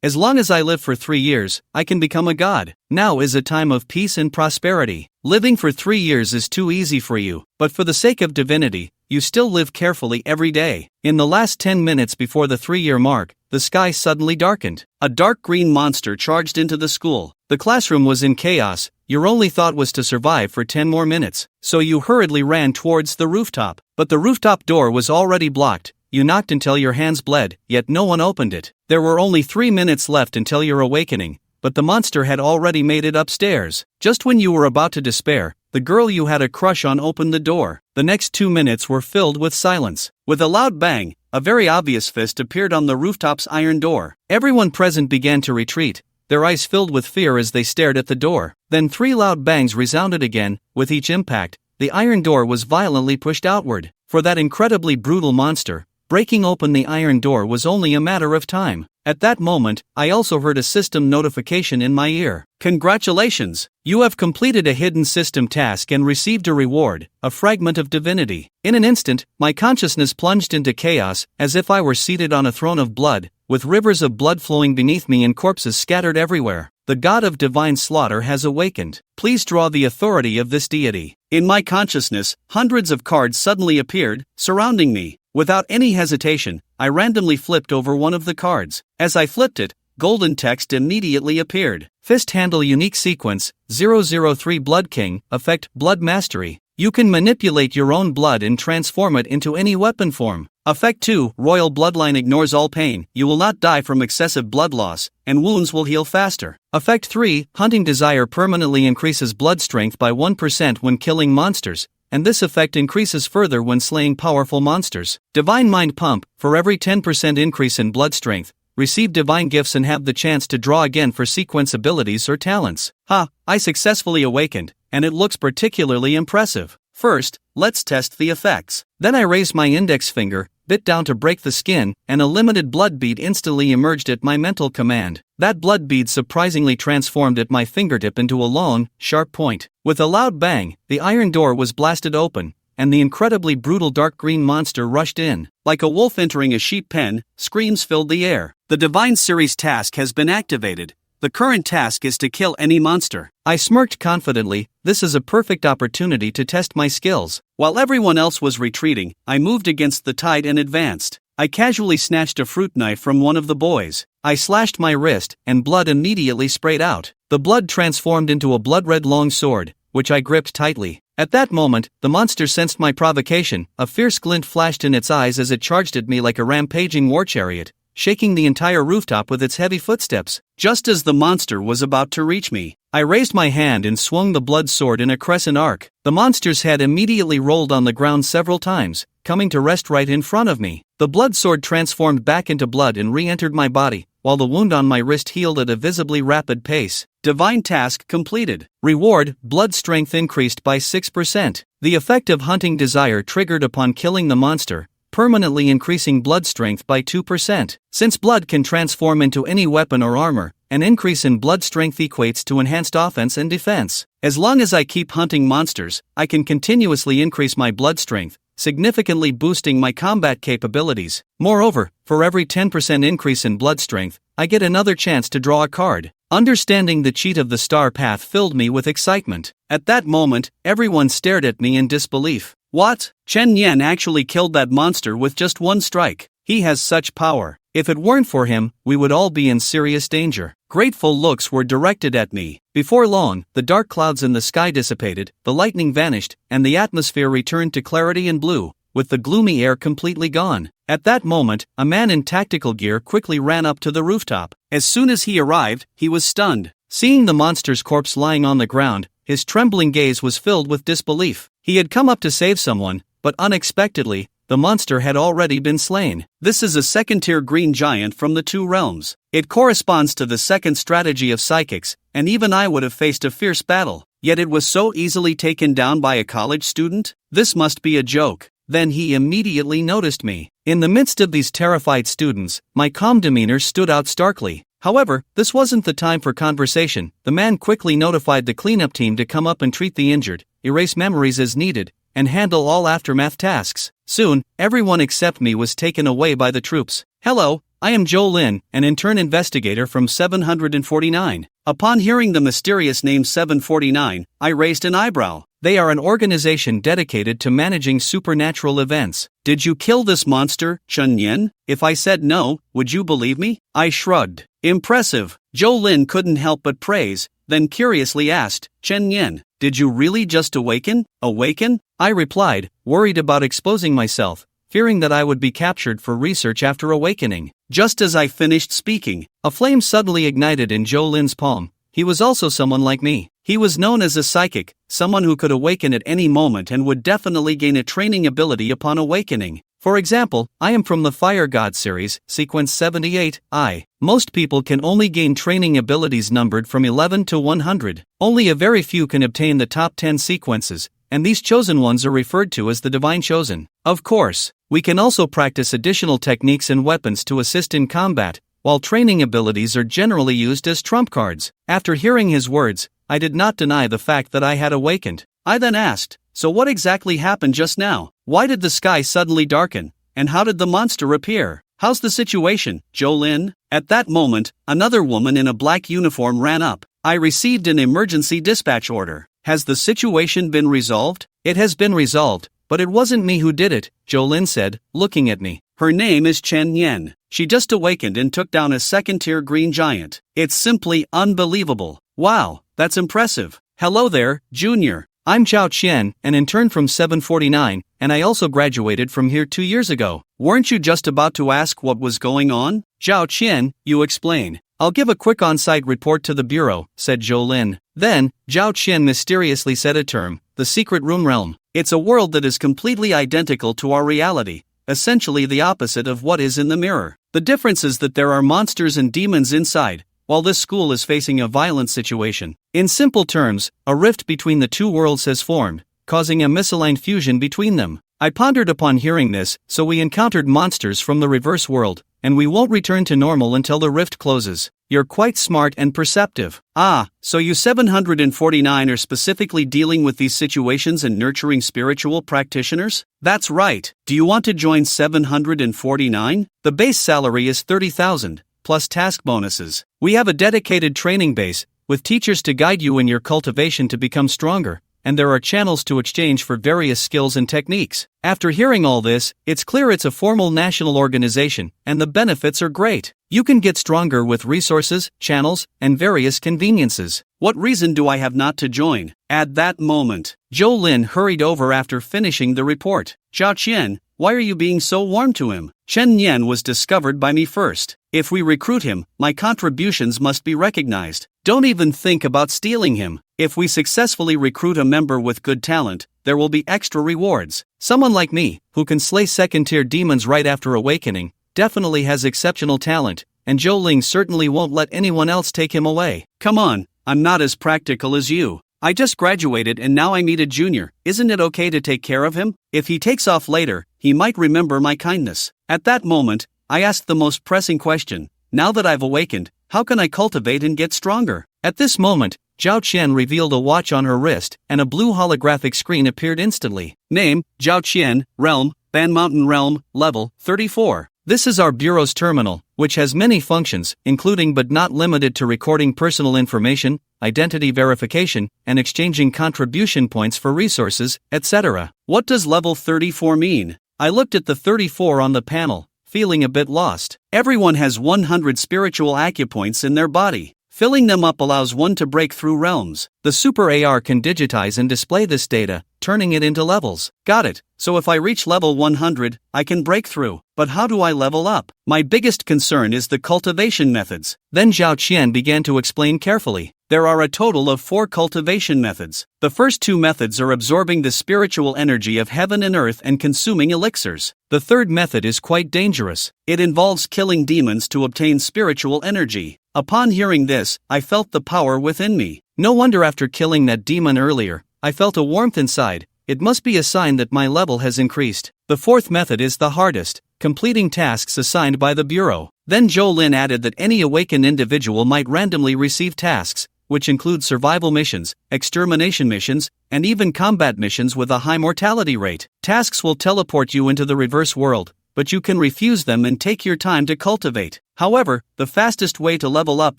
As long as I live for 3 years, I can become a god. Now is a time of peace and prosperity. Living for 3 years is too easy for you, but for the sake of divinity, you still live carefully every day. In the last 10 minutes before the 3-year mark, the sky suddenly darkened. A dark green monster charged into the school. The classroom was in chaos. Your only thought was to survive for 10 more minutes, so you hurriedly ran towards the rooftop. But the rooftop door was already blocked. You knocked until your hands bled, yet no one opened it. There were only 3 minutes left until your awakening, but the monster had already made it upstairs. Just when you were about to despair, the girl you had a crush on opened the door. The next 2 minutes were filled with silence. With a loud bang, a very obvious fist appeared on the rooftop's iron door. Everyone present began to retreat, their eyes filled with fear as they stared at the door. Then 3 loud bangs resounded again. With each impact, the iron door was violently pushed outward. For that incredibly brutal monster, breaking open the iron door was only a matter of time. At that moment, I also heard a system notification in my ear. Congratulations! You have completed a hidden system task and received a reward, a fragment of divinity. In an instant, my consciousness plunged into chaos, as if I were seated on a throne of blood, with rivers of blood flowing beneath me and corpses scattered everywhere. The god of divine slaughter has awakened. Please draw the authority of this deity. In my consciousness, hundreds of cards suddenly appeared, surrounding me. Without any hesitation, I randomly flipped over one of the cards. As I flipped it, golden text immediately appeared. Fist Handle Unique Sequence, 003 Blood King, Effect, Blood Mastery. You can manipulate your own blood and transform it into any weapon form. Effect 2, Royal Bloodline ignores all pain. You will not die from excessive blood loss, and wounds will heal faster. Effect 3, Hunting Desire permanently increases blood strength by 1% when killing monsters, and this effect increases further when slaying powerful monsters. Divine Mind Pump, for every 10% increase in blood strength, receive divine gifts and have the chance to draw again for sequence abilities or talents. I successfully awakened, and it looks particularly impressive. First, let's test the effects. Then I raised my index finger, bit down to break the skin, and a limited blood bead instantly emerged at my mental command. That blood bead surprisingly transformed at my fingertip into a long, sharp point. With a loud bang, the iron door was blasted open, and the incredibly brutal dark green monster rushed in. Like a wolf entering a sheep pen, screams filled the air. The Divine Series task has been activated. The current task is to kill any monster. I smirked confidently. This is a perfect opportunity to test my skills. While everyone else was retreating, I moved against the tide and advanced. I casually snatched a fruit knife from one of the boys. I slashed my wrist, and blood immediately sprayed out. The blood transformed into a blood-red long sword, which I gripped tightly. At that moment, the monster sensed my provocation. A fierce glint flashed in its eyes as it charged at me like a rampaging war chariot, shaking the entire rooftop with its heavy footsteps. Just as the monster was about to reach me, I raised my hand and swung the blood sword in a crescent arc. The monster's head immediately rolled on the ground several times, coming to rest right in front of me. The blood sword transformed back into blood and re-entered my body, while the wound on my wrist healed at a visibly rapid pace. Divine task completed. Reward, blood strength increased by 6%. The effect of Hunting Desire triggered upon killing the monster, permanently increasing blood strength by 2%. Since blood can transform into any weapon or armor, an increase in blood strength equates to enhanced offense and defense. As long as I keep hunting monsters, I can continuously increase my blood strength, significantly boosting my combat capabilities. Moreover, for every 10% increase in blood strength, I get another chance to draw a card. Understanding the cheat of the star path filled me with excitement. At that moment, everyone stared at me in disbelief. What? Chen Yan actually killed that monster with just one strike. He has such power. If it weren't for him, we would all be in serious danger. Grateful looks were directed at me. Before long, the dark clouds in the sky dissipated, the lightning vanished, and the atmosphere returned to clarity and blue, with the gloomy air completely gone. At that moment, a man in tactical gear quickly ran up to the rooftop. As soon as he arrived, he was stunned. Seeing the monster's corpse lying on the ground, his trembling gaze was filled with disbelief. He had come up to save someone, but unexpectedly, the monster had already been slain. This is a second-tier green giant from the Two Realms. It corresponds to the second strategy of psychics, and even I would have faced a fierce battle. Yet it was so easily taken down by a college student? This must be a joke. Then he immediately noticed me. In the midst of these terrified students, my calm demeanor stood out starkly. However, this wasn't the time for conversation. The man quickly notified the cleanup team to come up and treat the injured, erase memories as needed, and handle all aftermath tasks. Soon, everyone except me was taken away by the troops. Hello, I am Zhou Lin, an intern investigator from 749. Upon hearing the mysterious name 749, I raised an eyebrow. They are an organization dedicated to managing supernatural events. Did you kill this monster, Chen Yen? If I said no, would you believe me? I shrugged. Impressive. Zhou Lin couldn't help but praise, then curiously asked, Chen Yen, did you really just awaken? Awaken? I replied, worried about exposing myself, fearing that I would be captured for research after awakening. Just as I finished speaking, a flame suddenly ignited in Zhou Lin's palm. He was also someone like me. He was known as a psychic, someone who could awaken at any moment and would definitely gain a training ability upon awakening. For example, I am from the Fire God series, sequence 78, I. Most people can only gain training abilities numbered from 11 to 100. Only a very few can obtain the top 10 sequences, and these chosen ones are referred to as the Divine Chosen. Of course, we can also practice additional techniques and weapons to assist in combat, while training abilities are generally used as trump cards. After hearing his words, I did not deny the fact that I had awakened. I then asked, so what exactly happened just now? Why did the sky suddenly darken? And how did the monster appear? How's the situation, Zhou Lin? At that moment, another woman in a black uniform ran up. I received an emergency dispatch order. Has the situation been resolved? It has been resolved, but it wasn't me who did it, Zhou Lin said, looking at me. Her name is Chen Yen. She just awakened and took down a second-tier green giant. It's simply unbelievable. Wow, that's impressive. Hello there, Junior. I'm Zhao Qian, an intern from 749, and I also graduated from here 2 years ago. Weren't you just about to ask what was going on? Zhao Qian, you explain. I'll give a quick on-site report to the bureau, said Zhou Lin. Then, Zhao Qian mysteriously said a term, the Secret Room Realm. It's a world that is completely identical to our reality, essentially the opposite of what is in the mirror. The difference is that there are monsters and demons inside, while this school is facing a violent situation. In simple terms, a rift between the two worlds has formed, causing a misaligned fusion between them. I pondered upon hearing this, so we encountered monsters from the reverse world, and we won't return to normal until the rift closes. You're quite smart and perceptive. Ah, so you 749 are specifically dealing with these situations and nurturing spiritual practitioners? That's right. Do you want to join 749? The base salary is 30,000, plus task bonuses. We have a dedicated training base, with teachers to guide you in your cultivation to become stronger, and there are channels to exchange for various skills and techniques. After hearing all this, it's clear it's a formal national organization, and the benefits are great. You can get stronger with resources, channels, and various conveniences. What reason do I have not to join? At that moment, Zhou Lin hurried over after finishing the report. Zhao Qian, why are you being so warm to him? Chen Yen was discovered by me first. If we recruit him, my contributions must be recognized. Don't even think about stealing him. If we successfully recruit a member with good talent, there will be extra rewards. Someone like me, who can slay second-tier demons right after awakening, definitely has exceptional talent, and Zhou Ling certainly won't let anyone else take him away. Come on, I'm not as practical as you. I just graduated and now I meet a junior. Isn't it okay to take care of him? If he takes off later, he might remember my kindness. At that moment, I asked the most pressing question. Now that I've awakened, how can I cultivate and get stronger? At this moment, Zhao Qian revealed a watch on her wrist, and a blue holographic screen appeared instantly. Name, Zhao Qian, Realm, Ban Mountain Realm, Level, 34. This is our bureau's terminal, which has many functions, including but not limited to recording personal information, identity verification, and exchanging contribution points for resources, etc. What does Level 34 mean? I looked at the 34 on the panel, feeling a bit lost. Everyone has 100 spiritual acupoints in their body. Filling them up allows one to break through realms. The Super AR can digitize and display this data, turning it into levels. Got it. So if I reach level 100, I can break through. But how do I level up? My biggest concern is the cultivation methods. Then Zhao Qian began to explain carefully. There are a total of 4 cultivation methods. The first 2 methods are absorbing the spiritual energy of heaven and earth and consuming elixirs. The third method is quite dangerous. It involves killing demons to obtain spiritual energy. Upon hearing this, I felt the power within me. No wonder after killing that demon earlier, I felt a warmth inside. It must be a sign that my level has increased. The fourth method is the hardest, completing tasks assigned by the Bureau. Then Zhou Lin added that any awakened individual might randomly receive tasks, which include survival missions, extermination missions, and even combat missions with a high mortality rate. Tasks will teleport you into the reverse world, but you can refuse them and take your time to cultivate. However, the fastest way to level up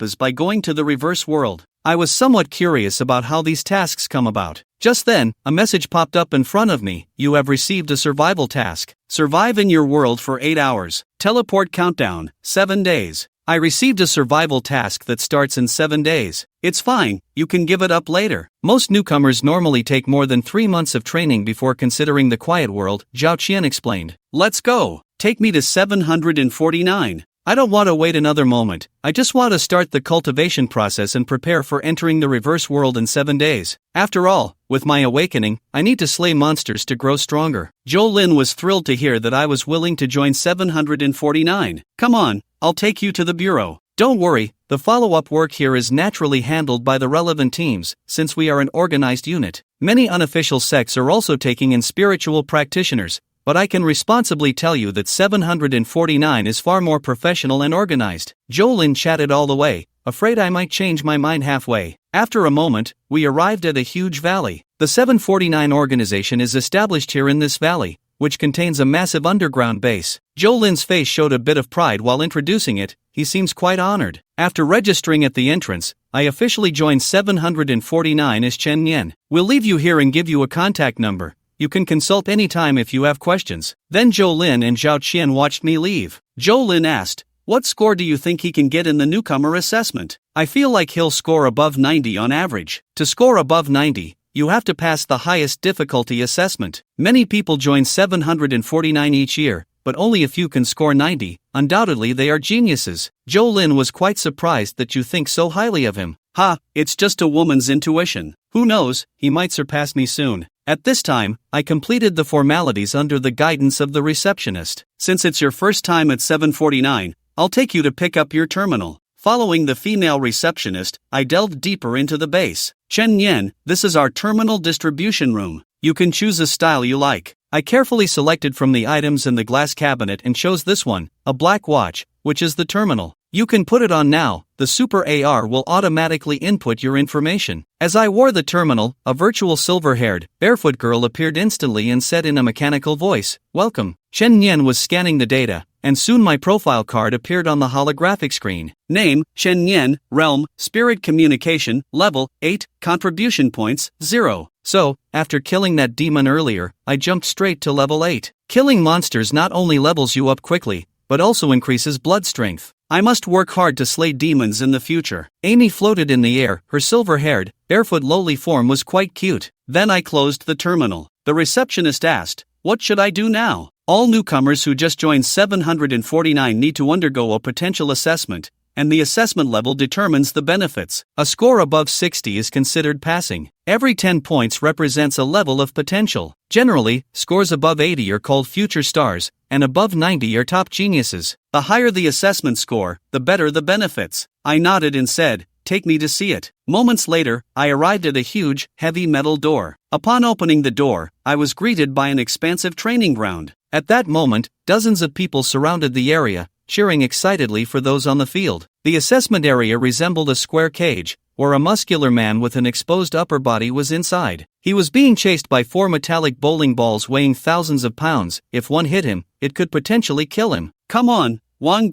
is by going to the reverse world. I was somewhat curious about how these tasks come about. Just then, a message popped up in front of me. You have received a survival task. Survive in your world for 8 hours. Teleport countdown, 7 days. I received a survival task that starts in 7 days. It's fine, you can give it up later. Most newcomers normally take more than 3 months of training before considering the quiet world, Zhao Qian explained. Let's go. Take me to 749. I don't want to wait another moment. I just want to start the cultivation process and prepare for entering the reverse world in 7 days. After all, with my awakening, I need to slay monsters to grow stronger. Zhou Lin was thrilled to hear that I was willing to join 749. Come on, I'll take you to the bureau. Don't worry, the follow-up work here is naturally handled by the relevant teams, since we are an organized unit. Many unofficial sects are also taking in spiritual practitioners, but I can responsibly tell you that 749 is far more professional and organized. Zhou Lin chatted all the way, afraid I might change my mind halfway. After a moment, we arrived at a huge valley. The 749 organization is established here in this valley, which contains a massive underground base. Zhou Lin's face showed a bit of pride while introducing it. He seems quite honored. After registering at the entrance, I officially joined 749 as Chen Nian. We'll leave you here and give you a contact number. You can consult anytime if you have questions. Then Zhou Lin and Zhao Qian watched me leave. Zhou Lin asked, what score do you think he can get in the newcomer assessment? I feel like he'll score above 90 on average. To score above 90, you have to pass the highest difficulty assessment. Many people join 749 each year, but only a few can score 90. Undoubtedly they are geniuses. Zhou Lin was quite surprised that you think so highly of him. Ha, it's just a woman's intuition. Who knows, he might surpass me soon. At this time, I completed the formalities under the guidance of the receptionist. Since it's your first time at 749, I'll take you to pick up your terminal. Following the female receptionist, I delved deeper into the base. Chen Nian, this is our terminal distribution room. You can choose a style you like. I carefully selected from the items in the glass cabinet and chose this one, a black watch, which is the terminal. You can put it on now. The Super AR will automatically input your information. As I wore the terminal, a virtual silver-haired, barefoot girl appeared instantly and said in a mechanical voice, "Welcome." Chen Nian was scanning the data, and soon my profile card appeared on the holographic screen. Name, Chen Nian, Realm, Spirit Communication, Level, 8, Contribution Points, 0. So, after killing that demon earlier, I jumped straight to level 8. Killing monsters not only levels you up quickly, but also increases blood strength. I must work hard to slay demons in the future. Amy floated in the air, her silver-haired, barefoot lowly form was quite cute. Then I closed the terminal. The receptionist asked, what should I do now? All newcomers who just joined 749 need to undergo a potential assessment, and the assessment level determines the benefits. A score above 60 is considered passing. Every 10 points represents a level of potential. Generally, scores above 80 are called future stars, and above 90 are top geniuses. The higher the assessment score, the better the benefits. I nodded and said, take me to see it. Moments later, I arrived at a huge, heavy metal door. Upon opening the door, I was greeted by an expansive training ground. At that moment, dozens of people surrounded the area, cheering excitedly for those on the field. The assessment area resembled a square cage, where a muscular man with an exposed upper body was inside. He was being chased by 4 metallic bowling balls weighing thousands of pounds. If one hit him, it could potentially kill him. Come on, Wang.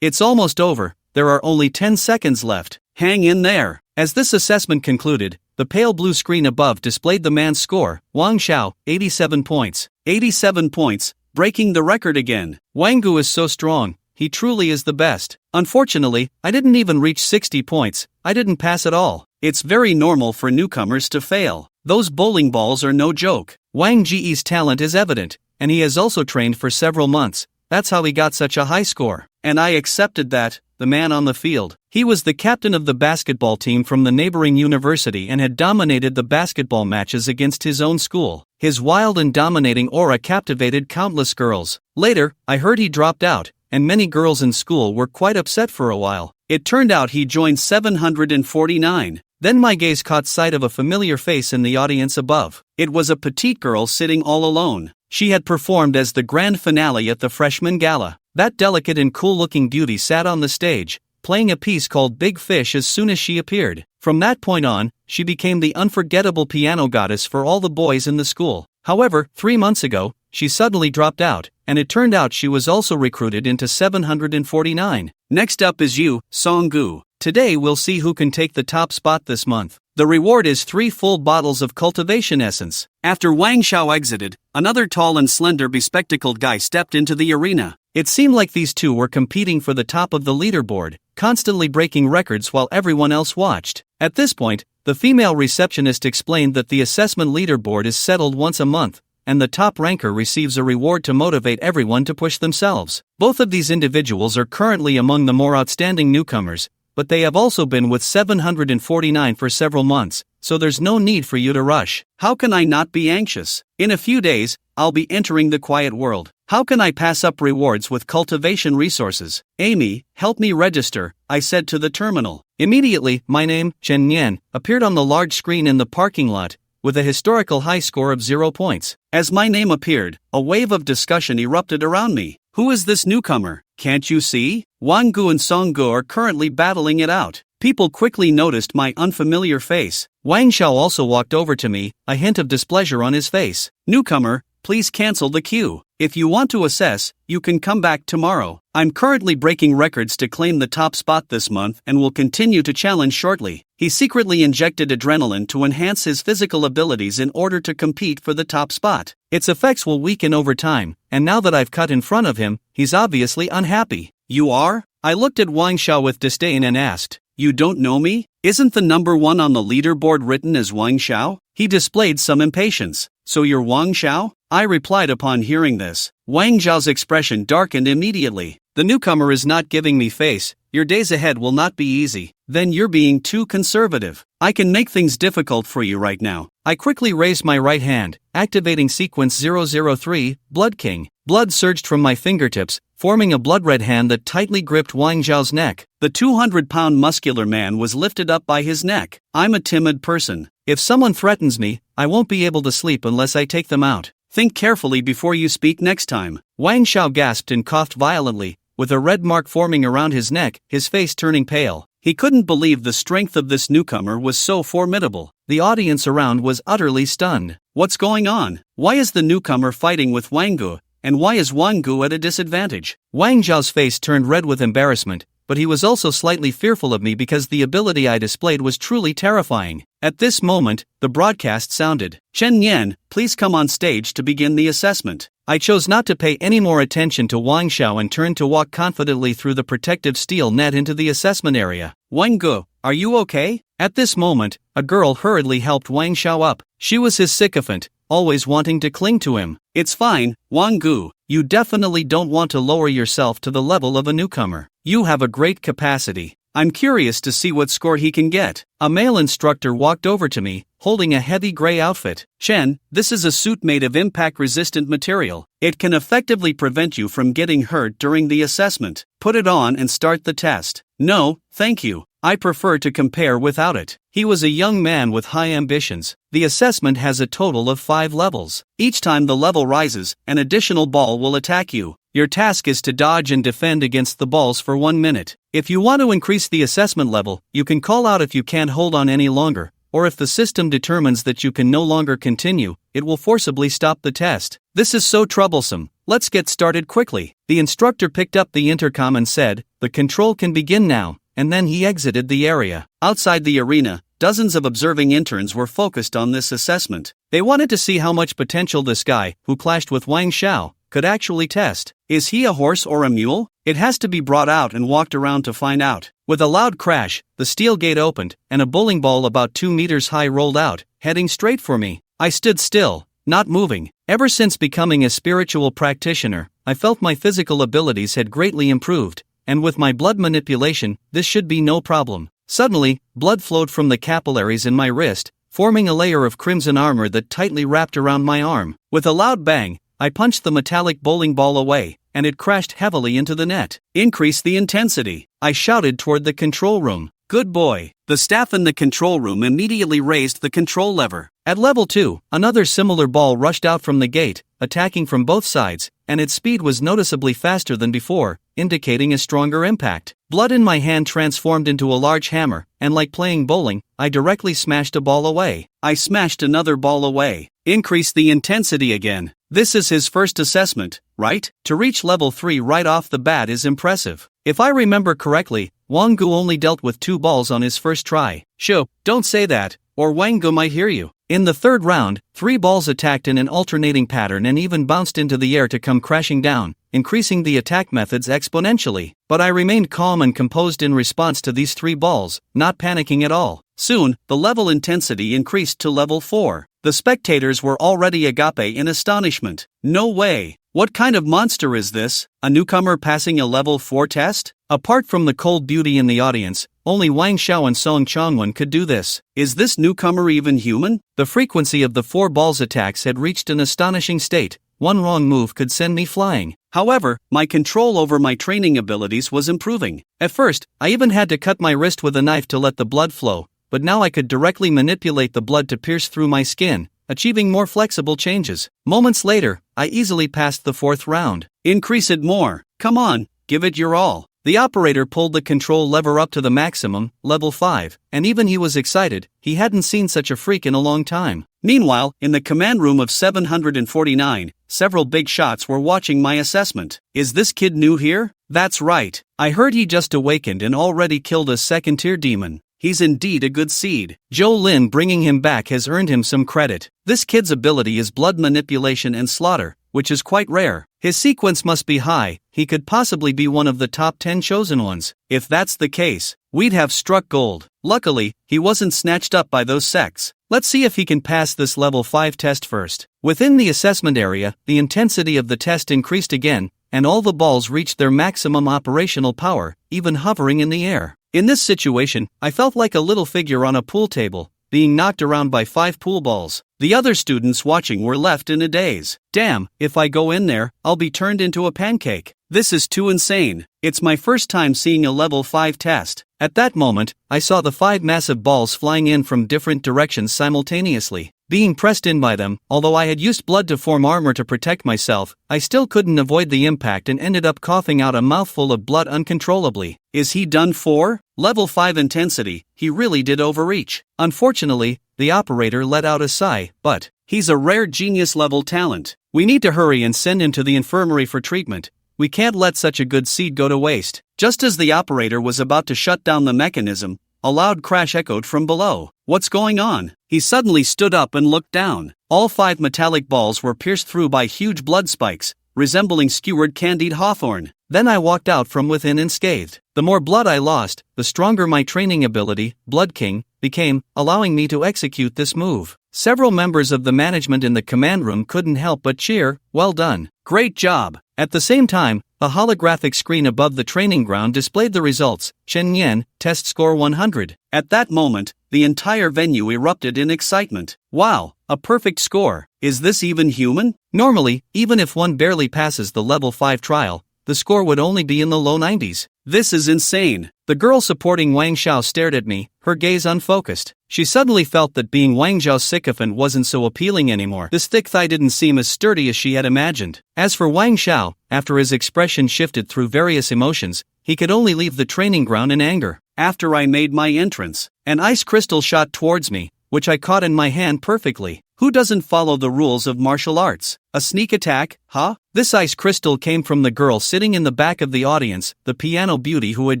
It's almost over. There are only 10 seconds left. Hang in there. As this assessment concluded, the pale blue screen above displayed the man's score, Wang Xiao, 87 points. 87 points, breaking the record again. Wang is so strong. He truly is the best. Unfortunately, I didn't even reach 60 points. I didn't pass at all. It's very normal for newcomers to fail. Those bowling balls are no joke. Wang Ji's talent is evident, and he has also trained for several months. That's how he got such a high score. And I accepted that. The man on the field. He was the captain of the basketball team from the neighboring university and had dominated the basketball matches against his own school. His wild and dominating aura captivated countless girls. Later, I heard he dropped out, and many girls in school were quite upset for a while. It turned out he joined 749. Then my gaze caught sight of a familiar face in the audience above. It was a petite girl sitting all alone. She had performed as the grand finale at the freshman gala. That delicate and cool-looking beauty sat on the stage, playing a piece called Big Fish as soon as she appeared. From that point on, she became the unforgettable piano goddess for all the boys in the school. However, 3 months ago, she suddenly dropped out, and it turned out she was also recruited into 749. Next up is you, Song-gu. Today we'll see who can take the top spot this month. The reward is 3 full bottles of cultivation essence. After Wang Xiao exited, another tall and slender bespectacled guy stepped into the arena. It seemed like these two were competing for the top of the leaderboard, constantly breaking records while everyone else watched. At this point, the female receptionist explained that the assessment leaderboard is settled once a month, and the top ranker receives a reward to motivate everyone to push themselves. Both of these individuals are currently among the more outstanding newcomers, but they have also been with 749 for several months, so there's no need for you to rush. How can I not be anxious? In a few days, I'll be entering the quiet world. How can I pass up rewards with cultivation resources? Amy, help me register, I said to the terminal. Immediately, my name, Chen Yan, appeared on the large screen in the parking lot, with a historical high score of 0 points. As my name appeared, a wave of discussion erupted around me. Who is this newcomer? Can't you see? Wang-gu and Song-gu are currently battling it out. People quickly noticed my unfamiliar face. Wang Xiao also walked over to me, a hint of displeasure on his face. Newcomer, please cancel the queue. If you want to assess, you can come back tomorrow. I'm currently breaking records to claim the top spot this month and will continue to challenge shortly. He secretly injected adrenaline to enhance his physical abilities in order to compete for the top spot. Its effects will weaken over time, and now that I've cut in front of him, he's obviously unhappy. You are? I looked at Wang Xiao with disdain and asked, you don't know me? Isn't the number 1 on the leaderboard written as Wang Xiao? He displayed some impatience. So you're Wang Xiao? I replied upon hearing this. Wang Xiao's expression darkened immediately. The newcomer is not giving me face. Your days ahead will not be easy. Then you're being too conservative. I can make things difficult for you right now. I quickly raised my right hand, activating sequence 003, Blood King. Blood surged from my fingertips, forming a blood-red hand that tightly gripped Wang Xiao's neck. The 200-pound muscular man was lifted up by his neck. I'm a timid person. If someone threatens me, I won't be able to sleep unless I take them out. Think carefully before you speak next time. Wang Xiao gasped and coughed violently, with a red mark forming around his neck, his face turning pale. He couldn't believe the strength of this newcomer was so formidable. The audience around was utterly stunned. What's going on? Why is the newcomer fighting with Wang-gu, and why is Wang-gu at a disadvantage? Wang Zhao's face turned red with embarrassment, but he was also slightly fearful of me because the ability I displayed was truly terrifying. At this moment, the broadcast sounded. Chen Yan, please come on stage to begin the assessment. I chose not to pay any more attention to Wang Xiao and turned to walk confidently through the protective steel net into the assessment area. Wang-gu, are you okay? At this moment, a girl hurriedly helped Wang Xiao up. She was his sycophant, always wanting to cling to him. It's fine, Wang-gu. You definitely don't want to lower yourself to the level of a newcomer. You have a great capacity. I'm curious to see what score he can get. A male instructor walked over to me, holding a heavy gray outfit. Chen, this is a suit made of impact-resistant material. It can effectively prevent you from getting hurt during the assessment. Put it on and start the test. No, thank you. I prefer to compare without it. He was a young man with high ambitions. The assessment has a total of 5 levels. Each time the level rises, an additional ball will attack you. Your task is to dodge and defend against the balls for 1 minute. If you want to increase the assessment level, you can call out if you can't hold on any longer, or if the system determines that you can no longer continue, it will forcibly stop the test. This is so troublesome. Let's get started quickly. The instructor picked up the intercom and said, "The control can begin now," and then he exited the area. Outside the arena, dozens of observing interns were focused on this assessment. They wanted to see how much potential this guy, who clashed with Wang Xiao, could actually test. Is he a horse or a mule? It has to be brought out and walked around to find out. With a loud crash, the steel gate opened, and a bowling ball about 2 meters high rolled out, heading straight for me. I stood still, not moving. Ever since becoming a spiritual practitioner, I felt my physical abilities had greatly improved, and with my blood manipulation, this should be no problem. Suddenly, blood flowed from the capillaries in my wrist, forming a layer of crimson armor that tightly wrapped around my arm. With a loud bang, I punched the metallic bowling ball away, and it crashed heavily into the net. Increase the intensity. I shouted toward the control room. Good boy. The staff in the control room immediately raised the control lever. At level 2, another similar ball rushed out from the gate, attacking from both sides, and its speed was noticeably faster than before, indicating a stronger impact. Blood in my hand transformed into a large hammer, and like playing bowling, I directly smashed a ball away. I smashed another ball away. Increase the intensity again. This is his first assessment, right? To reach level 3 right off the bat is impressive. If I remember correctly, Wang only dealt with 2 balls on his first try. Shoo, don't say that, or Wang might hear you. In the third round, 3 balls attacked in an alternating pattern and even bounced into the air to come crashing down, increasing the attack methods exponentially. But I remained calm and composed in response to these 3 balls, not panicking at all. Soon, the level intensity increased to level 4. The spectators were already agape in astonishment. No way! What kind of monster is this? A newcomer passing a level 4 test? Apart from the cold beauty in the audience, only Wang Xiao and Song Chongwen could do this. Is this newcomer even human? The frequency of the 4 balls attacks had reached an astonishing state. One wrong move could send me flying. However, my control over my training abilities was improving. At first, I even had to cut my wrist with a knife to let the blood flow, but now I could directly manipulate the blood to pierce through my skin, achieving more flexible changes. Moments later, I easily passed the 4th round. Increase it more. Come on, give it your all. The operator pulled the control lever up to the maximum, level 5, and even he was excited. He hadn't seen such a freak in a long time. Meanwhile, in the command room of 749, several big shots were watching my assessment. Is this kid new here? That's right. I heard he just awakened and already killed a 2nd-tier demon. He's indeed a good seed. Zhou Lin bringing him back has earned him some credit. This kid's ability is blood manipulation and slaughter, which is quite rare. His sequence must be high. He could possibly be one of the top 10 chosen ones. If that's the case, we'd have struck gold. Luckily, he wasn't snatched up by those sects. Let's see if he can pass this level 5 test first. Within the assessment area, the intensity of the test increased again, and all the balls reached their maximum operational power, even hovering in the air. In this situation, I felt like a little figure on a pool table, being knocked around by 5 pool balls. The other students watching were left in a daze. Damn, if I go in there, I'll be turned into a pancake. This is too insane. It's my first time seeing a level 5 test. At that moment, I saw the 5 massive balls flying in from different directions simultaneously. Being pressed in by them, although I had used blood to form armor to protect myself, I still couldn't avoid the impact and ended up coughing out a mouthful of blood uncontrollably. Is he done for? Level 5 intensity, he really did overreach. Unfortunately, the operator let out a sigh, but he's a rare genius level talent. We need to hurry and send him to the infirmary for treatment. We can't let such a good seed go to waste. Just as the operator was about to shut down the mechanism, a loud crash echoed from below. What's going on? He suddenly stood up and looked down. All 5 metallic balls were pierced through by huge blood spikes, resembling skewered candied hawthorn. Then I walked out from within unscathed. The more blood I lost, the stronger my training ability, Blood King, became, allowing me to execute this move. Several members of the management in the command room couldn't help but cheer. Well done. Great job. At the same time, a holographic screen above the training ground displayed the results. Chen Yan, test score 100. At that moment, the entire venue erupted in excitement. Wow, a perfect score. Is this even human? Normally, even if one barely passes the level 5 trial, the score would only be in the low 90s. This is insane. The girl supporting Wang Xiao stared at me, her gaze unfocused. She suddenly felt that being Wang Xiao's sycophant wasn't so appealing anymore. This thick thigh didn't seem as sturdy as she had imagined. As for Wang Xiao, after his expression shifted through various emotions, he could only leave the training ground in anger. After I made my entrance, an ice crystal shot towards me, which I caught in my hand perfectly. Who doesn't follow the rules of martial arts? A sneak attack, huh? This ice crystal came from the girl sitting in the back of the audience, the piano beauty who had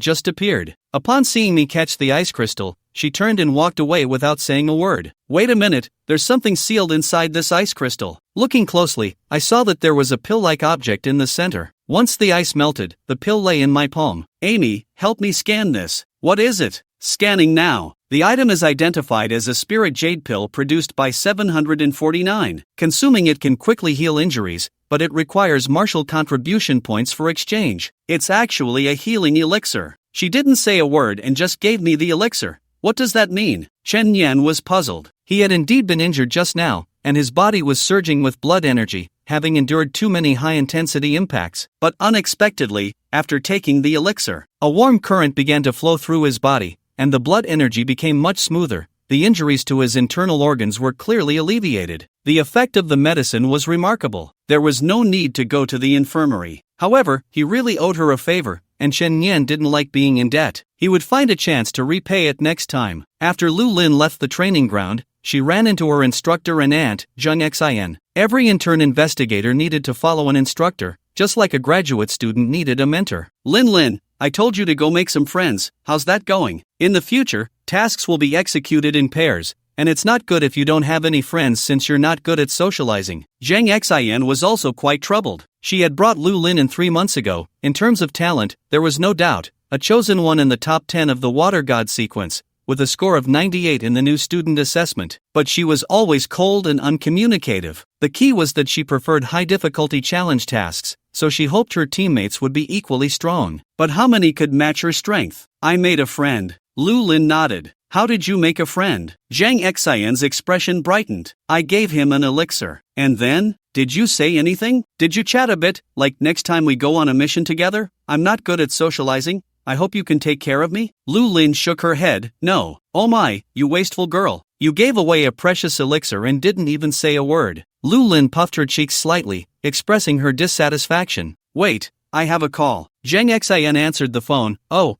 just appeared. Upon seeing me catch the ice crystal, she turned and walked away without saying a word. Wait a minute, there's something sealed inside this ice crystal. Looking closely, I saw that there was a pill-like object in the center. Once the ice melted, the pill lay in my palm. Amy, help me scan this. What is it? Scanning now. The item is identified as a spirit jade pill produced by 749. Consuming it can quickly heal injuries, but it requires martial contribution points for exchange. It's actually a healing elixir. She didn't say a word and just gave me the elixir. What does that mean? Chen Yan was puzzled. He had indeed been injured just now, and his body was surging with blood energy, having endured too many high-intensity impacts. But unexpectedly, after taking the elixir, a warm current began to flow through his body, and the blood energy became much smoother. The injuries to his internal organs were clearly alleviated. The effect of the medicine was remarkable. There was no need to go to the infirmary. However, he really owed her a favor, and Chen Yan didn't like being in debt. He would find a chance to repay it next time. After Lu Lin left the training ground, she ran into her instructor and aunt, Jung Xin. Every intern investigator needed to follow an instructor, just like a graduate student needed a mentor. Lin, I told you to go make some friends, how's that going? In the future, tasks will be executed in pairs, and it's not good if you don't have any friends since you're not good at socializing. Zhang Xin was also quite troubled. She had brought Lu Lin in 3 months ago. In terms of talent, there was no doubt, a chosen one in the top 10 of the Water God sequence, with a score of 98 in the new student assessment. But she was always cold and uncommunicative. The key was that she preferred high-difficulty challenge tasks, so she hoped her teammates would be equally strong. But how many could match her strength? I made a friend. Lu Lin nodded. How did you make a friend? Zhang Xian's expression brightened. I gave him an elixir. And then? Did you say anything? Did you chat a bit, like next time we go on a mission together? I'm not good at socializing. I hope you can take care of me? Lu Lin shook her head. No. Oh my, you wasteful girl. You gave away a precious elixir and didn't even say a word. Lu Lin puffed her cheeks slightly, expressing her dissatisfaction. Wait, I have a call. Zhang Xian answered the phone. Oh,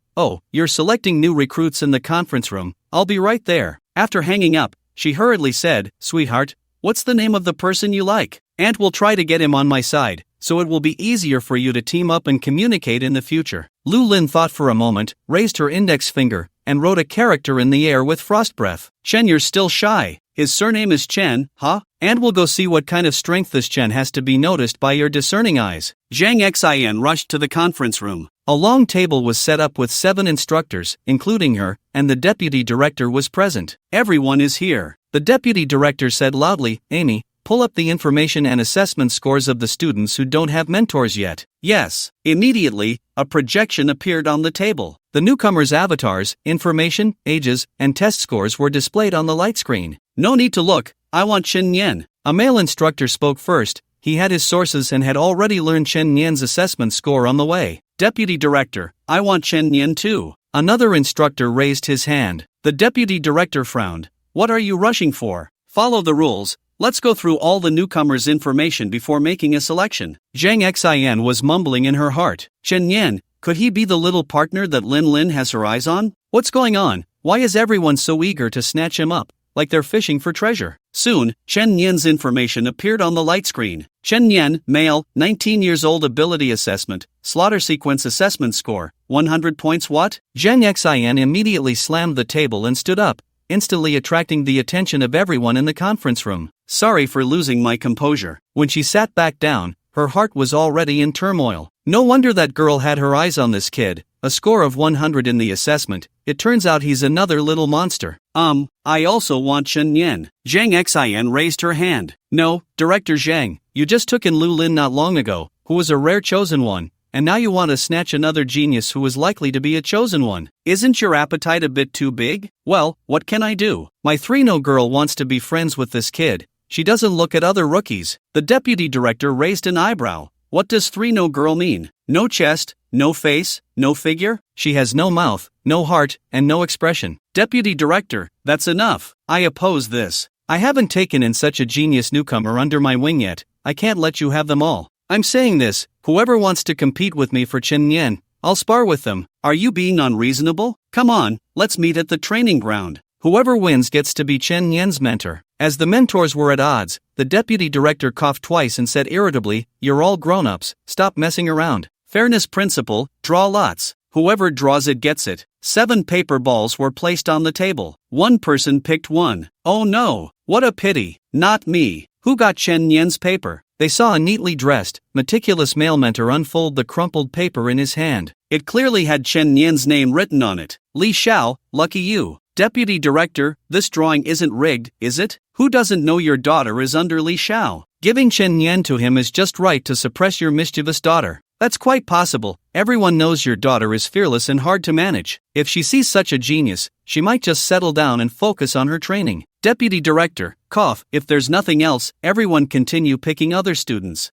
you're selecting new recruits in the conference room. I'll be right there. After hanging up, she hurriedly said, Sweetheart, what's the name of the person you like? Aunt will try to get him on my side, so it will be easier for you to team up and communicate in the future. Lu Lin thought for a moment, raised her index finger, and wrote a character in the air with frost breath. Chen, you're still shy. His surname is Chen, huh? And we'll go see what kind of strength this Chen has to be noticed by your discerning eyes. Zhang Xian rushed to the conference room. A long table was set up with 7 instructors, including her, and the deputy director was present. Everyone is here. The deputy director said loudly, Amy, pull up the information and assessment scores of the students who don't have mentors yet. Yes. Immediately, a projection appeared on the table. The newcomers' avatars, information, ages, and test scores were displayed on the light screen. No need to look, I want Chen Nian. A male instructor spoke first. He had his sources and had already learned Chen Nian's assessment score on the way. Deputy Director, I want Chen Nian too. Another instructor raised his hand. The deputy director frowned. What are you rushing for? Follow the rules. Let's go through all the newcomers' information before making a selection. Zhang Xian was mumbling in her heart. Chen Nian, could he be the little partner that Lin has her eyes on? What's going on? Why is everyone so eager to snatch him up, like they're fishing for treasure? Soon, Chen Nian's information appeared on the light screen. Chen Nian, male, 19 years old, ability assessment, slaughter sequence assessment score, 100 points. What? Zhang Xian immediately slammed the table and stood up, instantly attracting the attention of everyone in the conference room. Sorry for losing my composure. When she sat back down, her heart was already in turmoil. No wonder that girl had her eyes on this kid. A score of 100 in the assessment. It turns out he's another little monster. I also want Chen Nian. Zhang Xian raised her hand. No, Director Zhang, you just took in Lu Lin not long ago, who was a rare chosen one, and now you want to snatch another genius who is likely to be a chosen one. Isn't your appetite a bit too big? Well, what can I do? My 3-no girl wants to be friends with this kid. She doesn't look at other rookies. The deputy director raised an eyebrow. What does 3-no girl mean? No chest, no face, no figure? She has no mouth, no heart, and no expression. Deputy director, that's enough. I oppose this. I haven't taken in such a genius newcomer under my wing yet. I can't let you have them all. I'm saying this, whoever wants to compete with me for Chen Nian, I'll spar with them. Are you being unreasonable? Come on, let's meet at the training ground. Whoever wins gets to be Chen Nian's mentor. As the mentors were at odds, the deputy director coughed twice and said irritably, You're all grown-ups, stop messing around. Fairness principle, draw lots. Whoever draws it gets it. 7 paper balls were placed on the table. One person picked one. Oh no, what a pity. Not me. Who got Chen Nian's paper? They saw a neatly dressed, meticulous male mentor unfold the crumpled paper in his hand. It clearly had Chen Nian's name written on it. Li Xiao, lucky you. Deputy Director, this drawing isn't rigged, is it? Who doesn't know your daughter is under Li Xiao? Giving Chen Nian to him is just right to suppress your mischievous daughter. That's quite possible. Everyone knows your daughter is fearless and hard to manage. If she sees such a genius, she might just settle down and focus on her training. Deputy Director, cough, if there's nothing else, everyone continue picking other students.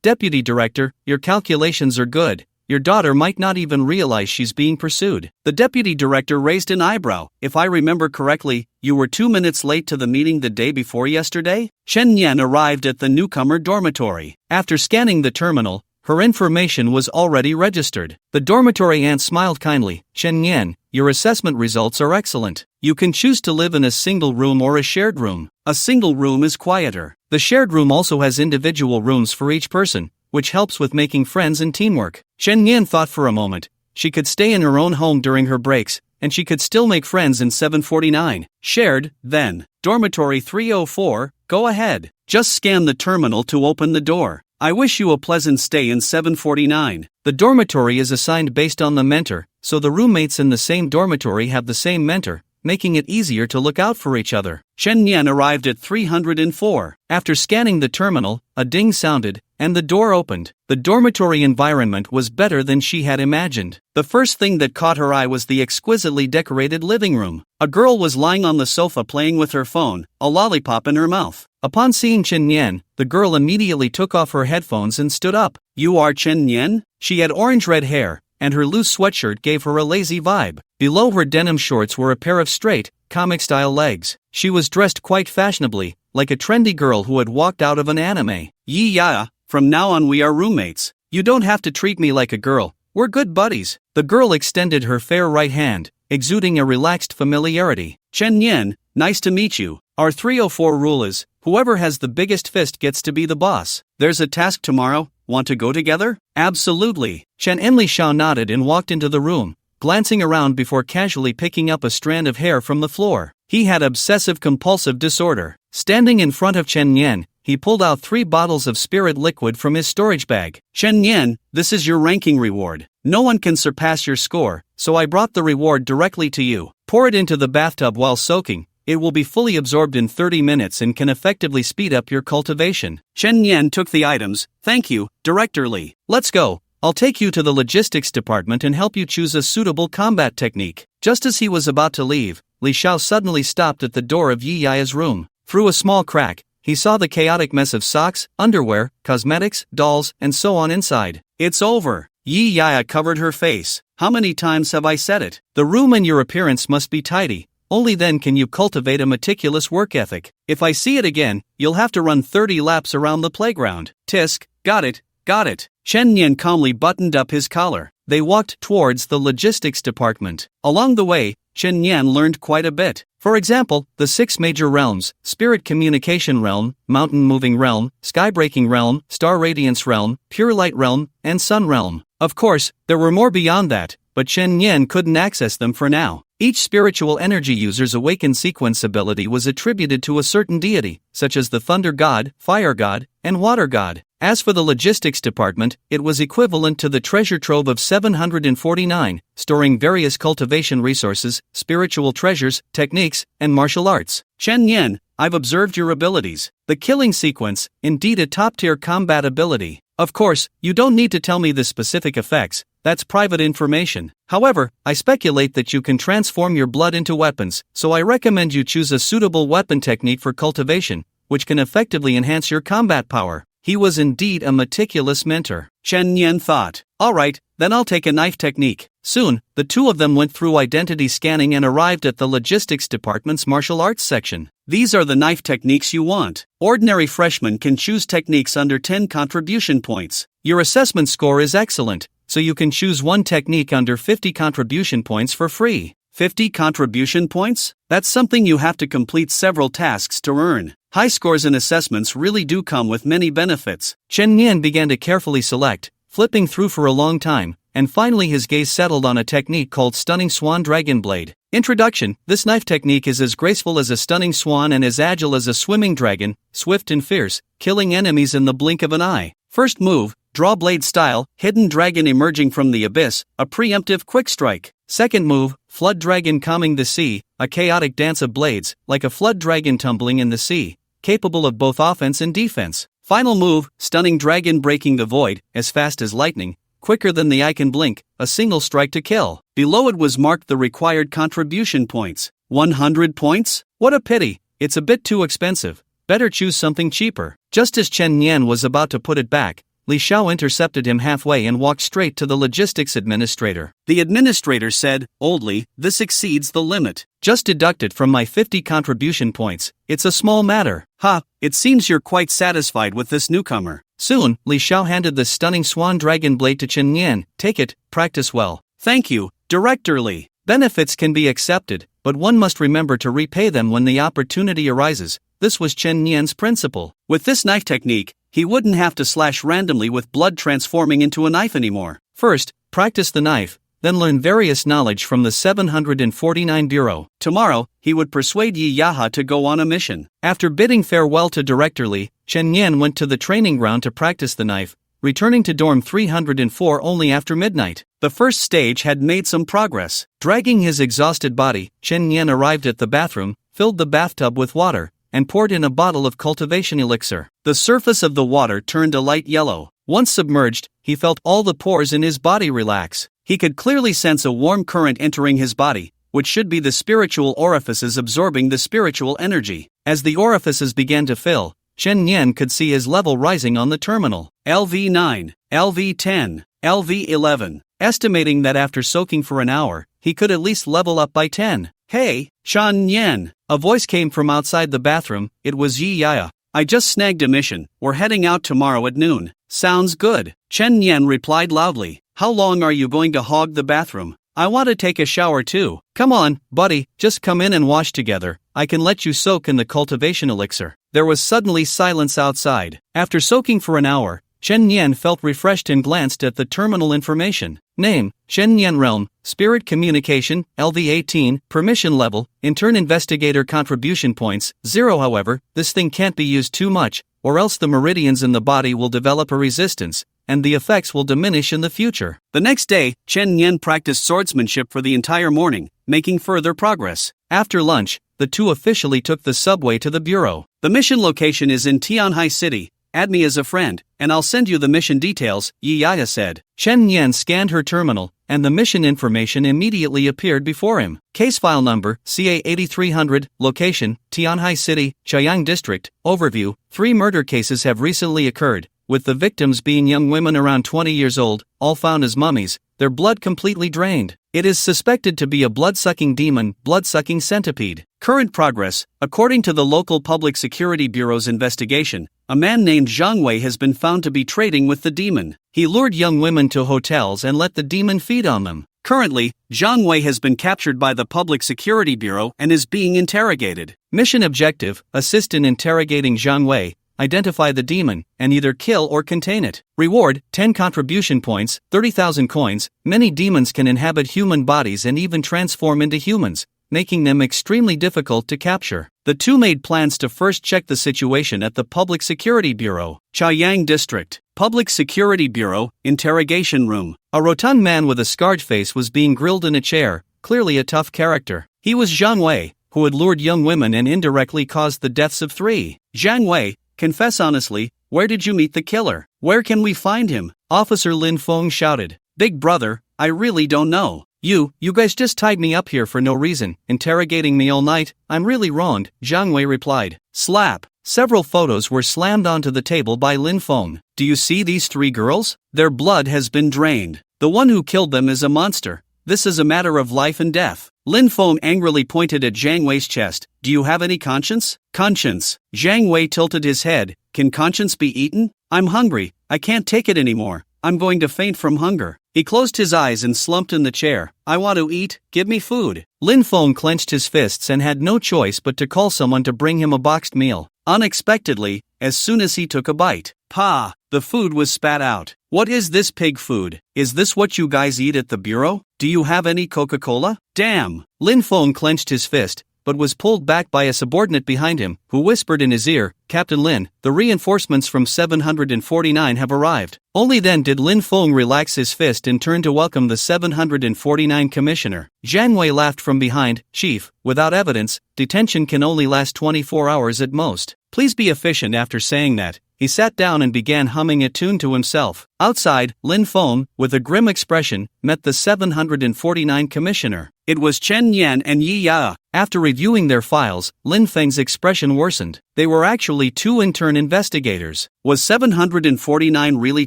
Deputy Director, your calculations are good. Your daughter might not even realize she's being pursued. The deputy director raised an eyebrow. If I remember correctly, you were 2 minutes late to the meeting the day before yesterday? Chen Nian arrived at the newcomer dormitory. After scanning the terminal, Her information was already registered. The dormitory aunt smiled kindly. Chen Yan, your assessment results are excellent. You can choose to live in a single room or a shared room. A single room is quieter. The shared room also has individual rooms for each person, which helps with making friends and teamwork. Chen Yan thought for a moment. She could stay in her own home during her breaks, and she could still make friends in 749. Shared, then. Dormitory 304, go ahead. Just scan the terminal to open the door. I wish you a pleasant stay in 749. The dormitory is assigned based on the mentor, so the roommates in the same dormitory have the same mentor, making it easier to look out for each other. Chen Yan arrived at 304. After scanning the terminal, a ding sounded, and the door opened. The dormitory environment was better than she had imagined. The first thing that caught her eye was the exquisitely decorated living room. A girl was lying on the sofa playing with her phone, a lollipop in her mouth. Upon seeing Chen Yan, the girl immediately took off her headphones and stood up. You are Chen Yan? She had orange-red hair, and her loose sweatshirt gave her a lazy vibe. Below her denim shorts were a pair of straight, comic-style legs. She was dressed quite fashionably, like a trendy girl who had walked out of an anime. Yeah, from now on we are roommates. You don't have to treat me like a girl, we're good buddies. The girl extended her fair right hand, exuding a relaxed familiarity. Chen Yan, nice to meet you. Our 304 rule is, whoever has the biggest fist gets to be the boss. There's a task tomorrow, want to go together? Absolutely. Chen Enlishao nodded and walked into the room, glancing around before casually picking up a strand of hair from the floor. He had obsessive-compulsive disorder. Standing in front of Chen Yan, he pulled out 3 bottles of spirit liquid from his storage bag. Chen Yan, this is your ranking reward. No one can surpass your score, so I brought the reward directly to you. Pour it into the bathtub while soaking. It will be fully absorbed in 30 minutes and can effectively speed up your cultivation. Chen Yan took the items. Thank you, Director Li. Let's go. I'll take you to the logistics department and help you choose a suitable combat technique. Just as he was about to leave, Li Xiao suddenly stopped at the door of Yi Yaya's room. Through a small crack, he saw the chaotic mess of socks, underwear, cosmetics, dolls, and so on inside. It's over. Yi Yaya covered her face. How many times have I said it? The room and your appearance must be tidy. Only then can you cultivate a meticulous work ethic. If I see it again, you'll have to run 30 laps around the playground. Tisk, got it. Chen Yan calmly buttoned up his collar. They walked towards the logistics department. Along the way, Chen Yan learned quite a bit. For example, the 6 major realms: Spirit Communication Realm, Mountain Moving Realm, Sky Breaking Realm, Star Radiance Realm, Pure Light Realm, and Sun Realm. Of course, there were more beyond that, but Chen Yan couldn't access them for now. Each spiritual energy user's Awaken sequence ability was attributed to a certain deity, such as the Thunder God, Fire God, and Water God. As for the logistics department, it was equivalent to the treasure trove of 749, storing various cultivation resources, spiritual treasures, techniques, and martial arts. Chen Yan, I've observed your abilities. The killing sequence, indeed a top-tier combat ability. Of course, you don't need to tell me the specific effects, that's private information. However, I speculate that you can transform your blood into weapons, so I recommend you choose a suitable weapon technique for cultivation, which can effectively enhance your combat power. He was indeed a meticulous mentor. Chen Yan thought. Alright, then I'll take a knife technique. Soon, the two of them went through identity scanning and arrived at the logistics department's martial arts section. These are the knife techniques you want. Ordinary freshmen can choose techniques under 10 contribution points. Your assessment score is excellent, so you can choose one technique under 50 contribution points for free. 50 contribution points? That's something you have to complete several tasks to earn. High scores in assessments really do come with many benefits. Chen Yan began to carefully select, flipping through for a long time, and finally his gaze settled on a technique called Stunning Swan Dragon Blade. Introduction: this knife technique is as graceful as a stunning swan and as agile as a swimming dragon, swift and fierce, killing enemies in the blink of an eye. First move, draw blade style, hidden dragon emerging from the abyss, a preemptive quick strike. Second move, flood dragon calming the sea, a chaotic dance of blades, like a flood dragon tumbling in the sea, capable of both offense and defense. Final move, stunning dragon breaking the void, as fast as lightning, quicker than the eye can blink, a single strike to kill. Below it was marked the required contribution points. 100 points? What a pity, it's a bit too expensive. Better choose something cheaper. Just as Chen Yan was about to put it back, Li Xiao intercepted him halfway and walked straight to the logistics administrator. The administrator said, "Old Li, this exceeds the limit. Just deduct it from my 50 contribution points, it's a small matter. Ha, it seems you're quite satisfied with this newcomer. Soon, Li Xiao handed the stunning swan dragon blade to Chen Yan. Take it, practice well. Thank you, Director Li. Benefits can be accepted, but one must remember to repay them when the opportunity arises. This was Chen Yan's principle. With this knife technique, he wouldn't have to slash randomly with blood transforming into a knife anymore. First, practice the knife, then learn various knowledge from the 749 Bureau. Tomorrow, he would persuade Yi Yaha to go on a mission. After bidding farewell to Director Li, Chen Yan went to the training ground to practice the knife, returning to dorm 304 only after midnight. The first stage had made some progress. Dragging his exhausted body, Chen Yan arrived at the bathroom, filled the bathtub with water, and poured in a bottle of cultivation elixir. The surface of the water turned a light yellow. Once submerged, he felt all the pores in his body relax. He could clearly sense a warm current entering his body, which should be the spiritual orifices absorbing the spiritual energy. As the orifices began to fill, Chen Yan could see his level rising on the terminal. LV9, LV10, LV11. Estimating that after soaking for an hour, he could at least level up by 10. Hey, Chen Yan! A voice came from outside the bathroom. It was Yi Yaya. I just snagged a mission. We're heading out tomorrow at noon. Sounds good. Chen Yan replied loudly. How long are you going to hog the bathroom? I want to take a shower too. Come on, buddy, just come in and wash together. I can let you soak in the cultivation elixir. There was suddenly silence outside. After soaking for an hour, Chen Yan felt refreshed and glanced at the terminal information. Name, Shen Yan Realm, Spirit Communication, LV18, Permission Level, Intern Investigator Contribution Points, 0. However, this thing can't be used too much, or else the meridians in the body will develop a resistance, and the effects will diminish in the future. The next day, Chen Yan practiced swordsmanship for the entire morning, making further progress. After lunch, the two officially took the subway to the bureau. The mission location is in Tianhai City. Add me as a friend, and I'll send you the mission details, Yi Yaya said. Chen Yan scanned her terminal, and the mission information immediately appeared before him. Case file number, CA 8300, location, Tianhai City, Chaoyang District, overview, 3 murder cases have recently occurred, with the victims being young women around 20 years old, all found as mummies, their blood completely drained. It is suspected to be a blood-sucking demon, blood-sucking centipede. Current progress, according to the local Public Security Bureau's investigation, a man named Zhang Wei has been found to be trading with the demon. He lured young women to hotels and let the demon feed on them. Currently, Zhang Wei has been captured by the Public Security Bureau and is being interrogated. Mission objective, assist in interrogating Zhang Wei, identify the demon, and either kill or contain it. Reward, 10 contribution points, 30,000 coins. Many demons can inhabit human bodies and even transform into humans, making them extremely difficult to capture. The two made plans to first check the situation at the Public Security Bureau. Chaoyang District, Public Security Bureau, Interrogation Room. A rotund man with a scarred face was being grilled in a chair, clearly a tough character. He was Zhang Wei, who had lured young women and indirectly caused the deaths of 3. Zhang Wei, confess honestly, where did you meet the killer? Where can we find him? Officer Lin Feng shouted. Big brother, I really don't know. You guys just tied me up here for no reason, interrogating me all night. I'm really wronged, Zhang Wei replied. Slap. Several photos were slammed onto the table by Lin Feng. Do you see these 3 girls? Their blood has been drained. The one who killed them is a monster. This is a matter of life and death. Lin Feng angrily pointed at Zhang Wei's chest. Do you have any conscience? Conscience. Zhang Wei tilted his head. Can conscience be eaten? I'm hungry. I can't take it anymore. I'm going to faint from hunger. He closed his eyes and slumped in the chair. I want to eat. Give me food. Lin Feng clenched his fists and had no choice but to call someone to bring him a boxed meal. Unexpectedly, as soon as he took a bite, pa! The food was spat out. What is this pig food? Is this what you guys eat at the bureau? Do you have any Coca-Cola? Damn! Lin Feng clenched his fist, but was pulled back by a subordinate behind him, who whispered in his ear, Captain Lin, the reinforcements from 749 have arrived. Only then did Lin Feng relax his fist and turn to welcome the 749 commissioner. Zhang Wei laughed from behind. Chief, without evidence, detention can only last 24 hours at most. Please be efficient. After saying that, he sat down and began humming a tune to himself. Outside, Lin Feng, with a grim expression, met the 749 commissioner. It was Chen Yan and Yi Ya. After reviewing their files, Lin Feng's expression worsened. They were actually 2 intern investigators. Was 749 really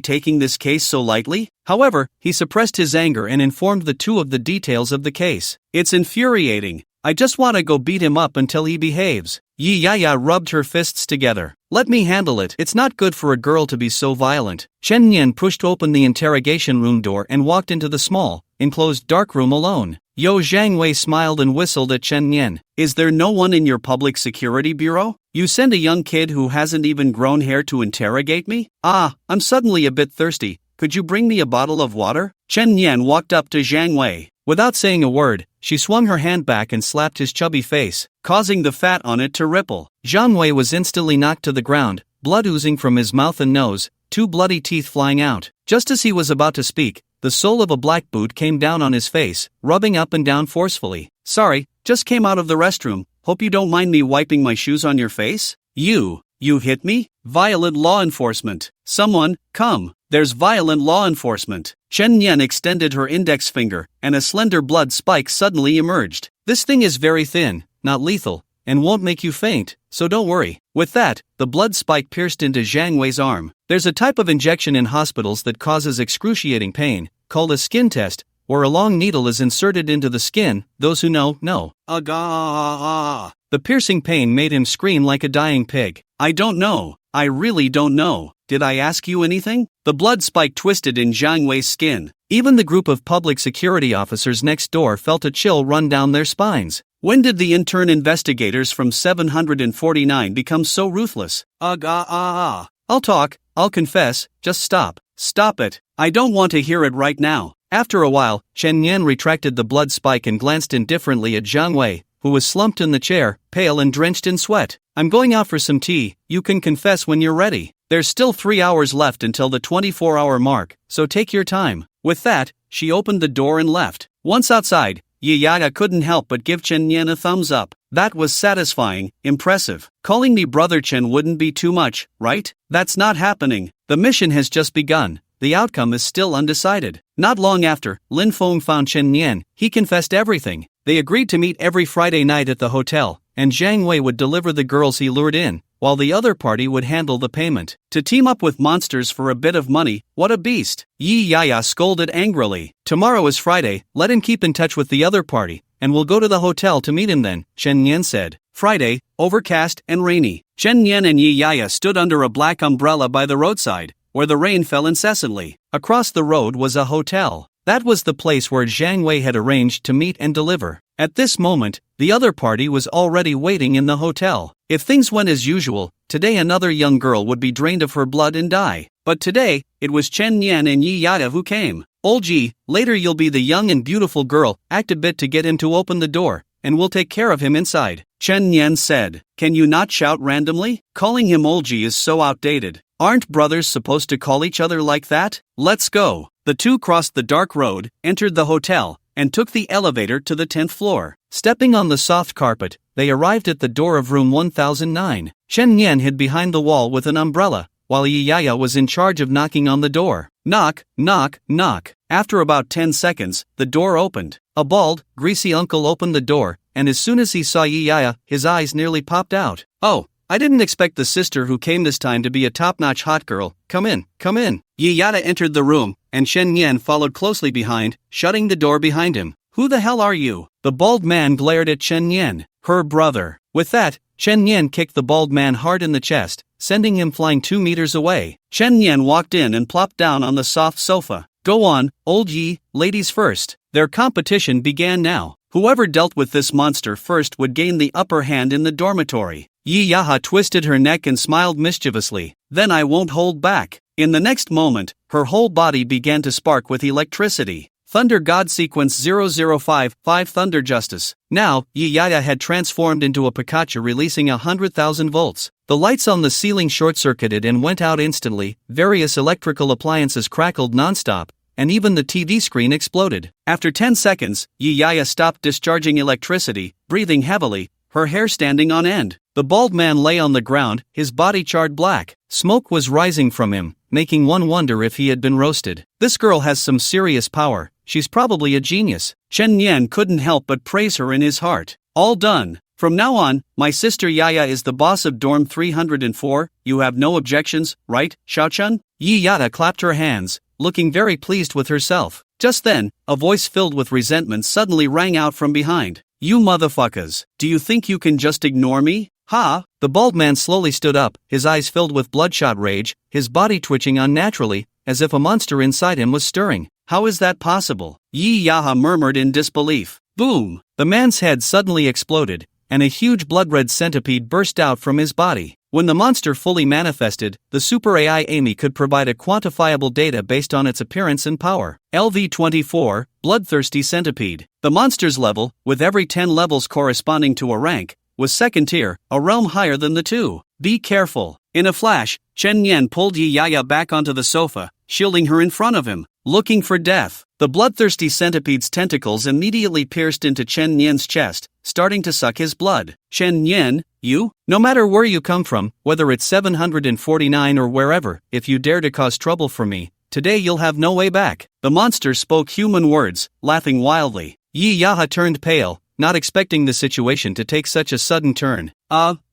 taking this case so lightly? However, he suppressed his anger and informed the 2 of the details of the case. It's infuriating. I just wanna go beat him up until he behaves. Yi Yaya rubbed her fists together. Let me handle it. It's not good for a girl to be so violent. Chen Nian pushed open the interrogation room door and walked into the small, enclosed dark room alone. Yo Zhang Wei smiled and whistled at Chen Nian. Is there no one in your public security bureau? You send a young kid who hasn't even grown hair to interrogate me? Ah, I'm suddenly a bit thirsty. Could you bring me a bottle of water? Chen Nian walked up to Zhang Wei. Without saying a word, she swung her hand back and slapped his chubby face, causing the fat on it to ripple. Zhang Wei was instantly knocked to the ground, blood oozing from his mouth and nose, 2 bloody teeth flying out. Just as he was about to speak, the sole of a black boot came down on his face, rubbing up and down forcefully. Sorry, just came out of the restroom. Hope you don't mind me wiping my shoes on your face? You hit me? Violent law enforcement. Someone, come. There's violent law enforcement. Chen Nian extended her index finger, and a slender blood spike suddenly emerged. This thing is very thin, not lethal, and won't make you faint, so don't worry. With that, the blood spike pierced into Zhang Wei's arm. There's a type of injection in hospitals that causes excruciating pain, called a skin test, where a long needle is inserted into the skin. Those who know. Aga! The piercing pain made him scream like a dying pig. I don't know. I really don't know. Did I ask you anything? The blood spike twisted in Zhang Wei's skin. Even the group of public security officers next door felt a chill run down their spines. When did the intern investigators from 749 become so ruthless? I'll talk, I'll confess, just stop. Stop it. I don't want to hear it right now. After a while, Chen Nian retracted the blood spike and glanced indifferently at Zhang Wei, who was slumped in the chair, pale and drenched in sweat. I'm going out for some tea. You can confess when you're ready. There's still 3 hours left until the 24-hour mark, so take your time. With that, she opened the door and left. Once outside, Yi Yaya couldn't help but give Chen Nian a thumbs up. That was satisfying, impressive. Calling me Brother Chen wouldn't be too much, right? That's not happening. The mission has just begun. The outcome is still undecided. Not long after, Lin Feng found Chen Nian. He confessed everything. They agreed to meet every Friday night at the hotel, and Zhang Wei would deliver the girls he lured in, while the other party would handle the payment. To team up with monsters for a bit of money, what a beast! Yi Yaya scolded angrily. Tomorrow is Friday, let him keep in touch with the other party, and we'll go to the hotel to meet him then, Chen Nian said. Friday, overcast and rainy. Chen Nian and Yi Yaya stood under a black umbrella by the roadside, where the rain fell incessantly. Across the road was a hotel. That was the place where Zhang Wei had arranged to meet and deliver. At this moment, the other party was already waiting in the hotel. If things went as usual, today another young girl would be drained of her blood and die. But today, it was Chen Nian and Yi Yaya who came. Old Ji, later you'll be the young and beautiful girl. Act a bit to get him to open the door, and we'll take care of him inside. Chen Nian said. Can you not shout randomly? Calling him Old Ji is so outdated. Aren't brothers supposed to call each other like that? Let's go. The two crossed the dark road, entered the hotel, and took the elevator to the 10th floor. Stepping on the soft carpet, they arrived at the door of room 1009. Chen Nian hid behind the wall with an umbrella, while Yi Yaya was in charge of knocking on the door. Knock, knock, knock. After about 10 seconds, the door opened. A bald, greasy uncle opened the door, and as soon as he saw Yi Yaya, his eyes nearly popped out. Oh, I didn't expect the sister who came this time to be a top-notch hot girl. Come in, come in. Yi Yaya entered the room, and Chen Nian followed closely behind, shutting the door behind him. Who the hell are you? The bald man glared at Chen Nian. Her brother. With that, Chen Nian kicked the bald man hard in the chest, sending him flying 2 meters away. Chen Nian walked in and plopped down on the soft sofa. Go on, old Yi, ladies first. Their competition began now. Whoever dealt with this monster first would gain the upper hand in the dormitory. Yi Yaha twisted her neck and smiled mischievously. Then I won't hold back. In the next moment, her whole body began to spark with electricity. Thunder God Sequence 0055 Thunder Justice. Now, Yi Yaya had transformed into a Pikachu releasing 100,000 volts. The lights on the ceiling short-circuited and went out instantly, various electrical appliances crackled non-stop, and even the TV screen exploded. After 10 seconds, Yi Yaya stopped discharging electricity, breathing heavily, her hair standing on end. The bald man lay on the ground, his body charred black. Smoke was rising from him, making one wonder if he had been roasted. This girl has some serious power. She's probably a genius. Chen Nian couldn't help but praise her in his heart. All done. From now on, my sister Yaya is the boss of dorm 304. You have no objections, right, Xiaochun? Yi Yaya clapped her hands, looking very pleased with herself. Just then, a voice filled with resentment suddenly rang out from behind. "You motherfuckers, do you think you can just ignore me? Ha!" The bald man slowly stood up, his eyes filled with bloodshot rage, his body twitching unnaturally, as if a monster inside him was stirring. "How is that possible?" Yi Yaha murmured in disbelief. Boom! The man's head suddenly exploded, and a huge blood-red centipede burst out from his body. When the monster fully manifested, the Super AI Amy could provide a quantifiable data based on its appearance and power. LV-24, Bloodthirsty Centipede. The monster's level, with every 10 levels corresponding to a rank, was second tier, a realm higher than the two. Be careful. In a flash, Chen Yan pulled Yi Yaya back onto the sofa, shielding her in front of him. Looking for death. The bloodthirsty centipede's tentacles immediately pierced into Chen Yan's chest, starting to suck his blood. "Chen Yan, you? No matter where you come from, whether it's 749 or wherever, if you dare to cause trouble for me, today you'll have no way back." The monster spoke human words, laughing wildly. Yi Yaha turned pale, not expecting the situation to take such a sudden turn.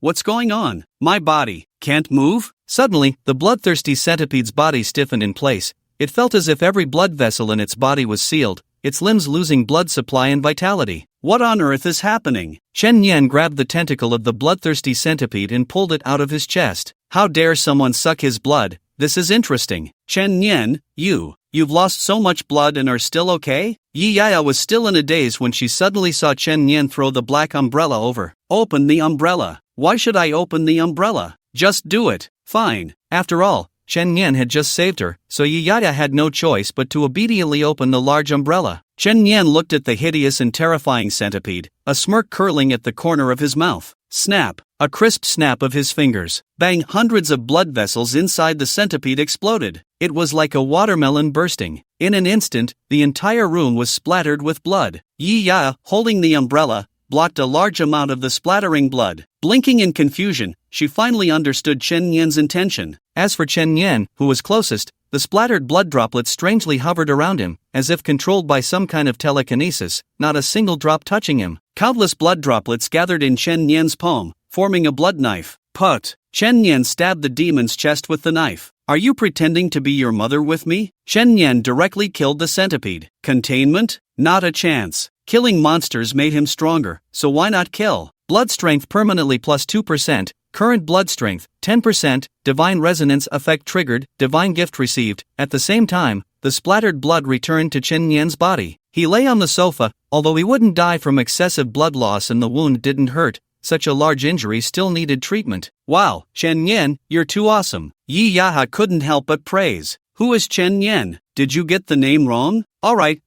What's going on? My body can't move?" Suddenly, the bloodthirsty centipede's body stiffened in place. It felt as if every blood vessel in its body was sealed, its limbs losing blood supply and vitality. What on earth is happening? Chen Yan grabbed the tentacle of the bloodthirsty centipede and pulled it out of his chest. How dare someone suck his blood? This is interesting. "Chen Yan, you've lost so much blood and are still okay?" Yi Yaya was still in a daze when she suddenly saw Chen Yan throw the black umbrella over. "Open the umbrella." "Why should I open the umbrella?" "Just do it." "Fine." After all, Chen Yan had just saved her, so Yi Yaya had no choice but to obediently open the large umbrella. Chen Yan looked at the hideous and terrifying centipede, a smirk curling at the corner of his mouth. Snap! A crisp snap of his fingers. Bang! Hundreds of blood vessels inside the centipede exploded. It was like a watermelon bursting. In an instant, the entire room was splattered with blood. Yi Yaya, holding the umbrella, blocked a large amount of the splattering blood. Blinking in confusion, she finally understood Chen Yan's intention. As for Chen Yan, who was closest, the splattered blood droplets strangely hovered around him, as if controlled by some kind of telekinesis, not a single drop touching him. Countless blood droplets gathered in Chen Yan's palm, forming a blood knife. Put! Chen Yan stabbed the demon's chest with the knife. "Are you pretending to be your mother with me?" Chen Yan directly killed the centipede. Containment? Not a chance. Killing monsters made him stronger, so why not kill? Blood strength permanently plus 2%, current blood strength, 10%, divine resonance effect triggered, divine gift received. At the same time, the splattered blood returned to Chen Yan's body. He lay on the sofa, although he wouldn't die from excessive blood loss and the wound didn't hurt, such a large injury still needed treatment. "Wow, Chen Yan, you're too awesome." Yi Yaha couldn't help but praise. "Who is Chen Yan? Did you get the name wrong?" Alright,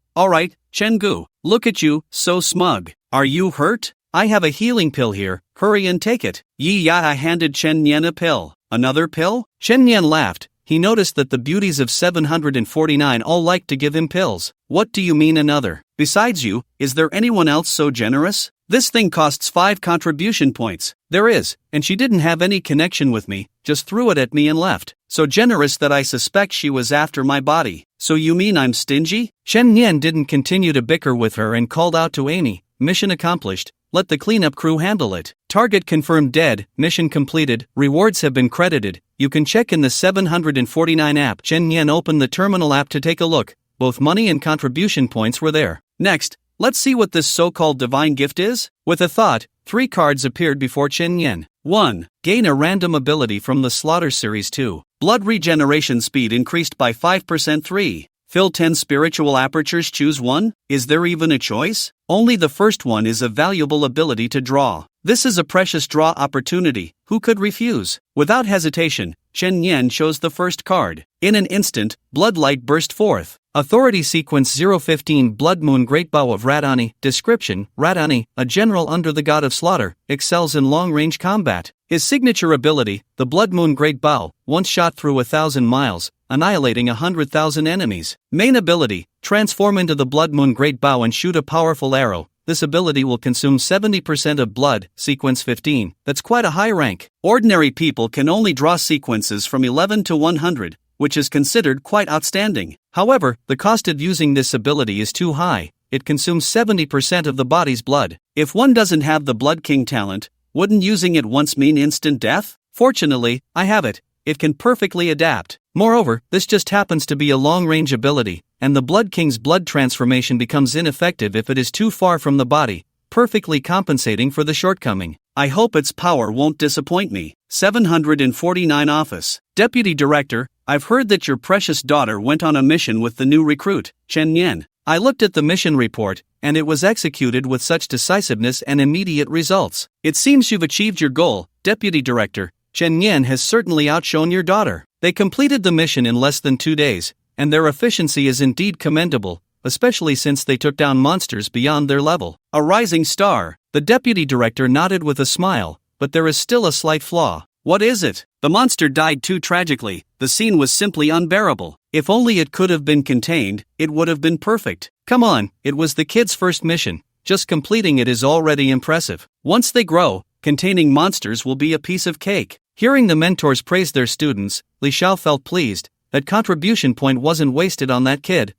Chen Gu. Look at you, so smug. Are you hurt? I have a healing pill here, hurry and take it." Yi Yaha handed Chen Yan a pill. "Another pill?" Chen Yan laughed. He noticed that the beauties of 749 all liked to give him pills. "What do you mean another? Besides you, is there anyone else so generous? This thing costs 5 contribution points." "There is, and she didn't have any connection with me, just threw it at me and left. So generous that I suspect she was after my body." "So you mean I'm stingy?" Chen Yan didn't continue to bicker with her and called out to Amy. "Mission accomplished. Let the cleanup crew handle it. Target confirmed dead, mission completed, rewards have been credited. You can check in the 749 app." Chen Yan opened the terminal app to take a look. Both money and contribution points were there. "Next, let's see what this so-called divine gift is." With a thought, 3 cards appeared before Chen Yan. 1. Gain a random ability from the Slaughter Series. 2. Blood regeneration speed increased by 5%. 3. Fill 10 spiritual apertures, choose 1. Is there even a choice? Only the first one is a valuable ability to draw. This is a precious draw opportunity, who could refuse? Without hesitation, Chen Yan chose the first card. In an instant, bloodlight burst forth. Authority Sequence 015 Blood Moon Great Bow of Radhani. Description: Radhani, a general under the god of slaughter, excels in long-range combat. His signature ability, the Blood Moon Great Bow, once shot through 1,000 miles, annihilating 100,000 enemies. Main ability: transform into the Blood Moon Great Bow and shoot a powerful arrow. This ability will consume 70% of blood. Sequence 15. That's quite a high rank. Ordinary people can only draw sequences from 11 to 100, which is considered quite outstanding. However, the cost of using this ability is too high. It consumes 70% of the body's blood. If one doesn't have the Blood King talent, wouldn't using it once mean instant death? Fortunately, I have it. it can perfectly adapt. Moreover, this just happens to be a long-range ability, and the Blood King's blood transformation becomes ineffective if it is too far from the body, perfectly compensating for the shortcoming. I hope its power won't disappoint me. 749 Office. Deputy Director, I've heard that your precious daughter went on a mission with the new recruit, Chen Yan. I looked at the mission report, and it was executed with such decisiveness and immediate results. It seems you've achieved your goal, Deputy Director. Chen Yan has certainly outshone your daughter. They completed the mission in less than 2 days, and their efficiency is indeed commendable, especially since they took down monsters beyond their level. A rising star. The Deputy Director nodded with a smile, but there is still a slight flaw. What is it? The monster died too tragically. The scene was simply unbearable. If only it could have been contained, it would have been perfect. Come on, it was the kid's first mission. Just completing it is already impressive. Once they grow, containing monsters will be a piece of cake. Hearing the mentors praise their students, Li Xiao felt pleased. That contribution point wasn't wasted on that kid.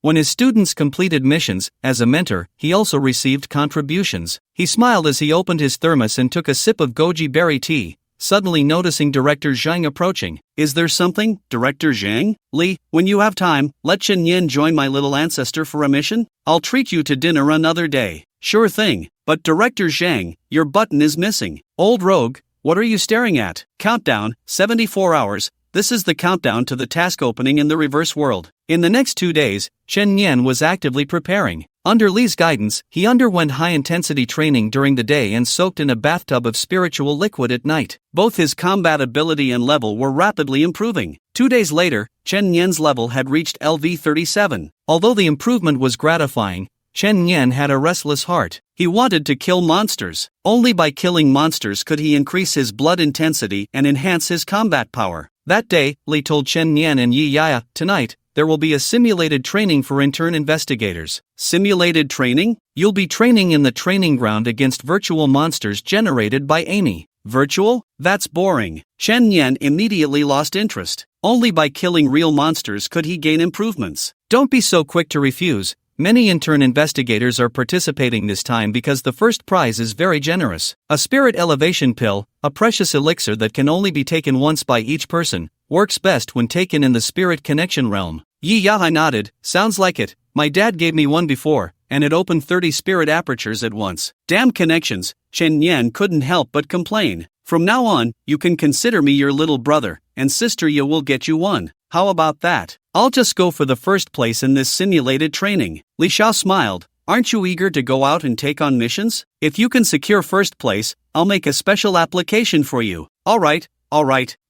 When his students completed missions, as a mentor, he also received contributions. He smiled as he opened his thermos and took a sip of goji berry tea, suddenly noticing Director Zhang approaching. Is there something, Director Zhang? Li, when you have time, let Chen Yan join my little ancestor for a mission? I'll treat you to dinner another day. Sure thing, but Director Zhang, your button is missing. Old rogue, what are you staring at? Countdown, 74 hours. This is the countdown to the task opening in the reverse world. In the next 2 days, Chen Yan was actively preparing. Under Li's guidance, he underwent high-intensity training during the day and soaked in a bathtub of spiritual liquid at night. Both his combat ability and level were rapidly improving. 2 days later, Chen Yan's level had reached LV37. Although the improvement was gratifying, Chen Yan had a restless heart. He wanted to kill monsters. Only by killing monsters could he increase his blood intensity and enhance his combat power. That day, Li told Chen Yan and Yi Yaya, tonight, there will be a simulated training for intern investigators. Simulated training? You'll be training in the training ground against virtual monsters generated by Amy. Virtual? That's boring. Chen Yan immediately lost interest. Only by killing real monsters could he gain improvements. Don't be so quick to refuse. Many intern investigators are participating this time because the first prize is very generous. A spirit elevation pill, a precious elixir that can only be taken once by each person, works best when taken in the spirit connection realm. Yi Yahai nodded, sounds like it. My dad gave me one before, and it opened 30 spirit apertures at once. Damn connections. Chen Yan couldn't help but complain. From now on, you can consider me your little brother, and Sister Ya will get you one. How about that? I'll just go for the first place in this simulated training. Li Xiao smiled. Aren't you eager to go out and take on missions? If you can secure first place, I'll make a special application for you. All right.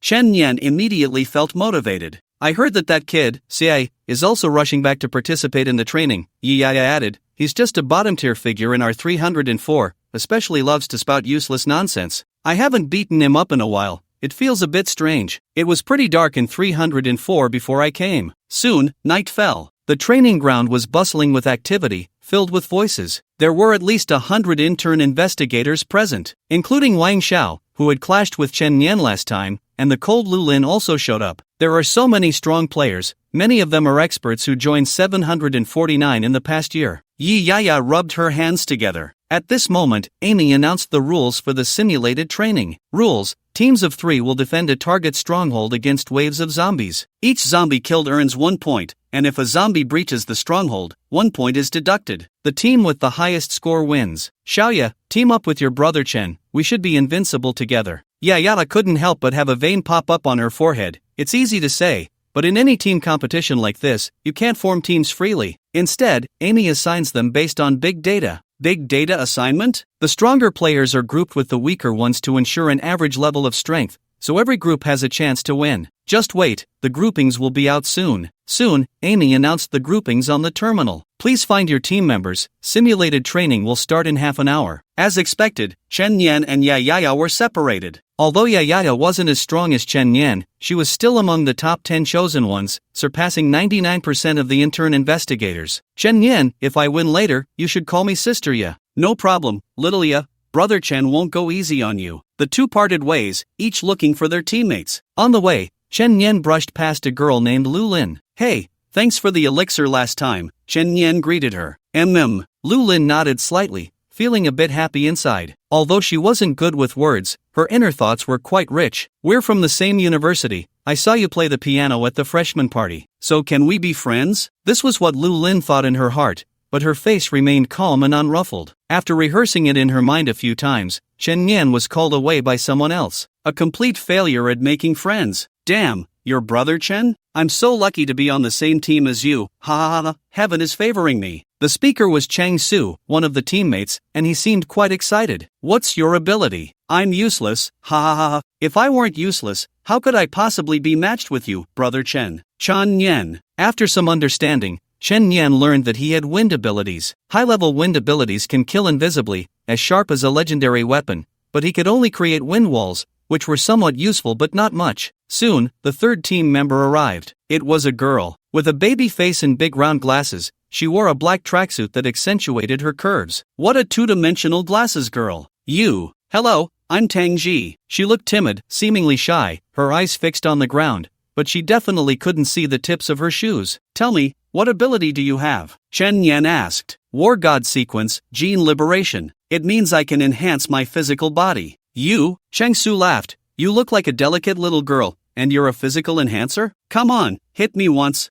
Chen Yan immediately felt motivated. I heard that kid, Xie, is also rushing back to participate in the training. Yi Yaya added, he's just a bottom-tier figure in our 304, especially loves to spout useless nonsense. I haven't beaten him up in a while. It feels a bit strange. It was pretty dark in 304 before I came. Soon, night fell. The training ground was bustling with activity, filled with voices. There were at least 100 intern investigators present, including Wang Xiao, who had clashed with Chen Yan last time, and the cold Lu Lin also showed up. There are so many strong players, many of them are experts who joined 749 in the past year. Yi Yaya rubbed her hands together. At this moment, Amy announced the rules for the simulated training. Rules: teams of 3 will defend a target stronghold against waves of zombies. Each zombie killed earns 1 point, and if a zombie breaches the stronghold, 1 point is deducted. The team with the highest score wins. Xiaoya, team up with your brother Chen, we should be invincible together. Yayata couldn't help but have a vein pop up on her forehead. It's easy to say, but in any team competition like this, you can't form teams freely. Instead, Amy assigns them based on big data. Big data assignment? The stronger players are grouped with the weaker ones to ensure an average level of strength, so every group has a chance to win. Just wait, the groupings will be out soon. Soon, Amy announced the groupings on the terminal. Please find your team members. Simulated training will start in half an hour. As expected, Chen Yan and Yaya were separated. Although Yaya wasn't as strong as Chen Yan, she was still among the top 10 chosen ones, surpassing 99% of the intern investigators. Chen Yan, if I win later, you should call me Sister Ya. No problem, little Ya. Brother Chen won't go easy on you. The two parted ways, each looking for their teammates. On the way, Chen Yan brushed past a girl named Lu Lin. Hey, thanks for the elixir last time, Chen Yan greeted her. Lu Lin nodded slightly, feeling a bit happy inside. Although she wasn't good with words, her inner thoughts were quite rich. We're from the same university. I saw you play the piano at the freshman party. So can we be friends? This was what Lu Lin thought in her heart, but her face remained calm and unruffled. After rehearsing it in her mind a few times, Chen Yan was called away by someone else. A complete failure at making friends. Damn, your brother Chen? I'm so lucky to be on the same team as you. Ha ha ha, heaven is favoring me. The speaker was Chang Su, one of the teammates, and he seemed quite excited. What's your ability? I'm useless. Ha ha ha. If I weren't useless, how could I possibly be matched with you, brother Chen? Chen Yan. After some understanding, Chen Yan learned that he had wind abilities. High-level wind abilities can kill invisibly, as sharp as a legendary weapon, but he could only create wind walls, which were somewhat useful but not much. Soon, the third team member arrived. It was a girl. With a baby face and big round glasses, she wore a black tracksuit that accentuated her curves. What a two-dimensional glasses girl. You. Hello, I'm Tang Ji. She looked timid, seemingly shy, her eyes fixed on the ground, but she definitely couldn't see the tips of her shoes. Tell me, what ability do you have? Chen Yan asked. War God Sequence, Gene Liberation. It means I can enhance my physical body. You? Chang Su laughed. You look like a delicate little girl, and you're a physical enhancer? Come on, hit me once.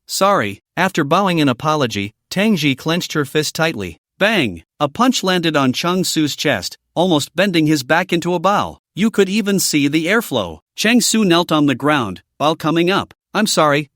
Sorry. After bowing an apology, Tang Ji clenched her fist tightly. Bang! A punch landed on Chang Su's chest, almost bending his back into a bow. You could even see the airflow. Chang Su knelt on the ground, while coming up. I'm sorry.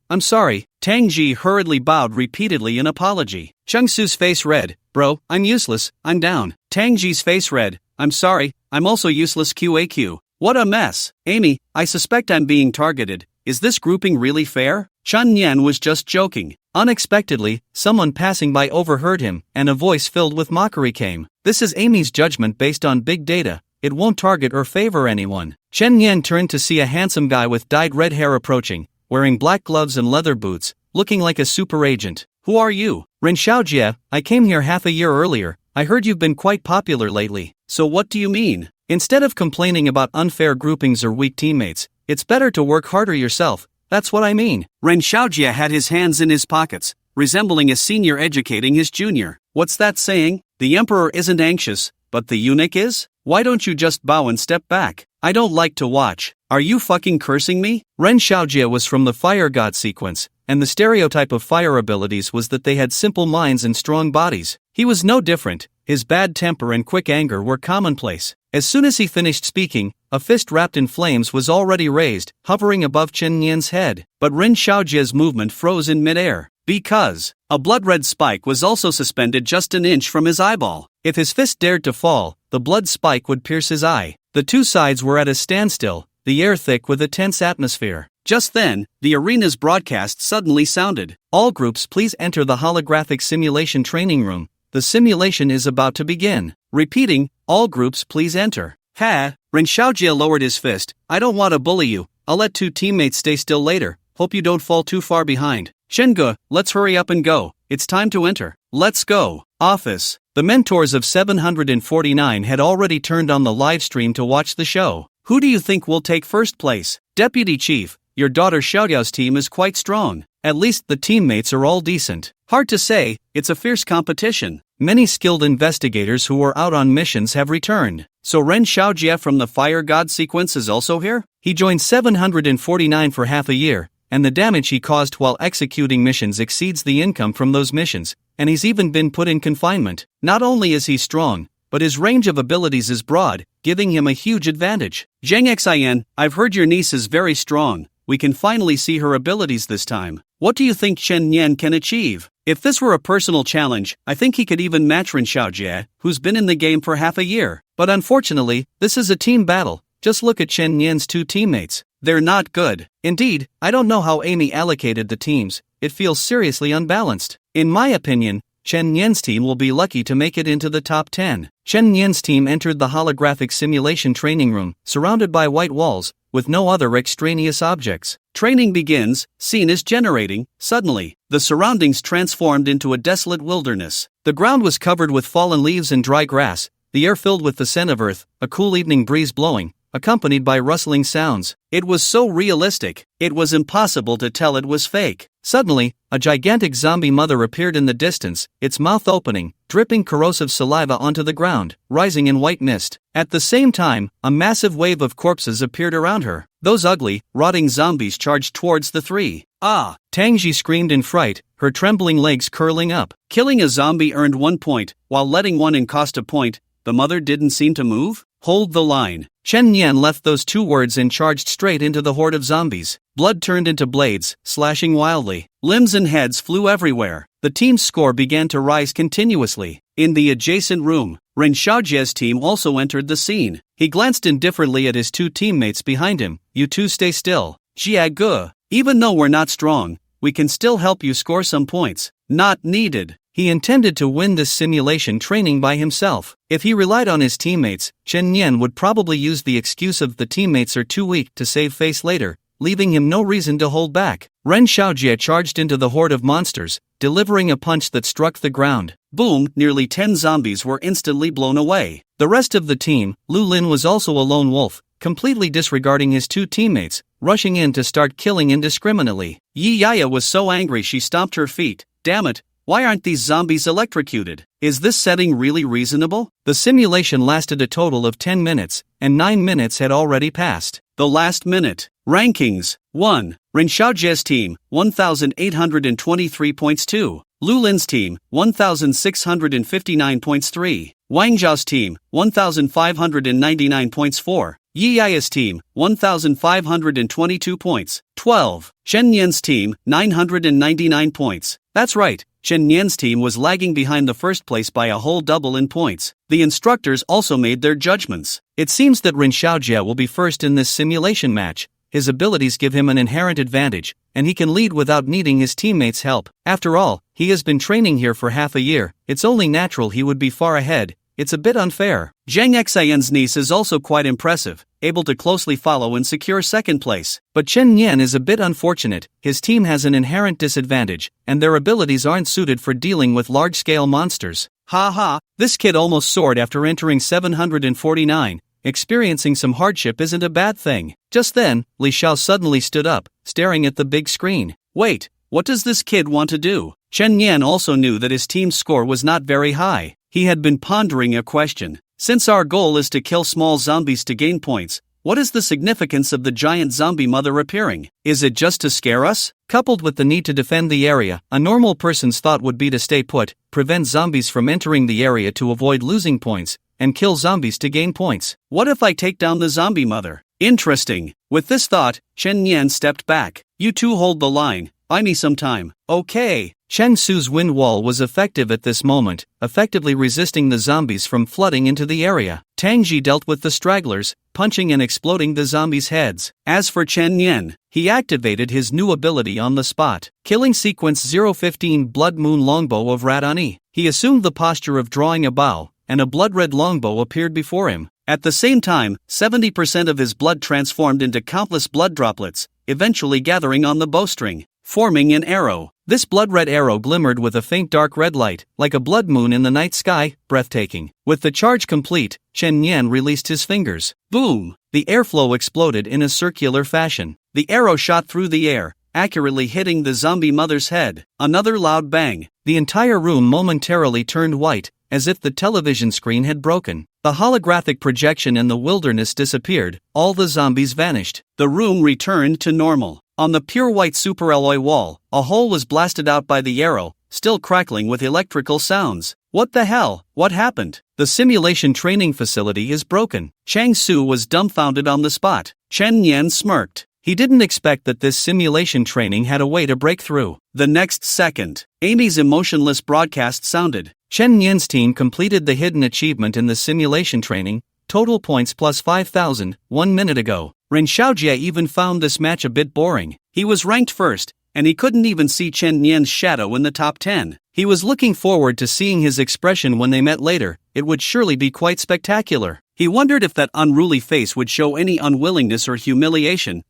Tang Ji hurriedly bowed repeatedly in apology. Chang Su's face red. Bro, I'm useless, I'm down. Tang Ji's face red. I'm sorry, I'm also useless QAQ. What a mess. Amy, I suspect I'm being targeted. Is this grouping really fair? Chen Yan was just joking. Unexpectedly, someone passing by overheard him, and a voice filled with mockery came. This is Amy's judgment based on big data. It won't target or favor anyone. Chen Yan turned to see a handsome guy with dyed red hair approaching, wearing black gloves and leather boots, looking like a super agent. Who are you? Ren Xiaojie, I came here half a year earlier. I heard you've been quite popular lately. So what do you mean? Instead of complaining about unfair groupings or weak teammates, it's better to work harder yourself. That's what I mean. Ren Xiaojie had his hands in his pockets, resembling a senior educating his junior. What's that saying? The emperor isn't anxious, but the eunuch is? Why don't you just bow and step back? I don't like to watch. Are you fucking cursing me? Ren Xiaojie was from the Fire God sequence, and the stereotype of fire abilities was that they had simple minds and strong bodies. He was no different. His bad temper and quick anger were commonplace. As soon as he finished speaking, a fist wrapped in flames was already raised, hovering above Chen Yan's head. But Ren Xiaojie's movement froze in midair. Because a blood-red spike was also suspended just an inch from his eyeball. If his fist dared to fall, the blood spike would pierce his eye. The two sides were at a standstill, the air thick with a tense atmosphere. Just then, the arena's broadcast suddenly sounded. All groups please enter the holographic simulation training room. The simulation is about to begin. Repeating, all groups please enter. Ha! Ren Xiaojie lowered his fist. I don't want to bully you. I'll let two teammates stay still later. Hope you don't fall too far behind. Shenge, let's hurry up and go. It's time to enter. Let's go. Office. The mentors of 749 had already turned on the live stream to watch the show. Who do you think will take first place? Deputy Chief, your daughter Xiaoyao's team is quite strong. At least the teammates are all decent. Hard to say, it's a fierce competition. Many skilled investigators who were out on missions have returned. So Ren Xiaojie from the Fire God sequence is also here? He joined 749 for half a year, and the damage he caused while executing missions exceeds the income from those missions, and he's even been put in confinement. Not only is he strong, but his range of abilities is broad, giving him a huge advantage. Zhang Xian, I've heard your niece is very strong. We can finally see her abilities this time. What do you think Chen Yan can achieve? If this were a personal challenge, I think he could even match Ren Xiaojie, who's been in the game for half a year. But unfortunately, this is a team battle. Just look at Chen Yan's two teammates. They're not good. Indeed, I don't know how Amy allocated the teams. It feels seriously unbalanced. In my opinion, Chen Yan's team will be lucky to make it into the top 10. Chen Yan's team entered the holographic simulation training room, surrounded by white walls, with no other extraneous objects. Training begins, scene is generating. Suddenly, the surroundings transformed into a desolate wilderness. The ground was covered with fallen leaves and dry grass, the air filled with the scent of earth, a cool evening breeze blowing, accompanied by rustling sounds. It was so realistic, it was impossible to tell it was fake. Suddenly, a gigantic zombie mother appeared in the distance, its mouth opening, dripping corrosive saliva onto the ground, rising in white mist. At the same time, a massive wave of corpses appeared around her. Those ugly, rotting zombies charged towards the three. Ah! Tangji screamed in fright, her trembling legs curling up. Killing a zombie earned 1 point, while letting one in cost a point. The mother didn't seem to move? Hold the line. Chen Yan left those 2 words and charged straight into the horde of zombies. Blood turned into blades, slashing wildly. Limbs and heads flew everywhere. The team's score began to rise continuously. In the adjacent room, Ren Xiaojie's team also entered the scene. He glanced indifferently at his 2 teammates behind him. You two stay still. Jia Ge. Even though we're not strong, we can still help you score some points. Not needed. He intended to win this simulation training by himself. If he relied on his teammates, Chen Yan would probably use the excuse of the teammates are too weak to save face later, leaving him no reason to hold back. Ren Xiaojie charged into the horde of monsters, delivering a punch that struck the ground. Boom! Nearly 10 zombies were instantly blown away. The rest of the team, Lu Lin was also a lone wolf, completely disregarding his 2 teammates, rushing in to start killing indiscriminately. Yi Yaya was so angry she stomped her feet. Damn it! Why aren't these zombies electrocuted? Is this setting really reasonable? The simulation lasted a total of 10 minutes, and 9 minutes had already passed. The last minute. Rankings. 1. Ren Xiaojie's team, 1,823 points. 2. Lu Lin's team, 1,659 points. 3. Wang Zhao's team, 1,599 points. 4. Yi Yaya's team, 1,522 points. 12. Chen Yan's team, 999 points. That's right, Chen Yan's team was lagging behind the first place by a whole double in points. The instructors also made their judgments. It seems that Ren Xiaojie will be first in this simulation match. His abilities give him an inherent advantage, and he can lead without needing his teammates' help. After all, he has been training here for half a year. It's only natural he would be far ahead. It's a bit unfair. Zhang Xian's niece is also quite impressive, able to closely follow and secure second place. But Chen Yan is a bit unfortunate. His team has an inherent disadvantage, and their abilities aren't suited for dealing with large-scale monsters. Ha ha, this kid almost soared after entering 749. Experiencing some hardship isn't a bad thing. Just then, Li Xiao suddenly stood up, staring at the big screen. Wait, what does this kid want to do? Chen Yan also knew that his team's score was not very high. He had been pondering a question. Since our goal is to kill small zombies to gain points, what is the significance of the giant zombie mother appearing? Is it just to scare us? Coupled with the need to defend the area, a normal person's thought would be to stay put, prevent zombies from entering the area to avoid losing points, and kill zombies to gain points. What if I take down the zombie mother? Interesting. With this thought, Chen Yan stepped back. You two hold the line. Buy me some time. Okay. Chen Su's wind wall was effective at this moment, effectively resisting the zombies from flooding into the area. Tang Ji dealt with the stragglers, punching and exploding the zombies' heads. As for Chen Yan, he activated his new ability on the spot. Killing sequence 015 Blood Moon Longbow of Radani. He assumed the posture of drawing a bow, and a blood-red longbow appeared before him. At the same time, 70% of his blood transformed into countless blood droplets, eventually gathering on the bowstring, forming an arrow. This blood-red arrow glimmered with a faint dark red light, like a blood moon in the night sky, breathtaking. With the charge complete, Chen Yan released his fingers. Boom! The airflow exploded in a circular fashion. The arrow shot through the air, accurately hitting the zombie mother's head. Another loud bang. The entire room momentarily turned white, as if the television screen had broken. The holographic projection in the wilderness disappeared, all the zombies vanished. The room returned to normal. On the pure white superalloy wall, a hole was blasted out by the arrow, still crackling with electrical sounds. What the hell? What happened? The simulation training facility is broken. Chang Su was dumbfounded on the spot. Chen Yan smirked. He didn't expect that this simulation training had a way to break through. The next second, Amy's emotionless broadcast sounded. Chen Yan's team completed the hidden achievement in the simulation training, total points plus 5,000, 1 minute ago. Ren Xiaojie even found this match a bit boring. He was ranked first, and he couldn't even see Chen Yan's shadow in the top 10. He was looking forward to seeing his expression when they met later. It would surely be quite spectacular. He wondered if that unruly face would show any unwillingness or humiliation.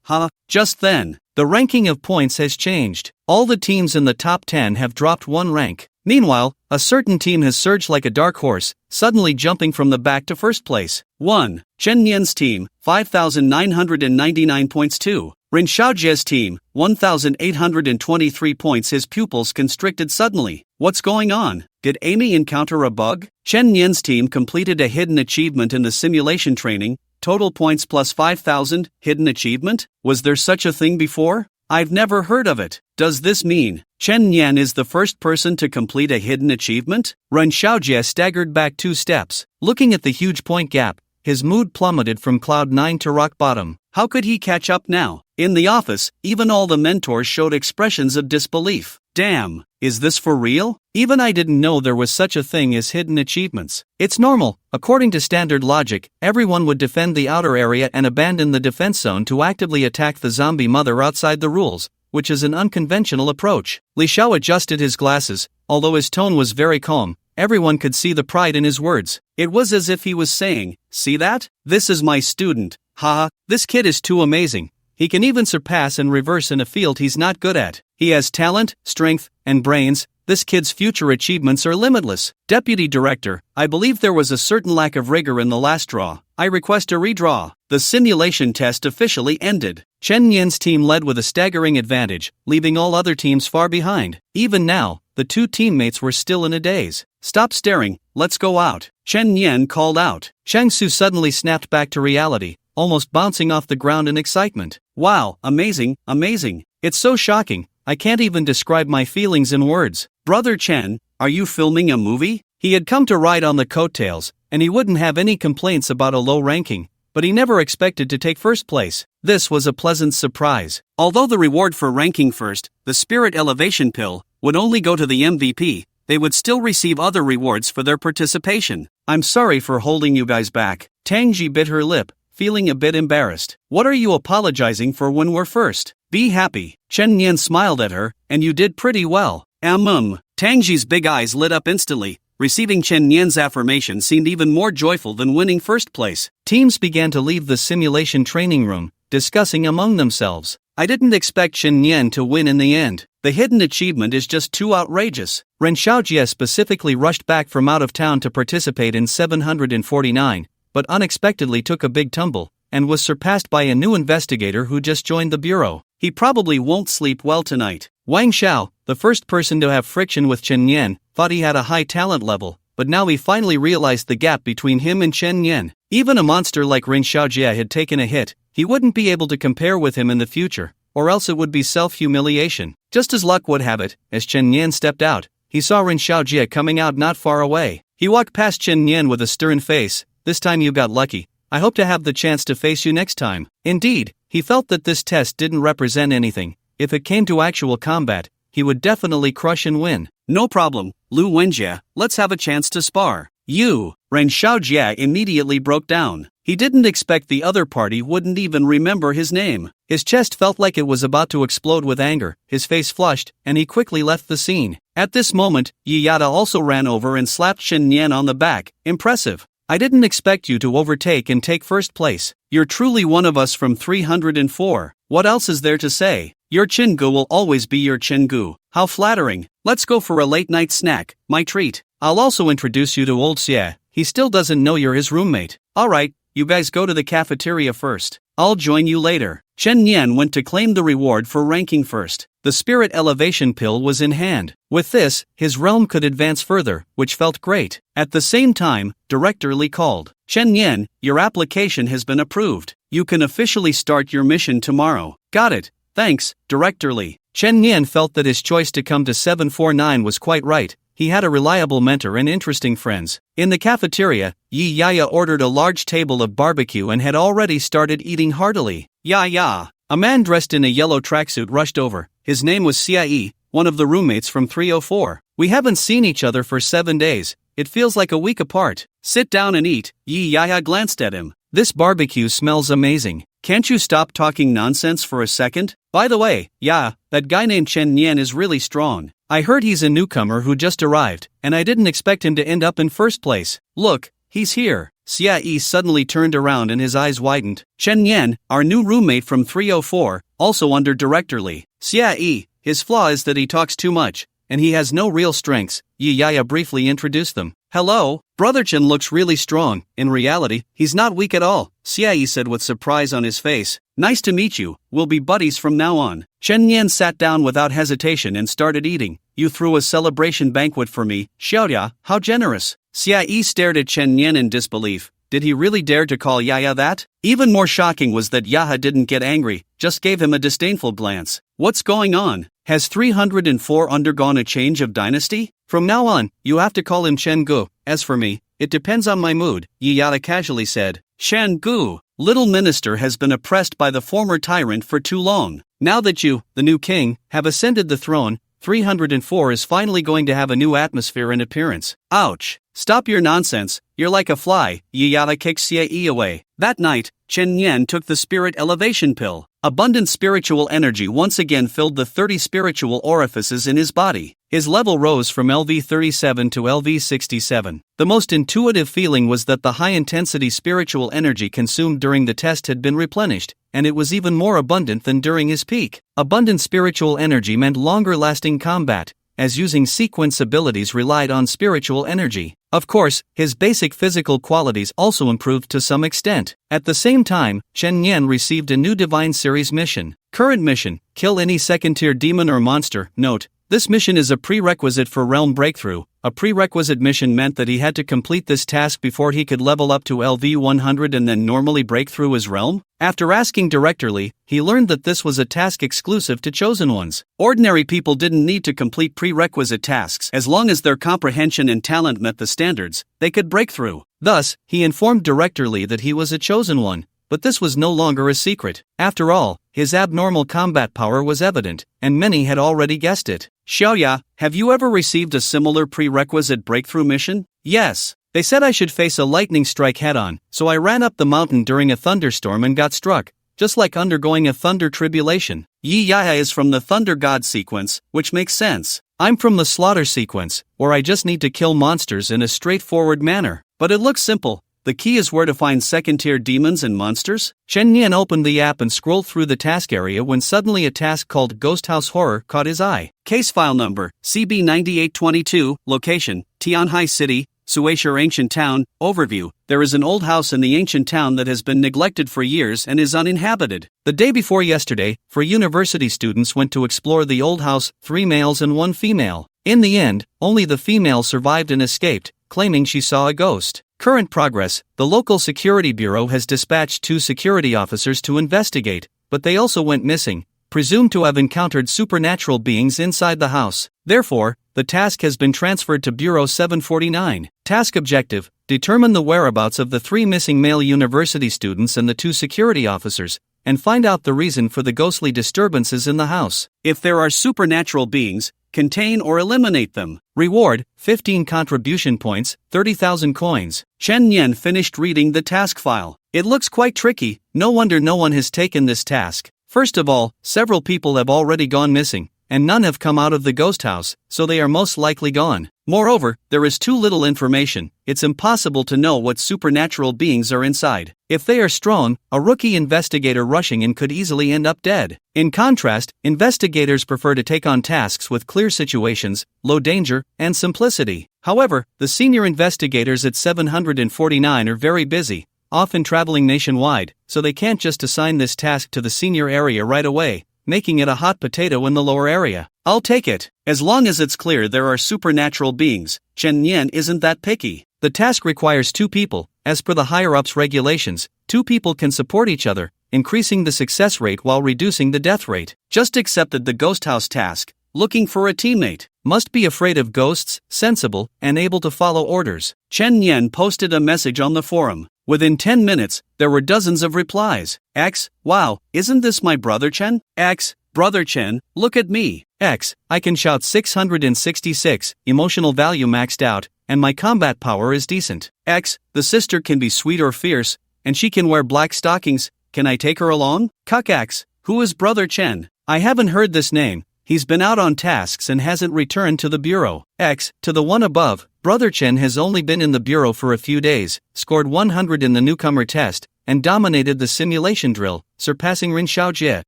Just then, the ranking of points has changed. All the teams in the top 10 have dropped 1 rank. Meanwhile, a certain team has surged like a dark horse, suddenly jumping from the back to first place. 1. Chen Yan's team, 5,999 points. 2. Ren Xiaojie's team, 1,823 points. His pupils constricted suddenly. What's going on? Did Amy encounter a bug? Chen Yan's team completed a hidden achievement in the simulation training. Total points plus 5,000. Hidden achievement? Was there such a thing before? I've never heard of it. Does this mean Chen Yan is the first person to complete a hidden achievement? Ren Xiaojie staggered back 2 steps. Looking at the huge point gap, his mood plummeted from cloud 9 to rock bottom. How could he catch up now? In the office, even all the mentors showed expressions of disbelief. Damn, is this for real? Even I didn't know there was such a thing as hidden achievements. It's normal. According to standard logic, everyone would defend the outer area and abandon the defense zone to actively attack the zombie mother outside the rules, which is an unconventional approach. Li Xiao adjusted his glasses. Although his tone was very calm, everyone could see the pride in his words. It was as if he was saying, "See that? This is my student. Haha, this kid is too amazing. He can even surpass and reverse in a field he's not good at. He has talent, strength, and brains. This kid's future achievements are limitless." Deputy Director, I believe there was a certain lack of rigor in the last draw. I request a redraw. The simulation test officially ended. Chen Yan's team led with a staggering advantage, leaving all other teams far behind. Even now, the 2 teammates were still in a daze. Stop staring, let's go out. Chen Yan called out. Shang Su suddenly snapped back to reality, almost bouncing off the ground in excitement. Wow, amazing, amazing. It's so shocking, I can't even describe my feelings in words. Brother Chen, are you filming a movie? He had come to ride on the coattails, and he wouldn't have any complaints about a low ranking, but he never expected to take first place. This was a pleasant surprise. Although the reward for ranking first, the Spirit Elevation Pill, would only go to the MVP, they would still receive other rewards for their participation. I'm sorry for holding you guys back. Tangji bit her lip, feeling a bit embarrassed. What are you apologizing for when we're first? Be happy. Chen Yan smiled at her, and you did pretty well. Tangji's big eyes lit up instantly. Receiving Chen Yan's affirmation seemed even more joyful than winning first place. Teams began to leave the simulation training room, discussing among themselves. I didn't expect Chen Yan to win in the end. The hidden achievement is just too outrageous. Ren Xiaojie specifically rushed back from out of town to participate in 749, but unexpectedly took a big tumble, and was surpassed by a new investigator who just joined the bureau. He probably won't sleep well tonight. Wang Xiao, the first person to have friction with Chen Yan, thought he had a high talent level, but now he finally realized the gap between him and Chen Yan. Even a monster like Ren Xiaojie had taken a hit. He wouldn't be able to compare with him in the future, or else it would be self-humiliation. Just as luck would have it, as Chen Yan stepped out, he saw Ren Xiaojie coming out not far away. He walked past Chen Yan with a stern face. This time you got lucky. I hope to have the chance to face you next time. Indeed, he felt that this test didn't represent anything. If it came to actual combat, he would definitely crush and win. No problem, Lu Wenjie, let's have a chance to spar. You, Ren Xiaojie immediately broke down. He didn't expect the other party wouldn't even remember his name. His chest felt like it was about to explode with anger, his face flushed, and he quickly left the scene. At this moment, Yi Yada also ran over and slapped Chen Yan on the back. Impressive. I didn't expect you to overtake and take first place. You're truly one of us from 304. What else is there to say? Your Chingu will always be your Chingu. How flattering. Let's go for a late night snack, my treat. I'll also introduce you to old Xie. He still doesn't know you're his roommate. Alright, you guys go to the cafeteria first. I'll join you later. Chen Yan went to claim the reward for ranking first. The Spirit Elevation Pill was in hand. With this, his realm could advance further, which felt great. At the same time, Director Li called. Chen Yan, your application has been approved. You can officially start your mission tomorrow. Got it. Thanks, Director Li. Chen Yan felt that his choice to come to 749 was quite right. He had a reliable mentor and interesting friends. In the cafeteria, Yi Yaya ordered a large table of barbecue and had already started eating heartily. Ya. A man dressed in a yellow tracksuit rushed over. His name was Xie, one of the roommates from 304. We haven't seen each other for 7 days. It feels like a week apart. Sit down and eat. Yi Yaya glanced at him. This barbecue smells amazing. Can't you stop talking nonsense for a second? By the way, that guy named Chen Yan is really strong. I heard he's a newcomer who just arrived, and I didn't expect him to end up in first place. Look, he's here. Xie suddenly turned around and his eyes widened. Chen Yan, our new roommate from 304, also under Director Li. Xie, his flaw is that he talks too much, and he has no real strengths. Yi Yaya briefly introduced them. Hello, Brother Chen looks really strong. In reality, he's not weak at all, Xie said with surprise on his face. Nice to meet you, we'll be buddies from now on. Chen Yan sat down without hesitation and started eating. You threw a celebration banquet for me, Xiaoya, how generous. Xia stared at Chen Yan in disbelief. Did he really dare to call Yaya that? Even more shocking was that Yaha didn't get angry, just gave him a disdainful glance. What's going on? Has 304 undergone a change of dynasty? From now on, you have to call him Chen Gu. As for me, it depends on my mood, Yaya casually said. Chen Gu, little minister has been oppressed by the former tyrant for too long. Now that you, the new king, have ascended the throne, 304 is finally going to have a new atmosphere and appearance. Ouch. Stop your nonsense, you're like a fly, Yaya kicked Xie away. That night, Chen Yan took the spirit elevation pill. Abundant spiritual energy once again filled the 30 spiritual orifices in his body. His level rose from LV37 to LV67. The most intuitive feeling was that the high-intensity spiritual energy consumed during the test had been replenished, and it was even more abundant than during his peak. Abundant spiritual energy meant longer-lasting combat, as using sequence abilities relied on spiritual energy. Of course, his basic physical qualities also improved to some extent. At the same time, Chen Yan received a new Divine Series mission. Current mission, kill any second-tier demon or monster. Note, this mission is a prerequisite for realm breakthrough. A prerequisite mission meant that he had to complete this task before he could level up to LV100 and then normally break through his realm. After asking directly, he learned that this was a task exclusive to chosen ones. Ordinary people didn't need to complete prerequisite tasks. As long as their comprehension and talent met the standards, they could break through. Thus, he informed directly that he was a chosen one. But this was no longer a secret. After all, his abnormal combat power was evident, and many had already guessed it. Xiaoya, have you ever received a similar prerequisite breakthrough mission? Yes. They said I should face a lightning strike head-on, so I ran up the mountain during a thunderstorm and got struck, just like undergoing a thunder tribulation. Yi Yaya is from the Thunder God sequence, which makes sense. I'm from the Slaughter sequence, where I just need to kill monsters in a straightforward manner. But it looks simple. The key is where to find second-tier demons and monsters? Chen Yan opened the app and scrolled through the task area when suddenly a task called Ghost House Horror caught his eye. Case file number, CB9822, location, Tianhai City, Suishir Ancient Town. Overview, there is an old house in the ancient town that has been neglected for years and is uninhabited. The day before yesterday, 4 university students went to explore the old house, 3 males and 1 female. In the end, only the female survived and escaped, claiming she saw a ghost. Current progress, the local security bureau has dispatched 2 security officers to investigate, but they also went missing, presumed to have encountered supernatural beings inside the house. Therefore, the task has been transferred to Bureau 749. Task objective, determine the whereabouts of the 3 missing male university students and the 2 security officers, and find out the reason for the ghostly disturbances in the house. If there are supernatural beings, contain or eliminate them. Reward, 15 contribution points, 30,000 coins. Chen Yan finished reading the task file. It looks quite tricky, no wonder no one has taken this task. First of all, several people have already gone missing, and none have come out of the ghost house, so they are most likely gone. Moreover, there is too little information, it's impossible to know what supernatural beings are inside. If they are strong, a rookie investigator rushing in could easily end up dead. In contrast, investigators prefer to take on tasks with clear situations, low danger, and simplicity. However, the senior investigators at 749 are very busy, often traveling nationwide, so they can't just assign this task to the senior area right away, making it a hot potato in the lower area. I'll take it. As long as it's clear there are supernatural beings, Chen Yan isn't that picky. The task requires 2 people. As per the higher-ups regulations, 2 people can support each other, increasing the success rate while reducing the death rate. Just accepted the ghost house task, looking for a teammate. Must be afraid of ghosts, sensible, and able to follow orders. Chen Yan posted a message on the forum. Within 10 minutes, there were dozens of replies. X, wow, isn't this my brother Chen? X, brother Chen, look at me. X, I can shout 666, emotional value maxed out, and my combat power is decent. X, the sister can be sweet or fierce, and she can wear black stockings, can I take her along? Cuck X, who is brother Chen? I haven't heard this name, he's been out on tasks and hasn't returned to the bureau. X, to the one above, brother Chen has only been in the bureau for a few days, scored 100 in the newcomer test, and dominated the simulation drill, surpassing Rin Xiaojie.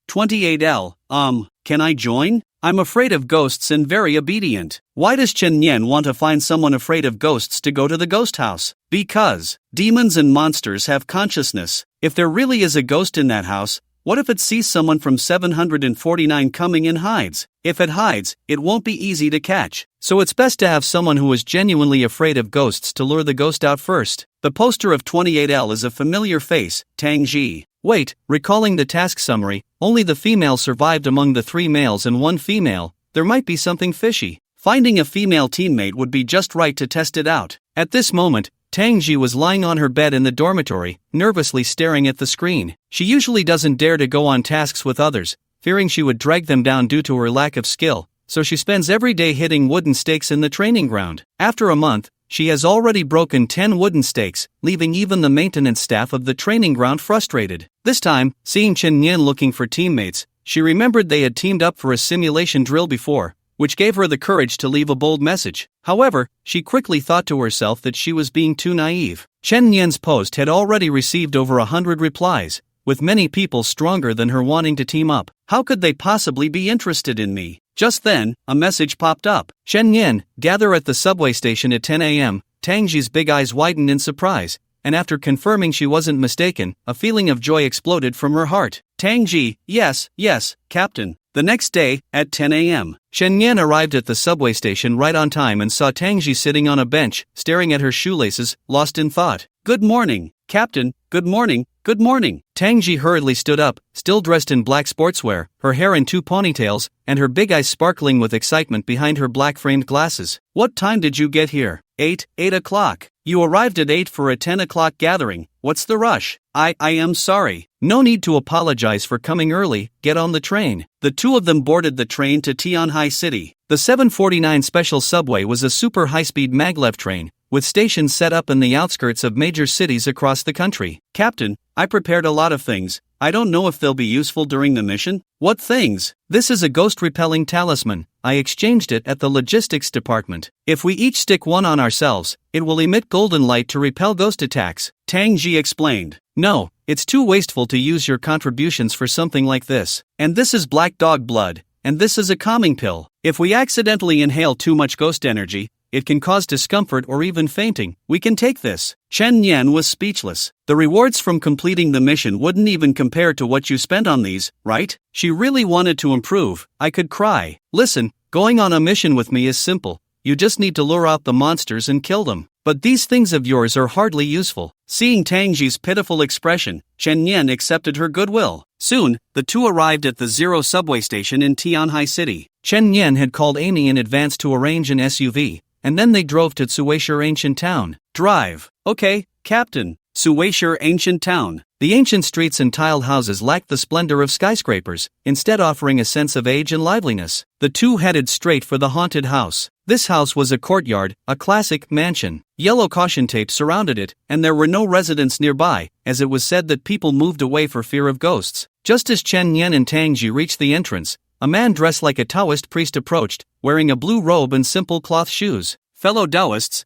28L, can I join? I'm afraid of ghosts and very obedient. Why does Chen Yan want to find someone afraid of ghosts to go to the ghost house? Because demons and monsters have consciousness. If there really is a ghost in that house, What if it sees someone from 749 coming and hides? If it hides, it won't be easy to catch. So it's best to have someone who is genuinely afraid of ghosts to lure the ghost out first. The poster of 28L is a familiar face, Tang Ji. Wait, recalling the task summary, only the female survived among the 3 males and 1 female. There might be something fishy. Finding a female teammate would be just right to test it out. At this moment, Tang Ji was lying on her bed in the dormitory, nervously staring at the screen. She usually doesn't dare to go on tasks with others, fearing she would drag them down due to her lack of skill, so she spends every day hitting wooden stakes in the training ground. After a month, she has already broken 10 wooden stakes, leaving even the maintenance staff of the training ground frustrated. This time, seeing Chen Yan looking for teammates, she remembered they had teamed up for a simulation drill before, which gave her the courage to leave a bold message. However, she quickly thought to herself that she was being too naive. Chen Yan's post had already received over 100 replies, with many people stronger than her wanting to team up. How could they possibly be interested in me? Just then, a message popped up. Chen Yan, gather at the subway station at 10 a.m. Tang Ji's big eyes widened in surprise, and after confirming she wasn't mistaken, a feeling of joy exploded from her heart. Tang Ji, yes, Captain. The next day, at 10 a.m., Shen Yan arrived at the subway station right on time and saw Tang Ji sitting on a bench, staring at her shoelaces, lost in thought. Good morning, Captain, good morning. Tang Ji hurriedly stood up, still dressed in black sportswear, her hair in 2 ponytails, and her big eyes sparkling with excitement behind her black-framed glasses. What time did you get here? 8 o'clock. You arrived at 8 for a 10 o'clock gathering. What's the rush? I am sorry. No need to apologize for coming early, get on the train. The two of them boarded the train to Tianhai City. The 749 special subway was a super high-speed maglev train, with stations set up in the outskirts of major cities across the country. Captain, I prepared a lot of things. I don't know if they'll be useful during the mission. What things? This is a ghost-repelling talisman. I exchanged it at the logistics department. If we each stick one on ourselves, it will emit golden light to repel ghost attacks, Tang Ji explained. No, it's too wasteful to use your contributions for something like this. And this is black dog blood, and this is a calming pill. If we accidentally inhale too much ghost energy, it can cause discomfort or even fainting. We can take this. Chen Yan was speechless. The rewards from completing the mission wouldn't even compare to what you spent on these, right? She really wanted to improve. I could cry. Listen, going on a mission with me is simple. You just need to lure out the monsters and kill them. But these things of yours are hardly useful. Seeing Tang Ji's pitiful expression, Chen Yan accepted her goodwill. Soon, the two arrived at the Zero subway station in Tianhai City. Chen Yan had called Amy in advance to arrange an SUV, and then they drove to Suwaishir Ancient Town. Drive. Okay, Captain. Suwaishir Ancient Town. The ancient streets and tiled houses lacked the splendor of skyscrapers, instead offering a sense of age and liveliness. The two headed straight for the haunted house. This house was a courtyard, a classic mansion. Yellow caution tape surrounded it, and there were no residents nearby, as it was said that people moved away for fear of ghosts. Just as Chen Yan and Tang Ji reached the entrance, a man dressed like a Taoist priest approached, wearing a blue robe and simple cloth shoes. Fellow Taoists,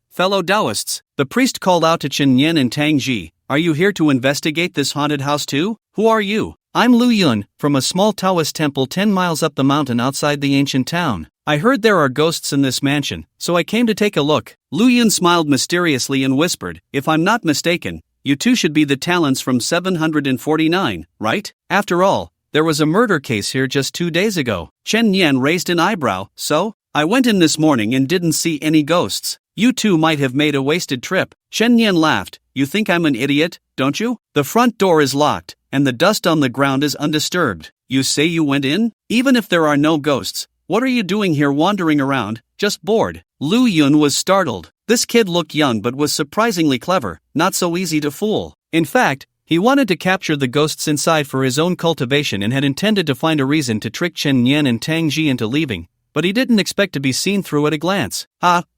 the priest called out to Chen Yan and Tang Ji, are you here to investigate this haunted house too? Who are you? I'm Lu Yun, from a small Taoist temple 10 miles up the mountain outside the ancient town. I heard there are ghosts in this mansion, so I came to take a look. Lu Yun smiled mysteriously and whispered, if I'm not mistaken, you two should be the talents from 749, right? After all, there was a murder case here just 2 days ago. Chen Yan raised an eyebrow. So? I went in this morning and didn't see any ghosts. You two might have made a wasted trip. Chen Yan laughed. You think I'm an idiot, don't you? The front door is locked, and the dust on the ground is undisturbed. You say you went in? Even if there are no ghosts, what are you doing here wandering around, just bored? Lu Yun was startled. This kid looked young but was surprisingly clever, not so easy to fool. In fact, he wanted to capture the ghosts inside for his own cultivation and had intended to find a reason to trick Chen Yan and Tang Ji into leaving, but he didn't expect to be seen through at a glance.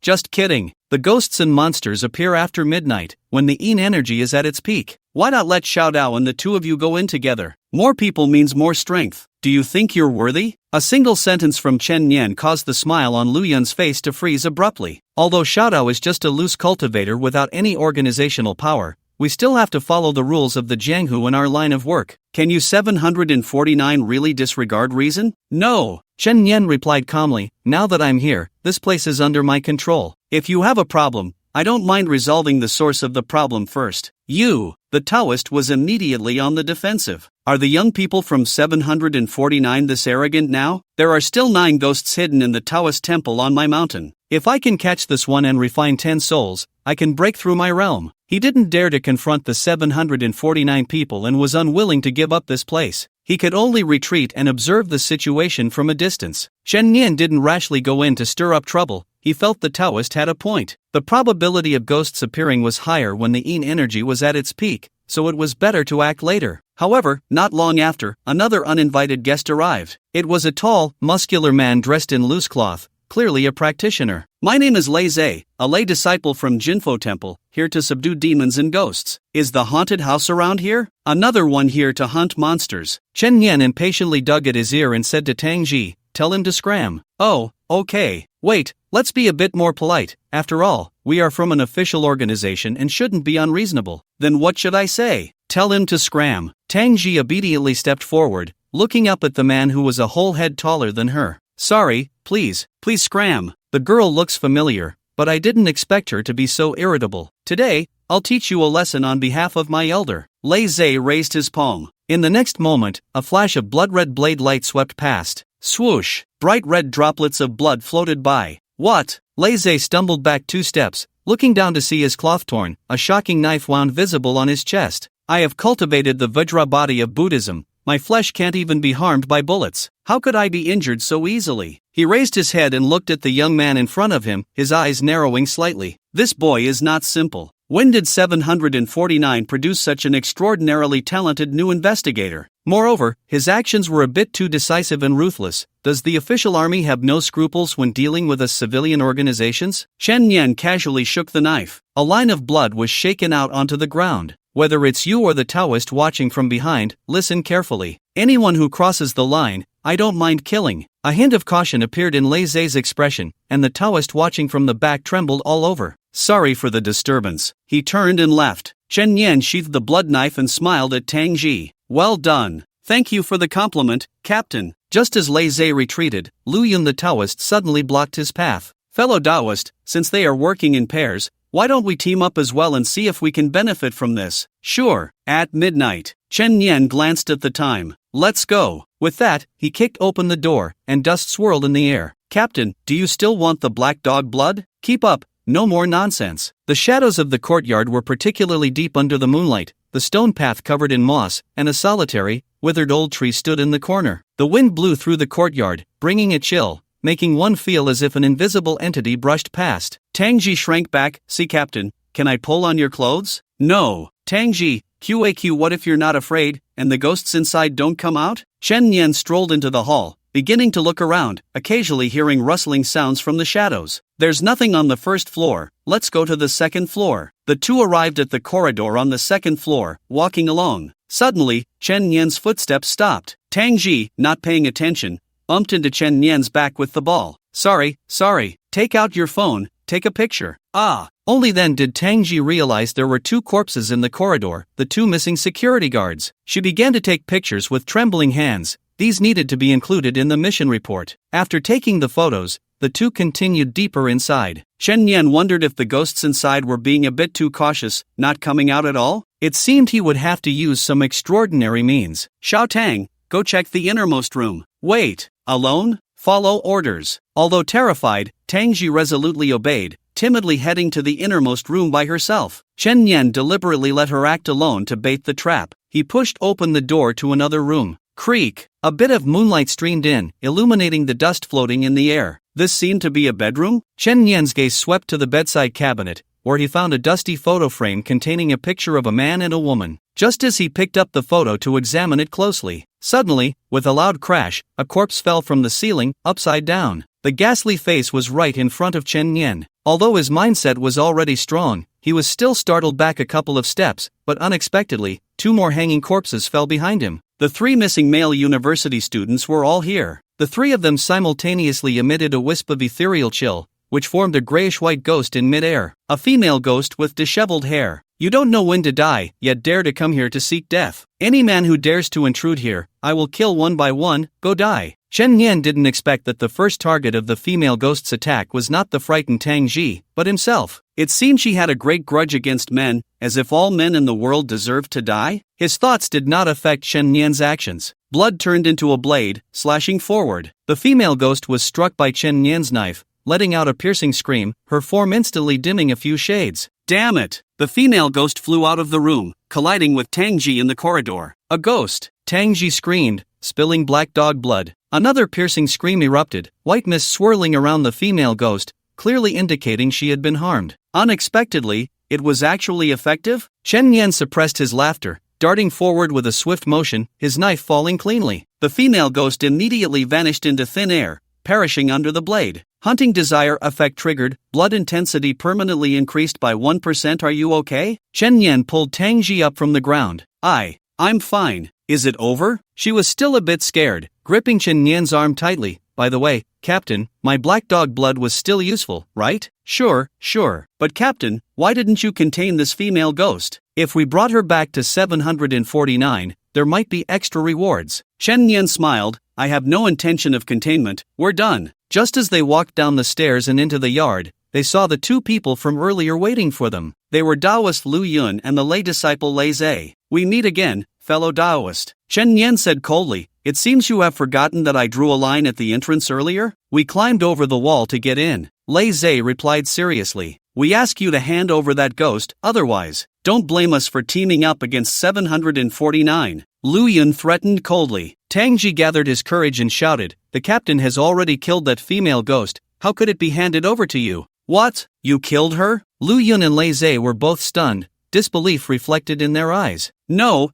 Just kidding. The ghosts and monsters appear after midnight, when the Yin energy is at its peak. Why not let Xiao Dao and the two of you go in together? More people means more strength. Do you think you're worthy? A single sentence from Chen Yan caused the smile on Lu Yun's face to freeze abruptly. Although Xiao Dao is just a loose cultivator without any organizational power, we still have to follow the rules of the Jianghu in our line of work. Can you 749 really disregard reason? No. Chen Yan replied calmly, now that I'm here, this place is under my control. If you have a problem, I don't mind resolving the source of the problem first. You. The The Taoist was immediately on the defensive. Are the young people from 749 this arrogant now? There are still 9 ghosts hidden in the Taoist temple on my mountain. If I can catch this one and refine 10 souls, I can break through my realm. He didn't dare to confront the 749 people and was unwilling to give up this place. He could only retreat and observe the situation from a distance. Shen Nian didn't rashly go in to stir up trouble. He felt the Taoist had a point. The probability of ghosts appearing was higher when the Yin energy was at its peak, so it was better to act later. However, not long after, another uninvited guest arrived. It was a tall, muscular man dressed in loose cloth, clearly a practitioner. My name is Lei Zhe, a lay disciple from Jinfo Temple, here to subdue demons and ghosts. Is the haunted house around here? Another one here to hunt monsters. Chen Yan impatiently dug at his ear and said to Tang Ji, tell him to scram. Oh, okay. Wait, let's be a bit more polite. After all, we are from an official organization and shouldn't be unreasonable. Then what should I say? Tell him to scram. Tang Ji obediently stepped forward, looking up at the man who was a whole head taller than her. Sorry, please scram. The girl looks familiar, but I didn't expect her to be so irritable. Today, I'll teach you a lesson on behalf of my elder. Lei Zhe raised his palm. In the next moment, a flash of blood-red blade light swept past. Swoosh! Bright red droplets of blood floated by. What? Lei Zhe stumbled back 2 steps, looking down to see his cloth torn, a shocking knife wound visible on his chest. I have cultivated the Vajra body of Buddhism. My flesh can't even be harmed by bullets. How could I be injured so easily? He raised his head and looked at the young man in front of him, his eyes narrowing slightly. This boy is not simple. When did 749 produce such an extraordinarily talented new investigator? Moreover, his actions were a bit too decisive and ruthless. Does the official army have no scruples when dealing with us civilian organizations? Shen Yan casually shook the knife. A line of blood was shaken out onto the ground. Whether it's you or the Taoist watching from behind, listen carefully. Anyone who crosses the line, I don't mind killing. A hint of caution appeared in Lei Zhe's expression, and the Taoist watching from the back trembled all over. Sorry for the disturbance. He turned and left. Shen Yan sheathed the blood knife and smiled at Tang Ji. Well done. Thank you for the compliment, Captain. Just as Lei Zhe retreated, Lu Yun the Taoist suddenly blocked his path. Fellow Taoist, since they are working in pairs, why don't we team up as well and see if we can benefit from this? Sure. At midnight. Chen Yan glanced at the time. Let's go. With that, he kicked open the door, and dust swirled in the air. Captain, do you still want the black dog blood? Keep up. No more nonsense. The shadows of the courtyard were particularly deep under the moonlight, the stone path covered in moss, and a solitary, withered old tree stood in the corner. The wind blew through the courtyard, bringing a chill, making one feel as if an invisible entity brushed past. Tang Ji shrank back. See, Captain, can I pull on your clothes? No. Tang Ji, QAQ, what if you're not afraid, and the ghosts inside don't come out? Chen Yan strolled into the hall, beginning to look around, occasionally hearing rustling sounds from the shadows. There's nothing on the first floor, let's go to the second floor. The two arrived at the corridor on the second floor, walking along. Suddenly, Chen Yan's footsteps stopped. Tang Ji, not paying attention, bumped into Chen Yan's back with the ball. Sorry, take out your phone, take a picture. Only then did Tang Ji realize there were 2 corpses in the corridor, the 2 missing security guards. She began to take pictures with trembling hands. These needed to be included in the mission report. After taking the photos, the 2 continued deeper inside. Shen Yan wondered if the ghosts inside were being a bit too cautious, not coming out at all. It seemed he would have to use some extraordinary means. Xiao Tang, go check the innermost room. Wait, alone? Follow orders. Although terrified, Tang Ji resolutely obeyed, timidly heading to the innermost room by herself. Chen Yan deliberately let her act alone to bait the trap. He pushed open the door to another room. Creak! A bit of moonlight streamed in, illuminating the dust floating in the air. This seemed to be a bedroom? Chen Yan's gaze swept to the bedside cabinet, where he found a dusty photo frame containing a picture of a man and a woman. Just as he picked up the photo to examine it closely, suddenly, with a loud crash, a corpse fell from the ceiling, upside down. The ghastly face was right in front of Chen Yan. Although his mindset was already strong, he was still startled back a couple of steps, but unexpectedly, 2 more hanging corpses fell behind him. The 3 missing male university students were all here. The 3 of them simultaneously emitted a wisp of ethereal chill, which formed a grayish-white ghost in mid-air. A female ghost with disheveled hair. You don't know when to die, yet dare to come here to seek death. Any man who dares to intrude here, I will kill one by one, go die. Chen Yan didn't expect that the first target of the female ghost's attack was not the frightened Tang Ji, but himself. It seemed she had a great grudge against men, as if all men in the world deserved to die. His thoughts did not affect Chen Yan's actions. Blood turned into a blade, slashing forward. The female ghost was struck by Chen Yan's knife, letting out a piercing scream, her form instantly dimming a few shades. Damn it! The female ghost flew out of the room, colliding with Tang Ji in the corridor. A ghost! Tang Ji screamed, spilling black dog blood. Another piercing scream erupted, white mist swirling around the female ghost, clearly indicating she had been harmed. Unexpectedly, it was actually effective? Chen Yan suppressed his laughter, darting forward with a swift motion, his knife falling cleanly. The female ghost immediately vanished into thin air, perishing under the blade. Hunting desire effect triggered, blood intensity permanently increased by 1%. Are you okay? Chen Yan pulled Tang Ji up from the ground. I'm fine. Is it over? She was still a bit scared, gripping Chen Yan's arm tightly. By the way, Captain, my black dog blood was still useful, right? Sure. But Captain, why didn't you contain this female ghost? If we brought her back to 749, there might be extra rewards. Chen Yan smiled. I have no intention of containment, we're done. Just as they walked down the stairs and into the yard, they saw the two people from earlier waiting for them. They were Taoist Lu Yun and the lay disciple Lei Zhe. We meet again, fellow Taoist. Chen Yan said coldly, it seems you have forgotten that I drew a line at the entrance earlier? We climbed over the wall to get in. Lei Zhe replied seriously. We ask you to hand over that ghost, otherwise, don't blame us for teaming up against 749. Lu Yun threatened coldly. Tang Ji gathered his courage and shouted, the captain has already killed that female ghost, how could it be handed over to you? What? You killed her? Lu Yun and Lei Zhe were both stunned, disbelief reflected in their eyes. No.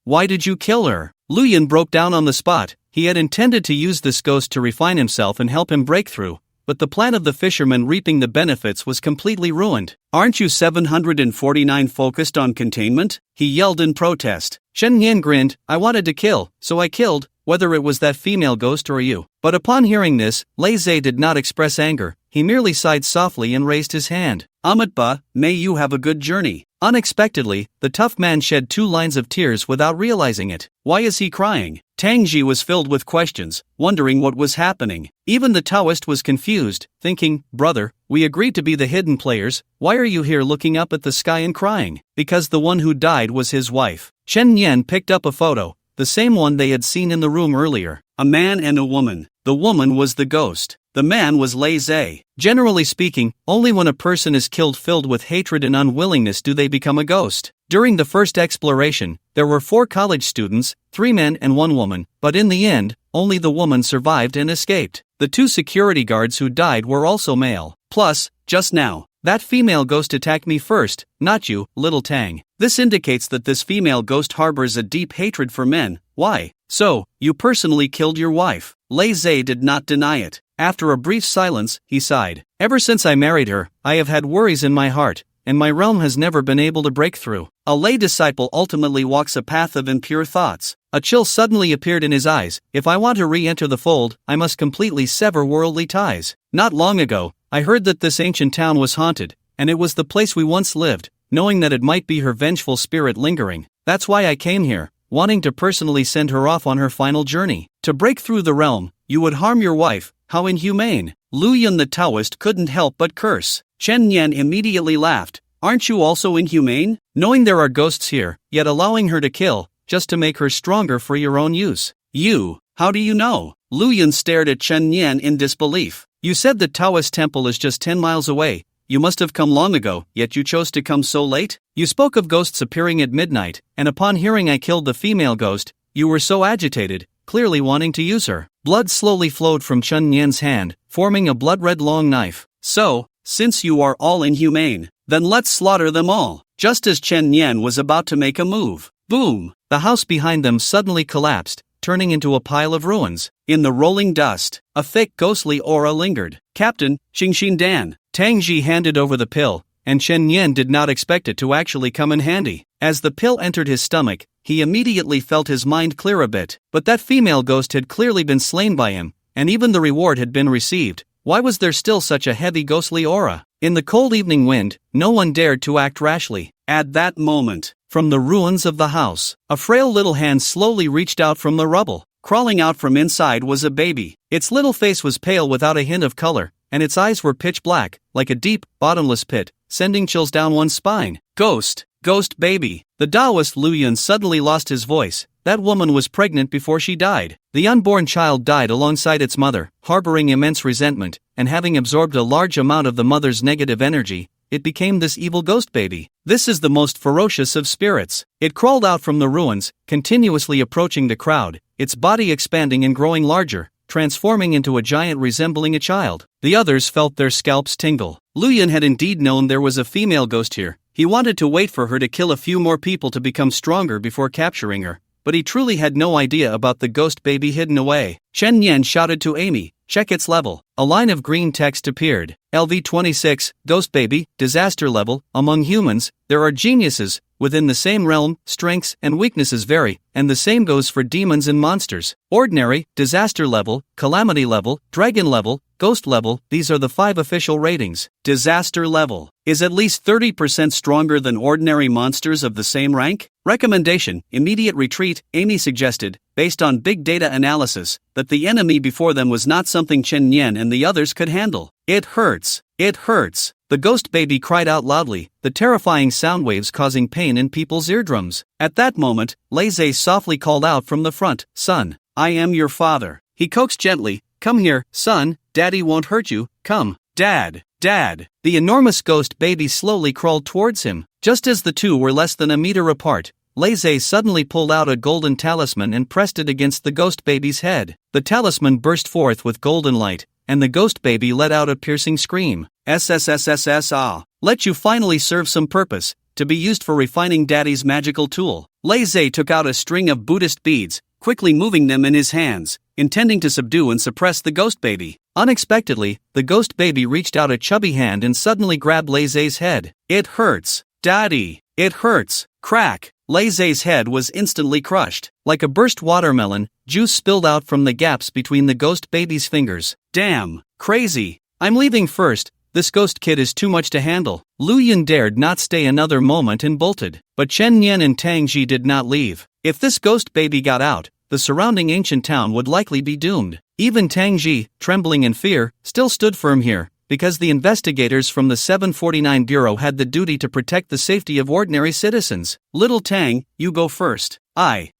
Why did you kill her? Lu Yun broke down on the spot. He had intended to use this ghost to refine himself and help him break through, but the plan of the fisherman reaping the benefits was completely ruined. Aren't you 749 focused on containment? He yelled in protest. Chen Yan grinned, I wanted to kill, so I killed, whether it was that female ghost or you. But upon hearing this, Lei Zhe did not express anger, he merely sighed softly and raised his hand. Amitba, may you have a good journey. Unexpectedly, the tough man shed 2 lines of tears without realizing it. Why is he crying? Tang Ji was filled with questions, wondering what was happening. Even the Taoist was confused, thinking, brother, we agreed to be the hidden players, why are you here looking up at the sky and crying? Because the one who died was his wife. Chen Yan picked up a photo, the same one they had seen in the room earlier. A man and a woman. The woman was the ghost. The man was Lei Zhe. Generally speaking, only when a person is killed filled with hatred and unwillingness do they become a ghost. During the first exploration, there were 4 college students, 3 men and 1 woman, but in the end, only the woman survived and escaped. The 2 security guards who died were also male. Plus, just now, that female ghost attacked me first, not you, little Tang. This indicates that this female ghost harbors a deep hatred for men. Why? So, you personally killed your wife. Lei Zhe did not deny it. After a brief silence, he sighed. Ever since I married her, I have had worries in my heart, and my realm has never been able to break through. A lay disciple ultimately walks a path of impure thoughts. A chill suddenly appeared in his eyes. If I want to re-enter the fold, I must completely sever worldly ties. Not long ago, I heard that this ancient town was haunted, and it was the place we once lived, knowing that it might be her vengeful spirit lingering. That's why I came here, wanting to personally send her off on her final journey. To break through the realm, you would harm your wife. How inhumane. Lu Yun the Taoist couldn't help but curse. Chen Yan immediately laughed. Aren't you also inhumane? Knowing there are ghosts here, yet allowing her to kill, just to make her stronger for your own use. You, how do you know? Lu Yun stared at Chen Yan in disbelief. You said the Taoist temple is just 10 miles away. You must have come long ago, yet you chose to come so late? You spoke of ghosts appearing at midnight, and upon hearing I killed the female ghost, you were so agitated, clearly wanting to use her. Blood slowly flowed from Chen Yan's hand, forming a blood-red long knife. So, since you are all inhumane, then let's slaughter them all. Just as Chen Yan was about to make a move, boom! The house behind them suddenly collapsed, turning into a pile of ruins. In the rolling dust, a thick ghostly aura lingered. Captain, Xingxin Dan. Tang Ji handed over the pill, and Chen Yan did not expect it to actually come in handy. As the pill entered his stomach, he immediately felt his mind clear a bit. But that female ghost had clearly been slain by him, and even the reward had been received. Why was there still such a heavy ghostly aura? In the cold evening wind, no one dared to act rashly. At that moment, from the ruins of the house, a frail little hand slowly reached out from the rubble. Crawling out from inside was a baby. Its little face was pale without a hint of color, and its eyes were pitch black, like a deep, bottomless pit, sending chills down one's spine. Ghost baby. The Taoist Lu Yun suddenly lost his voice. That woman was pregnant before she died. The unborn child died alongside its mother, harboring immense resentment, and having absorbed a large amount of the mother's negative energy, it became this evil ghost baby. This is the most ferocious of spirits. It crawled out from the ruins, continuously approaching the crowd, its body expanding and growing larger, transforming into a giant resembling a child. The others felt their scalps tingle. Lu Yun had indeed known there was a female ghost here. He wanted to wait for her to kill a few more people to become stronger before capturing her, but he truly had no idea about the ghost baby hidden away. Chen Yan shouted to Amy, "Check its level." A line of green text appeared. LV26, Ghost Baby, Disaster Level. Among humans, there are geniuses. Within the same realm, strengths and weaknesses vary, and the same goes for demons and monsters. Ordinary, Disaster Level, Calamity Level, Dragon Level, Ghost Level, these are the 5 official ratings. Disaster Level is at least 30% stronger than ordinary monsters of the same rank. Recommendation: immediate retreat. Amy suggested, based on big data analysis, that the enemy before them was not something Chen Yan and the others could handle. It hurts. It hurts. The ghost baby cried out loudly, the terrifying sound waves causing pain in people's eardrums. At that moment, Lei Zhe softly called out from the front, "Son, I am your father." He coaxed gently, "Come here, son, Daddy won't hurt you, come." "Dad, Dad." The enormous ghost baby slowly crawled towards him. Just as the two were less than a meter apart, Lei Zhe suddenly pulled out a golden talisman and pressed it against the ghost baby's head. The talisman burst forth with golden light, and the ghost baby let out a piercing scream. "SSSSS, let you finally serve some purpose, to be used for refining Daddy's magical tool." Lei Zhe took out a string of Buddhist beads, quickly moving them in his hands, intending to subdue and suppress the ghost baby. Unexpectedly, the ghost baby reached out a chubby hand and suddenly grabbed Lei Zhe's head. "It hurts, Daddy, it hurts." Crack! Lei Zhe's head was instantly crushed. Like a burst watermelon, juice spilled out from the gaps between the ghost baby's fingers. "Damn, crazy. I'm leaving first. This ghost kid is too much to handle." Lu Yun dared not stay another moment and bolted. But Chen Yan and Tang Ji did not leave. If this ghost baby got out, the surrounding ancient town would likely be doomed. Even Tang Ji, trembling in fear, still stood firm here, because the investigators from the 749 Bureau had the duty to protect the safety of ordinary citizens. "Little Tang, you go first."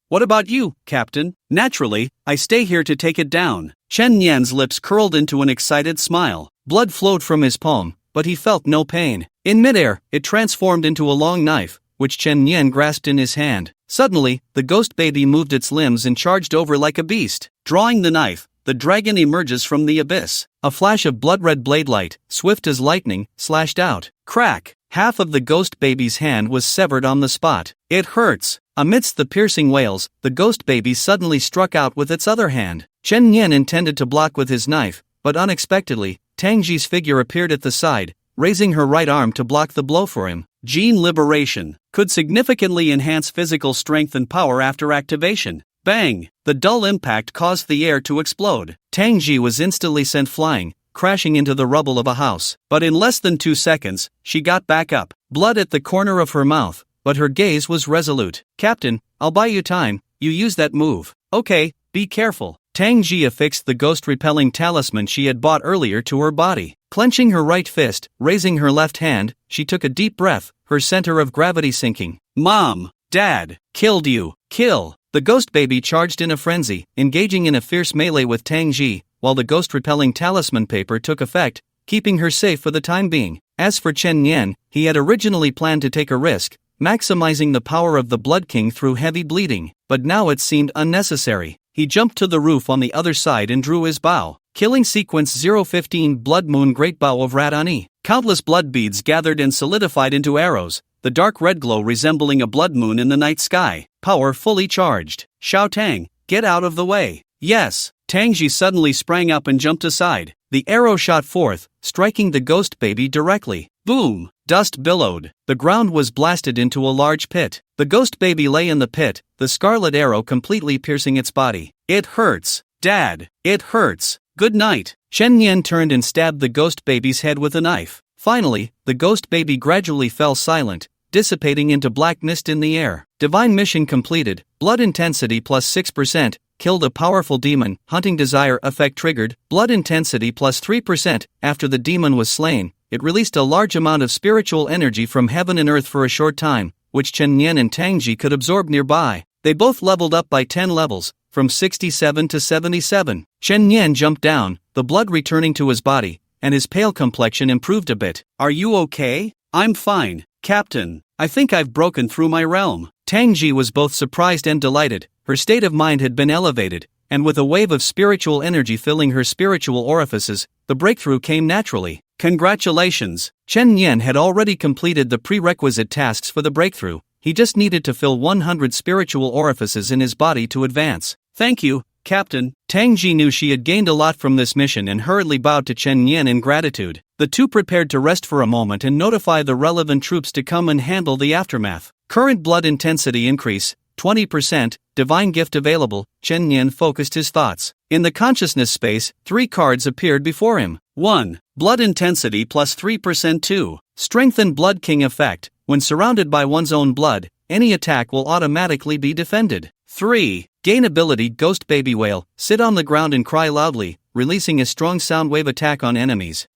What about you, Captain?" "Naturally, I stay here to take it down." Chen Yan's lips curled into an excited smile. Blood flowed from his palm, but he felt no pain. In midair, it transformed into a long knife, which Chen Yan grasped in his hand. Suddenly, the ghost baby moved its limbs and charged over like a beast. Drawing the knife, the dragon emerges from the abyss. A flash of blood-red blade light, swift as lightning, slashed out. Crack! Half of the ghost baby's hand was severed on the spot. "It hurts." Amidst the piercing wails, the ghost baby suddenly struck out with its other hand. Chen Yan intended to block with his knife, but unexpectedly, Tang Ji's figure appeared at the side, raising her right arm to block the blow for him. Gene liberation could significantly enhance physical strength and power after activation. Bang! The dull impact caused the air to explode. Tang Ji was instantly sent flying, crashing into the rubble of a house. But in less than 2 seconds, she got back up, blood at the corner of her mouth, but her gaze was resolute. "Captain, I'll buy you time, you use that move." "Okay, be careful." Tang Ji affixed the ghost-repelling talisman she had bought earlier to her body. Clenching her right fist, raising her left hand, she took a deep breath, her center of gravity sinking. "Mom, Dad, killed you, kill." The ghost baby charged in a frenzy, engaging in a fierce melee with Tang Ji, while the ghost-repelling talisman paper took effect, keeping her safe for the time being. As for Chen Yan, he had originally planned to take a risk, maximizing the power of the Blood King through heavy bleeding, but now it seemed unnecessary. He jumped to the roof on the other side and drew his bow. Killing sequence 015 Blood Moon Great Bow of Radani. Countless blood beads gathered and solidified into arrows, the dark red glow resembling a blood moon in the night sky. Power fully charged. "Xiao Tang, get out of the way." "Yes." Tang Ji suddenly sprang up and jumped aside. The arrow shot forth, striking the ghost baby directly. Boom! Dust billowed. The ground was blasted into a large pit. The ghost baby lay in the pit, the scarlet arrow completely piercing its body. "It hurts, Dad, it hurts." Good night. Chen Yan turned and stabbed the ghost baby's head with a knife. Finally, the ghost baby gradually fell silent, dissipating into black mist in the air. Divine mission completed. Blood intensity plus 6%. Killed a powerful demon. Hunting desire effect triggered. Blood intensity plus 3%. After the demon was slain, it released a large amount of spiritual energy from heaven and earth for a short time, which Chen Yan and Tangji could absorb nearby. They both leveled up by 10 levels, from 67 to 77. Chen Yan jumped down, the blood returning to his body, and his pale complexion improved a bit. Are you okay? I'm fine, Captain. I think I've broken through my realm. Tangji was both surprised and delighted. Her state of mind had been elevated, and with a wave of spiritual energy filling her spiritual orifices, the breakthrough came naturally. Congratulations! Chen Yan had already completed the prerequisite tasks for the breakthrough. He just needed to fill 100 spiritual orifices in his body to advance. Thank you, Captain. Tangji knew she had gained a lot from this mission and hurriedly bowed to Chen Yan in gratitude. The two prepared to rest for a moment and notify the relevant troops to come and handle the aftermath. Current blood intensity increase, 20%, divine gift available. Chen Yan focused his thoughts. In the consciousness space, 3 cards appeared before him. 1. Blood intensity plus 3%. 2. Strengthen Blood King effect. When surrounded by one's own blood, any attack will automatically be defended. 3. Gain ability Ghost Baby Whale. Sit on the ground and cry loudly, releasing a strong sound wave attack on enemies.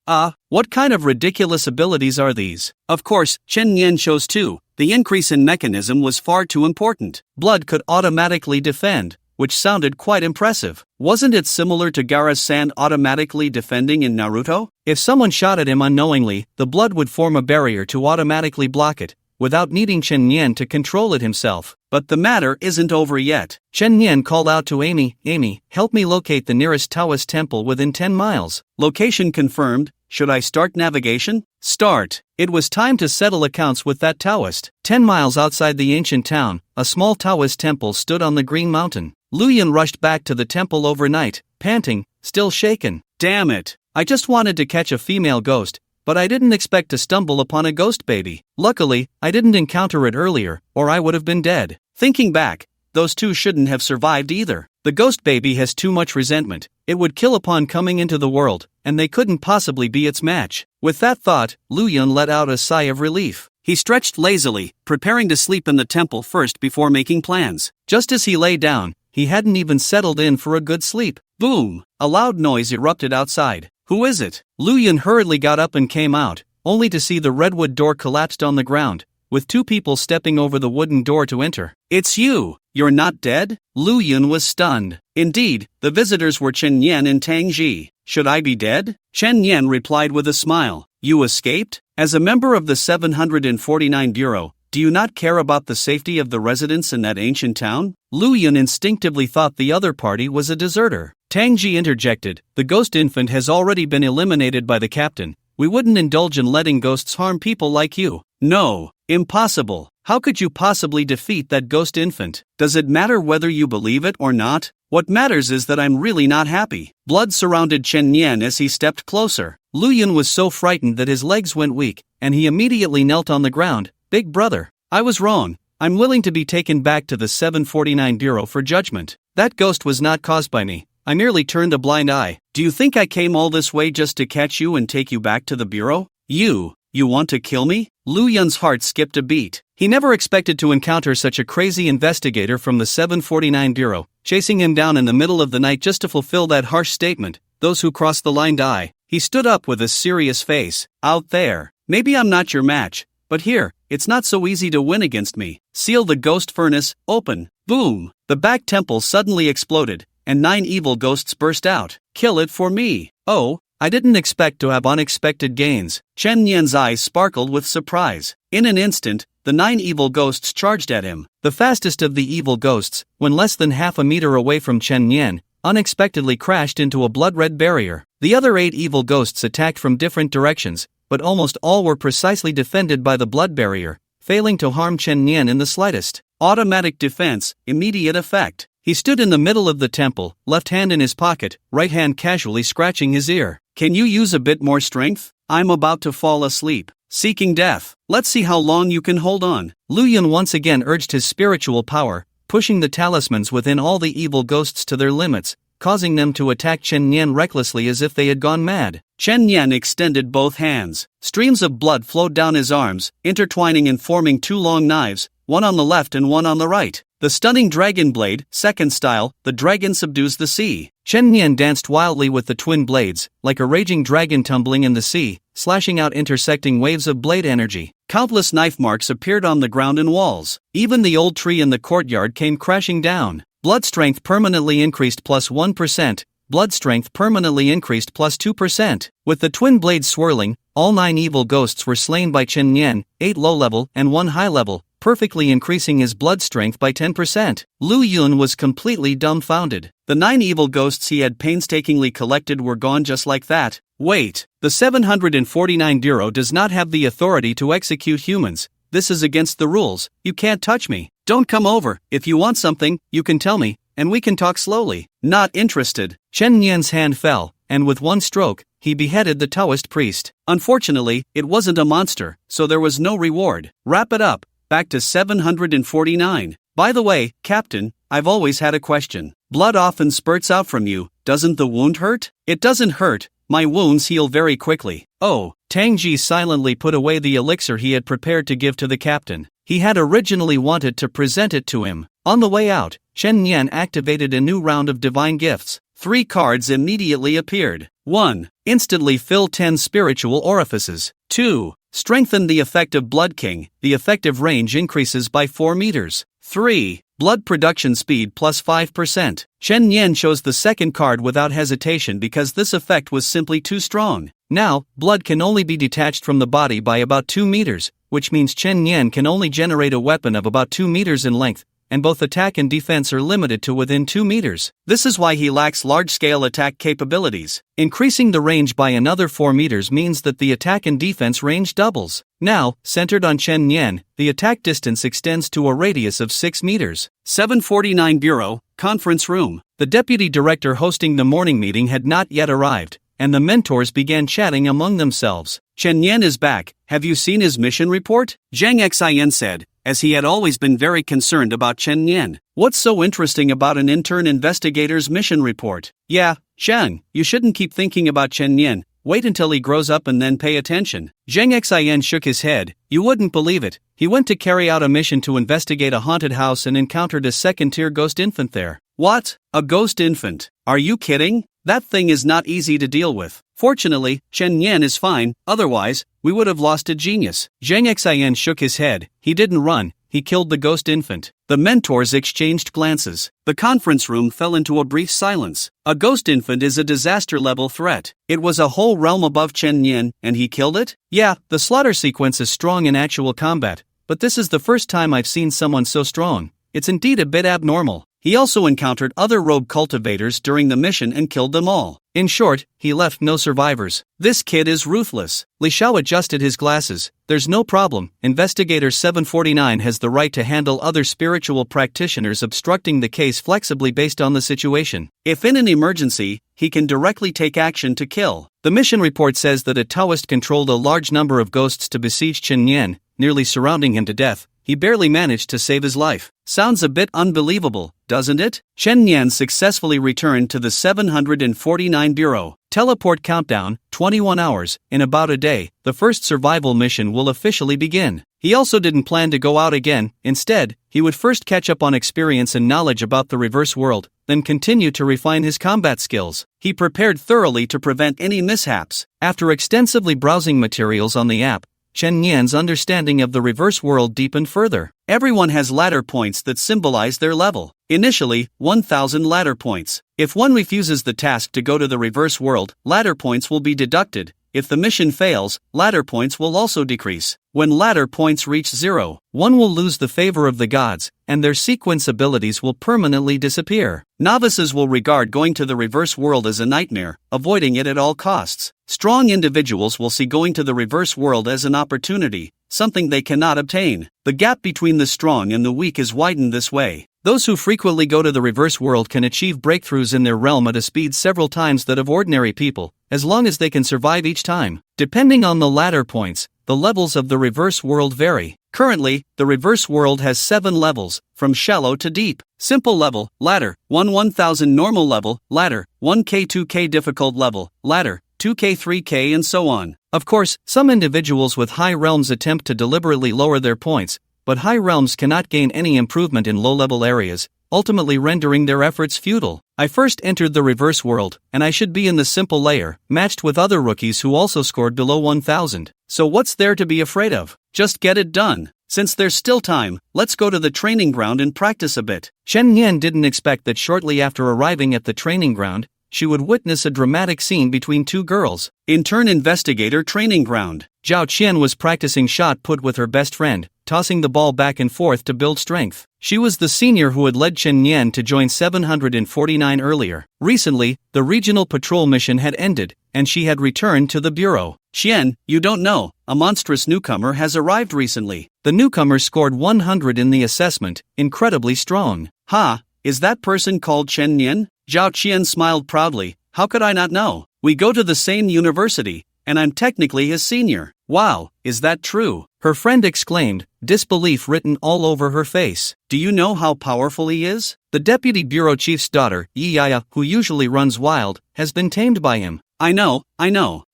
What kind of ridiculous abilities are these? Of course, Chen Yan chose 2. The increase in mechanism was far too important. Blood could automatically defend, which sounded quite impressive. Wasn't it similar to Gaara's sand automatically defending in Naruto? If someone shot at him unknowingly, the blood would form a barrier to automatically block it, without needing Chen Yan to control it himself. But the matter isn't over yet. Chen Yan called out to Amy, "Amy, help me locate the nearest Taoist temple within 10 miles. Location confirmed. Should I start navigation? Start." It was time to settle accounts with that Taoist. 10 miles outside the ancient town, a small Taoist temple stood on the Green Mountain. Luyan rushed back to the temple overnight, panting, still shaken. Damn it! I just wanted to catch a female ghost, but I didn't expect to stumble upon a ghost baby. Luckily, I didn't encounter it earlier, or I would have been dead. Thinking back, those two shouldn't have survived either. The ghost baby has too much resentment. It would kill upon coming into the world, and they couldn't possibly be its match. With that thought, Luyan let out a sigh of relief. He stretched lazily, preparing to sleep in the temple first before making plans. Just as he lay down, he hadn't even settled in for a good sleep. Boom! A loud noise erupted outside. Who is it? Luyan hurriedly got up and came out, only to see the redwood door collapsed on the ground, with 2 people stepping over the wooden door to enter. It's you! You're not dead? Luyan was stunned. Indeed, the visitors were Chen Yan and Tangji. Should I be dead? Chen Yan replied with a smile. You escaped? As a member of the 749 Bureau, do you not care about the safety of the residents in that ancient town? Luyan instinctively thought the other party was a deserter. Tangji interjected, the ghost infant has already been eliminated by the captain. We wouldn't indulge in letting ghosts harm people like you. No, impossible. How could you possibly defeat that ghost infant? Does it matter whether you believe it or not? What matters is that I'm really not happy. Blood surrounded Chen Yan as he stepped closer. Luyan was so frightened that his legs went weak, and he immediately knelt on the ground. Big brother, I was wrong. I'm willing to be taken back to the 749 Bureau for judgment. That ghost was not caused by me. I merely turned a blind eye. Do you think I came all this way just to catch you and take you back to the Bureau? You want to kill me? Luyan's heart skipped a beat. He never expected to encounter such a crazy investigator from the 749 Bureau, chasing him down in the middle of the night just to fulfill that harsh statement, those who cross the line die. He stood up with a serious face. Out there, maybe I'm not your match, but here, it's not so easy to win against me. Seal the ghost furnace, open. Boom! The back temple suddenly exploded, and 9 evil ghosts burst out. Kill it for me. Oh, I didn't expect to have unexpected gains. Chen Yan's eyes sparkled with surprise. In an instant, the 9 evil ghosts charged at him. The fastest of the evil ghosts, when less than half a meter away from Chen Yan, unexpectedly crashed into a blood-red barrier. The other 8 evil ghosts attacked from different directions, but almost all were precisely defended by the blood barrier, failing to harm Chen Yan in the slightest. Automatic defense, immediate effect. He stood in the middle of the temple, left hand in his pocket, right hand casually scratching his ear. Can you use a bit more strength? I'm about to fall asleep. Seeking death. Let's see how long you can hold on. Luyan once again urged his spiritual power, pushing the talismans within all the evil ghosts to their limits, causing them to attack Chen Nian recklessly as if they had gone mad. Chen Nian extended both hands. Streams of blood flowed down his arms, intertwining and forming two long knives, one on the left and one on the right. The stunning dragon blade, second style, the dragon subdues the sea. Chen Nian danced wildly with the twin blades, like a raging dragon tumbling in the sea, slashing out intersecting waves of blade energy. Countless knife marks appeared on the ground and walls. Even the old tree in the courtyard came crashing down. Blood strength permanently increased plus 1%. Blood strength permanently increased plus 2%. With the twin blades swirling, all 9 evil ghosts were slain by Chen Nian, 8 low-level and 1 high-level, perfectly increasing his blood strength by 10%. Lu Yun was completely dumbfounded. The 9 evil ghosts he had painstakingly collected were gone just like that. Wait, the 749 Bureau does not have the authority to execute humans. This is against the rules. You can't touch me. Don't come over. If you want something, you can tell me, and we can talk slowly. Not interested. Chen Nian's hand fell, and with one stroke, he beheaded the Taoist priest. Unfortunately, it wasn't a monster, so there was no reward. Wrap it up. Back to 749. By the way, Captain, I've always had a question. Blood often spurts out from you. Doesn't the wound hurt? It doesn't hurt. My wounds heal very quickly. Oh, Tang Ji silently put away the elixir he had prepared to give to the captain. He had originally wanted to present it to him. On the way out, Chen Nian activated a new round of divine gifts. 3 cards immediately appeared. 1. Instantly fill 10 spiritual orifices. 2. Strengthen the effect of Blood King. The effective range increases by 4 meters. 3. Blood production speed plus 5%. Chen Nian chose the second card without hesitation because this effect was simply too strong. Now, blood can only be detached from the body by about 2 meters, which means Chen Nian can only generate a weapon of about 2 meters in length, and both attack and defense are limited to within 2 meters. This is why he lacks large-scale attack capabilities. Increasing the range by another 4 meters means that the attack and defense range doubles. Now, centered on Chen Nian, the attack distance extends to a radius of 6 meters. 749 Bureau, Conference Room. The deputy director hosting the morning meeting had not yet arrived, and the mentors began chatting among themselves. Chen Nian is back. Have you seen his mission report? Zhang Xin said, as he had always been very concerned about Chen Nian. What's so interesting about an intern investigator's mission report? Yeah, Zhang, you shouldn't keep thinking about Chen Nian. Wait until he grows up and then pay attention. Zhang Xin shook his head. You wouldn't believe it. He went to carry out a mission to investigate a haunted house and encountered a second-tier ghost infant there. What? A ghost infant? Are you kidding? That thing is not easy to deal with. Fortunately, Chen Nian is fine, otherwise, we would have lost a genius. Zhang Xin shook his head. He didn't run, he killed the ghost infant. The mentors exchanged glances. The conference room fell into a brief silence. A ghost infant is a disaster-level threat. It was a whole realm above Chen Nian, and he killed it? Yeah, the slaughter sequence is strong in actual combat, but this is the first time I've seen someone so strong. It's indeed a bit abnormal. He also encountered other rogue cultivators during the mission and killed them all. In short, he left no survivors. This kid is ruthless. Li Xiao adjusted his glasses. There's no problem. Investigator 749 has the right to handle other spiritual practitioners obstructing the case flexibly based on the situation. If in an emergency, he can directly take action to kill. The mission report says that a Taoist controlled a large number of ghosts to besiege Chen Nian, nearly surrounding him to death. He barely managed to save his life. Sounds a bit unbelievable, doesn't it? Chen Nian successfully returned to the 749 Bureau. Teleport countdown, 21 hours. In about a day, the first survival mission will officially begin. He also didn't plan to go out again. Instead, he would first catch up on experience and knowledge about the reverse world, then continue to refine his combat skills. He prepared thoroughly to prevent any mishaps. After extensively browsing materials on the app, Chen Nian's understanding of the reverse world deepened further. Everyone has ladder points that symbolize their level. Initially, 1,000 ladder points. If one refuses the task to go to the reverse world, ladder points will be deducted. If the mission fails, ladder points will also decrease. When ladder points reach 0, one will lose the favor of the gods, and their sequence abilities will permanently disappear. Novices will regard going to the reverse world as a nightmare, avoiding it at all costs. Strong individuals will see going to the reverse world as an opportunity, something they cannot obtain. The gap between the strong and the weak is widened this way. Those who frequently go to the reverse world can achieve breakthroughs in their realm at a speed several times that of ordinary people, as long as they can survive each time. Depending on the ladder points, the levels of the reverse world vary. Currently, the reverse world has 7 levels, from shallow to deep. Simple level, ladder, 1000 normal level, ladder, 1k 2k difficult level, ladder, 2k 3k and so on. Of course, some individuals with high realms attempt to deliberately lower their points, but high realms cannot gain any improvement in low-level areas, ultimately rendering their efforts futile. I first entered the reverse world, and I should be in the simple layer, matched with other rookies who also scored below 1000. So what's there to be afraid of? Just get it done. Since there's still time, let's go to the training ground and practice a bit. Chen Yan didn't expect that shortly after arriving at the training ground, she would witness a dramatic scene between 2 girls. Intern Investigator Training Ground. Zhao Qian was practicing shot put with her best friend, tossing the ball back and forth to build strength. She was the senior who had led Chen Yan to join 749 earlier. Recently, the regional patrol mission had ended, and she had returned to the bureau. Qian, you don't know, a monstrous newcomer has arrived recently. The newcomer scored 100 in the assessment, incredibly strong. Ha, is that person called Chen Yan? Zhao Qian smiled proudly. How could I not know? We go to the same university, and I'm technically his senior. Wow, is that true? Her friend exclaimed, disbelief written all over her face. Do you know how powerful he is? The deputy bureau chief's daughter, Yiyaya, who usually runs wild, has been tamed by him. I know.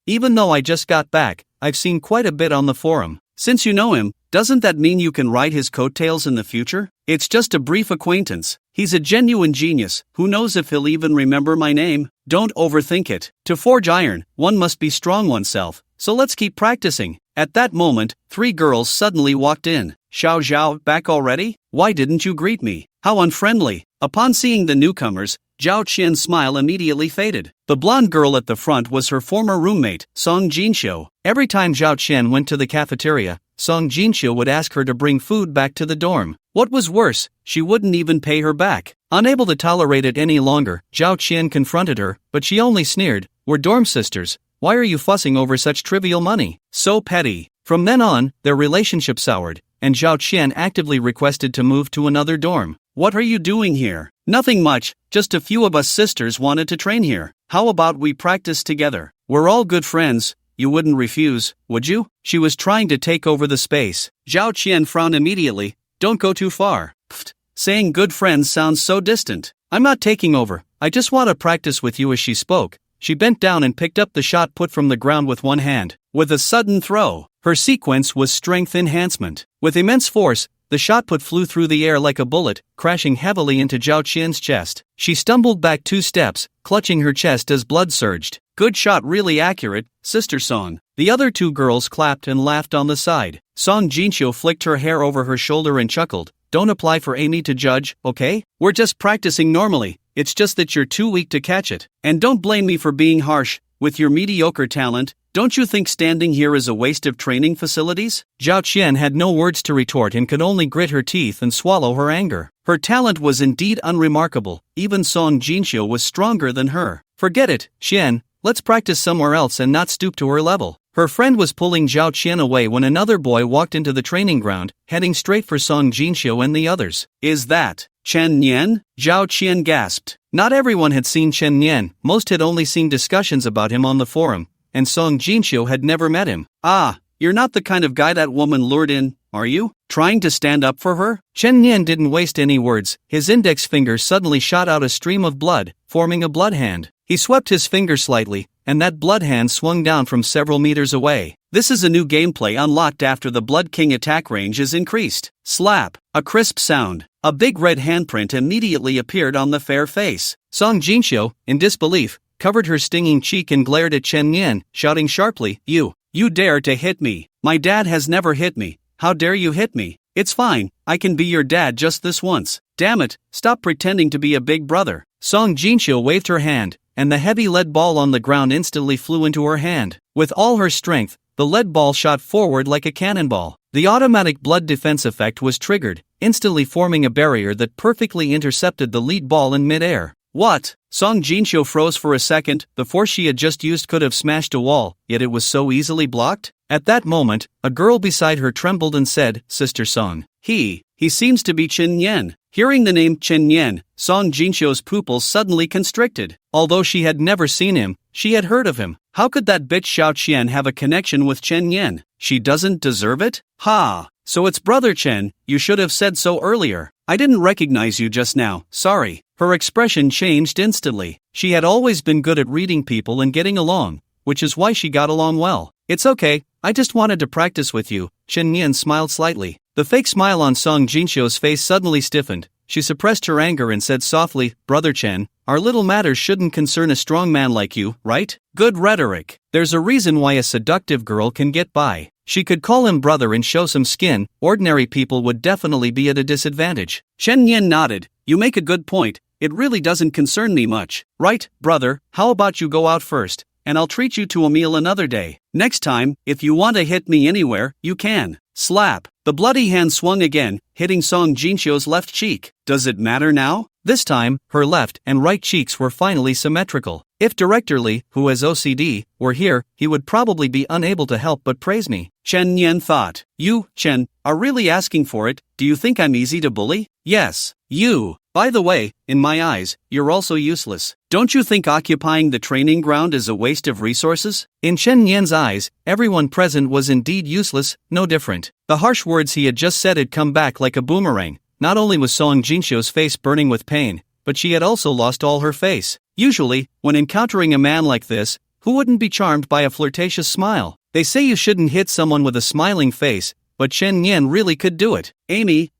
Even though I just got back, I've seen quite a bit on the forum. Since you know him, doesn't that mean you can ride his coattails in the future? It's just a brief acquaintance. He's a genuine genius. Who knows if he'll even remember my name? Don't overthink it. To forge iron, one must be strong oneself. So let's keep practicing. At that moment, 3 girls suddenly walked in. Xiao Zhao, back already? Why didn't you greet me? How unfriendly. Upon seeing the newcomers, Zhao Qian's smile immediately faded. The blonde girl at the front was her former roommate, Song Jinxiu. Every time Zhao Qian went to the cafeteria, Song Jinxiu would ask her to bring food back to the dorm. What was worse, she wouldn't even pay her back. Unable to tolerate it any longer, Zhao Qian confronted her, but she only sneered. We're dorm sisters. Why are you fussing over such trivial money? So petty. From then on, their relationship soured, and Zhao Qian actively requested to move to another dorm. What are you doing here? Nothing much, just a few of us sisters wanted to train here. How about we practice together? We're all good friends. You wouldn't refuse, would you? She was trying to take over the space. Zhao Qian frowned immediately. Don't go too far. Pfft. Saying good friends sounds so distant. I'm not taking over. I just want to practice with you. As she spoke, she bent down and picked up the shot put from the ground with one hand. With a sudden throw, her sequence was strength enhancement. With immense force, the shot put flew through the air like a bullet, crashing heavily into Zhao Qian's chest. She stumbled back 2 steps, clutching her chest as blood surged. Good shot, really accurate, Sister Song. The other 2 girls clapped and laughed on the side. Song Jinxiu flicked her hair over her shoulder and chuckled. Don't apply for Amy to judge, okay? We're just practicing normally. It's just that you're too weak to catch it. And don't blame me for being harsh. With your mediocre talent, don't you think standing here is a waste of training facilities? Zhao Qian had no words to retort and could only grit her teeth and swallow her anger. Her talent was indeed unremarkable. Even Song Jinxiu was stronger than her. Forget it, Qian. Let's practice somewhere else and not stoop to her level. Her friend was pulling Zhao Qian away when another boy walked into the training ground, heading straight for Song Jinxiu and the others. Is that Chen Yan? Zhao Qian gasped. Not everyone had seen Chen Yan. Most had only seen discussions about him on the forum, and Song Jinxiu had never met him. Ah, you're not the kind of guy that woman lured in, are you? Trying to stand up for her? Chen Yan didn't waste any words. His index finger suddenly shot out a stream of blood, forming a blood hand. He swept his finger slightly, and that blood hand swung down from several meters away. This is a new gameplay unlocked after the Blood King attack range is increased. Slap. A crisp sound. A big red handprint immediately appeared on the fair face. Song Jinxiu, in disbelief, covered her stinging cheek and glared at Chen Yan, shouting sharply, You dare to hit me. My dad has never hit me. How dare you hit me? It's fine, I can be your dad just this once. Damn it, stop pretending to be a big brother. Song Jinxiu waved her hand, and the heavy lead ball on the ground instantly flew into her hand. With all her strength, the lead ball shot forward like a cannonball. The automatic blood defense effect was triggered, instantly forming a barrier that perfectly intercepted the lead ball in midair. What? Song Jinxiu froze for a second. The force she had just used could have smashed a wall, yet it was so easily blocked? At that moment, a girl beside her trembled and said, Sister Song. He seems to be Chen Yan. Hearing the name Chen Yan, Song Jinxiu's pupils suddenly constricted. Although she had never seen him, she had heard of him. How could that bitch Xiao Qian have a connection with Chen Yan? She doesn't deserve it? Ha! So it's Brother Chen, you should have said so earlier. I didn't recognize you just now, sorry. Her expression changed instantly. She had always been good at reading people and getting along, which is why she got along well. It's okay, I just wanted to practice with you. Chen Yan smiled slightly. The fake smile on Song Jinxio's face suddenly stiffened. She suppressed her anger and said softly, Brother Chen, our little matters shouldn't concern a strong man like you, right? Good rhetoric. There's a reason why a seductive girl can get by. She could call him brother and show some skin. Ordinary people would definitely be at a disadvantage. Chen Yan nodded. You make a good point. It really doesn't concern me much. Right, brother, how about you go out first, and I'll treat you to a meal another day. Next time, if you want to hit me anywhere, you can. Slap. The bloody hand swung again, hitting Song Jinxio's left cheek. Does it matter now? This time, her left and right cheeks were finally symmetrical. If Director Li, who has OCD, were here, he would probably be unable to help but praise me. Chen Yan thought. You, Chen, are really asking for it. Do you think I'm easy to bully? Yes. You. By the way, in my eyes, you're also useless. Don't you think occupying the training ground is a waste of resources? In Chen Yan's eyes, everyone present was indeed useless, no different. The harsh words he had just said had come back like a boomerang. Not only was Song Jinxio's face burning with pain, but she had also lost all her face. Usually, when encountering a man like this, who wouldn't be charmed by a flirtatious smile? They say you shouldn't hit someone with a smiling face, but Chen Yan really could do it. Amy.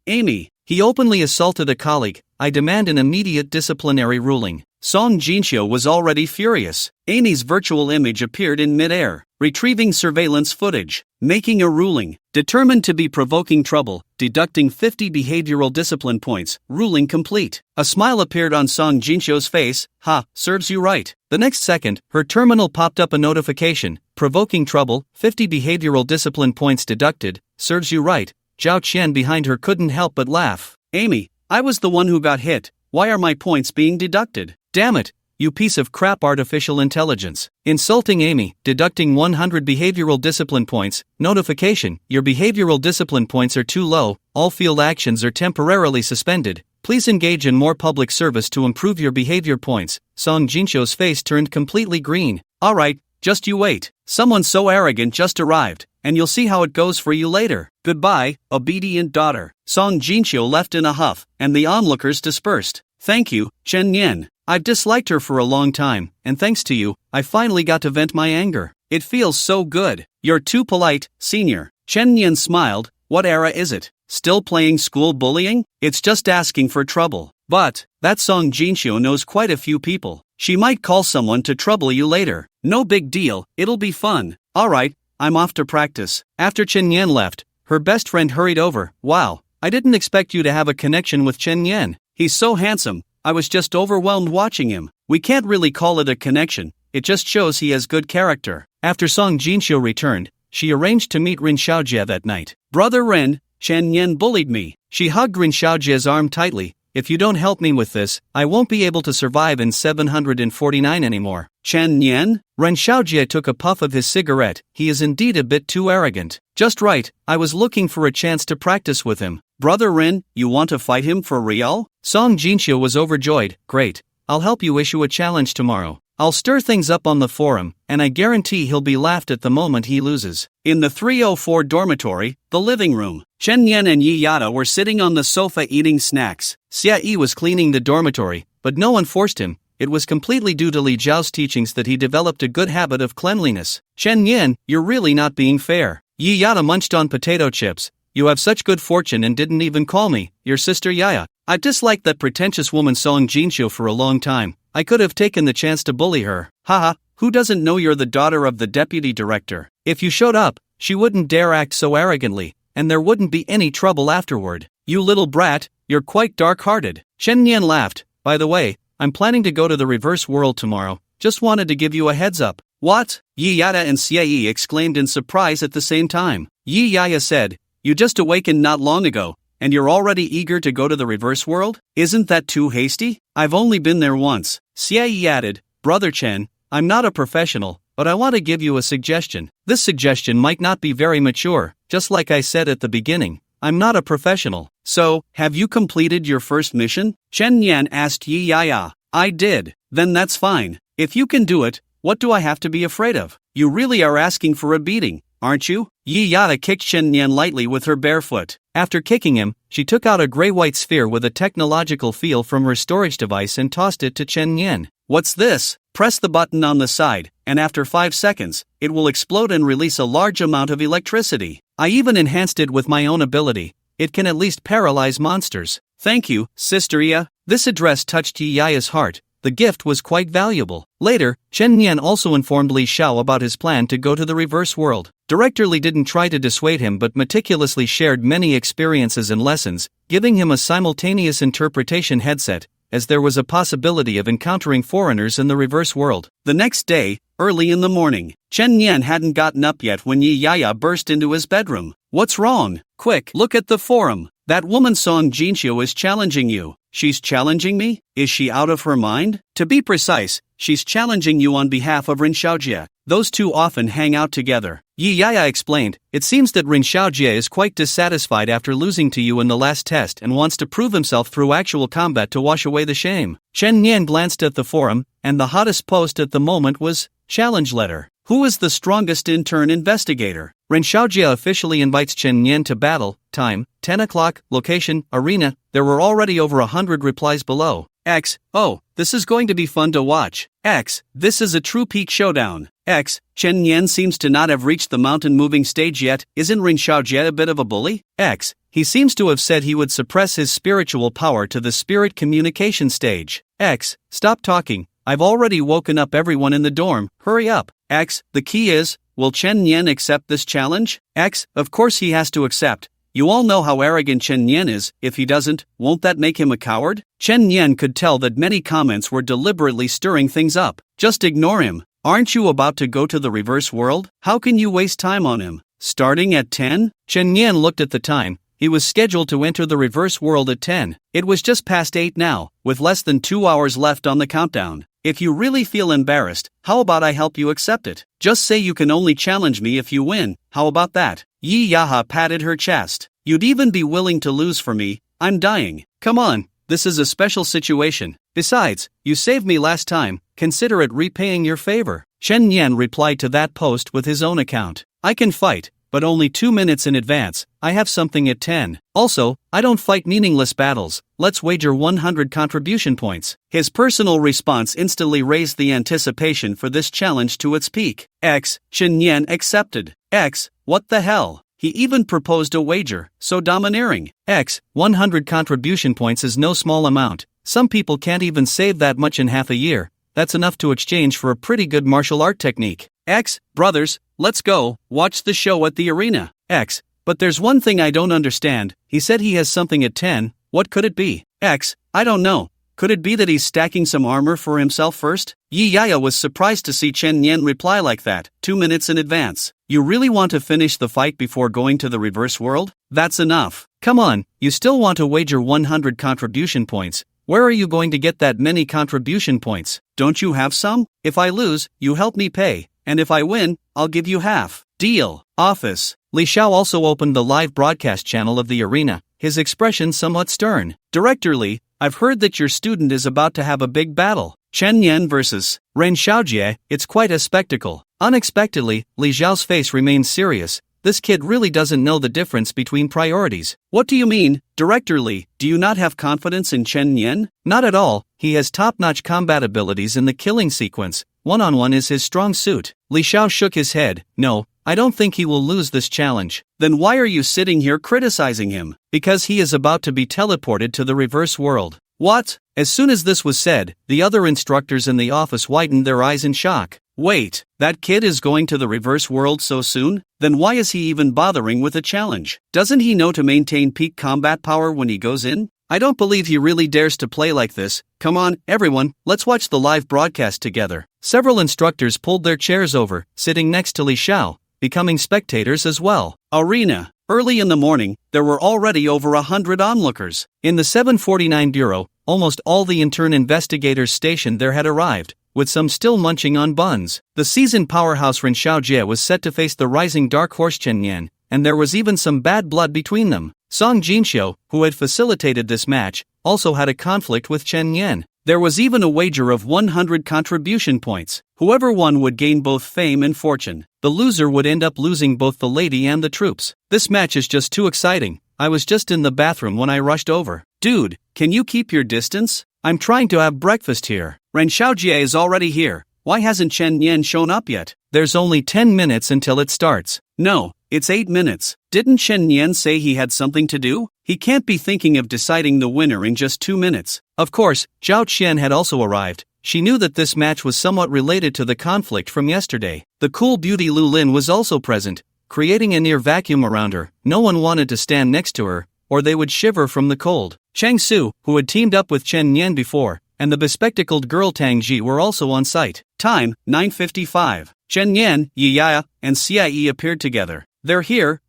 He openly assaulted a colleague. I demand an immediate disciplinary ruling. Song Jinxio was already furious. Amy's virtual image appeared in mid-air, retrieving surveillance footage, making a ruling, determined to be provoking trouble, deducting 50 behavioral discipline points, ruling complete. A smile appeared on Song Jinxio's face. Ha, serves you right. The next second, her terminal popped up a notification, provoking trouble, 50 behavioral discipline points deducted, serves you right. Zhao Qian behind her couldn't help but laugh. Amy, I was the one who got hit. Why are my points being deducted? Damn it, you piece of crap artificial intelligence. Insulting Amy, deducting 100 behavioral discipline points. Notification, your behavioral discipline points are too low, all field actions are temporarily suspended. Please engage in more public service to improve your behavior points. Song Jinxio's face turned completely green. Alright, just you wait. Someone so arrogant just arrived, and you'll see how it goes for you later. Goodbye, obedient daughter. Song Jinxio left in a huff, and the onlookers dispersed. Thank you, Chen Yan. I've disliked her for a long time, and thanks to you, I finally got to vent my anger. It feels so good. You're too polite, senior. Chen Yan smiled. What era is it? Still playing school bullying? It's just asking for trouble. But, that Song Jinxio knows quite a few people. She might call someone to trouble you later. No big deal, it'll be fun. Alright, I'm off to practice. After Chen Yan left, her best friend hurried over. Wow, I didn't expect you to have a connection with Chen Yan. He's so handsome, I was just overwhelmed watching him. We can't really call it a connection, it just shows he has good character. After Song Jinxio returned, she arranged to meet Rin Xiaojie that night. Brother Rin, Chen Yan bullied me. She hugged Rin Xiaojie's arm tightly. If you don't help me with this, I won't be able to survive in 749 anymore. Chen Yan? Ren Xiaojie took a puff of his cigarette. He is indeed a bit too arrogant. Just right, I was looking for a chance to practice with him. Brother Ren, you want to fight him for real? Song Jinxio was overjoyed. Great, I'll help you issue a challenge tomorrow. I'll stir things up on the forum, and I guarantee he'll be laughed at the moment he loses. In the 304 dormitory, the living room, Chen Yan and Yi Yada were sitting on the sofa eating snacks. Xia Yi was cleaning the dormitory, but no one forced him. It was completely due to Li Zhao's teachings that he developed a good habit of cleanliness. Chen Yan, you're really not being fair. Yi Yada munched on potato chips. You have such good fortune and didn't even call me, your sister Yaya. I've disliked that pretentious woman Song Jinxio for a long time. I could have taken the chance to bully her. Haha, who doesn't know you're the daughter of the deputy director? If you showed up, she wouldn't dare act so arrogantly, and there wouldn't be any trouble afterward. You little brat, you're quite dark-hearted. Shen Yan laughed. By the way, I'm planning to go to the reverse world tomorrow. Just wanted to give you a heads up. What? Yi Yada and Xie Yi exclaimed in surprise at the same time. Yi Yaya said, you just awakened not long ago, and you're already eager to go to the reverse world? Isn't that too hasty? I've only been there once. Xie Yi added, Brother Chen, I'm not a professional, but I want to give you a suggestion. This suggestion might not be very mature, just like I said at the beginning. I'm not a professional. So, have you completed your first mission? Chen Yan asked Yi Yaya. I did. Then that's fine. If you can do it, what do I have to be afraid of? You really are asking for a beating. aren't you? Yi Yada kicked Chen Nian lightly with her bare foot. After kicking him, she took out a gray-white sphere with a technological feel from her storage device and tossed it to Chen Nian. What's this? Press the button on the side, and after 5 seconds, it will explode and release a large amount of electricity. I even enhanced it with my own ability. It can at least paralyze monsters. Thank you, Sister Ia. This address touched Yi Yaya's heart. The gift was quite valuable. Later, Chen Nian also informed Li Xiao about his plan to go to the reverse world. Director Li didn't try to dissuade him but meticulously shared many experiences and lessons, giving him a simultaneous interpretation headset, as there was a possibility of encountering foreigners in the reverse world. The next day, early in the morning, Chen Nian hadn't gotten up yet when Yi Yaya burst into his bedroom. What's wrong? Quick, look at the forum. That woman Song Jinxiu is challenging you. She's challenging me? Is she out of her mind? To be precise, she's challenging you on behalf of Rin Xiaojie. Those two often hang out together. Yi Yaya explained, it seems that Rin Xiaojie is quite dissatisfied after losing to you in the last test and wants to prove himself through actual combat to wash away the shame. Chen Nian glanced at the forum, and the hottest post at the moment was, challenge letter. Who is the strongest intern investigator? Ren Xiaojie officially invites Chen Nian to battle. Time, 10 o'clock, location, arena. There were already over 100 replies below. X, oh, this is going to be fun to watch. X, this is a true peak showdown. X, Chen Nian seems to not have reached the mountain moving stage yet. Isn't Ren Xiaojie a bit of a bully? X, he seems to have said he would suppress his spiritual power to the spirit communication stage. X, stop talking. I've already woken up everyone in the dorm. Hurry up. X, the key is, will Chen Nian accept this challenge? X, of course he has to accept. You all know how arrogant Chen Nian is. If he doesn't, won't that make him a coward? Chen Nian could tell that many comments were deliberately stirring things up. Just ignore him. Aren't you about to go to the reverse world? How can you waste time on him? Starting at 10? Chen Nian looked at the time. He was scheduled to enter the reverse world at 10. It was just past 8 now, with less than 2 hours left on the countdown. If you really feel embarrassed, how about I help you accept it? Just say you can only challenge me if you win. How about that? Yi Yaha patted her chest. You'd even be willing to lose for me. I'm dying. Come on, this is a special situation. Besides, you saved me last time. Consider it repaying your favor. Chen Nian replied to that post with his own account. I can fight, but only 2 minutes in advance. I have something at 10. Also, I don't fight meaningless battles. Let's wager 100 contribution points. His personal response instantly raised the anticipation for this challenge to its peak. X, Chen Nian accepted. X, what the hell? He even proposed a wager, so domineering. X, 100 contribution points is no small amount. Some people can't even save that much in half a year. That's enough to exchange for a pretty good martial art technique. X, brothers, let's go, watch the show at the arena. X, but there's one thing I don't understand. He said he has something at 10, what could it be? X, I don't know. Could it be that he's stacking some armor for himself first? Yi Yaya was surprised to see Chen Nian reply like that, 2 minutes in advance. You really want to finish the fight before going to the reverse world? That's enough. Come on, you still want to wager 100 contribution points. Where are you going to get that many contribution points? Don't you have some? If I lose, you help me pay. And if I win, I'll give you half. Deal. Office. Li Xiao also opened the live broadcast channel of the arena, his expression somewhat stern. Director Li, I've heard that your student is about to have a big battle. Chen Nian versus Ren Xiaojie, it's quite a spectacle. Unexpectedly, Li Xiao's face remained serious. This kid really doesn't know the difference between priorities. What do you mean, Director Li? Do you not have confidence in Chen Nian? Not at all. He has top-notch combat abilities in the killing sequence. One-on-one is his strong suit. Li Xiao shook his head. No, I don't think he will lose this challenge. Then why are you sitting here criticizing him? Because he is about to be teleported to the reverse world. What? As soon as this was said, the other instructors in the office widened their eyes in shock. Wait, that kid is going to the reverse world so soon? Then why is he even bothering with a challenge? Doesn't he know to maintain peak combat power when he goes in? I don't believe he really dares to play like this. Come on, everyone, let's watch the live broadcast together. Several instructors pulled their chairs over, sitting next to Li Xiao, becoming spectators as well. Arena. Early in the morning, there were already over 100 onlookers. In the 749 Bureau, almost all the intern investigators stationed there had arrived, with some still munching on buns. The seasoned powerhouse Ren Xiaojie was set to face the rising dark horse Chen Nian, and there was even some bad blood between them. Song Jinxiu, who had facilitated this match, also had a conflict with Chen Nian. There was even a wager of 100 contribution points. Whoever won would gain both fame and fortune. The loser would end up losing both the lady and the troops. This match is just too exciting. I was just in the bathroom when I rushed over. Dude, can you keep your distance? I'm trying to have breakfast here. Ren Xiaojie is already here. Why hasn't Chen Yan shown up yet? There's only 10 minutes until it starts. No, it's 8 minutes. Didn't Chen Yan say he had something to do? He can't be thinking of deciding the winner in just 2 minutes. Of course, Zhao Qian had also arrived. She knew that this match was somewhat related to the conflict from yesterday. The cool beauty Lu Lin was also present, creating a near vacuum around her. No one wanted to stand next to her, or they would shiver from the cold. Chang Su, who had teamed up with Chen Yan before, and the bespectacled girl Tang Ji were also on site. Time, 9:55. Chen Yan, Yaya, and Xie appeared together. They're here.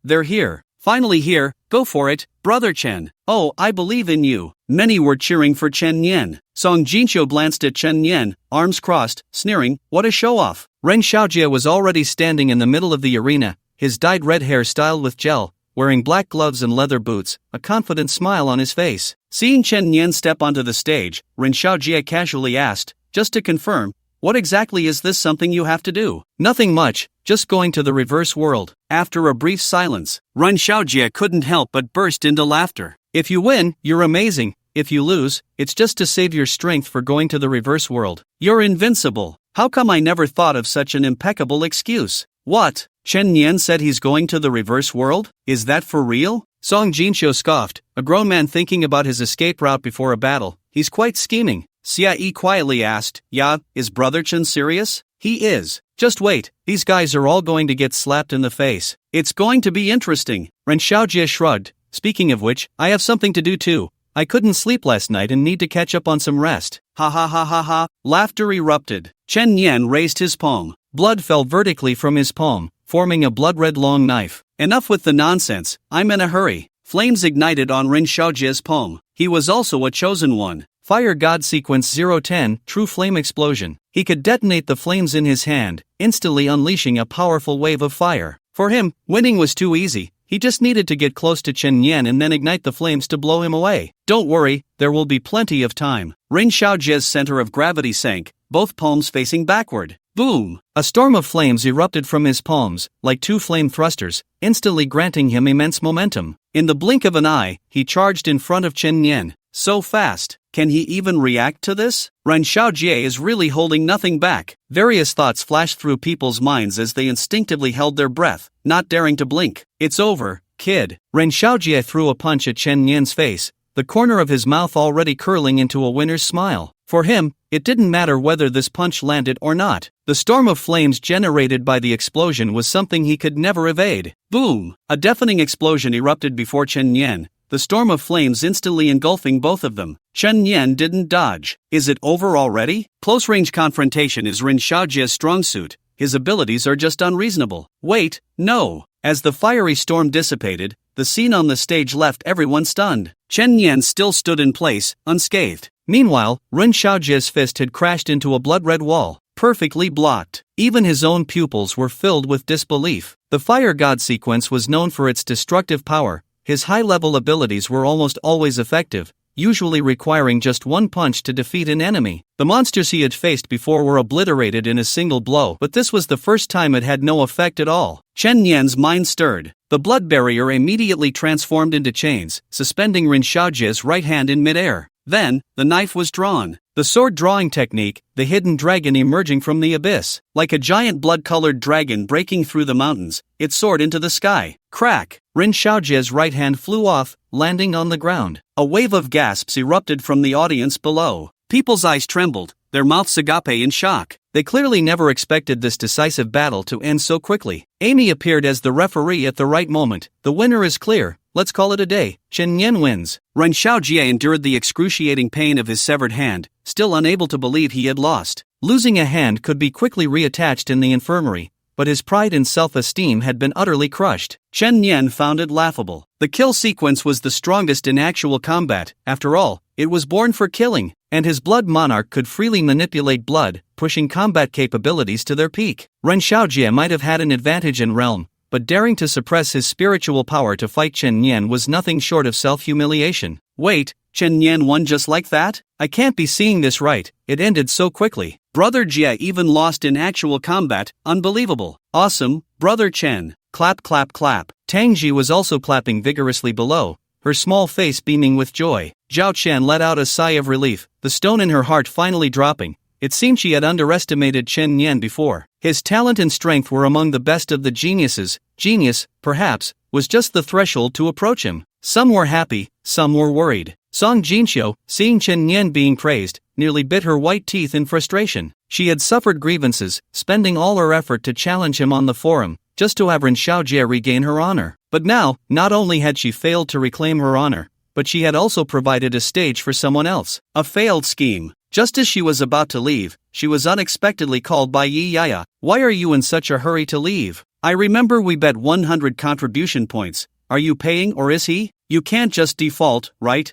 Finally here, go for it, brother Chen. Oh, I believe in you. Many were cheering for Chen Yan. Song Jinqiu glanced at Chen Yan, arms crossed, sneering, what a show-off. Ren Xiaojie was already standing in the middle of the arena, his dyed red hair styled with gel, wearing black gloves and leather boots, a confident smile on his face. Seeing Chen Yan step onto the stage, Ren Xiaojie casually asked, just to confirm, what exactly is this something you have to do? Nothing much, just going to the reverse world. After a brief silence, Ren Xiaojie couldn't help but burst into laughter. If you win, you're amazing. If you lose, it's just to save your strength for going to the reverse world. You're invincible. How come I never thought of such an impeccable excuse? What? Chen Yan said he's going to the reverse world? Is that for real? Song Jinqiu scoffed, a grown man thinking about his escape route before a battle. He's quite scheming. Xie quietly asked, yeah, is Brother Chen serious? He is. Just wait, these guys are all going to get slapped in the face. It's going to be interesting. Ren Xiaojie shrugged. Speaking of which, I have something to do too. I couldn't sleep last night and need to catch up on some rest. Ha ha ha ha ha. Laughter erupted. Chen Yan raised his palm. Blood fell vertically from his palm, forming a blood-red long knife. Enough with the nonsense, I'm in a hurry. Flames ignited on Ren Xiaojie's palm. He was also a chosen one. Fire God Sequence 010, True Flame Explosion. He could detonate the flames in his hand, instantly unleashing a powerful wave of fire. For him, winning was too easy. He just needed to get close to Chen Yan and then ignite the flames to blow him away. Don't worry, there will be plenty of time. Ren Xiaojie's center of gravity sank, both palms facing backward. Boom! A storm of flames erupted from his palms, like two flame thrusters, instantly granting him immense momentum. In the blink of an eye, he charged in front of Chen Yan. So fast. Can he even react to this? Ren Xiaojie is really holding nothing back. Various thoughts flashed through people's minds as they instinctively held their breath, not daring to blink. It's over, kid. Ren Xiaojie threw a punch at Chen Yan's face, the corner of his mouth already curling into a winner's smile. For him, it didn't matter whether this punch landed or not. The storm of flames generated by the explosion was something he could never evade. Boom! A deafening explosion erupted before Chen Yan, the storm of flames instantly engulfing both of them. Chen Yan didn't dodge. Is it over already? Close-range confrontation is Ren Xiaojie's strong suit. His abilities are just unreasonable. Wait, no. As the fiery storm dissipated, the scene on the stage left everyone stunned. Chen Yan still stood in place, unscathed. Meanwhile, Ren Xiaojie's fist had crashed into a blood-red wall, perfectly blocked. Even his own pupils were filled with disbelief. The Fire God sequence was known for its destructive power. His high-level abilities were almost always effective, usually requiring just one punch to defeat an enemy. The monsters he had faced before were obliterated in a single blow, but this was the first time it had no effect at all. Chen Yan's mind stirred. The blood barrier immediately transformed into chains, suspending Ren Xiaojie's right hand in midair. Then, the knife was drawn. The sword drawing technique, the hidden dragon emerging from the abyss. Like a giant blood-colored dragon breaking through the mountains, it soared into the sky. Crack! Ren Xiaojie's right hand flew off, landing on the ground. A wave of gasps erupted from the audience below. People's eyes trembled, their mouths agape in shock. They clearly never expected this decisive battle to end so quickly. Amy appeared as the referee at the right moment. The winner is clear. Let's call it a day. Chen Yan wins. Ren Xiaojie endured the excruciating pain of his severed hand, still unable to believe he had lost. Losing a hand could be quickly reattached in the infirmary, but his pride and self-esteem had been utterly crushed. Chen Yan found it laughable. The kill sequence was the strongest in actual combat. After all, it was born for killing, and his blood monarch could freely manipulate blood, pushing combat capabilities to their peak. Ren Xiaojie might have had an advantage in realm, but daring to suppress his spiritual power to fight Chen Yan was nothing short of self-humiliation. Wait, Chen Yan won just like that? I can't be seeing this right, it ended so quickly. Brother Jia even lost in actual combat, unbelievable. Awesome, Brother Chen. Clap clap clap. Tang Ji was also clapping vigorously below, her small face beaming with joy. Zhao Chen let out a sigh of relief, the stone in her heart finally dropping. It seemed she had underestimated Chen Yan before. His talent and strength were among the best of the geniuses. Genius, perhaps, was just the threshold to approach him. Some were happy, some were worried. Song Jinxiu, seeing Chen Yan being praised, nearly bit her white teeth in frustration. She had suffered grievances, spending all her effort to challenge him on the forum, just to have Ren Xiaojie regain her honor. But now, not only had she failed to reclaim her honor, but she had also provided a stage for someone else. A failed scheme. Just as she was about to leave, she was unexpectedly called by Yi Yaya. Why are you in such a hurry to leave? I remember we bet 100 contribution points. Are you paying or is he? You can't just default, right?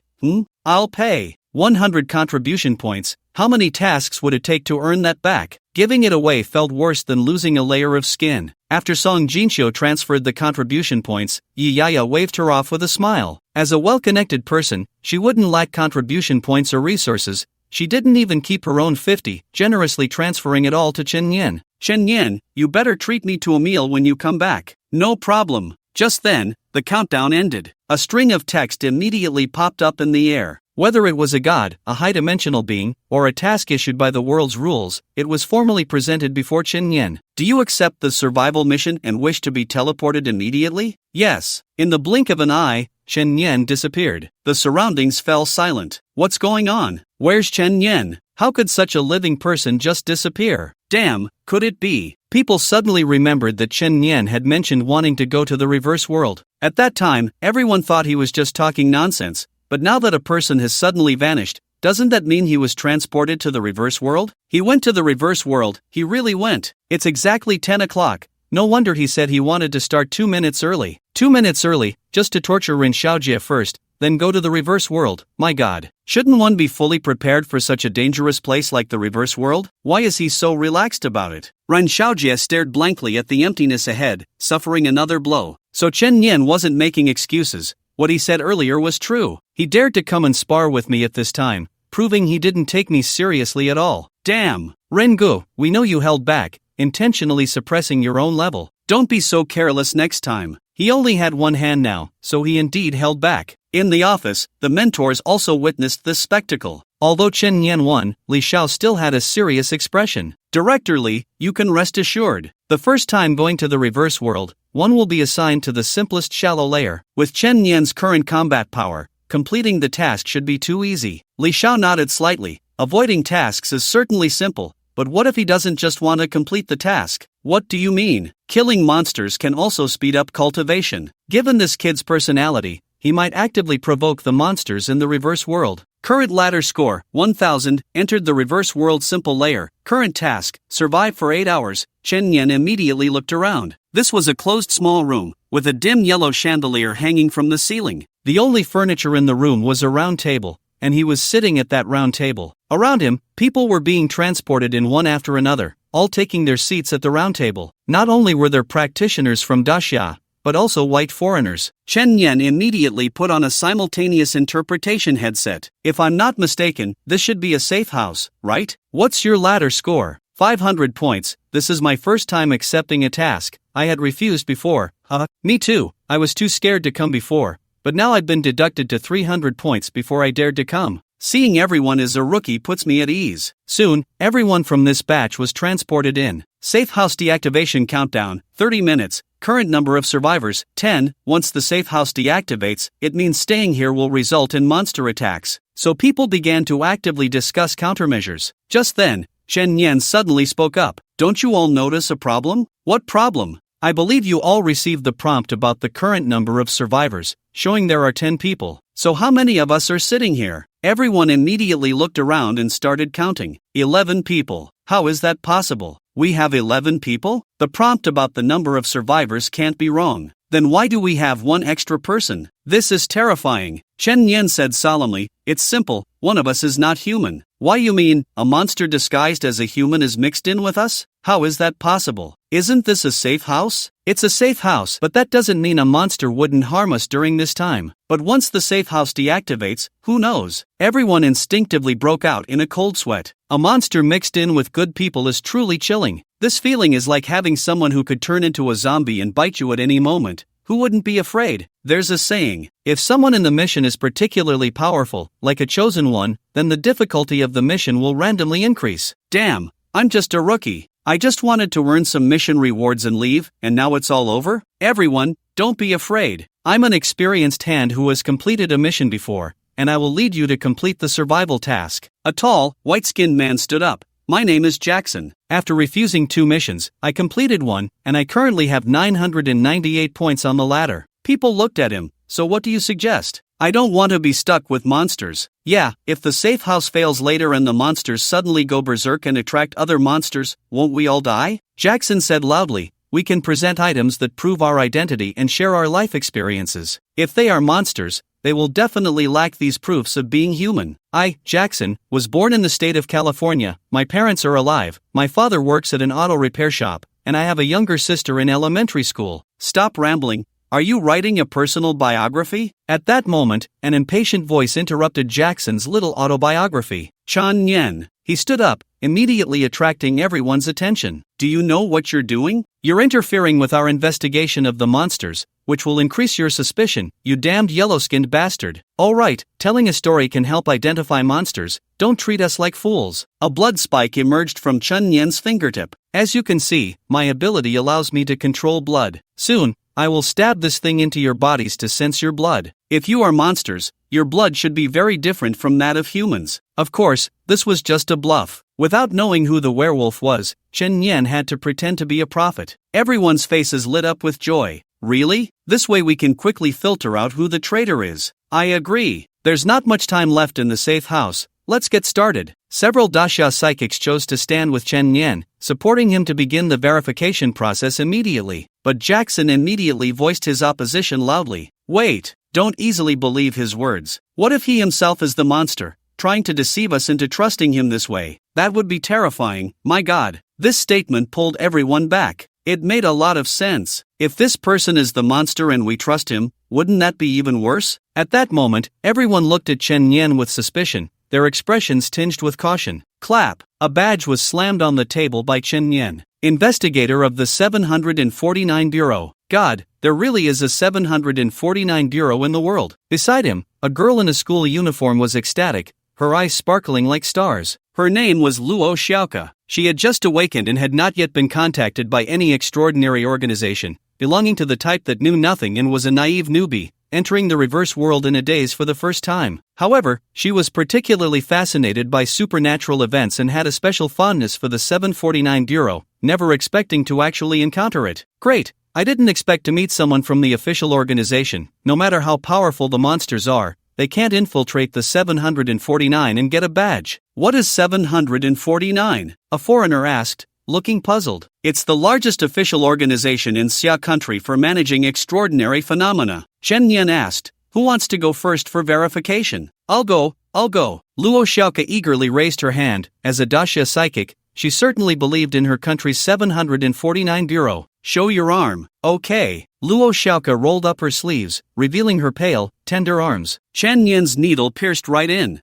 I'll pay. 100 contribution points. How many tasks would it take to earn that back? Giving it away felt worse than losing a layer of skin. After Song Jinxiu transferred the contribution points, Yi Yaya waved her off with a smile. As a well-connected person, she wouldn't lack contribution points or resources. She didn't even keep her own 50, generously transferring it all to Chen Yan. Chen Yan, you better treat me to a meal when you come back. No problem. Just then, the countdown ended. A string of text immediately popped up in the air. Whether it was a god, a high-dimensional being, or a task issued by the world's rules, it was formally presented before Chen Yan. Do you accept the survival mission and wish to be teleported immediately? Yes. In the blink of an eye, Chen Yan disappeared. The surroundings fell silent. What's going on? Where's Chen Yan? How could such a living person just disappear? Damn, could it be? People suddenly remembered that Chen Yan had mentioned wanting to go to the reverse world. At that time, everyone thought he was just talking nonsense. But now that a person has suddenly vanished, doesn't that mean he was transported to the reverse world? He went to the reverse world, he really went. It's exactly 10 o'clock. No wonder he said he wanted to start 2 minutes early. 2 minutes early, just to torture Ren Xiaojie first, then go to the reverse world. My god. Shouldn't one be fully prepared for such a dangerous place like the reverse world? Why is he so relaxed about it? Ren Xiaojie stared blankly at the emptiness ahead, suffering another blow. So Chen Yan wasn't making excuses. What he said earlier was true. He dared to come and spar with me at this time, proving he didn't take me seriously at all. Damn! Rengu, we know you held back, intentionally suppressing your own level. Don't be so careless next time. He only had one hand now, so he indeed held back. In the office, the mentors also witnessed this spectacle. Although Chen Yan won, Li Xiao still had a serious expression. Director Li, you can rest assured. The first time going to the reverse world, one will be assigned to the simplest shallow layer. With Chen Yan's current combat power, completing the task should be too easy. Li Xiao nodded slightly. Avoiding tasks is certainly simple, but what if he doesn't just want to complete the task? What do you mean? Killing monsters can also speed up cultivation. Given this kid's personality, he might actively provoke the monsters in the reverse world. Current ladder score, 1000, entered the reverse world simple layer. Current task, survive for 8 hours. Chen Yan immediately looked around. This was a closed small room, with a dim yellow chandelier hanging from the ceiling. The only furniture in the room was a round table, and he was sitting at that round table. Around him, people were being transported in one after another, all taking their seats at the round table. Not only were there practitioners from Daxia, but also white foreigners. Chen Yan immediately put on a simultaneous interpretation headset. If I'm not mistaken, this should be a safe house, right? What's your ladder score? 500 points. This is my first time accepting a task. I had refused before. Me too. I was too scared to come before, but now I've been deducted to 300 points before I dared to come. Seeing everyone as a rookie puts me at ease. Soon, everyone from this batch was transported in. Safe house deactivation countdown, 30 minutes. Current number of survivors, 10. Once the safe house deactivates, it means staying here will result in monster attacks. So people began to actively discuss countermeasures. Just then, Chen Yan suddenly spoke up. Don't you all notice a problem? What problem? I believe you all received the prompt about the current number of survivors, showing there are 10 people. So how many of us are sitting here? Everyone immediately looked around and started counting. 11 people. How is that possible? We have 11 people? The prompt about the number of survivors can't be wrong. Then why do we have one extra person? This is terrifying. Chen Yan said solemnly, it's simple, one of us is not human. Why you mean, a monster disguised as a human is mixed in with us? How is that possible? Isn't this a safe house? It's a safe house, but that doesn't mean a monster wouldn't harm us during this time. But once the safe house deactivates, who knows? Everyone instinctively broke out in a cold sweat. A monster mixed in with good people is truly chilling. This feeling is like having someone who could turn into a zombie and bite you at any moment. Who wouldn't be afraid? There's a saying, if someone in the mission is particularly powerful, like a chosen one, then the difficulty of the mission will randomly increase. Damn, I'm just a rookie. I just wanted to earn some mission rewards and leave, and now it's all over? Everyone, don't be afraid. I'm an experienced hand who has completed a mission before, and I will lead you to complete the survival task. A tall, white-skinned man stood up. My name is Jackson. After refusing 2 missions, I completed one, and I currently have 998 points on the ladder. People looked at him. So what do you suggest? I don't want to be stuck with monsters. Yeah, if the safe house fails later and the monsters suddenly go berserk and attract other monsters, won't we all die? Jackson said loudly. We can present items that prove our identity and share our life experiences. If they are monsters, they will definitely lack these proofs of being human. I, Jackson, was born in the state of California. My parents are alive. My father works at an auto repair shop, and I have a younger sister in elementary school. Stop rambling. Are you writing a personal biography? At that moment, an impatient voice interrupted Jackson's little autobiography. Chan Yen. He stood up, immediately attracting everyone's attention. Do you know what you're doing? You're interfering with our investigation of the monsters, which will increase your suspicion, you damned yellow-skinned bastard. Alright, telling a story can help identify monsters. Don't treat us like fools. A blood spike emerged from Chun Yen's fingertip. As you can see, my ability allows me to control blood. Soon, I will stab this thing into your bodies to sense your blood. If you are monsters, your blood should be very different from that of humans. Of course, this was just a bluff. Without knowing who the werewolf was, Chen Yan had to pretend to be a prophet. Everyone's faces lit up with joy. Really? This way we can quickly filter out who the traitor is. I agree. There's not much time left in the safe house. Let's get started. Several Dasha psychics chose to stand with Chen Yan, supporting him to begin the verification process immediately. But Jackson immediately voiced his opposition loudly. Wait, don't easily believe his words. What if he himself is the monster, trying to deceive us into trusting him this way? That would be terrifying. My God. This statement pulled everyone back. It made a lot of sense. If this person is the monster and we trust him, wouldn't that be even worse? At that moment, everyone looked at Chen Yan with suspicion, their expressions tinged with caution. Clap! A badge was slammed on the table by Chen Yan, investigator of the 749 Bureau. God, there really is a 749 Bureau in the world. Beside him, a girl in a school uniform was ecstatic, her eyes sparkling like stars. Her name was Luo Xiaoka. She had just awakened and had not yet been contacted by any extraordinary organization, belonging to the type that knew nothing and was a naive newbie, entering the reverse world in a daze for the first time. However, she was particularly fascinated by supernatural events and had a special fondness for the 749 Bureau, never expecting to actually encounter it. Great! I didn't expect to meet someone from the official organization. No matter how powerful the monsters are, they can't infiltrate the 749 and get a badge. What is 749? A foreigner asked, looking puzzled. It's the largest official organization in Xia country for managing extraordinary phenomena. Chen Yan asked, who wants to go first for verification? I'll go. Luo Xiaoka eagerly raised her hand. As a Daxia psychic, she certainly believed in her country's 749 Bureau. Show your arm. Okay. Luo Xiaoka rolled up her sleeves, revealing her pale, tender arms. Chen Yan's needle pierced right in.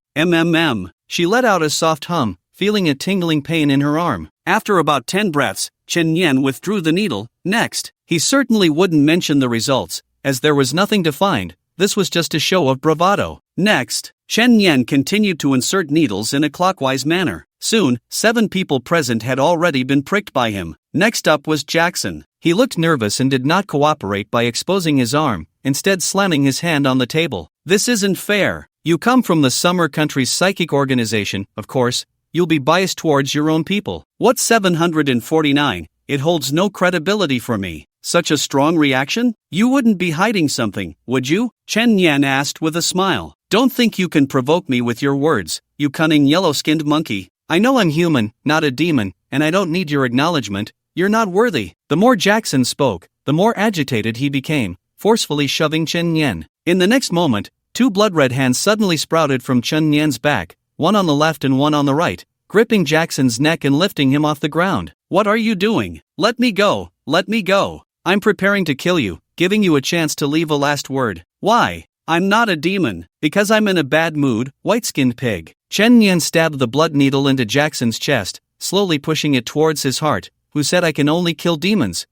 She let out a soft hum, feeling a tingling pain in her arm. After about 10 breaths, Chen Yan withdrew the needle. Next, he certainly wouldn't mention the results, as there was nothing to find. This was just a show of bravado. Next, Chen Yan continued to insert needles in a clockwise manner. Soon, 7 people present had already been pricked by him. Next up was Jackson. He looked nervous and did not cooperate by exposing his arm, instead slamming his hand on the table. This isn't fair. You come from the summer country's psychic organization, of course. You'll be biased towards your own people. What's 749? It holds no credibility for me. Such a strong reaction? You wouldn't be hiding something, would you? Chen Yan asked with a smile. Don't think you can provoke me with your words, you cunning yellow-skinned monkey. I know I'm human, not a demon, and I don't need your acknowledgement. You're not worthy. The more Jackson spoke, the more agitated he became, forcefully shoving Chen Yan. In the next moment, 2 blood-red hands suddenly sprouted from Chen Yan's back, one on the left and one on the right, gripping Jackson's neck and lifting him off the ground. "What are you doing? Let me go, let me go. I'm preparing to kill you, giving you a chance to leave a last word." "Why? I'm not a demon." "Because I'm in a bad mood, white-skinned pig." Chen Yan stabbed the blood needle into Jackson's chest, slowly pushing it towards his heart. "Who said I can only kill demons?"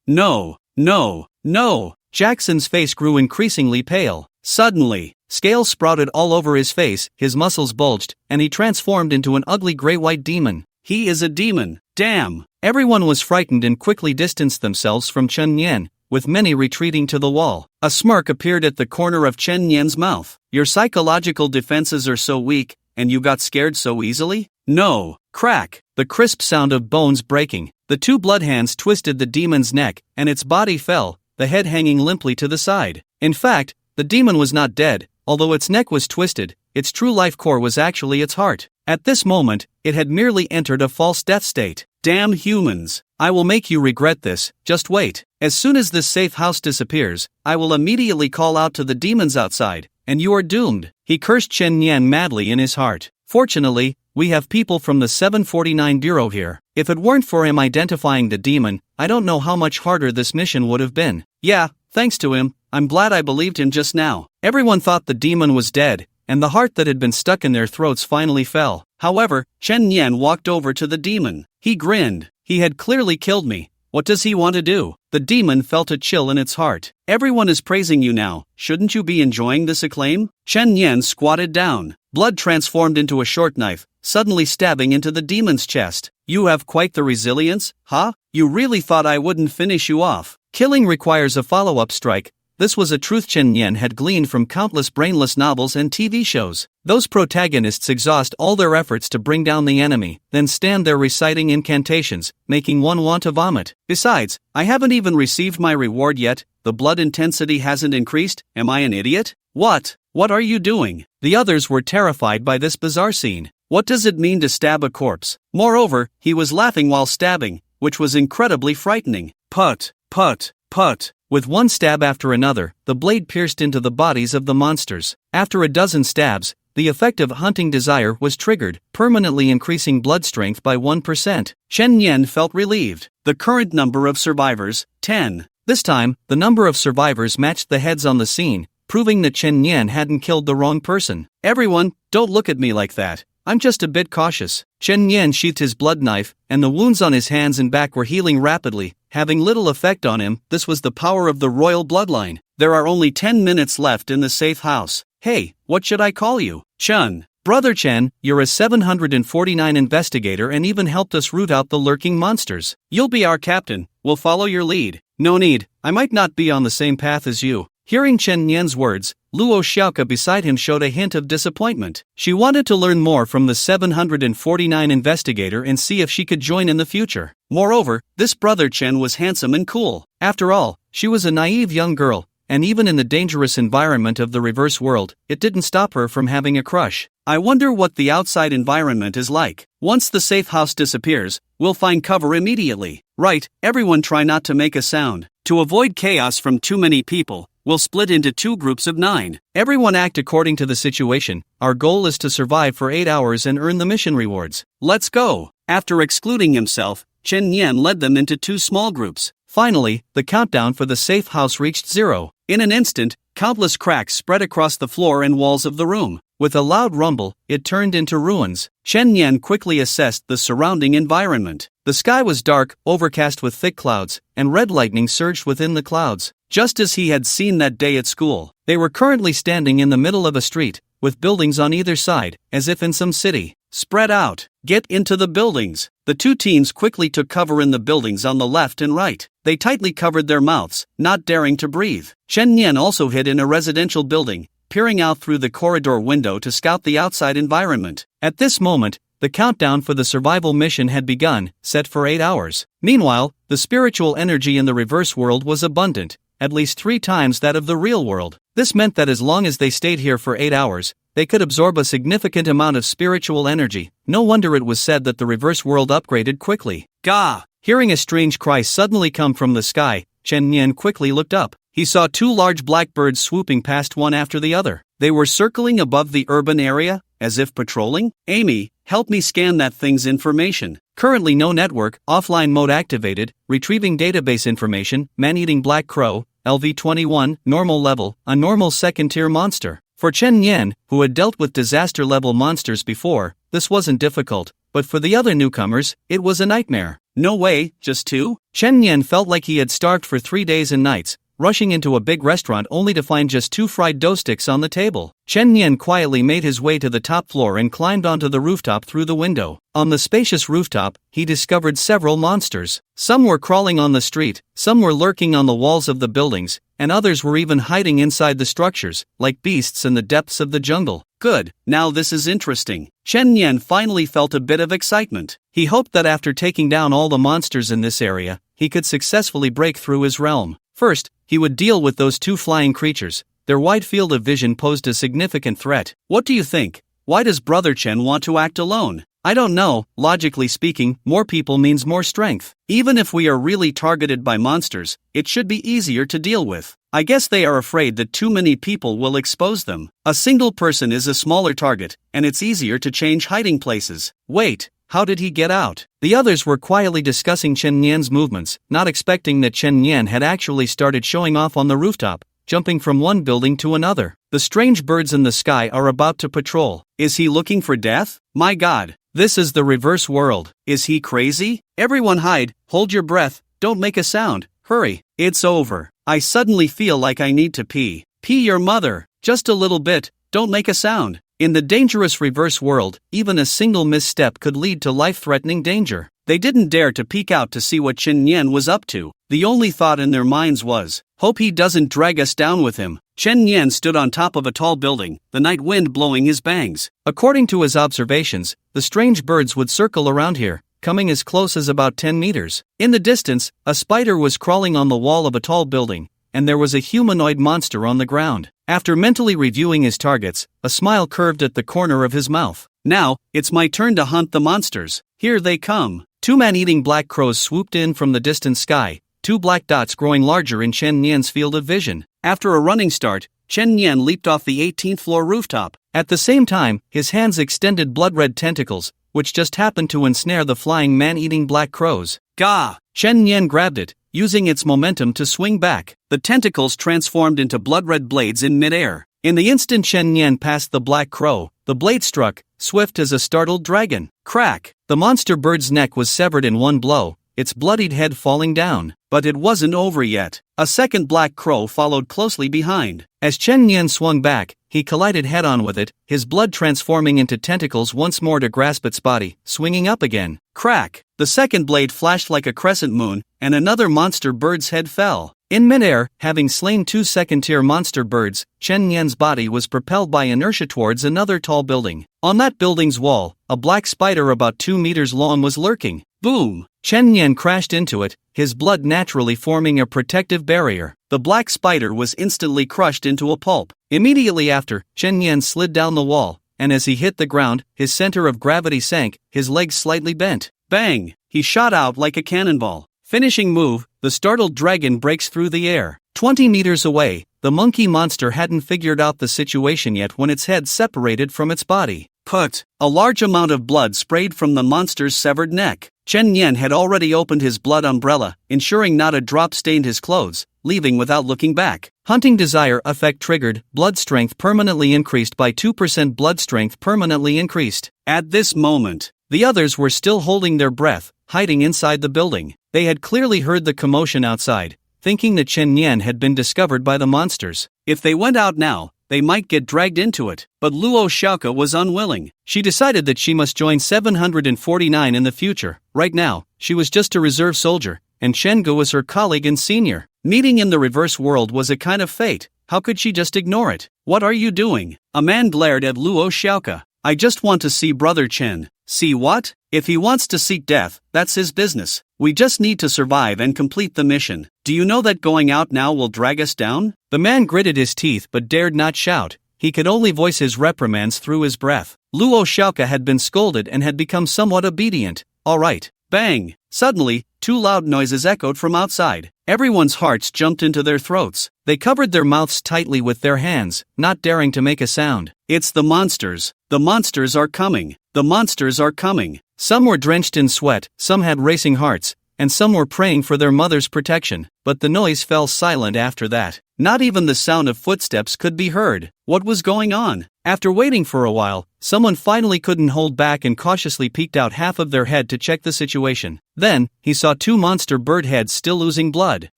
No, no, no." Jackson's face grew increasingly pale. Suddenly, scales sprouted all over his face, his muscles bulged, and he transformed into an ugly gray-white demon. "He is a demon, damn!" Everyone was frightened and quickly distanced themselves from Chen Yan, with many retreating to the wall. A smirk appeared at the corner of Chen Yan's mouth. "Your psychological defenses are so weak, and you got scared so easily?" "No." Crack! The crisp sound of bones breaking. The two blood hands twisted the demon's neck, and its body fell, the head hanging limply to the side. In fact, the demon was not dead, although its neck was twisted. Its true life core was actually its heart. At this moment, it had merely entered a false death state. "Damn humans! I will make you regret this, just wait. As soon as this safe house disappears, I will immediately call out to the demons outside, and you are doomed." He cursed Chen Yan madly in his heart. "Fortunately, we have people from the 749 Bureau here. If it weren't for him identifying the demon, I don't know how much harder this mission would have been. Yeah, thanks to him, I'm glad I believed him just now." Everyone thought the demon was dead, and the heart that had been stuck in their throats finally fell. However, Chen Yan walked over to the demon. He grinned. "He had clearly killed me. What does he want to do?" The demon felt a chill in its heart. "Everyone is praising you now. Shouldn't you be enjoying this acclaim?" Chen Yan squatted down. Blood transformed into a short knife, suddenly stabbing into the demon's chest. "You have quite the resilience, huh? You really thought I wouldn't finish you off?" Killing requires a follow-up strike. This was a truth Chen Yan had gleaned from countless brainless novels and TV shows. Those protagonists exhaust all their efforts to bring down the enemy, then stand there reciting incantations, making one want to vomit. "Besides, I haven't even received my reward yet. The blood intensity hasn't increased. Am I an idiot? What are you doing?" The others were terrified by this bizarre scene. What does it mean to stab a corpse? Moreover, he was laughing while stabbing, which was incredibly frightening. Put, put, put. With one stab after another, the blade pierced into the bodies of the monsters. After a dozen stabs, the effect of hunting desire was triggered, permanently increasing blood strength by 1%. Chen Yan felt relieved. The current number of survivors, 10. This time, the number of survivors matched the heads on the scene, proving that Chen Yan hadn't killed the wrong person. "Everyone, don't look at me like that. I'm just a bit cautious." Chen Yan sheathed his blood knife, and the wounds on his hands and back were healing rapidly, having little effect on him. This was the power of the royal bloodline. "There are only 10 minutes left in the safe house. Hey, what should I call you?" "Chen." "Brother Chen, you're a 749 investigator and even helped us root out the lurking monsters. You'll be our captain, we'll follow your lead." "No need, I might not be on the same path as you." Hearing Chen Yan's words, Luo Xiaoka beside him showed a hint of disappointment. She wanted to learn more from the 749 investigator and see if she could join in the future. Moreover, this brother Chen was handsome and cool. After all, she was a naive young girl, and even in the dangerous environment of the reverse world, it didn't stop her from having a crush. "I wonder what the outside environment is like. Once the safe house disappears, we'll find cover immediately." "Right, everyone try not to make a sound. To avoid chaos from too many people, we'll split into 2 groups of 9. Everyone act according to the situation. Our goal is to survive for 8 hours and earn the mission rewards. Let's go." After excluding himself, Chen Yan led them into 2 small groups. Finally, the countdown for the safe house reached 0. In an instant, countless cracks spread across the floor and walls of the room. With a loud rumble, it turned into ruins. Chen Yan quickly assessed the surrounding environment. The sky was dark, overcast with thick clouds, and red lightning surged within the clouds. Just as he had seen that day at school, they were currently standing in the middle of a street, with buildings on either side, as if in some city. "Spread out. Get into the buildings." The 2 teams quickly took cover in the buildings on the left and right. They tightly covered their mouths, not daring to breathe. Chen Yan also hid in a residential building, peering out through the corridor window to scout the outside environment. At this moment, the countdown for the survival mission had begun, set for 8 hours. Meanwhile, the spiritual energy in the reverse world was abundant, at least 3 times that of the real world. This meant that as long as they stayed here for 8 hours, they could absorb a significant amount of spiritual energy. No wonder it was said that the reverse world upgraded quickly. Gah! Hearing a strange cry suddenly come from the sky, Chen Yan quickly looked up. He saw 2 large black birds swooping past one after the other. They were circling above the urban area. as if patrolling? Amy, help me scan that thing's information. Currently no network, offline mode activated, retrieving database information, man-eating black crow, LV-21, normal level, a normal second-tier monster. For Chen Yan, who had dealt with disaster-level monsters before, this wasn't difficult, but for the other newcomers, it was a nightmare. No way, just 2? Chen Yan felt like he had starved for 3 days and nights, rushing into a big restaurant only to find just 2 fried dough sticks on the table. Chen Yan quietly made his way to the top floor and climbed onto the rooftop through the window. On the spacious rooftop, he discovered several monsters. Some were crawling on the street, some were lurking on the walls of the buildings, and others were even hiding inside the structures, like beasts in the depths of the jungle. Good, now this is interesting. Chen Yan finally felt a bit of excitement. He hoped that after taking down all the monsters in this area, he could successfully break through his realm. First, he would deal with those 2 flying creatures. Their wide field of vision posed a significant threat. What do you think? Why does Brother Chen want to act alone? I don't know, logically speaking, more people means more strength. Even if we are really targeted by monsters, it should be easier to deal with. I guess they are afraid that too many people will expose them. A single person is a smaller target, and it's easier to change hiding places. Wait, how did he get out? The others were quietly discussing Chen Yan's movements, not expecting that Chen Yan had actually started showing off on the rooftop, jumping from one building to another. The strange birds in the sky are about to patrol. Is he looking for death? My God, this is the reverse world. Is he crazy? Everyone hide, hold your breath, don't make a sound, hurry, it's over. I suddenly feel like I need to pee. Pee your mother, just a little bit, don't make a sound. In the dangerous reverse world, even a single misstep could lead to life-threatening danger. They didn't dare to peek out to see what Chen Yan was up to. The only thought in their minds was, hope he doesn't drag us down with him. Chen Yan stood on top of a tall building, the night wind blowing his bangs. According to his observations, the strange birds would circle around here, coming as close as about 10 meters. In the distance, a spider was crawling on the wall of a tall building, and there was a humanoid monster on the ground. After mentally reviewing his targets, a smile curved at the corner of his mouth. Now, it's my turn to hunt the monsters. Here they come. 2 man-eating black crows swooped in from the distant sky, 2 black dots growing larger in Chen Yan's field of vision. After a running start, Chen Yan leaped off the 18th floor rooftop. At the same time, his hands extended blood-red tentacles, which just happened to ensnare the flying man-eating black crows. Gah! Chen Yan grabbed it, using its momentum to swing back. The tentacles transformed into blood-red blades in midair. In the instant Chen Yan passed the black crow, the blade struck, swift as a startled dragon. Crack! The monster bird's neck was severed in one blow, its bloodied head falling down. But it wasn't over yet. A second black crow followed closely behind. As Chen Yan swung back, he collided head-on with it, his blood transforming into tentacles once more to grasp its body, swinging up again. Crack! The second blade flashed like a crescent moon, and another monster bird's head fell. In midair, having slain 2 second-tier monster birds, Chen Yan's body was propelled by inertia towards another tall building. On that building's wall, a black spider about 2 meters long was lurking. Boom! Chen Yan crashed into it, his blood naturally forming a protective barrier. The black spider was instantly crushed into a pulp. Immediately after, Chen Yan slid down the wall, and as he hit the ground, his center of gravity sank, his legs slightly bent. Bang! He shot out like a cannonball. Finishing move, the startled dragon breaks through the air. 20 meters away, the monkey monster hadn't figured out the situation yet when its head separated from its body. Put! A large amount of blood sprayed from the monster's severed neck. Chen Yan had already opened his blood umbrella, ensuring not a drop stained his clothes, leaving without looking back. Hunting desire effect triggered, blood strength permanently increased by 2%. Blood strength permanently increased. At this moment, the others were still holding their breath, hiding inside the building. They had clearly heard the commotion outside, thinking that Chen Yan had been discovered by the monsters. If they went out now, they might get dragged into it. But Luo Xiaoke was unwilling. She decided that she must join 749 in the future. Right now, she was just a reserve soldier, and Shengu was her colleague and senior. Meeting in the reverse world was a kind of fate. How could she just ignore it? What are you doing? A man glared at Luo Xiaoke. I just want to see Brother Chen. See what? If he wants to seek death, that's his business. We just need to survive and complete the mission. Do you know that going out now will drag us down? The man gritted his teeth but dared not shout. He could only voice his reprimands through his breath. Luo Xiaoke had been scolded and had become somewhat obedient. All right, Bang! Suddenly, two loud noises echoed from outside. Everyone's hearts jumped into their throats. They covered their mouths tightly with their hands, not daring to make a sound. It's the monsters. The monsters are coming. The monsters are coming. Some were drenched in sweat, some had racing hearts, and some were praying for their mother's protection. But the noise fell silent after that. Not even the sound of footsteps could be heard. What was going on? After waiting for a while, someone finally couldn't hold back and cautiously peeked out half of their head to check the situation. Then, he saw two monster bird heads still oozing blood.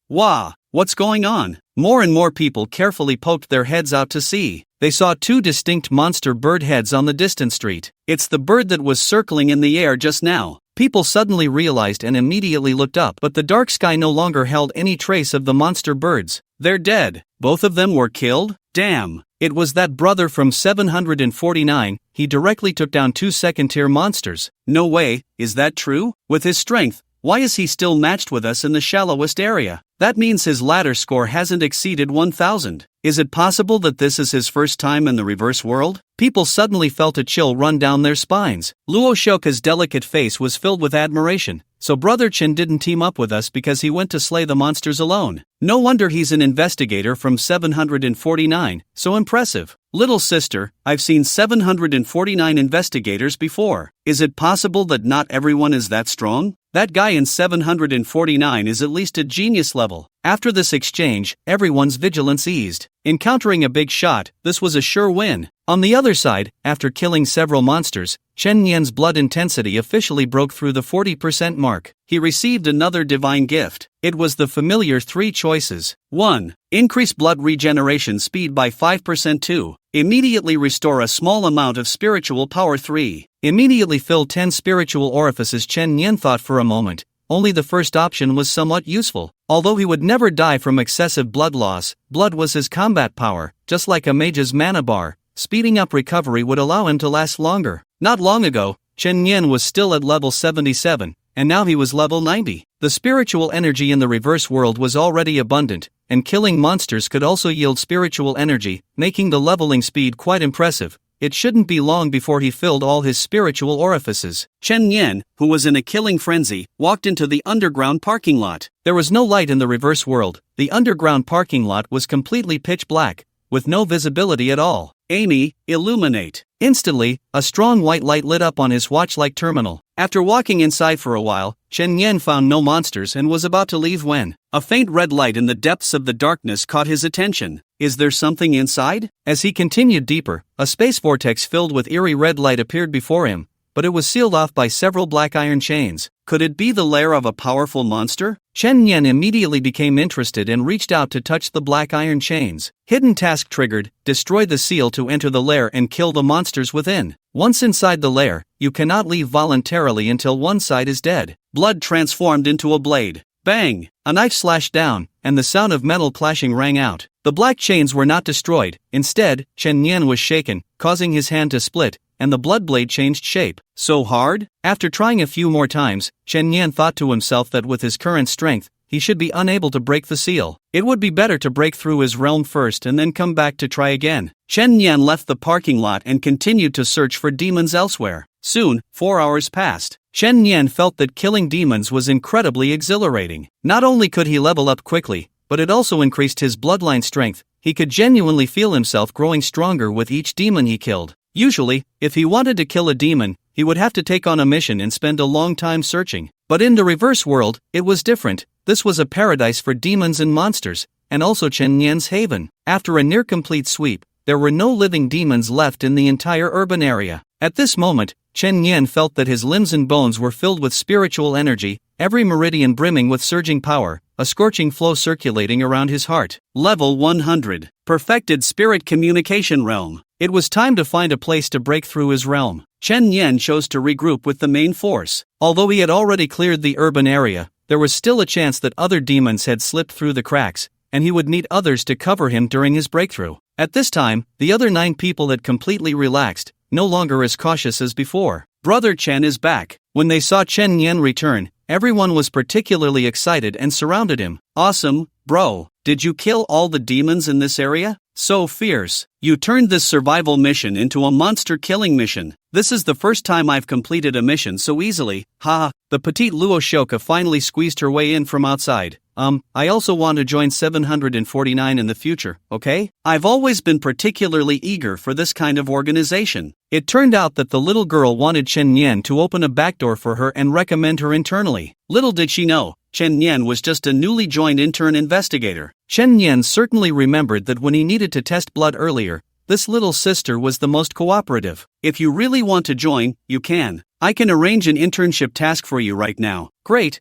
Wah! What's going on? More and more people carefully poked their heads out to see. They saw two distinct monster bird heads on the distant street. It's the bird that was circling in the air just now. People suddenly realized and immediately looked up, but the dark sky no longer held any trace of the monster birds. They're dead. Both of them were killed? Damn. It was that brother from 749, he directly took down two second-tier monsters. No way, is that true? With his strength, why is he still matched with us in the shallowest area? That means his ladder score hasn't exceeded 1000. Is it possible that this is his first time in the reverse world? People suddenly felt a chill run down their spines. Luo Shoka's delicate face was filled with admiration. So Brother Chen didn't team up with us because he went to slay the monsters alone. No wonder he's an investigator from 749, so impressive. Little sister, I've seen 749 investigators before. Is it possible that not everyone is that strong? That guy in 749 is at least at genius level. After this exchange, everyone's vigilance eased. Encountering a big shot, this was a sure win. On the other side, after killing several monsters, Chen Nian's blood intensity officially broke through the 40% mark. He received another divine gift. It was the familiar three choices. 1. Increase blood regeneration speed by 5%. 2. Immediately restore a small amount of spiritual power. 3. Immediately fill 10 spiritual orifices. Chen Nian thought for a moment. Only the first option was somewhat useful. Although he would never die from excessive blood loss, blood was his combat power, just like a mage's mana bar. Speeding up recovery would allow him to last longer. Not long ago, Chen Nian was still at level 77, and now he was level 90. The spiritual energy in the reverse world was already abundant, and killing monsters could also yield spiritual energy, making the leveling speed quite impressive. It shouldn't be long before he filled all his spiritual orifices. Chen Nian, who was in a killing frenzy, walked into the underground parking lot. There was no light in the reverse world. The underground parking lot was completely pitch black, with no visibility at all. Amy, illuminate. Instantly, a strong white light lit up on his watch-like terminal. After walking inside for a while, Chen Nian found no monsters and was about to leave when a faint red light in the depths of the darkness caught his attention. Is there something inside? As he continued deeper, a space vortex filled with eerie red light appeared before him, but it was sealed off by several black iron chains. Could it be the lair of a powerful monster? Chen Nian immediately became interested and reached out to touch the black iron chains. Hidden task triggered, destroy the seal to enter the lair and kill the monsters within. Once inside the lair, you cannot leave voluntarily until one side is dead. Blood transformed into a blade. Bang! A knife slashed down, and the sound of metal clashing rang out. The black chains were not destroyed. Instead, Chen Nian was shaken, causing his hand to split, and the blood blade changed shape. So hard? After trying a few more times, Chen Nian thought to himself that with his current strength, he should be unable to break the seal. It would be better to break through his realm first and then come back to try again. Chen Nian left the parking lot and continued to search for demons elsewhere. Soon, 4 hours passed. Chen Nian felt that killing demons was incredibly exhilarating. Not only could he level up quickly, but it also increased his bloodline strength. He could genuinely feel himself growing stronger with each demon he killed. Usually, if he wanted to kill a demon, he would have to take on a mission and spend a long time searching. But in the reverse world, it was different. This was a paradise for demons and monsters, and also Chen Nian's haven. After a near-complete sweep, there were no living demons left in the entire urban area. At this moment, Chen Nian felt that his limbs and bones were filled with spiritual energy, every meridian brimming with surging power, a scorching flow circulating around his heart. Level 100. Perfected Spirit Communication Realm. It was time to find a place to break through his realm. Chen Nian chose to regroup with the main force. Although he had already cleared the urban area, there was still a chance that other demons had slipped through the cracks, and he would need others to cover him during his breakthrough. At this time, the other 9 people had completely relaxed, no longer as cautious as before. Brother Chen is back. When they saw Chen Nian return, everyone was particularly excited and surrounded him. Awesome, bro. Did you kill all the demons in this area? So fierce. You turned this survival mission into a monster-killing mission. This is the first time I've completed a mission so easily, haha. The petite Luo Shoka finally squeezed her way in from outside. I also want to join 749 in the future, okay? I've always been particularly eager for this kind of organization. It turned out that the little girl wanted Chen Nian to open a backdoor for her and recommend her internally. Little did she know, Chen Nian was just a newly joined intern investigator. Chen Nian certainly remembered that when he needed to test blood earlier, this little sister was the most cooperative. If you really want to join, you can. I can arrange an internship task for you right now. Great.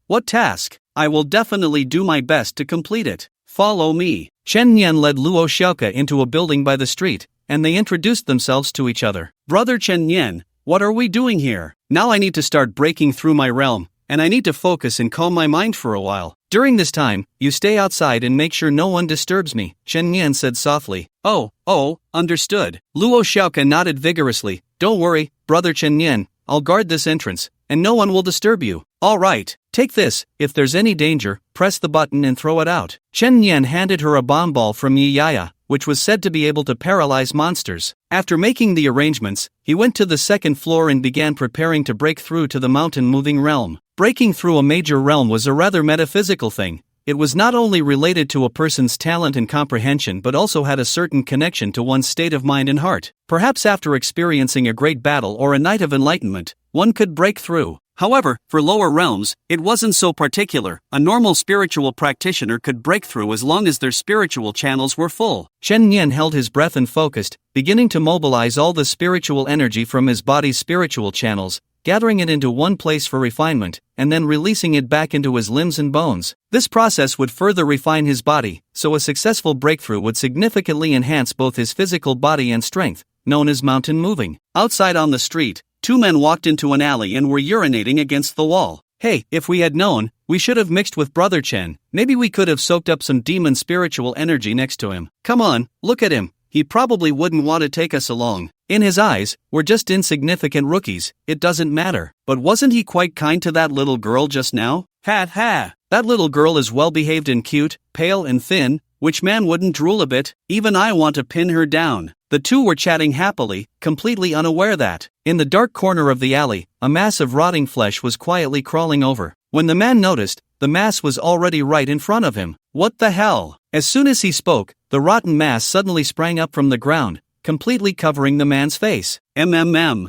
What task? I will definitely do my best to complete it. Follow me. Chen Nian led Luo Xiaoke into a building by the street, and they introduced themselves to each other. Brother Chen Nian, what are we doing here? Now I need to start breaking through my realm, and I need to focus and calm my mind for a while. During this time, you stay outside and make sure no one disturbs me, Chen Nian said softly. Oh, understood. Luo Xiaoke nodded vigorously. Don't worry, Brother Chen Nian, I'll guard this entrance, and no one will disturb you. All right, take this. If there's any danger, press the button and throw it out. Chen Nian handed her a bomb ball from Yi Yaya, which was said to be able to paralyze monsters. After making the arrangements, he went to the second floor and began preparing to break through to the mountain-moving realm. Breaking through a major realm was a rather metaphysical thing. It was not only related to a person's talent and comprehension but also had a certain connection to one's state of mind and heart. Perhaps after experiencing a great battle or a night of enlightenment, one could break through. However, for lower realms, it wasn't so particular. A normal spiritual practitioner could break through as long as their spiritual channels were full. Chen Nian held his breath and focused, beginning to mobilize all the spiritual energy from his body's spiritual channels, gathering it into one place for refinement, and then releasing it back into his limbs and bones. This process would further refine his body, so a successful breakthrough would significantly enhance both his physical body and strength, known as mountain moving. Outside on the street, two men walked into an alley and were urinating against the wall. Hey, if we had known, we should have mixed with Brother Chen. Maybe we could have soaked up some demon spiritual energy next to him. Come on, look at him. He probably wouldn't want to take us along. In his eyes, we're just insignificant rookies, it doesn't matter. But wasn't he quite kind to that little girl just now? Ha. That little girl is well behaved and cute, pale and thin. Which man wouldn't drool a bit? Even I want to pin her down. The two were chatting happily, completely unaware that, in the dark corner of the alley, a mass of rotting flesh was quietly crawling over. When the man noticed, the mass was already right in front of him. What the hell? As soon as he spoke, the rotten mass suddenly sprang up from the ground, completely covering the man's face. Ugh.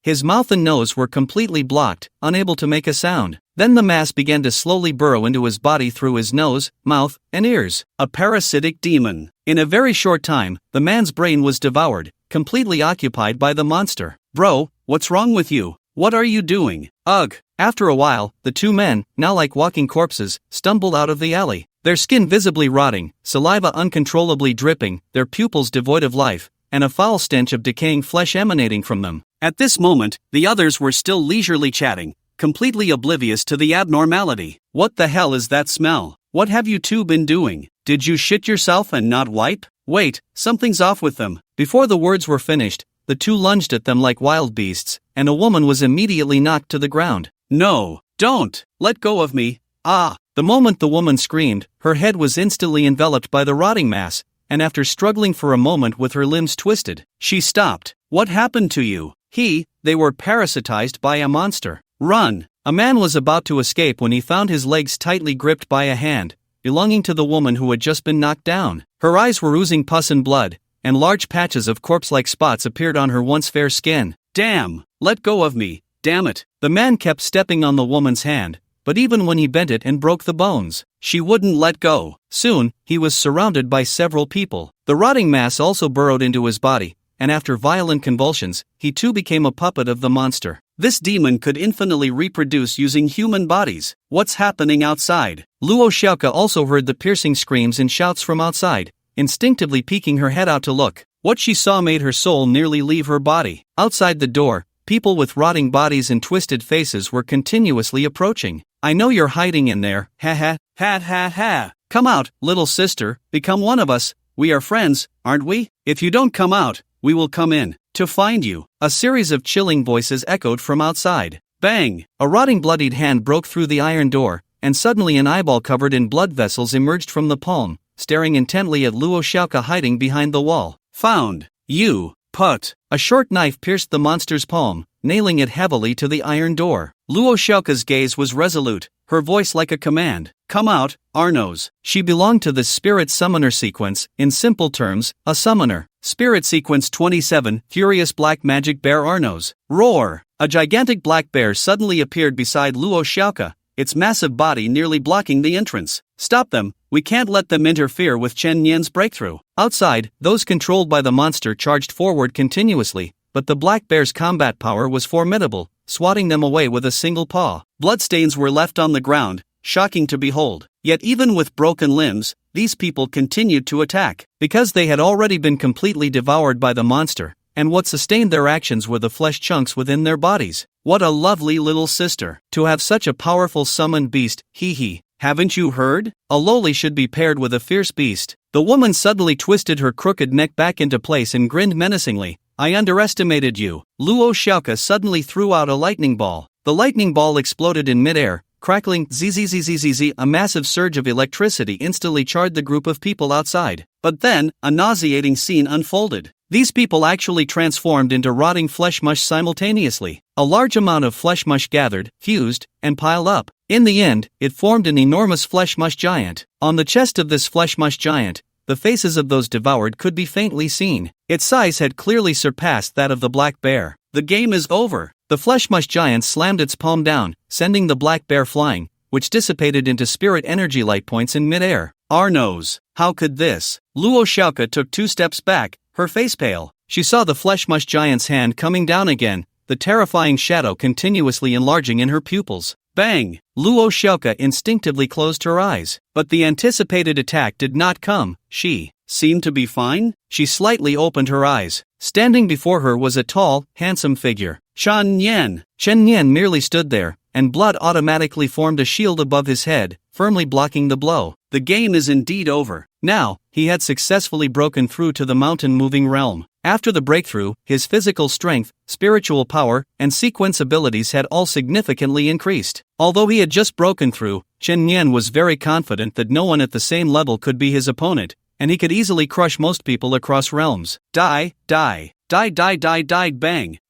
His mouth and nose were completely blocked, unable to make a sound. Then the mass began to slowly burrow into his body through his nose, mouth, and ears. A parasitic demon. In a very short time, the man's brain was devoured, completely occupied by the monster. Bro, what's wrong with you? What are you doing? Ugh. After a while, the two men, now like walking corpses, stumbled out of the alley. Their skin visibly rotting, saliva uncontrollably dripping, their pupils devoid of life, and a foul stench of decaying flesh emanating from them. At this moment, the others were still leisurely chatting, completely oblivious to the abnormality. What the hell is that smell? What have you two been doing? Did you shit yourself and not wipe? Wait, something's off with them. Before the words were finished, the two lunged at them like wild beasts, and a woman was immediately knocked to the ground. No, don't, let go of me. Ah! The moment the woman screamed, her head was instantly enveloped by the rotting mass, and after struggling for a moment with her limbs twisted, she stopped. What happened to you? They were parasitized by a monster. Run! A man was about to escape when he found his legs tightly gripped by a hand, belonging to the woman who had just been knocked down. Her eyes were oozing pus and blood, and large patches of corpse-like spots appeared on her once fair skin. Damn! Let go of me, damn it! The man kept stepping on the woman's hand, but even when he bent it and broke the bones, she wouldn't let go. Soon, he was surrounded by several people. The rotting mass also burrowed into his body, and after violent convulsions, he too became a puppet of the monster. This demon could infinitely reproduce using human bodies. What's happening outside? Luo Xiaoke also heard the piercing screams and shouts from outside, instinctively peeking her head out to look. What she saw made her soul nearly leave her body. Outside the door, people with rotting bodies and twisted faces were continuously approaching. I know you're hiding in there, ha. Come out, little sister, become one of us. We are friends, aren't we? If you don't come out, we will come in to find you. A series of chilling voices echoed from outside. Bang! A rotting bloodied hand broke through the iron door, and suddenly an eyeball covered in blood vessels emerged from the palm, staring intently at Luo Xiaoka hiding behind the wall. Found. You. Put. A short knife pierced the monster's palm, nailing it heavily to the iron door. Luo Xiaoka's gaze was resolute, her voice like a command. Come out, Arnos. She belonged to the Spirit Summoner sequence, in simple terms, a summoner. Spirit Sequence 27, Furious Black Magic Bear Arnos. Roar! A gigantic black bear suddenly appeared beside Luo Xiaoka, its massive body nearly blocking the entrance. Stop them, we can't let them interfere with Chen Yan's breakthrough. Outside, those controlled by the monster charged forward continuously, but the black bear's combat power was formidable, swatting them away with a single paw. Bloodstains were left on the ground, shocking to behold. Yet even with broken limbs, these people continued to attack, because they had already been completely devoured by the monster, and what sustained their actions were the flesh chunks within their bodies. What a lovely little sister. To have such a powerful summoned beast, hee. Haven't you heard? A lowly should be paired with a fierce beast. The woman suddenly twisted her crooked neck back into place and grinned menacingly. I underestimated you. Luo Xiaoka suddenly threw out a lightning ball. The lightning ball exploded in midair, crackling zzzzzzz. A massive surge of electricity instantly charred the group of people outside. But then, a nauseating scene unfolded. These people actually transformed into rotting flesh mush simultaneously. A large amount of flesh mush gathered, fused, and piled up. In the end, it formed an enormous flesh mush giant. On the chest of this flesh mush giant, the faces of those devoured could be faintly seen. Its size had clearly surpassed that of the black bear. The game is over. The flesh mush giant slammed its palm down, sending the black bear flying, which dissipated into spirit energy light points in midair. Arnos, how could this? Luo Xiaoka took 2 steps back, her face pale. She saw the flesh mush giant's hand coming down again, the terrifying shadow continuously enlarging in her pupils. Bang! Luo Xiaoka instinctively closed her eyes. But the anticipated attack did not come. She seemed to be fine. She slightly opened her eyes. Standing before her was a tall, handsome figure. Chen Yan. Chen Yan merely stood there, and blood automatically formed a shield above his head, firmly blocking the blow. The game is indeed over. Now, he had successfully broken through to the mountain-moving realm. After the breakthrough, his physical strength, spiritual power, and sequence abilities had all significantly increased. Although he had just broken through, Chen Yan was very confident that no one at the same level could be his opponent, and he could easily crush most people across realms. Die, bang,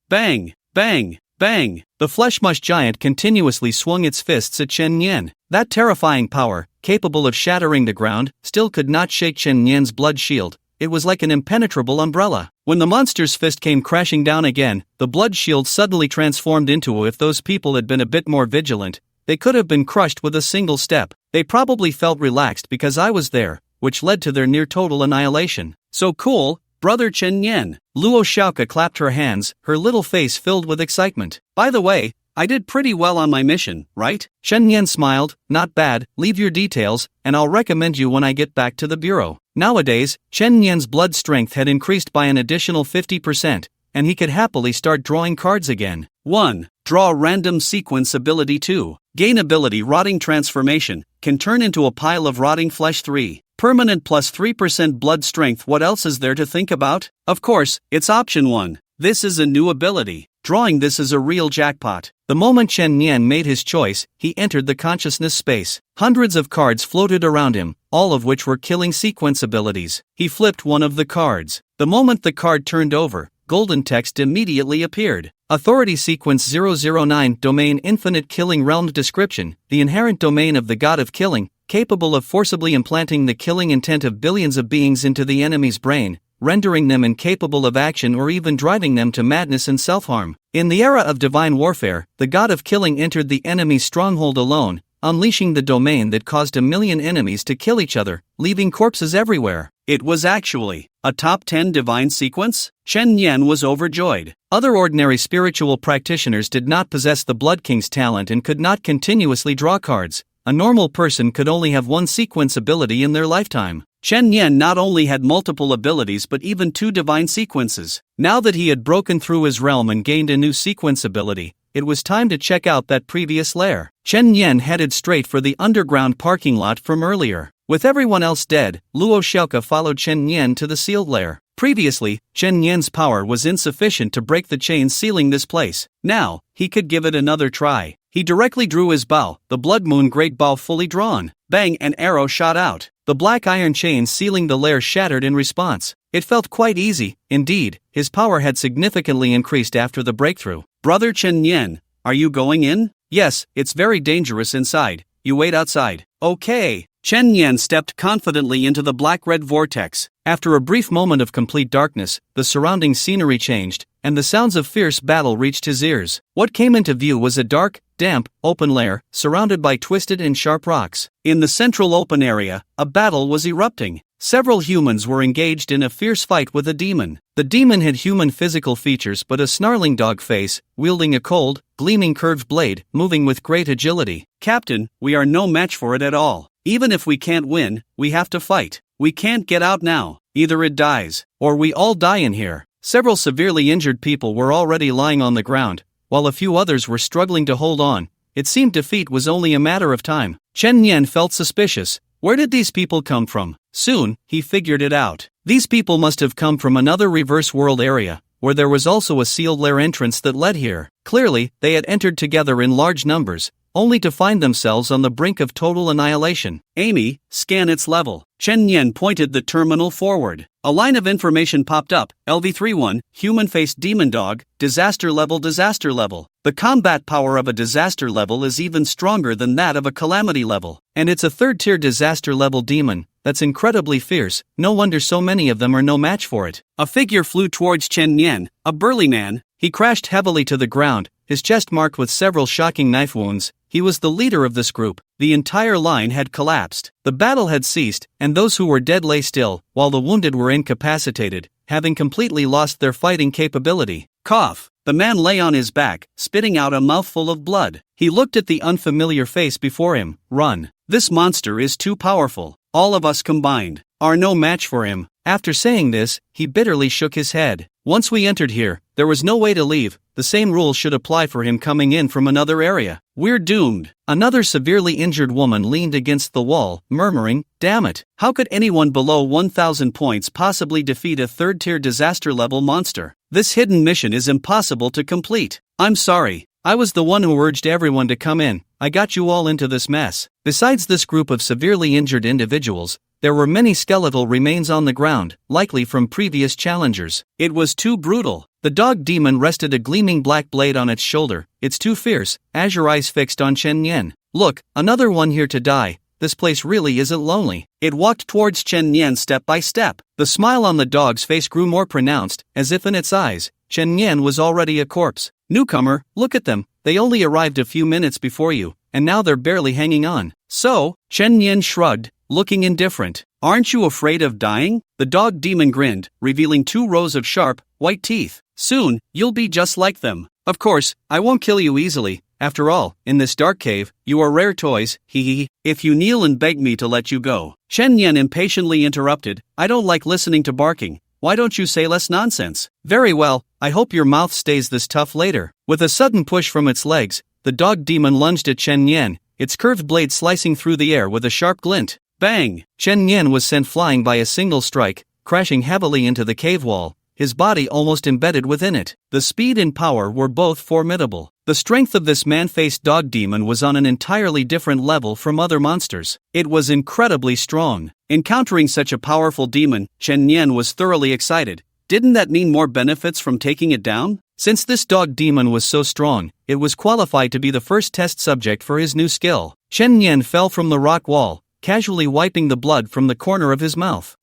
bang, bang, bang. The flesh mush giant continuously swung its fists at Chen Yan. That terrifying power, capable of shattering the ground, still could not shake Chen Yan's blood shield. It was like an impenetrable umbrella. When the monster's fist came crashing down again, the blood shield suddenly transformed into if those people had been a bit more vigilant, they could have been crushed with a single step. They probably felt relaxed because I was there, which led to their near-total annihilation. So cool, brother Chen Yan. Luo Xiaoka clapped her hands, her little face filled with excitement. By the way, I did pretty well on my mission, right? Chen Yan smiled. Not bad, leave your details, and I'll recommend you when I get back to the bureau. Nowadays, Chen Yan's blood strength had increased by an additional 50%, and he could happily start drawing cards again. 1. Draw random sequence ability. 2. Gain ability Rotting Transformation, can turn into a pile of rotting flesh. 3. Permanent plus 3% blood strength. What else is there to think about? Of course, it's option 1. This is a new ability. Drawing this is a real jackpot. The moment Chen Yan made his choice, he entered the consciousness space. Hundreds of cards floated around him, all of which were killing sequence abilities. He flipped one of the cards. The moment the card turned over, golden text immediately appeared. Authority Sequence 009 Domain Infinite Killing Realm Description, the inherent domain of the god of killing, capable of forcibly implanting the killing intent of billions of beings into the enemy's brain, rendering them incapable of action or even driving them to madness and self-harm. In the era of divine warfare, the god of killing entered the enemy's stronghold alone, unleashing the domain that caused 1 million enemies to kill each other, leaving corpses everywhere. It was actually a top 10 divine sequence? Chen Yan was overjoyed. Other ordinary spiritual practitioners did not possess the Blood King's talent and could not continuously draw cards. A normal person could only have 1 sequence ability in their lifetime. Chen Yan not only had multiple abilities but even 2 divine sequences. Now that he had broken through his realm and gained a new sequence ability, it was time to check out that previous lair. Chen Yan headed straight for the underground parking lot from earlier. With everyone else dead, Luo Xiaoke followed Chen Nian to the sealed lair. Previously, Chen Nian's power was insufficient to break the chains sealing this place. Now, he could give it another try. He directly drew his bow, the Blood Moon Great Bow fully drawn. Bang, an arrow shot out. The black iron chains sealing the lair shattered in response. It felt quite easy. Indeed, his power had significantly increased after the breakthrough. Brother Chen Nian, are you going in? Yes, it's very dangerous inside. You wait outside. Okay. Chen Nian stepped confidently into the black-red vortex. After a brief moment of complete darkness, the surrounding scenery changed, and the sounds of fierce battle reached his ears. What came into view was a dark, damp, open lair, surrounded by twisted and sharp rocks. In the central open area, a battle was erupting. Several humans were engaged in a fierce fight with a demon. The demon had human physical features but a snarling dog face, wielding a cold, gleaming curved blade, moving with great agility. Captain, we are no match for it at all. Even if we can't win, we have to fight. We can't get out now. Either it dies, or we all die in here. Several severely injured people were already lying on the ground, while a few others were struggling to hold on. It seemed defeat was only a matter of time. Chen Nian felt suspicious. Where did these people come from? Soon, he figured it out. These people must have come from another reverse world area, where there was also a sealed lair entrance that led here. Clearly, they had entered together in large numbers, only to find themselves on the brink of total annihilation. Amy, scan its level. Chen Nian pointed the terminal forward. A line of information popped up. LV31, human-faced demon dog, disaster level. The combat power of a disaster level is even stronger than that of a calamity level. And it's a third-tier disaster level demon. That's incredibly fierce. No wonder so many of them are no match for it. A figure flew towards Chen Nian, a burly man. He crashed heavily to the ground, his chest marked with several shocking knife wounds. He was the leader of this group. The entire line had collapsed. The battle had ceased, and those who were dead lay still, while the wounded were incapacitated, having completely lost their fighting capability. Cough. The man lay on his back, spitting out a mouthful of blood. He looked at the unfamiliar face before him. Run. This monster is too powerful. All of us combined are no match for him. After saying this, he bitterly shook his head. Once we entered here, there was no way to leave. The same rules should apply for him coming in from another area. We're doomed. Another severely injured woman leaned against the wall, murmuring, "Damn it. How could anyone below 1,000 points possibly defeat a third-tier disaster-level monster? This hidden mission is impossible to complete. I'm sorry. I was the one who urged everyone to come in. I got you all into this mess." Besides this group of severely injured individuals, there were many skeletal remains on the ground, likely from previous challengers. It was too brutal. The dog demon rested a gleaming black blade on its shoulder. It's too fierce. Azure eyes fixed on Chen Nian. Look, another one here to die. This place really isn't lonely. It walked towards Chen Nian step by step. The smile on the dog's face grew more pronounced, as if in its eyes, Chen Nian was already a corpse. Newcomer, look at them. They only arrived a few minutes before you, and now they're barely hanging on. So, Chen Nian shrugged, looking indifferent. Aren't you afraid of dying? The dog demon grinned, revealing 2 rows of sharp, white teeth. Soon, you'll be just like them. Of course, I won't kill you easily. After all, in this dark cave, you are rare toys, hee. If you kneel and beg me to let you go. Chen Nian impatiently interrupted. I don't like listening to barking. Why don't you say less nonsense? Very well, I hope your mouth stays this tough later. With a sudden push from its legs, the dog demon lunged at Chen Nian, its curved blade slicing through the air with a sharp glint. Bang! Chen Nian was sent flying by a single strike, crashing heavily into the cave wall, his body almost embedded within it. The speed and power were both formidable. The strength of this man-faced dog demon was on an entirely different level from other monsters. It was incredibly strong. Encountering such a powerful demon, Chen Nian was thoroughly excited. Didn't that mean more benefits from taking it down? Since this dog demon was so strong, it was qualified to be the first test subject for his new skill. Chen Nian fell from the rock wall, casually wiping the blood from the corner of his mouth.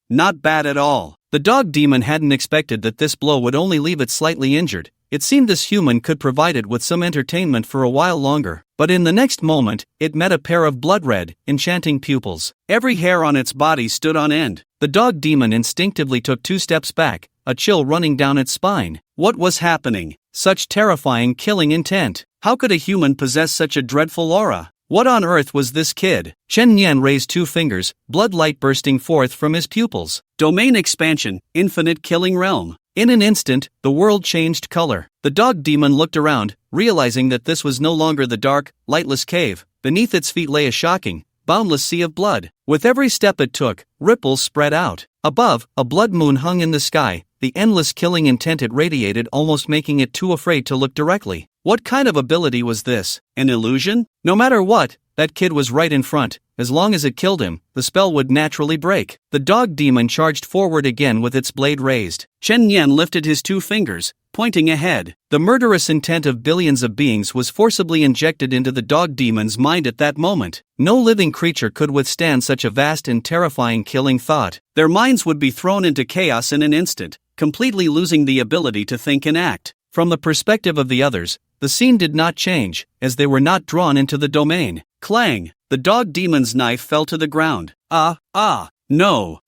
Not bad at all. The dog demon hadn't expected that this blow would only leave it slightly injured. It seemed this human could provide it with some entertainment for a while longer. But in the next moment, it met a pair of blood-red, enchanting pupils. Every hair on its body stood on end. The dog demon instinctively took 2 steps back, a chill running down its spine. What was happening? Such terrifying killing intent. How could a human possess such a dreadful aura? What on earth was this kid? Chen Nian raised 2 fingers, blood light bursting forth from his pupils. Domain expansion, infinite killing realm. In an instant, the world changed color. The dog demon looked around, realizing that this was no longer the dark, lightless cave. Beneath its feet lay a shocking, boundless sea of blood. With every step it took, ripples spread out. Above, a blood moon hung in the sky, the endless killing intent it radiated almost making it too afraid to look directly. What kind of ability was this? An illusion? No matter what, that kid was right in front. As long as it killed him, the spell would naturally break. The dog demon charged forward again with its blade raised. Chen Yan lifted his 2 fingers, pointing ahead. The murderous intent of billions of beings was forcibly injected into the dog demon's mind at that moment. No living creature could withstand such a vast and terrifying killing thought. Their minds would be thrown into chaos in an instant, completely losing the ability to think and act. From the perspective of the others, the scene did not change, as they were not drawn into the domain. Clang! The dog demon's knife fell to the ground. No,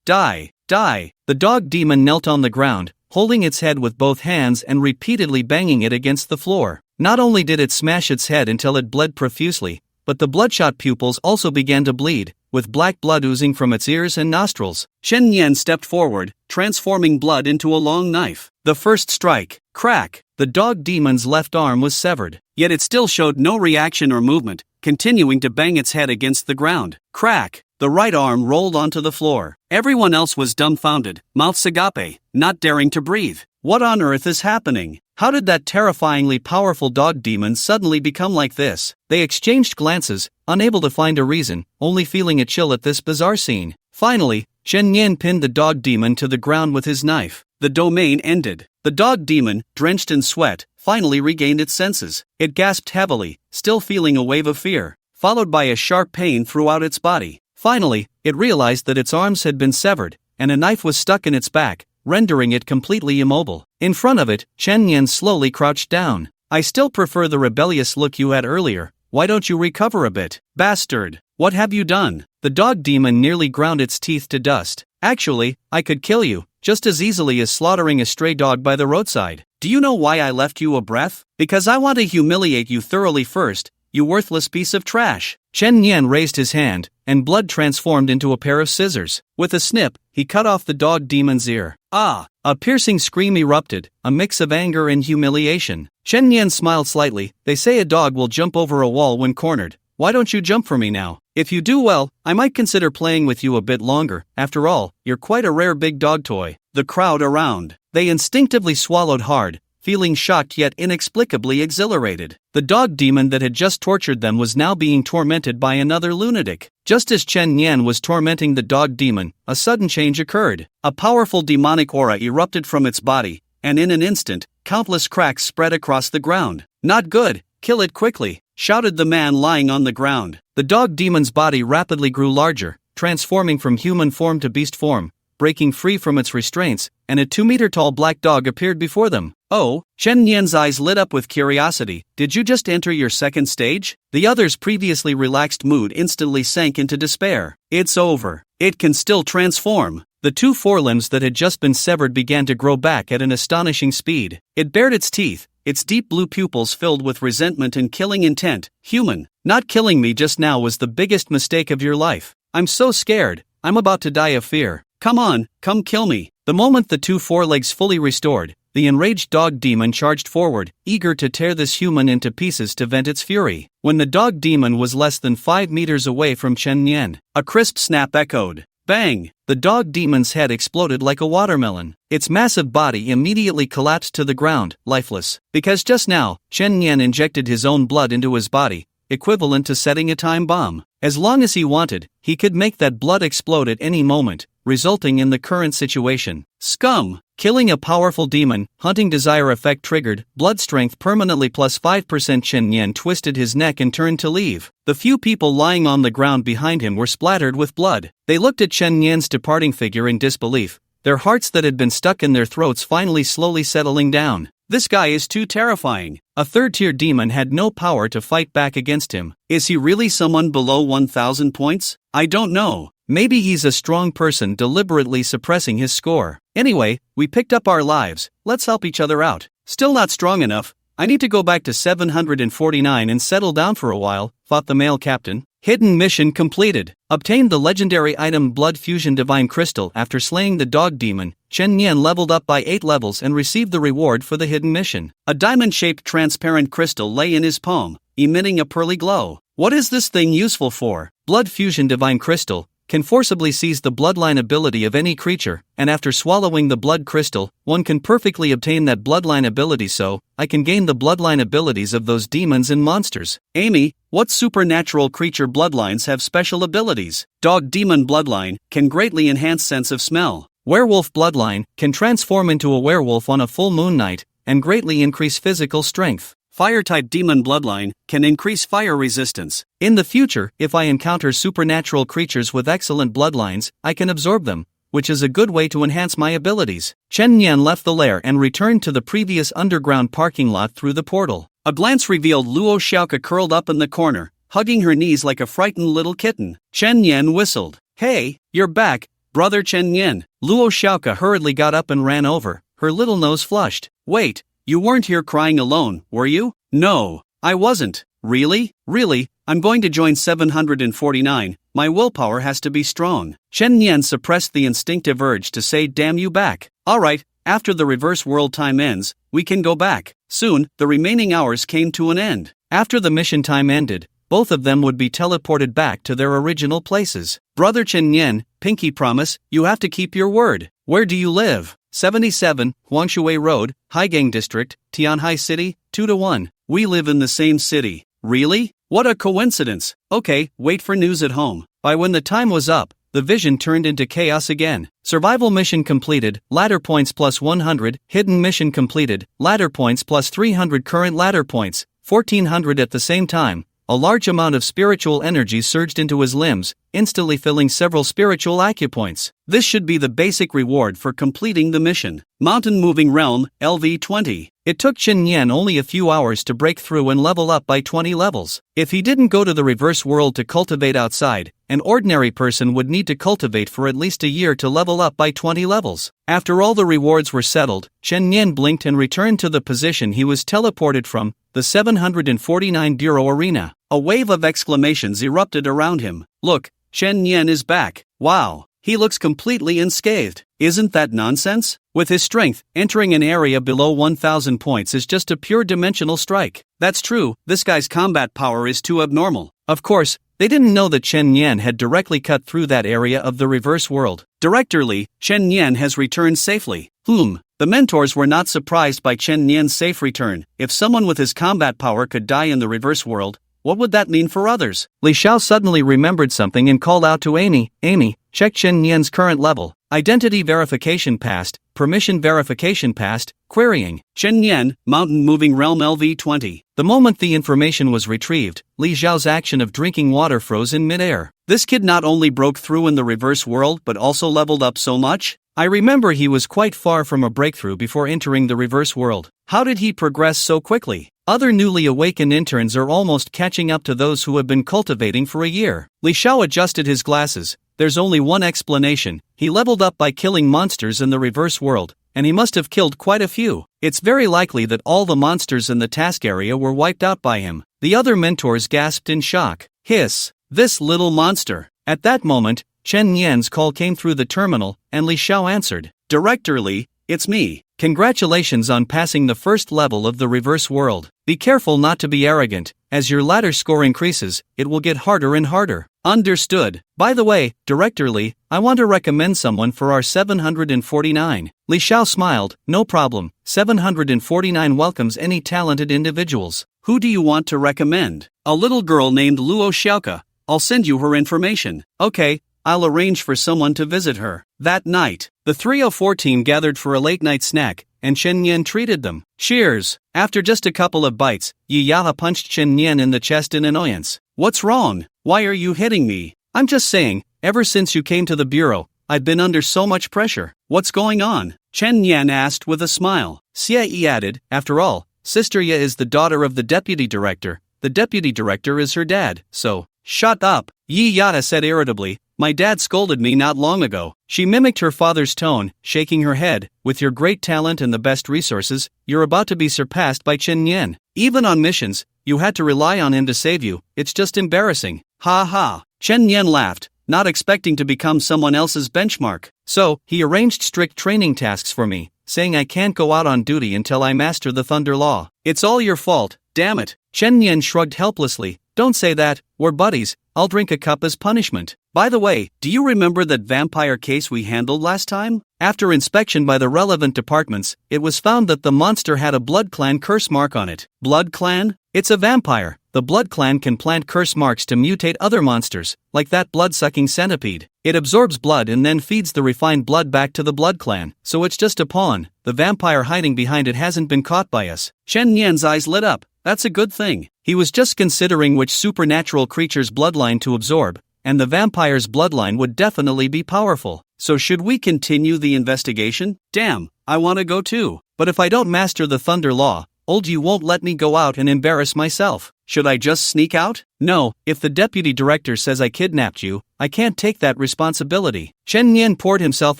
die. The dog demon knelt on the ground, holding its head with both hands and repeatedly banging it against the floor. Not only did it smash its head until it bled profusely, but the bloodshot pupils also began to bleed, with black blood oozing from its ears and nostrils. Chen Yan stepped forward, transforming blood into a long knife. The first strike. Crack! The dog demon's left arm was severed, yet it still showed no reaction or movement, continuing to bang its head against the ground. Crack! The right arm rolled onto the floor. Everyone else was dumbfounded, mouths agape, not daring to breathe. What on earth is happening? How did that terrifyingly powerful dog demon suddenly become like this? They exchanged glances, unable to find a reason, only feeling a chill at this bizarre scene. Finally, Chen Yan pinned the dog demon to the ground with his knife. The domain ended. The dog demon, drenched in sweat, finally regained its senses. It gasped heavily, still feeling a wave of fear, followed by a sharp pain throughout its body. Finally, it realized that its arms had been severed, and a knife was stuck in its back, rendering it completely immobile. In front of it, Chen Yan slowly crouched down. I still prefer the rebellious look you had earlier. Why don't you recover a bit? Bastard! What have you done? The dog demon nearly ground its teeth to dust. Actually, I could kill you, just as easily as slaughtering a stray dog by the roadside. Do you know why I left you a breath? Because I want to humiliate you thoroughly first, you worthless piece of trash. Chen Yan raised his hand, and blood transformed into a pair of scissors. With a snip, he cut off the dog demon's ear. A piercing scream erupted, a mix of anger and humiliation. Chen Yan smiled slightly. They say a dog will jump over a wall when cornered. Why don't you jump for me now? If you do well, I might consider playing with you a bit longer. After all, you're quite a rare big dog toy. The crowd around. They instinctively swallowed hard, feeling shocked yet inexplicably exhilarated. The dog demon that had just tortured them was now being tormented by another lunatic. Just as Chen Yan was tormenting the dog demon, a sudden change occurred. A powerful demonic aura erupted from its body, and in an instant, countless cracks spread across the ground. Not good, kill it quickly, shouted the man lying on the ground. The dog demon's body rapidly grew larger, transforming from human form to beast form, breaking free from its restraints, and a 2-meter-tall black dog appeared before them. Oh, Chen Yan's eyes lit up with curiosity. Did you just enter your second stage? The other's previously relaxed mood instantly sank into despair. It's over. It can still transform. The 2 forelimbs that had just been severed began to grow back at an astonishing speed. It bared its teeth, its deep blue pupils filled with resentment and killing intent. Human, not killing me just now was the biggest mistake of your life. I'm so scared. I'm about to die of fear. Come on, come kill me. The moment the 2 forelegs fully restored, the enraged dog demon charged forward, eager to tear this human into pieces to vent its fury. When the dog demon was less than 5 meters away from Chen Yan, a crisp snap echoed. Bang! The dog demon's head exploded like a watermelon. Its massive body immediately collapsed to the ground, lifeless. Because just now, Chen Yan injected his own blood into his body, equivalent to setting a time bomb. As long as he wanted, he could make that blood explode at any moment, resulting in the current situation. Scum! Killing a powerful demon, hunting desire effect triggered, blood strength permanently plus 5%. Chen Yan twisted his neck and turned to leave. The few people lying on the ground behind him were splattered with blood. They looked at Chen Yan's departing figure in disbelief, their hearts that had been stuck in their throats finally slowly settling down. This guy is too terrifying. A third-tier demon had no power to fight back against him. Is he really someone below 1,000 points? I don't know. Maybe he's a strong person deliberately suppressing his score. Anyway, we picked up our lives. Let's help each other out. Still not strong enough. I need to go back to 749 and settle down for a while, thought the male captain. Hidden mission completed. Obtained the legendary item Blood Fusion Divine Crystal after slaying the dog demon. Chen Yan leveled up by 8 levels and received the reward for the hidden mission. A diamond-shaped transparent crystal lay in his palm, emitting a pearly glow. What is this thing useful for? Blood Fusion Divine Crystal can forcibly seize the bloodline ability of any creature, and after swallowing the blood crystal, one can perfectly obtain that bloodline ability, so I can gain the bloodline abilities of those demons and monsters. Amy, what supernatural creature bloodlines have special abilities? Dog Demon Bloodline can greatly enhance sense of smell. Werewolf Bloodline can transform into a werewolf on a full moon night, and greatly increase physical strength. Fire-type Demon Bloodline can increase fire resistance. In the future, if I encounter supernatural creatures with excellent bloodlines, I can absorb them, which is a good way to enhance my abilities. Chen Nian left the lair and returned to the previous underground parking lot through the portal. A glance revealed Luo Xiaoka curled up in the corner, hugging her knees like a frightened little kitten. Chen Nian whistled. Hey, you're back, brother Chen Nian. Luo Xiaoka hurriedly got up and ran over, her little nose flushed. Wait. You weren't here crying alone, were you? No, I wasn't. Really? Really, I'm going to join 749, my willpower has to be strong. Chen Nian suppressed the instinctive urge to say damn you back. Alright, after the reverse world time ends, we can go back. Soon, the remaining hours came to an end. After the mission time ended, both of them would be teleported back to their original places. Brother Chen Nian, pinky promise, you have to keep your word. Where do you live? 77, Huangshui Road, Haigang District, Tianhai City, 2-1. We live in the same city. Really? What a coincidence. Okay, wait for news at home. By when the time was up, the vision turned into chaos again. Survival mission completed, ladder points plus 100, hidden mission completed, ladder points plus 300, current ladder points, 1400 at the same time. A large amount of spiritual energy surged into his limbs, instantly filling several spiritual acupoints. This should be the basic reward for completing the mission. Mountain Moving Realm, LV20. It took Chen Nian only a few hours to break through and level up by 20 levels. If he didn't go to the reverse world to cultivate outside, an ordinary person would need to cultivate for at least a year to level up by 20 levels. After all the rewards were settled, Chen Nian blinked and returned to the position he was teleported from, the 749 Bureau Arena. A wave of exclamations erupted around him. Look, Chen Nian is back. Wow, he looks completely unscathed. Isn't that nonsense? With his strength, entering an area below 1000 points is just a pure dimensional strike. That's true, this guy's combat power is too abnormal. Of course, they didn't know that Chen Nian had directly cut through that area of the reverse world. Directorly, Chen Nian has returned safely. The mentors were not surprised by Chen Nian's safe return. If someone with his combat power could die in the reverse world, what would that mean for others? Li Xiao suddenly remembered something and called out to Amy, Amy, check Chen Nian's current level. Identity verification passed, permission verification passed, querying. Chen Nian, Mountain Moving Realm LV20. The moment the information was retrieved, Li Xiao's action of drinking water froze in midair. This kid not only broke through in the reverse world but also leveled up so much? I remember he was quite far from a breakthrough before entering the reverse world. How did he progress so quickly? Other newly awakened interns are almost catching up to those who have been cultivating for a year. Li Xiao adjusted his glasses. There's only one explanation. He leveled up by killing monsters in the reverse world, and he must have killed quite a few. It's very likely that all the monsters in the task area were wiped out by him. The other mentors gasped in shock. Hiss! This little monster! At that moment, Chen Nian's call came through the terminal, and Li Xiao answered. Director Li, it's me. Congratulations on passing the first level of the reverse world. Be careful not to be arrogant. As your ladder score increases, it will get harder and harder. Understood. By the way, Director Li, I want to recommend someone for our 749. Li Xiao smiled. No problem. 749 welcomes any talented individuals. Who do you want to recommend? A little girl named Luo Xiaoka. I'll send you her information. Okay, I'll arrange for someone to visit her. That night, the 304 team gathered for a late-night snack, and Chen Nian treated them. Cheers! After just a couple of bites, Yi Yaha punched Chen Nian in the chest in annoyance. What's wrong? Why are you hitting me? I'm just saying, ever since you came to the bureau, I've been under so much pressure. What's going on? Chen Nian asked with a smile. Xie Yi added, after all, Sister Ye is the daughter of the deputy director. The deputy director is her dad, so... Shut up, Yi Yada said irritably. My dad scolded me not long ago. She mimicked her father's tone, shaking her head. With your great talent and the best resources, you're about to be surpassed by Chen Nian. Even on missions, you had to rely on him to save you. It's just embarrassing. Ha ha. Chen Nian laughed, not expecting to become someone else's benchmark. So, he arranged strict training tasks for me, saying I can't go out on duty until I master the Thunder Law. It's all your fault, damn it. Chen Nian shrugged helplessly. Don't say that, we're buddies, I'll drink a cup as punishment. By the way, do you remember that vampire case we handled last time? After inspection by the relevant departments, it was found that the monster had a Blood Clan curse mark on it. Blood Clan? It's a vampire. The Blood Clan can plant curse marks to mutate other monsters, like that blood-sucking centipede. It absorbs blood and then feeds the refined blood back to the Blood Clan, so it's just a pawn. The vampire hiding behind it hasn't been caught by us. Shen Nian's eyes lit up. That's a good thing. He was just considering which supernatural creature's bloodline to absorb, and the vampire's bloodline would definitely be powerful. So should we continue the investigation? Damn, I want to go too. But if I don't master the Thunder Law, old you won't let me go out and embarrass myself. Should I just sneak out? No, if the deputy director says I kidnapped you, I can't take that responsibility. Shen Nian poured himself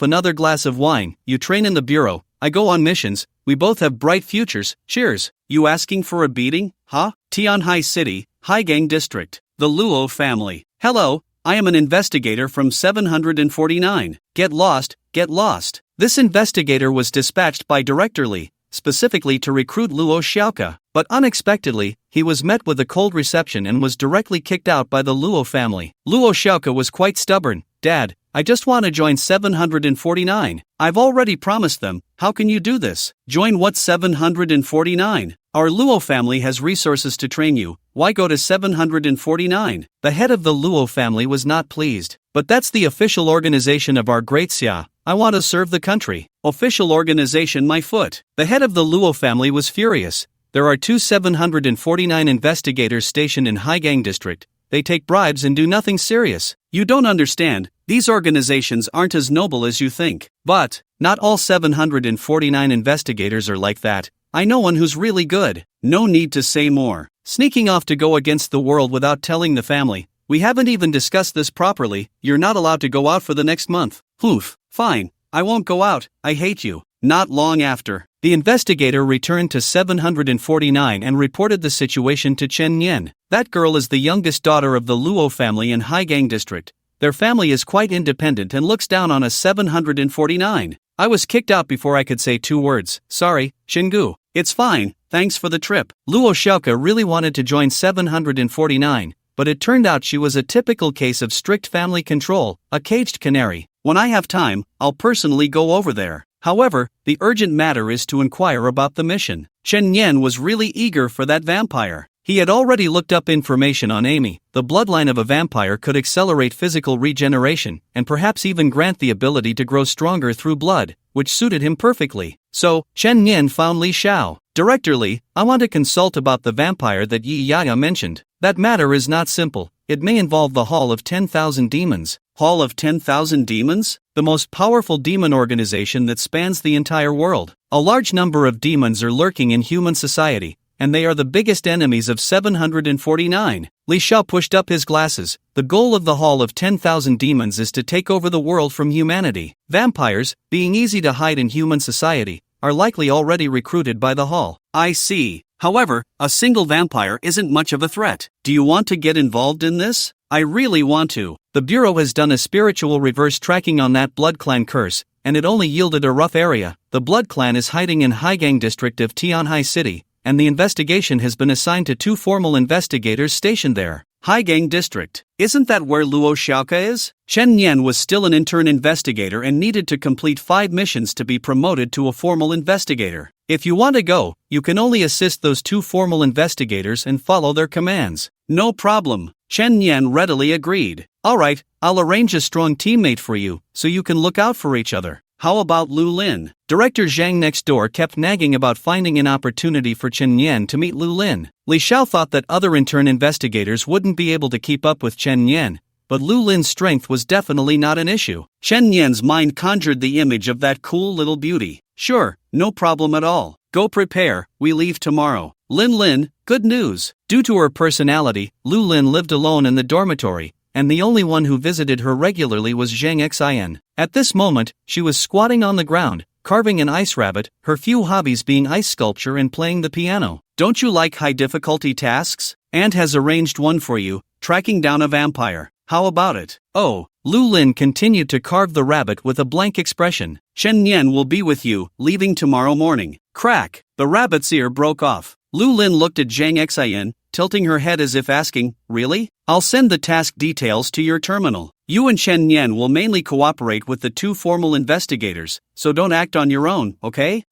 another glass of wine. You train in the bureau, I go on missions, we both have bright futures, cheers. You asking for a beating, huh? Tianhai City, Haigang District. The Luo family. Hello, I am an investigator from 749. Get lost, get lost. This investigator was dispatched by Director Li, specifically to recruit Luo Xiaoka, but unexpectedly, he was met with a cold reception and was directly kicked out by the Luo family. Luo Xiaoka was quite stubborn. Dad, I just want to join 749. I've already promised them. How can you do this? Join what 749? Our Luo family has resources to train you. Why go to 749? The head of the Luo family was not pleased. But that's the official organization of our great shaa. I want to serve the country. Official organization my foot. The head of the Luo family was furious. There are two 749 investigators stationed in Haigang District. They take bribes and do nothing serious. You don't understand. These organizations aren't as noble as you think. But, not all 749 investigators are like that. I know one who's really good. No need to say more. Sneaking off to go against the world without telling the family. We haven't even discussed this properly. You're not allowed to go out for the next month. Oof, fine. I won't go out. I hate you. Not long after, the investigator returned to 749 and reported the situation to Chen Nian. That girl is the youngest daughter of the Luo family in Haigang District. Their family is quite independent and looks down on a 749. I was kicked out before I could say two words. Sorry, Xingu. It's fine, thanks for the trip. Luo Xiaoka really wanted to join 749, but it turned out she was a typical case of strict family control, a caged canary. When I have time, I'll personally go over there. However, the urgent matter is to inquire about the mission. Chen Nian was really eager for that vampire. He had already looked up information on Amy. The bloodline of a vampire could accelerate physical regeneration, and perhaps even grant the ability to grow stronger through blood, which suited him perfectly. So, Chen Nian found Li Xiao. Director Li, I want to consult about the vampire that Yi Yaya mentioned. That matter is not simple. It may involve the Hall of 10,000 Demons. Hall of 10,000 Demons? The most powerful demon organization that spans the entire world. A large number of demons are lurking in human society, and they are the biggest enemies of 749. Li Xiao pushed up his glasses. The goal of the Hall of 10,000 Demons is to take over the world from humanity. Vampires, being easy to hide in human society, are likely already recruited by the Hall. I see. However, a single vampire isn't much of a threat. Do you want to get involved in this? I really want to. The Bureau has done a spiritual reverse tracking on that Blood Clan curse, and it only yielded a rough area. The Blood Clan is hiding in Haigang District of Tianhai City, and the investigation has been assigned to two formal investigators stationed there. Haigang District. Isn't that where Luo Xiaoka is? Chen Nian was still an intern investigator and needed to complete 5 missions to be promoted to a formal investigator. If you want to go, you can only assist those two formal investigators and follow their commands. No problem. Chen Nian readily agreed. Alright, I'll arrange a strong teammate for you, so you can look out for each other. How about Lu Lin? Director Zhang next door kept nagging about finding an opportunity for Chen Nian to meet Lu Lin. Li Xiao thought that other intern investigators wouldn't be able to keep up with Chen Nian, but Lu Lin's strength was definitely not an issue. Chen Nian's mind conjured the image of that cool little beauty. Sure, no problem at all. Go prepare, we leave tomorrow. Lin, good news. Due to her personality, Lu Lin lived alone in the dormitory, and the only one who visited her regularly was Zhang Xin. At this moment, she was squatting on the ground, carving an ice rabbit, her few hobbies being ice sculpture and playing the piano. Don't you like high-difficulty tasks? Ant has arranged one for you, tracking down a vampire. How about it? Oh, Lu Lin continued to carve the rabbit with a blank expression. Chen Nian will be with you, leaving tomorrow morning. Crack! The rabbit's ear broke off. Lu Lin looked at Zhang Xin. tilting her head as if asking, really? I'll send the task details to your terminal. You and Chen Yan will mainly cooperate with the two formal investigators, so don't act on your own, okay?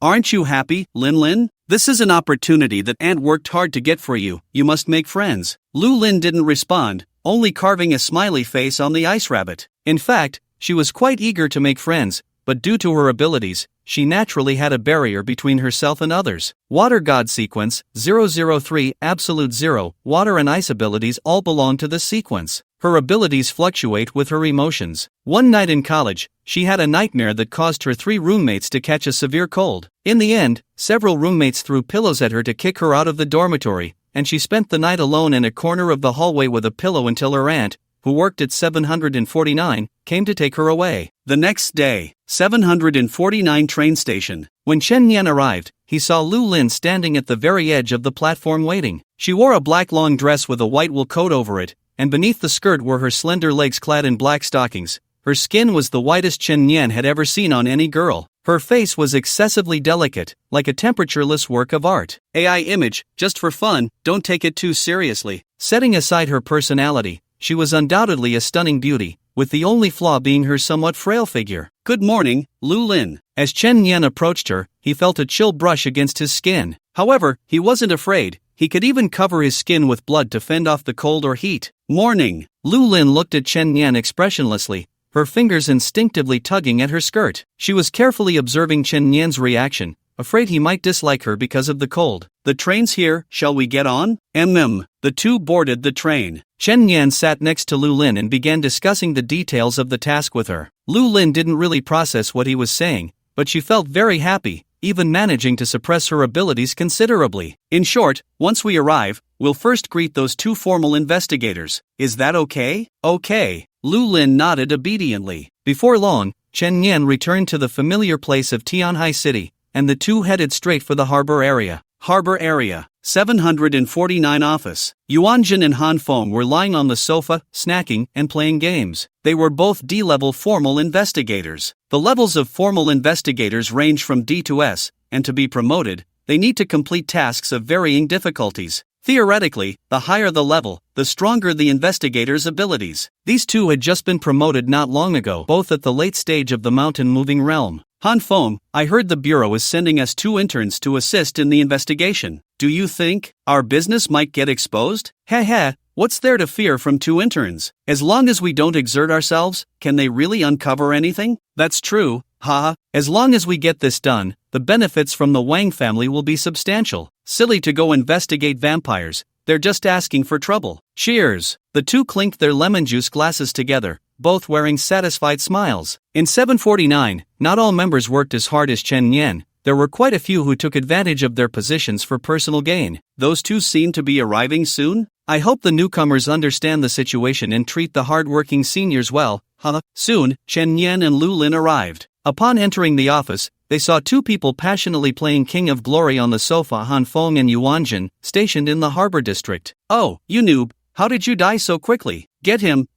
Aren't you happy, Lin Lin? This is an opportunity that Ant worked hard to get for you. You must make friends. Lu Lin didn't respond, only carving a smiley face on the ice rabbit. In fact, she was quite eager to make friends, but due to her abilities, she naturally had a barrier between herself and others. Water God Sequence, 003, Absolute Zero, Water and Ice abilities all belong to this sequence. Her abilities fluctuate with her emotions. One night in college, she had a nightmare that caused her 3 roommates to catch a severe cold. In the end, several roommates threw pillows at her to kick her out of the dormitory, and she spent the night alone in a corner of the hallway with a pillow until her aunt, who worked at 749, came to take her away. The next day, 749 train station. When Chen Yan arrived, he saw Lu Lin standing at the very edge of the platform waiting. She wore a black long dress with a white wool coat over it, and beneath the skirt were her slender legs clad in black stockings. Her skin was the whitest Chen Yan had ever seen on any girl. Her face was excessively delicate, like a temperatureless work of art. AI image, just for fun, don't take it too seriously. Setting aside her personality, she was undoubtedly a stunning beauty, with the only flaw being her somewhat frail figure. Good morning, Lu Lin. As Chen Yan approached her, he felt a chill brush against his skin. However, he wasn't afraid. He could even cover his skin with blood to fend off the cold or heat. Morning. Lu Lin looked at Chen Yan expressionlessly, her fingers instinctively tugging at her skirt. She was carefully observing Chen Yan's reaction, afraid he might dislike her because of the cold. The train's here, shall we get on? The two boarded the train. Chen Yan sat next to Lu Lin and began discussing the details of the task with her. Lu Lin didn't really process what he was saying, but she felt very happy, even managing to suppress her abilities considerably. In short, once we arrive, we'll first greet those 2 formal investigators. Is that okay? Okay. Lu Lin nodded obediently. Before long, Chen Yan returned to the familiar place of Tianhai City, and the two headed straight for the harbor area. Harbor area. 749 office. Yuanjin and Han Feng were lying on the sofa, snacking and playing games. They were both D-level formal investigators. The levels of formal investigators range from D to S, and to be promoted, they need to complete tasks of varying difficulties. Theoretically, the higher the level, the stronger the investigator's abilities. These two had just been promoted not long ago, both at the late stage of the mountain-moving realm. Han Feng, I heard the Bureau is sending us 2 interns to assist in the investigation. Do you think our business might get exposed? Heh, what's there to fear from 2 interns? As long as we don't exert ourselves, can they really uncover anything? That's true, haha. As long as we get this done, the benefits from the Wang family will be substantial. Silly to go investigate vampires, they're just asking for trouble. Cheers. The two clinked their lemon juice glasses together, both wearing satisfied smiles. In 749, not all members worked as hard as Chen Yan. There were quite a few who took advantage of their positions for personal gain. Those 2 seem to be arriving soon? I hope the newcomers understand the situation and treat the hard-working seniors well. Soon, Chen Yan and Lu Lin arrived. Upon entering the office, they saw 2 people passionately playing King of Glory on the sofa. Han Feng and Yuanjin, stationed in the harbor district. Oh, you noob, how did you die so quickly? Get him.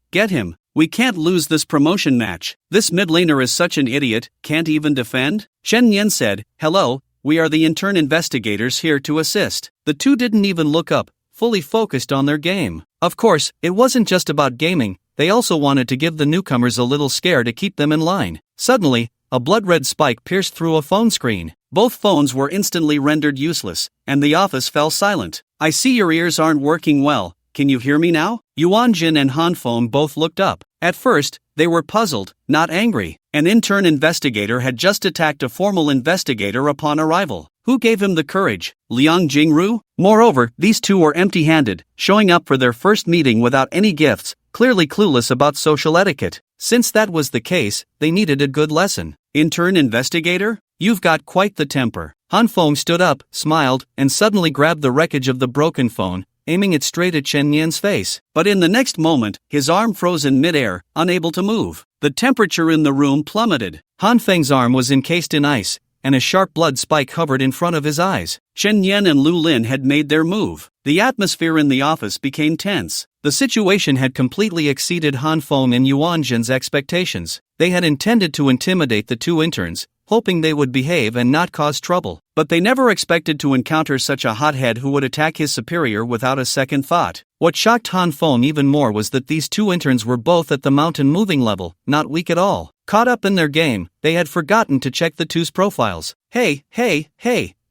We can't lose this promotion match. This mid-laner is such an idiot, can't even defend? Chen Yan said, hello, we are the intern investigators here to assist. The 2 didn't even look up, fully focused on their game. Of course, it wasn't just about gaming, they also wanted to give the newcomers a little scare to keep them in line. Suddenly, a blood-red spike pierced through a phone screen. Both phones were instantly rendered useless, and the office fell silent. I see your ears aren't working well. Can you hear me now? Yuanjin and Han Feng both looked up. At first, they were puzzled, not angry. An intern investigator had just attacked a formal investigator upon arrival. Who gave him the courage? Liang Jingru? Moreover, these 2 were empty-handed, showing up for their first meeting without any gifts, clearly clueless about social etiquette. Since that was the case, they needed a good lesson. Intern investigator? You've got quite the temper. Han Feng stood up, smiled, and suddenly grabbed the wreckage of the broken phone, aiming it straight at Chen Yan's face. But in the next moment, his arm froze in midair, unable to move. The temperature in the room plummeted. Han Feng's arm was encased in ice, and a sharp blood spike hovered in front of his eyes. Chen Yan and Lu Lin had made their move. The atmosphere in the office became tense. The situation had completely exceeded Han Feng and Yuanjin's expectations. They had intended to intimidate the 2 interns, hoping they would behave and not cause trouble. But they never expected to encounter such a hothead who would attack his superior without a second thought. What shocked Han Feng even more was that these two interns were both at the mountain moving level, not weak at all. Caught up in their game, they had forgotten to check the two's profiles. Hey,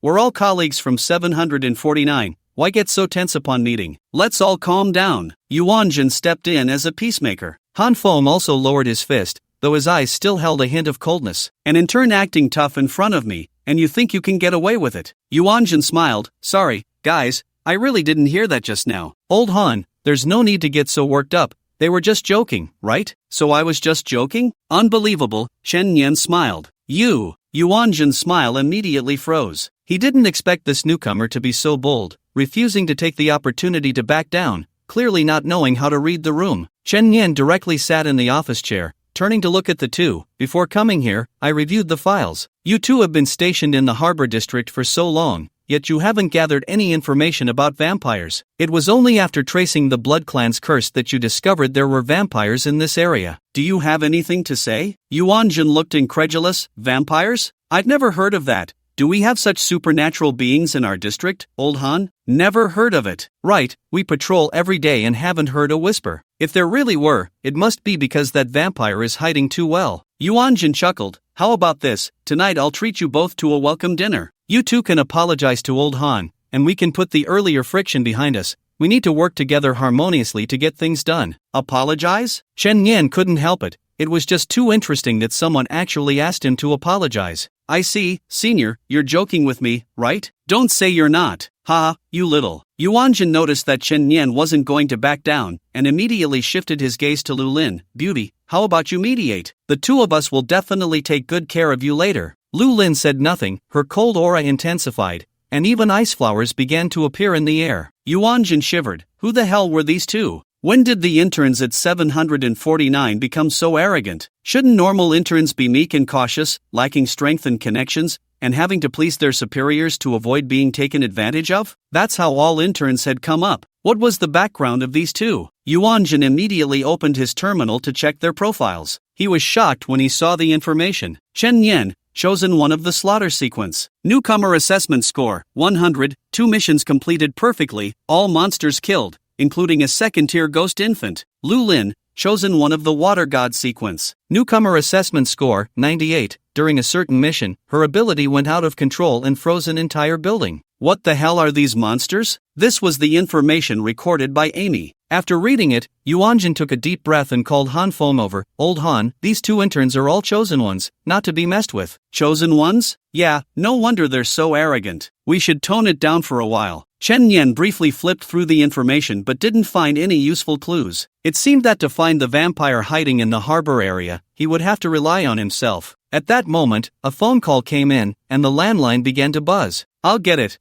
we're all colleagues from 749. Why get so tense upon meeting? Let's all calm down. Yuanjin stepped in as a peacemaker. Han Feng also lowered his fist, though his eyes still held a hint of coldness. And in turn acting tough in front of me, and you think you can get away with it? Yuanjin smiled. Sorry, guys, I really didn't hear that just now. Old Han, there's no need to get so worked up. They were just joking, right? So I was just joking? Unbelievable, Chen Yan smiled. Yuanjin's smile immediately froze. He didn't expect this newcomer to be so bold, refusing to take the opportunity to back down, clearly not knowing how to read the room. Chen Yan directly sat in the office chair, turning to look at the two. Before coming here, I reviewed the files. You two have been stationed in the harbor district for so long, yet you haven't gathered any information about vampires. It was only after tracing the Blood Clan's curse that you discovered there were vampires in this area. Do you have anything to say? Yuanjin looked incredulous. Vampires? I've never heard of that. Do we have such supernatural beings in our district, Old Han? Never heard of it. Right, we patrol every day and haven't heard a whisper. If there really were, it must be because that vampire is hiding too well. Yuanjin chuckled. How about this? Tonight I'll treat you both to a welcome dinner. You two can apologize to Old Han, and we can put the earlier friction behind us. We need to work together harmoniously to get things done. Apologize? Chen Yan couldn't help it. It was just too interesting that someone actually asked him to apologize. I see, senior, you're joking with me, right? Don't say you're not. Ha, you little. Yuanjin noticed that Chen Yan wasn't going to back down, and immediately shifted his gaze to Lu Lin. Beauty, how about you mediate? The two of us will definitely take good care of you later. Lu Lin said nothing, her cold aura intensified, and even ice flowers began to appear in the air. Yuanjin shivered. Who the hell were these two? When did the interns at 749 become so arrogant? Shouldn't normal interns be meek and cautious, lacking strength and connections, and having to please their superiors to avoid being taken advantage of? That's how all interns had come up. What was the background of these two? Yuanjin immediately opened his terminal to check their profiles. He was shocked when he saw the information. Chen Yan, chosen one of the slaughter sequence. Newcomer assessment score, 100, 2 missions completed perfectly, all monsters killed, including a second-tier ghost infant. Lu Lin, chosen one of the water god sequence. Newcomer assessment score, 98. During a certain mission, her ability went out of control and froze an entire building. What the hell are these monsters? This was the information recorded by Amy. After reading it, Yuanjin took a deep breath and called Han Feng over. Old Han, these two interns are all chosen ones, not to be messed with. Chosen ones? Yeah, no wonder they're so arrogant. We should tone it down for a while. Chen Yan briefly flipped through the information but didn't find any useful clues. It seemed that to find the vampire hiding in the harbor area, he would have to rely on himself. At that moment, a phone call came in, and the landline began to buzz. I'll get it.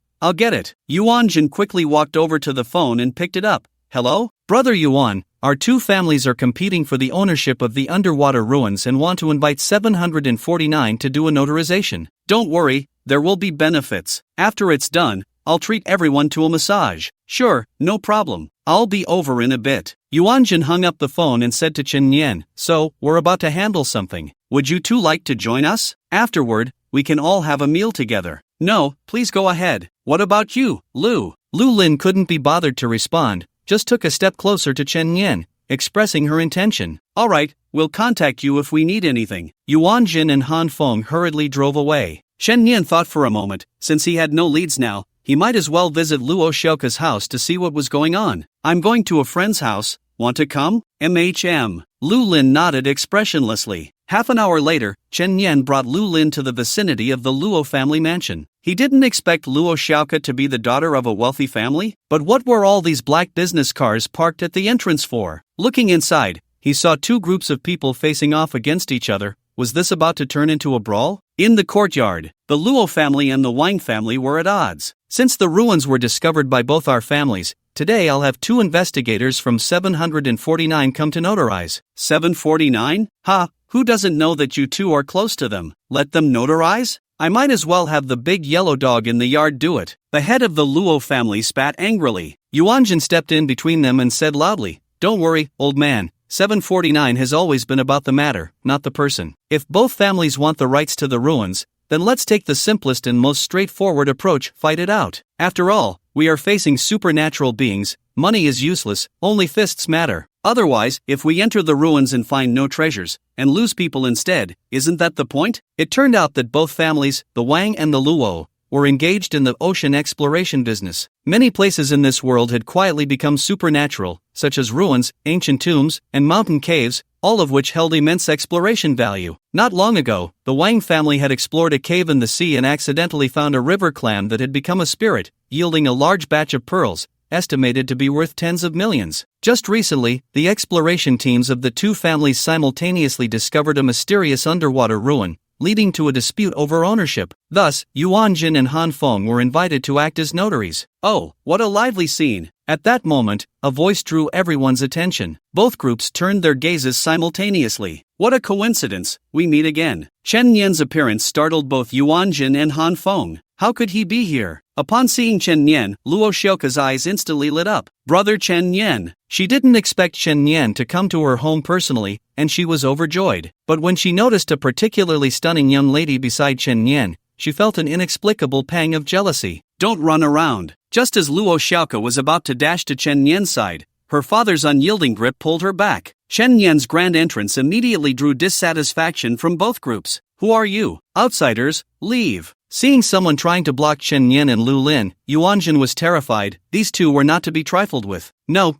Yuanjin quickly walked over to the phone and picked it up. Hello? Brother Yuan, our two families are competing for the ownership of the underwater ruins and want to invite 749 to do a notarization. Don't worry, there will be benefits. After it's done, I'll treat everyone to a massage. Sure, no problem. I'll be over in a bit. Yuanjin hung up the phone and said to Chen Yan, so, we're about to handle something. Would you two like to join us? Afterward, we can all have a meal together. No, please go ahead. What about you, Lu? Lu Lin couldn't be bothered to respond, just took a step closer to Chen Yan, expressing her intention. Alright, we'll contact you if we need anything. Yuanjin and Han Feng hurriedly drove away. Chen Yan thought for a moment. Since he had no leads now, he might as well visit Luo Xiaoka's house to see what was going on. I'm going to a friend's house. Want to come? Lu Lin nodded expressionlessly. Half an hour later, Chen Yan brought Lu Lin to the vicinity of the Luo family mansion. He didn't expect Luo Xiaoka to be the daughter of a wealthy family, but what were all these black business cars parked at the entrance for? Looking inside, he saw two groups of people facing off against each other. Was this about to turn into a brawl? In the courtyard, the Luo family and the Wang family were at odds. Since the ruins were discovered by both our families, today I'll have two investigators from 749 come to notarize. 749? Ha, who doesn't know that you two are close to them? Let them notarize? I might as well have the big yellow dog in the yard do it. The head of the Luo family spat angrily. Yuanjin stepped in between them and said loudly, Don't worry, old man, 749 has always been about the matter, not the person. If both families want the rights to the ruins, then let's take the simplest and most straightforward approach, fight it out. After all, we are facing supernatural beings, money is useless, only fists matter. Otherwise, if we enter the ruins and find no treasures, and lose people instead, isn't that the point? It turned out that both families, the Wang and the Luo, were engaged in the ocean exploration business. Many places in this world had quietly become supernatural, such as ruins, ancient tombs, and mountain caves, all of which held immense exploration value. Not long ago, the Wang family had explored a cave in the sea and accidentally found a river clam that had become a spirit, yielding a large batch of pearls, estimated to be worth tens of millions. Just recently, the exploration teams of the two families simultaneously discovered a mysterious underwater ruin, leading to a dispute over ownership. Thus, Yuan Jin and Han Feng were invited to act as notaries. Oh, what a lively scene! At that moment, a voice drew everyone's attention. Both groups turned their gazes simultaneously. What a coincidence, we meet again. Chen Nian's appearance startled both Yuan Jin and Han Feng. How could he be here? Upon seeing Chen Nian, Luo Xiaoka's eyes instantly lit up. Brother Chen Nian. She didn't expect Chen Nian to come to her home personally, and she was overjoyed. But when she noticed a particularly stunning young lady beside Chen Nian, she felt an inexplicable pang of jealousy. Don't run around. Just as Luo Xiaoka was about to dash to Chen Nian's side, her father's unyielding grip pulled her back. Chen Nian's grand entrance immediately drew dissatisfaction from both groups. Who are you? Outsiders, leave. Seeing someone trying to block Chen Nian and Lu Lin, Yuanjin was terrified. These two were not to be trifled with. No,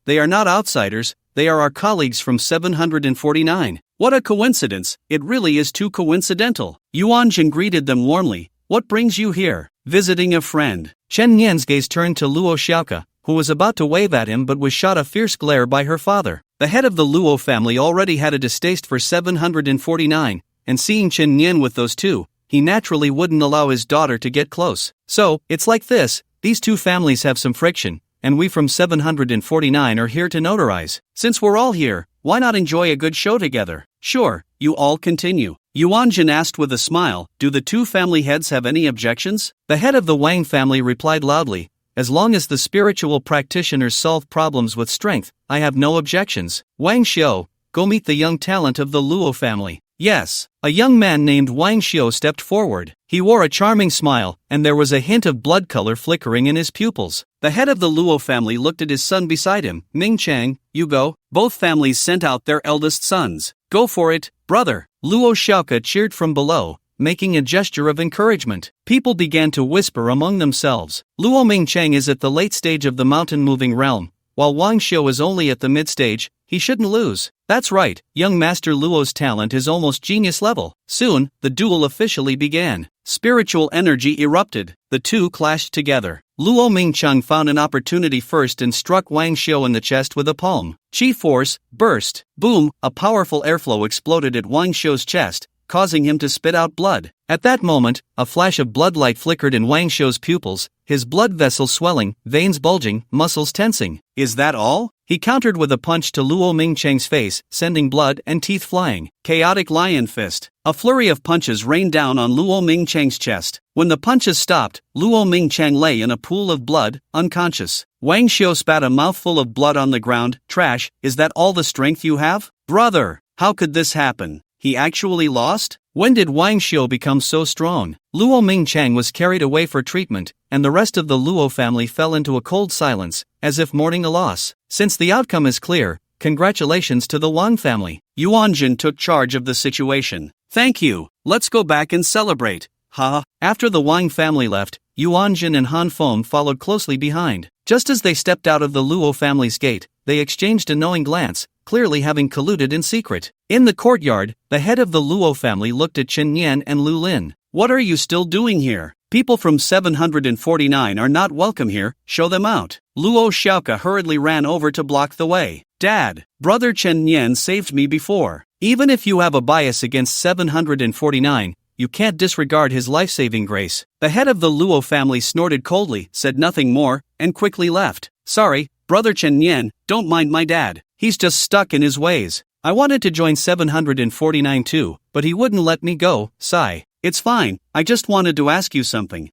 they are not outsiders, they are our colleagues from 749. What a coincidence, it really is too coincidental. Yuanjin greeted them warmly. What brings you here? Visiting a friend. Chen Nian's gaze turned to Luo Xiaoka, who was about to wave at him but was shot a fierce glare by her father. The head of the Luo family already had a distaste for 749, and seeing Chen Nian with those two, he naturally wouldn't allow his daughter to get close. So, it's like this, these two families have some friction, and we from 749 are here to notarize. Since we're all here, why not enjoy a good show together? Sure, you all continue. Yuanjin asked with a smile, do the two family heads have any objections? The head of the Wang family replied loudly, as long as the spiritual practitioners solve problems with strength, I have no objections. Wang Xiao, go meet the young talent of the Luo family. Yes, a young man named Wang Xiao stepped forward. He wore a charming smile, and there was a hint of blood color flickering in his pupils. The head of the Luo family looked at his son beside him. Ming Chang, you go. Both families sent out their eldest sons. Go for it, brother. Luo Xiaoka cheered from below, making a gesture of encouragement. People began to whisper among themselves. Luo Mingcheng is at the late stage of the mountain-moving realm, while Wang Xiao is only at the mid-stage. He shouldn't lose. That's right, young Master Luo's talent is almost genius level. Soon, the duel officially began. Spiritual energy erupted. The two clashed together. Luo Mingcheng found an opportunity first and struck Wang Xiao in the chest with a palm. Chi force, burst. Boom, a powerful airflow exploded at Wang Xiao's chest, causing him to spit out blood. At that moment, a flash of bloodlight flickered in Wang Xiao's pupils, his blood vessels swelling, veins bulging, muscles tensing. Is that all? He countered with a punch to Luo Mingcheng's face, sending blood and teeth flying. Chaotic lion fist. A flurry of punches rained down on Luo Mingcheng's chest. When the punches stopped, Luo Mingcheng lay in a pool of blood, unconscious. Wang Xiao spat a mouthful of blood on the ground. Trash, is that all the strength you have? Brother, how could this happen? He actually lost? When did Wang Xiao become so strong? Luo Mingcheng was carried away for treatment, and the rest of the Luo family fell into a cold silence, as if mourning a loss. Since the outcome is clear, congratulations to the Wang family. Yuanjin took charge of the situation. Thank you, let's go back and celebrate. Ha! After the Wang family left, Yuanjin and Han Feng followed closely behind. Just as they stepped out of the Luo family's gate, they exchanged a knowing glance, clearly having colluded in secret. In the courtyard, the head of the Luo family looked at Chen Nian and Lu Lin. What are you still doing here? People from 749 are not welcome here, show them out. Luo Xiaoka hurriedly ran over to block the way. Dad, brother Chen Nian saved me before. Even if you have a bias against 749, you can't disregard his life-saving grace. The head of the Luo family snorted coldly, said nothing more, and quickly left. Sorry, brother Chen Nian, don't mind my dad. He's just stuck in his ways. I wanted to join 749 too, but he wouldn't let me go. Sigh. It's fine, I just wanted to ask you something.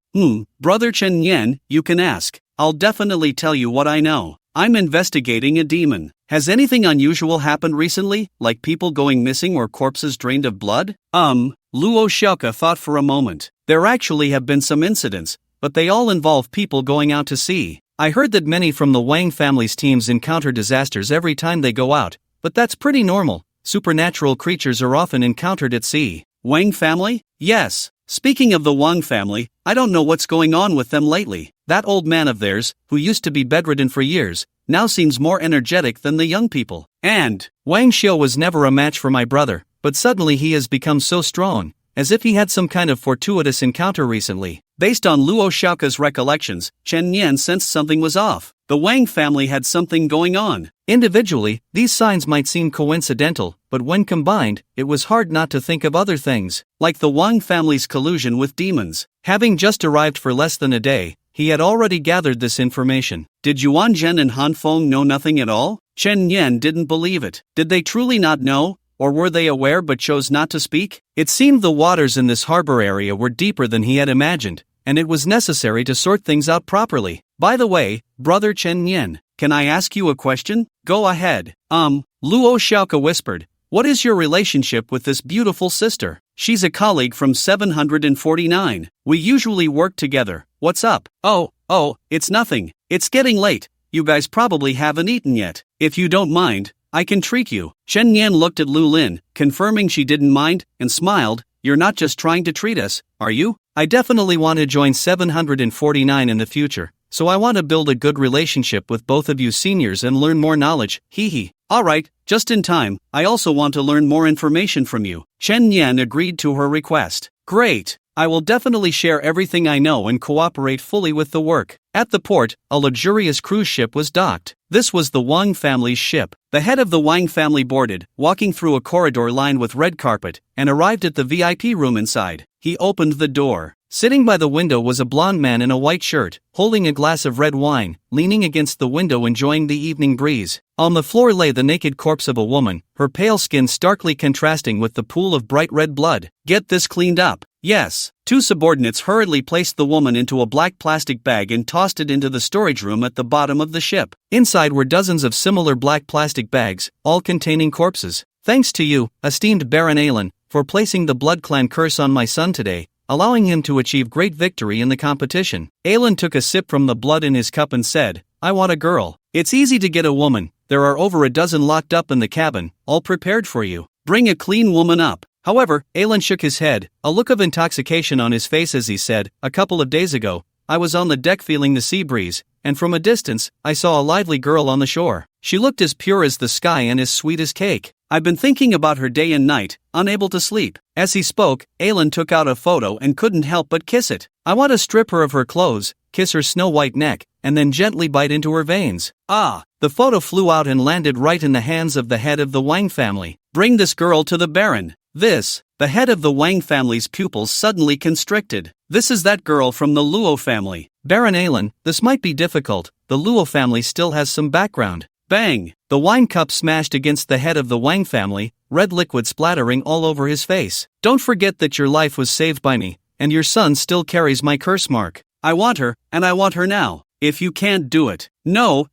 Brother Chen Nian, you can ask. I'll definitely tell you what I know. I'm investigating a demon. has anything unusual happened recently, like people going missing or corpses drained of blood? Luo Xiaoke thought for a moment. There actually have been some incidents, but they all involve people going out to sea. I heard that many from the Wang family's teams encounter disasters every time they go out, but that's pretty normal. Supernatural creatures are often encountered at sea. Wang family? Yes. Speaking of the Wang family, I don't know what's going on with them lately. That old man of theirs, who used to be bedridden for years, now seems more energetic than the young people. And Wang Xiao was never a match for my brother, but suddenly he has become so strong, as if he had some kind of fortuitous encounter recently. Based on Luo Xiaoke's recollections, Chen Yan sensed something was off. The Wang family had something going on. Individually, these signs might seem coincidental, but when combined, it was hard not to think of other things, like the Wang family's collusion with demons. Having just arrived for less than a day, he had already gathered this information. Did Yuan Zhen and Han Feng know nothing at all? Chen Yan didn't believe it. Did they truly not know? Or were they aware but chose not to speak? It seemed the waters in this harbor area were deeper than he had imagined, and it was necessary to sort things out properly. By the way, brother Chen Yan, can I ask you a question? Go ahead. Luo Xiaoke whispered. What is your relationship with this beautiful sister? She's a colleague from 749. We usually work together. What's up? Oh, it's nothing. It's getting late. You guys probably haven't eaten yet. If you don't mind, I can treat you. Chen Yan looked at Lu Lin, confirming she didn't mind, and smiled. You're not just trying to treat us, are you? I definitely want to join 749 in the future, so I want to build a good relationship with both of you seniors and learn more knowledge, hee. Alright, just in time, I also want to learn more information from you. Chen Yan agreed to her request. Great! I will definitely share everything I know and cooperate fully with the work. At the port, a luxurious cruise ship was docked. This was the Wang family's ship. The head of the Wang family boarded, walking through a corridor lined with red carpet, and arrived at the VIP room inside. He opened the door. Sitting by the window was a blond man in a white shirt, holding a glass of red wine, leaning against the window enjoying the evening breeze. On the floor lay the naked corpse of a woman, her pale skin starkly contrasting with the pool of bright red blood. Get this cleaned up. Yes. Two subordinates hurriedly placed the woman into a black plastic bag and tossed it into the storage room at the bottom of the ship. Inside were dozens of similar black plastic bags, all containing corpses. Thanks to you, esteemed Baron Alan, for placing the Blood Clan curse on my son today, allowing him to achieve great victory in the competition. Alan took a sip from the blood in his cup and said, I want a girl. It's easy to get a woman. There are over a dozen locked up in the cabin, all prepared for you. Bring a clean woman up. However, Alan shook his head, a look of intoxication on his face as he said, a couple of days ago, I was on the deck feeling the sea breeze, and from a distance, I saw a lively girl on the shore. She looked as pure as the sky and as sweet as cake. I've been thinking about her day and night, unable to sleep. As he spoke, Alan took out a photo and couldn't help but kiss it. I want to strip her of her clothes, kiss her snow-white neck, and then gently bite into her veins. The photo flew out and landed right in the hands of the head of the Wang family. Bring this girl to the Baron. The head of the Wang family's pupils suddenly constricted. This is that girl from the Luo family. Baron Alan, this might be difficult. The Luo family still has some background. Bang! The wine cup smashed against the head of the Wang family, red liquid splattering all over his face. Don't forget that your life was saved by me, and your son still carries my curse mark. I want her, and I want her now. If you can't do it. No,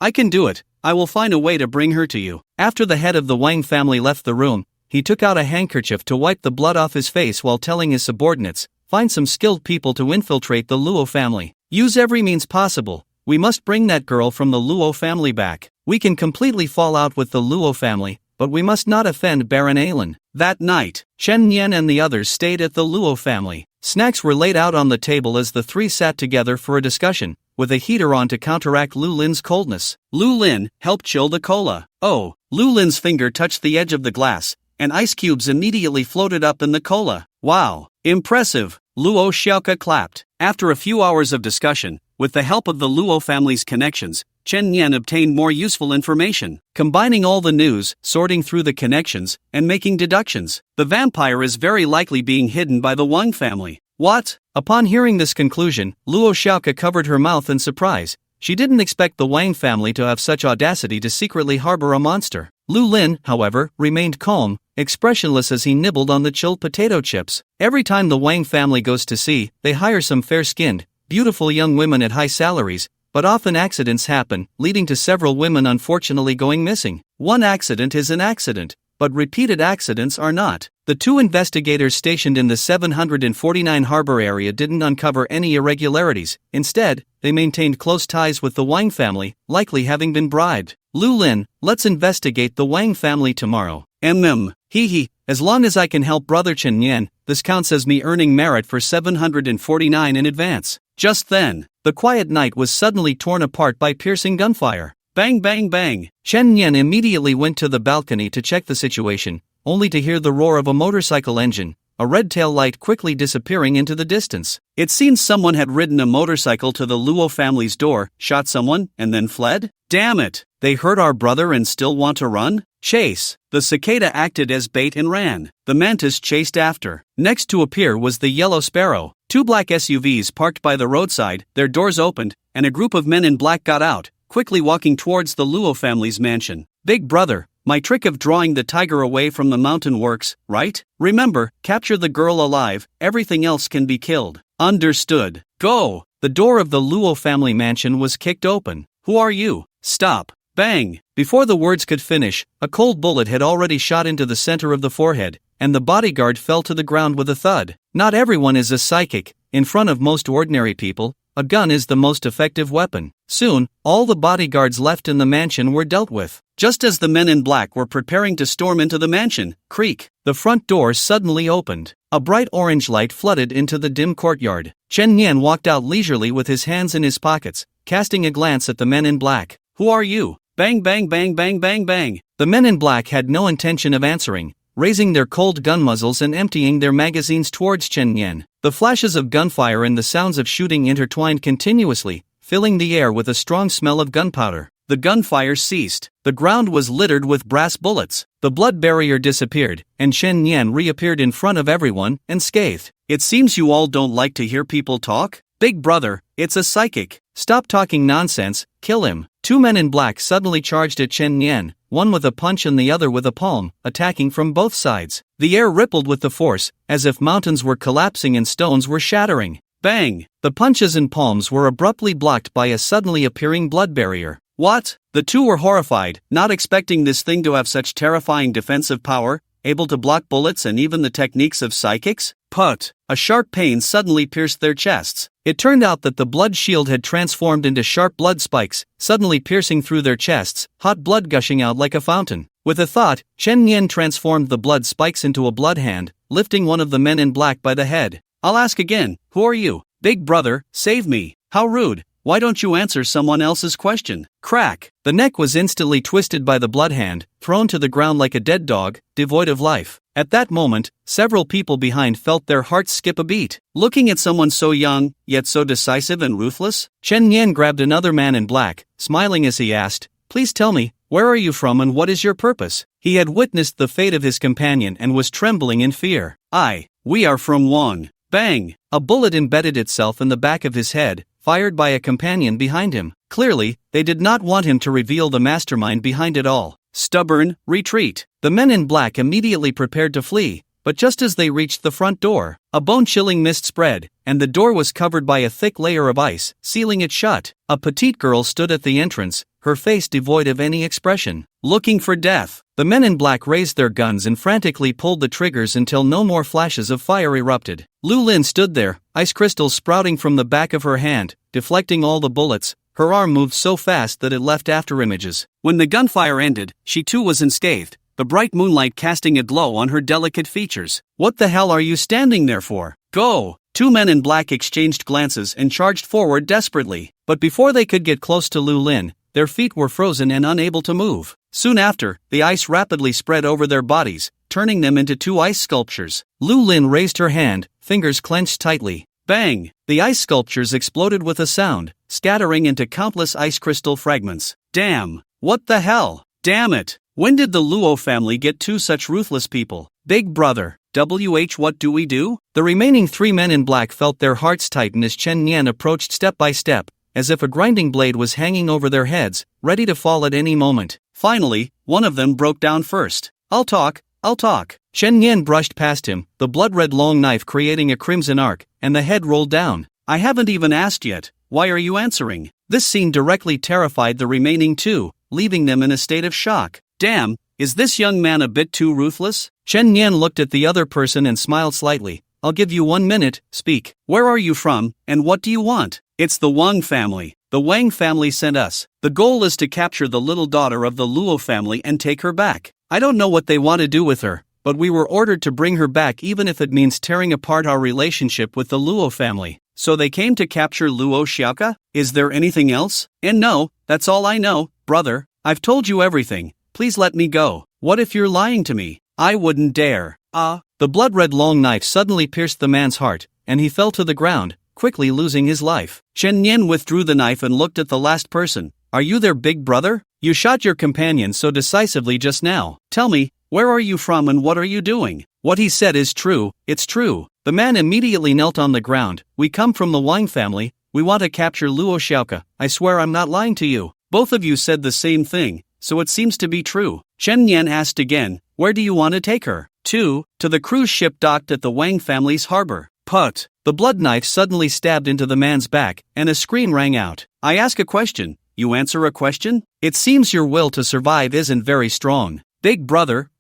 I can do it. I will find a way to bring her to you. After the head of the Wang family left the room, he took out a handkerchief to wipe the blood off his face while telling his subordinates, find some skilled people to infiltrate the Luo family. Use every means possible. We must bring that girl from the Luo family back. We can completely fall out with the Luo family, but we must not offend Baron Alan. That night, Chen Yan and the others stayed at the Luo family. Snacks were laid out on the table as the three sat together for a discussion, with a heater on to counteract Lu Lin's coldness. Lu Lin helped chill the cola. Lu Lin's finger touched the edge of the glass, and ice cubes immediately floated up in the cola. Wow! Impressive! Luo Xiaoke clapped. After a few hours of discussion, with the help of the Luo family's connections, Chen Yan obtained more useful information. Combining all the news, sorting through the connections, and making deductions, the vampire is very likely being hidden by the Wang family. What? Upon hearing this conclusion, Luo Xiaoke covered her mouth in surprise. She didn't expect the Wang family to have such audacity to secretly harbor a monster. Lu Lin, however, remained calm, expressionless as he nibbled on the chilled potato chips. Every time the Wang family goes to sea, they hire some fair-skinned, beautiful young women at high salaries, but often accidents happen, leading to several women unfortunately going missing. One accident is an accident, but repeated accidents are not. The two investigators stationed in the 749 harbor area didn't uncover any irregularities. Instead, they maintained close ties with the Wang family, likely having been bribed. Lu Lin, let's investigate the Wang family tomorrow. Hee, as long as I can help Brother Chen Yan, this counts as me earning merit for 749 in advance. Just then, the quiet night was suddenly torn apart by piercing gunfire. Bang bang bang! Chen Yan immediately went to the balcony to check the situation, only to hear the roar of a motorcycle engine, a red tail light quickly disappearing into the distance. It seems someone had ridden a motorcycle to the Luo family's door, shot someone, and then fled? Damn it! They hurt our brother and still want to run? Chase! The cicada acted as bait and ran. The mantis chased after. Next to appear was the yellow sparrow. Two black SUVs parked by the roadside, their doors opened, and a group of men in black got out, quickly walking towards the Luo family's mansion. Big brother, my trick of drawing the tiger away from the mountain works, right? Remember, capture the girl alive, everything else can be killed. Understood. Go! The door of the Luo family mansion was kicked open. Who are you? Stop. Bang! Before the words could finish, a cold bullet had already shot into the center of the forehead, and the bodyguard fell to the ground with a thud. Not everyone is a psychic. In front of most ordinary people, a gun is the most effective weapon. Soon, all the bodyguards left in the mansion were dealt with. Just as the men in black were preparing to storm into the mansion, creak, the front door suddenly opened. A bright orange light flooded into the dim courtyard. Chen Yan walked out leisurely with his hands in his pockets, casting a glance at the men in black. Who are you? Bang bang bang bang bang bang. The men in black had no intention of answering, raising their cold gun muzzles and emptying their magazines towards Chen Yan. The flashes of gunfire and the sounds of shooting intertwined continuously, filling the air with a strong smell of gunpowder. The gunfire ceased. The ground was littered with brass bullets. The blood barrier disappeared, and Chen Yan reappeared in front of everyone, unscathed. It seems you all don't like to hear people talk? Big brother, it's a psychic. Stop talking nonsense, kill him. Two men in black suddenly charged at Chen Yan, one with a punch and the other with a palm, attacking from both sides. The air rippled with the force, as if mountains were collapsing and stones were shattering. Bang! The punches and palms were abruptly blocked by a suddenly appearing blood barrier. What? The two were horrified, not expecting this thing to have such terrifying defensive power, able to block bullets and even the techniques of psychics? Put! A sharp pain suddenly pierced their chests. It turned out that the blood shield had transformed into sharp blood spikes, suddenly piercing through their chests, hot blood gushing out like a fountain. With a thought, Chen Yan transformed the blood spikes into a blood hand, lifting one of the men in black by the head. I'll ask again, who are you? Big brother, save me. How rude. Why don't you answer someone else's question? Crack! The neck was instantly twisted by the blood hand, thrown to the ground like a dead dog, devoid of life. At that moment, several people behind felt their hearts skip a beat. Looking at someone so young, yet so decisive and ruthless, Chen Yan grabbed another man in black, smiling as he asked, "Please tell me, where are you from and what is your purpose?" He had witnessed the fate of his companion and was trembling in fear. We are from Wang. Bang! A bullet embedded itself in the back of his head, fired by a companion behind him. Clearly, they did not want him to reveal the mastermind behind it all. Stubborn, retreat. The men in black immediately prepared to flee, but just as they reached the front door, a bone-chilling mist spread, and the door was covered by a thick layer of ice, sealing it shut. A petite girl stood at the entrance, her face devoid of any expression, looking for death. The men in black raised their guns and frantically pulled the triggers until no more flashes of fire erupted. Lu Lin stood there, ice crystals sprouting from the back of her hand, deflecting all the bullets. Her arm moved so fast that it left afterimages. When the gunfire ended, she too was unscathed, the bright moonlight casting a glow on her delicate features. What the hell are you standing there for? Go! Two men in black exchanged glances and charged forward desperately. But before they could get close to Lu Lin, their feet were frozen and unable to move. Soon after, the ice rapidly spread over their bodies, turning them into two ice sculptures. Lu Lin raised her hand, fingers clenched tightly. Bang! The ice sculptures exploded with a sound, scattering into countless ice crystal fragments. Damn! What the hell? Damn it! When did the Luo family get two such ruthless people? Big brother, what do we do? The remaining three men in black felt their hearts tighten as Chen Yan approached step by step, as if a grinding blade was hanging over their heads, ready to fall at any moment. Finally, one of them broke down first. I'll talk. Chen Yan brushed past him, the blood-red long knife creating a crimson arc, and the head rolled down. I haven't even asked yet. Why are you answering? This scene directly terrified the remaining two, leaving them in a state of shock. Damn, is this young man a bit too ruthless? Chen Yan looked at the other person and smiled slightly. I'll give you 1 minute, speak. Where are you from, and what do you want? It's the Wang family. The Wang family sent us. The goal is to capture the little daughter of the Luo family and take her back. I don't know what they want to do with her, but we were ordered to bring her back even if it means tearing apart our relationship with the Luo family. So they came to capture Luo Xiaoka? Is there anything else? And no, that's all I know, brother. I've told you everything. Please let me go. What if you're lying to me? I wouldn't dare. The blood-red long knife suddenly pierced the man's heart, and he fell to the ground, quickly losing his life. Chen Yan withdrew the knife and looked at the last person. Are you their big brother? You shot your companion so decisively just now. Tell me, where are you from and what are you doing? What he said is true, it's true. The man immediately knelt on the ground. We come from the Wang family. We want to capture Luo Xiaoka. I swear I'm not lying to you. Both of you said the same thing, so it seems to be true. Chen Yan asked again, where do you want to take her? To the cruise ship docked at the Wang family's harbor. Put. The blood knife suddenly stabbed into the man's back, and a scream rang out. I ask a question, you answer a question? It seems your will to survive isn't very strong. Big brother,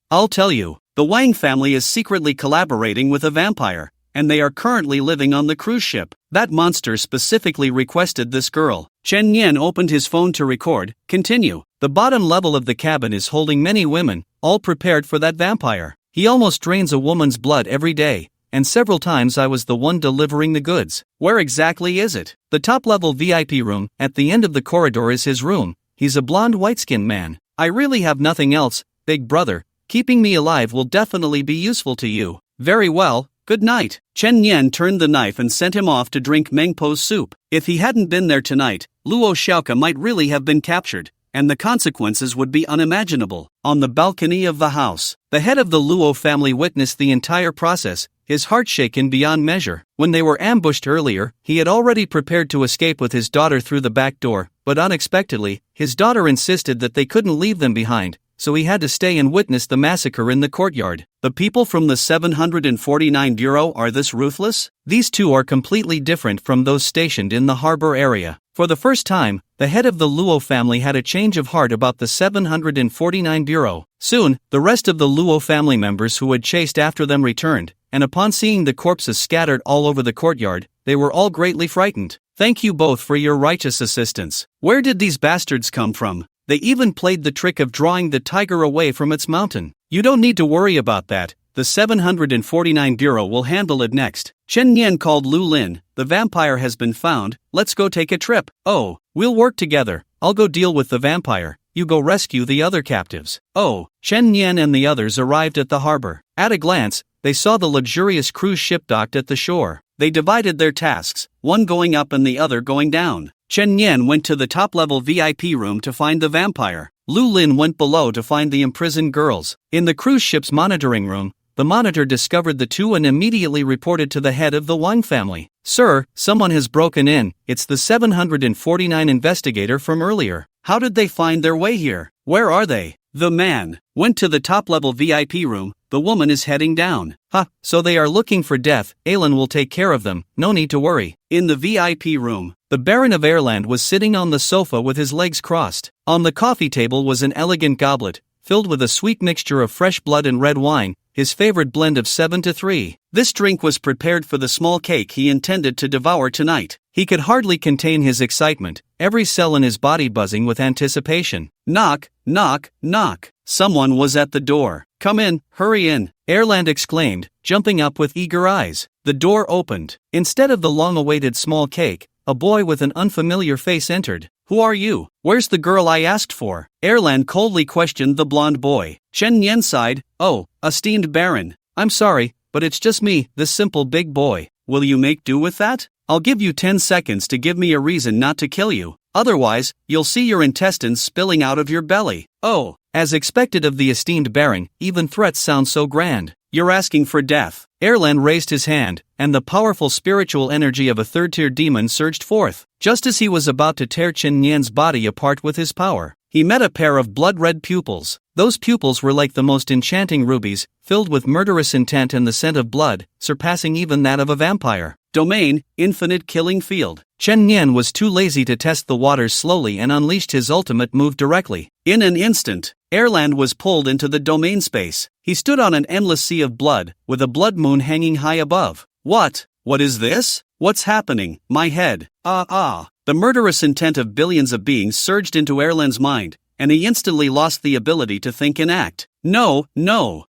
I'll tell you. The Wang family is secretly collaborating with a vampire, and they are currently living on the cruise ship. That monster specifically requested this girl. Chen Yan opened his phone to record. Continue. The bottom level of the cabin is holding many women, all prepared for that vampire. He almost drains a woman's blood every day, and several times I was the one delivering the goods. Where exactly is it? The top-level VIP room, at the end of the corridor is his room. He's a blonde white-skinned man. I really have nothing else, big brother. Keeping me alive will definitely be useful to you. Very well, good night. Chen Yan turned the knife and sent him off to drink Mengpo's soup. If he hadn't been there tonight, Luo Xiaoka might really have been captured, and the consequences would be unimaginable. On the balcony of the house, the head of the Luo family witnessed the entire process, his heart shaken beyond measure. When they were ambushed earlier, he had already prepared to escape with his daughter through the back door, but unexpectedly, his daughter insisted that they couldn't leave them behind, so he had to stay and witness the massacre in the courtyard. The people from the 749 Bureau are this ruthless? These two are completely different from those stationed in the harbor area. For the first time, the head of the Luo family had a change of heart about the 749 Bureau. Soon, the rest of the Luo family members who had chased after them returned, and upon seeing the corpses scattered all over the courtyard, they were all greatly frightened. Thank you both for your righteous assistance. Where did these bastards come from? They even played the trick of drawing the tiger away from its mountain. You don't need to worry about that. The 749 Bureau will handle it next. Chen Yan called Lu Lin. The vampire has been found. Let's go take a trip. Oh, we'll work together. I'll go deal with the vampire. You go rescue the other captives. Oh, Chen Yan and the others arrived at the harbor. At a glance, they saw the luxurious cruise ship docked at the shore. They divided their tasks, one going up and the other going down. Chen Yan went to the top-level VIP room to find the vampire. Lu Lin went below to find the imprisoned girls. In the cruise ship's monitoring room, the monitor discovered the two and immediately reported to the head of the Wang family. Sir, someone has broken in. It's the 749 investigator from earlier. How did they find their way here? Where are they? The man went to the top-level VIP room. The woman is heading down. So they are looking for death. Alan will take care of them. No need to worry. In the VIP room, the Baron of Airland was sitting on the sofa with his legs crossed. On the coffee table was an elegant goblet, filled with a sweet mixture of fresh blood and red wine, his favorite blend of 7-3. This drink was prepared for the small cake he intended to devour tonight. He could hardly contain his excitement, every cell in his body buzzing with anticipation. Knock, knock, knock. Someone was at the door. Come in, hurry in, Airland exclaimed, jumping up with eager eyes. The door opened. Instead of the long-awaited small cake, a boy with an unfamiliar face entered. Who are you? Where's the girl I asked for? Airland coldly questioned the blonde boy. Chen Yan sighed. Oh, esteemed Baron, I'm sorry, but it's just me, this simple big boy. Will you make do with that? I'll give you 10 seconds to give me a reason not to kill you. Otherwise, you'll see your intestines spilling out of your belly. Oh, as expected of the esteemed Baron, even threats sound so grand. You're asking for death. Airland raised his hand, and the powerful spiritual energy of a third-tier demon surged forth. Just as he was about to tear Chen Yan's body apart with his power, he met a pair of blood-red pupils. Those pupils were like the most enchanting rubies, filled with murderous intent and the scent of blood, surpassing even that of a vampire. Domain, infinite killing field. Chen Nian was too lazy to test the waters slowly and unleashed his ultimate move directly. In an instant, Erland was pulled into the domain space. He stood on an endless sea of blood, with a blood moon hanging high above. What? What is this? What's happening? My head. The murderous intent of billions of beings surged into Erland's mind, and he instantly lost the ability to think and act. No,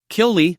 kill me.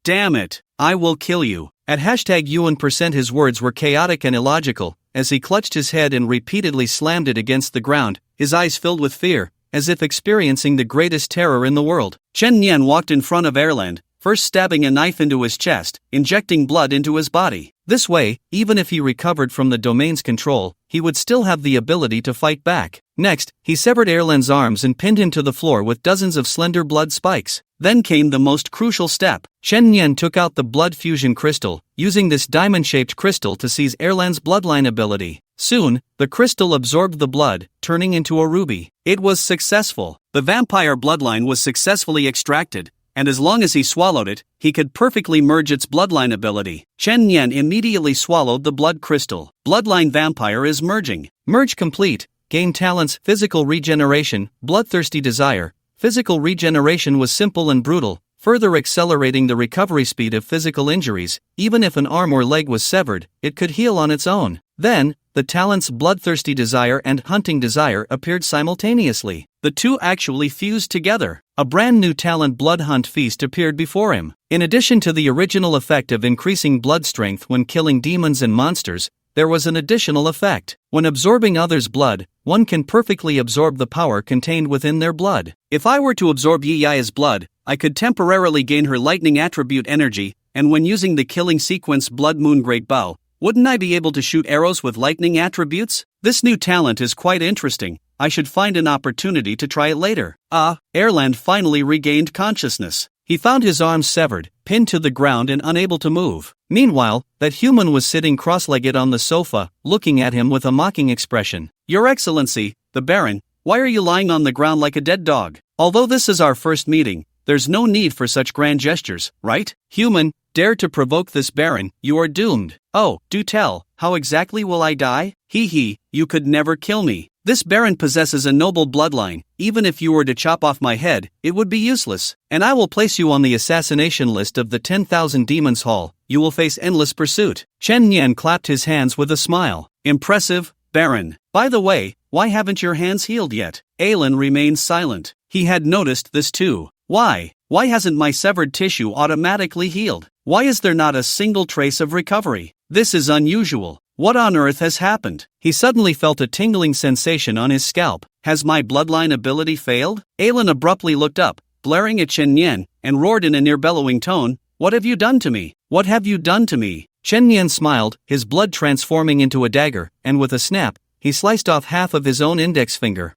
Damn it. I will kill you. At #Yuan% his words were chaotic and illogical, as he clutched his head and repeatedly slammed it against the ground, his eyes filled with fear, as if experiencing the greatest terror in the world. Chen Nian walked in front of Erland, first stabbing a knife into his chest, injecting blood into his body. This way, even if he recovered from the domain's control, he would still have the ability to fight back. Next, he severed Erland's arms and pinned him to the floor with dozens of slender blood spikes. Then came the most crucial step. Chen Nian took out the blood fusion crystal, using this diamond-shaped crystal to seize Erland's bloodline ability. Soon, the crystal absorbed the blood, turning into a ruby. It was successful. The vampire bloodline was successfully extracted, and as long as he swallowed it, he could perfectly merge its bloodline ability. Chen Nian immediately swallowed the blood crystal. Bloodline vampire is merging. Merge complete. Gain talents, physical regeneration, bloodthirsty desire. Physical regeneration was simple and brutal, further accelerating the recovery speed of physical injuries. Even if an arm or leg was severed, it could heal on its own. Then, the talents bloodthirsty desire and hunting desire appeared simultaneously. The two actually fused together. A brand new talent blood hunt feast appeared before him. In addition to the original effect of increasing blood strength when killing demons and monsters, there was an additional effect. When absorbing others' blood, one can perfectly absorb the power contained within their blood. If I were to absorb Yi Ya's blood, I could temporarily gain her lightning attribute energy, and when using the killing sequence Blood Moon Great Bow, wouldn't I be able to shoot arrows with lightning attributes? This new talent is quite interesting. I should find an opportunity to try it later. Erland finally regained consciousness. He found his arms severed, pinned to the ground and unable to move. Meanwhile, that human was sitting cross-legged on the sofa, looking at him with a mocking expression. Your Excellency, the Baron, why are you lying on the ground like a dead dog? Although this is our first meeting, there's no need for such grand gestures, right? Human, dare to provoke this Baron, you are doomed. Oh, do tell, how exactly will I die? You could never kill me. This Baron possesses a noble bloodline. Even if you were to chop off my head, it would be useless. And I will place you on the assassination list of the 10,000 Demons Hall. You will face endless pursuit. Chen Nian clapped his hands with a smile. Impressive, Baron. By the way, why haven't your hands healed yet? Alan remained silent. He had noticed this too. Why? Why hasn't my severed tissue automatically healed? Why is there not a single trace of recovery? This is unusual. What on earth has happened? He suddenly felt a tingling sensation on his scalp. Has my bloodline ability failed? Alan abruptly looked up, glaring at Chen Nian, and roared in a near-bellowing tone, What have you done to me? What have you done to me? Chen Nian smiled, his blood transforming into a dagger, and with a snap, he sliced off half of his own index finger.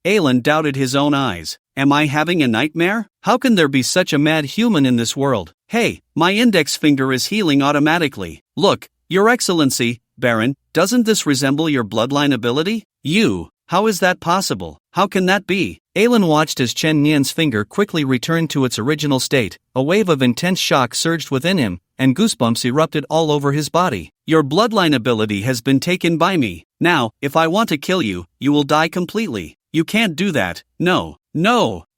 Alan doubted his own eyes. Am I having a nightmare? How can there be such a mad human in this world? Hey, my index finger is healing automatically. Look, Your Excellency, Baron, doesn't this resemble your bloodline ability? How is that possible? How can that be? Alan watched as Chen Nian's finger quickly returned to its original state. A wave of intense shock surged within him, and goosebumps erupted all over his body. Your bloodline ability has been taken by me. Now, if I want to kill you, you will die completely. You can't do that. No.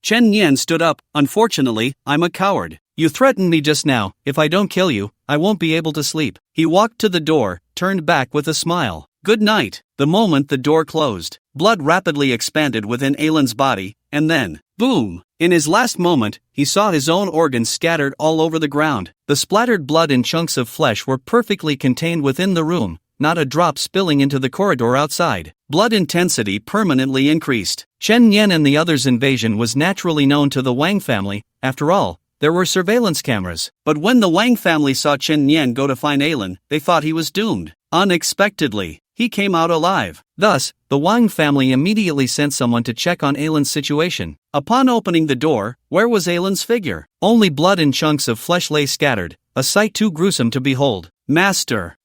Chen Nian stood up. Unfortunately, I'm a coward. You threatened me just now. If I don't kill you, I won't be able to sleep. He walked to the door, turned back with a smile. Good night. The moment the door closed, blood rapidly expanded within Alan's body, and then, boom! In his last moment, he saw his own organs scattered all over the ground. The splattered blood and chunks of flesh were perfectly contained within the room, not a drop spilling into the corridor outside. Blood intensity permanently increased. Chen Nian and the others' invasion was naturally known to the Wang family. After all, there were surveillance cameras. But when the Wang family saw Chen Nian go to find Alan, they thought he was doomed. Unexpectedly, he came out alive. Thus, the Wang family immediately sent someone to check on Alan's situation. Upon opening the door, where was Alan's figure? Only blood and chunks of flesh lay scattered, a sight too gruesome to behold. Master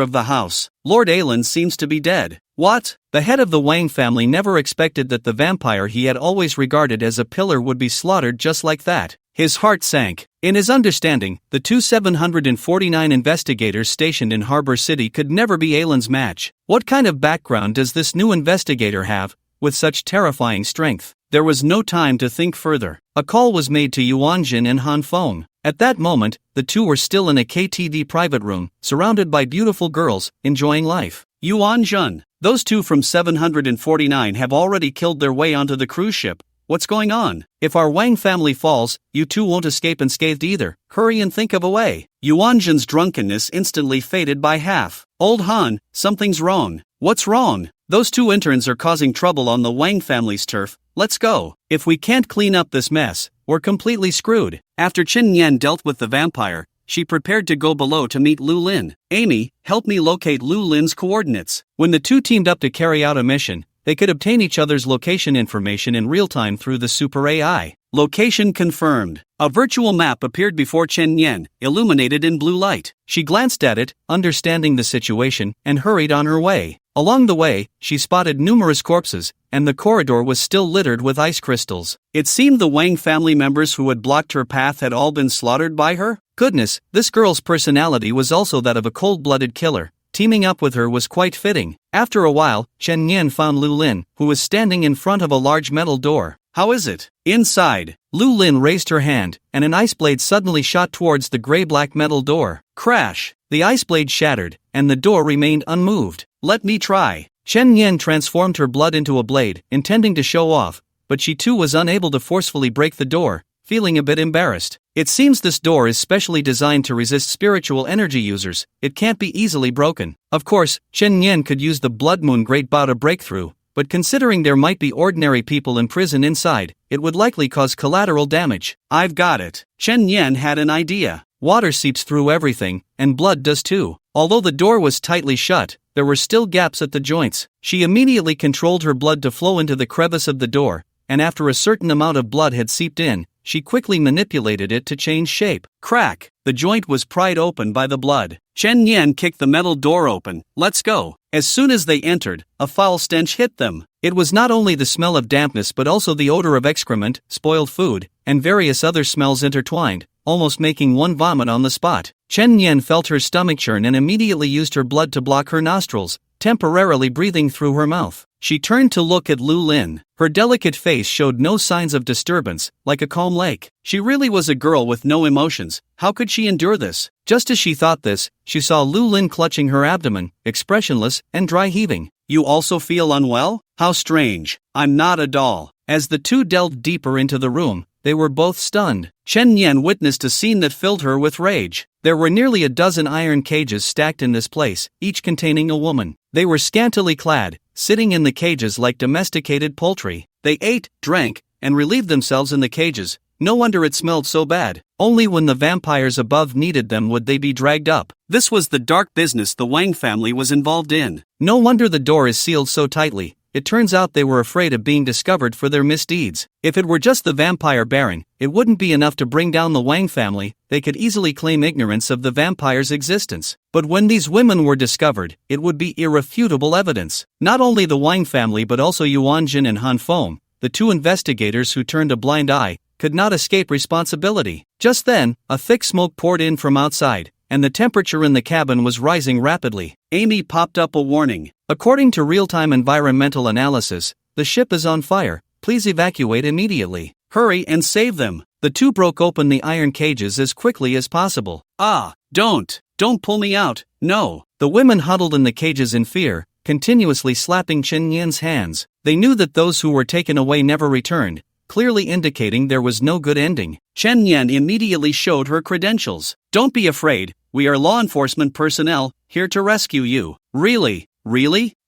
of the house, Lord Alan seems to be dead. What? The head of the Wang family never expected that the vampire he had always regarded as a pillar would be slaughtered just like that. His heart sank. In his understanding, the two 749 investigators stationed in Harbor City could never be Aelin's match. What kind of background does this new investigator have, with such terrifying strength? There was no time to think further. A call was made to Yuanjin and Han Feng. At that moment, the two were still in a KTV private room, surrounded by beautiful girls, enjoying life. Yuanjin, those two from 749 have already killed their way onto the cruise ship. What's going on? If our Wang family falls, you two won't escape unscathed either. Hurry and think of a way. Yuanjin's drunkenness instantly faded by half. Old Han, something's wrong. What's wrong? Those two interns are causing trouble on the Wang family's turf. Let's go. If we can't clean up this mess, we're completely screwed. After Chen Yan dealt with the vampire, she prepared to go below to meet Lu Lin. Amy, help me locate Lu Lin's coordinates. When the two teamed up to carry out a mission, they could obtain each other's location information in real time through the Super AI. Location confirmed. A virtual map appeared before Chen Yan, illuminated in blue light. She glanced at it, understanding the situation, and hurried on her way. Along the way, she spotted numerous corpses, and the corridor was still littered with ice crystals. It seemed the Wang family members who had blocked her path had all been slaughtered by her. Goodness, this girl's personality was also that of a cold-blooded killer. Teaming up with her was quite fitting. After a while, Chen Yan found Lu Lin, who was standing in front of a large metal door. How is it? Inside. Lu Lin raised her hand, and an ice blade suddenly shot towards the gray-black metal door. Crash! The ice blade shattered, and the door remained unmoved. Let me try. Chen Yan transformed her blood into a blade, intending to show off, but she too was unable to forcefully break the door, feeling a bit embarrassed. It seems this door is specially designed to resist spiritual energy users. It can't be easily broken. Of course, Chen Yan could use the Blood Moon Great Bow to break through, but considering there might be ordinary people in prison inside, it would likely cause collateral damage. I've got it. Chen Yan had an idea. Water seeps through everything, and blood does too. Although the door was tightly shut, there were still gaps at the joints. She immediately controlled her blood to flow into the crevice of the door, and after a certain amount of blood had seeped in, she quickly manipulated it to change shape. Crack! The joint was pried open by the blood. Chen Yan kicked the metal door open. Let's go. As soon as they entered, a foul stench hit them. It was not only the smell of dampness but also the odor of excrement, spoiled food, and various other smells intertwined, almost making one vomit on the spot. Chen Yan felt her stomach churn and immediately used her blood to block her nostrils, temporarily breathing through her mouth. She turned to look at Lu Lin. Her delicate face showed no signs of disturbance, like a calm lake. She really was a girl with no emotions. How could she endure this? Just as she thought this, she saw Lu Lin clutching her abdomen, expressionless and dry heaving. You also feel unwell? How strange. I'm not a doll. As the two delved deeper into the room, they were both stunned. Chen Yan witnessed a scene that filled her with rage. There were nearly a dozen iron cages stacked in this place, each containing a woman. They were scantily clad, sitting in the cages like domesticated poultry. They ate, drank, and relieved themselves in the cages. No wonder it smelled so bad. Only when the vampires above needed them would they be dragged up. This was the dark business the Wang family was involved in. No wonder the door is sealed so tightly. It turns out they were afraid of being discovered for their misdeeds. If it were just the vampire baron, it wouldn't be enough to bring down the Wang family. They could easily claim ignorance of the vampire's existence. But when these women were discovered, it would be irrefutable evidence. Not only the Wang family but also Yuanjin and Han Feng, the two investigators who turned a blind eye, could not escape responsibility. Just then, a thick smoke poured in from outside, and the temperature in the cabin was rising rapidly. Amy popped up a warning. According to real-time environmental analysis, the ship is on fire. Please evacuate immediately. Hurry and save them. The two broke open the iron cages as quickly as possible. Don't pull me out. No. The women huddled in the cages in fear, continuously slapping Chen Yan's hands. They knew that those who were taken away never returned, clearly indicating there was no good ending. Chen Yan immediately showed her credentials. Don't be afraid, we are law enforcement personnel, here to rescue you. Really?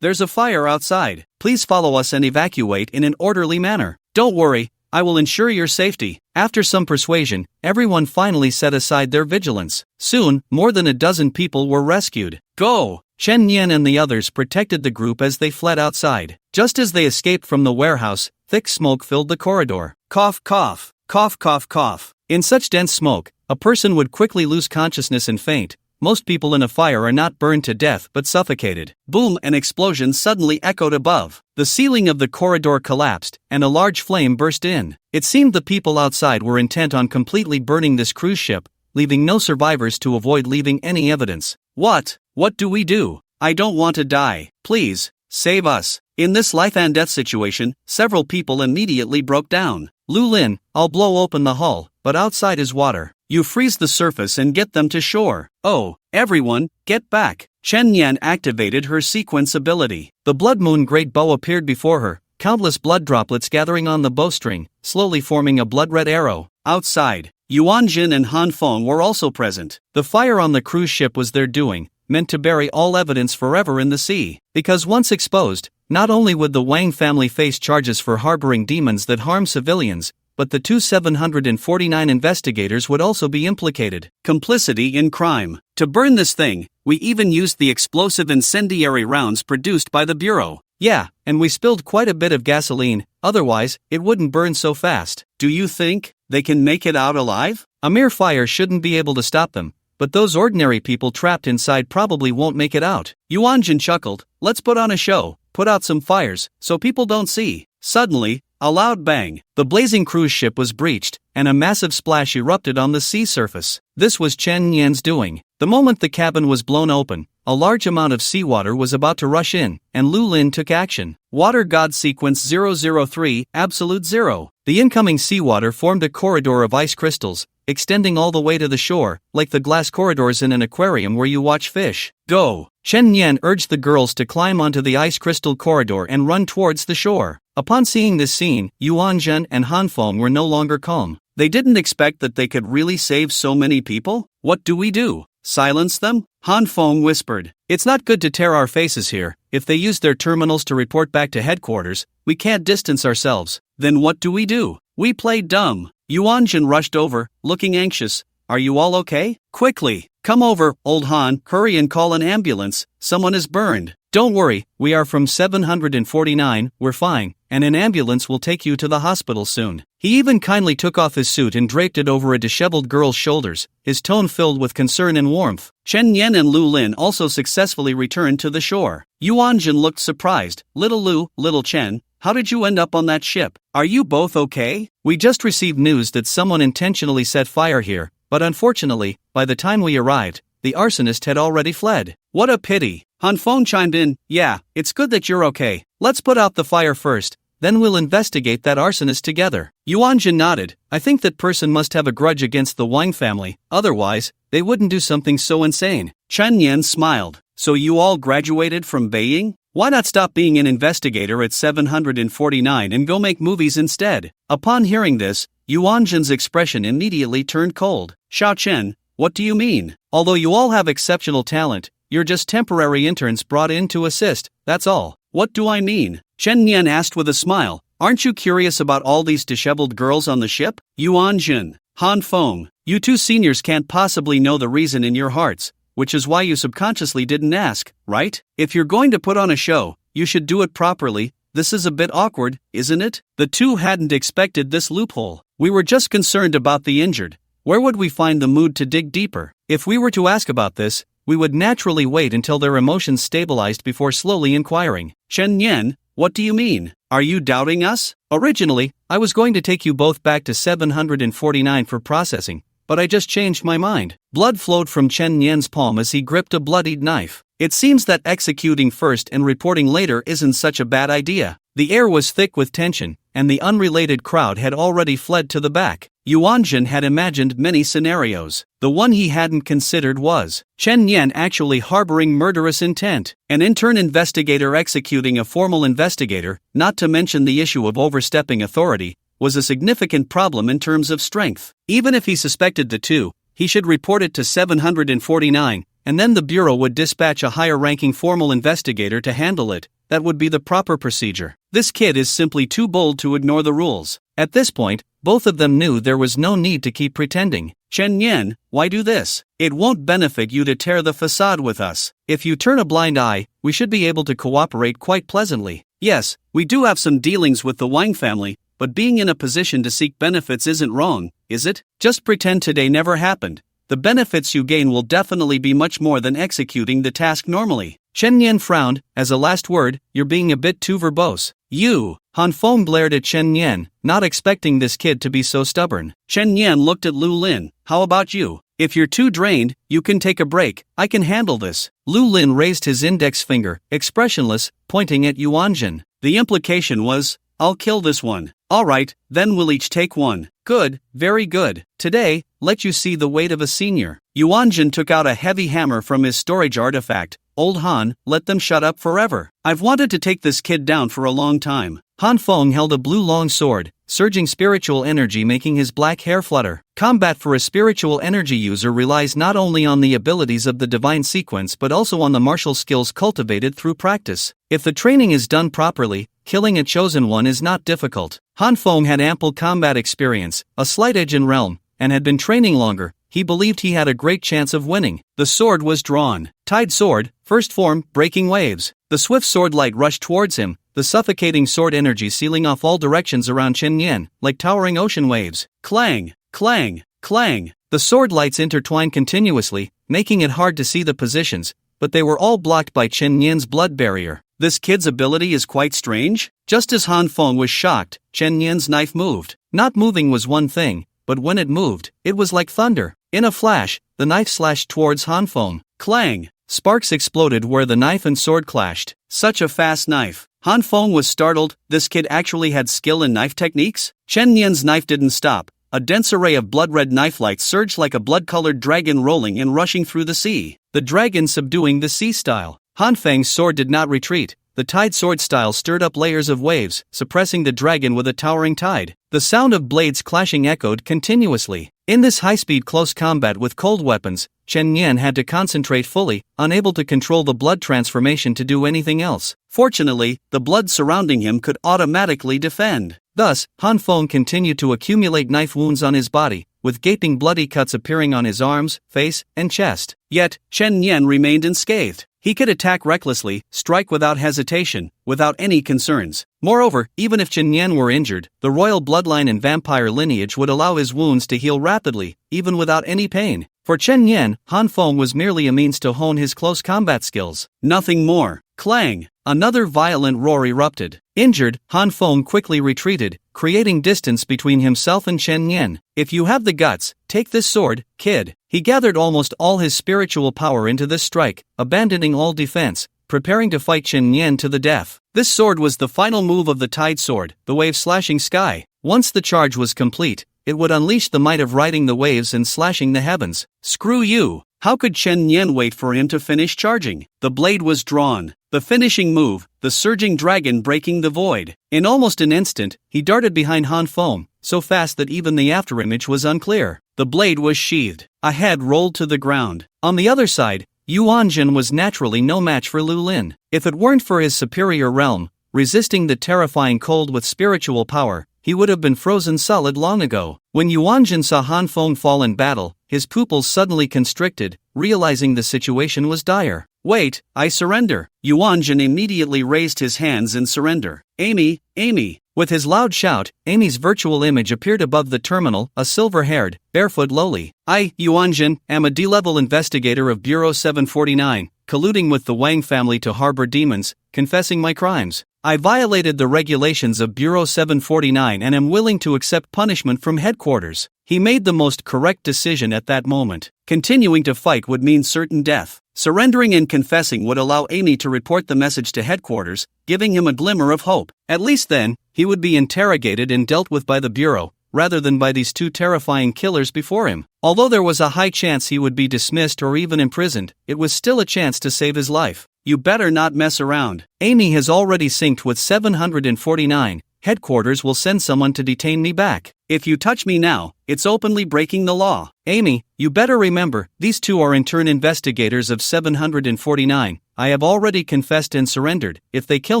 There's a fire outside. Please follow us and evacuate in an orderly manner. Don't worry, I will ensure your safety. After some persuasion, everyone finally set aside their vigilance. Soon, more than a dozen people were rescued. Go! Chen Yan and the others protected the group as they fled outside. Just as they escaped from the warehouse, thick smoke filled the corridor. Cough, cough, cough, cough, cough. In such dense smoke, a person would quickly lose consciousness and faint, most people in a fire are not burned to death but suffocated. Boom! An explosion suddenly echoed above. The ceiling of the corridor collapsed, and a large flame burst in. It seemed the people outside were intent on completely burning this cruise ship, leaving no survivors to avoid leaving any evidence. What do we do? I don't want to die. Please, save us. In this life and death situation, several people immediately broke down. Lu Lin, I'll blow open the hull, but outside is water. You freeze the surface and get them to shore. Oh, everyone, get back. Chen Yan activated her sequence ability. The Blood Moon Great Bow appeared before her, countless blood droplets gathering on the bowstring, slowly forming a blood-red arrow. Outside, Yuan Jin and Han Feng were also present. The fire on the cruise ship was their doing, meant to bury all evidence forever in the sea. Because once exposed, not only would the Wang family face charges for harboring demons that harm civilians, but the two 749 investigators would also be implicated. Complicity in crime. To burn this thing, we even used the explosive incendiary rounds produced by the Bureau. Yeah, and we spilled quite a bit of gasoline, otherwise, it wouldn't burn so fast. Do you think they can make it out alive? A mere fire shouldn't be able to stop them, but those ordinary people trapped inside probably won't make it out. Yuan Jin chuckled, let's put on a show, put out some fires, so people don't see. Suddenly, a loud bang. The blazing cruise ship was breached, and a massive splash erupted on the sea surface. This was Chen Yan's doing. The moment the cabin was blown open, a large amount of seawater was about to rush in, and Lu Lin took action. Water God Sequence 003, Absolute Zero. The incoming seawater formed a corridor of ice crystals, extending all the way to the shore, like the glass corridors in an aquarium where you watch fish. Go! Chen Yan urged the girls to climb onto the ice crystal corridor and run towards the shore. Upon seeing this scene, Yuan Jin and Han Feng were no longer calm. They didn't expect that they could really save so many people. What do we do? Silence them? Han Feng whispered. It's not good to tear our faces here. If they use their terminals to report back to headquarters, we can't distance ourselves. Then what do? We play dumb. Yuan Jin rushed over, looking anxious. Are you all okay? Quickly, come over, old Han, hurry and call an ambulance, someone is burned. Don't worry, we are from 749, we're fine, and an ambulance will take you to the hospital soon. He even kindly took off his suit and draped it over a disheveled girl's shoulders, his tone filled with concern and warmth. Chen Yan and Lu Lin also successfully returned to the shore. Yuan Jin looked surprised. Little Lu, little Chen, how did you end up on that ship? Are you both okay? We just received news that someone intentionally set fire here, but unfortunately, by the time we arrived, the arsonist had already fled. What a pity. Han Feng chimed in, yeah, it's good that you're okay. Let's put out the fire first, then we'll investigate that arsonist together. Yuan Jin nodded. I think that person must have a grudge against the Wang family, otherwise, they wouldn't do something so insane. Chen Yan smiled. So you all graduated from Beijing? Why not stop being an investigator at 749 and go make movies instead? Upon hearing this, Yuan Jin's expression immediately turned cold. Xiao Chen, what do you mean? Although you all have exceptional talent, you're just temporary interns brought in to assist, that's all. What do I mean? Chen Yan asked with a smile. Aren't you curious about all these disheveled girls on the ship? Yuan Jin, Han Feng, you two seniors can't possibly know the reason in your hearts, which is why you subconsciously didn't ask, right? If you're going to put on a show, you should do it properly. This is a bit awkward, isn't it? The two hadn't expected this loophole. We were just concerned about the injured. Where would we find the mood to dig deeper? If we were to ask about this, we would naturally wait until their emotions stabilized before slowly inquiring. Chen Yan, what do you mean? Are you doubting us? Originally, I was going to take you both back to 749 for processing, but I just changed my mind. Blood flowed from Chen Yan's palm as he gripped a bloodied knife. It seems that executing first and reporting later isn't such a bad idea. The air was thick with tension, and the unrelated crowd had already fled to the back. Yuan Jin had imagined many scenarios. The one he hadn't considered was Chen Yan actually harboring murderous intent, an intern investigator executing a formal investigator, not to mention the issue of overstepping authority, was a significant problem in terms of strength. Even if he suspected the two, he should report it to 749, and then the Bureau would dispatch a higher-ranking formal investigator to handle it. That would be the proper procedure. This kid is simply too bold to ignore the rules. At this point, both of them knew there was no need to keep pretending. Chen Yan, why do this? It won't benefit you to tear the facade with us. If you turn a blind eye, we should be able to cooperate quite pleasantly. Yes, we do have some dealings with the Wang family, but being in a position to seek benefits isn't wrong, is it? Just pretend today never happened. The benefits you gain will definitely be much more than executing the task normally. Chen Yan frowned. As a last word, you're being a bit too verbose. You. Han Feng glared at Chen Yan, not expecting this kid to be so stubborn. Chen Yan looked at Lu Lin. How about you? If you're too drained, you can take a break. I can handle this. Lu Lin raised his index finger, expressionless, pointing at Yuanjin. The implication was, I'll kill this one. Alright, then we'll each take one. Good, very good. Today, let you see the weight of a senior. Yuanjin took out a heavy hammer from his storage artifact. Old Han, let them shut up forever. I've wanted to take this kid down for a long time. Han Feng held a blue long sword, surging spiritual energy making his black hair flutter. Combat for a spiritual energy user relies not only on the abilities of the divine sequence but also on the martial skills cultivated through practice. If the training is done properly, killing a chosen one is not difficult. Han Feng had ample combat experience, a slight edge in realm, and had been training longer. He believed he had a great chance of winning. The sword was drawn. Tide sword, first form, breaking waves. The swift sword light rushed towards him, the suffocating sword energy sealing off all directions around Chen Yan, like towering ocean waves. Clang, clang, clang. The sword lights intertwined continuously, making it hard to see the positions, but they were all blocked by Chen Yan's blood barrier. This kid's ability is quite strange. Just as Han Feng was shocked, Chen Yan's knife moved. Not moving was one thing, but when it moved, it was like thunder. In a flash, the knife slashed towards Han Feng. Clang! Sparks exploded where the knife and sword clashed. Such a fast knife. Han Feng was startled. This kid actually had skill in knife techniques? Chen Yan's knife didn't stop. A dense array of blood-red knife lights surged like a blood-colored dragon rolling and rushing through the sea. The dragon subduing the sea style. Han Feng's sword did not retreat. The tide sword style stirred up layers of waves, suppressing the dragon with a towering tide. The sound of blades clashing echoed continuously. In this high-speed close combat with cold weapons, Chen Yan had to concentrate fully, unable to control the blood transformation to do anything else. Fortunately, the blood surrounding him could automatically defend. Thus, Han Feng continued to accumulate knife wounds on his body, with gaping bloody cuts appearing on his arms, face, and chest. Yet, Chen Yan remained unscathed. He could attack recklessly, strike without hesitation, without any concerns. Moreover, even if Chen Yan were injured, the royal bloodline and vampire lineage would allow his wounds to heal rapidly, even without any pain. For Chen Yan, Han Feng was merely a means to hone his close combat skills. Nothing more. Clang! Another violent roar erupted. Injured, Han Feng quickly retreated, creating distance between himself and Chen Yan. If you have the guts, take this sword, kid. He gathered almost all his spiritual power into this strike, abandoning all defense, preparing to fight Chen Yan to the death. This sword was the final move of the tide sword, the wave-slashing sky. Once the charge was complete, it would unleash the might of riding the waves and slashing the heavens. Screw you! How could Chen Yan wait for him to finish charging? The blade was drawn. The finishing move, the surging dragon breaking the void. In almost an instant, he darted behind Han Feng, so fast that even the afterimage was unclear. The blade was sheathed. A head rolled to the ground. On the other side, Yuanjin was naturally no match for Lu Lin. If it weren't for his superior realm, resisting the terrifying cold with spiritual power, he would have been frozen solid long ago. When Yuanjin saw Han Feng fall in battle, his pupils suddenly constricted, realizing the situation was dire. Wait, I surrender. Yuanjin immediately raised his hands in surrender. Amy, Amy. With his loud shout, Amy's virtual image appeared above the terminal, a silver-haired, barefoot lowly. I, Yuanjin, am a D-level investigator of Bureau 749, colluding with the Wang family to harbor demons, confessing my crimes. I violated the regulations of Bureau 749 and am willing to accept punishment from headquarters. He made the most correct decision at that moment. Continuing to fight would mean certain death. Surrendering and confessing would allow Amy to report the message to headquarters, giving him a glimmer of hope. At least then, he would be interrogated and dealt with by the Bureau, rather than by these two terrifying killers before him. Although there was a high chance he would be dismissed or even imprisoned, it was still a chance to save his life. You better not mess around. Amy has already synced with 749. Headquarters will send someone to detain me back. If you touch me now, it's openly breaking the law. Amy, you better remember, these two are in turn investigators of 749. I have already confessed and surrendered. If they kill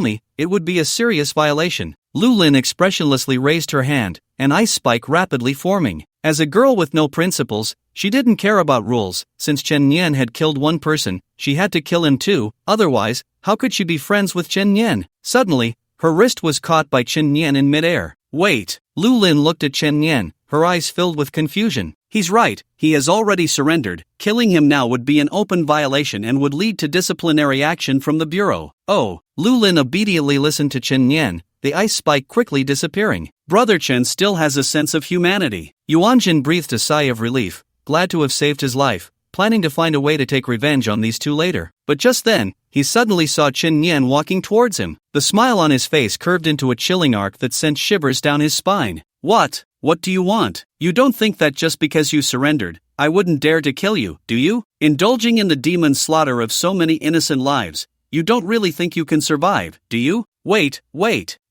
me, it would be a serious violation. Lu Lin expressionlessly raised her hand, an ice spike rapidly forming. As a girl with no principles, she didn't care about rules. Since Chen Yan had killed one person, she had to kill him too, otherwise, how could she be friends with Chen Yan? Suddenly, her wrist was caught by Chen Yan in midair. Wait! Lu Lin looked at Chen Yan, her eyes filled with confusion. He's right, he has already surrendered. Killing him now would be an open violation and would lead to disciplinary action from the bureau. Oh, Lu Lin obediently listened to Chen Nian, the ice spike quickly disappearing. Brother Chen still has a sense of humanity. Yuanjin breathed a sigh of relief, glad to have saved his life, planning to find a way to take revenge on these two later. But just then, he suddenly saw Chen Nian walking towards him. The smile on his face curved into a chilling arc that sent shivers down his spine. What? What do you want? You don't think that just because you surrendered, I wouldn't dare to kill you, do you? Indulging in the demon slaughter of so many innocent lives, you don't really think you can survive, do you? Wait,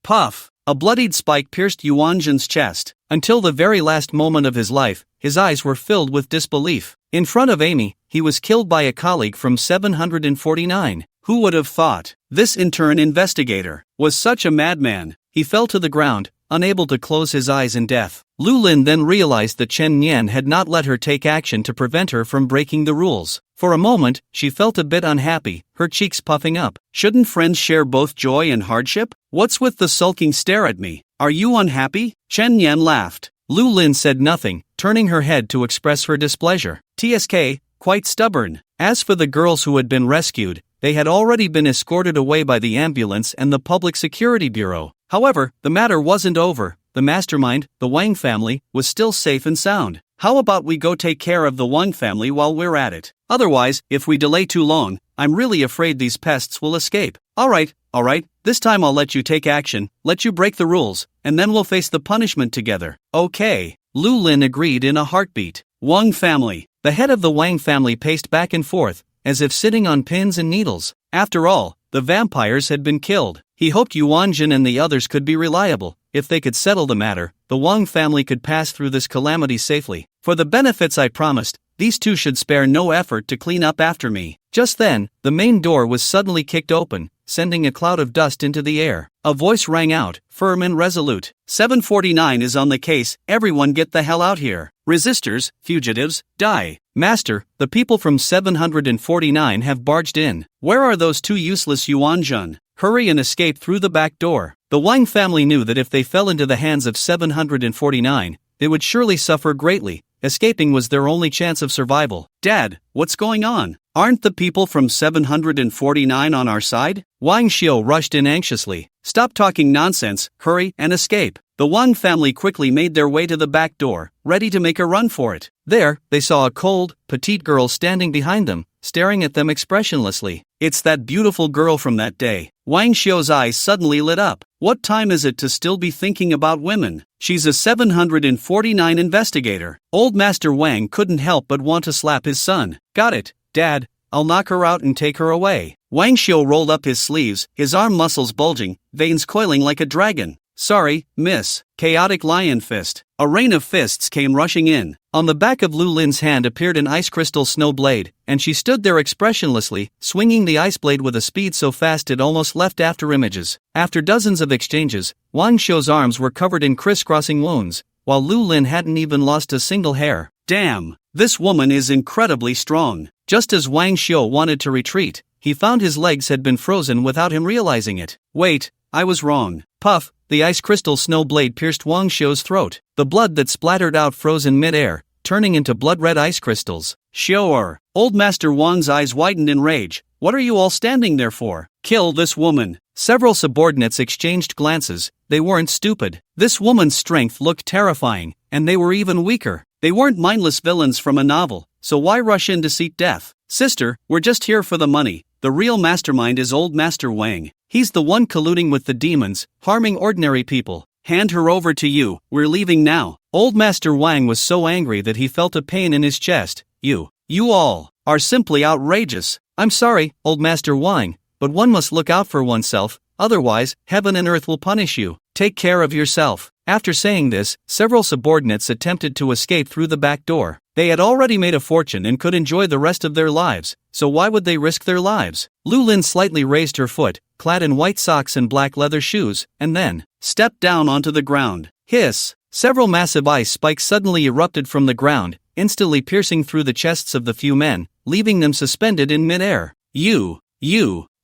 puff. A bloodied spike pierced Yuanjin's chest. Until the very last moment of his life, his eyes were filled with disbelief. In front of Amy, he was killed by a colleague from 749. Who would have thought? This intern investigator was such a madman. He fell to the ground, unable to close his eyes in death. Lu Lin then realized that Chen Nian had not let her take action to prevent her from breaking the rules. For a moment, she felt a bit unhappy, her cheeks puffing up. Shouldn't friends share both joy and hardship? What's with the sulking stare at me? Are you unhappy? Chen Nian laughed. Lu Lin said nothing, turning her head to express her displeasure. TSK, quite stubborn. As for the girls who had been rescued, they had already been escorted away by the ambulance and the Public Security Bureau. However, the matter wasn't over. The mastermind, the Wang family, was still safe and sound. How about we go take care of the Wang family while we're at it? Otherwise, if we delay too long, I'm really afraid these pests will escape. Alright, this time I'll let you take action, let you break the rules, and then we'll face the punishment together. Okay. Lu Lin agreed in a heartbeat. Wang family. The head of the Wang family paced back and forth, as if sitting on pins and needles. After all, the vampires had been killed. He hoped Yuanjin and the others could be reliable. If they could settle the matter, the Wang family could pass through this calamity safely. For the benefits I promised, these two should spare no effort to clean up after me. Just then, the main door was suddenly kicked open, sending a cloud of dust into the air. A voice rang out, firm and resolute. 749 is on the case, everyone get the hell out here. Resistors, fugitives, die. Master, the people from 749 have barged in. Where are those two useless Yuanjun? Hurry and escape through the back door. The Wang family knew that if they fell into the hands of 749, they would surely suffer greatly. Escaping was their only chance of survival. Dad, what's going on? Aren't the people from 749 on our side? Wang Xiu rushed in anxiously. Stop talking nonsense, hurry and escape. The Wang family quickly made their way to the back door, ready to make a run for it. There, they saw a cold, petite girl standing behind them, staring at them expressionlessly. It's that beautiful girl from that day. Wang Xiu's eyes suddenly lit up. What time is it to still be thinking about women? She's a 749 investigator. Old Master Wang couldn't help but want to slap his son. Got it, Dad. I'll knock her out and take her away. Wang Xiu rolled up his sleeves, his arm muscles bulging, veins coiling like a dragon. Sorry, miss. Chaotic lion fist. A rain of fists came rushing in. On the back of Lu Lin's hand appeared an ice crystal snow blade, and she stood there expressionlessly, swinging the ice blade with a speed so fast it almost left after images. After dozens of exchanges, Wang Xiu's arms were covered in crisscrossing wounds, while Lu Lin hadn't even lost a single hair. Damn, this woman is incredibly strong. Just as Wang Xiu wanted to retreat, he found his legs had been frozen without him realizing it. Wait, I was wrong. Puff, the ice crystal snow blade pierced Wang Xiu's throat. The blood that splattered out froze in mid-air, turning into blood-red ice crystals. Sure. Old Master Wang's eyes widened in rage. What are you all standing there for? Kill this woman. Several subordinates exchanged glances. They weren't stupid. This woman's strength looked terrifying, and they were even weaker. They weren't mindless villains from a novel, so why rush in to seek death? Sister, we're just here for the money. The real mastermind is Old Master Wang. He's the one colluding with the demons, harming ordinary people. Hand her over to you, we're leaving now. Old Master Wang was so angry that he felt a pain in his chest. You all, are simply outrageous. I'm sorry, Old Master Wang, but one must look out for oneself, otherwise, heaven and earth will punish you. Take care of yourself. After saying this, several subordinates attempted to escape through the back door. They had already made a fortune and could enjoy the rest of their lives, so why would they risk their lives? Lu Lin slightly raised her foot, clad in white socks and black leather shoes, and then stepped down onto the ground. Hiss! Several massive ice spikes suddenly erupted from the ground, instantly piercing through the chests of the few men, leaving them suspended in mid-air. You!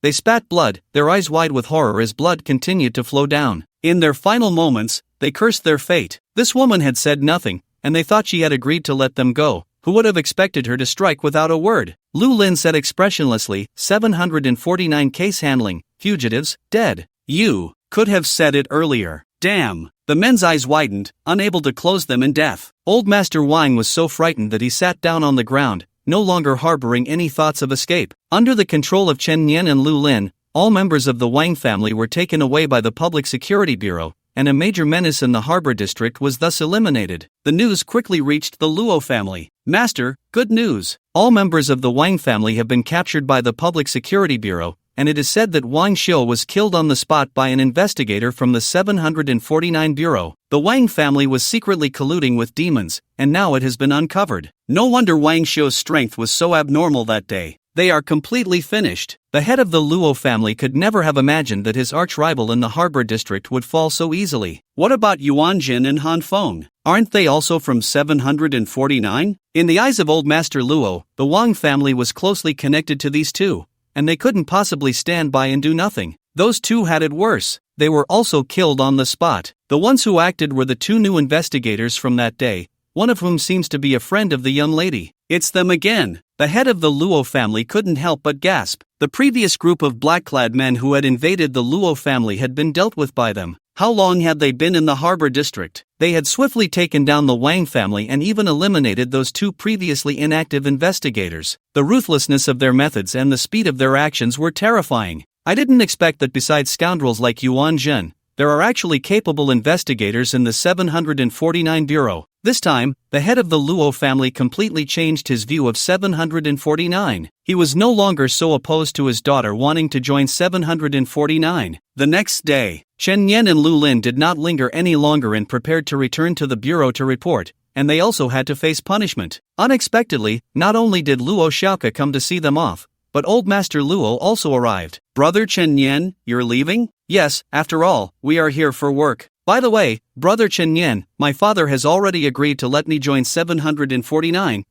They spat blood, their eyes wide with horror as blood continued to flow down. In their final moments, they cursed their fate. This woman had said nothing, and they thought she had agreed to let them go. Who would have expected her to strike without a word? Lu Lin said expressionlessly, 749 case handling, fugitives, dead. You could have said it earlier. Damn. The men's eyes widened, unable to close them in death. Old Master Wang was so frightened that he sat down on the ground, no longer harboring any thoughts of escape. Under the control of Chen Nian and Lu Lin, all members of the Wang family were taken away by the Public Security Bureau, and a major menace in the harbor district was thus eliminated. The news quickly reached the Luo family. Master, good news. All members of the Wang family have been captured by the Public Security Bureau, and it is said that Wang Xiu was killed on the spot by an investigator from the 749 Bureau. The Wang family was secretly colluding with demons, and now it has been uncovered. No wonder Wang Xiu's strength was so abnormal that day. They are completely finished. The head of the Luo family could never have imagined that his arch-rival in the harbor district would fall so easily. What about Yuan Jin and Han Feng? Aren't they also from 749? In the eyes of Old Master Luo, the Wang family was closely connected to these two, and they couldn't possibly stand by and do nothing. Those two had it worse. They were also killed on the spot. The ones who acted were the two new investigators from that day, one of whom seems to be a friend of the young lady. It's them again. The head of the Luo family couldn't help but gasp. The previous group of black-clad men who had invaded the Luo family had been dealt with by them. How long had they been in the harbor district? They had swiftly taken down the Wang family and even eliminated those two previously inactive investigators. The ruthlessness of their methods and the speed of their actions were terrifying. I didn't expect that besides scoundrels like Yuan Jin, there are actually capable investigators in the 749 Bureau. This time, the head of the Luo family completely changed his view of 749. He was no longer so opposed to his daughter wanting to join 749. The next day, Chen Yan and Lu Lin did not linger any longer and prepared to return to the bureau to report, and they also had to face punishment. Unexpectedly, not only did Luo Xiaoke come to see them off, but Old Master Luo also arrived. Brother Chen Yan, you're leaving? Yes, after all, we are here for work. By the way, Brother Chen Yan, my father has already agreed to let me join 749,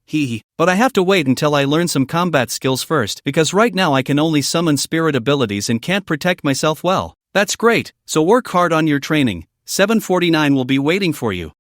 but I have to wait until I learn some combat skills first because right now I can only summon spirit abilities and can't protect myself well. That's great, so work hard on your training. 749 will be waiting for you.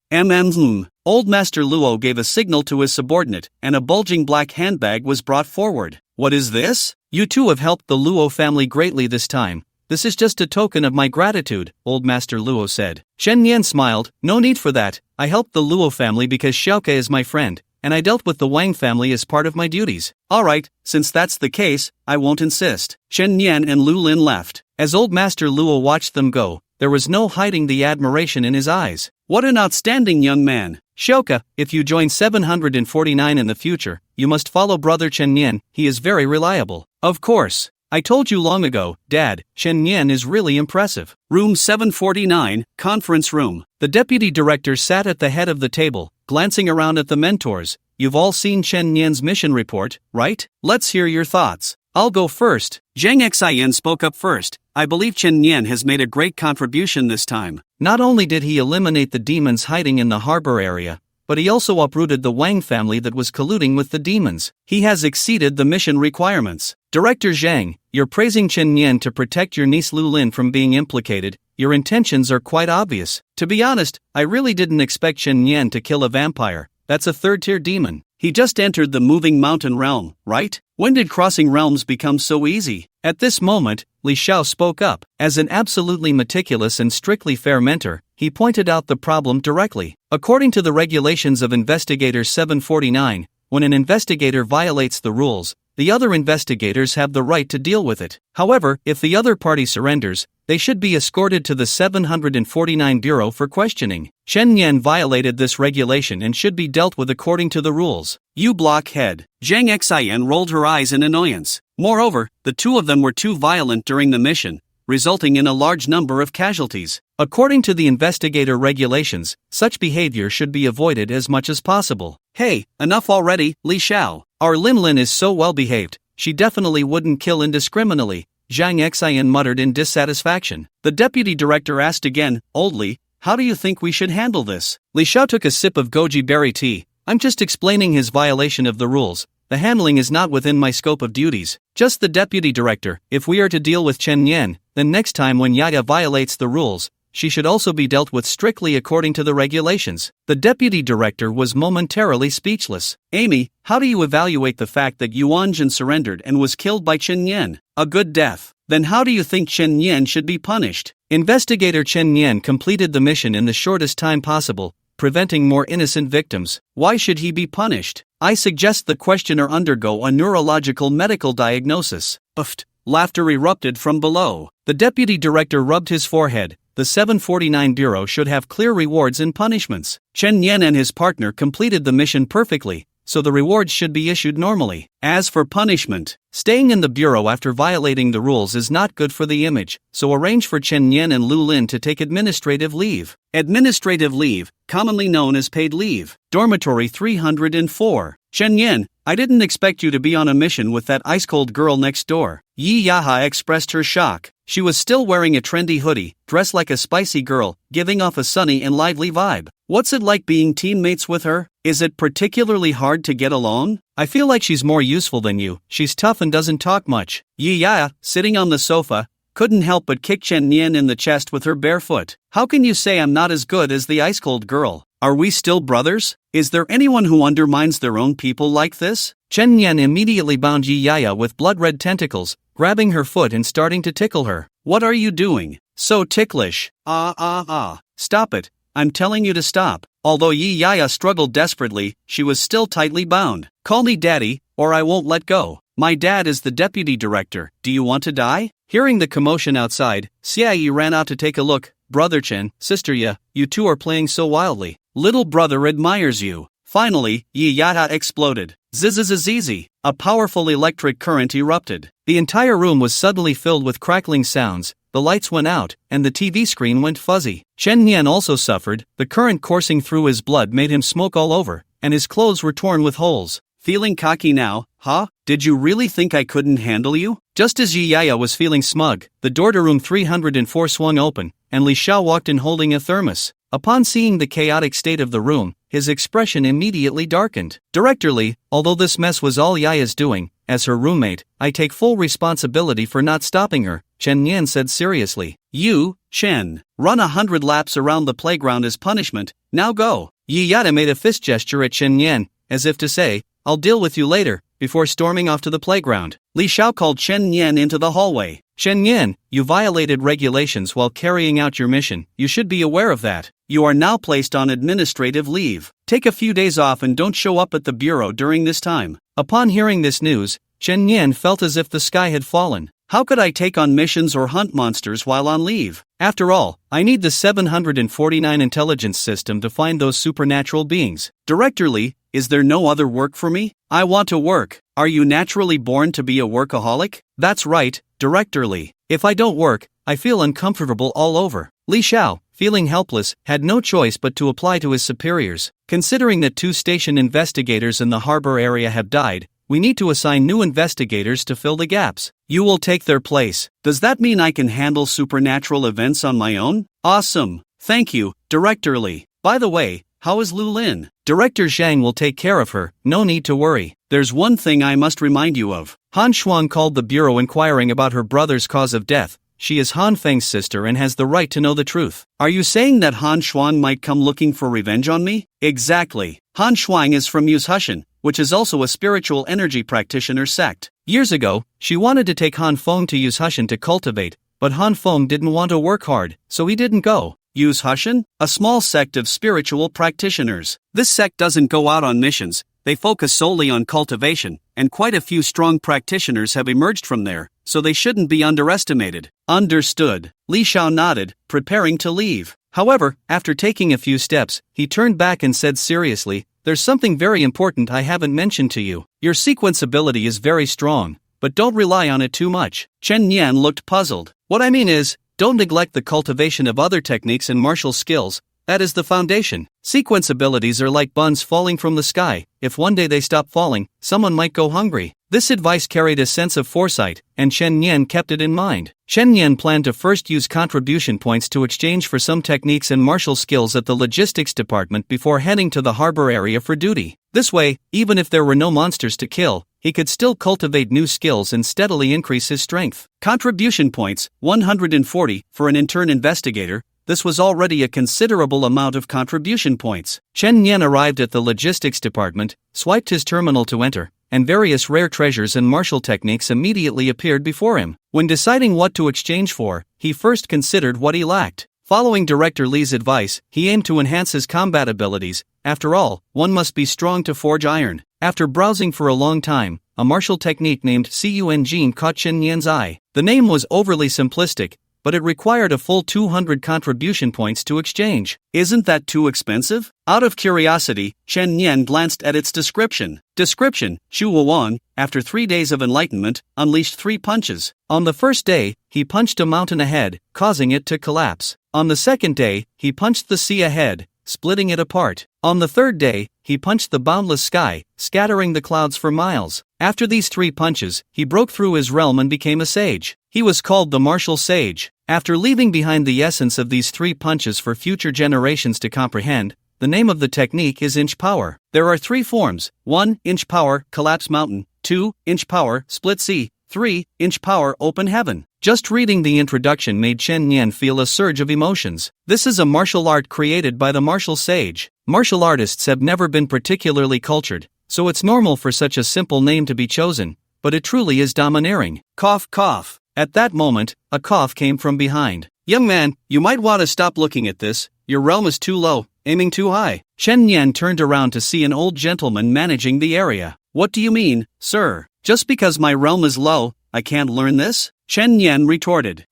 Old Master Luo gave a signal to his subordinate, and a bulging black handbag was brought forward. What is this? You two have helped the Luo family greatly this time. This is just a token of my gratitude, Old Master Luo said. Chen Yan smiled. No need for that. I helped the Luo family because Xiaoke is my friend, and I dealt with the Wang family as part of my duties. Alright, since that's the case, I won't insist. Chen Yan and Lu Lin left. As Old Master Luo watched them go, there was no hiding the admiration in his eyes. What an outstanding young man. Xiaoke, if you join 749 in the future, you must follow Brother Chen Yan, he is very reliable. Of course. I told you long ago, Dad, Chen Yan is really impressive. Room 749, conference room. The deputy director sat at the head of the table, glancing around at the mentors. You've all seen Chen Yan's mission report, right? Let's hear your thoughts. I'll go first. Zhang Xian spoke up first. I believe Chen Yan has made a great contribution this time. Not only did he eliminate the demons hiding in the harbor area, but he also uprooted the Wang family that was colluding with the demons. He has exceeded the mission requirements. Director Zhang, you're praising Chen Yan to protect your niece Lu Lin from being implicated. Your intentions are quite obvious. To be honest, I really didn't expect Chen Yan to kill a vampire. That's a third-tier demon. He just entered the moving mountain realm, right? When did crossing realms become so easy? At this moment, Li Xiao spoke up. As an absolutely meticulous and strictly fair mentor, he pointed out the problem directly. According to the regulations of Investigator 749, when an investigator violates the rules, the other investigators have the right to deal with it. However, if the other party surrenders, they should be escorted to the 749 Bureau for questioning. Chen Yan violated this regulation and should be dealt with according to the rules. You blockhead. Zhang Xian rolled her eyes in annoyance. Moreover, the two of them were too violent during the mission, resulting in a large number of casualties. According to the investigator regulations, such behavior should be avoided as much as possible. Hey, enough already, Li Xiao. Our Lin Lin is so well behaved, she definitely wouldn't kill indiscriminately, Zhang Xian muttered in dissatisfaction. The deputy director asked again, Old Li, how do you think we should handle this? Li Xiao took a sip of goji berry tea. I'm just explaining his violation of the rules. The handling is not within my scope of duties. Just the deputy director. If we are to deal with Chen Yan, then next time when Yaya violates the rules, she should also be dealt with strictly according to the regulations. The deputy director was momentarily speechless. Amy, how do you evaluate the fact that Yuanjin surrendered and was killed by Chen Yan? A good death. Then how do you think Chen Yan should be punished? Investigator Chen Yan completed the mission in the shortest time possible, preventing more innocent victims. Why should he be punished? I suggest the questioner undergo a neurological medical diagnosis. Uft. Laughter erupted from below. The deputy director rubbed his forehead. The 749 Bureau should have clear rewards and punishments. Chen Yan and his partner completed the mission perfectly, so the rewards should be issued normally. As for punishment, staying in the Bureau after violating the rules is not good for the image, so arrange for Chen Yan and Lu Lin to take administrative leave. Administrative leave, commonly known as paid leave. Dormitory 304. Chen Yan, I didn't expect you to be on a mission with that ice-cold girl next door. Yi Yaha expressed her shock. She was still wearing a trendy hoodie, dressed like a spicy girl, giving off a sunny and lively vibe. What's it like being teammates with her? Is it particularly hard to get along? I feel like she's more useful than you. She's tough and doesn't talk much. Yi Yaha, sitting on the sofa, couldn't help but kick Chen Yan in the chest with her bare foot. How can you say I'm not as good as the ice-cold girl? Are we still brothers? Is there anyone who undermines their own people like this? Chen Yan immediately bound Yi Yaya with blood-red tentacles, grabbing her foot and starting to tickle her. What are you doing? So ticklish. Stop it. I'm telling you to stop. Although Yi Yaya struggled desperately, she was still tightly bound. Call me daddy, or I won't let go. My dad is the deputy director. Do you want to die? Hearing the commotion outside, Xia Yi ran out to take a look. Brother Chen, sister Ya, you two are playing so wildly. Little brother admires you. Finally, Yi Yaya exploded. Zzzzzz. A powerful electric current erupted. The entire room was suddenly filled with crackling sounds, the lights went out, and the TV screen went fuzzy. Chen Yan also suffered. The current coursing through his blood made him smoke all over, and his clothes were torn with holes. Feeling cocky now, huh? Did you really think I couldn't handle you? Just as Yi Yaya was feeling smug, the door to room 304 swung open, and Li Xiao walked in holding a thermos. Upon seeing the chaotic state of the room, his expression immediately darkened. Director Li, although this mess was all Yaya's doing, as her roommate, I take full responsibility for not stopping her, Chen Yan said seriously. You, Chen, run 100 laps around the playground as punishment, now go. Yi Yaya made a fist gesture at Chen Yan, as if to say, I'll deal with you later, before storming off to the playground. Li Xiao called Chen Yan into the hallway. Chen Yan, you violated regulations while carrying out your mission. You should be aware of that. You are now placed on administrative leave. Take a few days off and don't show up at the bureau during this time. Upon hearing this news, Chen Yan felt as if the sky had fallen. How could I take on missions or hunt monsters while on leave? After all, I need the 749 intelligence system to find those supernatural beings. Director Li, is there no other work for me? I want to work. Are you naturally born to be a workaholic? That's right, Director Li. If I don't work, I feel uncomfortable all over. Li Xiao, feeling helpless, had no choice but to apply to his superiors. Considering that 2 station investigators in the harbor area have died, we need to assign new investigators to fill the gaps. You will take their place. Does that mean I can handle supernatural events on my own? Awesome. Thank you, Director Li. By the way, how is Lu Lin? Director Zhang will take care of her, no need to worry. There's one thing I must remind you of. Han Shuang called the bureau inquiring about her brother's cause of death. She is Han Feng's sister and has the right to know the truth. Are you saying that Han Shuang might come looking for revenge on me? Exactly. Han Shuang is from Yushushan, which is also a spiritual energy practitioner sect. Years ago, she wanted to take Han Feng to Yushushan to cultivate, but Han Feng didn't want to work hard, so he didn't go. Yushushan? A small sect of spiritual practitioners. This sect doesn't go out on missions, they focus solely on cultivation, and quite a few strong practitioners have emerged from there, so they shouldn't be underestimated. Understood. Li Xiao nodded, preparing to leave. However, after taking a few steps, he turned back and said seriously, there's something very important I haven't mentioned to you. Your sequence ability is very strong, but don't rely on it too much. Chen Yan looked puzzled. What I mean is, don't neglect the cultivation of other techniques and martial skills. That is the foundation. Sequence abilities are like buns falling from the sky. If one day they stop falling, someone might go hungry. This advice carried a sense of foresight, and Chen Yan kept it in mind. Chen Yan planned to first use contribution points to exchange for some techniques and martial skills at the logistics department before heading to the harbor area for duty. This way, even if there were no monsters to kill, he could still cultivate new skills and steadily increase his strength. Contribution points, 140, for an intern investigator. this was already a considerable amount of contribution points. Chen Nian arrived at the logistics department, swiped his terminal to enter, and various rare treasures and martial techniques immediately appeared before him. When deciding what to exchange for, he first considered what he lacked. Following Director Li's advice, he aimed to enhance his combat abilities. After all, one must be strong to forge iron. After browsing for a long time, a martial technique named Cun caught Chen Nian's eye. The name was overly simplistic, but it required a full 200 contribution points to exchange. Isn't that too expensive? Out of curiosity, Chen Nian glanced at its description. Description: Shu Wang, after 3 days of enlightenment, unleashed 3 punches. On the first day, he punched a mountain ahead, causing it to collapse. On the second day, he punched the sea ahead, splitting it apart. On the third day, he punched the boundless sky, scattering the clouds for miles. After these 3 punches, he broke through his realm and became a sage. He was called the Martial Sage. After leaving behind the essence of these 3 punches for future generations to comprehend, the name of the technique is Inch Power. There are 3 forms: 1. Inch Power, Collapse Mountain; 2. Inch Power, Split Sea; 3. Inch Power, Open Heaven. Just reading the introduction made Chen Nian feel a surge of emotions. This is a martial art created by the Martial Sage. Martial artists have never been particularly cultured, so it's normal for such a simple name to be chosen, but it truly is domineering. Cough, cough. At that moment, a cough came from behind. Young man, you might want to stop looking at this. Your realm is too low, aiming too high. Chen Nian turned around to see an old gentleman managing the area. What do you mean, sir? Just because my realm is low, I can't learn this? Chen Nian retorted.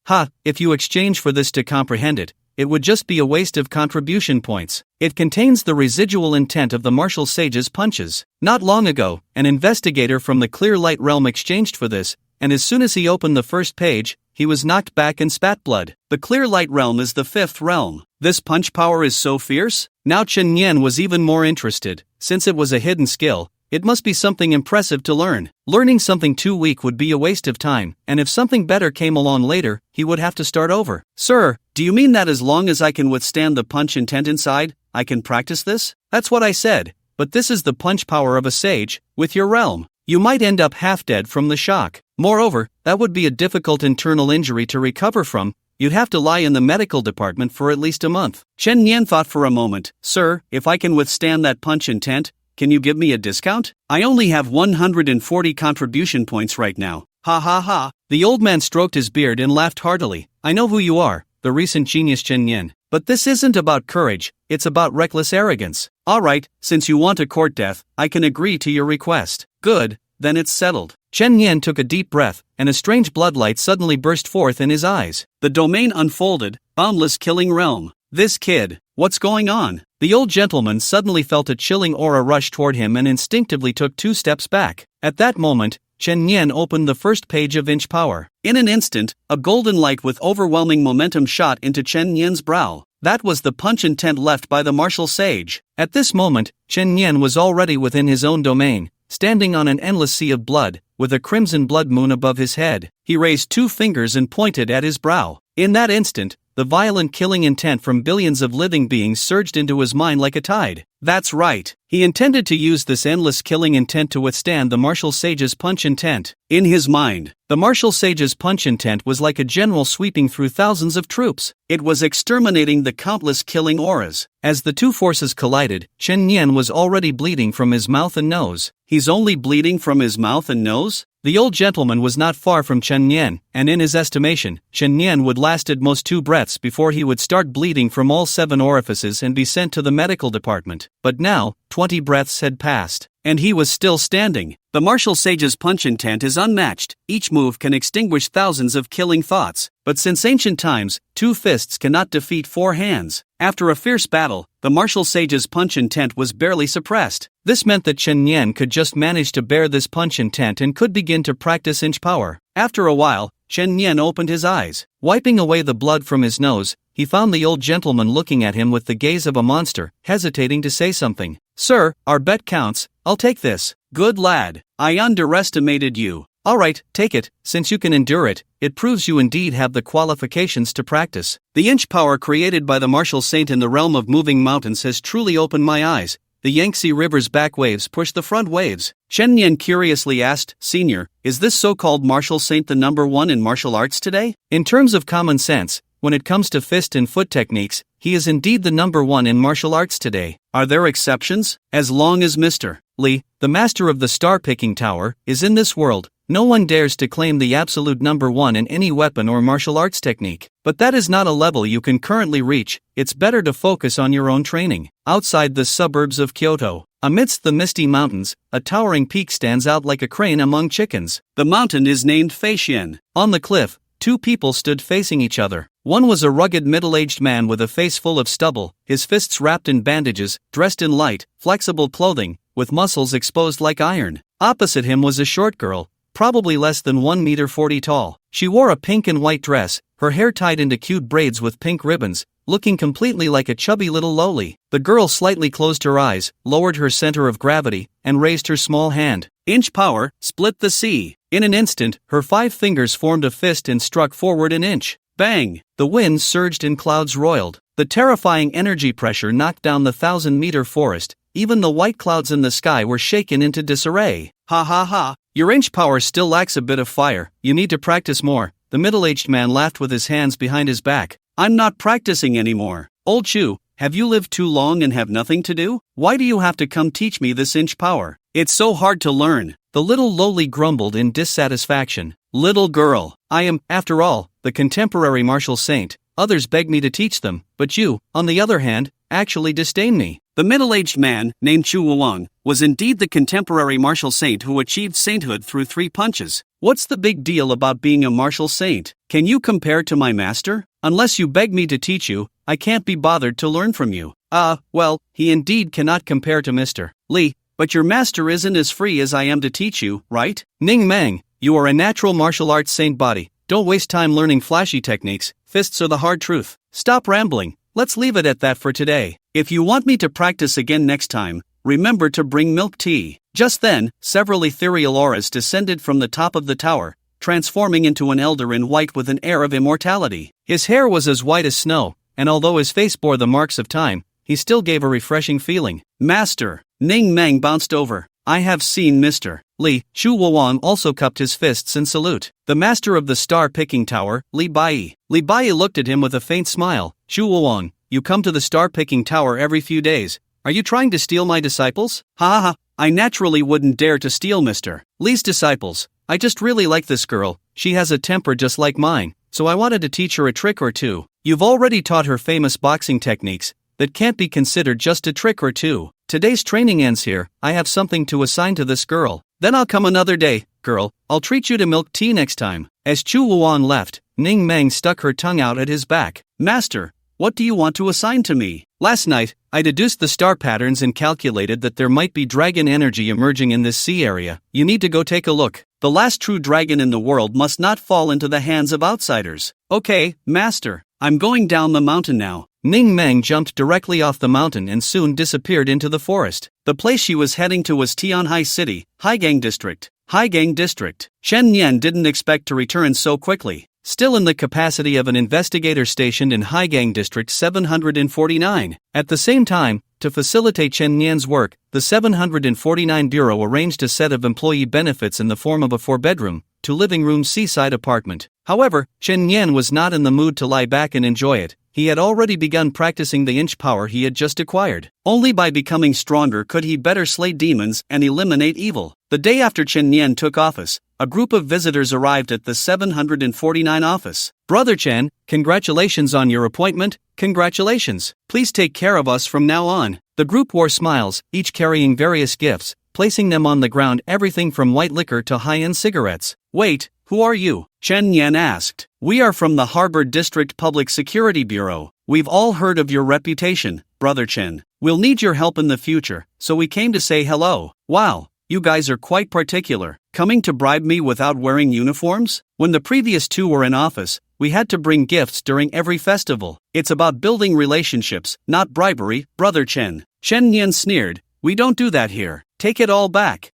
If you exchange for this to comprehend it, it would just be a waste of contribution points. It contains the residual intent of the Martial Sage's punches. Not long ago, an investigator from the Clear Light realm exchanged for this, and as soon as he opened the first page, he was knocked back and spat blood. The Clear Light realm is the 5th realm. This punch power is so fierce? Now Chen Nian was even more interested. Since it was a hidden skill, it must be something impressive to learn. Learning something too weak would be a waste of time, and if something better came along later, he would have to start over. Sir, do you mean that as long as I can withstand the punch intent inside, I can practice this? That's what I said, but this is the punch power of a sage. With your realm, you might end up half dead from the shock. Moreover, that would be a difficult internal injury to recover from. You'd have to lie in the medical department for at least a month. Chen Nian thought for a moment. Sir, if I can withstand that punch intent, can you give me a discount? I only have 140 contribution points right now. Ha ha ha. The old man stroked his beard and laughed heartily. I know who you are, the recent genius Chen Nian. But this isn't about courage, it's about reckless arrogance. Alright, since you want a court death, I can agree to your request. Good, then it's settled. Chen Nian took a deep breath, and a strange bloodlight suddenly burst forth in his eyes. The domain unfolded, boundless killing realm. This kid, what's going on? The old gentleman suddenly felt a chilling aura rush toward him and instinctively took 2 steps back. At that moment, Chen Nian opened the first page of Inch Power. In an instant, a golden light with overwhelming momentum shot into Chen Nian's brow. That was the punch intent left by the Martial Sage. At this moment, Chen Nian was already within his own domain, standing on an endless sea of blood, with a crimson blood moon above his head. He raised 2 fingers and pointed at his brow. In that instant, the violent killing intent from billions of living beings surged into his mind like a tide. That's right. He intended to use this endless killing intent to withstand the Martial Sage's punch intent. In his mind, the Martial Sage's punch intent was like a general sweeping through thousands of troops. It was exterminating the countless killing auras. As the 2 forces collided, Chen Nian was already bleeding from his mouth and nose. He's only bleeding from his mouth and nose? The old gentleman was not far from Chen Nian, and in his estimation, Chen Nian would last at most 2 breaths before he would start bleeding from all 7 orifices and be sent to the medical department. But now, 20 breaths had passed, and he was still standing. The Martial Sage's punch intent is unmatched. Each move can extinguish thousands of killing thoughts. But since ancient times, 2 fists cannot defeat 4 hands. After a fierce battle, the Martial Sage's punch intent was barely suppressed. This meant that Chen Nian could just manage to bear this punch intent and could begin to practice Inch Power. After a while, Chen Nian opened his eyes. Wiping away the blood from his nose, he found the old gentleman looking at him with the gaze of a monster, hesitating to say something. Sir, our bet counts. I'll take this. Good lad. I underestimated you. Alright, take it. Since you can endure it, it proves you indeed have the qualifications to practice. The Inch Power created by the Martial Saint in the realm of moving mountains has truly opened my eyes. The Yangtze River's back waves push the front waves. Chen Nian curiously asked, Senior, is this so-called Martial Saint the number 1 in martial arts today? In terms of common sense, when it comes to fist and foot techniques, he is indeed the number one in martial arts today. Are there exceptions? As long as Mr. Lee, the master of the star-picking tower, is in this world, no one dares to claim the absolute number one in any weapon or martial arts technique. But that is not a level you can currently reach. It's better to focus on your own training. Outside the suburbs of Kyoto, amidst the misty mountains, a towering peak stands out like a crane among chickens. The mountain is named Feishian. On the cliff, two people stood facing each other. One was a rugged middle-aged man with a face full of stubble, his fists wrapped in bandages, dressed in light, flexible clothing, with muscles exposed like iron. Opposite him was a short girl, probably less than 1.40 meters tall. She wore a pink and white dress, her hair tied into cute braids with pink ribbons, looking completely like a chubby little loli. The girl slightly closed her eyes, lowered her center of gravity, and raised her small hand. Inch power, split the sea. In an instant, her 5 fingers formed a fist and struck forward an inch. Bang! The wind surged and clouds roiled. The terrifying energy pressure knocked down the 1,000-meter forest. Even the white clouds in the sky were shaken into disarray. Ha ha ha! Your inch power still lacks a bit of fire. You need to practice more. The middle-aged man laughed with his hands behind his back. I'm not practicing anymore. Old Chu, have you lived too long and have nothing to do? Why do you have to come teach me this inch power? It's so hard to learn. The little lowly grumbled in dissatisfaction. Little girl, I am, after all, the contemporary martial saint. Others beg me to teach them, but you, on the other hand, actually disdain me. The middle-aged man, named Chu Wang, was indeed the contemporary martial saint who achieved sainthood through 3 punches. What's the big deal about being a martial saint? Can you compare to my master? Unless you beg me to teach you, I can't be bothered to learn from you. Well, he indeed cannot compare to Mr. Lee, but your master isn't as free as I am to teach you, right? Ning Mang, you are a natural martial arts saint body. Don't waste time learning flashy techniques. Fists are the hard truth. Stop rambling. Let's leave it at that for today. If you want me to practice again next time, remember to bring milk tea. Just then, several ethereal auras descended from the top of the tower, transforming into an elder in white with an air of immortality. His hair was as white as snow, and although his face bore the marks of time, he still gave a refreshing feeling. Master! Ning Mang bounced over. I have seen Mr. Lee. Chu Wang also cupped his fists in salute. The master of the star-picking tower, Li Bai. Li Bai looked at him with a faint smile. Chu Wang, you come to the star-picking tower every few days. Are you trying to steal my disciples? Ha ha, I naturally wouldn't dare to steal Mr. Lee's disciples. I just really like this girl. She has a temper just like mine, so I wanted to teach her a trick or two. You've already taught her famous boxing techniques. That can't be considered just a trick or two. Today's training ends here. I have something to assign to this girl. Then I'll come another day, girl. I'll treat you to milk tea next time. As Chu Wang left, Ning Mang stuck her tongue out at his back. Master, what do you want to assign to me? Last night, I deduced the star patterns and calculated that there might be dragon energy emerging in this sea area. You need to go take a look. The last true dragon in the world must not fall into the hands of outsiders. Okay, master. I'm going down the mountain now. Ning Mang jumped directly off the mountain and soon disappeared into the forest. The place she was heading to was Tianhai City, Haigang District. Haigang District. Chen Nian didn't expect to return so quickly. Still in the capacity of an investigator stationed in Haigang District 749. At the same time, to facilitate Chen Nian's work, the 749 Bureau arranged a set of employee benefits in the form of a 4-bedroom, 2-living room seaside apartment. However, Chen Nian was not in the mood to lie back and enjoy it. He had already begun practicing the inch power he had just acquired. Only by becoming stronger could he better slay demons and eliminate evil. The day after Chen Nian took office, a group of visitors arrived at the 749 office. Brother Chen, congratulations on your appointment. Congratulations. Please take care of us from now on. The group wore smiles, each carrying various gifts, placing them on the ground, everything from white liquor to high-end cigarettes. Wait, who are you? Chen Nian asked. We are from the Harbor District Public Security Bureau. We've all heard of your reputation, Brother Chen. We'll need your help in the future, so we came to say hello. Wow, you guys are quite particular. Coming to bribe me without wearing uniforms? When the previous two were in office, we had to bring gifts during every festival. It's about building relationships, not bribery, Brother Chen. Chen Nian sneered. We don't do that here. Take it all back.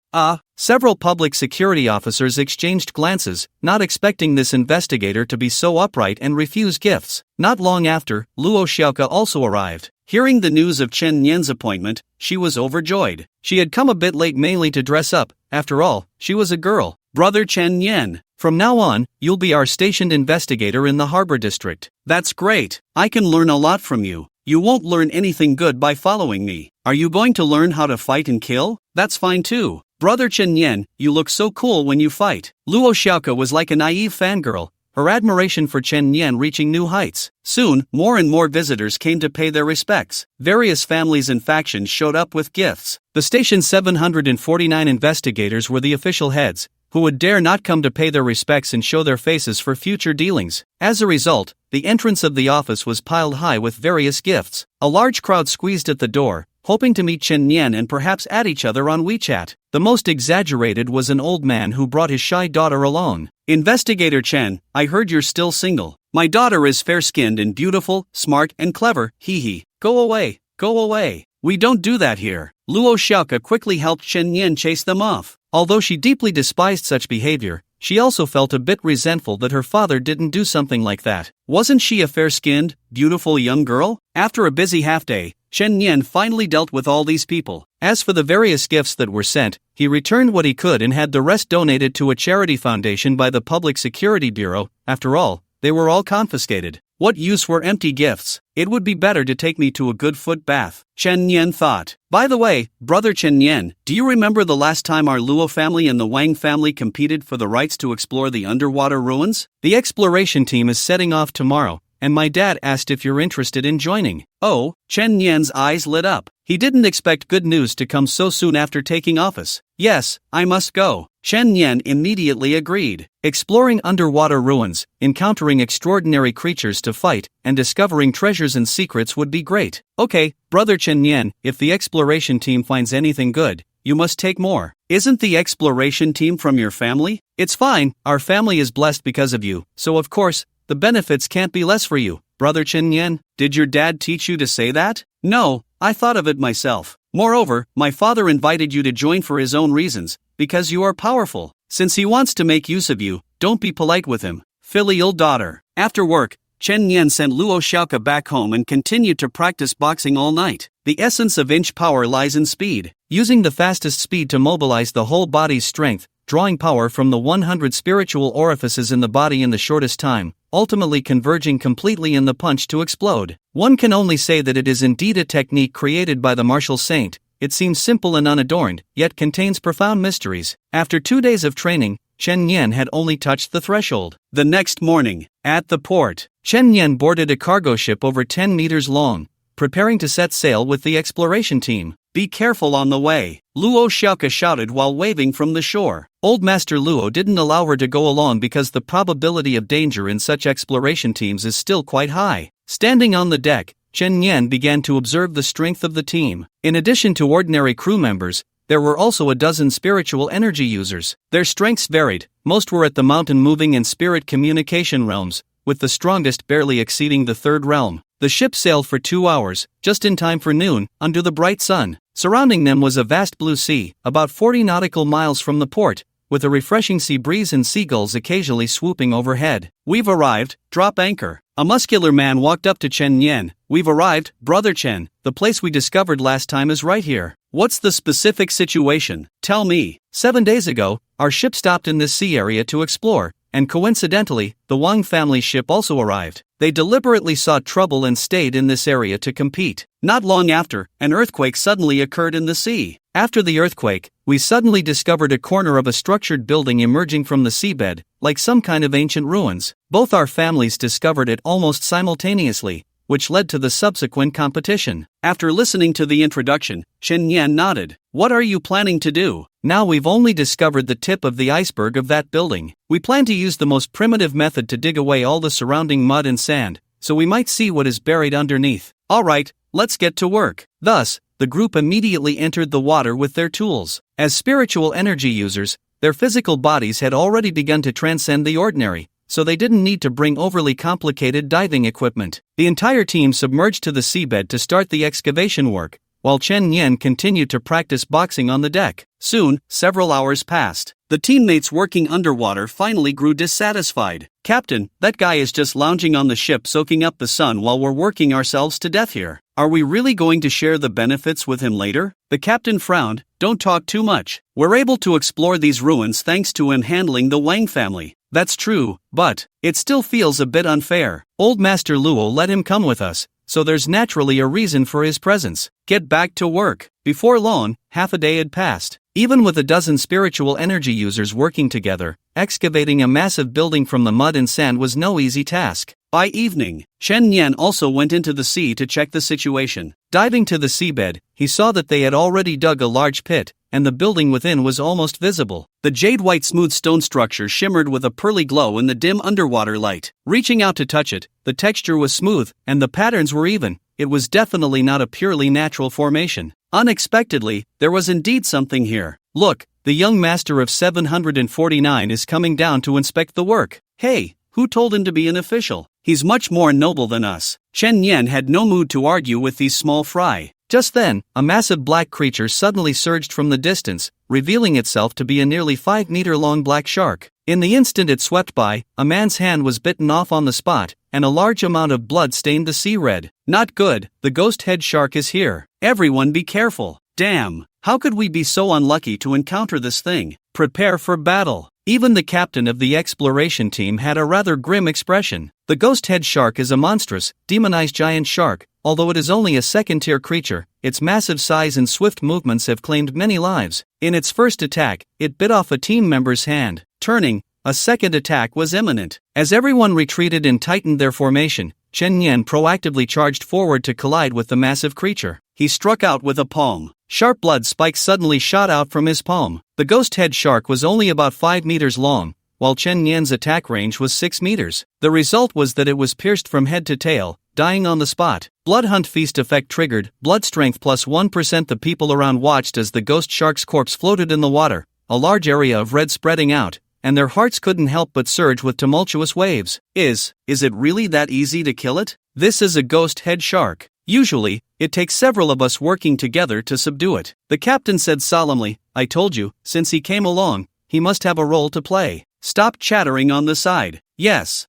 Several public security officers exchanged glances, not expecting this investigator to be so upright and refuse gifts. Not long after, Luo Xiaoka also arrived. Hearing the news of Chen Nian's appointment, she was overjoyed. She had come a bit late mainly to dress up. After all, she was a girl. Brother Chen Nian, From now on, you'll be our stationed investigator in the harbor district. That's great. I can learn a lot from you. You won't learn anything good by following me. Are you going to learn how to fight and kill? That's fine too. Brother Chen Yan, you look so cool when you fight. Luo Xiaoke was like a naive fangirl, her admiration for Chen Yan reaching new heights. Soon, more and more visitors came to pay their respects. Various families and factions showed up with gifts. The station's 749 investigators were the official heads, who would dare not come to pay their respects and show their faces for future dealings. As a result, the entrance of the office was piled high with various gifts. A large crowd squeezed at the door, hoping to meet Chen Yan and perhaps add each other on WeChat. The most exaggerated was an old man who brought his shy daughter alone. Investigator Chen, I heard you're still single. My daughter is fair-skinned and beautiful, smart and clever, hee. Go away, go away. We don't do that here. Luo Xiaoke quickly helped Chen Yan chase them off. Although she deeply despised such behavior, she also felt a bit resentful that her father didn't do something like that. Wasn't she a fair-skinned, beautiful young girl? After a busy half-day, Chen Yan finally dealt with all these people. As for the various gifts that were sent, he returned what he could and had the rest donated to a charity foundation by the Public Security Bureau. After all, they were all confiscated. What use were empty gifts? It would be better to take me to a good foot bath, Chen Yan thought. By the way, brother Chen Yan, do you remember the last time our Luo family and the Wang family competed for the rights to explore the underwater ruins? The exploration team is setting off tomorrow, and my dad asked if you're interested in joining. Oh, Chen Yan's eyes lit up. He didn't expect good news to come so soon after taking office. Yes, I must go. Chen Yan immediately agreed. Exploring underwater ruins, encountering extraordinary creatures to fight, and discovering treasures and secrets would be great. Okay, brother Chen Yan, if the exploration team finds anything good, you must take more. Isn't the exploration team from your family? It's fine, our family is blessed because of you, so of course, the benefits can't be less for you. Brother Chen Yan, did your dad teach you to say that? No, I thought of it myself. Moreover, my father invited you to join for his own reasons, because you are powerful. Since he wants to make use of you, don't be polite with him. Filial daughter. After work, Chen Yan sent Luo Xiaoke back home and continued to practice boxing all night. The essence of inch power lies in speed. Using the fastest speed to mobilize the whole body's strength, drawing power from the 100 spiritual orifices in the body in the shortest time, ultimately converging completely in the punch to explode. One can only say that it is indeed a technique created by the martial saint. It seems simple and unadorned, yet contains profound mysteries. After 2 days of training, Chen Yan had only touched the threshold. The next morning, at the port, Chen Yan boarded a cargo ship over 10 meters long, preparing to set sail with the exploration team. Be careful on the way, Luo Xiaoke shouted while waving from the shore. Old Master Luo didn't allow her to go along because the probability of danger in such exploration teams is still quite high. Standing on the deck, Chen Yan began to observe the strength of the team. In addition to ordinary crew members, there were also a dozen spiritual energy users. Their strengths varied. Most were at the mountain moving and spirit communication realms, with the strongest barely exceeding the third realm. The ship sailed for 2 hours, just in time for noon, under the bright sun. Surrounding them was a vast blue sea, about 40 nautical miles from the port, with a refreshing sea breeze and seagulls occasionally swooping overhead. We've arrived, drop anchor. A muscular man walked up to Chen Yan. We've arrived, brother Chen. The place we discovered last time is right here. What's the specific situation? Tell me. 7 days ago, our ship stopped in this sea area to explore, and coincidentally, the Wang family ship also arrived. They deliberately sought trouble and stayed in this area to compete. Not long after, an earthquake suddenly occurred in the sea. After the earthquake, we suddenly discovered a corner of a structured building emerging from the seabed, like some kind of ancient ruins. Both our families discovered it almost simultaneously, which led to the subsequent competition. After listening to the introduction, Chen Yan nodded. What are you planning to do? Now we've only discovered the tip of the iceberg of that building. We plan to use the most primitive method to dig away all the surrounding mud and sand, so we might see what is buried underneath. Alright, let's get to work. Thus, the group immediately entered the water with their tools. As spiritual energy users, their physical bodies had already begun to transcend the ordinary, so they didn't need to bring overly complicated diving equipment. The entire team submerged to the seabed to start the excavation work, while Chen Yan continued to practice boxing on the deck. Soon, several hours passed. The teammates working underwater finally grew dissatisfied. "Captain, that guy is just lounging on the ship soaking up the sun while we're working ourselves to death here. Are we really going to share the benefits with him later?" The captain frowned. "Don't talk too much. We're able to explore these ruins thanks to him handling the Wang family." "That's true, but it still feels a bit unfair. Old Master Luo let him come with us, so there's naturally a reason for his presence. Get back to work." Before long, half a day had passed. Even with a dozen spiritual energy users working together, excavating a massive building from the mud and sand was no easy task. By evening, Chen Yan also went into the sea to check the situation. Diving to the seabed, he saw that they had already dug a large pit, and the building within was almost visible. The jade-white smooth stone structure shimmered with a pearly glow in the dim underwater light. Reaching out to touch it, the texture was smooth, and the patterns were even. It was definitely not a purely natural formation. Unexpectedly, there was indeed something here. "Look, the young master of 749 is coming down to inspect the work." "Hey, who told him to be an official? He's much more noble than us." Chen Yan had no mood to argue with these small fry. Just then, a massive black creature suddenly surged from the distance, revealing itself to be a nearly 5-meter-long black shark. In the instant it swept by, a man's hand was bitten off on the spot, and a large amount of blood stained the sea red. "Not good, the ghost head shark is here. Everyone be careful." "Damn, how could we be so unlucky to encounter this thing? Prepare for battle." Even the captain of the exploration team had a rather grim expression. The ghost head shark is a monstrous, demonized giant shark. Although it is only a second-tier creature, its massive size and swift movements have claimed many lives. In its first attack, it bit off a team member's hand. Turning, a second attack was imminent. As everyone retreated and tightened their formation, Chen Yan proactively charged forward to collide with the massive creature. He struck out with a palm. Sharp blood spikes suddenly shot out from his palm. The ghost head shark was only about 5 meters long, while Chen Yan's attack range was 6 meters. The result was that it was pierced from head to tail, dying on the spot. Blood Hunt Feast effect triggered, blood strength plus 1%. The people around watched as the ghost shark's corpse floated in the water, a large area of red spreading out, and their hearts couldn't help but surge with tumultuous waves. Is it really that easy to kill it? This is a ghost head shark. Usually, it takes several of us working together to subdue it. The captain said solemnly, "I told you, since he came along, he must have a role to play." Stop chattering on the side. Yes.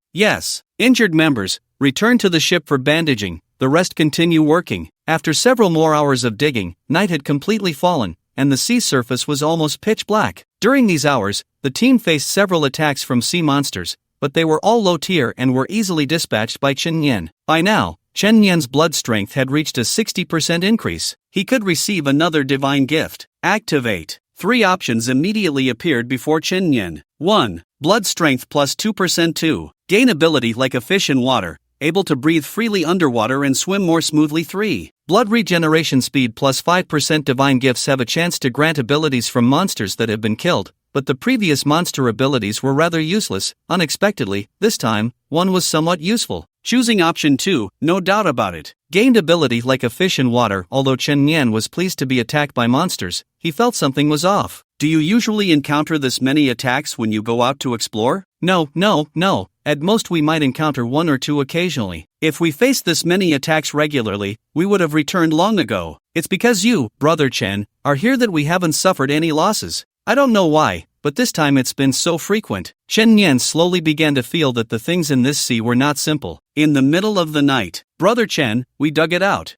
Injured members, return to the ship for bandaging, the rest continue working. After several more hours of digging, night had completely fallen, and the sea surface was almost pitch black. During these hours, the team faced several attacks from sea monsters, but they were all low tier and were easily dispatched by Chen Yan. By now, Chen Yan's blood strength had reached a 60% increase. He could receive another divine gift. Activate. 3 options immediately appeared before Chen Yan. 1. Blood strength plus 2%. 2. Gain ability like a fish in water, able to breathe freely underwater and swim more smoothly. 3. Blood regeneration speed plus 5%. Divine gifts have a chance to grant abilities from monsters that have been killed, but the previous monster abilities were rather useless. Unexpectedly, this time, one was somewhat useful. Choosing option 2, no doubt about it. Gained ability like a fish in water. Although Chen Yan was pleased to be attacked by monsters, he felt something was off. Do you usually encounter this many attacks when you go out to explore? No. At most we might encounter 1 or 2 occasionally. If we faced this many attacks regularly, we would have returned long ago. It's because you, Brother Chen, are here that we haven't suffered any losses. I don't know why, but this time it's been so frequent. Chen Yan slowly began to feel that the things in this sea were not simple. In the middle of the night, Brother Chen, we dug it out.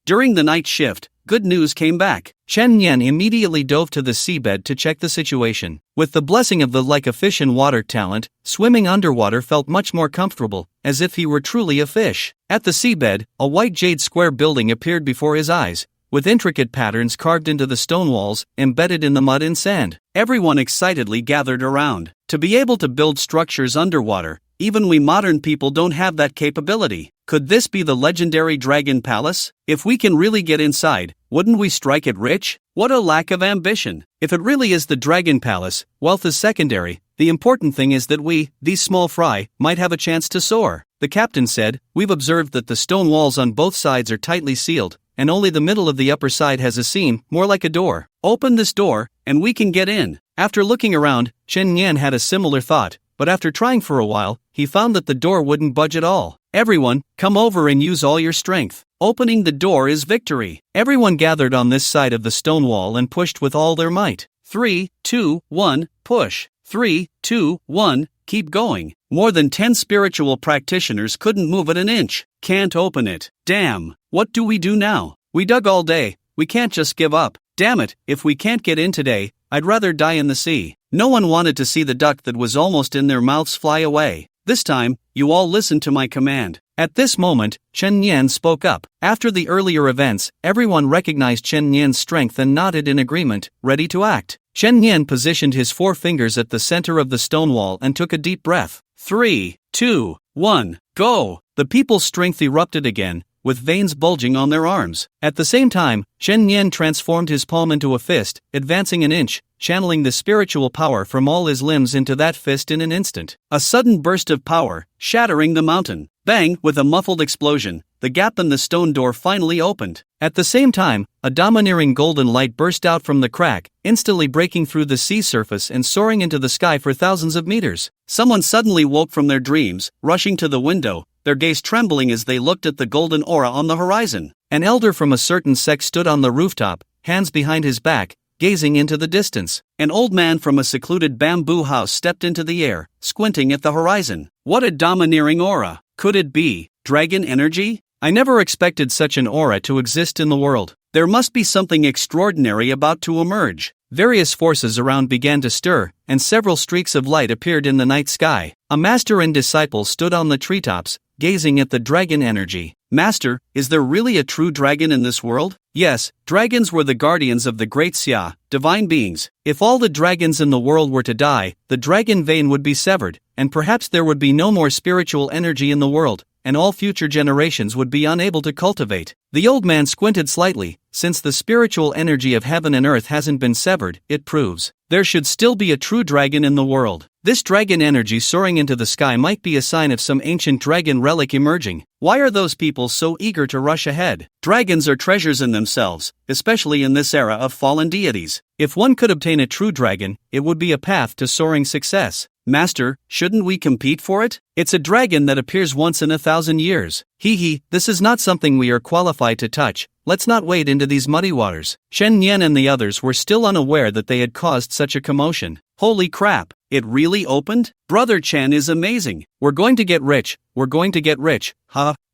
During the night shift, good news came back. Chen Yan immediately dove to the seabed to check the situation. With the blessing of the like a fish in water talent, swimming underwater felt much more comfortable, as if he were truly a fish. At the seabed, a white jade square building appeared before his eyes, with intricate patterns carved into the stone walls, embedded in the mud and sand. Everyone excitedly gathered around. To be able to build structures underwater, even we modern people don't have that capability. Could this be the legendary Dragon Palace? If we can really get inside, wouldn't we strike it rich? What a lack of ambition. If it really is the Dragon Palace, wealth is secondary. The important thing is that we, these small fry, might have a chance to soar. The captain said, "We've observed that the stone walls on both sides are tightly sealed, and only the middle of the upper side has a seam, more like a door. Open this door, and we can get in." After looking around, Chen Yan had a similar thought, but after trying for a while, he found that the door wouldn't budge at all. "Everyone, come over and use all your strength." Opening the door is victory. Everyone gathered on this side of the stone wall and pushed with all their might. 3, 2, 1, push. 3, 2, 1, keep going. More than 10 spiritual practitioners couldn't move it an inch. Can't open it. Damn. What do we do now? We dug all day. We can't just give up. Damn it, if we can't get in today, I'd rather die in the sea. No one wanted to see the duck that was almost in their mouths fly away. This time, you all listen to my command. At this moment, Chen Nian spoke up. After the earlier events, everyone recognized Chen Nian's strength and nodded in agreement, ready to act. Chen Nian positioned his 4 fingers at the center of the stone wall and took a deep breath. 3, 2, 1, go! The people's strength erupted again, with veins bulging on their arms. At the same time, Chen Nian transformed his palm into a fist, advancing an inch, channeling the spiritual power from all his limbs into that fist in an instant. A sudden burst of power, shattering the mountain. Bang! With a muffled explosion, the gap in the stone door finally opened. At the same time, a domineering golden light burst out from the crack, instantly breaking through the sea surface and soaring into the sky for thousands of meters. Someone suddenly woke from their dreams, rushing to the window, their gaze trembling as they looked at the golden aura on the horizon. An elder from a certain sect stood on the rooftop, hands behind his back, gazing into the distance. An old man from a secluded bamboo house stepped into the air, squinting at the horizon. What a domineering aura! Could it be dragon energy? I never expected such an aura to exist in the world. There must be something extraordinary about to emerge. Various forces around began to stir, and several streaks of light appeared in the night sky. A master and disciple stood on the treetops, gazing at the dragon energy. Master, is there really a true dragon in this world? Yes, dragons were the guardians of the great shaa, divine beings. If all the dragons in the world were to die, the dragon vein would be severed, and perhaps there would be no more spiritual energy in the world, and all future generations would be unable to cultivate. The old man squinted slightly. Since the spiritual energy of heaven and earth hasn't been severed, it proves there should still be a true dragon in the world. This dragon energy soaring into the sky might be a sign of some ancient dragon relic emerging. Why are those people so eager to rush ahead? Dragons are treasures in themselves, especially in this era of fallen deities. If one could obtain a true dragon, it would be a path to soaring success. Master, shouldn't we compete for it? It's a dragon that appears once in 1,000 years. This is not something we are qualified to touch. Let's not wade into these muddy waters. Chen Nian and the others were still unaware that they had caused such a commotion. Holy crap, it really opened? Brother Chen is amazing. We're going to get rich. We're going to get rich.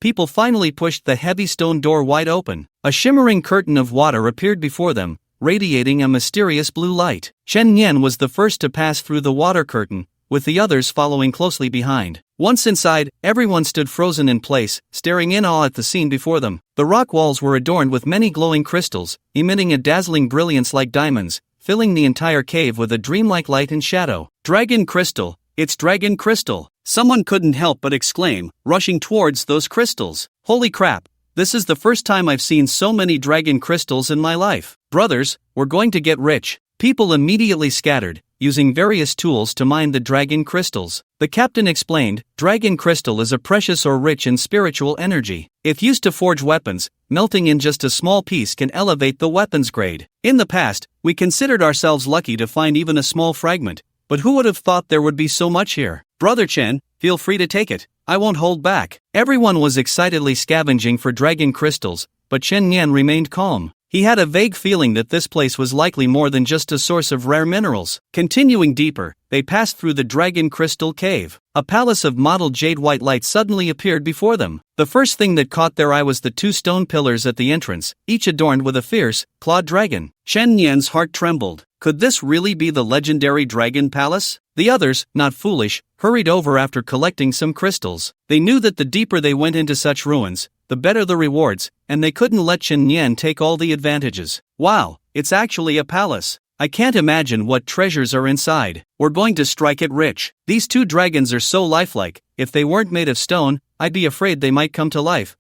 People finally pushed the heavy stone door wide open. A shimmering curtain of water appeared before them, radiating a mysterious blue light. Chen Nian was the first to pass through the water curtain, with the others following closely behind. Once inside, everyone stood frozen in place, staring in awe at the scene before them. The rock walls were adorned with many glowing crystals, emitting a dazzling brilliance like diamonds, filling the entire cave with a dreamlike light and shadow. Dragon crystal! It's dragon crystal! Someone couldn't help but exclaim, rushing towards those crystals. Holy crap! This is the first time I've seen so many dragon crystals in my life. Brothers, we're going to get rich. People immediately scattered, using various tools to mine the dragon crystals. The captain explained, dragon crystal is a precious or rich in spiritual energy. If used to forge weapons, melting in just a small piece can elevate the weapon's grade. In the past, we considered ourselves lucky to find even a small fragment, but who would have thought there would be so much here? Brother Chen, feel free to take it. I won't hold back. Everyone was excitedly scavenging for dragon crystals, but Chen Nian remained calm. He had a vague feeling that this place was likely more than just a source of rare minerals. Continuing deeper, they passed through the Dragon Crystal Cave. A palace of mottled jade-white light suddenly appeared before them. The first thing that caught their eye was the 2 stone pillars at the entrance, each adorned with a fierce, clawed dragon. Chen Nian's heart trembled. Could this really be the legendary Dragon Palace? The others, not foolish, hurried over after collecting some crystals. They knew that the deeper they went into such ruins, the better the rewards, and they couldn't let Chen Nian take all the advantages. Wow, it's actually a palace. I can't imagine what treasures are inside. We're going to strike it rich. These 2 dragons are so lifelike, if they weren't made of stone, I'd be afraid they might come to life.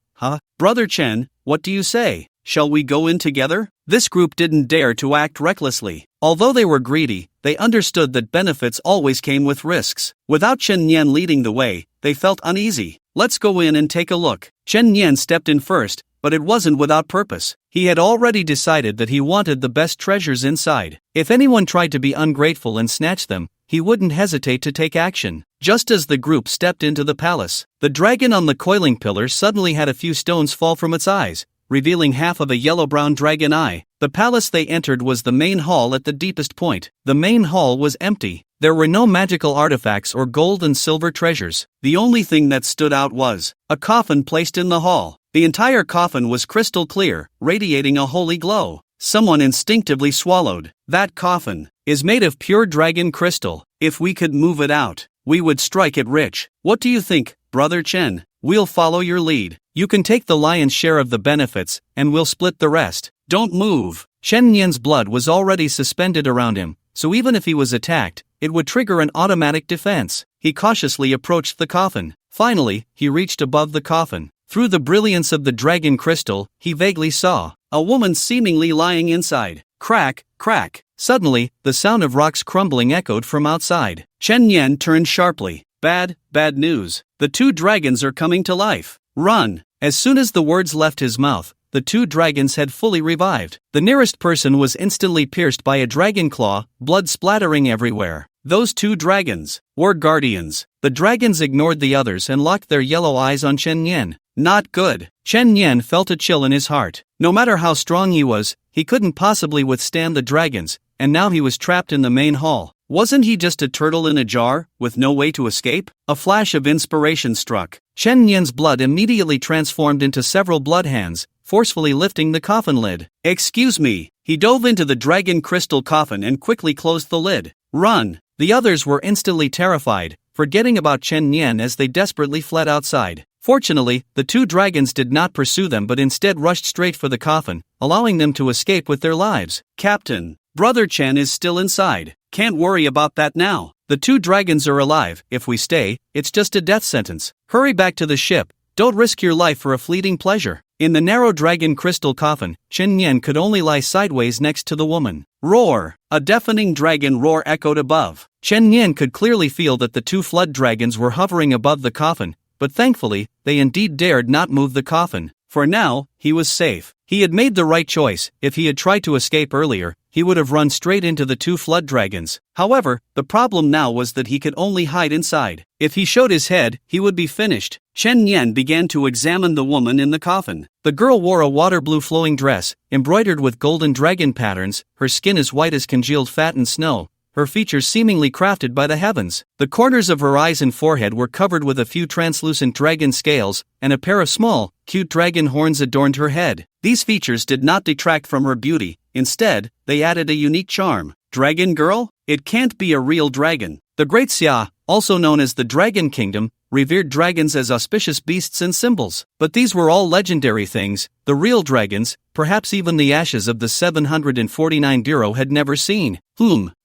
Brother Chen, what do you say? Shall we go in together? This group didn't dare to act recklessly. Although they were greedy, they understood that benefits always came with risks. Without Chen Nian leading the way, they felt uneasy. Let's go in and take a look. Chen Nian stepped in first, but it wasn't without purpose. He had already decided that he wanted the best treasures inside. If anyone tried to be ungrateful and snatch them, he wouldn't hesitate to take action. Just as the group stepped into the palace, the dragon on the coiling pillar suddenly had a few stones fall from its eyes, revealing half of a yellow-brown dragon eye. The palace they entered was the main hall at the deepest point. The main hall was empty. There were no magical artifacts or gold and silver treasures. The only thing that stood out was a coffin placed in the hall. The entire coffin was crystal clear, radiating a holy glow. Someone instinctively swallowed. That coffin is made of pure dragon crystal. If we could move it out, we would strike it rich. What do you think, Brother Chen? We'll follow your lead. You can take the lion's share of the benefits, and we'll split the rest. Don't move. Chen Nian's blood was already suspended around him, so even if he was attacked, it would trigger an automatic defense. He cautiously approached the coffin. Finally, he reached above the coffin. Through the brilliance of the dragon crystal, he vaguely saw a woman seemingly lying inside. Crack, crack. Suddenly, the sound of rocks crumbling echoed from outside. Chen Nian turned sharply. Bad news. The two dragons are coming to life. Run! As soon as the words left his mouth, the two dragons had fully revived. The nearest person was instantly pierced by a dragon claw, blood splattering everywhere. Those two dragons were guardians. The dragons ignored the others and locked their yellow eyes on Chen Nian. Not good. Chen Nian felt a chill in his heart. No matter how strong he was, he couldn't possibly withstand the dragons, and now he was trapped in the main hall. Wasn't he just a turtle in a jar, with no way to escape? A flash of inspiration struck. Chen Nian's blood immediately transformed into several blood hands, forcefully lifting the coffin lid. Excuse me. He dove into the dragon crystal coffin and quickly closed the lid. Run! The others were instantly terrified, forgetting about Chen Nian as they desperately fled outside. Fortunately, the two dragons did not pursue them but instead rushed straight for the coffin, allowing them to escape with their lives. Captain, Brother Chen is still inside. Can't worry about that now. The two dragons are alive. If we stay, it's just a death sentence. Hurry back to the ship. Don't risk your life for a fleeting pleasure. In the narrow dragon crystal coffin, Chen Nian could only lie sideways next to the woman. Roar! A deafening dragon roar echoed above. Chen Nian could clearly feel that the two flood dragons were hovering above the coffin, but thankfully, they indeed dared not move the coffin. For now, he was safe. He had made the right choice. If he had tried to escape earlier, he would have run straight into the two flood dragons. However, the problem now was that he could only hide inside. If he showed his head, he would be finished. Chen Nian began to examine the woman in the coffin. The girl wore a water blue flowing dress, embroidered with golden dragon patterns, her skin as white as congealed fat and snow, her features seemingly crafted by the heavens. The corners of her eyes and forehead were covered with a few translucent dragon scales, and a pair of small, cute dragon horns adorned her head. These features did not detract from her beauty. Instead, they added a unique charm. Dragon girl? It can't be a real dragon. The Great Shaa, also known as the Dragon Kingdom, revered dragons as auspicious beasts and symbols. But these were all legendary things. The real dragons, perhaps even the ashes of the 749 Bureau had never seen.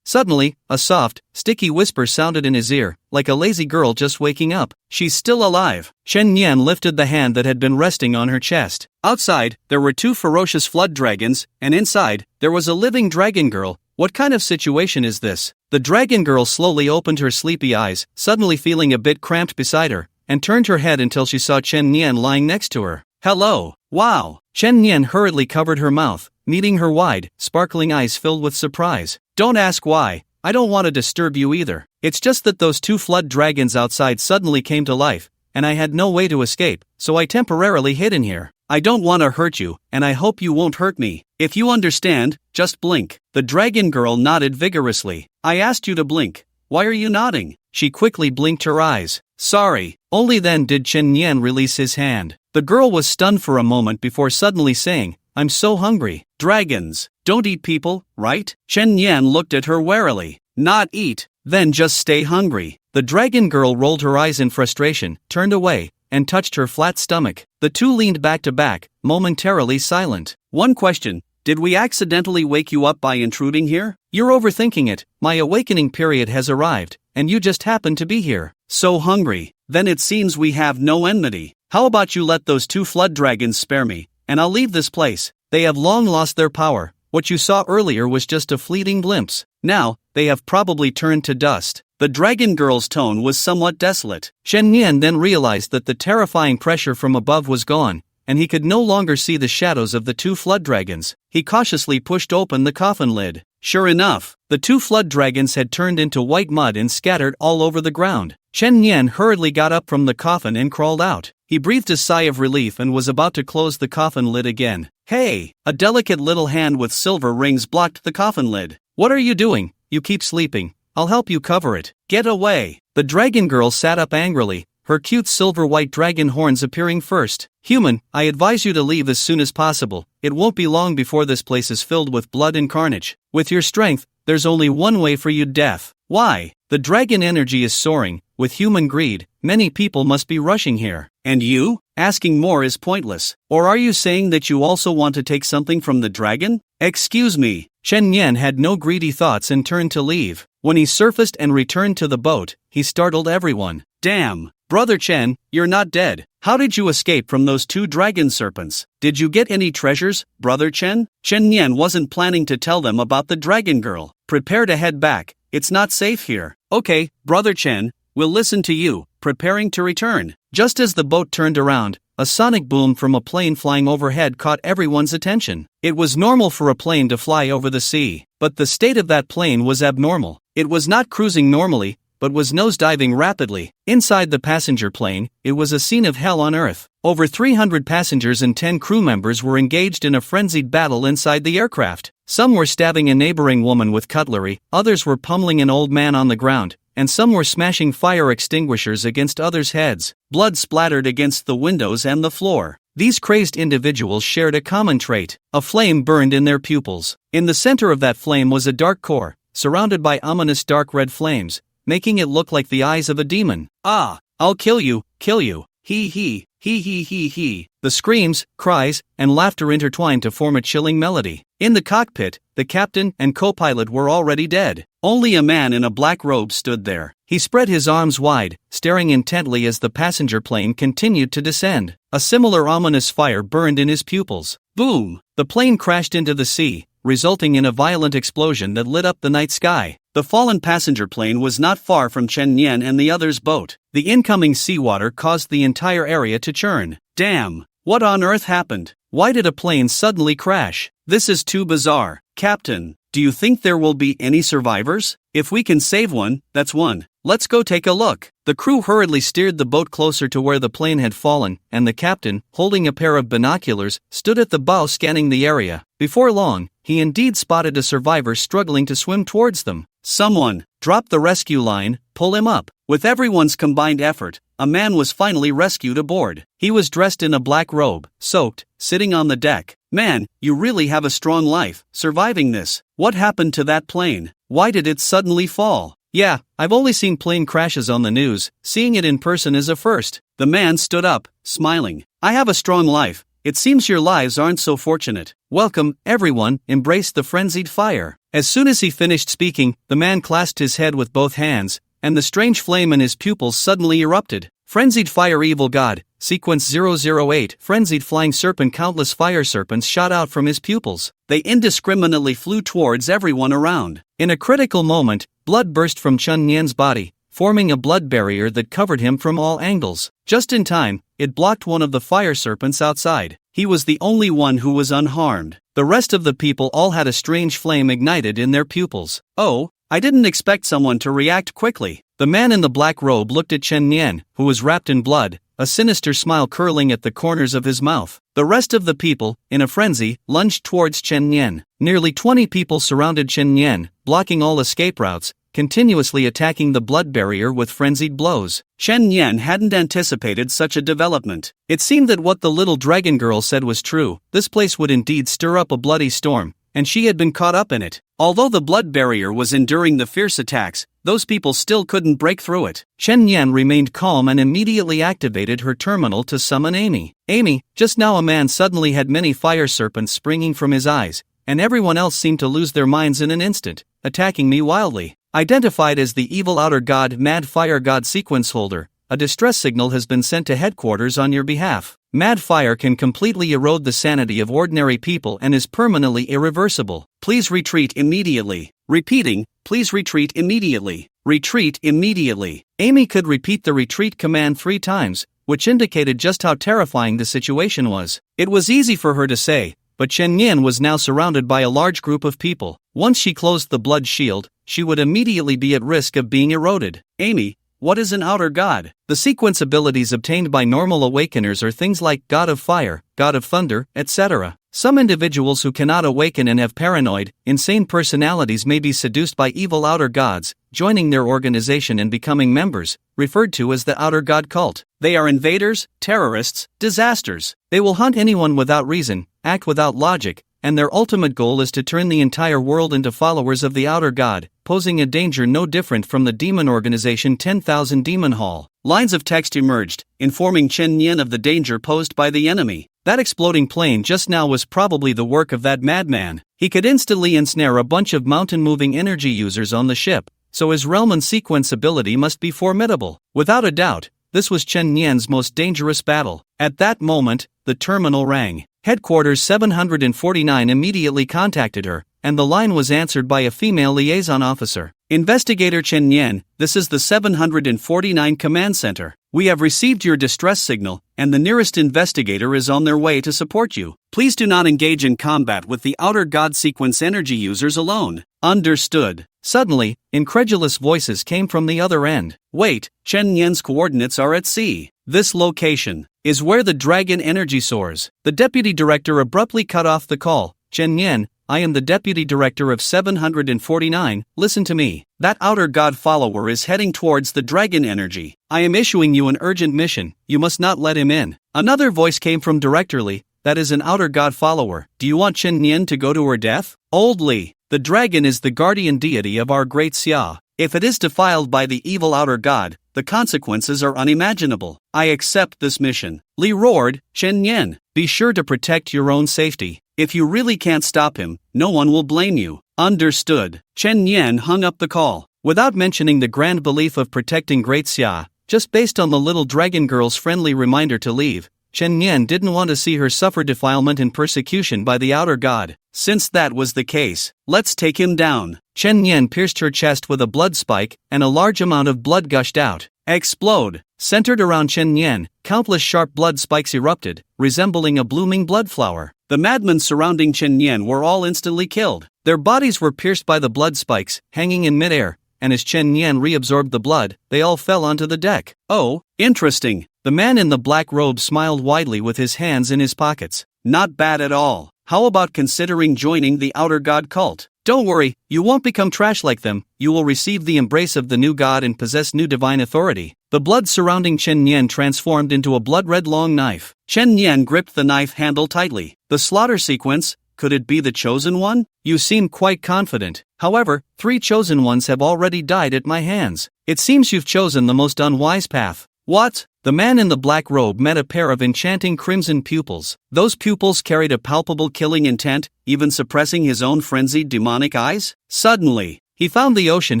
Suddenly, a soft, sticky whisper sounded in his ear, like a lazy girl just waking up. She's still alive. Chen Nian lifted the hand that had been resting on her chest. Outside, there were two ferocious flood dragons, and inside, there was a living dragon girl. What kind of situation is this? The dragon girl slowly opened her sleepy eyes, suddenly feeling a bit cramped beside her, and turned her head until she saw Chen Nian lying next to her. Hello. Wow. Chen Nian hurriedly covered her mouth, meeting her wide, sparkling eyes filled with surprise. Don't ask why. I don't want to disturb you either. It's just that those two flood dragons outside suddenly came to life, and I had no way to escape, so I temporarily hid in here. I don't want to hurt you, and I hope you won't hurt me. If you understand, just blink. The dragon girl nodded vigorously. I asked you to blink. Why are you nodding? She quickly blinked her eyes. Sorry. Only then did Chen Nian release his hand. The girl was stunned for a moment before suddenly saying, I'm so hungry. Dragons don't eat people, right? Chen Nian looked at her warily. Not eat, then just stay hungry. The dragon girl rolled her eyes in frustration, turned away, and touched her flat stomach. The two leaned back to back, momentarily silent. One question, did we accidentally wake you up by intruding here? You're overthinking it. My awakening period has arrived, and you just happen to be here. So hungry. Then it seems we have no enmity. How about you let those two flood dragons spare me, and I'll leave this place. They have long lost their power. What you saw earlier was just a fleeting glimpse. Now, they have probably turned to dust. The dragon girl's tone was somewhat desolate. Chen Nian then realized that the terrifying pressure from above was gone, and he could no longer see the shadows of the two flood dragons. He cautiously pushed open the coffin lid. Sure enough, the two flood dragons had turned into white mud and scattered all over the ground. Chen Yan hurriedly got up from the coffin and crawled out. He breathed a sigh of relief and was about to close the coffin lid again. Hey! A delicate little hand with silver rings blocked the coffin lid. What are you doing? You keep sleeping. I'll help you cover it. Get away! The dragon girl sat up angrily, her cute silver-white dragon horns appearing first. Human, I advise you to leave as soon as possible. It won't be long before this place is filled with blood and carnage. With your strength, there's only one way for you: death. Why? The dragon energy is soaring. With human greed, many people must be rushing here. And you? Asking more is pointless. Or are you saying that you also want to take something from the dragon? Excuse me. Chen Yan had no greedy thoughts and turned to leave. When he surfaced and returned to the boat, he startled everyone. Damn! Brother Chen, you're not dead. How did you escape from those two dragon serpents? Did you get any treasures, Brother Chen? Chen Yan wasn't planning to tell them about the dragon girl. Prepare to head back. It's not safe here. Okay, Brother Chen, we'll listen to you. Preparing to return. Just as the boat turned around, a sonic boom from a plane flying overhead caught everyone's attention. It was normal for a plane to fly over the sea, but the state of that plane was abnormal. It was not cruising normally, but was nosediving rapidly. Inside the passenger plane, it was a scene of hell on earth. Over 300 passengers and 10 crew members were engaged in a frenzied battle inside the aircraft. Some were stabbing a neighboring woman with cutlery, others were pummeling an old man on the ground, and some were smashing fire extinguishers against others' heads. Blood splattered against the windows and the floor. These crazed individuals shared a common trait. A flame burned in their pupils. In the center of that flame was a dark core, surrounded by ominous dark red flames, making it look like the eyes of a demon. Ah! I'll kill you, kill you. Hee hee, hee hee hee hee. The screams, cries, and laughter intertwined to form a chilling melody. In the cockpit, the captain and co-pilot were already dead. Only a man in a black robe stood there. He spread his arms wide, staring intently as the passenger plane continued to descend. A similar ominous fire burned in his pupils. Boom! The plane crashed into the sea, resulting in a violent explosion that lit up the night sky. The fallen passenger plane was not far from Chen Yan and the other's boat. The incoming seawater caused the entire area to churn. Damn! What on earth happened? Why did a plane suddenly crash? This is too bizarre. Captain, do you think there will be any survivors? If we can save one, that's one. Let's go take a look. The crew hurriedly steered the boat closer to where the plane had fallen, and the captain, holding a pair of binoculars, stood at the bow scanning the area. Before long, he indeed spotted a survivor struggling to swim towards them. Someone, drop the rescue line, pull him up. With everyone's combined effort, a man was finally rescued aboard. He was dressed in a black robe, soaked, sitting on the deck. Man, you really have a strong life, surviving this. What happened to that plane? Why did it suddenly fall? Yeah, I've only seen plane crashes on the news. Seeing it in person is a first. The man stood up, smiling. I have a strong life. It seems your lives aren't so fortunate. Welcome, everyone, embraced the frenzied fire. As soon as he finished speaking, the man clasped his head with both hands, and the strange flame in his pupils suddenly erupted. Frenzied fire evil god, sequence 008, frenzied flying serpent. Countless fire serpents shot out from his pupils. They indiscriminately flew towards everyone around. In a critical moment, blood burst from Chen Yan's body, forming a blood barrier that covered him from all angles. Just in time, it blocked one of the fire serpents outside. He was the only one who was unharmed. The rest of the people all had a strange flame ignited in their pupils. Oh, I didn't expect someone to react quickly. The man in the black robe looked at Chen Yan, who was wrapped in blood, a sinister smile curling at the corners of his mouth. The rest of the people, in a frenzy, lunged towards Chen Yan. Nearly 20 people surrounded Chen Yan, blocking all escape routes, continuously attacking the blood barrier with frenzied blows. Chen Yan hadn't anticipated such a development. It seemed that what the little dragon girl said was true. This place would indeed stir up a bloody storm, and she had been caught up in it. Although the blood barrier was enduring the fierce attacks, those people still couldn't break through it. Chen Yan remained calm and immediately activated her terminal to summon Amy. Amy, just now a man suddenly had many fire serpents springing from his eyes, and everyone else seemed to lose their minds in an instant, attacking me wildly. Identified as the evil outer god Mad Fire God sequence holder, a distress signal has been sent to headquarters on your behalf. Mad fire can completely erode the sanity of ordinary people and is permanently irreversible. Please retreat immediately. Repeating, please retreat immediately. Retreat immediately. Amy could repeat the retreat command 3 times, which indicated just how terrifying the situation was. It was easy for her to say, but Chen Yan was now surrounded by a large group of people. Once she closed the blood shield, she would immediately be at risk of being eroded. Amy, what is an outer god? The sequence abilities obtained by normal awakeners are things like God of Fire, God of Thunder, etc. Some individuals who cannot awaken and have paranoid, insane personalities may be seduced by evil outer gods, joining their organization and becoming members, referred to as the outer god cult. They are invaders, terrorists, disasters. They will hunt anyone without reason, act without logic, and their ultimate goal is to turn the entire world into followers of the outer god, posing a danger no different from the demon organization 10,000 Demon Hall. Lines of text emerged, informing Chen Yan of the danger posed by the enemy. That exploding plane just now was probably the work of that madman. He could instantly ensnare a bunch of mountain-moving energy users on the ship, so his realm and sequence ability must be formidable. Without a doubt, this was Chen Yan's most dangerous battle. At that moment, the terminal rang. Headquarters 749 immediately contacted her, and the line was answered by a female liaison officer. Investigator Chen Yan, this is the 749 Command Center. We have received your distress signal, and the nearest investigator is on their way to support you. Please do not engage in combat with the outer god sequence energy users alone. Understood. Suddenly, incredulous voices came from the other end. Wait, Chen Yan's coordinates are at sea. This location is where the dragon energy soars. The deputy director abruptly cut off the call. Chen Yan, I am the deputy director of 749, listen to me. That outer god follower is heading towards the dragon energy. I am issuing you an urgent mission, you must not let him in. Another voice came from Directorly, that is an outer god follower. Do you want Chen Yan to go to her death? Old Li, the dragon is the guardian deity of our great shaa. If it is defiled by the evil outer god, the consequences are unimaginable. I accept this mission. Li roared, Chen Yan, be sure to protect your own safety. If you really can't stop him, no one will blame you. Understood. Chen Yan hung up the call. Without mentioning the grand belief of protecting Great Shaa, just based on the little dragon girl's friendly reminder to leave, Chen Yan didn't want to see her suffer defilement and persecution by the outer god. Since that was the case, let's take him down. Chen Yan pierced her chest with a blood spike, and a large amount of blood gushed out. Explode! Centered around Chen Yan, countless sharp blood spikes erupted, resembling a blooming blood flower. The madmen surrounding Chen Yan were all instantly killed. Their bodies were pierced by the blood spikes, hanging in midair, and as Chen Yan reabsorbed the blood, they all fell onto the deck. Oh, interesting. The man in the black robe smiled widely with his hands in his pockets. Not bad at all. How about considering joining the outer god cult? Don't worry, you won't become trash like them, you will receive the embrace of the new god and possess new divine authority. The blood surrounding Chen Yan transformed into a blood-red long knife. Chen Yan gripped the knife handle tightly. The slaughter sequence, could it be the chosen one? You seem quite confident. However, 3 chosen ones have already died at my hands. It seems you've chosen the most unwise path. What? The man in the black robe met a pair of enchanting crimson pupils. Those pupils carried a palpable killing intent, even suppressing his own frenzied demonic eyes. Suddenly, he found the ocean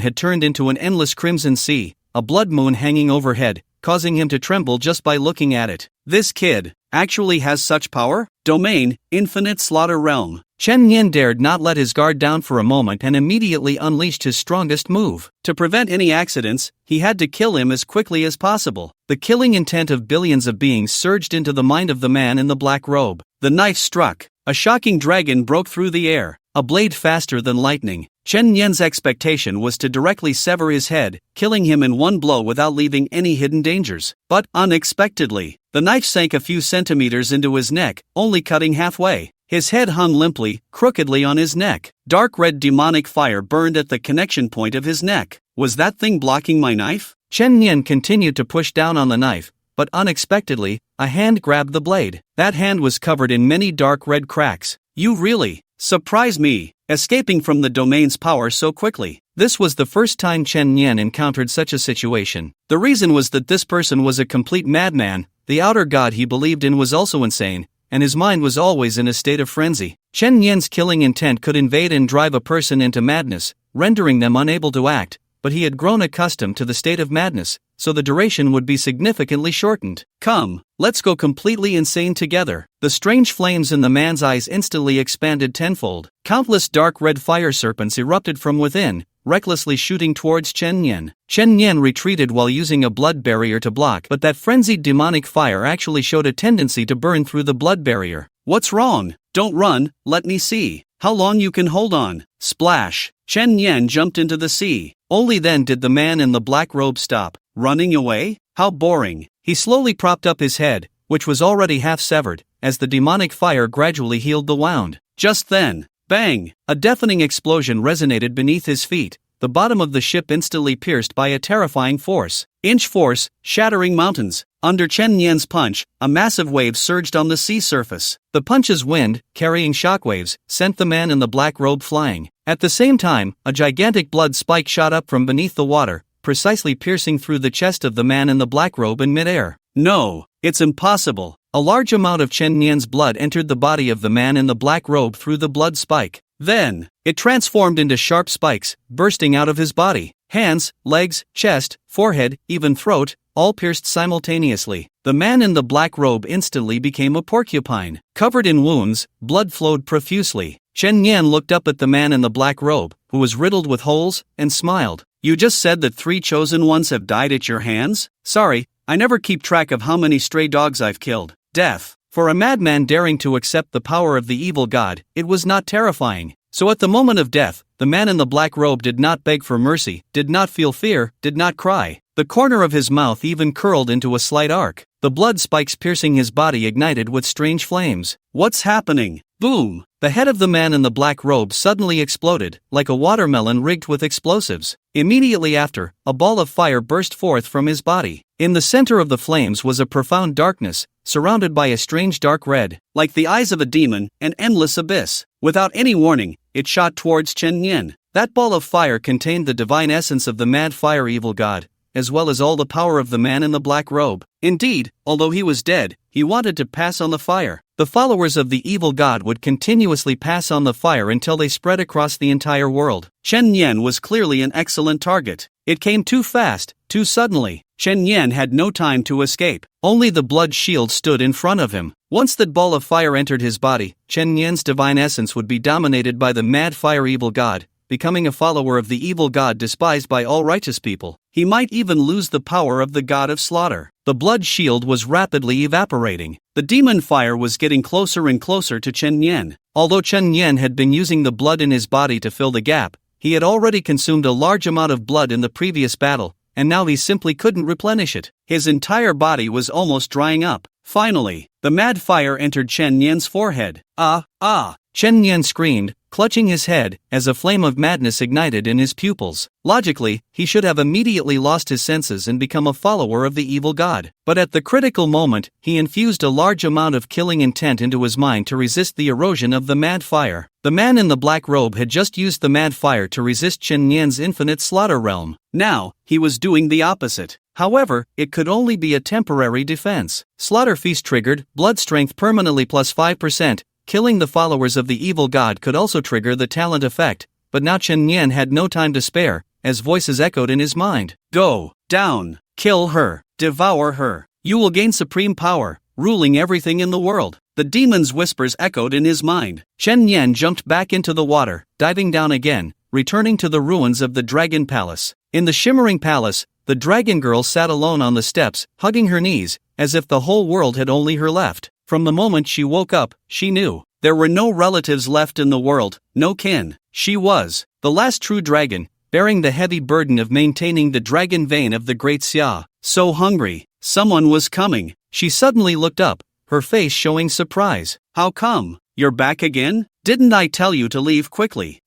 had turned into an endless crimson sea, a blood moon hanging overhead, causing him to tremble just by looking at it. This kid actually has such power? Domain, Infinite Slaughter Realm. Chen Yan dared not let his guard down for a moment and immediately unleashed his strongest move. To prevent any accidents, he had to kill him as quickly as possible. The killing intent of billions of beings surged into the mind of the man in the black robe. The knife struck. A shocking dragon broke through the air, a blade faster than lightning. Chen Yan's expectation was to directly sever his head, killing him in one blow without leaving any hidden dangers. But, unexpectedly, the knife sank a few centimeters into his neck, only cutting halfway. His head hung limply, crookedly on his neck. Dark red demonic fire burned at the connection point of his neck. Was that thing blocking my knife? Chen Yan continued to push down on the knife, but unexpectedly, a hand grabbed the blade. That hand was covered in many dark red cracks. You really surprised me, escaping from the domain's power so quickly. This was the first time Chen Yan encountered such a situation. The reason was that this person was a complete madman. The outer god he believed in was also insane, and his mind was always in a state of frenzy. Chen Yan's killing intent could invade and drive a person into madness, rendering them unable to act, but he had grown accustomed to the state of madness, so the duration would be significantly shortened. Come, let's go completely insane together. The strange flames in the man's eyes instantly expanded tenfold. Countless dark red fire serpents erupted from within, recklessly shooting towards Chen Yan. Chen Yan retreated while using a blood barrier to block, but that frenzied demonic fire actually showed a tendency to burn through the blood barrier. What's wrong? Don't run, let me see how long you can hold on. Splash! Chen Yan jumped into the sea. Only then did the man in the black robe stop. Running away? How boring. He slowly propped up his head, which was already half severed, as the demonic fire gradually healed the wound. Just then, bang! A deafening explosion resonated beneath his feet. The bottom of the ship instantly pierced by a terrifying force. Inch force, shattering mountains. Under Chen Yan's punch, a massive wave surged on the sea surface. The punch's wind, carrying shockwaves, sent the man in the black robe flying. At the same time, a gigantic blood spike shot up from beneath the water, precisely piercing through the chest of the man in the black robe in midair. No, it's impossible. A large amount of Chen Yan's blood entered the body of the man in the black robe through the blood spike. Then, it transformed into sharp spikes, bursting out of his body. Hands, legs, chest, forehead, even throat, all pierced simultaneously. The man in the black robe instantly became a porcupine. Covered in wounds, blood flowed profusely. Chen Yan looked up at the man in the black robe, who was riddled with holes, and smiled. You just said that 3 chosen ones have died at your hands? Sorry, I never keep track of how many stray dogs I've killed. Death. For a madman daring to accept the power of the evil god, it was not terrifying. So at the moment of death, the man in the black robe did not beg for mercy, did not feel fear, did not cry. The corner of his mouth even curled into a slight arc. The blood spikes piercing his body ignited with strange flames. What's happening? Boom! The head of the man in the black robe suddenly exploded, like a watermelon rigged with explosives. Immediately after, a ball of fire burst forth from his body. In the center of the flames was a profound darkness, surrounded by a strange dark red, like the eyes of a demon, an endless abyss. Without any warning, it shot towards Chen Yan. That ball of fire contained the divine essence of the mad fire evil god, as well as all the power of the man in the black robe. Indeed, although he was dead, he wanted to pass on the fire. The followers of the evil god would continuously pass on the fire until they spread across the entire world. Chen Yan was clearly an excellent target. It came too fast, too suddenly. Chen Yan had no time to escape. Only the blood shield stood in front of him. Once that ball of fire entered his body, Chen Yan's divine essence would be dominated by the mad fire evil god, becoming a follower of the evil god despised by all righteous people. He might even lose the power of the god of slaughter. The blood shield was rapidly evaporating. The demon fire was getting closer and closer to Chen Yan. Although Chen Yan had been using the blood in his body to fill the gap, he had already consumed a large amount of blood in the previous battle, and now he simply couldn't replenish it. His entire body was almost drying up. Finally, the mad fire entered Chen Yan's forehead. Ah! Chen Yan screamed, clutching his head, as a flame of madness ignited in his pupils. Logically, he should have immediately lost his senses and become a follower of the evil god. But at the critical moment, he infused a large amount of killing intent into his mind to resist the erosion of the mad fire. The man in the black robe had just used the mad fire to resist Chen Yan's infinite slaughter realm. Now, he was doing the opposite. However, it could only be a temporary defense. Slaughter Feast triggered, blood strength permanently plus 5%. Killing the followers of the evil god could also trigger the talent effect, but now Chen Yan had no time to spare, as voices echoed in his mind. Go down, kill her, devour her. You will gain supreme power, ruling everything in the world. The demon's whispers echoed in his mind. Chen Yan jumped back into the water, diving down again, returning to the ruins of the Dragon Palace. In the shimmering palace, the dragon girl sat alone on the steps, hugging her knees, as if the whole world had only her left. From the moment she woke up, she knew. There were no relatives left in the world, no kin. She was the last true dragon, bearing the heavy burden of maintaining the dragon vein of the great shaa. So hungry, someone was coming. She suddenly looked up, her face showing surprise. How come? You're back again? Didn't I tell you to leave quickly?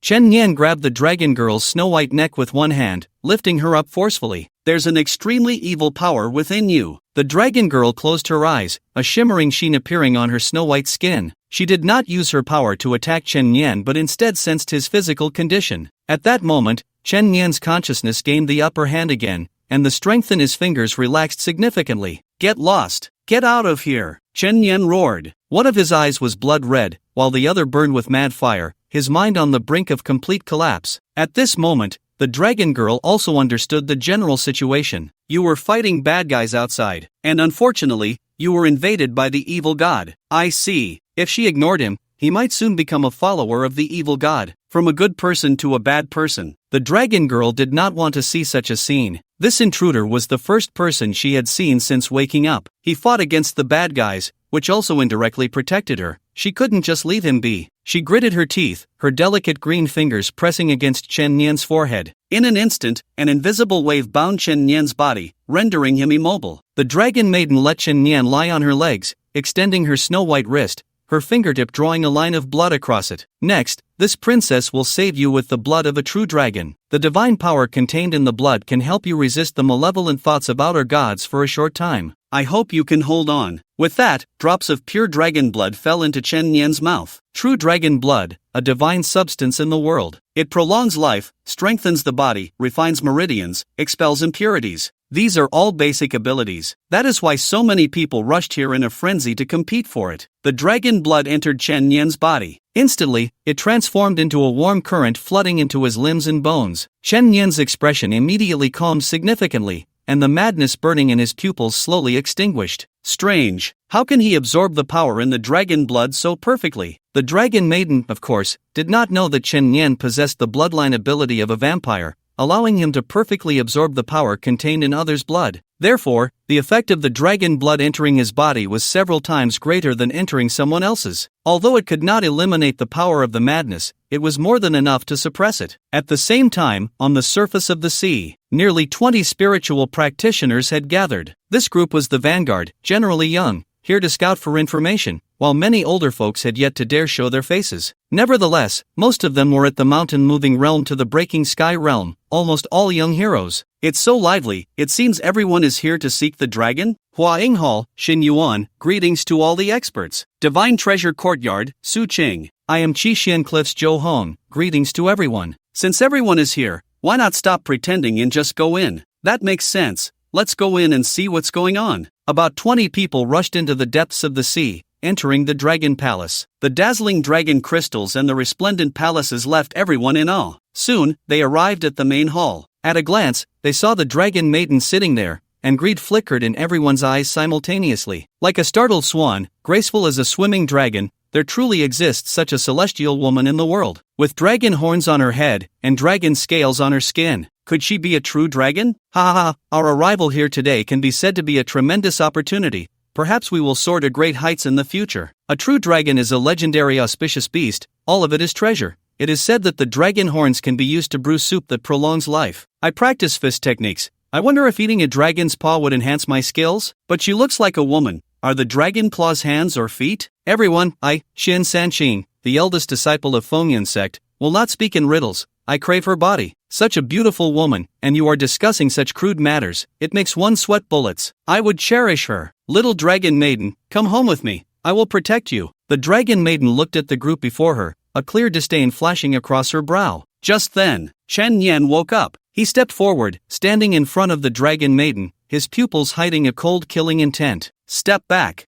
Chen Yan grabbed the dragon girl's snow-white neck with one hand, lifting her up forcefully. There's an extremely evil power within you. The dragon girl closed her eyes, a shimmering sheen appearing on her snow-white skin. She did not use her power to attack Chen Yan but instead sensed his physical condition. At that moment, Chen Yan's consciousness gained the upper hand again, and the strength in his fingers relaxed significantly. Get lost! Get out of here! Chen Yan roared. One of his eyes was blood red, while the other burned with mad fire, his mind on the brink of complete collapse. At this moment, the dragon girl also understood the general situation. You were fighting bad guys outside, and unfortunately, you were invaded by the evil god. I see. If she ignored him, he might soon become a follower of the evil god. From a good person to a bad person. The dragon girl did not want to see such a scene. This intruder was the first person she had seen since waking up. He fought against the bad guys, which also indirectly protected her. She couldn't just leave him be. She gritted her teeth, her delicate green fingers pressing against Chen Nian's forehead. In an instant, an invisible wave bound Chen Nian's body, rendering him immobile. The dragon maiden let Chen Nian lie on her legs, extending her snow-white wrist, her fingertip drawing a line of blood across it. Next, this princess will save you with the blood of a true dragon. The divine power contained in the blood can help you resist the malevolent thoughts of outer gods for a short time. I hope you can hold on. With that, drops of pure dragon blood fell into Chen Nian's mouth. True dragon blood, a divine substance in the world. It prolongs life, strengthens the body, refines meridians, expels impurities. These are all basic abilities. That is why so many people rushed here in a frenzy to compete for it. The dragon blood entered Chen Nian's body. Instantly, it transformed into a warm current flooding into his limbs and bones. Chen Nian's expression immediately calmed significantly, and the madness burning in his pupils slowly extinguished. Strange. How can he absorb the power in the dragon blood so perfectly? The dragon maiden, of course, did not know that Chen Nian possessed the bloodline ability of a vampire, allowing him to perfectly absorb the power contained in others' blood. Therefore, the effect of the dragon blood entering his body was several times greater than entering someone else's. Although it could not eliminate the power of the madness, it was more than enough to suppress it. At the same time, on the surface of the sea, nearly 20 spiritual practitioners had gathered. This group was the vanguard, generally young, here to scout for information, while many older folks had yet to dare show their faces. Nevertheless, most of them were at the mountain-moving realm to the breaking sky realm, almost all young heroes. It's so lively, it seems everyone is here to seek the dragon? Hua Yinghal, Xin Yuan, greetings to all the experts. Divine Treasure Courtyard, Su Qing. I am Qixin Cliffs Zhou Hong, greetings to everyone. Since everyone is here, why not stop pretending and just go in? That makes sense. Let's go in and see what's going on. About 20 people rushed into the depths of the sea, entering the Dragon Palace. The dazzling dragon crystals and the resplendent palaces left everyone in awe. Soon, they arrived at the main hall. At a glance, they saw the dragon maiden sitting there, and greed flickered in everyone's eyes simultaneously. Like a startled swan, graceful as a swimming dragon, there truly exists such a celestial woman in the world. With dragon horns on her head, and dragon scales on her skin. Could she be a true dragon? Ha ha ha, our arrival here today can be said to be a tremendous opportunity. Perhaps we will soar to great heights in the future. A true dragon is a legendary auspicious beast, all of it is treasure. It is said that the dragon horns can be used to brew soup that prolongs life. I practice fist techniques. I wonder if eating a dragon's paw would enhance my skills? But she looks like a woman. Are the dragon claws hands or feet? Everyone, I, Xin Sanqing, the eldest disciple of Fengyan sect, will not speak in riddles. I crave her body. Such a beautiful woman, and you are discussing such crude matters, it makes one sweat bullets. I would cherish her. Little dragon maiden, come home with me. I will protect you. The dragon maiden looked at the group before her, a clear disdain flashing across her brow. Just then, Chen Nian woke up. He stepped forward, standing in front of the dragon maiden, his pupils hiding a cold killing intent. Step back.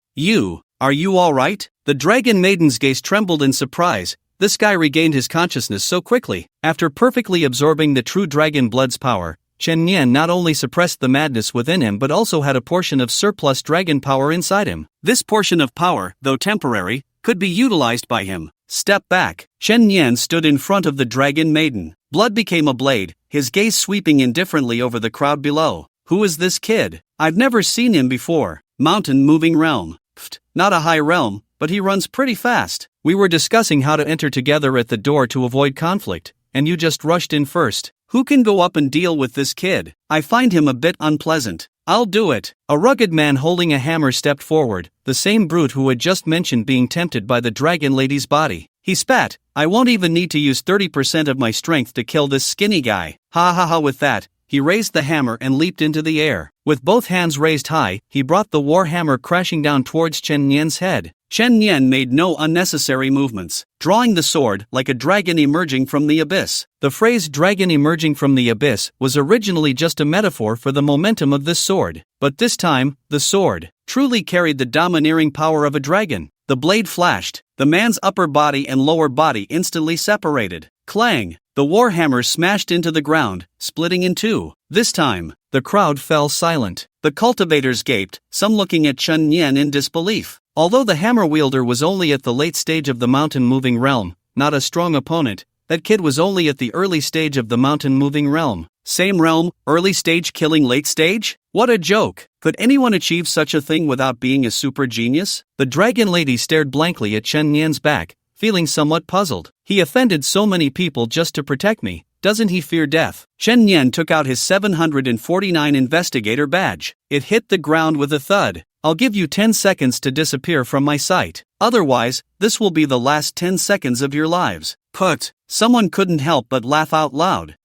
Are you all right? The dragon maiden's gaze trembled in surprise. This guy regained his consciousness so quickly. After perfectly absorbing the true dragon blood's power, Chen Nian not only suppressed the madness within him but also had a portion of surplus dragon power inside him. This portion of power, though temporary, could be utilized by him. Step back. Chen Nian stood in front of the dragon maiden. Blood became a blade, his gaze sweeping indifferently over the crowd below. Who is this kid? I've never seen him before. Mountain moving realm. Pfft, not a high realm, but he runs pretty fast. We were discussing how to enter together at the door to avoid conflict, and you just rushed in first. Who can go up and deal with this kid? I find him a bit unpleasant. I'll do it. A rugged man holding a hammer stepped forward, the same brute who had just mentioned being tempted by the dragon lady's body. He spat. I won't even need to use 30% of my strength to kill this skinny guy. Ha ha ha. With that, he raised the hammer and leaped into the air. With both hands raised high, he brought the war hammer crashing down towards Chen Nian's head. Chen Nian made no unnecessary movements, drawing the sword like a dragon emerging from the abyss. The phrase dragon emerging from the abyss was originally just a metaphor for the momentum of this sword. But this time, the sword truly carried the domineering power of a dragon. The blade flashed. The man's upper body and lower body instantly separated. Clang! The warhammer smashed into the ground, splitting in two. This time, the crowd fell silent. The cultivators gaped, some looking at Chen Nian in disbelief. Although the hammer wielder was only at the late stage of the mountain-moving realm, not a strong opponent, that kid was only at the early stage of the mountain-moving realm. Same realm, early stage killing late stage? What a joke! Could anyone achieve such a thing without being a super genius? The dragon lady stared blankly at Chen Yan's back, feeling somewhat puzzled. He offended so many people just to protect me. Doesn't he fear death? Chen Yan took out his 749 investigator badge. It hit the ground with a thud. I'll give you 10 seconds to disappear from my sight. Otherwise, this will be the last 10 seconds of your lives. Put. Someone couldn't help but laugh out loud.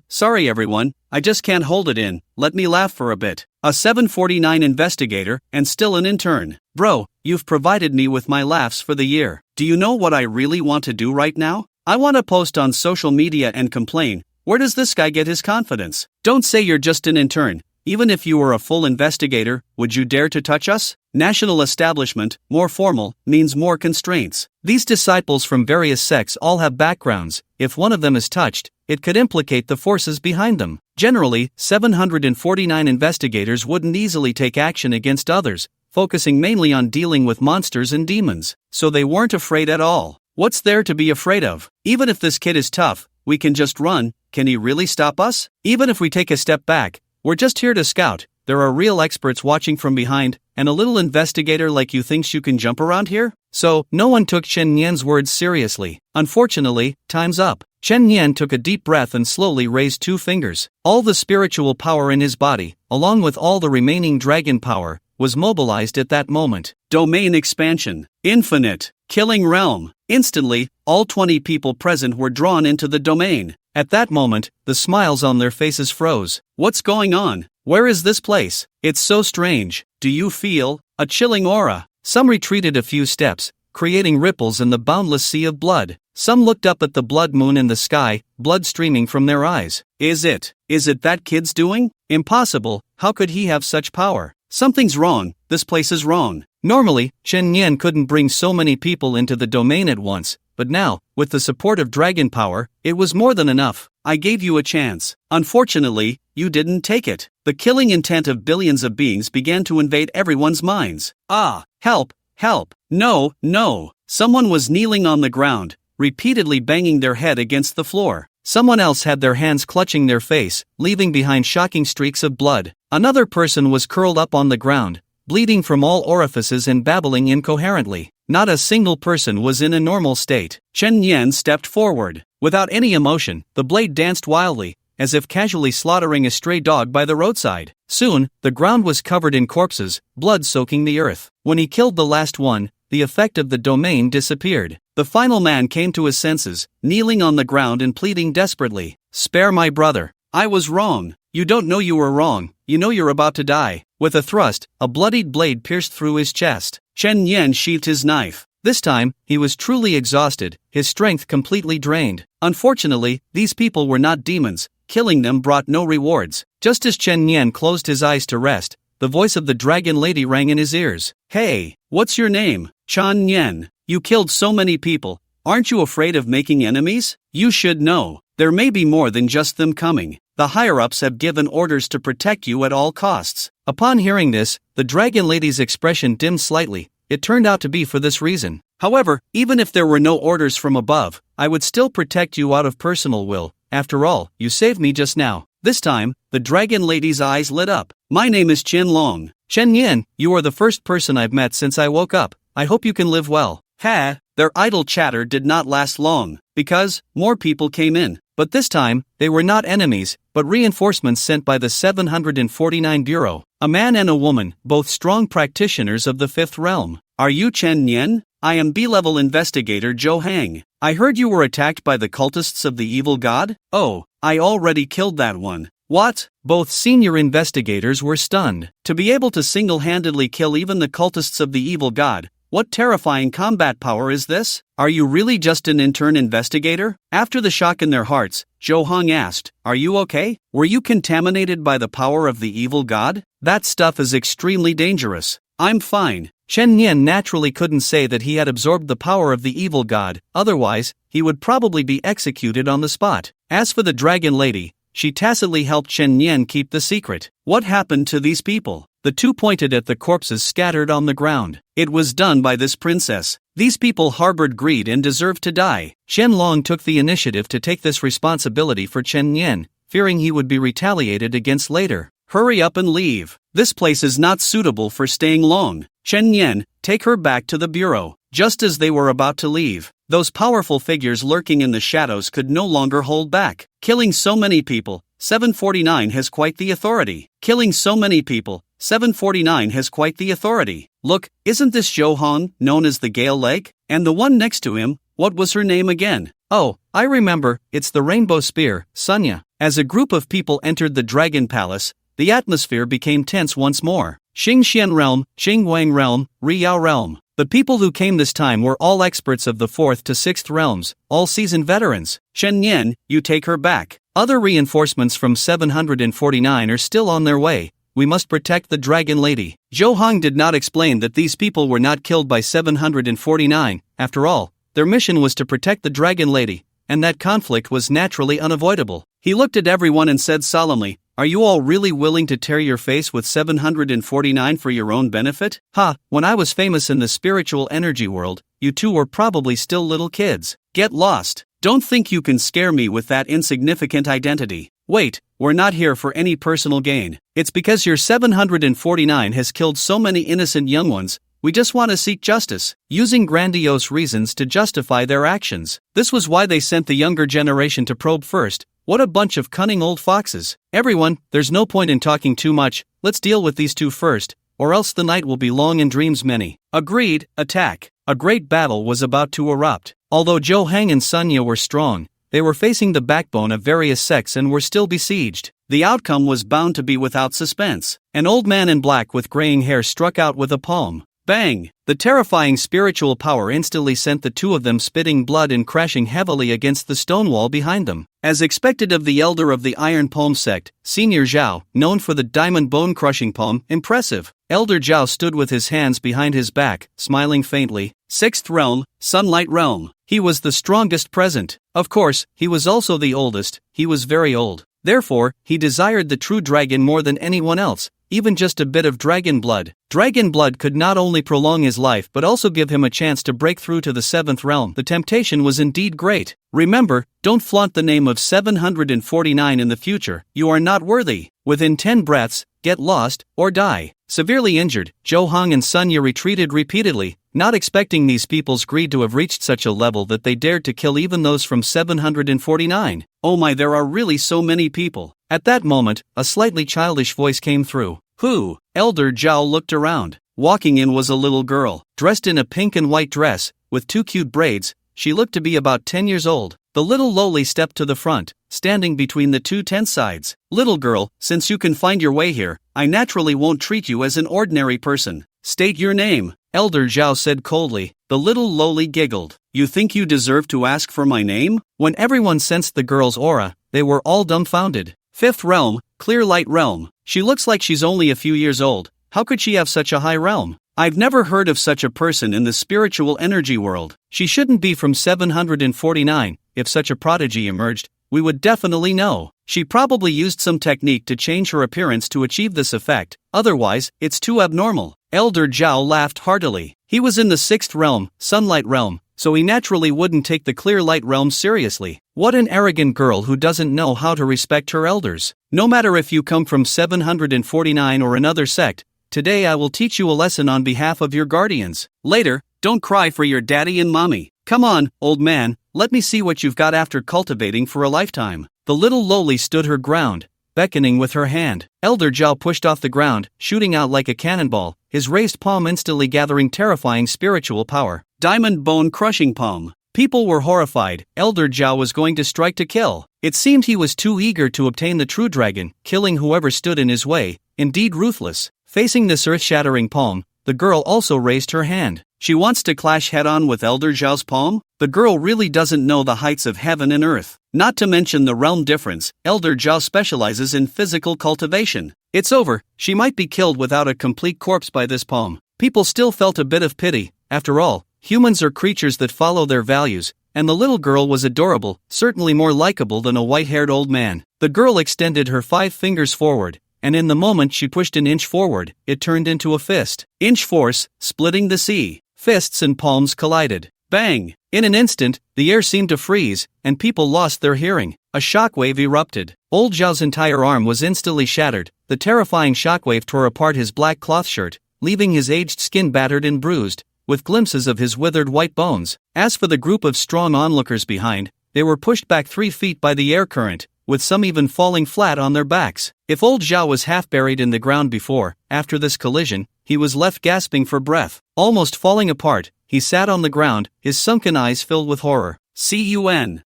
Sorry everyone, I just can't hold it in, let me laugh for a bit. A 749 investigator, and still an intern. Bro, you've provided me with my laughs for the year. Do you know what I really want to do right now? I want to post on social media and complain. Where does this guy get his confidence? Don't say you're just an intern. Even if you were a full investigator, would you dare to touch us? National establishment, more formal, means more constraints. These disciples from various sects all have backgrounds. If one of them is touched, it could implicate the forces behind them. Generally, 749 investigators wouldn't easily take action against others, focusing mainly on dealing with monsters and demons. So they weren't afraid at all. What's there to be afraid of? Even if this kid is tough, we can just run. Can he really stop us? Even if we take a step back, we're just here to scout. There are real experts watching from behind, and a little investigator like you thinks you can jump around here? So, no one took Chen Yan's words seriously. Unfortunately, time's up. Chen Yan took a deep breath and slowly raised 2 fingers. All the spiritual power in his body, along with all the remaining dragon power, was mobilized at that moment. Domain expansion. Infinite. Killing realm. Instantly, all 20 people present were drawn into the domain. At that moment, the smiles on their faces froze. What's going on? Where is this place? It's so strange. Do you feel a chilling aura? Some retreated a few steps, creating ripples in the boundless sea of blood. Some looked up at the blood moon in the sky, blood streaming from their eyes. Is it that kid's doing? Impossible, how could he have such power? Something's wrong, this place is wrong. Normally, Chen Yan couldn't bring so many people into the domain at once, but now, with the support of dragon power, it was more than enough. I gave you a chance. Unfortunately, you didn't take it. The killing intent of billions of beings began to invade everyone's minds. Help, help, no. Someone was kneeling on the ground, repeatedly banging their head against the floor. Someone else had their hands clutching their face, leaving behind shocking streaks of blood. Another person was curled up on the ground, bleeding from all orifices and babbling incoherently. Not a single person was in a normal state. Chen Yan stepped forward. Without any emotion, the blade danced wildly, as if casually slaughtering a stray dog by the roadside. Soon, the ground was covered in corpses, blood soaking the earth. When he killed the last one, the effect of the domain disappeared. The final man came to his senses, kneeling on the ground and pleading desperately. Spare my brother. I was wrong. You don't know you were wrong. You know you're about to die. With a thrust, a bloodied blade pierced through his chest. Chen Yan sheathed his knife. This time, he was truly exhausted, his strength completely drained. Unfortunately, these people were not demons. Killing them brought no rewards. Just as Chen Yan closed his eyes to rest, the voice of the dragon lady rang in his ears. Hey, what's your name? Chen Yan. You killed so many people. Aren't you afraid of making enemies? You should know. There may be more than just them coming. The higher-ups have given orders to protect you at all costs. Upon hearing this, the dragon lady's expression dimmed slightly. It turned out to be for this reason. However, even if there were no orders from above, I would still protect you out of personal will. After all, you saved me just now. This time, the dragon lady's eyes lit up. My name is Chen Long. Chen Yan, you are the first person I've met since I woke up. I hope you can live well. Their idle chatter did not last long, because more people came in. But this time, they were not enemies, but reinforcements sent by the 749 Bureau. A man and a woman, both strong practitioners of the 5th realm. Are you Chen Yan? I am B-level investigator Zhou Hang. I heard you were attacked by the cultists of the evil god? Oh, I already killed that one. What? Both senior investigators were stunned. To be able to single-handedly kill even the cultists of the evil god, what terrifying combat power is this? Are you really just an intern investigator? After the shock in their hearts, Zhou Hong asked, Are you okay? Were you contaminated by the power of the evil god? That stuff is extremely dangerous. I'm fine. Chen Yan naturally couldn't say that he had absorbed the power of the evil god, otherwise, he would probably be executed on the spot. As for the dragon lady, she tacitly helped Chen Yan keep the secret. What happened to these people? The two pointed at the corpses scattered on the ground. It was done by this princess. These people harbored greed and deserved to die. Chen Long took the initiative to take this responsibility for Chen Yan, fearing he would be retaliated against later. Hurry up and leave. This place is not suitable for staying long. Chen Yan, take her back to the bureau. Just as they were about to leave, those powerful figures lurking in the shadows could no longer hold back. Killing so many people, 749 has quite the authority. Killing so many people, 749 has quite the authority. Look, isn't this Zhou Hong, known as the Gale Lake? And the one next to him, what was her name again? Oh, I remember, it's the Rainbow Spear, Sunya. As a group of people entered the Dragon Palace, the atmosphere became tense once more. Xingxian Realm, Xingwang Realm, Riyao Realm. The people who came this time were all experts of the 4th to 6th realms, all seasoned veterans. Shen Yan, you take her back. Other reinforcements from 749 are still on their way. We must protect the Dragon Lady. Zhou Hong did not explain that these people were not killed by 749. After all, their mission was to protect the Dragon Lady, and that conflict was naturally unavoidable. He looked at everyone and said solemnly, "Are you all really willing to tear your face with 749 for your own benefit? Ha, when I was famous in the spiritual energy world, you two were probably still little kids. Get lost. Don't think you can scare me with that insignificant identity. Wait, we're not here for any personal gain. It's because your 749 has killed so many innocent young ones. We just want to seek justice," using grandiose reasons to justify their actions. This was why they sent the younger generation to probe first. What a bunch of cunning old foxes. Everyone, there's no point in talking too much, let's deal with these two first, or else the night will be long and dreams many. Agreed, attack. A great battle was about to erupt. Although Zhou Hang and Sunya were strong, they were facing the backbone of various sects and were still besieged. The outcome was bound to be without suspense. An old man in black with graying hair struck out with a palm. Bang! The terrifying spiritual power instantly sent the two of them spitting blood and crashing heavily against the stone wall behind them. As expected of the elder of the Iron Palm sect, Senior Zhao, known for the diamond bone-crushing palm, impressive. Elder Zhao stood with his hands behind his back, smiling faintly. 6th realm, Sunlight Realm. He was the strongest present. Of course, he was also the oldest. He was very old. Therefore, he desired the true dragon more than anyone else, even just a bit of dragon blood. Dragon blood could not only prolong his life but also give him a chance to break through to the 7th realm. The temptation was indeed great. Remember, don't flaunt the name of 749 in the future. You are not worthy. Within 10 breaths, get lost, or die. Severely injured, Zhou Hong and Sunya retreated repeatedly, not expecting these people's greed to have reached such a level that they dared to kill even those from 749. Oh my, there are really so many people. At that moment, a slightly childish voice came through. Who? Elder Zhao looked around. Walking in was a little girl, dressed in a pink and white dress, with 2 cute braids. She looked to be about 10 years old. The little lowly stepped to the front, standing between the 2 tent sides. Little girl, since you can find your way here, I naturally won't treat you as an ordinary person. State your name, Elder Zhao said coldly. The little lowly giggled. You think you deserve to ask for my name? When everyone sensed the girl's aura, they were all dumbfounded. 5th realm, Clear Light Realm. She looks like she's only a few years old. How could she have such a high realm? I've never heard of such a person in the spiritual energy world. She shouldn't be from 749. If such a prodigy emerged, we would definitely know. She probably used some technique to change her appearance to achieve this effect. Otherwise, it's too abnormal. Elder Zhao laughed heartily. He was in the 6th realm, Sunlight Realm, so he naturally wouldn't take the Clear Light Realm seriously. What an arrogant girl who doesn't know how to respect her elders. No matter if you come from 749 or another sect, today I will teach you a lesson on behalf of your guardians. Later, don't cry for your daddy and mommy. Come on, old man, let me see what you've got after cultivating for a lifetime. The little lowly stood her ground, beckoning with her hand. Elder Zhao pushed off the ground, shooting out like a cannonball, his raised palm instantly gathering terrifying spiritual power. Diamond bone crushing palm. People were horrified. Elder Zhao was going to strike to kill. It seemed he was too eager to obtain the true dragon, killing whoever stood in his way, indeed ruthless. Facing this earth-shattering palm, the girl also raised her hand. She wants to clash head-on with Elder Zhao's palm? The girl really doesn't know the heights of heaven and earth. Not to mention the realm difference, Elder Zhao specializes in physical cultivation. It's over, she might be killed without a complete corpse by this palm. People still felt a bit of pity. After all, humans are creatures that follow their values, and the little girl was adorable, certainly more likable than a white-haired old man. The girl extended her 5 fingers forward, and in the moment she pushed an inch forward, it turned into a fist. Inch force, splitting the sea. Fists and palms collided. Bang! In an instant, the air seemed to freeze, and people lost their hearing. A shockwave erupted. Old Zhao's entire arm was instantly shattered. The terrifying shockwave tore apart his black cloth shirt, leaving his aged skin battered and bruised, with glimpses of his withered white bones. As for the group of strong onlookers behind, they were pushed back 3 feet by the air current, with some even falling flat on their backs. If old Zhao was half buried in the ground before, after this collision, he was left gasping for breath. Almost falling apart, he sat on the ground, his sunken eyes filled with horror. Cun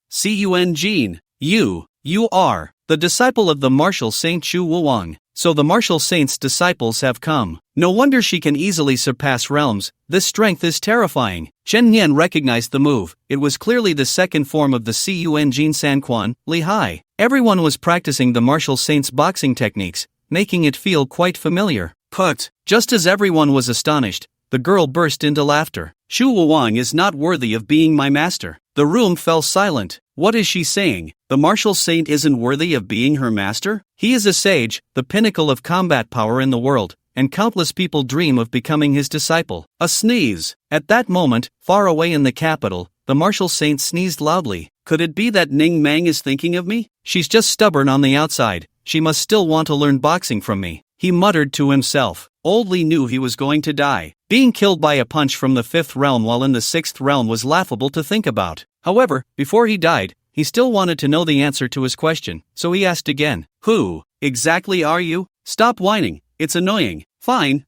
Jean, you are the disciple of the martial saint Shu Wang. So the martial saint's disciples have come. No wonder she can easily surpass realms. This strength is terrifying. Chen Nian recognized the move. It was clearly the second form of the Cun Jin Sanquan, Li Hai. Everyone was practicing the martial saint's boxing techniques, making it feel quite familiar. But just as everyone was astonished, the girl burst into laughter. Shu Wang is not worthy of being my master. The room fell silent. What is she saying? The martial saint isn't worthy of being her master? He is a sage, the pinnacle of combat power in the world, and countless people dream of becoming his disciple. A sneeze. At that moment, far away in the capital, the martial saint sneezed loudly. Could it be that Ning Meng is thinking of me? She's just stubborn on the outside. She must still want to learn boxing from me. He muttered to himself. Old Li knew he was going to die. Being killed by a punch from the 5th realm while in the 6th realm was laughable to think about. However, before he died, he still wanted to know the answer to his question, so he asked again. Who exactly are you? Stop whining, it's annoying. Fine.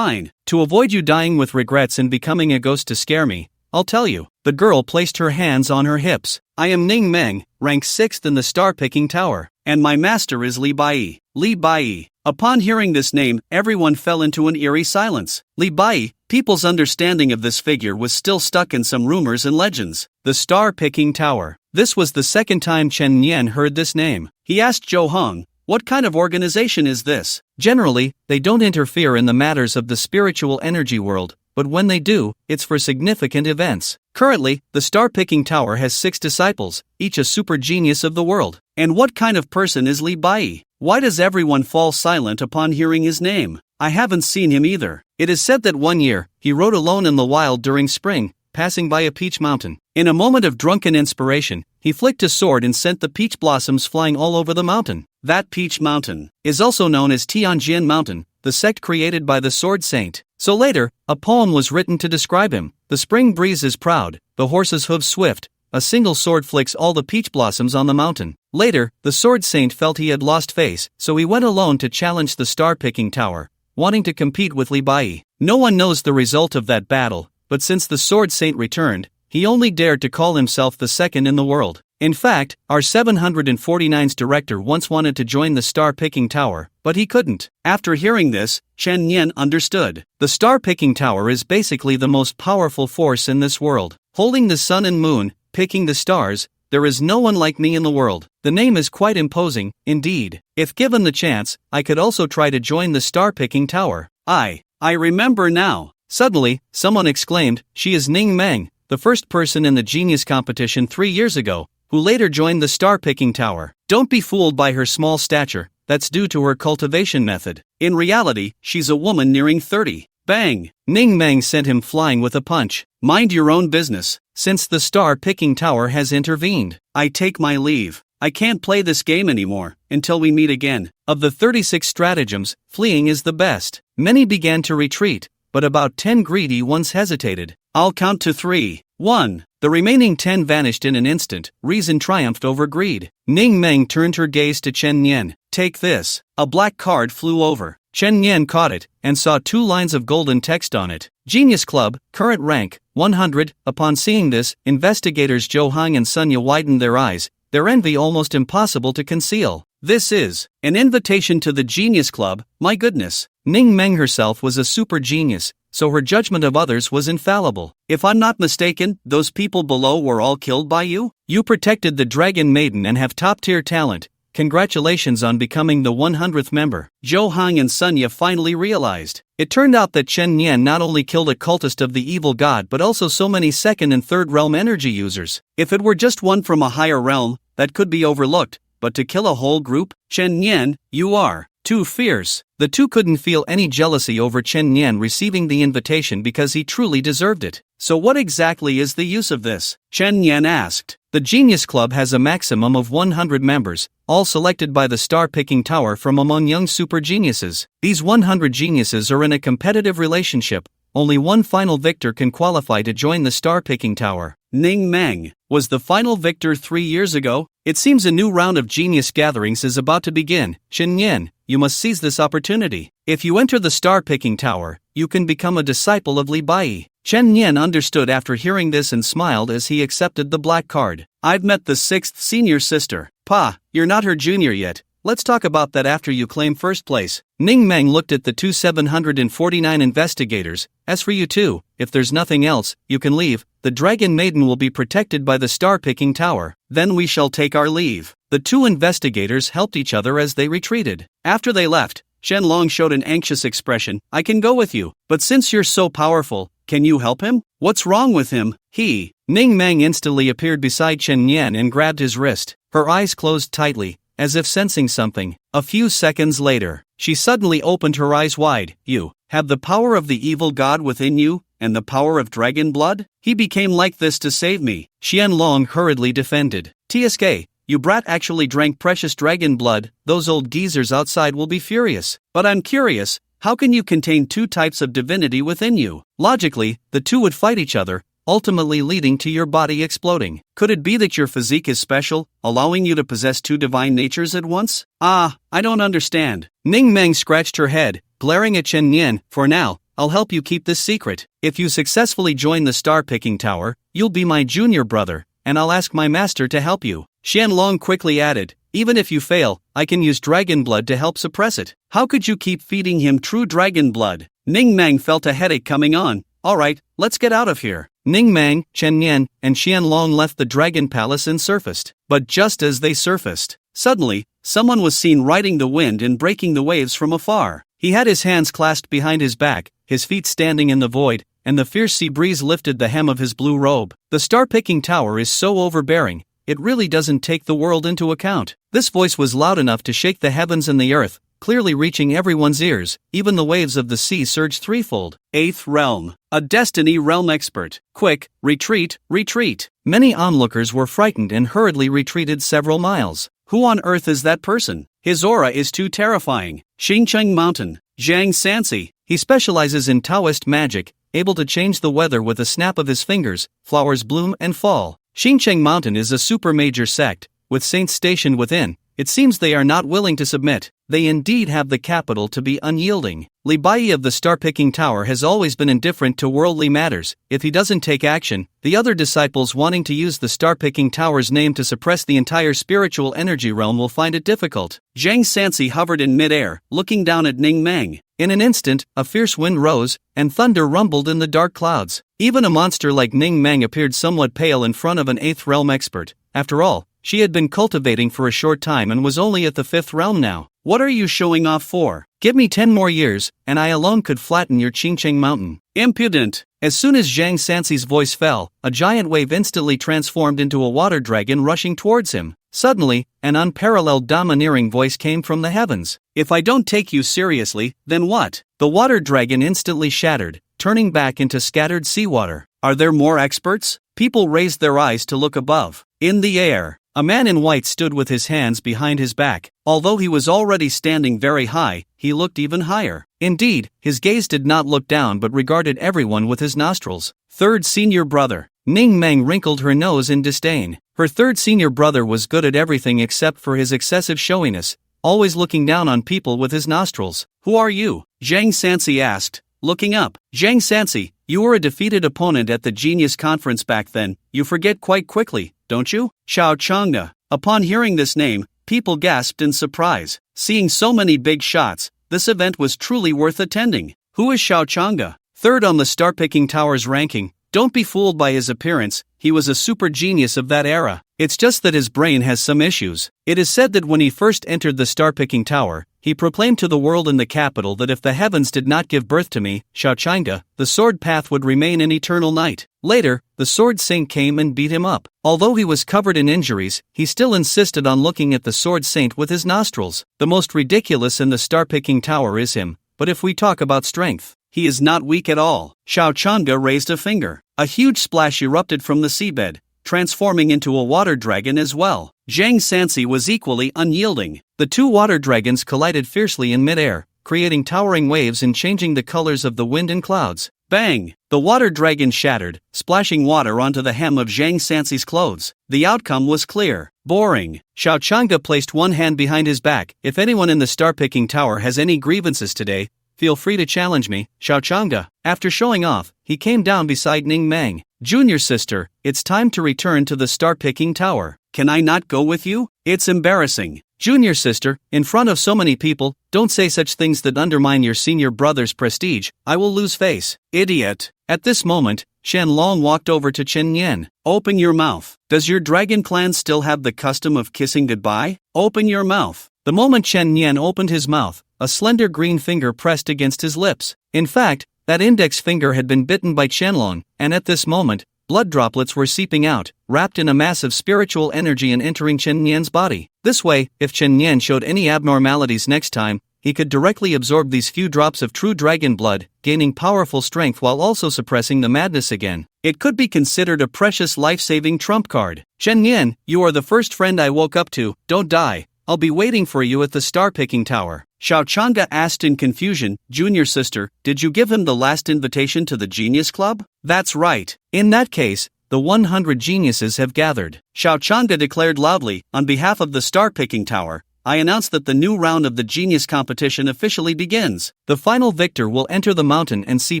To avoid you dying with regrets and becoming a ghost to scare me, I'll tell you. The girl placed her hands on her hips. I am Ning Meng, ranked 6th in the star-picking tower, and my master is Li Bai. Li Bai. Upon hearing this name, everyone fell into an eerie silence. Li Bai, people's understanding of this figure was still stuck in some rumors and legends. The star-picking tower. This was the second time Chen Nian heard this name. He asked Zhou Heng, what kind of organization is this? Generally, they don't interfere in the matters of the spiritual energy world, but when they do, it's for significant events. Currently, the star-picking tower has 6 disciples, each a super genius of the world. And what kind of person is Li Bai? Why does everyone fall silent upon hearing his name? I haven't seen him either. It is said that one year, he rode alone in the wild during spring, passing by a peach mountain. In a moment of drunken inspiration, he flicked his sword and sent the peach blossoms flying all over the mountain. That peach mountain is also known as Tianjin Mountain, the sect created by the sword saint. So later, a poem was written to describe him. The spring breeze is proud, the horse's hooves swift, a single sword flicks all the peach blossoms on the mountain. Later, the sword saint felt he had lost face, so he went alone to challenge the star-picking tower, wanting to compete with Li Bai. No one knows the result of that battle, but since the sword saint returned, he only dared to call himself the second in the world. In fact, our 749's director once wanted to join the star-picking tower, but he couldn't. After hearing this, Chen Nian understood. The star-picking tower is basically the most powerful force in this world. Holding the sun and moon, picking the stars, there is no one like me in the world. The name is quite imposing, indeed. If given the chance, I could also try to join the star-picking tower. I remember now. Suddenly, someone exclaimed, she is Ning Meng, the first person in the genius competition 3 years ago, who later joined the star-picking tower. Don't be fooled by her small stature, that's due to her cultivation method. In reality, she's a woman nearing 30. Bang! Ning Meng sent him flying with a punch. Mind your own business, since the star-picking tower has intervened. I take my leave. I can't play this game anymore, until we meet again. Of the 36 stratagems, fleeing is the best. Many began to retreat, but about 10 greedy ones hesitated. I'll count to 3. 1. The remaining 10 vanished in an instant. Reason triumphed over greed. Ning Meng turned her gaze to Chen Nian. Take this. A black card flew over. Chen Nian caught it, and saw 2 lines of golden text on it. Genius Club, current rank, 100. Upon seeing this, investigators Zhou Heng and Sunya widened their eyes, their envy almost impossible to conceal. This is an invitation to the Genius Club, my goodness. Ning Meng herself was a super genius, so her judgment of others was infallible. If I'm not mistaken, those people below were all killed by you? You protected the Dragon Maiden and have top-tier talent. Congratulations on becoming the 100th member. Zhou Heng and Sunya finally realized. It turned out that Chen Nian not only killed a cultist of the evil god but also so many 2nd and 3rd realm energy users. If it were just one from a higher realm, that could be overlooked, but to kill a whole group? Chen Nian, you are too fierce. The two couldn't feel any jealousy over Chen Nian receiving the invitation because he truly deserved it. So what exactly is the use of this? Chen Yan asked. The Genius Club has a maximum of 100 members, all selected by the star-picking tower from among young super geniuses. These 100 geniuses are in a competitive relationship. Only one final victor can qualify to join the star-picking tower. Ning Mang was the final victor 3 years ago. It seems a new round of genius gatherings is about to begin. Chen Yan, you must seize this opportunity. If you enter the star-picking tower, you can become a disciple of Li Bai. Chen Yan understood after hearing this and smiled as he accepted the black card. I've met the 6th senior sister. Pa, you're not her junior yet. Let's talk about that after you claim first place. Ning Mang looked at the 749 investigators. As for you two, if there's nothing else, you can leave. The Dragon Maiden will be protected by the star-picking tower. Then we shall take our leave. The 2 investigators helped each other as they retreated. After they left, Shenlong showed an anxious expression. I can go with you, but since you're so powerful, can you help him? What's wrong with him? Ning Mang instantly appeared beside Chen Yan and grabbed his wrist. Her eyes closed tightly, as if sensing something. A few seconds later, she suddenly opened her eyes wide. You have the power of the evil god within you, and the power of dragon blood? He became like this to save me. Xianlong hurriedly defended. TSK, you brat actually drank precious dragon blood. Those old geezers outside will be furious. But I'm curious, how can you contain 2 types of divinity within you? Logically, the 2 would fight each other, ultimately leading to your body exploding. Could it be that your physique is special, allowing you to possess 2 divine natures at once? I don't understand. Ning Meng scratched her head, glaring at Chen Yan. For now, I'll help you keep this secret. If you successfully join the star-picking tower, you'll be my junior brother, and I'll ask my master to help you. Xianlong quickly added, even if you fail, I can use dragon blood to help suppress it. How could you keep feeding him true dragon blood? Ning Mang felt a headache coming on. Alright, let's get out of here. Ning Mang, Chen Yan, and Xianlong left the dragon palace and surfaced. But just as they surfaced, suddenly, someone was seen riding the wind and breaking the waves from afar. He had his hands clasped behind his back, his feet standing in the void, and the fierce sea breeze lifted the hem of his blue robe. The star-picking tower is so overbearing, it really doesn't take the world into account. This voice was loud enough to shake the heavens and the earth, clearly reaching everyone's ears. Even the waves of the sea surged threefold. 8th realm. A destiny realm expert. Quick, retreat, retreat. Many onlookers were frightened and hurriedly retreated several miles. Who on earth is that person? His aura is too terrifying. Xingcheng Mountain. Zhang Sansi. He specializes in Taoist magic, able to change the weather with a snap of his fingers. Flowers bloom and fall. Xingcheng Mountain is a super major sect, with saints stationed within. It seems they are not willing to submit. They indeed have the capital to be unyielding. Li Bai of the star-picking tower has always been indifferent to worldly matters. If he doesn't take action, the other disciples wanting to use the star-picking tower's name to suppress the entire spiritual energy realm will find it difficult. Zhang Sansi hovered in midair, looking down at Ning Mang. In an instant, a fierce wind rose, and thunder rumbled in the dark clouds. Even a monster like Ning Mang appeared somewhat pale in front of an 8th realm expert. After all, she had been cultivating for a short time and was only at the 5th realm now. What are you showing off for? Give me 10 more years, and I alone could flatten your Qingcheng Mountain. Impudent! As soon as Zhang Sansi's voice fell, a giant wave instantly transformed into a water dragon rushing towards him. Suddenly, an unparalleled domineering voice came from the heavens. If I don't take you seriously, then what? The water dragon instantly shattered, turning back into scattered seawater. Are there more experts? People raised their eyes to look above. In the air, a man in white stood with his hands behind his back. Although he was already standing very high, he looked even higher. Indeed, his gaze did not look down but regarded everyone with his nostrils. 3rd senior brother. Ning Meng wrinkled her nose in disdain. Her 3rd senior brother was good at everything except for his excessive showiness, always looking down on people with his nostrils. Who are you? Zhang Sansi asked, looking up. Zhang Sansi, you were a defeated opponent at the Genius Conference back then. You forget quite quickly, don't you? Xiao Changda. Upon hearing this name, people gasped in surprise. Seeing so many big shots, this event was truly worth attending. Who is Xiao Changda? 3rd on the star-picking tower's ranking. Don't be fooled by his appearance, he was a super genius of that era. It's just that his brain has some issues. It is said that when he first entered the star-picking tower, he proclaimed to the world in the capital that if the heavens did not give birth to me, Xiao Changda, the sword path would remain an eternal night. Later, the sword saint came and beat him up. Although he was covered in injuries, he still insisted on looking at the sword saint with his nostrils. The most ridiculous in the star-picking tower is him, but if we talk about strength, he is not weak at all. Xiao Changda raised a finger. a huge splash erupted from the seabed, transforming into a water dragon as well. Zhang Sansi was equally unyielding. The two water dragons collided fiercely in midair, creating towering waves and changing the colors of the wind and clouds. Bang! The water dragon shattered, splashing water onto the hem of Zhang Sansi's clothes. The outcome was clear. Boring. Xiao Chang'e placed one hand behind his back. If anyone in the star-picking tower has any grievances today, feel free to challenge me, Xiao Chang'e. After showing off, he came down beside Ning Meng. Junior sister, it's time to return to the star-picking tower. Can I not go with you? It's embarrassing. Junior sister, in front of so many people, don't say such things that undermine your senior brother's prestige. I will lose face. Idiot. At this moment, Shen Long walked over to Chen Yan. Open your mouth. Does your dragon clan still have the custom of kissing goodbye? Open your mouth. The moment Chen Yan opened his mouth, a slender green finger pressed against his lips. In fact, that index finger had been bitten by Qianlong, and at this moment, blood droplets were seeping out, wrapped in a mass of spiritual energy and entering Chen Yan's body. This way, if Chen Yan showed any abnormalities next time, he could directly absorb these few drops of true dragon blood, gaining powerful strength while also suppressing the madness again. It could be considered a precious life-saving trump card. Chen Yan, you are the first friend I woke up to. Don't die. I'll be waiting for you at the star-picking tower. Xiao Chang'e asked in confusion, Junior sister, did you give him the last invitation to the Genius Club? That's right. In that case, the 100 geniuses have gathered. Xiao Chang'e declared loudly, on behalf of the star-picking tower, I announce that the new round of the Genius competition officially begins. The final victor will enter the mountain and sea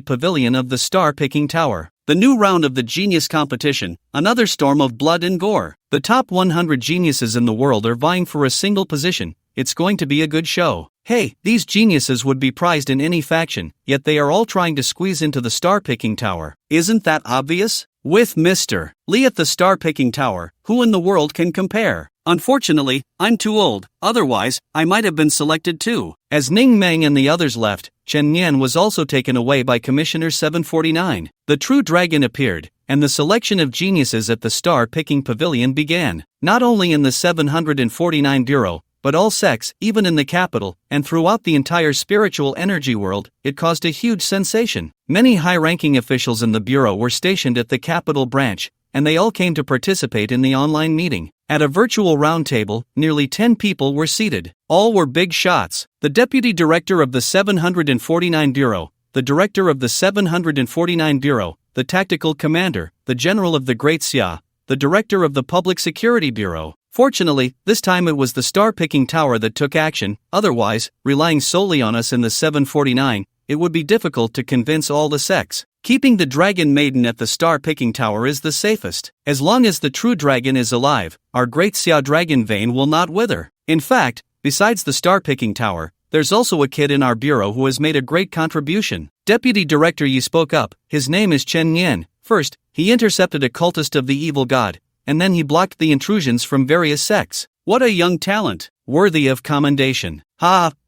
pavilion of the star-picking tower. The new round of the Genius competition, another storm of blood and gore. The top 100 geniuses in the world are vying for a single position. It's going to be a good show. Hey, these geniuses would be prized in any faction, yet they are all trying to squeeze into the star-picking tower. Isn't that obvious? With Mr. Li at the star-picking tower, who in the world can compare? Unfortunately, I'm too old, otherwise, I might have been selected too. As Ning Meng and the others left, Chen Yan was also taken away by Commissioner 749. The true dragon appeared, and the selection of geniuses at the star-picking pavilion began. Not only in the 749 Bureau, but all sects, even in the capital, and throughout the entire spiritual energy world, it caused a huge sensation. Many high-ranking officials in the Bureau were stationed at the capital branch, and they all came to participate in the online meeting. At a virtual roundtable, nearly 10 people were seated. All were big shots. The deputy director of the 749 Bureau, the director of the 749 Bureau, the tactical commander, the general of the Great Shaa, the director of the Public Security Bureau. Fortunately, this time it was the star-picking tower that took action. Otherwise, relying solely on us in the 749, it would be difficult to convince all the sects. Keeping the dragon maiden at the star-picking tower is the safest. As long as the true dragon is alive, our great Xia dragon vein will not wither. In fact, besides the star-picking tower, there's also a kid in our bureau who has made a great contribution. Deputy Director Yi spoke up. His name is Chen Yan. First, he intercepted a cultist of the evil god, and then he blocked the intrusions from various sects. What a young talent, worthy of commendation.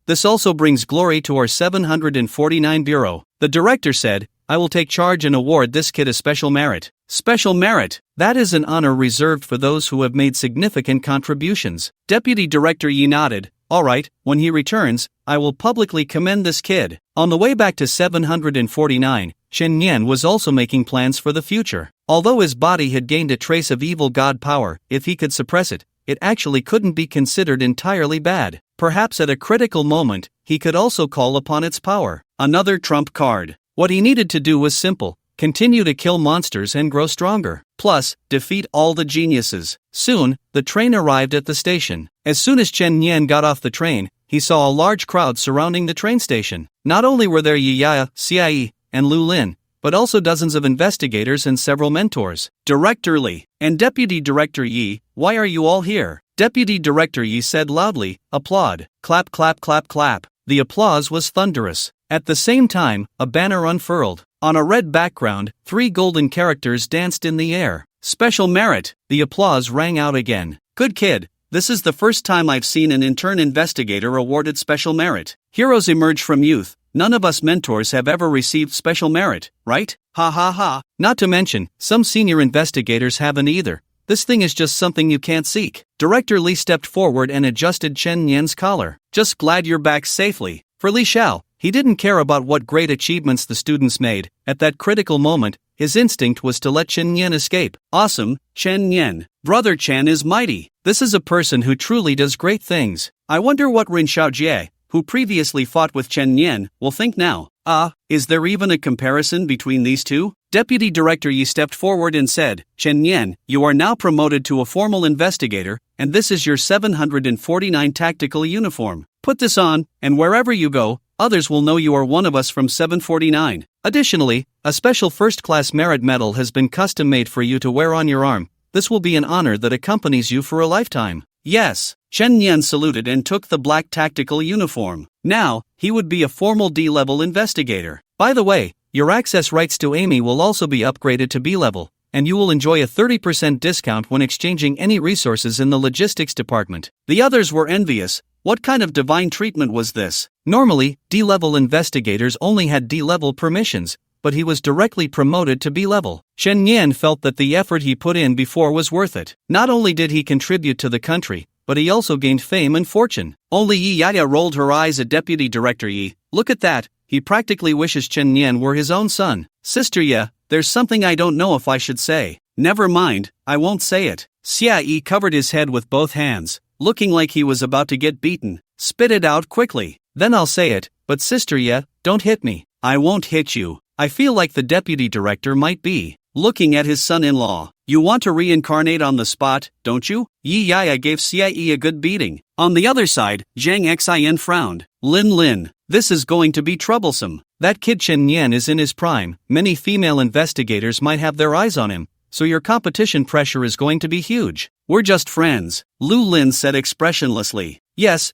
This also brings glory to our 749 Bureau. The director said, I will take charge and award this kid a special merit. Special merit? That is an honor reserved for those who have made significant contributions. Deputy Director Yi nodded. Alright, when he returns, I will publicly commend this kid. On the way back to 749, Shen Yan was also making plans for the future. Although his body had gained a trace of evil god power, if he could suppress it, it actually couldn't be considered entirely bad. Perhaps at a critical moment, he could also call upon its power. Another trump card. What he needed to do was simple. Continue to kill monsters and grow stronger. Plus, defeat all the geniuses. Soon, the train arrived at the station. As soon as Chen Yan got off the train, he saw a large crowd surrounding the train station. Not only were there Yi Yaya, Xie, and Lu Lin, but also dozens of investigators and several mentors. Director Li and Deputy Director Yi, why are you all here? Deputy Director Yi said loudly, applaud. Clap, clap, clap, clap. The applause was thunderous. At the same time, a banner unfurled. On a red background, 3 golden characters danced in the air. Special merit. The applause rang out again. Good kid. This is the first time I've seen an intern investigator awarded special merit. Heroes emerge from youth. None of us mentors have ever received special merit, right? Ha ha ha. Not to mention, some senior investigators haven't either. This thing is just something you can't seek. Director Li stepped forward and adjusted Chen Yan's collar. Just glad you're back safely. For Li Xiao, he didn't care about what great achievements the students made. At that critical moment, his instinct was to let Chen Yan escape. Awesome, Chen Yan. Brother Chen is mighty. This is a person who truly does great things. I wonder what Rin Xiaojie, who previously fought with Chen Yan, will think now. Is there even a comparison between these two? Deputy Director Yi stepped forward and said, Chen Yan, you are now promoted to a formal investigator, and this is your 749 tactical uniform. Put this on, and wherever you go, others will know you are one of us from 749. Additionally, a special first-class merit medal has been custom-made for you to wear on your arm. This will be an honor that accompanies you for a lifetime. Yes. Chen Yan saluted and took the black tactical uniform. Now, he would be a formal D-level investigator. By the way, your access rights to Amy will also be upgraded to B-level, and you will enjoy a 30% discount when exchanging any resources in the logistics department. The others were envious. What kind of divine treatment was this? Normally, D-level investigators only had D-level permissions, but he was directly promoted to B-level. Chen Yan felt that the effort he put in before was worth it. Not only did he contribute to the country, but he also gained fame and fortune. Only Yi Yaya rolled her eyes at Deputy Director Yi. Look at that, he practically wishes Chen Yan were his own son. Sister Ye, there's something I don't know if I should say. Never mind, I won't say it. Xia Yi covered his head with both hands, looking like he was about to get beaten. Spit it out quickly. Then I'll say it, but Sister Ye, don't hit me. I won't hit you. I feel like the Deputy Director might be looking at his son-in-law. You want to reincarnate on the spot, don't you? Yi Yaya gave Xia Yi a good beating. On the other side, Zhang Xin frowned. Lin, this is going to be troublesome. That kid Chen Yan is in his prime. Many female investigators might have their eyes on him, so your competition pressure is going to be huge. We're just friends, Lu Lin said expressionlessly. Yes,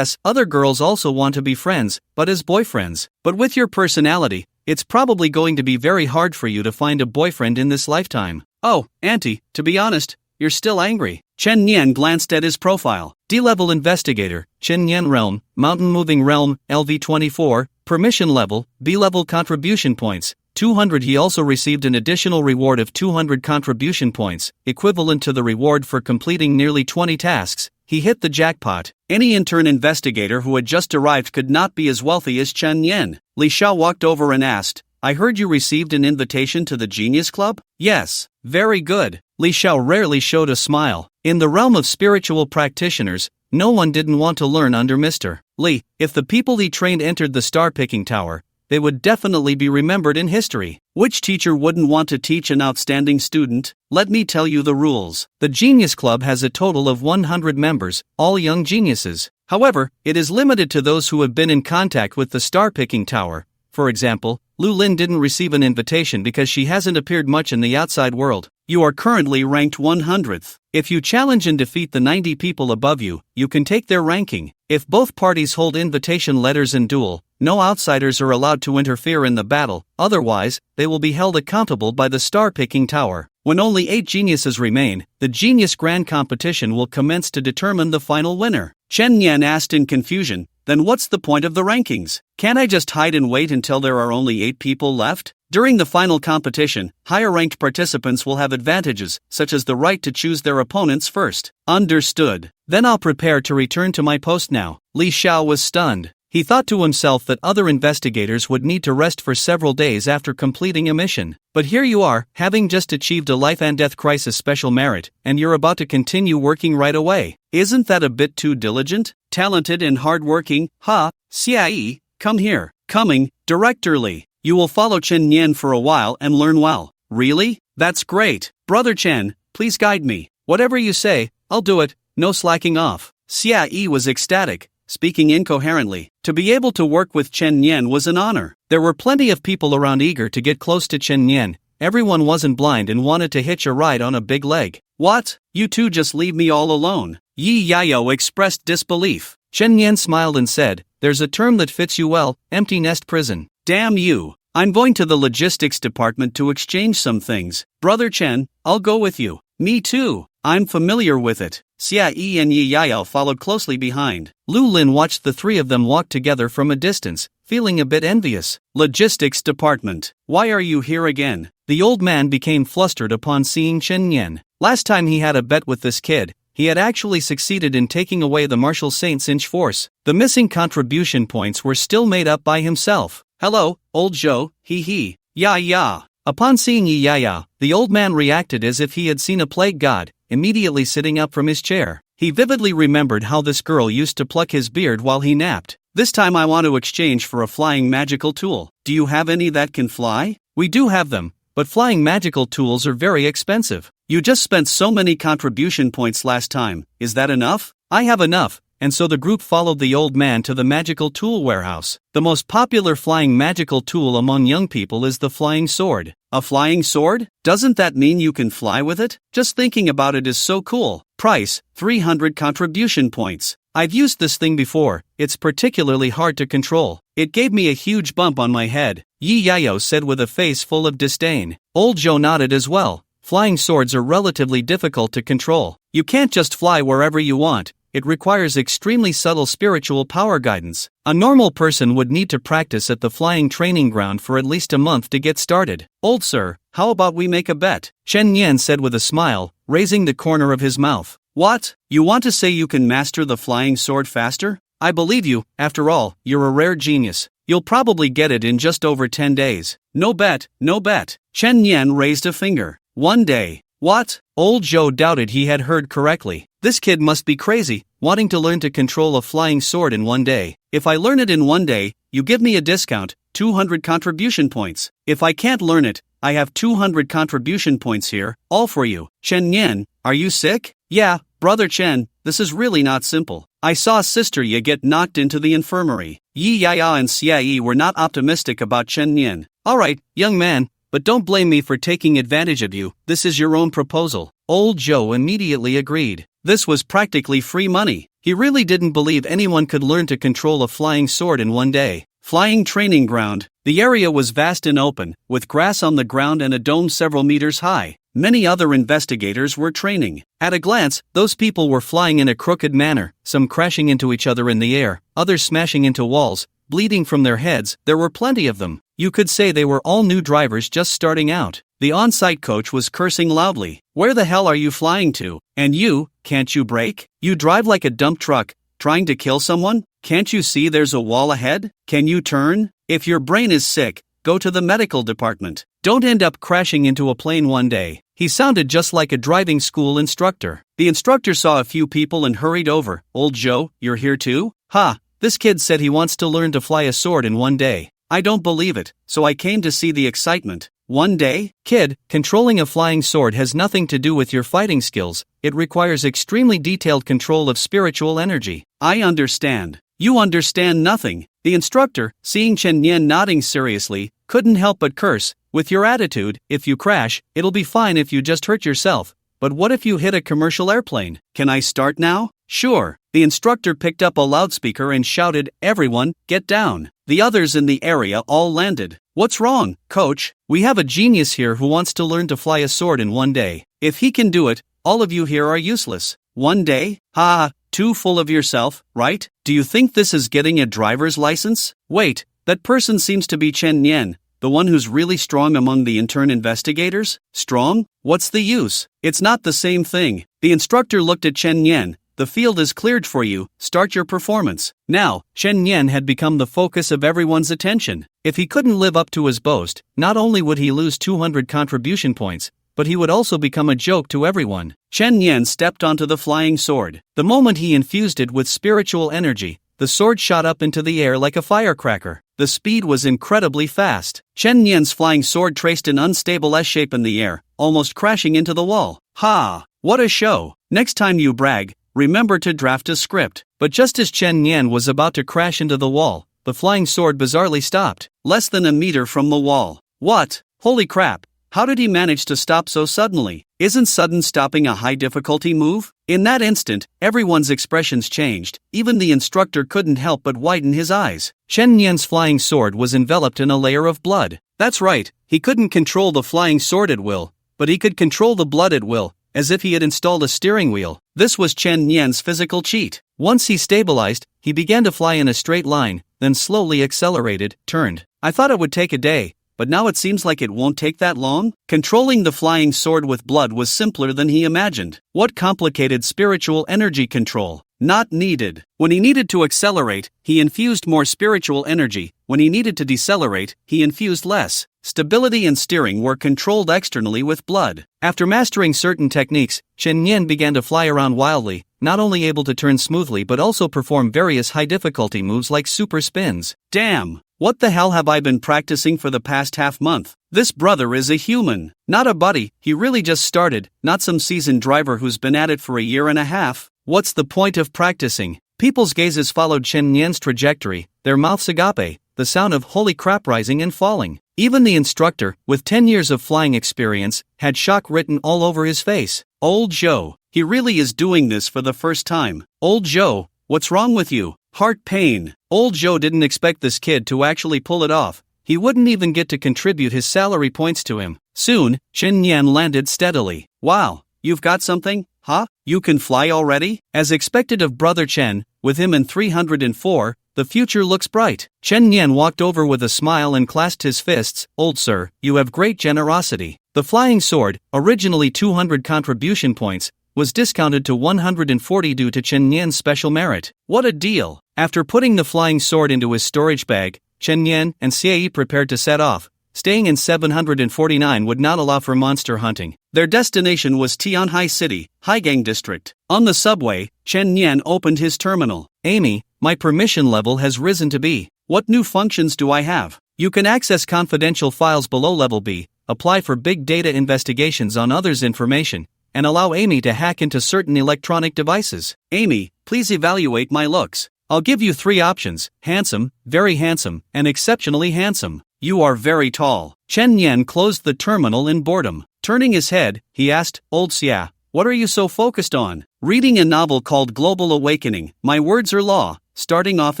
other girls also want to be friends, but as boyfriends. But with your personality, it's probably going to be very hard for you to find a boyfriend in this lifetime. Oh, Auntie, to be honest, you're still angry. Chen Yan glanced at his profile. D-level investigator, Chen Yan realm, mountain moving realm, LV24, permission level, B-level contribution points, 200. He also received an additional reward of 200 contribution points, equivalent to the reward for completing nearly 20 tasks. He hit the jackpot. Any intern investigator who had just arrived could not be as wealthy as Chen Yan. Li Sha walked over and asked, I heard you received an invitation to the Genius Club? Yes, very good. Li Sha rarely showed a smile. In the realm of spiritual practitioners, no one didn't want to learn under Mr. Li. If the people he trained entered the star-picking tower, they would definitely be remembered in history. Which teacher wouldn't want to teach an outstanding student? Let me tell you the rules. The Genius Club has a total of 100 members, all young geniuses. However, it is limited to those who have been in contact with the star-picking tower. For example, Lu Lin didn't receive an invitation because she hasn't appeared much in the outside world. You are currently ranked 100th. If you challenge and defeat the 90 people above you, you can take their ranking. If both parties hold invitation letters and duel, no outsiders are allowed to interfere in the battle, otherwise, they will be held accountable by the star-picking tower. When only 8 geniuses remain, the Genius Grand Competition will commence to determine the final winner. Chen Yan asked in confusion, then what's the point of the rankings? Can't I just hide and wait until there are only 8 people left? During the final competition, higher-ranked participants will have advantages, such as the right to choose their opponents first. Understood. Then I'll prepare to return to my post now. Li Xiao was stunned. He thought to himself that other investigators would need to rest for several days after completing a mission. But here you are, having just achieved a life and death crisis special merit, and you're about to continue working right away. Isn't that a bit too diligent? Talented and hardworking? Xia Yi, come here. Coming, directorly. You will follow Chen Yan for a while and learn well. Really? That's great. Brother Chen, please guide me. Whatever you say, I'll do it, no slacking off. Xia Yi was ecstatic, speaking incoherently. To be able to work with Chen Yan was an honor. There were plenty of people around eager to get close to Chen Yan. Everyone wasn't blind and wanted to hitch a ride on a big leg. What? You two just leave me all alone? Yi Yayo expressed disbelief. Chen Yan smiled and said, there's a term that fits you well, empty nest prison. Damn you. I'm going to the logistics department to exchange some things. Brother Chen, I'll go with you. Me too. I'm familiar with it. Xia Yi and Yi Yayo followed closely behind. Lu Lin watched the three of them walk together from a distance, feeling a bit envious. Logistics department. Why are you here again? The old man became flustered upon seeing Chen Yan. Last time he had a bet with this kid, he had actually succeeded in taking away the Martial Saint's inch force. The missing contribution points were still made up by himself. Hello, old Zhou, hee hee. Yeah. Upon seeing Yi Yaya, the old man reacted as if he had seen a plague god, immediately sitting up from his chair. He vividly remembered how this girl used to pluck his beard while he napped. This time I want to exchange for a flying magical tool. Do you have any that can fly? We do have them, but flying magical tools are very expensive. You just spent so many contribution points last time. Is that enough? I have enough. And so the group followed the old man to the magical tool warehouse. The most popular flying magical tool among young people is the flying sword. A flying sword? Doesn't that mean you can fly with it? Just thinking about it is so cool. Price, 300 contribution points. I've used this thing before, it's particularly hard to control. It gave me a huge bump on my head, Yi Yayo said with a face full of disdain. Old Joe nodded as well. Flying swords are relatively difficult to control. You can't just fly wherever you want. It requires extremely subtle spiritual power guidance. A normal person would need to practice at the flying training ground for at least a month to get started. Old sir, how about we make a bet? Chen Yan said with a smile, raising the corner of his mouth. What? You want to say you can master the flying sword faster? I believe you, after all, you're a rare genius. You'll probably get it in just over 10 days. No bet, no bet. Chen Yan raised a finger. 1 day. What? Old Joe doubted he had heard correctly. This kid must be crazy, wanting to learn to control a flying sword in 1 day. If I learn it in 1 day, you give me a discount, 200 contribution points. If I can't learn it, I have 200 contribution points here, all for you. Chen Yan, are you sick? Yeah, brother Chen, this is really not simple. I saw Sister Yi get knocked into the infirmary. Yi Yaya and Xia Yi were not optimistic about Chen Yan. Alright, young man, but don't blame me for taking advantage of you, this is your own proposal. Old Joe immediately agreed. This was practically free money. He really didn't believe anyone could learn to control a flying sword in 1 day. Flying training ground. The area was vast and open, with grass on the ground and a dome several meters high. Many other investigators were training. At a glance, those people were flying in a crooked manner, some crashing into each other in the air, others smashing into walls, bleeding from their heads. There were plenty of them. You could say they were all new drivers just starting out. The on-site coach was cursing loudly. Where the hell are you flying to? And you, can't you brake? You drive like a dump truck, trying to kill someone? Can't you see there's a wall ahead? Can you turn? If your brain is sick, go to the medical department. Don't end up crashing into a plane 1 day. He sounded just like a driving school instructor. The instructor saw a few people and hurried over. Old Joe, you're here too? Ha, this kid said he wants to learn to fly a sword in 1 day. I don't believe it, so I came to see the excitement. 1 day? Kid, controlling a flying sword has nothing to do with your fighting skills. It requires extremely detailed control of spiritual energy. I understand. You understand nothing. The instructor, seeing Chen Yan nodding seriously, couldn't help but curse. With your attitude, if you crash, it'll be fine if you just hurt yourself. But what if you hit a commercial airplane? Can I start now? Sure. The instructor picked up a loudspeaker and shouted, "Everyone, get down." The others in the area all landed. What's wrong, coach? We have a genius here who wants to learn to fly a sword in 1 day. If he can do it, all of you here are useless. 1 day? Ha, too full of yourself, right? Do you think this is getting a driver's license? Wait, that person seems to be Chen Yan, the one who's really strong among the intern investigators? Strong? What's the use? It's not the same thing. The instructor looked at Chen Yan. The field is cleared for you, start your performance. Now, Chen Yan had become the focus of everyone's attention. If he couldn't live up to his boast, not only would he lose 200 contribution points, but he would also become a joke to everyone. Chen Yan stepped onto the flying sword. The moment he infused it with spiritual energy, the sword shot up into the air like a firecracker. The speed was incredibly fast. Chen Yan's flying sword traced an unstable S-shape in the air, almost crashing into the wall. Ha! What a show! Next time you brag, remember to draft a script. But just as Chen Yan was about to crash into the wall, the flying sword bizarrely stopped, less than a meter from the wall. What? Holy crap! How did he manage to stop so suddenly? Isn't sudden stopping a high difficulty move? In that instant, everyone's expressions changed. Even the instructor couldn't help but widen his eyes. Chen Yan's flying sword was enveloped in a layer of blood. That's right, he couldn't control the flying sword at will, but he could control the blood at will, as if he had installed a steering wheel. This was Chen Yan's physical cheat. Once he stabilized, he began to fly in a straight line, then slowly accelerated, turned. I thought it would take a day, but now it seems like it won't take that long? Controlling the flying sword with blood was simpler than he imagined. What complicated spiritual energy control? Not needed. When he needed to accelerate, he infused more spiritual energy. When he needed to decelerate, he infused less. Stability and steering were controlled externally with blood. After mastering certain techniques, Chen Yan began to fly around wildly, not only able to turn smoothly but also perform various high-difficulty moves like super spins. Damn! What the hell have I been practicing for the past half-month? This brother is a human, not a buddy. He really just started, not some seasoned driver who's been at it for a year and a half. What's the point of practicing? People's gazes followed Chen Yan's trajectory, their mouths agape, the sound of holy crap rising and falling. Even the instructor, with 10 years of flying experience, had shock written all over his face. Old Joe, he really is doing this for the first time. Old Joe, what's wrong with you? Heart pain. Old Joe didn't expect this kid to actually pull it off. He wouldn't even get to contribute his salary points to him. Soon, Chen Yan landed steadily. Wow, you've got something? Huh? You can fly already? As expected of Brother Chen, with him in 304, the future looks bright. Chen Yan walked over with a smile and clasped his fists. Old sir, you have great generosity. The flying sword, originally 200 contribution points, was discounted to 140 due to Chen Yan's special merit. What a deal! After putting the flying sword into his storage bag, Chen Yan and Xie prepared to set off. Staying in 749 would not allow for monster hunting. Their destination was Tianhai City, Haigang District. On the subway, Chen Yan opened his terminal. Amy, my permission level has risen to B. What new functions do I have? You can access confidential files below level B, apply for big data investigations on others' information, and allow Amy to hack into certain electronic devices. Amy, please evaluate my looks. I'll give you 3 options: handsome, very handsome, and exceptionally handsome. You are very tall. Chen Yan closed the terminal in boredom. Turning his head, he asked, Old Xia, what are you so focused on? Reading a novel called Global Awakening, My Words Are Law, starting off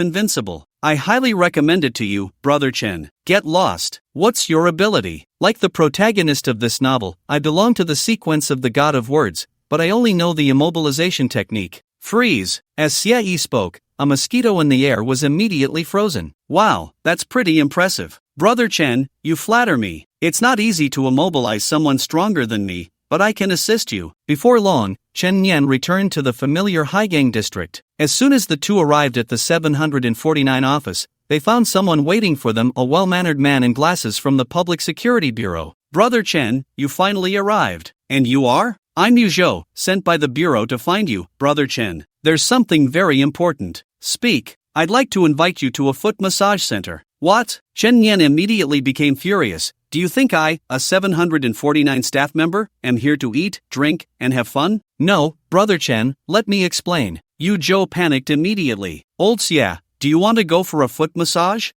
invincible. I highly recommend it to you, Brother Chen. Get lost. What's your ability? Like the protagonist of this novel, I belong to the sequence of the God of Words, but I only know the immobilization technique. Freeze. As Xie spoke, a mosquito in the air was immediately frozen. Wow, that's pretty impressive. Brother Chen, you flatter me. It's not easy to immobilize someone stronger than me, but I can assist you. Before long, Chen Yan returned to the familiar Haigang district. As soon as the two arrived at the 749 office, they found someone waiting for them, a well-mannered man in glasses from the Public Security Bureau. Brother Chen, you finally arrived. And you are? I'm Yu Zhou, sent by the Bureau to find you, Brother Chen. There's something very important. Speak. I'd like to invite you to a foot massage center. What? Chen Yan immediately became furious. Do you think I, a 749 staff member, am here to eat, drink, and have fun? No, Brother Chen, let me explain. Yu Zhou panicked immediately. Old Xia, do you want to go for a foot massage?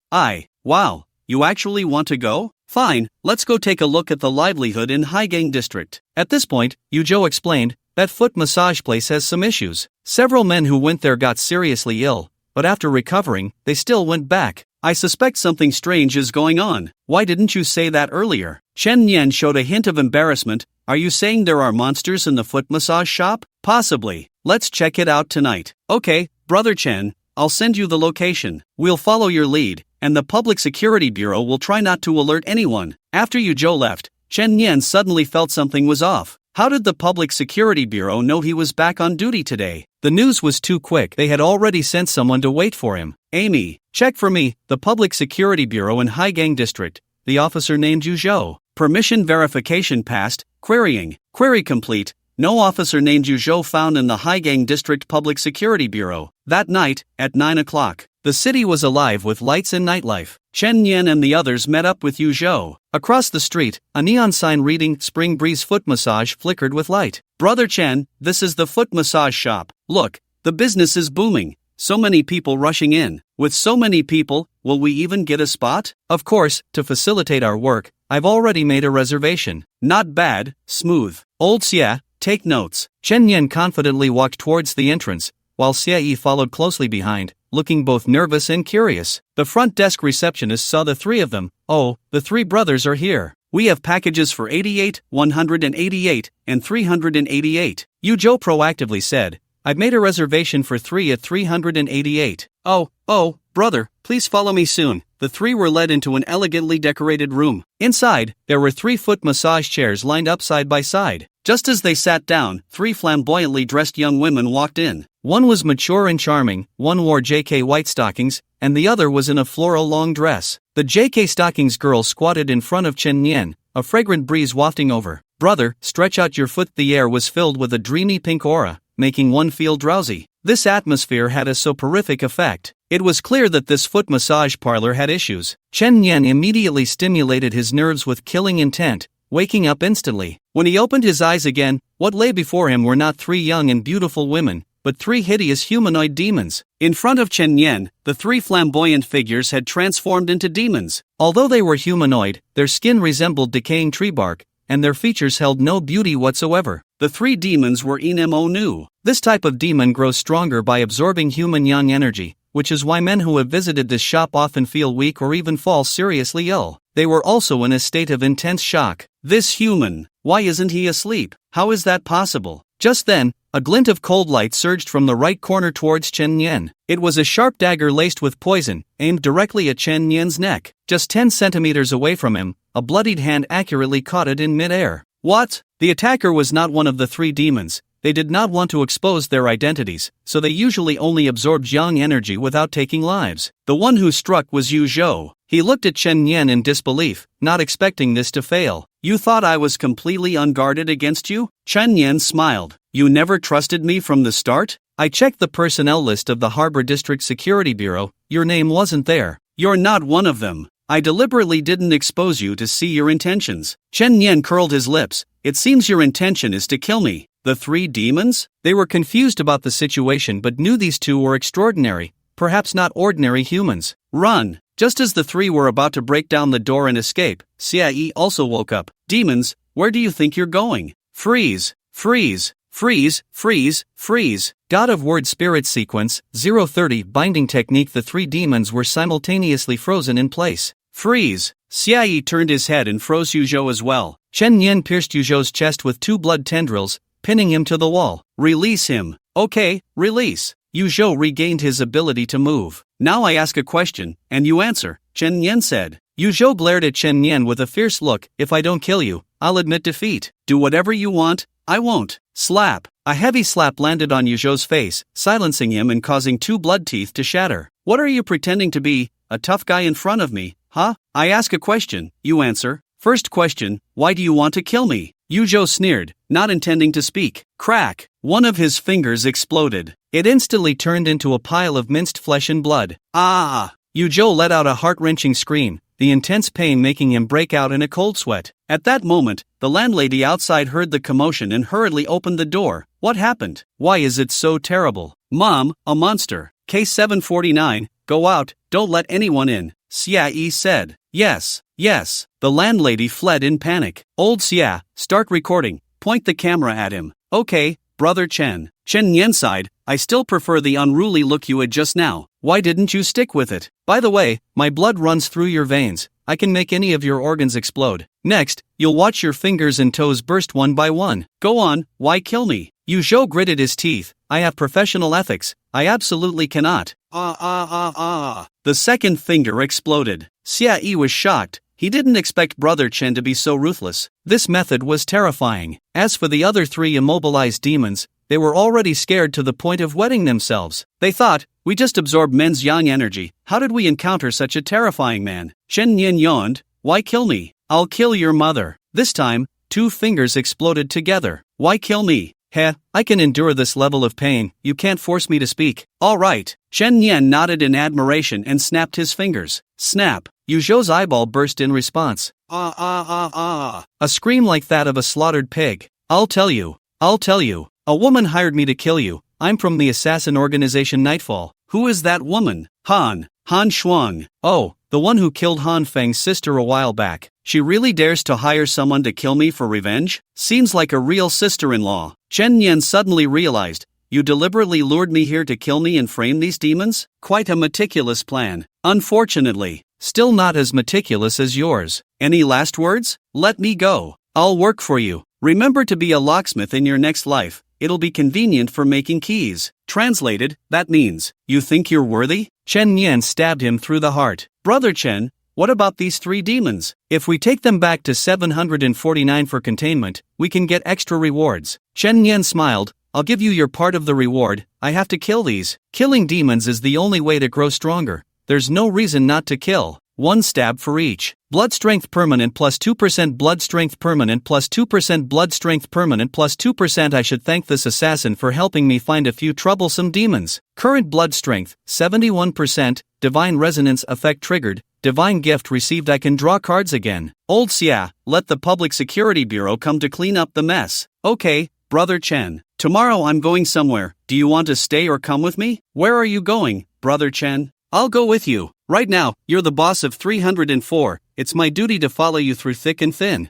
Wow, you actually want to go? Fine, let's go take a look at the livelihood in Haigang District. At this point, Yu Zhou explained, that foot massage place has some issues. Several men who went there got seriously ill, but after recovering, they still went back. I suspect something strange is going on. Why didn't you say that earlier? Chen Yan showed a hint of embarrassment. Are you saying there are monsters in the foot massage shop? Possibly. Let's check it out tonight. Okay, Brother Chen, I'll send you the location. We'll follow your lead, and the Public Security Bureau will try not to alert anyone. After Yu Zhou left, Chen Yan suddenly felt something was off. How did the Public Security Bureau know he was back on duty today? The news was too quick. They had already sent someone to wait for him. Amy, check for me, the Public Security Bureau in Haigang District. The officer named Yu Zhou. Permission verification passed. Querying. Query complete. No officer named Yu Zhou found in the Haigang District Public Security Bureau. That night, at 9 o'clock, the city was alive with lights and nightlife. Chen Yan and the others met up with Yu Zhou. Across the street, a neon sign reading Spring Breeze Foot Massage flickered with light. Brother Chen, this is the foot massage shop. Look, the business is booming. So many people rushing in. With so many people, will we even get a spot? Of course, to facilitate our work, I've already made a reservation. Not bad, smooth. Old Xia, take notes. Chen Yan confidently walked towards the entrance, while Xie followed closely behind, looking both nervous and curious. The front desk receptionist saw the three of them. Oh, the three brothers are here. We have packages for 88, 188, and 388. Yu Zhou proactively said, I've made a reservation for 3 at 388. Oh, Brother, please follow me soon. The three were led into an elegantly decorated room. Inside, there were 3-foot massage chairs lined up side by side. Just as they sat down, 3 flamboyantly dressed young women walked in. One was mature and charming, one wore JK white stockings, and the other was in a floral long dress. The JK stockings girl squatted in front of Chen Nian, a fragrant breeze wafting over. Brother, stretch out your foot. The air was filled with a dreamy pink aura, making one feel drowsy. This atmosphere had a soporific effect. It was clear that this foot massage parlor had issues. Chen Nian immediately stimulated his nerves with killing intent, waking up instantly. When he opened his eyes again, what lay before him were not 3 young and beautiful women, but 3 hideous humanoid demons. In front of Chen Nian, the 3 flamboyant figures had transformed into demons. Although they were humanoid, their skin resembled decaying tree bark, and their features held no beauty whatsoever. The 3 demons were Inmo Nu. This type of demon grows stronger by absorbing human yang energy, which is why men who have visited this shop often feel weak or even fall seriously ill. They were also in a state of intense shock. This human, why isn't he asleep? How is that possible? Just then, a glint of cold light surged from the right corner towards Chen Nian. It was a sharp dagger laced with poison, aimed directly at Chen Nian's neck. Just 10 centimeters away from him, a bloodied hand accurately caught it in midair. What? The attacker was not one of the 3 demons. They did not want to expose their identities, so they usually only absorbed yang energy without taking lives. The one who struck was Yu Zhou. He looked at Chen Nian in disbelief, not expecting this to fail. You thought I was completely unguarded against you? Chen Nian smiled. You never trusted me from the start? I checked the personnel list of the Harbor District Security Bureau. Your name wasn't there. You're not one of them. I deliberately didn't expose you to see your intentions. Chen Nian curled his lips. It seems your intention is to kill me. The 3 demons? They were confused about the situation but knew these 2 were extraordinary, perhaps not ordinary humans. Run! Just as the 3 were about to break down the door and escape, Xia also woke up. Demons, where do you think you're going? Freeze! Freeze! Freeze! Freeze! Freeze! God of Word Spirit Sequence, 030 Binding Technique. The 3 demons were simultaneously frozen in place. Freeze! Xia turned his head and froze Yuzhou as well. Chen Nian pierced Yuzhou's chest with 2 blood tendrils, pinning him to the wall. Release him. Okay, release. Yuzhou regained his ability to move. Now I ask a question, and you answer, Chen Nian said. Yuzhou glared at Chen Nian with a fierce look. If I don't kill you, I'll admit defeat. Do whatever you want, I won't. Slap. A heavy slap landed on Yuzhou's face, silencing him and causing 2 blood teeth to shatter. What are you pretending to be, a tough guy in front of me, huh? I ask a question, you answer. First question, why do you want to kill me? Yuzhou sneered, not intending to speak. Crack! One of his fingers exploded. It instantly turned into a pile of minced flesh and blood. Ah! Yuzhou let out a heart-wrenching scream, the intense pain making him break out in a cold sweat. At that moment, the landlady outside heard the commotion and hurriedly opened the door. What happened? Why is it so terrible? Mom, a monster. Case 749, go out, don't let anyone in, Xia said. Yes, yes. The landlady fled in panic. Old Xia, start recording, point the camera at him. Okay, brother Chen. Chen Nian sighed, I still prefer the unruly look you had just now. Why didn't you stick with it? By the way, my blood runs through your veins. I can make any of your organs explode. Next, you'll watch your fingers and toes burst one by one. Go on, why kill me? Yuzhou gritted his teeth. I have professional ethics. I absolutely cannot. The second finger exploded. Xia was shocked. He didn't expect Brother Chen to be so ruthless. This method was terrifying. As for the other 3 immobilized demons, they were already scared to the point of wetting themselves. They thought, we just absorbed men's yang energy. How did we encounter such a terrifying man? Chen Nian yawned. Why kill me? I'll kill your mother. This time, 2 fingers exploded together. Why kill me? Heh, I can endure this level of pain. You can't force me to speak. All right. Chen Nian nodded in admiration and snapped his fingers. Snap. Yuzhou's eyeball burst in response. A scream like that of a slaughtered pig. I'll tell you. A woman hired me to kill you. I'm from the assassin organization Nightfall. Who is that woman? Han Shuang. Oh, the one who killed Han Feng's sister a while back. She really dares to hire someone to kill me for revenge? Seems like a real sister-in-law. Chen Nian suddenly realized, you deliberately lured me here to kill me and frame these demons? Quite a meticulous plan. Unfortunately, still not as meticulous as yours. Any last words? Let me go. I'll work for you. Remember to be a locksmith in your next life. it'll be convenient for making keys. Translated, that means, you think you're worthy? Chen Nian stabbed him through the heart. Brother Chen, what about these 3 demons? If we take them back to 749 for containment, we can get extra rewards. Chen Nian smiled. I'll give you your part of the reward. I have to kill these. Killing demons is the only way to grow stronger. There's no reason not to kill. 1 stab for each. Blood strength permanent plus 2% blood strength permanent plus 2% blood strength permanent plus 2%. I should thank this assassin for helping me find a few troublesome demons. Current blood strength, 71%, divine resonance effect triggered, divine gift received. I can draw cards again. Old shaa, let the Public Security Bureau come to clean up the mess. Okay, Brother Chen. Tomorrow I'm going somewhere. Do you want to stay or come with me? Where are you going, Brother Chen? I'll go with you. Right now, you're the boss of 304. It's my duty to follow you through thick and thin.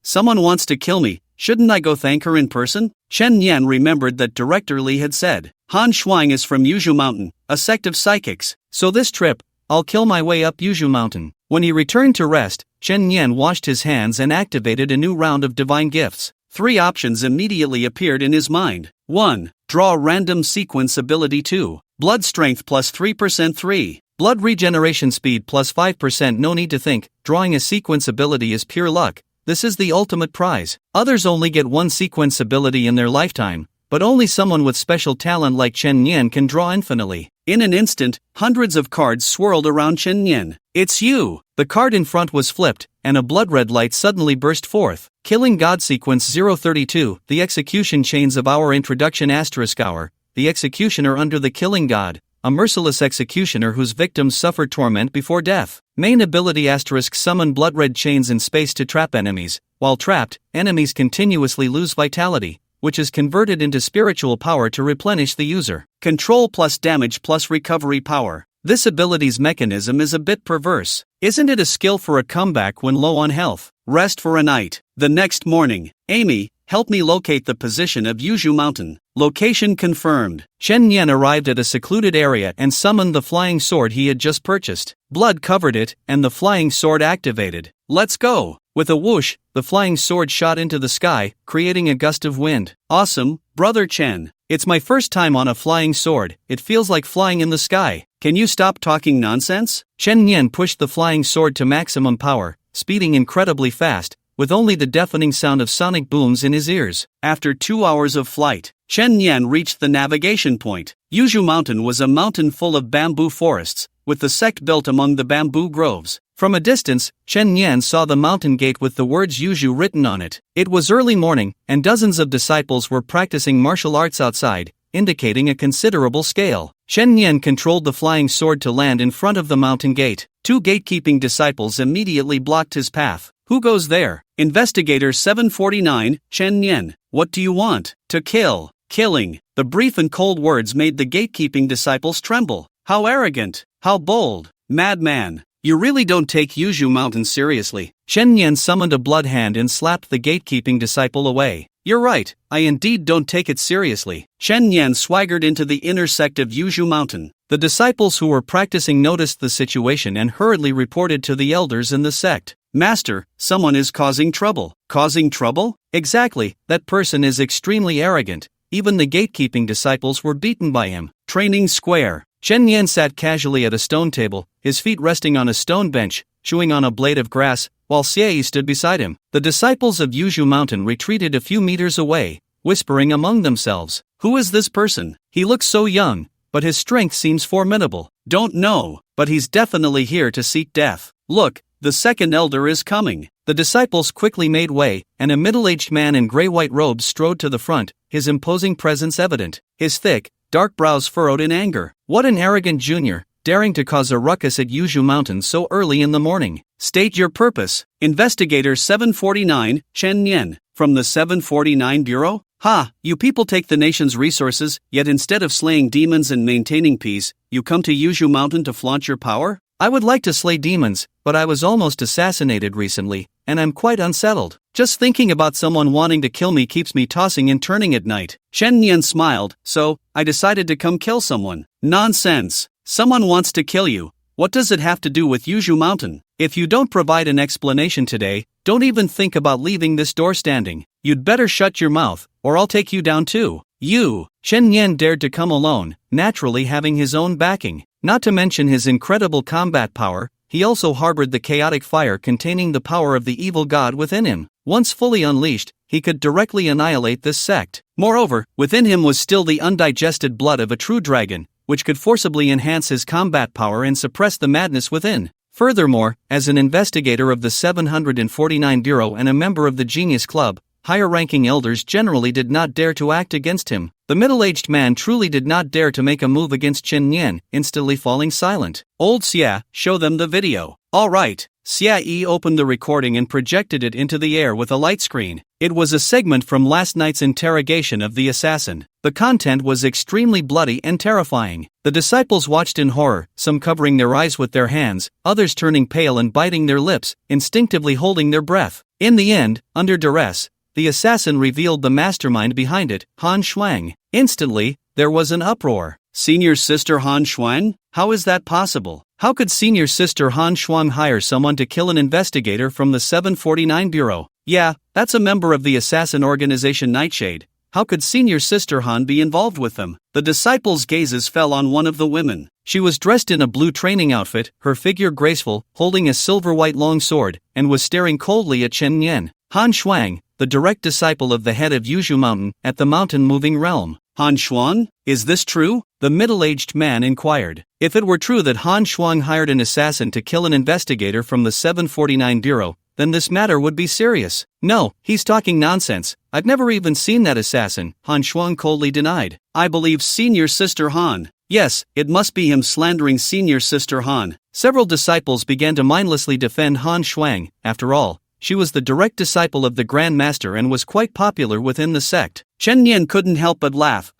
Someone wants to kill me. Shouldn't I go thank her in person? Chen Nian remembered that Director Li had said, Han Shuang is from Yuzhu Mountain, a sect of psychics. So this trip, I'll kill my way up Yuzhu Mountain. When he returned to rest, Chen Nian washed his hands and activated a new round of divine gifts. 3 options immediately appeared in his mind. 1. Draw random sequence ability. 2. Blood strength plus 3%. 3. Blood regeneration speed plus 5%. No need to think, drawing a sequence ability is pure luck. This is the ultimate prize. Others only get 1 sequence ability in their lifetime, but only someone with special talent like Chen Nian can draw infinitely. In an instant, hundreds of cards swirled around Chen Nian. It's you! The card in front was flipped, and a blood-red light suddenly burst forth. Killing God Sequence 032, the execution chains of our introduction *hour, the executioner under the killing god, a merciless executioner whose victims suffer torment before death. Main ability * summon blood-red chains in space to trap enemies. While trapped, enemies continuously lose vitality, which is converted into spiritual power to replenish the user. Control plus damage plus recovery power. This ability's mechanism is a bit perverse. Isn't it a skill for a comeback when low on health? Rest for a night. The next morning, Amy, help me locate the position of Yuzhu Mountain. Location confirmed. Chen Nian arrived at a secluded area and summoned the flying sword he had just purchased. Blood covered it, and the flying sword activated. Let's go! With a whoosh, the flying sword shot into the sky, creating a gust of wind. Awesome, Brother Chen. It's my first time on a flying sword. It feels like flying in the sky. Can you stop talking nonsense? Chen Nian pushed the flying sword to maximum power, speeding incredibly fast, with only the deafening sound of sonic booms in his ears. After 2 hours of flight, Chen Nian reached the navigation point. Yuzhu Mountain was a mountain full of bamboo forests, with the sect built among the bamboo groves. From a distance, Chen Nian saw the mountain gate with the words Yuzhu written on it. It was early morning, and dozens of disciples were practicing martial arts outside, indicating a considerable scale. Chen Nian controlled the flying sword to land in front of the mountain gate. 2 gatekeeping disciples immediately blocked his path. Who goes there? Investigator 749, Chen Nian. What do you want? To kill. Killing. The brief and cold words made the gatekeeping disciples tremble. How arrogant. How bold. Madman. You really don't take Yuzhu Mountain seriously. Chen Nian summoned a blood hand and slapped the gatekeeping disciple away. You're right, I indeed don't take it seriously. Chen Nian swaggered into the inner sect of Yuzhu Mountain. The disciples who were practicing noticed the situation and hurriedly reported to the elders in the sect. Master, someone is causing trouble. Causing trouble? Exactly, that person is extremely arrogant. Even the gatekeeping disciples were beaten by him. Training square. Chen Nian sat casually at a stone table, his feet resting on a stone bench, chewing on a blade of grass, while Xie stood beside him. The disciples of Yuzhu Mountain retreated a few meters away, whispering among themselves. Who is this person? He looks so young, but his strength seems formidable. Don't know, but he's definitely here to seek death. Look, the second elder is coming. The disciples quickly made way, and a middle-aged man in gray-white robes strode to the front, his imposing presence evident. His thick, dark brows furrowed in anger. What an arrogant junior, daring to cause a ruckus at Yuzhu Mountain so early in the morning. State your purpose. Investigator 749, Chen Nian, from the 749 Bureau? Ha, you people take the nation's resources, yet instead of slaying demons and maintaining peace, you come to Yuzhu Mountain to flaunt your power? I would like to slay demons, but I was almost assassinated recently, and I'm quite unsettled. Just thinking about someone wanting to kill me keeps me tossing and turning at night. Chen Nian smiled, so, I decided to come kill someone. Nonsense. Someone wants to kill you. What does it have to do with Yuzhu Mountain? If you don't provide an explanation today, don't even think about leaving this door standing. You'd better shut your mouth, or I'll take you down too. Chen Yan dared to come alone, naturally having his own backing. Not to mention his incredible combat power, he also harbored the chaotic fire containing the power of the evil god within him. Once fully unleashed, he could directly annihilate this sect. Moreover, within him was still the undigested blood of a true dragon, which could forcibly enhance his combat power and suppress the madness within. Furthermore, as an investigator of the 749 Bureau and a member of the Genius Club, higher-ranking elders generally did not dare to act against him. The middle-aged man truly did not dare to make a move against Chen Yan, instantly falling silent. Old Xia, show them the video. Alright. Xia Yi opened the recording and projected it into the air with a light screen. It was a segment from last night's interrogation of the assassin. The content was extremely bloody and terrifying. The disciples watched in horror, some covering their eyes with their hands, others turning pale and biting their lips, instinctively holding their breath. In the end, under duress, the assassin revealed the mastermind behind it, Han Shuang. Instantly, there was an uproar. Senior Sister Han Shuang? How is that possible? How could Senior Sister Han Shuang hire someone to kill an investigator from the 749 Bureau? Yeah, that's a member of the assassin organization Nightshade. How could Senior Sister Han be involved with them? The disciples' gazes fell on one of the women. She was dressed in a blue training outfit, her figure graceful, holding a silver-white long sword, and was staring coldly at Chen Yan. Han Shuang, the direct disciple of the head of Yuzhu Mountain, at the mountain-moving realm. Han Shuang? Is this true? The middle-aged man inquired. If it were true that Han Shuang hired an assassin to kill an investigator from the 749 Bureau, then this matter would be serious. No, he's talking nonsense. I've never even seen that assassin, Han Shuang coldly denied. I believe Senior Sister Han. Yes, it must be him slandering Senior Sister Han. Several disciples began to mindlessly defend Han Shuang. After all, she was the direct disciple of the Grand Master and was quite popular within the sect. Chen Yan couldn't help but laugh.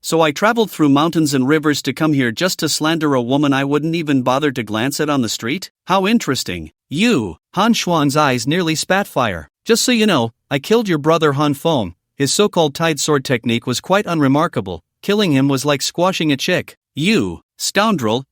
So I traveled through mountains and rivers to come here just to slander a woman I wouldn't even bother to glance at on the street? How interesting. Han Shuang's eyes nearly spat fire. Just so you know, I killed your brother Han Feng. His so-called tide sword technique was quite unremarkable. Killing him was like squashing a chick. Scoundrel.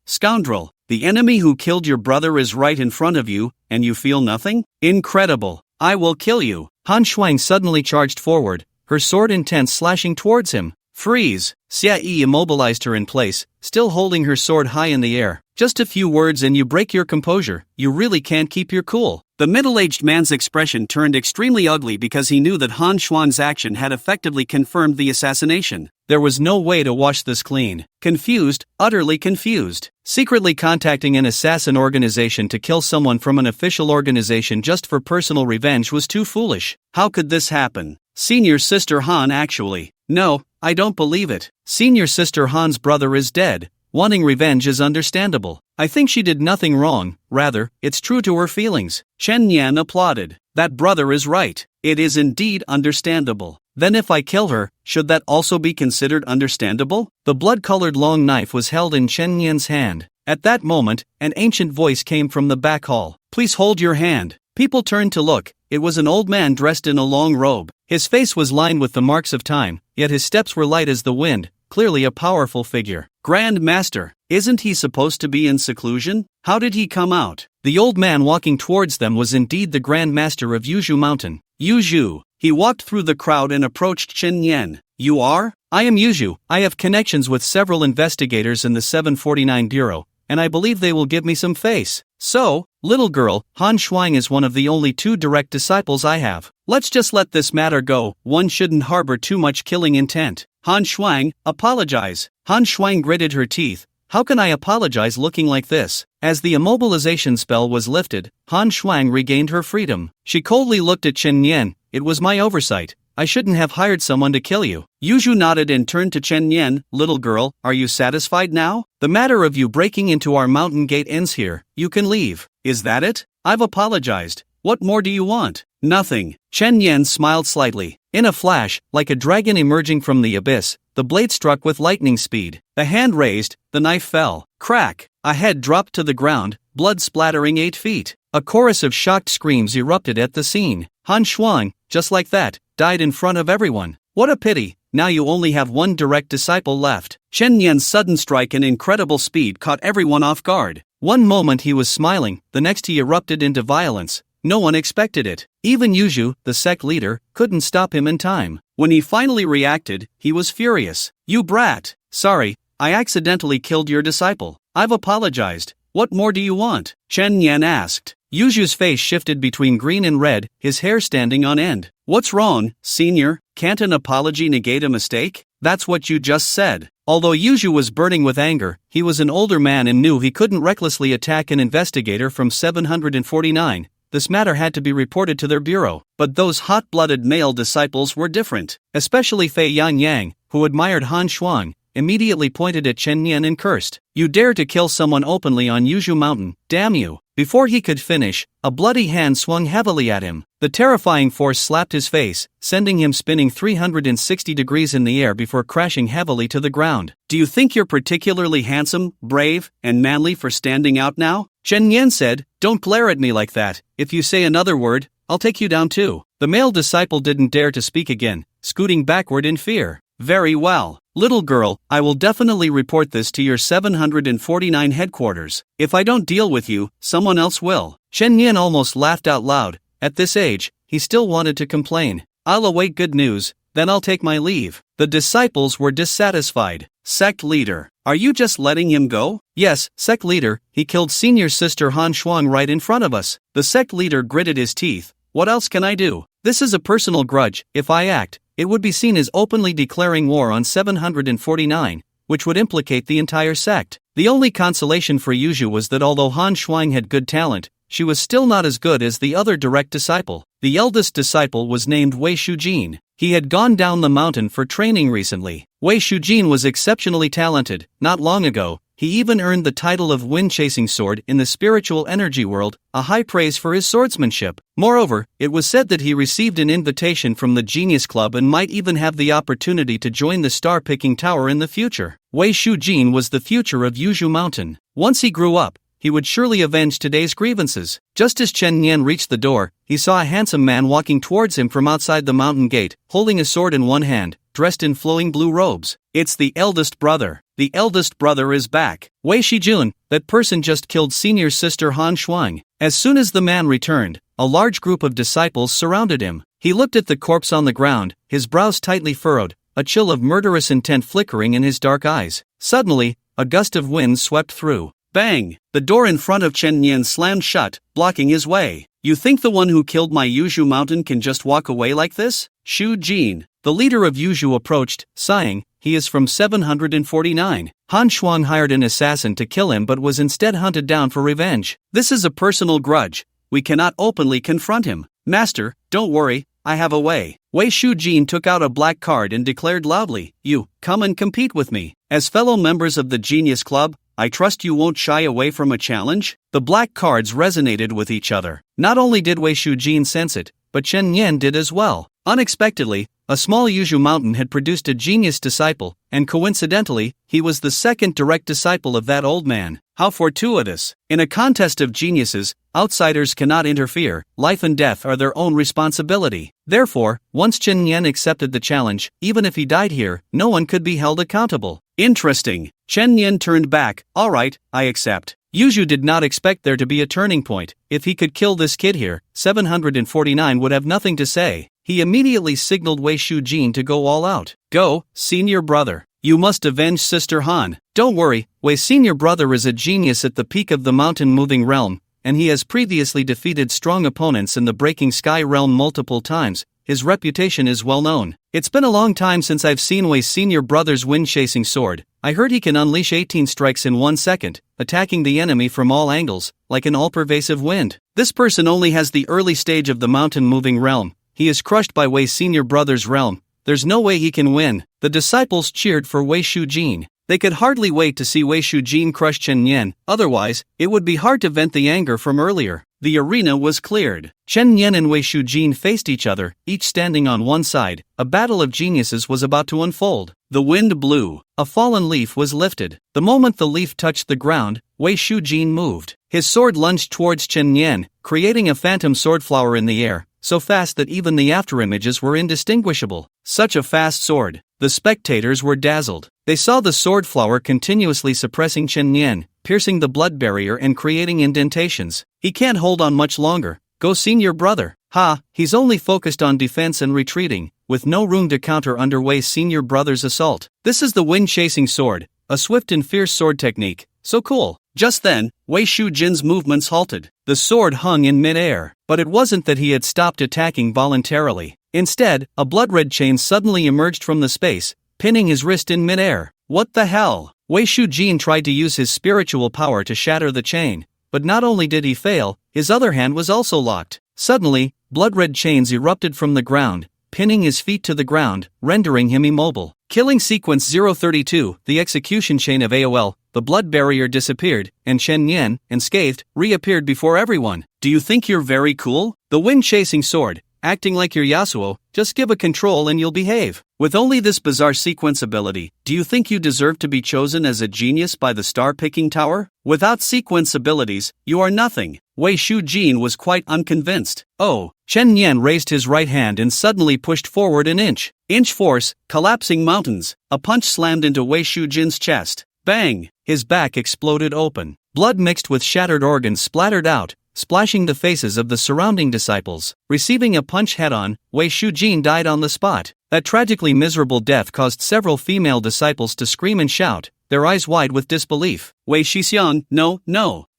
The enemy who killed your brother is right in front of you, and you feel nothing? Incredible. I will kill you. Han Shuang suddenly charged forward, her sword intent slashing towards him. Freeze. Xia Yi immobilized her in place, still holding her sword high in the air. Just a few words and you break your composure. You really can't keep your cool. The middle-aged man's expression turned extremely ugly because he knew that Han Shuang's action had effectively confirmed the assassination. There was no way to wash this clean. Confused, utterly confused. Secretly contacting an assassin organization to kill someone from an official organization just for personal revenge was too foolish. How could this happen? Senior Sister Han actually. No, I don't believe it. Senior Sister Han's brother is dead. Wanting revenge is understandable. I think she did nothing wrong, rather, it's true to her feelings. Chen Yan applauded. That brother is right. It is indeed understandable. Then if I kill her, should that also be considered understandable? The blood-colored long knife was held in Chen Yan's hand. At that moment, an ancient voice came from the back hall. Please hold your hand. People turned to look. It was an old man dressed in a long robe. His face was lined with the marks of time, yet his steps were light as the wind, clearly a powerful figure. Grand Master, isn't he supposed to be in seclusion? How did he come out? The old man walking towards them was indeed the Grand Master of Yuzhu Mountain. Yuzhu. He walked through the crowd and approached Chen Yan. You are? I am Yuzhu. I have connections with several investigators in the 749 Bureau, and I believe they will give me some face. So, little girl, Han Shuang is one of the only two direct disciples I have. Let's just let this matter go. One shouldn't harbor too much killing intent. Han Shuang, apologize. Han Shuang gritted her teeth. How can I apologize looking like this? As the immobilization spell was lifted, Han Shuang regained her freedom. She coldly looked at Chen Yan. It was my oversight. I shouldn't have hired someone to kill you. Yuzhu nodded and turned to Chen Yan. Little girl, are you satisfied now? The matter of you breaking into our mountain gate ends here. You can leave. Is that it? I've apologized. What more do you want? Nothing. Chen Yan smiled slightly. In a flash, like a dragon emerging from the abyss, the blade struck with lightning speed. The hand raised, the knife fell. Crack! A head dropped to the ground, blood splattering 8 feet. A chorus of shocked screams erupted at the scene. Han Shuang, just like that, died in front of everyone. What a pity, now you only have one direct disciple left. Chen Yan's sudden strike and incredible speed caught everyone off guard. One moment he was smiling, the next he erupted into violence. No one expected it. Even Yuzhu, the sect leader, couldn't stop him in time. When he finally reacted, he was furious. "You brat! Sorry, I accidentally killed your disciple. I've apologized. What more do you want?" Chen Yan asked. Yuju's face shifted between green and red, his hair standing on end. "What's wrong, senior? Can't an apology negate a mistake? That's what you just said." Although Yuju was burning with anger, he was an older man and knew he couldn't recklessly attack an investigator from 749. This matter had to be reported to their bureau. But those hot-blooded male disciples were different. Especially Fei Yang, who admired Han Shuang, immediately pointed at Chen Yan and cursed. "You dare to kill someone openly on Yuju Mountain, damn you." Before he could finish, a bloody hand swung heavily at him. The terrifying force slapped his face, sending him spinning 360 degrees in the air before crashing heavily to the ground. "Do you think you're particularly handsome, brave, and manly for standing out now?" Chen Yan said. "Don't glare at me like that. If you say another word, I'll take you down too." The male disciple didn't dare to speak again, scooting backward in fear. "Very well. Little girl, I will definitely report this to your 749 headquarters. If I don't deal with you, someone else will." Chen Yan almost laughed out loud. At this age, he still wanted to complain. "I'll await good news, then I'll take my leave." The disciples were dissatisfied. "Sect leader, are you just letting him go?" "Yes, sect leader, he killed senior sister Han Shuang right in front of us." The sect leader gritted his teeth. "What else can I do? This is a personal grudge. If I act, it would be seen as openly declaring war on 749, which would implicate the entire sect." The only consolation for Yuju was that although Han Shuang had good talent, she was still not as good as the other direct disciple. The eldest disciple was named Wei Shujin. He had gone down the mountain for training recently. Wei Shujin was exceptionally talented. Not long ago, he even earned the title of wind-chasing sword in the spiritual energy world, a high praise for his swordsmanship. Moreover, it was said that he received an invitation from the Genius Club and might even have the opportunity to join the star-picking tower in the future. Wei Shujin was the future of Yuju Mountain. Once he grew up, he would surely avenge today's grievances. Just as Chen Yan reached the door, he saw a handsome man walking towards him from outside the mountain gate, holding a sword in one hand, dressed in flowing blue robes. "It's the eldest brother. The eldest brother is back. Wei Shijun, that person just killed senior sister Han Shuang." As soon as the man returned, a large group of disciples surrounded him. He looked at the corpse on the ground, his brows tightly furrowed, a chill of murderous intent flickering in his dark eyes. Suddenly, a gust of wind swept through. Bang! The door in front of Chen Yan slammed shut, blocking his way. "You think the one who killed my Yuju Mountain can just walk away like this?" Shu Jin, the leader of Yuju, approached, sighing. He is from 749. Han Shuang hired an assassin to kill him but was instead hunted down for revenge. "This is a personal grudge. We cannot openly confront him." "Master, don't worry, I have a way." Wei Shujin took out a black card and declared loudly, "You, come and compete with me. As fellow members of the Genius Club, I trust you won't shy away from a challenge." The black cards resonated with each other. Not only did Wei Shujin sense it, but Chen Yan did as well. Unexpectedly, a small Yuju mountain had produced a genius disciple, and coincidentally, he was the second direct disciple of that old man. How fortuitous! In a contest of geniuses, outsiders cannot interfere. Life and death are their own responsibility. Therefore, once Chen Yan accepted the challenge, even if he died here, no one could be held accountable. Interesting. Chen Yan turned back. "All right, I accept." Yuju did not expect there to be a turning point. If he could kill this kid here, 749 would have nothing to say. He immediately signaled Wei Shujin to go all out. "Go, senior brother. You must avenge Sister Han." "Don't worry, Wei senior brother is a genius at the peak of the mountain-moving realm, and he has previously defeated strong opponents in the Breaking Sky realm multiple times. His reputation is well known. It's been a long time since I've seen Wei senior brother's wind-chasing sword. I heard he can unleash 18 strikes in 1 second, attacking the enemy from all angles, like an all-pervasive wind. This person only has the early stage of the mountain-moving realm. He is crushed by Wei senior brother's realm. There's no way he can win." The disciples cheered for Wei Shujin. They could hardly wait to see Wei Shujin crush Chen Yan, otherwise, it would be hard to vent the anger from earlier. The arena was cleared. Chen Yan and Wei Shujin faced each other, each standing on one side. A battle of geniuses was about to unfold. The wind blew. A fallen leaf was lifted. The moment the leaf touched the ground, Wei Shujin moved. His sword lunged towards Chen Yan, creating a phantom swordflower in the air, so fast that even the afterimages were indistinguishable. Such a fast sword. The spectators were dazzled. They saw the swordflower continuously suppressing Chen Yan, piercing the blood barrier and creating indentations. "He can't hold on much longer. Go senior brother." Ha, he's only focused on defense and retreating, with no room to counter under Wei's senior brother's assault. This is the wind-chasing sword, a swift and fierce sword technique, so cool. Just then, Wei Shujin's movements halted. The sword hung in mid-air, but it wasn't that he had stopped attacking voluntarily. Instead, a blood-red chain suddenly emerged from the space, pinning his wrist in mid-air. What the hell? Wei Shujin tried to use his spiritual power to shatter the chain, but not only did he fail, his other hand was also locked. Suddenly, blood-red chains erupted from the ground, pinning his feet to the ground, rendering him immobile. Killing sequence 032, the execution chain of AOL, the blood barrier disappeared, and Chen Yan, unscathed, reappeared before everyone. Do you think you're very cool? The wind-chasing sword, acting like your Yasuo, just give a control and you'll behave. With only this bizarre sequence ability, do you think you deserve to be chosen as a genius by the star-picking tower? Without sequence abilities, you are nothing. Wei Shujin was quite unconvinced. Oh, Chen Yan raised his right hand and suddenly pushed forward an inch. Inch force, collapsing mountains. A punch slammed into Wei Shujin's chest. Bang! His back exploded open. Blood mixed with shattered organs splattered out, splashing the faces of the surrounding disciples. Receiving a punch head-on, Wei Shujin died on the spot. That tragically miserable death caused several female disciples to scream and shout, their eyes wide with disbelief. Wei Shixiang, no,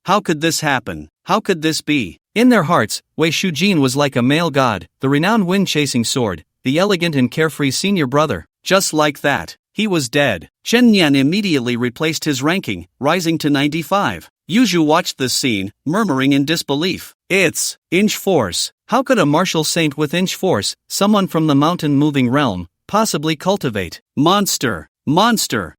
how could this happen? How could this be? In their hearts, Wei Shujin was like a male god, the renowned wind-chasing sword, the elegant and carefree senior brother. Just like that, he was dead. Chen Yan immediately replaced his ranking, rising to 95. Yuju watched this scene, murmuring in disbelief. It's inch force. How could a martial saint with inch force, someone from the mountain-moving realm, possibly cultivate? Monster!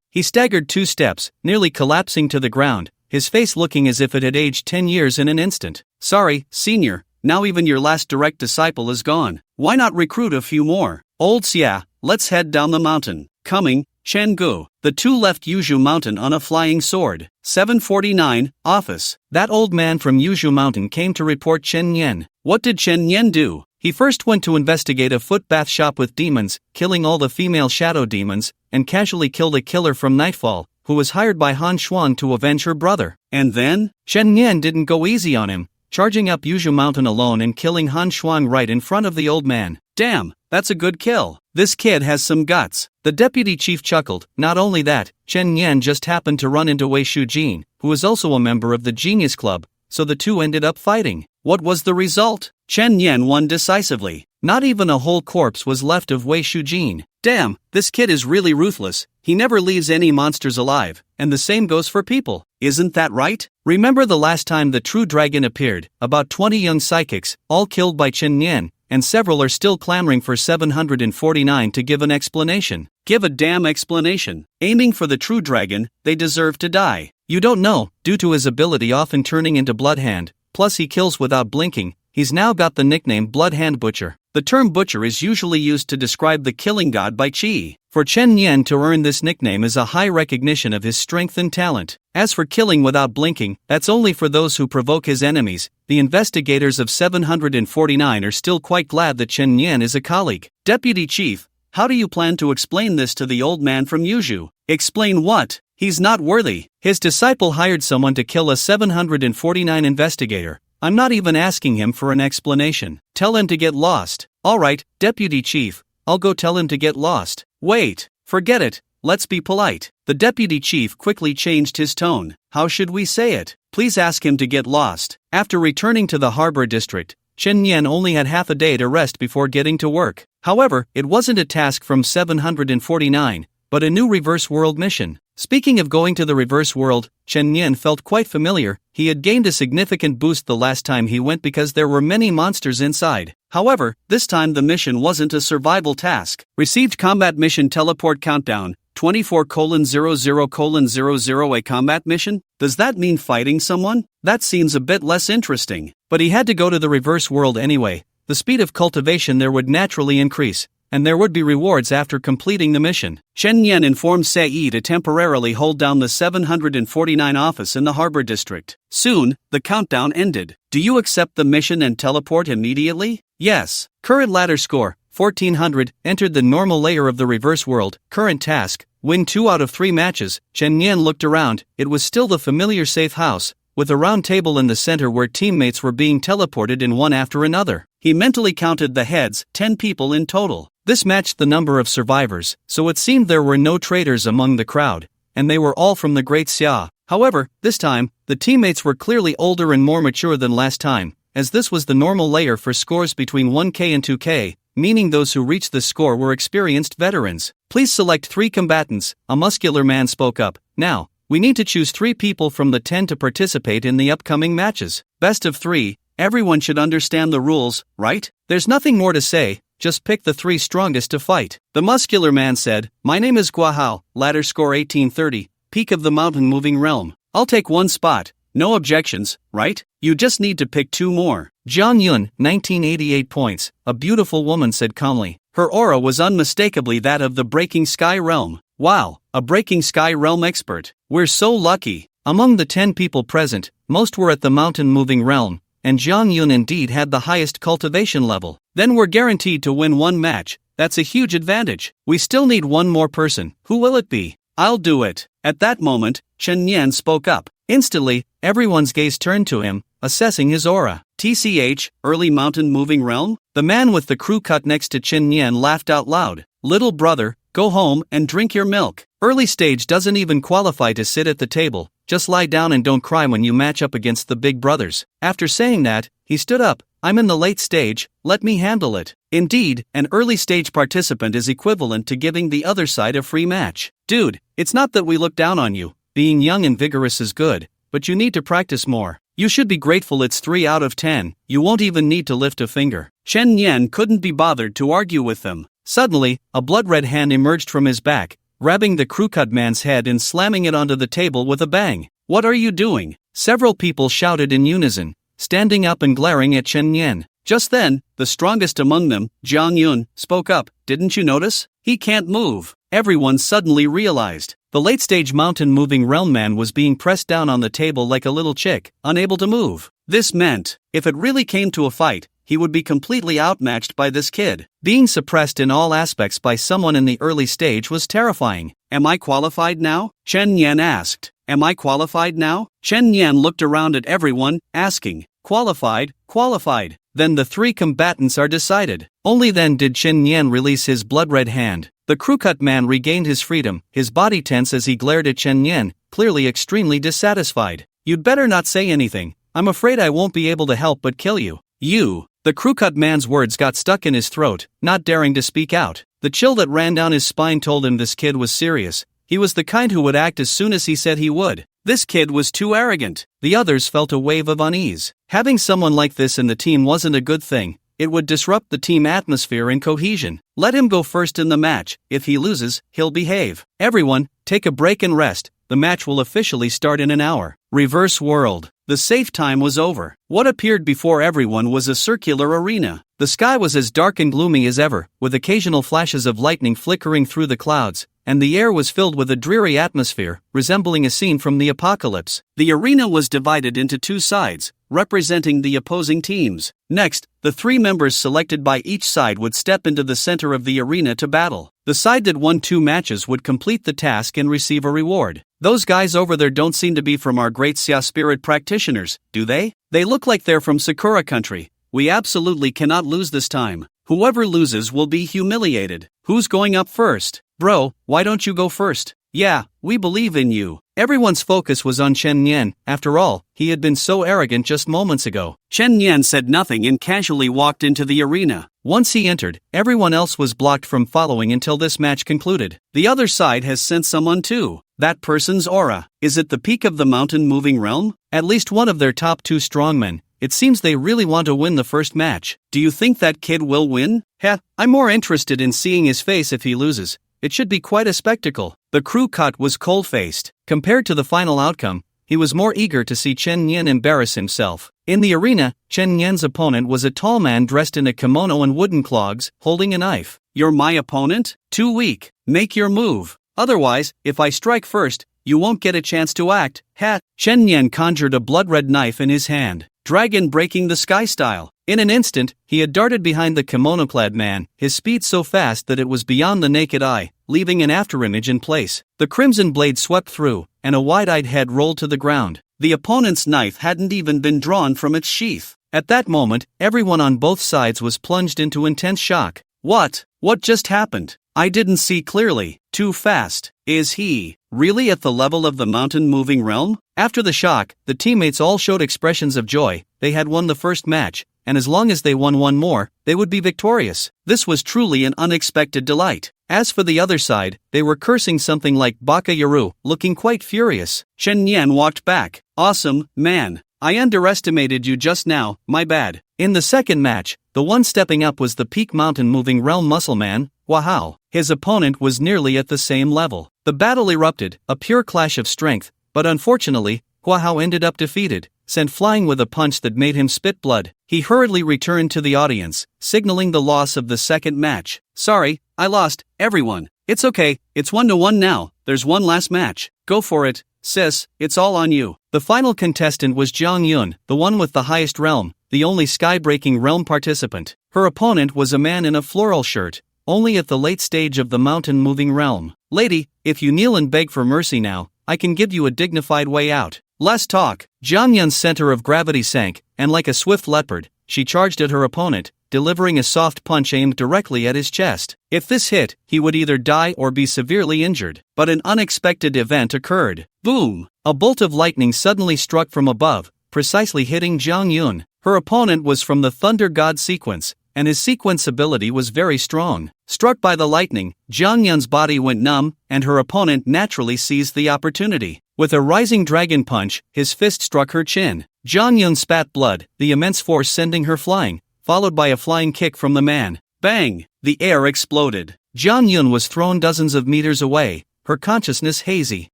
He staggered 2 steps, nearly collapsing to the ground, his face looking as if it had aged 10 years in an instant. Sorry, senior, now even your last direct disciple is gone. Why not recruit a few more? Old Xia, let's head down the mountain. Coming, Chen Gu. The two left Yuzhu Mountain on a flying sword. 749, office. That old man from Yuzhu Mountain came to report Chen Yan. What did Chen Yan do? He first went to investigate a foot bath shop with demons, killing all the female shadow demons, and casually killed a killer from Nightfall, who was hired by Han Shuang to avenge her brother. And then, Chen Yan didn't go easy on him, charging up Yuzhu Mountain alone and killing Han Shuang right in front of the old man. Damn, that's a good kill. This kid has some guts. The deputy chief chuckled. Not only that, Chen Yan just happened to run into Wei Shujin, who was also a member of the Genius Club, so the two ended up fighting. What was the result? Chen Yan won decisively. Not even a whole corpse was left of Wei Shujin. Damn, this kid is really ruthless. He never leaves any monsters alive, and the same goes for people. Isn't that right? Remember the last time the true dragon appeared, about 20 young psychics, all killed by Chen Yan, and several are still clamoring for 749 to give an explanation. Give a damn explanation. Aiming for the true dragon, they deserve to die. You don't know, due to his ability often turning into Bloodhand, plus he kills without blinking, he's now got the nickname Bloodhand Butcher. The term butcher is usually used to describe the killing god by Qi. For Chen Yan to earn this nickname is a high recognition of his strength and talent. As for killing without blinking, that's only for those who provoke his enemies. The investigators of 749 are still quite glad that Chen Yan is a colleague. Deputy Chief, how do you plan to explain this to the old man from Yuzhu? Explain what? He's not worthy. His disciple hired someone to kill a 749 investigator. I'm not even asking him for an explanation. Tell him to get lost. Alright, Deputy Chief, I'll go tell him to get lost. Wait, forget it, let's be polite. The Deputy Chief quickly changed his tone. How should we say it? Please ask him to get lost. After returning to the harbor district, Chen Yan only had half a day to rest before getting to work. However, it wasn't a task from 749, but a new reverse world mission. Speaking of going to the reverse world, Chen Yan felt quite familiar. He had gained a significant boost the last time he went because there were many monsters inside. However, this time the mission wasn't a survival task. Received combat mission teleport countdown, 24:00:00, a combat mission? Does that mean fighting someone? That seems a bit less interesting. But he had to go to the reverse world anyway. The speed of cultivation there would naturally increase, and there would be rewards after completing the mission. Chen Yan informed Sei to temporarily hold down the 749 office in the harbor district. Soon, the countdown ended. Do you accept the mission and teleport immediately? Yes. Current ladder score, 1400, entered the normal layer of the reverse world. Current task, win 2 out of 3 matches. Chen Yan looked around. It was still the familiar safe house, with a round table in the center where teammates were being teleported in one after another. He mentally counted the heads, 10 people in total. This matched the number of survivors, so it seemed there were no traitors among the crowd, and they were all from the Great Shaa. However, this time, the teammates were clearly older and more mature than last time, as this was the normal layer for scores between 1K and 2K, meaning those who reached this score were experienced veterans. Please select 3 combatants, a muscular man spoke up. Now, we need to choose 3 people from the 10 to participate in the upcoming matches. Best of 3, everyone should understand the rules, right? There's nothing more to say, just pick the 3 strongest to fight. The muscular man said, my name is Guahao, ladder score 1830, peak of the mountain moving realm. I'll take 1 spot, no objections, right? You just need to pick 2 more. Jiang Yun, 1988 points, a beautiful woman said calmly. Her aura was unmistakably that of the Breaking Sky realm. Wow, a Breaking Sky realm expert. We're so lucky. Among the 10 people present, most were at the mountain moving realm, and Jiang Yun indeed had the highest cultivation level. Then we're guaranteed to win 1 match. That's a huge advantage. We still need 1 more person. Who will it be? I'll do it. At that moment, Chen Yan spoke up. Instantly, everyone's gaze turned to him, assessing his aura. TCH, early mountain moving realm? The man with the crew cut next to Chen Yan laughed out loud. Little brother, go home and drink your milk. Early stage doesn't even qualify to sit at the table. Just lie down and don't cry when you match up against the big brothers. After saying that, he stood up. I'm in the late stage, let me handle it. Indeed, an early stage participant is equivalent to giving the other side a free match. Dude, it's not that we look down on you. Being young and vigorous is good, but you need to practice more. You should be grateful it's 3 out of 10. You won't even need to lift a finger. Chen Yan couldn't be bothered to argue with them. Suddenly, a blood-red hand emerged from his back, grabbing the crew-cut man's head and slamming it onto the table with a bang. What are you doing? Several people shouted in unison, standing up and glaring at Chen Yan. Just then, the strongest among them, Jiang Yun, spoke up. Didn't you notice? He can't move. Everyone suddenly realized. The late-stage mountain-moving realm man was being pressed down on the table like a little chick, unable to move. This meant, if it really came to a fight, he would be completely outmatched by this kid. Being suppressed in all aspects by someone in the early stage was terrifying. Am I qualified now? Chen Yan asked. Am I qualified now? Chen Yan looked around at everyone, asking, qualified, qualified. Then the 3 combatants are decided. Only then did Chen Yan release his blood-red hand. The crew-cut man regained his freedom, his body tense as he glared at Chen Yan, clearly extremely dissatisfied. You'd better not say anything. I'm afraid I won't be able to help but kill you. You. The crew-cut man's words got stuck in his throat, not daring to speak out. The chill that ran down his spine told him this kid was serious. He was the kind who would act as soon as he said he would. This kid was too arrogant. The others felt a wave of unease. Having someone like this in the team wasn't a good thing. It would disrupt the team atmosphere and cohesion. Let him go first in the match. If he loses, he'll behave. Everyone, take a break and rest. The match will officially start in an hour. Reverse world. The safe time was over. What appeared before everyone was a circular arena. The sky was as dark and gloomy as ever, with occasional flashes of lightning flickering through the clouds, and the air was filled with a dreary atmosphere, resembling a scene from the apocalypse. The arena was divided into 2 sides, representing the opposing teams. Next, the 3 members selected by each side would step into the center of the arena to battle. The side that won 2 matches would complete the task and receive a reward. Those guys over there don't seem to be from our Great Shaa Spirit practitioners, do they? They look like they're from Sakura country. We absolutely cannot lose this time. Whoever loses will be humiliated. Who's going up first? Bro, why don't you go first? Yeah, we believe in you. Everyone's focus was on Chen Yan. After all, he had been so arrogant just moments ago. Chen Yan said nothing and casually walked into the arena. Once he entered, everyone else was blocked from following until this match concluded. The other side has sent someone too. That person's aura. Is it the peak of the mountain moving realm? At least one of their top 2 strongmen. It seems they really want to win the first match. Do you think that kid will win? Heh, I'm more interested in seeing his face if he loses. It should be quite a spectacle. The crew cut was cold-faced. Compared to the final outcome, he was more eager to see Chen Yan embarrass himself. In the arena, Chen Yan's opponent was a tall man dressed in a kimono and wooden clogs, holding a knife. You're my opponent? Too weak. Make your move. Otherwise, if I strike first, you won't get a chance to act. Ha! Chen Yan conjured a blood-red knife in his hand. Dragon breaking the sky style. In an instant, he had darted behind the kimono-clad man, his speed so fast that it was beyond the naked eye, leaving an afterimage in place. The crimson blade swept through, and a wide-eyed head rolled to the ground. The opponent's knife hadn't even been drawn from its sheath. At that moment, everyone on both sides was plunged into intense shock. What just happened? I didn't see clearly. Too fast. Is he really at the level of the mountain-moving realm? After the shock, the teammates all showed expressions of joy. They had won the first match, and as long as they won one more, they would be victorious. This was truly an unexpected delight. As for the other side, they were cursing something like Baka Yaru, looking quite furious. Chen Nian walked back. Awesome, man. I underestimated you just now, my bad. In the second match, the one stepping up was the peak mountain-moving realm muscle man, Wahao. His opponent was nearly at the same level. The battle erupted, a pure clash of strength, but unfortunately, Wahao ended up defeated, sent flying with a punch that made him spit blood. He hurriedly returned to the audience, signaling the loss of the second match. Sorry, I lost, everyone. It's okay, it's 1-1 now, there's one last match. Go for it, sis, it's all on you. The final contestant was Jiang Yun, the one with the highest realm, the only sky-breaking realm participant. Her opponent was a man in a floral shirt, only at the late stage of the mountain-moving realm. Lady, if you kneel and beg for mercy now, I can give you a dignified way out. Less talk. Jiang Yun's center of gravity sank, and like a swift leopard, she charged at her opponent, delivering a soft punch aimed directly at his chest. If this hit, he would either die or be severely injured. But an unexpected event occurred. Boom! A bolt of lightning suddenly struck from above, precisely hitting Jiang Yun. Her opponent was from the Thunder God sequence, and his sequence ability was very strong. Struck by the lightning, Jiang Yun's body went numb, and her opponent naturally seized the opportunity. With a rising dragon punch, his fist struck her chin. Jiang Yun spat blood, the immense force sending her flying, followed by a flying kick from the man. Bang! The air exploded. Jiang Yun was thrown dozens of meters away, her consciousness hazy.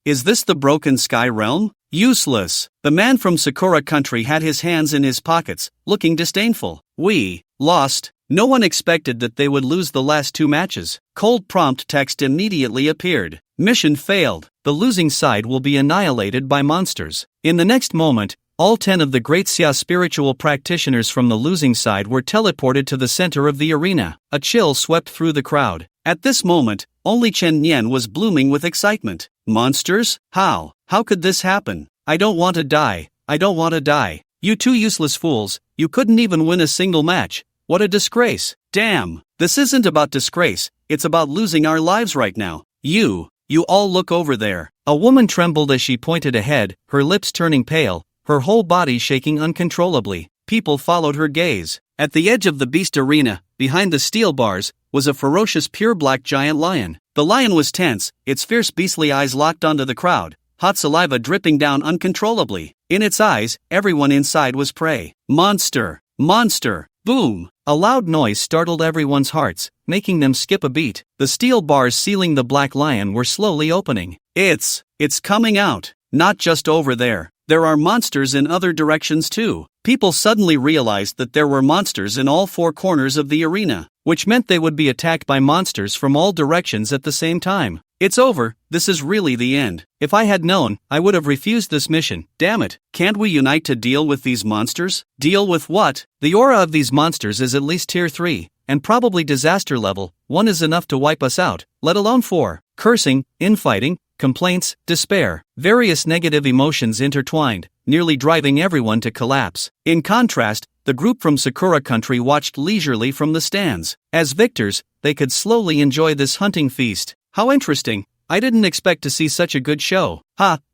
Is this the broken sky realm? Useless. The man from Sakura country had his hands in his pockets, looking disdainful. We lost. No one expected that they would lose the last two matches. Cold prompt text immediately appeared. Mission failed. The losing side will be annihilated by monsters. In the next moment, all 10 of the great shaa spiritual practitioners from the losing side were teleported to the center of the arena. A chill swept through the crowd. At this moment, only Chen Nian was blooming with excitement. Monsters? How? How could this happen? I don't want to die. I don't want to die. You two useless fools, you couldn't even win a single match. What a disgrace. Damn. This isn't about disgrace, it's about losing our lives right now. You all look over there. A woman trembled as she pointed ahead, her lips turning pale, her whole body shaking uncontrollably. People followed her gaze. At the edge of the beast arena, behind the steel bars, was a ferocious pure black giant lion. The lion was tense, its fierce beastly eyes locked onto the crowd, hot saliva dripping down uncontrollably. In its eyes, everyone inside was prey. Monster! Monster! Boom! A loud noise startled everyone's hearts, making them skip a beat. The steel bars sealing the black lion were slowly opening. It's coming out. Not just over there. There are monsters in other directions too. People suddenly realized that there were monsters in all four corners of the arena, which meant they would be attacked by monsters from all directions at the same time. It's over, this is really the end. If I had known, I would have refused this mission. Damn it, can't we unite to deal with these monsters? Deal with what? The aura of these monsters is at least tier 3, and probably disaster level. 1 is enough to wipe us out, let alone 4. Cursing, infighting, complaints, despair, various negative emotions intertwined, nearly driving everyone to collapse. In contrast, the group from Sakura country watched leisurely from the stands. As victors, they could slowly enjoy this hunting feast. How interesting, I didn't expect to see such a good show.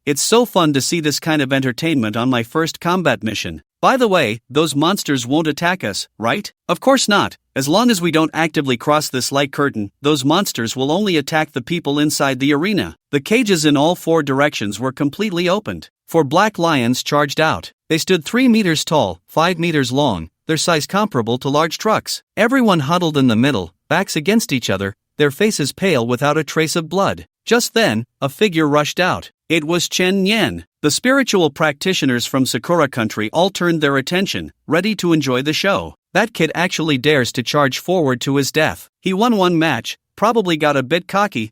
It's so fun to see this kind of entertainment on my first combat mission. By the way, those monsters won't attack us, right? Of course not. As long as we don't actively cross this light curtain, those monsters will only attack the people inside the arena. The cages in all 4 directions were completely opened. 4 black lions charged out. They stood 3 meters tall, 5 meters long, their size comparable to large trucks. Everyone huddled in the middle, backs against each other, their faces pale without a trace of blood. Just then, a figure rushed out. It was Chen Nian. The spiritual practitioners from Sakura country all turned their attention, ready to enjoy the show. That kid actually dares to charge forward to his death. He won one match, probably got a bit cocky,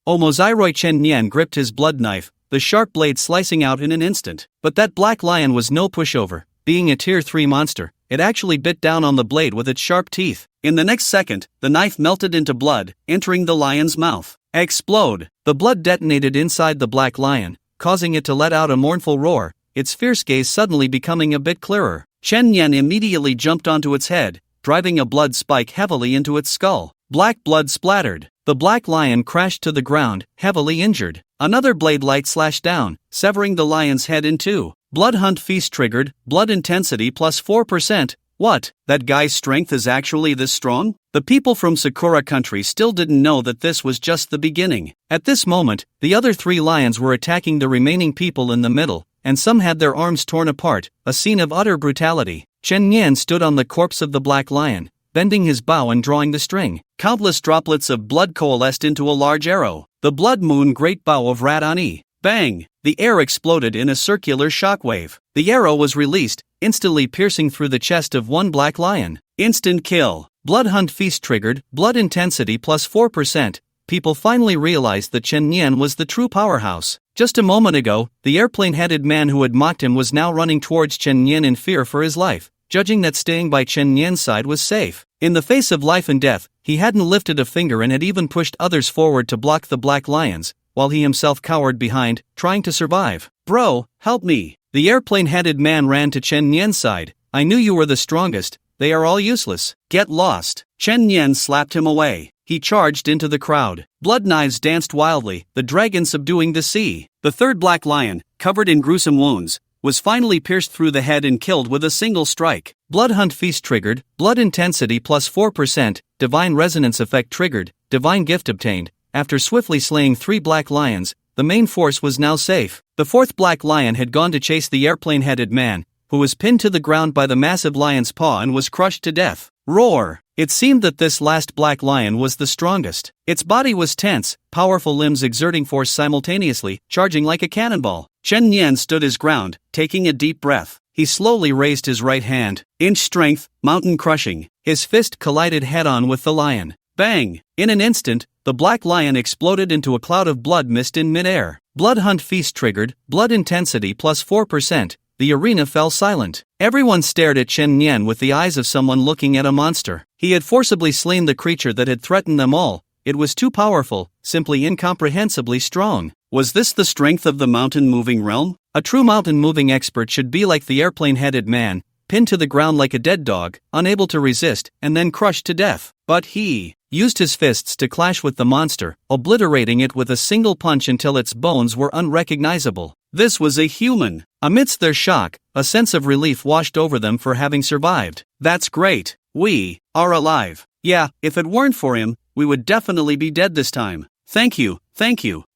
Omoziroi Chen Nian gripped his blood knife, the sharp blade slicing out in an instant. But that black lion was no pushover. Being a tier 3 monster, it actually bit down on the blade with its sharp teeth. In the next second, the knife melted into blood, entering the lion's mouth. Explode! The blood detonated inside the black lion, causing it to let out a mournful roar. its fierce gaze suddenly becoming a bit clearer. Chen Yan immediately jumped onto its head, driving a blood spike heavily into its skull. Black blood splattered. The black lion crashed to the ground, heavily injured. Another blade light slashed down, severing the lion's head in two. Blood Hunt Feast triggered, blood intensity plus 4%. What? That guy's strength is actually this strong? The people from Sakura country still didn't know that this was just the beginning. At this moment, the other 3 lions were attacking the remaining people in the middle, and some had their arms torn apart, a scene of utter brutality. Chen Yan stood on the corpse of the black lion, bending his bow and drawing the string. Countless droplets of blood coalesced into a large arrow. The blood moon great bow of Radani. Bang! The air exploded in a circular shockwave. The arrow was released, instantly piercing through the chest of one black lion. Instant kill. Blood Hunt Feast triggered, blood intensity plus 4%. People finally realized that Chen Yan was the true powerhouse. Just a moment ago, the airplane-headed man who had mocked him was now running towards Chen Yan in fear for his life, judging that staying by Chen Yan's side was safe. In the face of life and death, he hadn't lifted a finger and had even pushed others forward to block the black lions, while he himself cowered behind, trying to survive. Bro, help me. The airplane-headed man ran to Chen Yan's side. I knew you were the strongest. They are all useless. Get lost. Chen Yan slapped him away. He charged into the crowd. Blood knives danced wildly, the dragon subduing the sea. The third black lion, covered in gruesome wounds, was finally pierced through the head and killed with a single strike. Blood Hunt Feast triggered, blood intensity plus 4%, divine resonance effect triggered, divine gift obtained. After swiftly slaying 3 black lions, the main force was now safe. The fourth black lion had gone to chase the airplane-headed man, who was pinned to the ground by the massive lion's paw and was crushed to death. Roar! It seemed that this last black lion was the strongest. Its body was tense, powerful limbs exerting force simultaneously, charging like a cannonball. Chen Yan stood his ground, taking a deep breath. He slowly raised his right hand. Inch strength, mountain crushing. His fist collided head-on with the lion. Bang! In an instant, the black lion exploded into a cloud of blood mist in midair. Blood Hunt Feast triggered, blood intensity plus 4%. The arena fell silent. Everyone stared at Chen Yan with the eyes of someone looking at a monster. He had forcibly slain the creature that had threatened them all. It was too powerful, simply incomprehensibly strong. Was this the strength of the mountain-moving realm? A true mountain-moving expert should be like the airplane-headed man, pinned to the ground like a dead dog, unable to resist, and then crushed to death. But he used his fists to clash with the monster, obliterating it with a single punch until its bones were unrecognizable. This was a human. Amidst their shock, a sense of relief washed over them for having survived. That's great. We are alive. Yeah, if it weren't for him, we would definitely be dead this time. Thank you,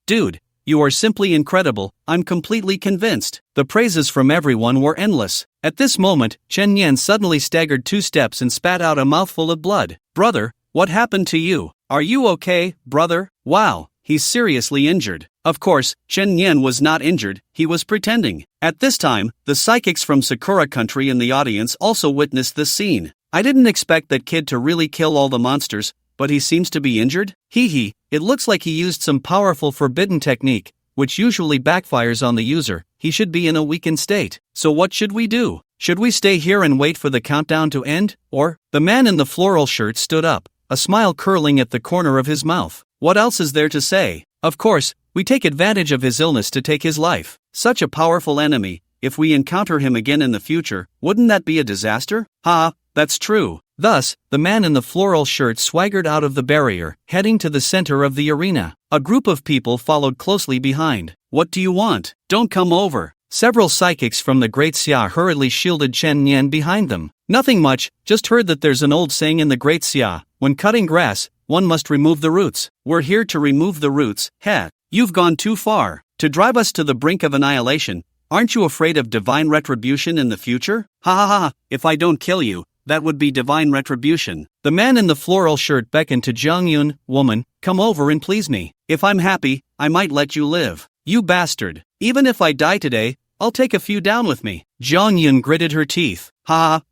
dude. You are simply incredible, I'm completely convinced. The praises from everyone were endless. At this moment, Chen Yan suddenly staggered 2 steps and spat out a mouthful of blood. Brother, what happened to you? Are you okay, brother? Wow, he's seriously injured. Of course, Chen Yan was not injured, he was pretending. At this time, the psychics from Sakura country in the audience also witnessed this scene. I didn't expect that kid to really kill all the monsters, but he seems to be injured? Hee, it looks like he used some powerful forbidden technique, which usually backfires on the user. He should be in a weakened state. So what should we do? Should we stay here and wait for the countdown to end? Or? The man in the floral shirt stood up, a smile curling at the corner of his mouth. What else is there to say? Of course, we take advantage of his illness to take his life. Such a powerful enemy, if we encounter him again in the future, wouldn't that be a disaster? That's true. Thus, the man in the floral shirt swaggered out of the barrier, heading to the center of the arena. A group of people followed closely behind. What do you want? Don't come over. Several psychics from the Great Shaa hurriedly shielded Chen Yan behind them. Nothing much, just heard that there's an old saying in the Great Shaa, when cutting grass, one must remove the roots. We're here to remove the roots. You've gone too far. To drive us to the brink of annihilation. Aren't you afraid of divine retribution in the future? If I don't kill you, that would be divine retribution. The man in the floral shirt beckoned to Jiang Yun. Woman, come over and please me. If I'm happy, I might let you live. You bastard. Even if I die today, I'll take a few down with me. Jiang Yun gritted her teeth.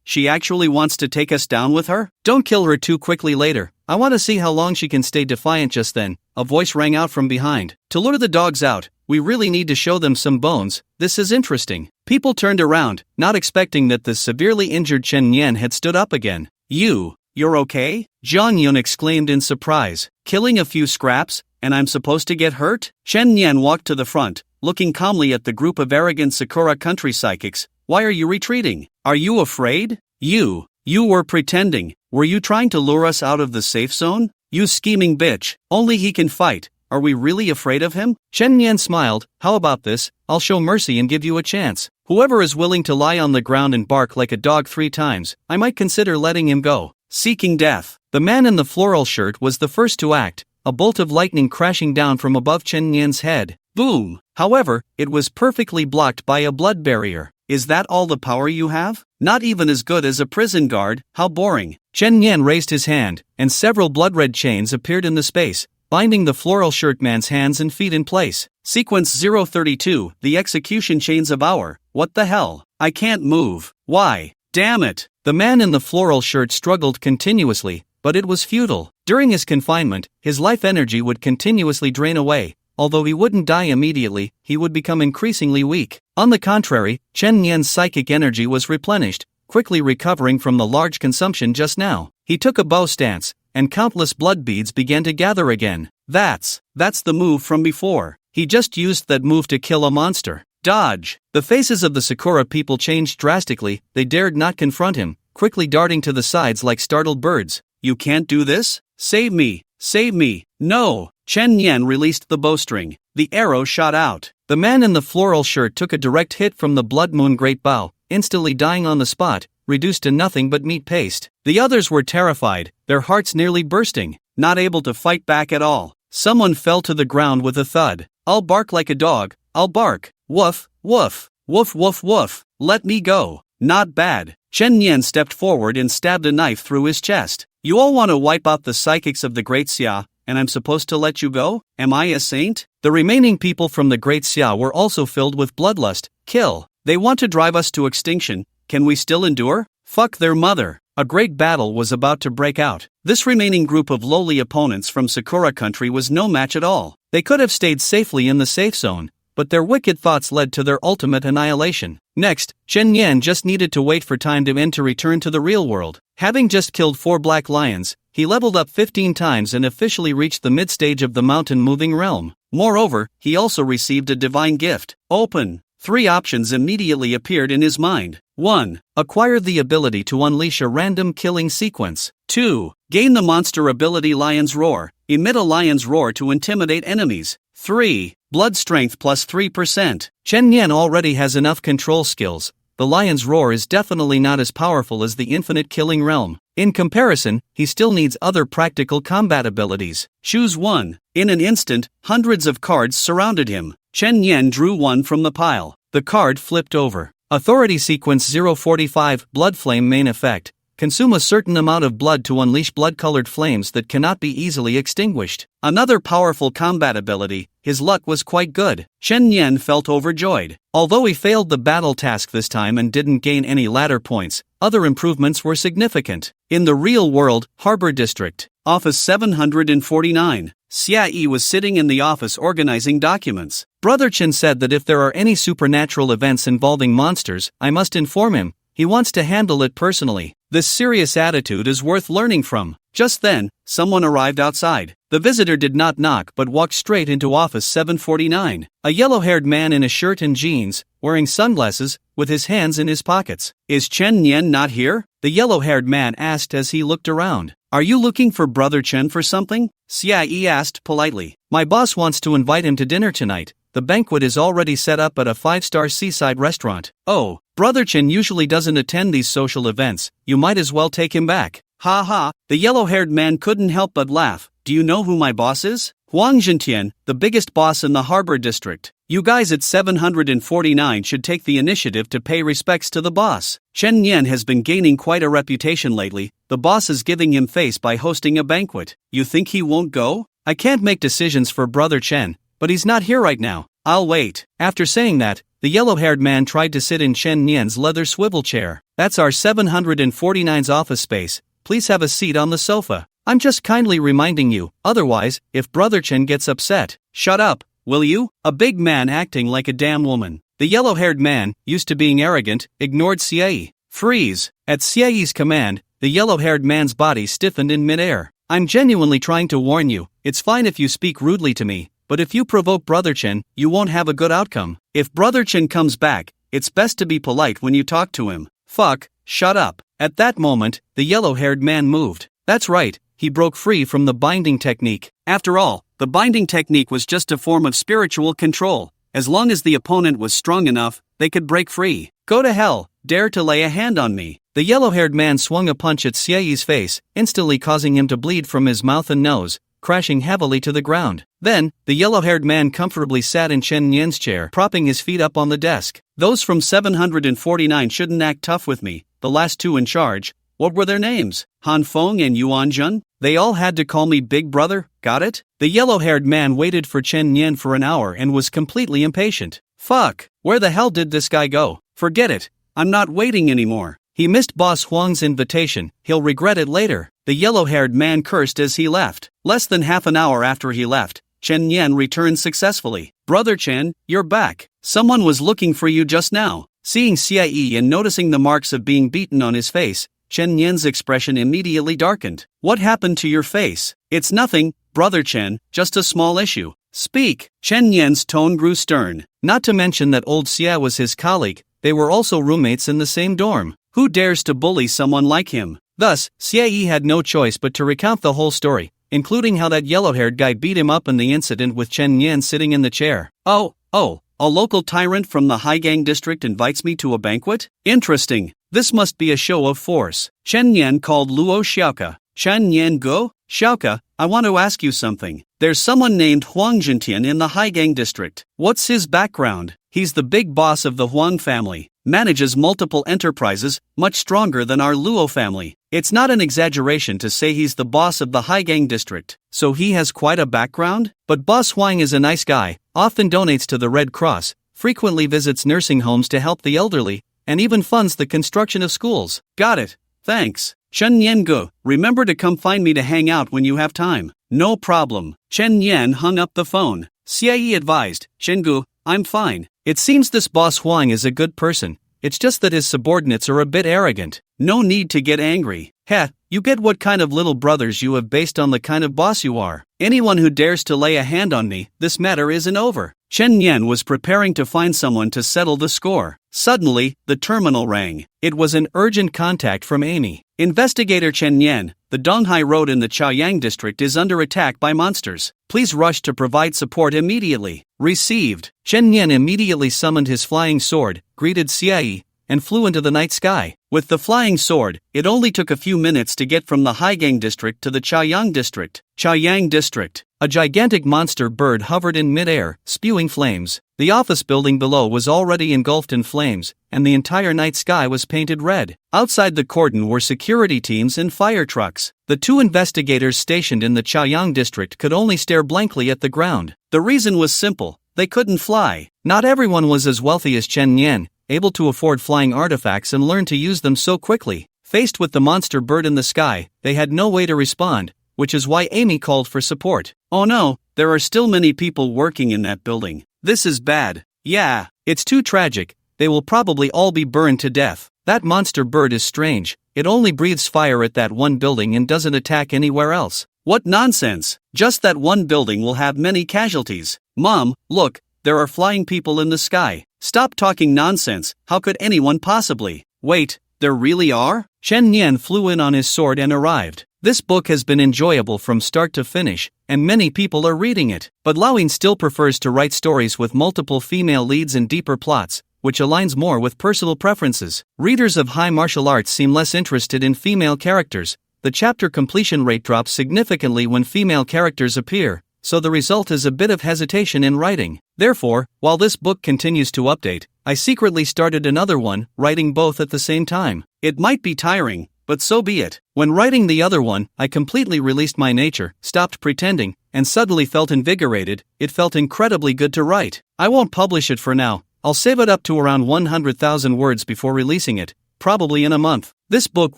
She actually wants to take us down with her? Don't kill her too quickly later. I want to see how long she can stay defiant. Just then, a voice rang out from behind. To lure the dogs out, we really need to show them some bones. This is interesting. People turned around, not expecting that the severely injured Chen Yan had stood up again. You're okay? Jiang Yun exclaimed in surprise. Killing a few scraps, and I'm supposed to get hurt? Chen Yan walked to the front, looking calmly at the group of arrogant Sakura country psychics. Why are you retreating? Are you afraid? You were pretending. Were you trying to lure us out of the safe zone? You scheming bitch. Only he can fight. Are we really afraid of him? Chen Yan smiled. How about this? I'll show mercy and give you a chance. Whoever is willing to lie on the ground and bark like a dog 3 times, I might consider letting him go. Seeking death. The man in the floral shirt was the first to act, a bolt of lightning crashing down from above Chen Yan's head. Boom! However, it was perfectly blocked by a blood barrier. Is that all the power you have? Not even as good as a prison guard, how boring. Chen Yan raised his hand, and several blood-red chains appeared in the space, binding the floral shirt man's hands and feet in place. Sequence 032, the execution chains of Hour. What the hell? I can't move. Why? Damn it! The man in the floral shirt struggled continuously, but it was futile. During his confinement, his life energy would continuously drain away. Although he wouldn't die immediately, he would become increasingly weak. On the contrary, Chen Yan's psychic energy was replenished, quickly recovering from the large consumption just now. He took a bow stance, and countless blood beads began to gather again. That's the move from before. He just used that move to kill a monster. Dodge! The faces of the Sakura people changed drastically. They dared not confront him, quickly darting to the sides like startled birds. You can't do this? Save me! Save me! No! Chen Yan released the bowstring. The arrow shot out. The man in the floral shirt took a direct hit from the blood moon great bow, instantly dying on the spot, reduced to nothing but meat paste. The others were terrified, their hearts nearly bursting, not able to fight back at all. Someone fell to the ground with a thud. I'll bark like a dog, I'll bark. Woof, woof, woof woof woof. Let me go. Not bad. Chen Yan stepped forward and stabbed a knife through his chest. You all want to wipe out the psychics of the Great Shaa, and I'm supposed to let you go? Am I a saint? The remaining people from the Great Shaa were also filled with bloodlust. Kill. They want to drive us to extinction. Can we still endure? Fuck their mother. A great battle was about to break out. This remaining group of lowly opponents from Sakura country was no match at all. They could have stayed safely in the safe zone, but their wicked thoughts led to their ultimate annihilation. Next, Chen Yan just needed to wait for time to end to return to the real world. Having just killed 4 black lions, he leveled up 15 times and officially reached the mid-stage of the mountain-moving realm. Moreover, he also received a divine gift. Open. 3 options immediately appeared in his mind. 1. Acquire the ability to unleash a random killing sequence. 2. Gain the monster ability Lion's Roar. Emit a lion's roar to intimidate enemies. 3. Blood strength plus 3%. Chen Yan already has enough control skills. The lion's roar is definitely not as powerful as the infinite killing realm. In comparison, he still needs other practical combat abilities. Choose one. In an instant, hundreds of cards surrounded him. Chen Yan drew one from the pile. The card flipped over. Authority Sequence 045 Blood Flame Main Effect. Consume a certain amount of blood to unleash blood-colored flames that cannot be easily extinguished. Another powerful combat ability. His luck was quite good. Chen Yan felt overjoyed. Although he failed the battle task this time and didn't gain any ladder points, other improvements were significant. In the real world, Harbor District, Office 749. Xia was sitting in the office organizing documents. Brother Chen said that if there are any supernatural events involving monsters, I must inform him. He wants to handle it personally. This serious attitude is worth learning from. Just then, someone arrived outside. The visitor did not knock but walked straight into Office 749. A yellow-haired man in a shirt and jeans, wearing sunglasses, with his hands in his pockets. Is Chen Yan not here? The yellow-haired man asked as he looked around. Are you looking for Brother Chen for something? Xia asked politely. My boss wants to invite him to dinner tonight. The banquet is already set up at a 5-star seaside restaurant. Oh, Brother Chen usually doesn't attend these social events. You might as well take him back. Ha ha, the yellow-haired man couldn't help but laugh. Do you know who my boss is? Wang Zhentian, the biggest boss in the Harbor District. You guys at 749 should take the initiative to pay respects to the boss. Chen Yan has been gaining quite a reputation lately. The boss is giving him face by hosting a banquet. You think he won't go? I can't make decisions for Brother Chen, but he's not here right now. I'll wait. After saying that, the yellow-haired man tried to sit in Chen Yan's leather swivel chair. That's our 749's office space. Please have a seat on the sofa. I'm just kindly reminding you, otherwise, if Brother Chen gets upset, shut up, will you? A big man acting like a damn woman. The yellow-haired man, used to being arrogant, ignored Xia. Freeze! At Xia's command, the yellow-haired man's body stiffened in midair. I'm genuinely trying to warn you, it's fine if you speak rudely to me, but if you provoke Brother Chen, you won't have a good outcome. If Brother Chen comes back, it's best to be polite when you talk to him. Fuck, shut up. At that moment, the yellow-haired man moved. That's right, he broke free from the binding technique. After all, the binding technique was just a form of spiritual control. As long as the opponent was strong enough, they could break free. Go to hell, dare to lay a hand on me. The yellow-haired man swung a punch at Xiaoyi's face, instantly causing him to bleed from his mouth and nose, crashing heavily to the ground. Then, the yellow-haired man comfortably sat in Chen Nian's chair, propping his feet up on the desk. Those from 749 shouldn't act tough with me, the last two in charge. What were their names? Han Feng and Yuan Jun? They all had to call me Big Brother, got it? The yellow-haired man waited for Chen Nian for an hour and was completely impatient. Fuck, where the hell did this guy go? Forget it, I'm not waiting anymore. He missed Boss Huang's invitation, he'll regret it later. The yellow-haired man cursed as he left. Less than half an hour after he left, Chen Nian returned successfully. Brother Chen, you're back. Someone was looking for you just now. Seeing Xiaoyi and noticing the marks of being beaten on his face, Chen Nian's expression immediately darkened. What happened to your face? It's nothing, Brother Chen, just a small issue. Speak. Chen Nian's tone grew stern. Not to mention that old Xia was his colleague, they were also roommates in the same dorm. Who dares to bully someone like him? Thus, Xiaoyi had no choice but to recount the whole story, including how that yellow-haired guy beat him up and the incident with Chen Nian sitting in the chair. Oh, a local tyrant from the Haigang district invites me to a banquet? Interesting. This must be a show of force. Chen Nian called Luo Xiaoka. Chen Nian go? Xiaoka, I want to ask you something. There's someone named Huang Jintian in the Haigang district. What's his background? He's the big boss of the Huang family. Manages multiple enterprises, much stronger than our Luo family. It's not an exaggeration to say he's the boss of the Haigang district. So he has quite a background? But Boss Huang is a nice guy, often donates to the Red Cross, frequently visits nursing homes to help the elderly, and even funds the construction of schools. Got it. Thanks. Chen Nian go, remember to come find me to hang out when you have time. No problem. Chen Nian hung up the phone. Xiaoyi advised, Chen Gu, I'm fine. It seems this boss Huang is a good person, it's just that his subordinates are a bit arrogant. No need to get angry. Heh, you get what kind of little brothers you have based on the kind of boss you are. Anyone who dares to lay a hand on me, this matter isn't over. Chen Nian was preparing to find someone to settle the score. Suddenly, the terminal rang. It was an urgent contact from Amy. Investigator Chen Nian, the Donghai Road in the Chaoyang district is under attack by monsters. Please rush to provide support immediately. Received. Chen Nian immediately summoned his flying sword, greeted Xiaoyi, and flew into the night sky. With the flying sword, it only took a few minutes to get from the Haigang district to the Chaoyang district. Chaoyang district. A gigantic monster bird hovered in mid-air, spewing flames. The office building below was already engulfed in flames, and the entire night sky was painted red. Outside the cordon were security teams and fire trucks. The two investigators stationed in the Chaoyang district could only stare blankly at the ground. The reason was simple, they couldn't fly. Not everyone was as wealthy as Chen Nian, able to afford flying artifacts and learn to use them so quickly. Faced with the monster bird in the sky, they had no way to respond, which is why Amy called for support. Oh no, there are still many people working in that building. This is bad. Yeah, it's too tragic, they will probably all be burned to death. That monster bird is strange, it only breathes fire at that one building and doesn't attack anywhere else. What nonsense, just that one building will have many casualties. Mom, look, there are flying people in the sky. Stop talking nonsense, how could anyone possibly? Wait, there really are? Chen Nian flew in on his sword and arrived. This book has been enjoyable from start to finish, and many people are reading it. But Lawing still prefers to write stories with multiple female leads and deeper plots, which aligns more with personal preferences. Readers of high martial arts seem less interested in female characters. The chapter completion rate drops significantly when female characters appear, so the result is a bit of hesitation in writing. Therefore, while this book continues to update, I secretly started another one, writing both at the same time. It might be tiring, but so be it. When writing the other one, I completely released my nature, stopped pretending, and suddenly felt invigorated. It felt incredibly good to write. I won't publish it for now. I'll save it up to around 100,000 words before releasing it, probably in a month. This book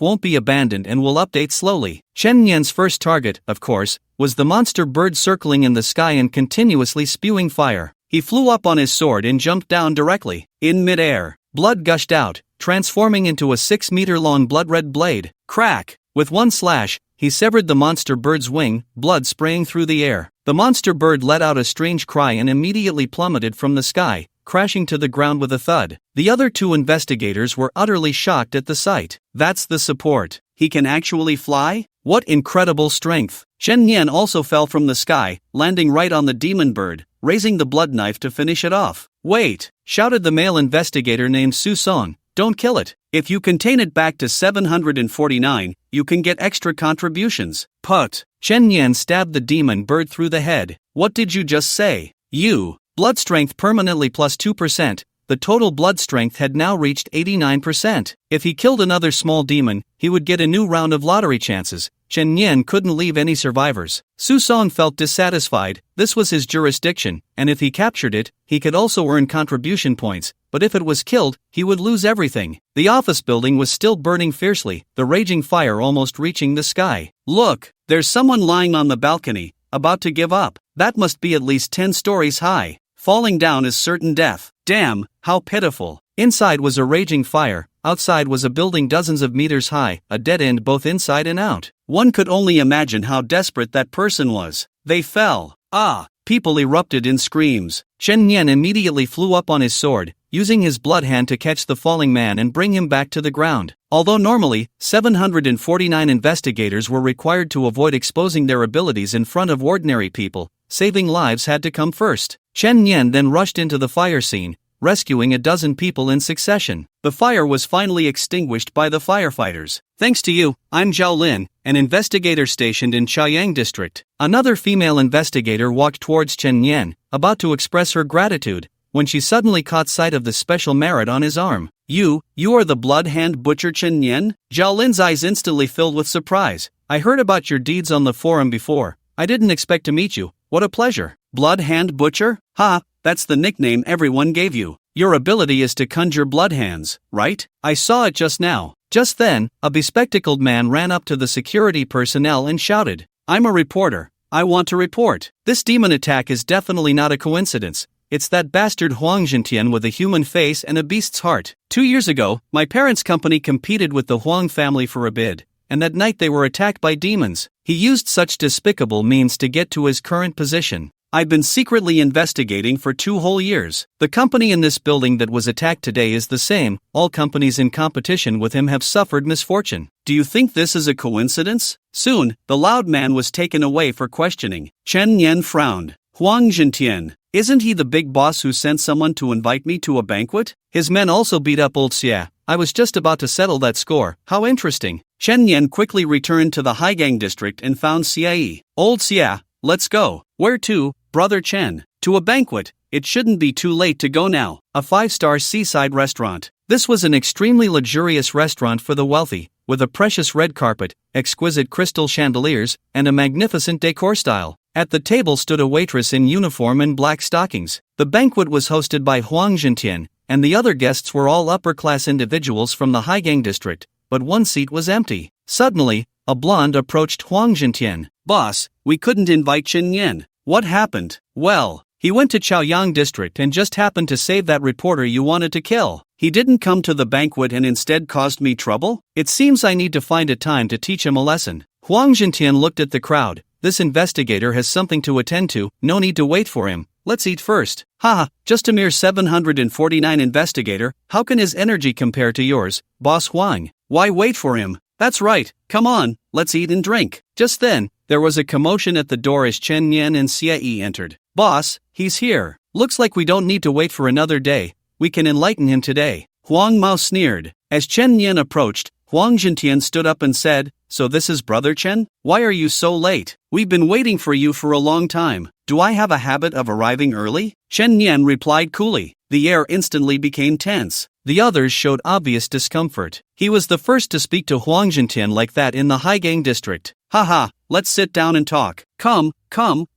won't be abandoned and will update slowly. Chen Nian's first target, of course, was the monster bird circling in the sky and continuously spewing fire. He flew up on his sword and jumped down directly. In mid-air, blood gushed out, transforming into a 6-meter-long blood-red blade. Crack! With one slash, he severed the monster bird's wing, blood spraying through the air. The monster bird let out a strange cry and immediately plummeted from the sky, crashing to the ground with a thud. The other two investigators were utterly shocked at the sight. That's the support. He can actually fly? What incredible strength! Chen Nian also fell from the sky, landing right on the demon bird, raising the blood knife to finish it off. Wait! Shouted the male investigator named Su Song. Don't kill it. If you contain it back to 749, you can get extra contributions. Put! Chen Nian stabbed the demon bird through the head. What did you just say? You! Blood strength permanently plus 2%. The total blood strength had now reached 89%. If he killed another small demon, he would get a new round of lottery chances. Chen Nian couldn't leave any survivors. Su Song felt dissatisfied. This was his jurisdiction, and if he captured it, he could also earn contribution points, but if it was killed, he would lose everything. The office building was still burning fiercely, the raging fire almost reaching the sky. Look, there's someone lying on the balcony, about to give up. That must be at least 10 stories high. Falling down is certain death. Damn, how pitiful. Inside was a raging fire, outside was a building dozens of meters high, a dead end both inside and out. One could only imagine how desperate that person was. They fell. Ah! People erupted in screams. Chen Nian immediately flew up on his sword, using his blood hand to catch the falling man and bring him back to the ground. Although normally, 749 investigators were required to avoid exposing their abilities in front of ordinary people, saving lives had to come first. Chen Nian then rushed into the fire scene, rescuing a dozen people in succession. The fire was finally extinguished by the firefighters. Thanks to you, I'm Zhao Lin, an investigator stationed in Chaoyang district. Another female investigator walked towards Chen Nian, about to express her gratitude, when she suddenly caught sight of the special merit on his arm. You are the blood hand butcher Chen Nian? Zhao Lin's eyes instantly filled with surprise. I heard about your deeds on the forum before. I didn't expect to meet you. What a pleasure. Blood hand butcher? Ha, that's the nickname everyone gave you. Your ability is to conjure blood hands, right? I saw it just now. Just then, a bespectacled man ran up to the security personnel and shouted, I'm a reporter. I want to report. This demon attack is definitely not a coincidence. It's that bastard Huang Jintian with a human face and a beast's heart. 2 years ago, my parents' company competed with the Huang family for a bid, and that night they were attacked by demons. He used such despicable means to get to his current position. I've been secretly investigating for 2 whole years. The company in this building that was attacked today is the same. All companies in competition with him have suffered misfortune. Do you think this is a coincidence? Soon, the loud man was taken away for questioning. Chen Nian frowned. Huang Jintian, isn't he the big boss who sent someone to invite me to a banquet? His men also beat up old Xia. I was just about to settle that score. How interesting. Chen Nian quickly returned to the Haigang district and found Xia. Old Xia, let's go. Where to, brother Chen? To a banquet. It shouldn't be too late to go now. A 5-star seaside restaurant. This was an extremely luxurious restaurant for the wealthy, with a precious red carpet, exquisite crystal chandeliers, and a magnificent decor style. At the table stood a waitress in uniform and black stockings. The banquet was hosted by Huang Jintian, and the other guests were all upper-class individuals from the Haigang district, but one seat was empty. Suddenly, a blonde approached Huang Jintian. Boss, we couldn't invite Chen Nian. What happened? Well, he went to Chaoyang district and just happened to save that reporter you wanted to kill. He didn't come to the banquet and instead caused me trouble? It seems I need to find a time to teach him a lesson. Huang Jintian looked at the crowd. This investigator has something to attend to, no need to wait for him. Let's eat first. Haha, just a mere 749 investigator, how can his energy compare to yours, Boss Huang? Why wait for him? That's right, come on, let's eat and drink. Just then, there was a commotion at the door as Chen Nian and Xie entered. Boss, he's here. Looks like we don't need to wait for another day. We can enlighten him today. Huang Mao sneered. As Chen Nian approached, Huang Jintian stood up and said, So this is Brother Chen? Why are you so late? We've been waiting for you for a long time. Do I have a habit of arriving early? Chen Nian replied coolly. The air instantly became tense. The others showed obvious discomfort. He was the first to speak to Huang Jintian like that in the Haigang district. Haha, let's sit down and talk. Come,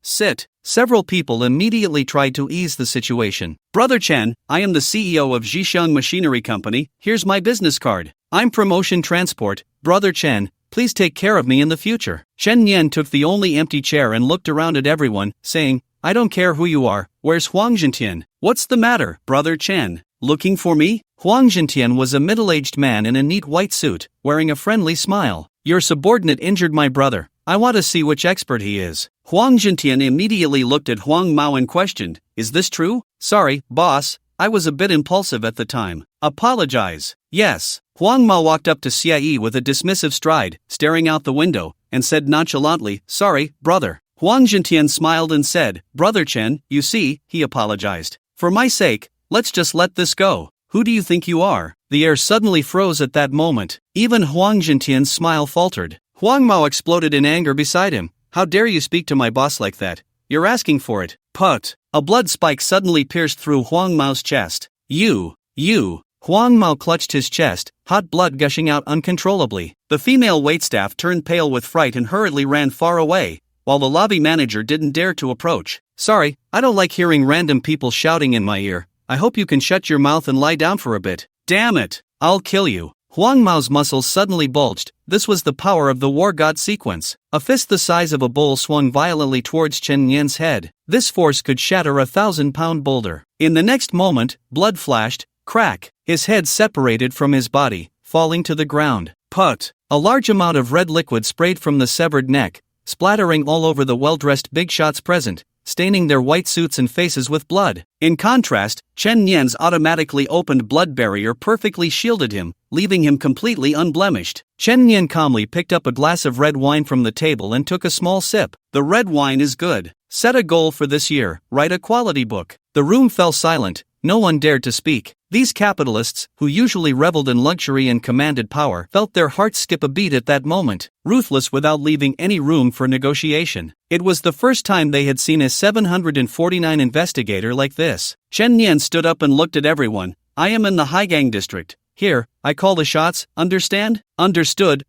sit. Several people immediately tried to ease the situation. Brother Chen, I am the CEO of Zhisheng Machinery Company. Here's my business card. I'm Promotion Transport. Brother Chen, please take care of me in the future. Chen Nian took the only empty chair and looked around at everyone, saying, I don't care who you are. Where's Huang Jintian? What's the matter, Brother Chen? Looking for me? Huang Jintian was a middle-aged man in a neat white suit, wearing a friendly smile. Your subordinate injured my brother. I want to see which expert he is. Huang Jintian immediately looked at Huang Mao and questioned, is this true? Sorry, boss, I was a bit impulsive at the time. Apologize. Yes. Huang Mao walked up to Xie with a dismissive stride, staring out the window, and said nonchalantly, sorry, brother. Huang Jintian smiled and said, Brother Chen, you see, he apologized. For my sake, let's just let this go. Who do you think you are? The air suddenly froze at that moment. Even Huang Jintian's smile faltered. Huang Mao exploded in anger beside him. How dare you speak to my boss like that? You're asking for it. Put. A blood spike suddenly pierced through Huang Mao's chest. You. Huang Mao clutched his chest, hot blood gushing out uncontrollably. The female waitstaff turned pale with fright and hurriedly ran far away, while the lobby manager didn't dare to approach. Sorry, I don't like hearing random people shouting in my ear. I hope you can shut your mouth and lie down for a bit. Damn it! I'll kill you. Huang Mao's muscles suddenly bulged. This was the power of the war god sequence. A fist the size of a bowl swung violently towards Chen Yan's head. This force could shatter a 1,000-pound boulder. In the next moment, blood flashed. Crack! His head separated from his body, falling to the ground. Put! A large amount of red liquid sprayed from the severed neck, splattering all over the well-dressed big shots present, staining their white suits and faces with blood. In contrast, Chen Yan's automatically opened blood barrier perfectly shielded him, leaving him completely unblemished. Chen Yan calmly picked up a glass of red wine from the table and took a small sip. The red wine is good. Set a goal for this year, write a quality book. The room fell silent, no one dared to speak. These capitalists, who usually reveled in luxury and commanded power, felt their hearts skip a beat at that moment, ruthless without leaving any room for negotiation. It was the first time they had seen a 749 investigator like this. Chen Yan stood up and looked at everyone. I am in the Haigang district. Here, I call the shots, understand? Understood.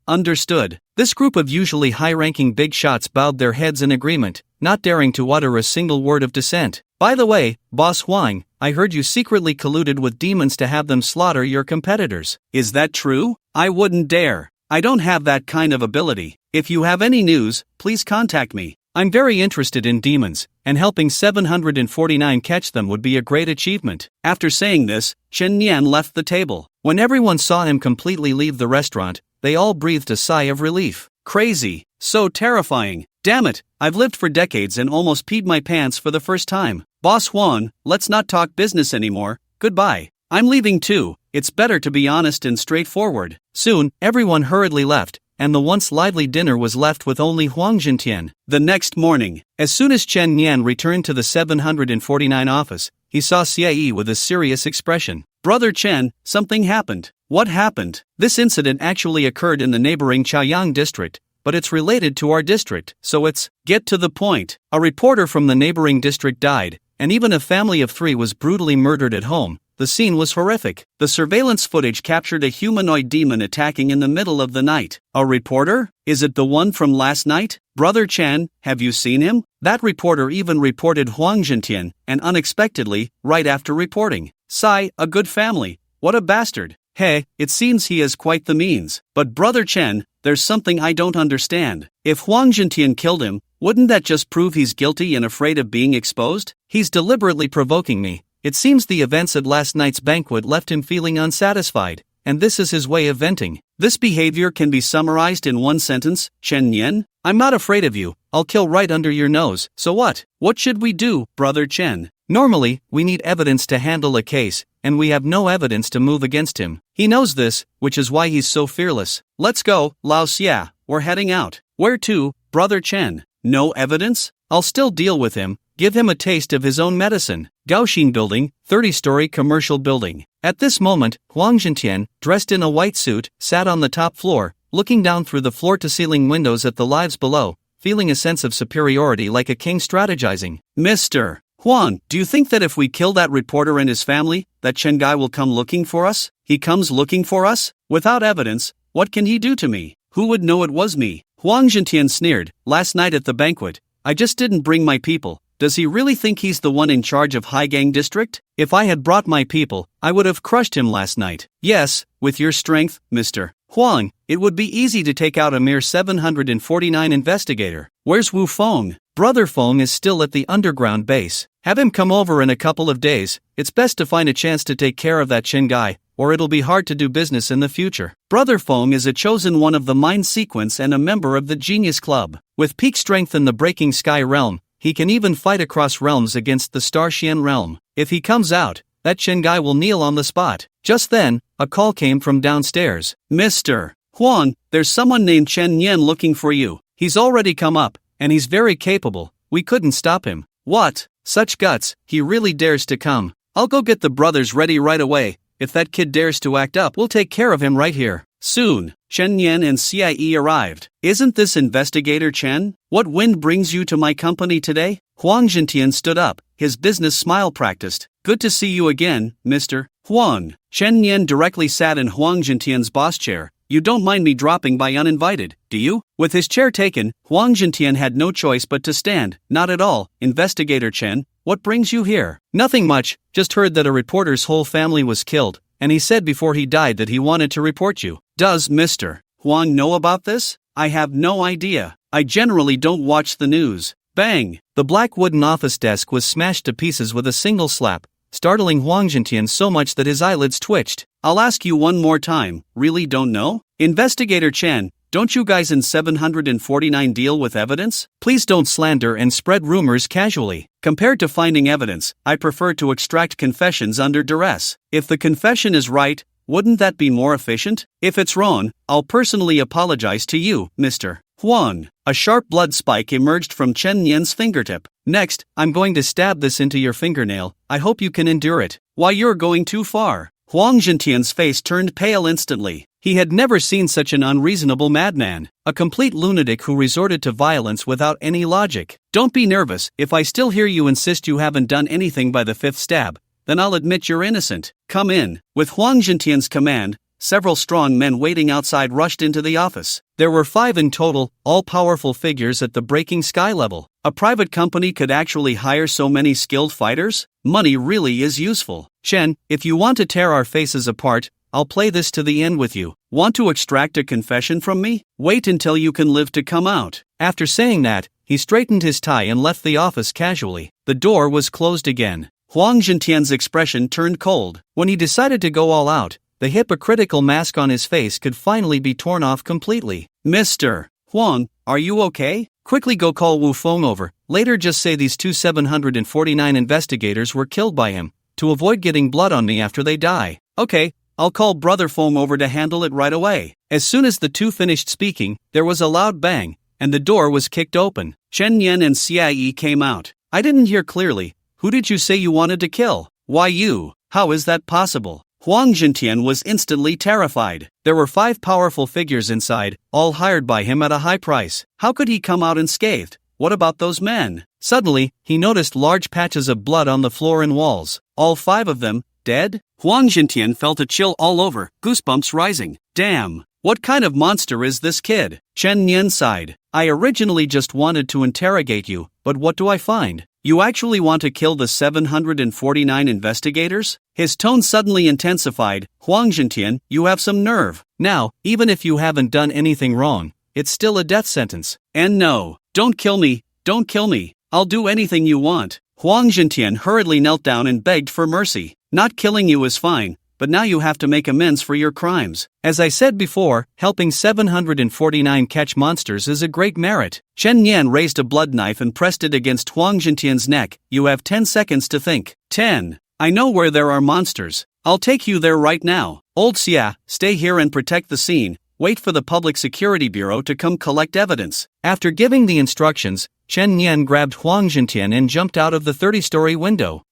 This group of usually high-ranking big shots bowed their heads in agreement, not daring to utter a single word of dissent. By the way, Boss Wang, I heard you secretly colluded with demons to have them slaughter your competitors. Is that true? I wouldn't dare. I don't have that kind of ability. If you have any news, please contact me. I'm very interested in demons, and helping 749 catch them would be a great achievement. After saying this, Chen Yan left the table. When everyone saw him completely leave the restaurant, they all breathed a sigh of relief. Crazy. So terrifying. Damn it, I've lived for decades and almost peed my pants for the first time. Boss Juan, let's not talk business anymore. Goodbye. I'm leaving too. It's better to be honest and straightforward. Soon, everyone hurriedly left, and the once lively dinner was left with only Huang Jintian. The next morning, as soon as Chen Yan returned to the 749 office, he saw Xie with a serious expression. Brother Chen, something happened. What happened? This incident actually occurred in the neighboring Chaoyang district, but it's related to our district, so it's, get to the point. A reporter from the neighboring district died, and even a family of 3 was brutally murdered at home. The scene was horrific. The surveillance footage captured a humanoid demon attacking in the middle of the night. A reporter? Is it the one from last night? Brother Chen, have you seen him? That reporter even reported Huang Jintian, and unexpectedly, right after reporting. Sigh, a good family. What a bastard. Hey, it seems he has quite the means. But Brother Chen, there's something I don't understand. If Huang Jintian killed him, wouldn't that just prove he's guilty and afraid of being exposed? He's deliberately provoking me. It seems the events at last night's banquet left him feeling unsatisfied, and this is his way of venting. This behavior can be summarized in one sentence, Chen Yan. I'm not afraid of you. I'll kill right under your nose. So what? What should we do, Brother Chen? Normally, we need evidence to handle a case, and we have no evidence to move against him. He knows this, which is why he's so fearless. Let's go, Lao Xia. We're heading out. Where to, Brother Chen? No evidence? I'll still deal with him. Give him a taste of his own medicine. Gaoxin Building, 30-story commercial building. At this moment, Huang Jintian, dressed in a white suit, sat on the top floor, looking down through the floor-to-ceiling windows at the lives below, feeling a sense of superiority like a king strategizing. Mr. Huang, do you think that if we kill that reporter and his family, that Chen Gai will come looking for us? He comes looking for us? Without evidence, what can he do to me? Who would know it was me? Huang Jintian sneered. Last night at the banquet, I just didn't bring my people. Does he really think he's the one in charge of Haigang District? If I had brought my people, I would have crushed him last night. Yes, with your strength, Mr. Huang, it would be easy to take out a mere 749 investigator. Where's Wu Feng? Brother Feng is still at the underground base. Have him come over in a couple of days. It's best to find a chance to take care of that Chen Gai, or it'll be hard to do business in the future. Brother Feng is a chosen one of the Mind Sequence and a member of the Genius Club. With peak strength in the Breaking Sky realm, he can even fight across realms against the Star Xian realm. If he comes out, that Chen guy will kneel on the spot. Just then, a call came from downstairs. Mr. Huang, there's someone named Chen Yan looking for you. He's already come up, and he's very capable. We couldn't stop him. What? Such guts, he really dares to come. I'll go get the brothers ready right away. If that kid dares to act up, we'll take care of him right here. Soon, Chen Yan and CIE arrived. Isn't this Investigator Chen? What wind brings you to my company today? Huang Jintian stood up, his business smile practiced. Good to see you again, Mr. Huang. Chen Yan directly sat in Huang Jintian's boss chair. You don't mind me dropping by uninvited, do you? With his chair taken, Huang Jintian had no choice but to stand. Not at all, Investigator Chen. What brings you here? Nothing much, just heard that a reporter's whole family was killed, and he said before he died that he wanted to report you. Does Mr. Huang know about this? I have no idea. I generally don't watch the news. Bang! The black wooden office desk was smashed to pieces with a single slap, startling Huang Jintian so much that his eyelids twitched. I'll ask you one more time, really don't know? Investigator Chen, don't you guys in 749 deal with evidence? Please don't slander and spread rumors casually. Compared to finding evidence, I prefer to extract confessions under duress. If the confession is right, wouldn't that be more efficient? If it's wrong, I'll personally apologize to you, Mr. Huang. A sharp blood spike emerged from Chen Yan's fingertip. Next, I'm going to stab this into your fingernail. I hope you can endure it. Why, you're going too far. Huang Jintian's face turned pale instantly. He had never seen such an unreasonable madman, a complete lunatic who resorted to violence without any logic. Don't be nervous. If I still hear you insist you haven't done anything by the fifth stab, then I'll admit you're innocent. Come in. With Huang Jintian's command, several strong men waiting outside rushed into the office. There were 5 in total, all powerful figures at the Breaking Sky level. A private company could actually hire so many skilled fighters? Money really is useful. Chen, if you want to tear our faces apart, I'll play this to the end with you. Want to extract a confession from me? Wait until you can live to come out. After saying that, he straightened his tie and left the office casually. The door was closed again. Huang Jintian's expression turned cold. When he decided to go all out, the hypocritical mask on his face could finally be torn off completely. Mr. Huang, are you okay? Quickly go call Wu Feng over. Later just say these 749 investigators were killed by him, to avoid getting blood on me after they die. Okay, I'll call Brother Feng over to handle it right away. As soon as the two finished speaking, there was a loud bang, and the door was kicked open. Chen Yan and CIE came out. I didn't hear clearly. Who did you say you wanted to kill? Why you? How is that possible? Huang Jintian was instantly terrified. There were 5 powerful figures inside, all hired by him at a high price. How could he come out unscathed? What about those men? Suddenly, he noticed large patches of blood on the floor and walls. All 5 of them, dead? Huang Jintian felt a chill all over, goosebumps rising. Damn! What kind of monster is this kid? Chen Yan sighed. I originally just wanted to interrogate you, but what do I find? You actually want to kill the 749 investigators? His tone suddenly intensified. Huang Jintian, you have some nerve. Now, even if you haven't done anything wrong, it's still a death sentence. And no, don't kill me, don't kill me. I'll do anything you want. Huang Jintian hurriedly knelt down and begged for mercy. Not killing you is fine, but now you have to make amends for your crimes. As I said before, helping 749 catch monsters is a great merit. Chen Yan raised a blood knife and pressed it against Huang Jintian's neck. You have 10 seconds to think. 10. I know where there are monsters. I'll take you there right now. Old Xia, stay here and protect the scene. Wait for the Public Security Bureau to come collect evidence. After giving the instructions, Chen Yan grabbed Huang Jintian and jumped out of the 30-story window.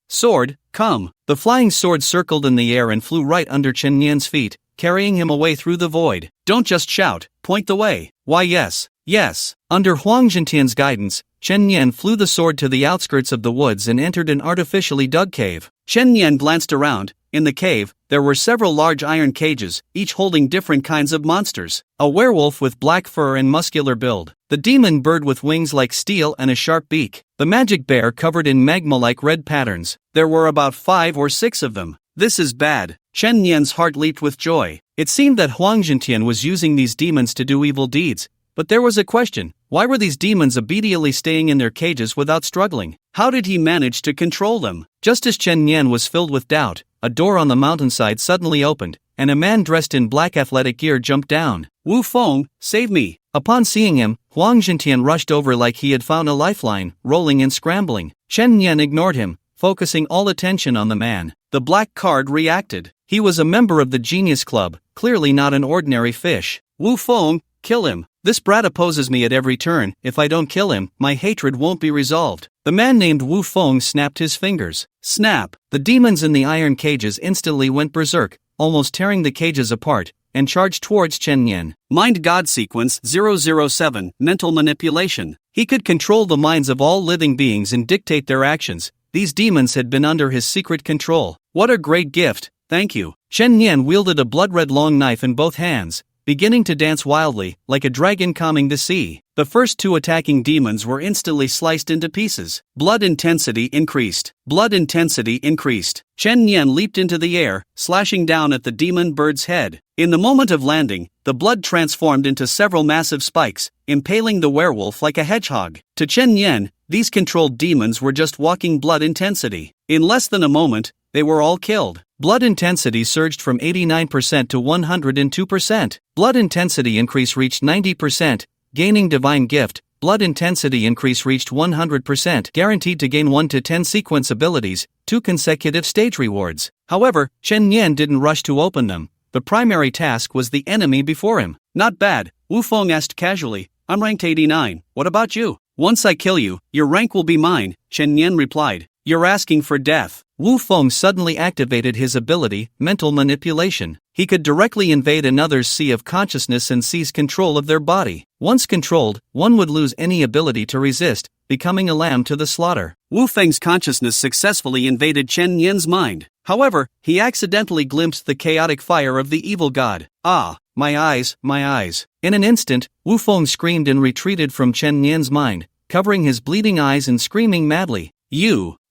Sword, come. The flying sword circled in the air and flew right under Chen Yan's feet, carrying him away through the void. Don't just shout, point the way. Why yes, yes. Under Huang Jintian's guidance, Chen Yan flew the sword to the outskirts of the woods and entered an artificially dug cave. Chen Yan glanced around. In the cave, there were several large iron cages, each holding different kinds of monsters. A werewolf with black fur and muscular build. The demon bird with wings like steel and a sharp beak. The magic bear covered in magma-like red patterns. There were about 5 or 6 of them. This is bad. Chen Yan's heart leaped with joy. It seemed that Huang Jintian was using these demons to do evil deeds. But there was a question. Why were these demons obediently staying in their cages without struggling? How did he manage to control them? Just as Chen Yan was filled with doubt, a door on the mountainside suddenly opened, and a man dressed in black athletic gear jumped down. "Wu Feng, save me!" Upon seeing him, Huang Zhentian rushed over like he had found a lifeline, rolling and scrambling. Chen Nian ignored him, focusing all attention on the man. The black card reacted. He was a member of the Genius Club, clearly not an ordinary fish. "Wu Feng, kill him. This brat opposes me at every turn. If I don't kill him, my hatred won't be resolved." The man named Wu Feng snapped his fingers. Snap! The demons in the iron cages instantly went berserk, almost tearing the cages apart, and charged towards Chen Nian. Mind God Sequence 007, Mental Manipulation. He could control the minds of all living beings and dictate their actions. These demons had been under his secret control. What a great gift, thank you. Chen Nian wielded a blood-red long knife in both hands, beginning to dance wildly, like a dragon calming the sea. The first two attacking demons were instantly sliced into pieces. Blood intensity increased. Blood intensity increased. Chen Nian leaped into the air, slashing down at the demon bird's head. In the moment of landing, the blood transformed into several massive spikes, impaling the werewolf like a hedgehog. To Chen Nian, these controlled demons were just walking blood intensity. In less than a moment, they were all killed. Blood intensity surged from 89% to 102%. Blood intensity increase reached 90%. Gaining Divine Gift, blood intensity increase reached 100%, guaranteed to gain 1 to 10 sequence abilities, 2 consecutive stage rewards. However, Chen Nian didn't rush to open them. The primary task was the enemy before him. "Not bad," Wu Feng asked casually. "I'm ranked 89, what about you?" "Once I kill you, your rank will be mine," Chen Nian replied. "You're asking for death." Wu Feng suddenly activated his ability, Mental Manipulation. He could directly invade another's sea of consciousness and seize control of their body. Once controlled, one would lose any ability to resist, becoming a lamb to the slaughter. Wu Feng's consciousness successfully invaded Chen Nian's mind. However, he accidentally glimpsed the chaotic fire of the evil god. "Ah, my eyes, my eyes." In an instant, Wu Feng screamed and retreated from Chen Nian's mind, covering his bleeding eyes and screaming madly.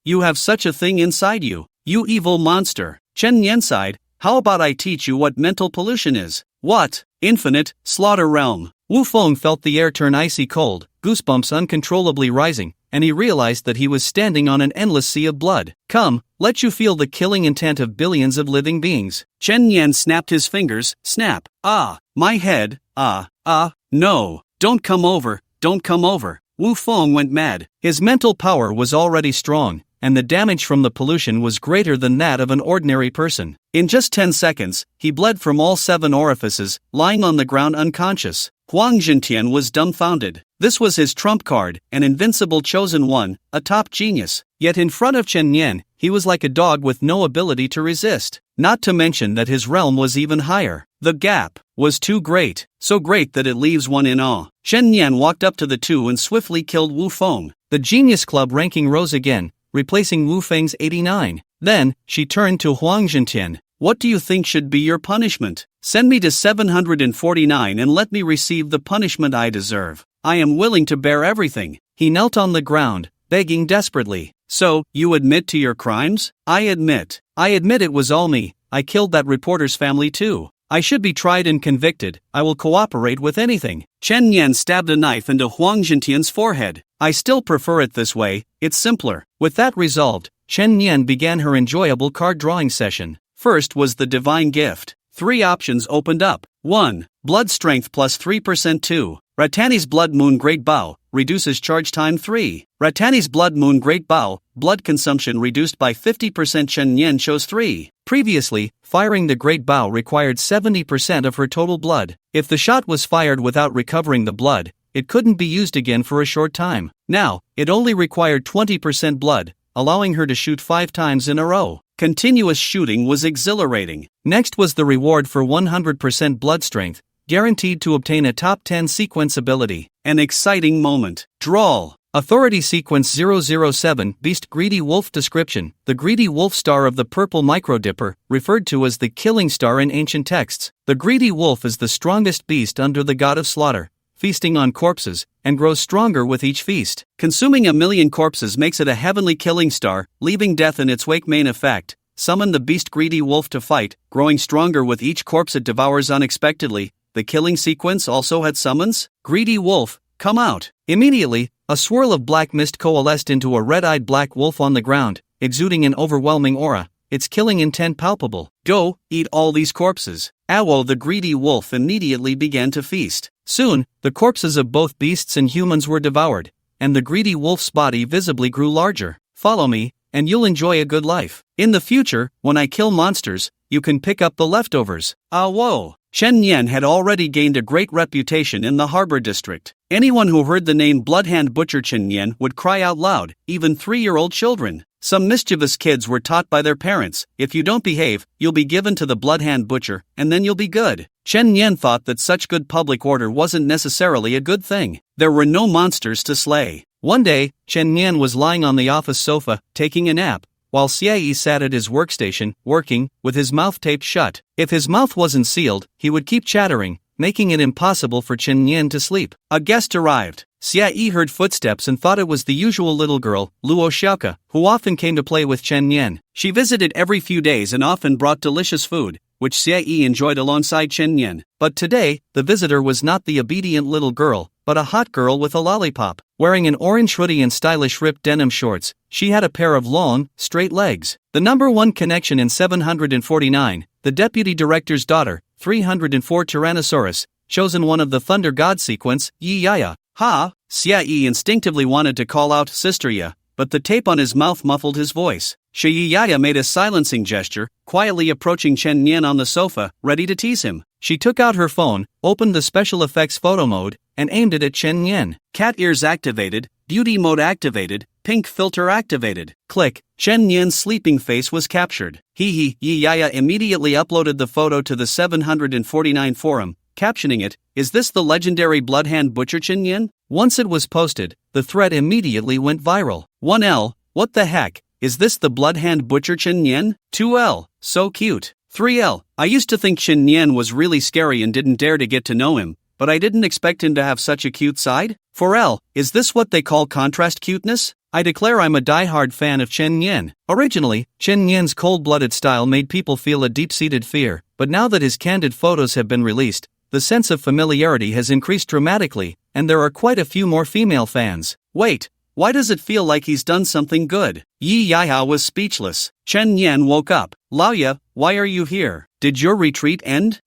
You have such a thing inside you, you evil monster." Chen Nian sighed. "How about I teach you what mental pollution is?" "What?" "Infinite, slaughter realm." Wu Feng felt the air turn icy cold, goosebumps uncontrollably rising, and he realized that he was standing on an endless sea of blood. "Come, let you feel the killing intent of billions of living beings." Chen Nian snapped his fingers. Snap. "Ah, my head, no, don't come over, don't come over." Wu Feng went mad. His mental power was already strong, and the damage from the pollution was greater than that of an ordinary person. In just 10 seconds, he bled from all 7 orifices, lying on the ground unconscious. Huang Zhentian was dumbfounded. This was his trump card, an invincible chosen one, a top genius. Yet in front of Chen Nian, he was like a dog with no ability to resist. Not to mention that his realm was even higher. The gap was too great, so great that it leaves one in awe. Chen Nian walked up to the two and swiftly killed Wu Feng. The Genius Club ranking rose again, replacing Wu Feng's 89. Then, she turned to Huang Zhentian. "What do you think should be your punishment? Send me to 749 and let me receive the punishment I deserve. I am willing to bear everything." He knelt on the ground, begging desperately. "So, you admit to your crimes?" I admit it was all me. I killed that reporter's family too. I should be tried and convicted. I will cooperate with anything." Chen Nian stabbed a knife into Huang Zhentian's forehead. "I still prefer it this way, it's simpler." With that resolved, Chen Nian began her enjoyable card drawing session. First was the Divine Gift. 3 options opened up. 1. Blood Strength plus 3%. 2. Ratani's Blood Moon Great Bow, reduces charge time 3. Ratani's Blood Moon Great Bow, blood consumption reduced by 50%. Chen Nian chose 3. Previously, firing the Great Bow required 70% of her total blood. If the shot was fired without recovering the blood, it couldn't be used again for a short time. Now, it only required 20% blood, allowing her to shoot 5 times in a row. Continuous shooting was exhilarating. Next was the reward for 100% blood strength, guaranteed to obtain a top 10 sequence ability. An exciting moment. Drawl. Authority Sequence 007 Beast Greedy Wolf Description. The Greedy Wolf Star of the Purple Microdipper, referred to as the Killing Star in ancient texts. The Greedy Wolf is the strongest beast under the god of slaughter, feasting on corpses, and grows stronger with each feast. Consuming 1,000,000 corpses makes it a heavenly killing star, leaving death in its wake. Main effect: summon the beast Greedy Wolf to fight, growing stronger with each corpse it devours unexpectedly. The killing sequence also had summons. Greedy Wolf, come out. Immediately, a swirl of black mist coalesced into a red-eyed black wolf on the ground, exuding an overwhelming aura. its killing intent palpable. Go, eat all these corpses. Awo the greedy wolf immediately began to feast. Soon, the corpses of both beasts and humans were devoured, and the greedy wolf's body visibly grew larger. Follow me, and you'll enjoy a good life. In the future, when I kill monsters, you can pick up the leftovers. Awo! Chen Yan had already gained a great reputation in the harbor district. Anyone who heard the name Bloodhand Butcher Chen Yan would cry out loud, even 3-year-old children. Some mischievous kids were taught by their parents, if you don't behave, you'll be given to the Bloodhand Butcher, and then you'll be good. Chen Yan thought that such good public order wasn't necessarily a good thing. There were no monsters to slay. One day, Chen Yan was lying on the office sofa, taking a nap, while Xie sat at his workstation, working, with his mouth taped shut. If his mouth wasn't sealed, he would keep chattering, making it impossible for Chen Yan to sleep. A guest arrived. Xie heard footsteps and thought it was the usual little girl, Luo Xiaoke, who often came to play with Chen Yan. She visited every few days and often brought delicious food, which Xie enjoyed alongside Chen Yan. But today, the visitor was not the obedient little girl, but a hot girl with a lollipop. Wearing an orange hoodie and stylish ripped denim shorts, she had a pair of long, straight legs. The number 1 connection in 749, the deputy director's daughter, 304 Tyrannosaurus, chosen one of the Thunder God sequence, Yi Yaya. Ha! Xie instinctively wanted to call out Sister Ya, but the tape on his mouth muffled his voice. Yi Yaya made a silencing gesture, quietly approaching Chen Yan on the sofa, ready to tease him. She took out her phone, opened the special effects photo mode, and aimed it at Chen Yan. Cat ears activated, beauty mode activated, pink filter activated. Click, Chen Yan's sleeping face was captured. Yi Yaya immediately uploaded the photo to the 749 forum, captioning it, "Is this the legendary Bloodhand Butcher Chen Yan?" Once it was posted, the thread immediately went viral. 1L, what the heck, is this the Bloodhand Butcher Chen Yan? 2L, so cute. 3L, I used to think Chen Yan was really scary and didn't dare to get to know him, but I didn't expect him to have such a cute side. 4L, is this what they call contrast cuteness? I declare I'm a die-hard fan of Chen Yan. Originally, Chen Yan's cold-blooded style made people feel a deep-seated fear, but now that his candid photos have been released, the sense of familiarity has increased dramatically, and there are quite a few more female fans. Wait, why does it feel like he's done something good? Yi Yaya was speechless. Chen Yan woke up. Laoya, why are you here? Did your retreat end?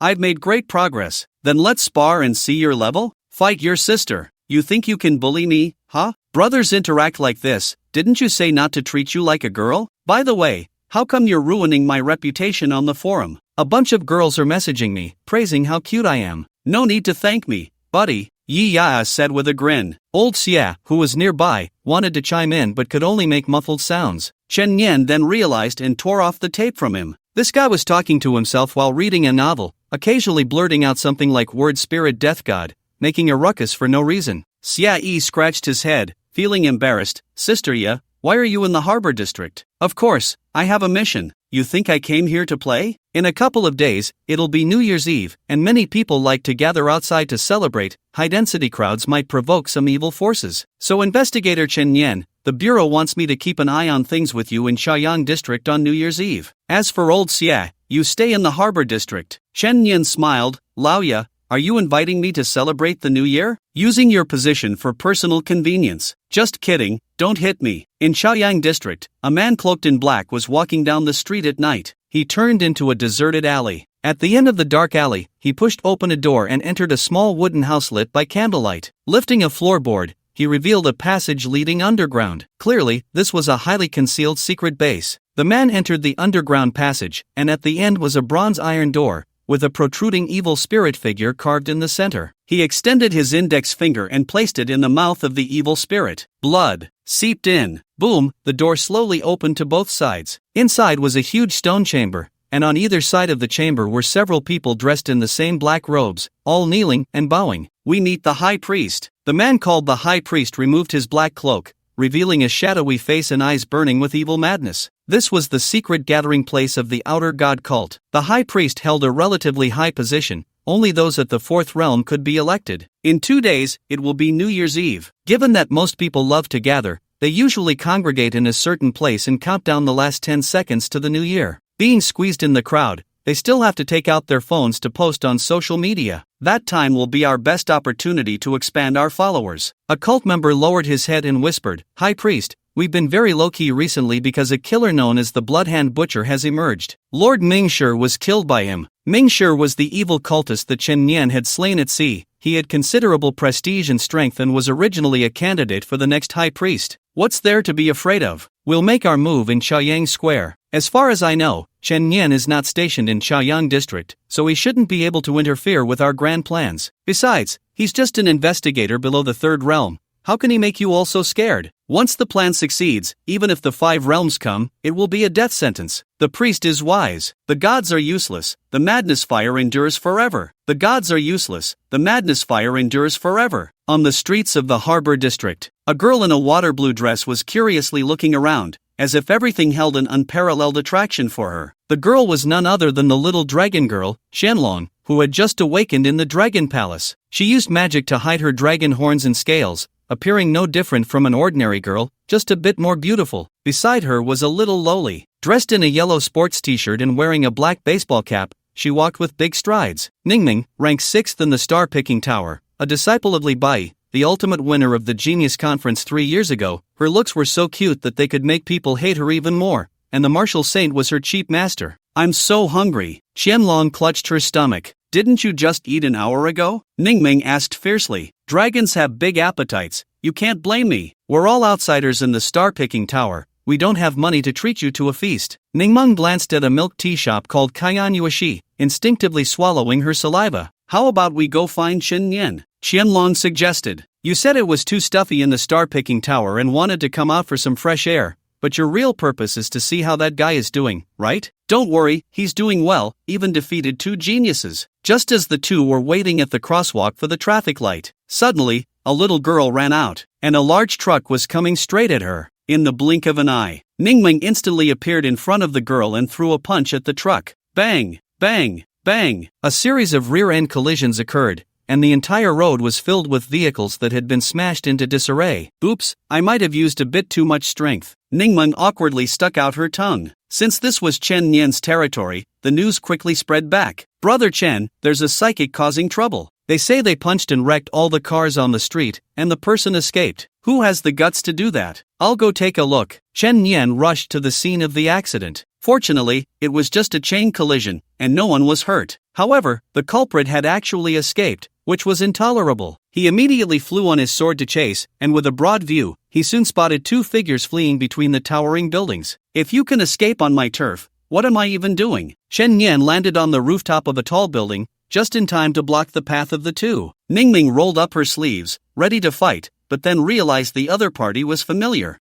I've made great progress. Then let's spar and see your level? Fight your sister. You think you can bully me, huh? Brothers interact like this. Didn't you say not to treat you like a girl? By the way, how come you're ruining my reputation on the forum? A bunch of girls are messaging me, praising how cute I am. No need to thank me, buddy, Yi Yaya said with a grin. Old Xia, who was nearby, wanted to chime in but could only make muffled sounds. Chen Yan then realized and tore off the tape from him. This guy was talking to himself while reading a novel, occasionally blurting out something like word spirit death god, making a ruckus for no reason. Xia scratched his head, feeling embarrassed. Sister Ya, why are you in the harbor district? Of course, I have a mission. You think I came here to play? In a couple of days, it'll be New Year's Eve, and many people like to gather outside to celebrate. High-density crowds might provoke some evil forces. So Investigator Chen Yan, the Bureau wants me to keep an eye on things with you in Shaoyang District on New Year's Eve. As for old Xia, you stay in the harbor district. Chen Yan smiled. Laoya, are you inviting me to celebrate the new year? Using your position for personal convenience. Just kidding, don't hit me. In Shaoyang District, a man cloaked in black was walking down the street at night. He turned into a deserted alley. At the end of the dark alley, he pushed open a door and entered a small wooden house lit by candlelight. Lifting a floorboard, he revealed a passage leading underground. Clearly, this was a highly concealed secret base. The man entered the underground passage, and at the end was a bronze iron door, with a protruding evil spirit figure carved in the center. He extended his index finger and placed it in the mouth of the evil spirit. Blood seeped in. Boom, the door slowly opened to both sides. Inside was a huge stone chamber, and on either side of the chamber were several people dressed in the same black robes, all kneeling and bowing. We meet the high priest. The man called the high priest removed his black cloak, revealing a shadowy face and eyes burning with evil madness. This was the secret gathering place of the outer god cult. The high priest held a relatively high position. Only those at the fourth realm could be elected. In 2 days, it will be New Year's Eve. Given that most people love to gather, they usually congregate in a certain place and count down the last 10 seconds to the new year. Being squeezed in the crowd, they still have to take out their phones to post on social media. That time will be our best opportunity to expand our followers. A cult member lowered his head and whispered, High Priest, we've been very low-key recently because a killer known as the Bloodhand Butcher has emerged. Lord Mingshi was killed by him. Mingshi was the evil cultist that Chen Nian had slain at sea. He had considerable prestige and strength and was originally a candidate for the next high priest. What's there to be afraid of? We'll make our move in Chaoyang Square. As far as I know, Chen Nian is not stationed in Chaoyang District, so he shouldn't be able to interfere with our grand plans. Besides, he's just an investigator below the third realm. How can he make you all so scared? Once the plan succeeds, even if the 5 realms come, it will be a death sentence. The priest is wise. The gods are useless. The madness fire endures forever. The gods are useless. The madness fire endures forever. On the streets of the harbor district, a girl in a water blue dress was curiously looking around, as if everything held an unparalleled attraction for her. The girl was none other than the little dragon girl, Xianlong, who had just awakened in the dragon palace. She used magic to hide her dragon horns and scales, appearing no different from an ordinary girl, just a bit more beautiful. Beside her was a little lowly. Dressed in a yellow sports t-shirt and wearing a black baseball cap, she walked with big strides. Ningming, ranked 6th in the star-picking tower, a disciple of Li Bai, the ultimate winner of the Genius Conference 3 years ago. Her looks were so cute that they could make people hate her even more, and the martial saint was her cheap master. I'm so hungry. Xianlong clutched her stomach. Didn't you just eat an hour ago? Ningming asked fiercely. Dragons have big appetites. You can't blame me. We're all outsiders in the star-picking tower. We don't have money to treat you to a feast. Ningmeng glanced at a milk tea shop called Kaiyan Yueshi, instinctively swallowing her saliva. How about we go find Chen Nian? Qianlong suggested. You said it was too stuffy in the star-picking tower and wanted to come out for some fresh air, but your real purpose is to see how that guy is doing, right? Don't worry, he's doing well, even defeated 2 geniuses. Just as the two were waiting at the crosswalk for the traffic light, suddenly, a little girl ran out, and a large truck was coming straight at her. In the blink of an eye, Ningmeng instantly appeared in front of the girl and threw a punch at the truck. Bang! Bang! Bang! A series of rear-end collisions occurred, and the entire road was filled with vehicles that had been smashed into disarray. Oops, I might have used a bit too much strength. Ningmeng awkwardly stuck out her tongue. Since this was Chen Nian's territory, the news quickly spread back. Brother Chen, there's a psychic causing trouble. They say they punched and wrecked all the cars on the street, and the person escaped. Who has the guts to do that? I'll go take a look. Chen Nian rushed to the scene of the accident. Fortunately, it was just a chain collision, and no one was hurt. However, the culprit had actually escaped, which was intolerable. He immediately flew on his sword to chase, and with a broad view, he soon spotted 2 figures fleeing between the towering buildings. If you can escape on my turf, what am I even doing? Chen Nian landed on the rooftop of a tall building, just in time to block the path of the two. Ningming rolled up her sleeves, ready to fight, but then realized the other party was familiar.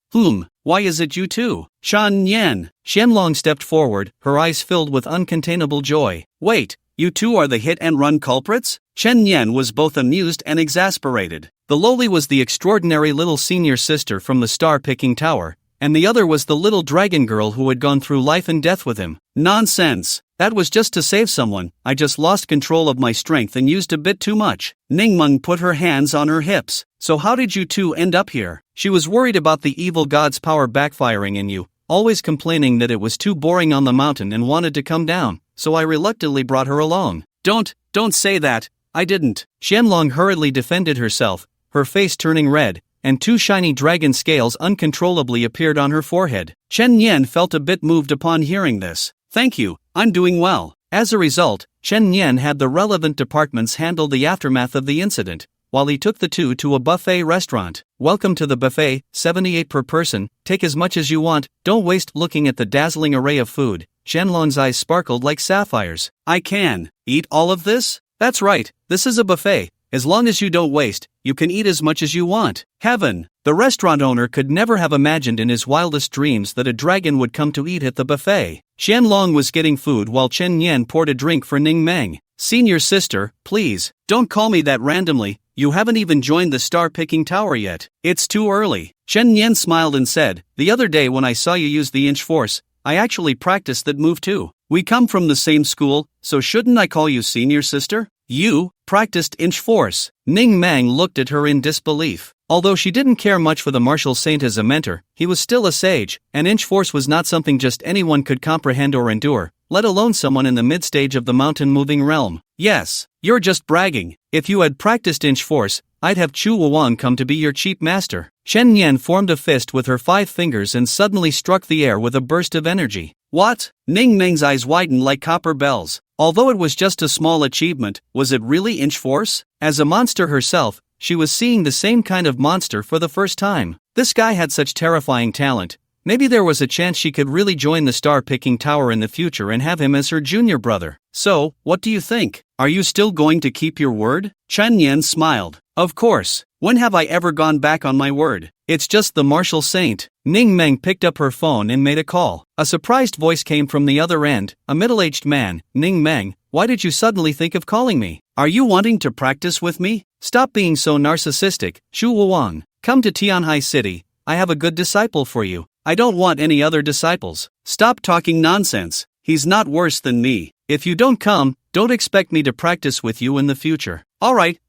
Why is it you two? Shan Nian. Xianlong stepped forward, her eyes filled with uncontainable joy. Wait, you two are the hit-and-run culprits? Chen Nian was both amused and exasperated. The lowly was the extraordinary little senior sister from the star-picking tower, and the other was the little dragon girl who had gone through life and death with him. Nonsense! That was just to save someone. I just lost control of my strength and used a bit too much. Ningmeng put her hands on her hips. So how did you two end up here? She was worried about the evil god's power backfiring in you, always complaining that it was too boring on the mountain and wanted to come down, so I reluctantly brought her along. Don't say that. I didn't. Xianlong hurriedly defended herself, her face turning red, and 2 shiny dragon scales uncontrollably appeared on her forehead. Chen Nian felt a bit moved upon hearing this. Thank you, I'm doing well. As a result, Chen Nian had the relevant departments handle the aftermath of the incident, while he took the two to a buffet restaurant. Welcome to the buffet, 78 per person, take as much as you want, don't waste looking at the dazzling array of food. Xianlong's eyes sparkled like sapphires. I can eat all of this? That's right, this is a buffet. As long as you don't waste, you can eat as much as you want. Heaven! The restaurant owner could never have imagined in his wildest dreams that a dragon would come to eat at the buffet. Xianlong was getting food while Chen Nian poured a drink for Ningmeng. Senior sister, please, don't call me that randomly, you haven't even joined the star-picking tower yet. It's too early. Chen Nian smiled and said, the other day when I saw you use the inch force, I actually practiced that move too. We come from the same school, so shouldn't I call you senior sister? You practiced inch force. Ningmeng looked at her in disbelief. Although she didn't care much for the martial saint as a mentor, he was still a sage, and inch force was not something just anyone could comprehend or endure, let alone someone in the mid-stage of the mountain-moving realm. Yes, you're just bragging. If you had practiced inch force, I'd have Chu Wang come to be your cheap master. Shen Yan formed a fist with her 5 fingers and suddenly struck the air with a burst of energy. What? Ning Meng's eyes widened like copper bells. Although it was just a small achievement, was it really inch force? As a monster herself, she was seeing the same kind of monster for the first time. This guy had such terrifying talent. Maybe there was a chance she could really join the star-picking tower in the future and have him as her junior brother. So, what do you think? Are you still going to keep your word? Chen Yan smiled. Of course. When have I ever gone back on my word? It's just the martial saint. Ning Meng picked up her phone and made a call. A surprised voice came from the other end, a middle-aged man. Ning Meng, why did you suddenly think of calling me? Are you wanting to practice with me? Stop being so narcissistic, Shu Wang. Come to Tianhai City. I have a good disciple for you. I don't want any other disciples. Stop talking nonsense. He's not worse than me. If you don't come, don't expect me to practice with you in the future. Alright.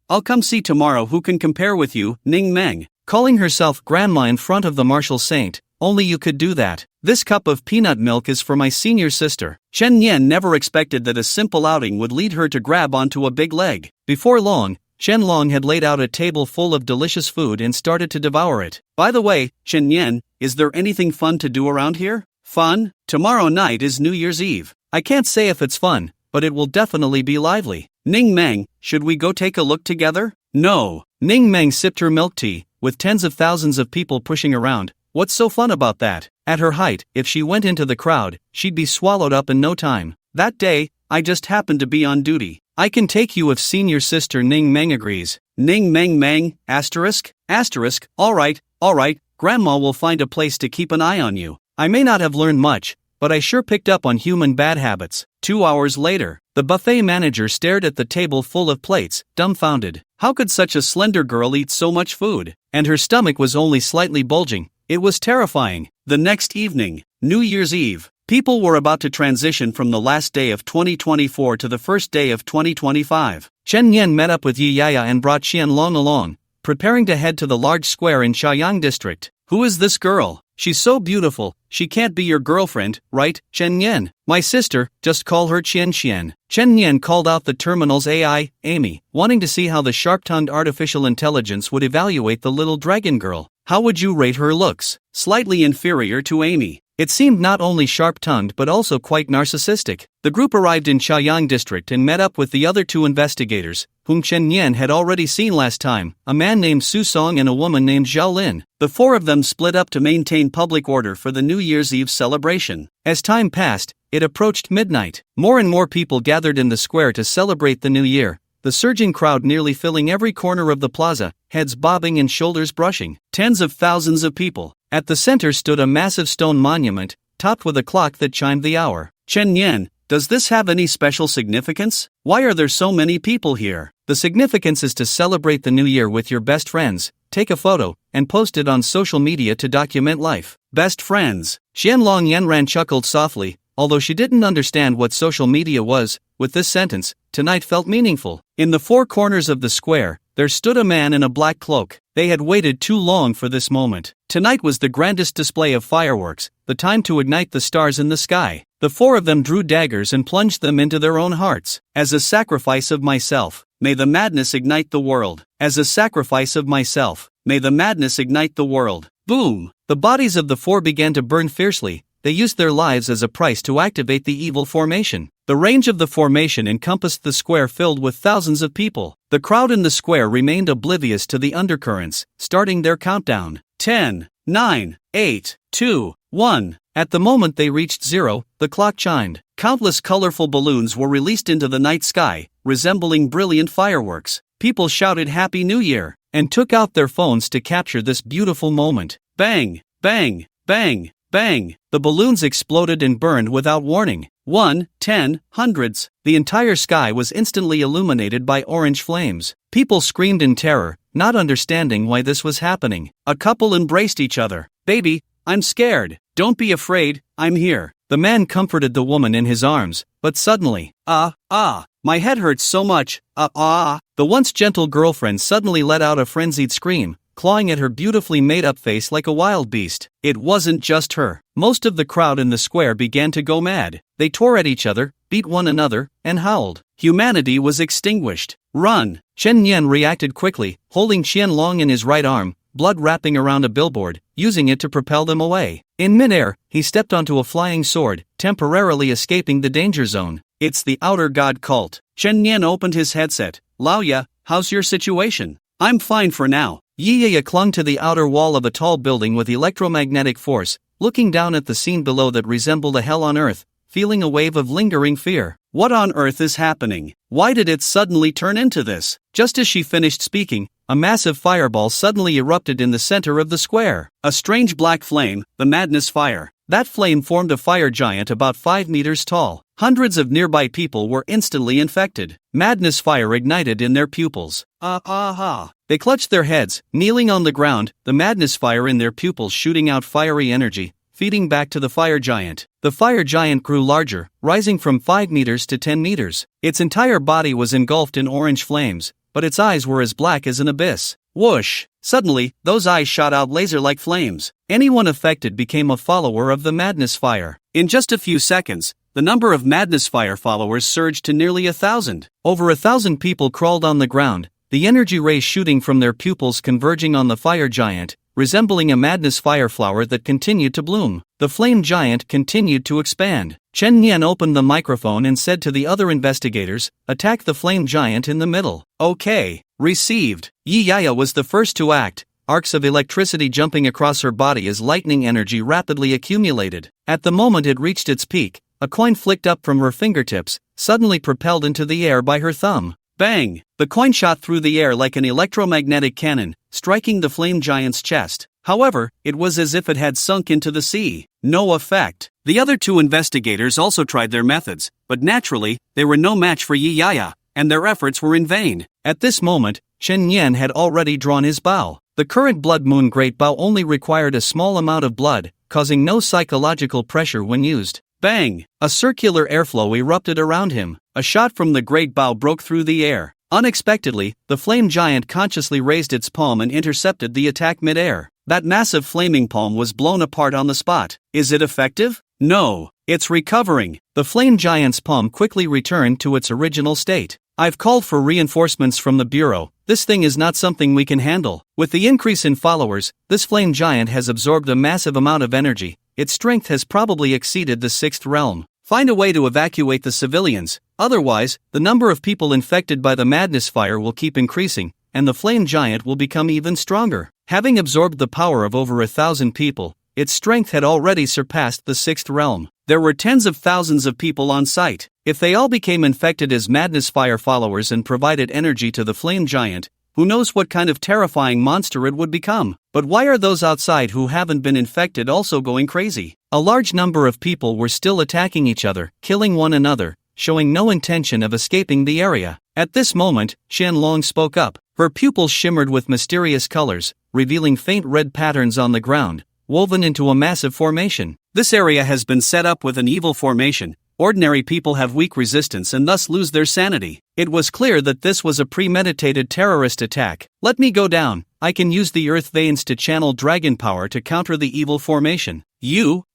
I'll come see tomorrow who can compare with you, Ning Meng. Calling herself grandma in front of the martial saint, only you could do that. This cup of peanut milk is for my senior sister. Chen Yan never expected that a simple outing would lead her to grab onto a big leg. Before long, Shen Long had laid out a table full of delicious food and started to devour it. By the way, Shen Yan, is there anything fun to do around here? Fun? Tomorrow night is New Year's Eve. I can't say if it's fun, but it will definitely be lively. Ning Meng, should we go take a look together? No. Ning Meng sipped her milk tea, with tens of thousands of people pushing around. What's so fun about that? At her height, if she went into the crowd, she'd be swallowed up in no time. That day, I just happened to be on duty. I can take you if senior sister Ning Meng agrees. Ning Meng, asterisk? Alright, grandma will find a place to keep an eye on you. I may not have learned much, but I sure picked up on human bad habits. 2 hours later, the buffet manager stared at the table full of plates, dumbfounded. How could such a slender girl eat so much food? And her stomach was only slightly bulging. It was terrifying. The next evening, New Year's Eve, people were about to transition from the last day of 2024 to the first day of 2025. Chen Yan met up with Yi Yaya and brought Qian Long along, preparing to head to the large square in Shaoyang district. Who is this girl? She's so beautiful, she can't be your girlfriend, right, Chen Yan? My sister, just call her Qian. Chen Yan called out the terminal's AI, Amy, wanting to see how the sharp-tongued artificial intelligence would evaluate the little dragon girl. How would you rate her looks? Slightly inferior to Amy. It seemed not only sharp-tongued but also quite narcissistic. The group arrived in Shaoyang district and met up with the other 2 investigators, whom Chen Yan had already seen last time, a man named Su Song and a woman named Zhao Lin. The 4 of them split up to maintain public order for the New Year's Eve celebration. As time passed, it approached midnight. More and more people gathered in the square to celebrate the new year, the surging crowd nearly filling every corner of the plaza, heads bobbing and shoulders brushing. Tens of thousands of people. At the center stood a massive stone monument, topped with a clock that chimed the hour. Chen Yan, does this have any special significance? Why are there so many people here? The significance is to celebrate the new year with your best friends, take a photo, and post it on social media to document life. Best friends. Qianlong Yanran chuckled softly, although she didn't understand what social media was. With this sentence, tonight felt meaningful. In the 4 corners of the square, there stood a man in a black cloak. They had waited too long for this moment. Tonight was the grandest display of fireworks, the time to ignite the stars in the sky. The 4 of them drew daggers and plunged them into their own hearts. As a sacrifice of myself, may the madness ignite the world. As a sacrifice of myself, may the madness ignite the world. Boom! The bodies of the 4 began to burn fiercely. They used their lives as a price to activate the evil formation. The range of the formation encompassed the square filled with thousands of people. The crowd in the square remained oblivious to the undercurrents, starting their countdown. 10, 9, 8, 2, 1. At the moment they reached 0, the clock chimed. Countless colorful balloons were released into the night sky, resembling brilliant fireworks. People shouted Happy New Year, and took out their phones to capture this beautiful moment. Bang, bang, bang, bang. The balloons exploded and burned without warning. 1, 10, hundreds. The entire sky was instantly illuminated by orange flames. People screamed in terror, not understanding why this was happening. A couple embraced each other. Baby, I'm scared. Don't be afraid, I'm here. The man comforted the woman in his arms, but suddenly, my head hurts so much, The once gentle girlfriend suddenly let out a frenzied scream, clawing at her beautifully made-up face like a wild beast. It wasn't just her. Most of the crowd in the square began to go mad. They tore at each other, beat one another, and howled. Humanity was extinguished. Run! Chen Yan reacted quickly, holding Qianlong in his right arm, blood wrapping around a billboard, using it to propel them away. In midair, he stepped onto a flying sword, temporarily escaping the danger zone. It's the outer god cult. Chen Nian opened his headset. Lao Ya, how's your situation? I'm fine for now. Yi Ya clung to the outer wall of a tall building with electromagnetic force, looking down at the scene below that resembled a hell on earth, feeling a wave of lingering fear. What on earth is happening? Why did it suddenly turn into this? Just as she finished speaking, a massive fireball suddenly erupted in the center of the square. A strange black flame, the madness fire. That flame formed a fire giant about 5 meters tall. Hundreds of nearby people were instantly infected. Madness fire ignited in their pupils. They clutched their heads, kneeling on the ground, the madness fire in their pupils shooting out fiery energy, feeding back to the fire giant. The fire giant grew larger, rising from 5 meters to 10 meters. Its entire body was engulfed in orange flames, but its eyes were as black as an abyss. Whoosh! Suddenly, those eyes shot out laser-like flames. Anyone affected became a follower of the madness fire. In just a few seconds, the number of madness fire followers surged to nearly 1,000. Over 1,000 people crawled on the ground, the energy rays shooting from their pupils converging on the fire giant, resembling a madness fire flower that continued to bloom. The flame giant continued to expand. Chen Nian opened the microphone and said to the other investigators, "Attack the flame giant in the middle." Okay, received. Yi Ya was the first to act, arcs of electricity jumping across her body as lightning energy rapidly accumulated. At the moment it reached its peak, a coin flicked up from her fingertips, suddenly propelled into the air by her thumb. Bang! The coin shot through the air like an electromagnetic cannon, striking the flame giant's chest. However, it was as if it had sunk into the sea. No effect. The other 2 investigators also tried their methods, but naturally, they were no match for Yi Ya, and their efforts were in vain. At this moment, Chen Nian had already drawn his bow. The current blood moon great bow only required a small amount of blood, causing no psychological pressure when used. Bang! A circular airflow erupted around him. A shot from the great bow broke through the air. Unexpectedly, the flame giant consciously raised its palm and intercepted the attack mid-air. That massive flaming palm was blown apart on the spot. Is it effective? No. It's recovering. The flame giant's palm quickly returned to its original state. I've called for reinforcements from the Bureau. This thing is not something we can handle. With the increase in followers, this flame giant has absorbed a massive amount of energy. Its strength has probably exceeded the 6th realm. Find a way to evacuate the civilians. Otherwise, the number of people infected by the madness fire will keep increasing, and the flame giant will become even stronger. Having absorbed the power of over 1,000 people, its strength had already surpassed the 6th realm. There were tens of thousands of people on site. If they all became infected as madness fire followers and provided energy to the flame giant, who knows what kind of terrifying monster it would become? But why are those outside who haven't been infected also going crazy? A large number of people were still attacking each other, killing one another, showing no intention of escaping the area. At this moment, Qianlong spoke up. Her pupils shimmered with mysterious colors, revealing faint red patterns on the ground, woven into a massive formation. This area has been set up with an evil formation. Ordinary people have weak resistance and thus lose their sanity. It was clear that this was a premeditated terrorist attack. Let me go down. I can use the earth veins to channel dragon power to counter the evil formation.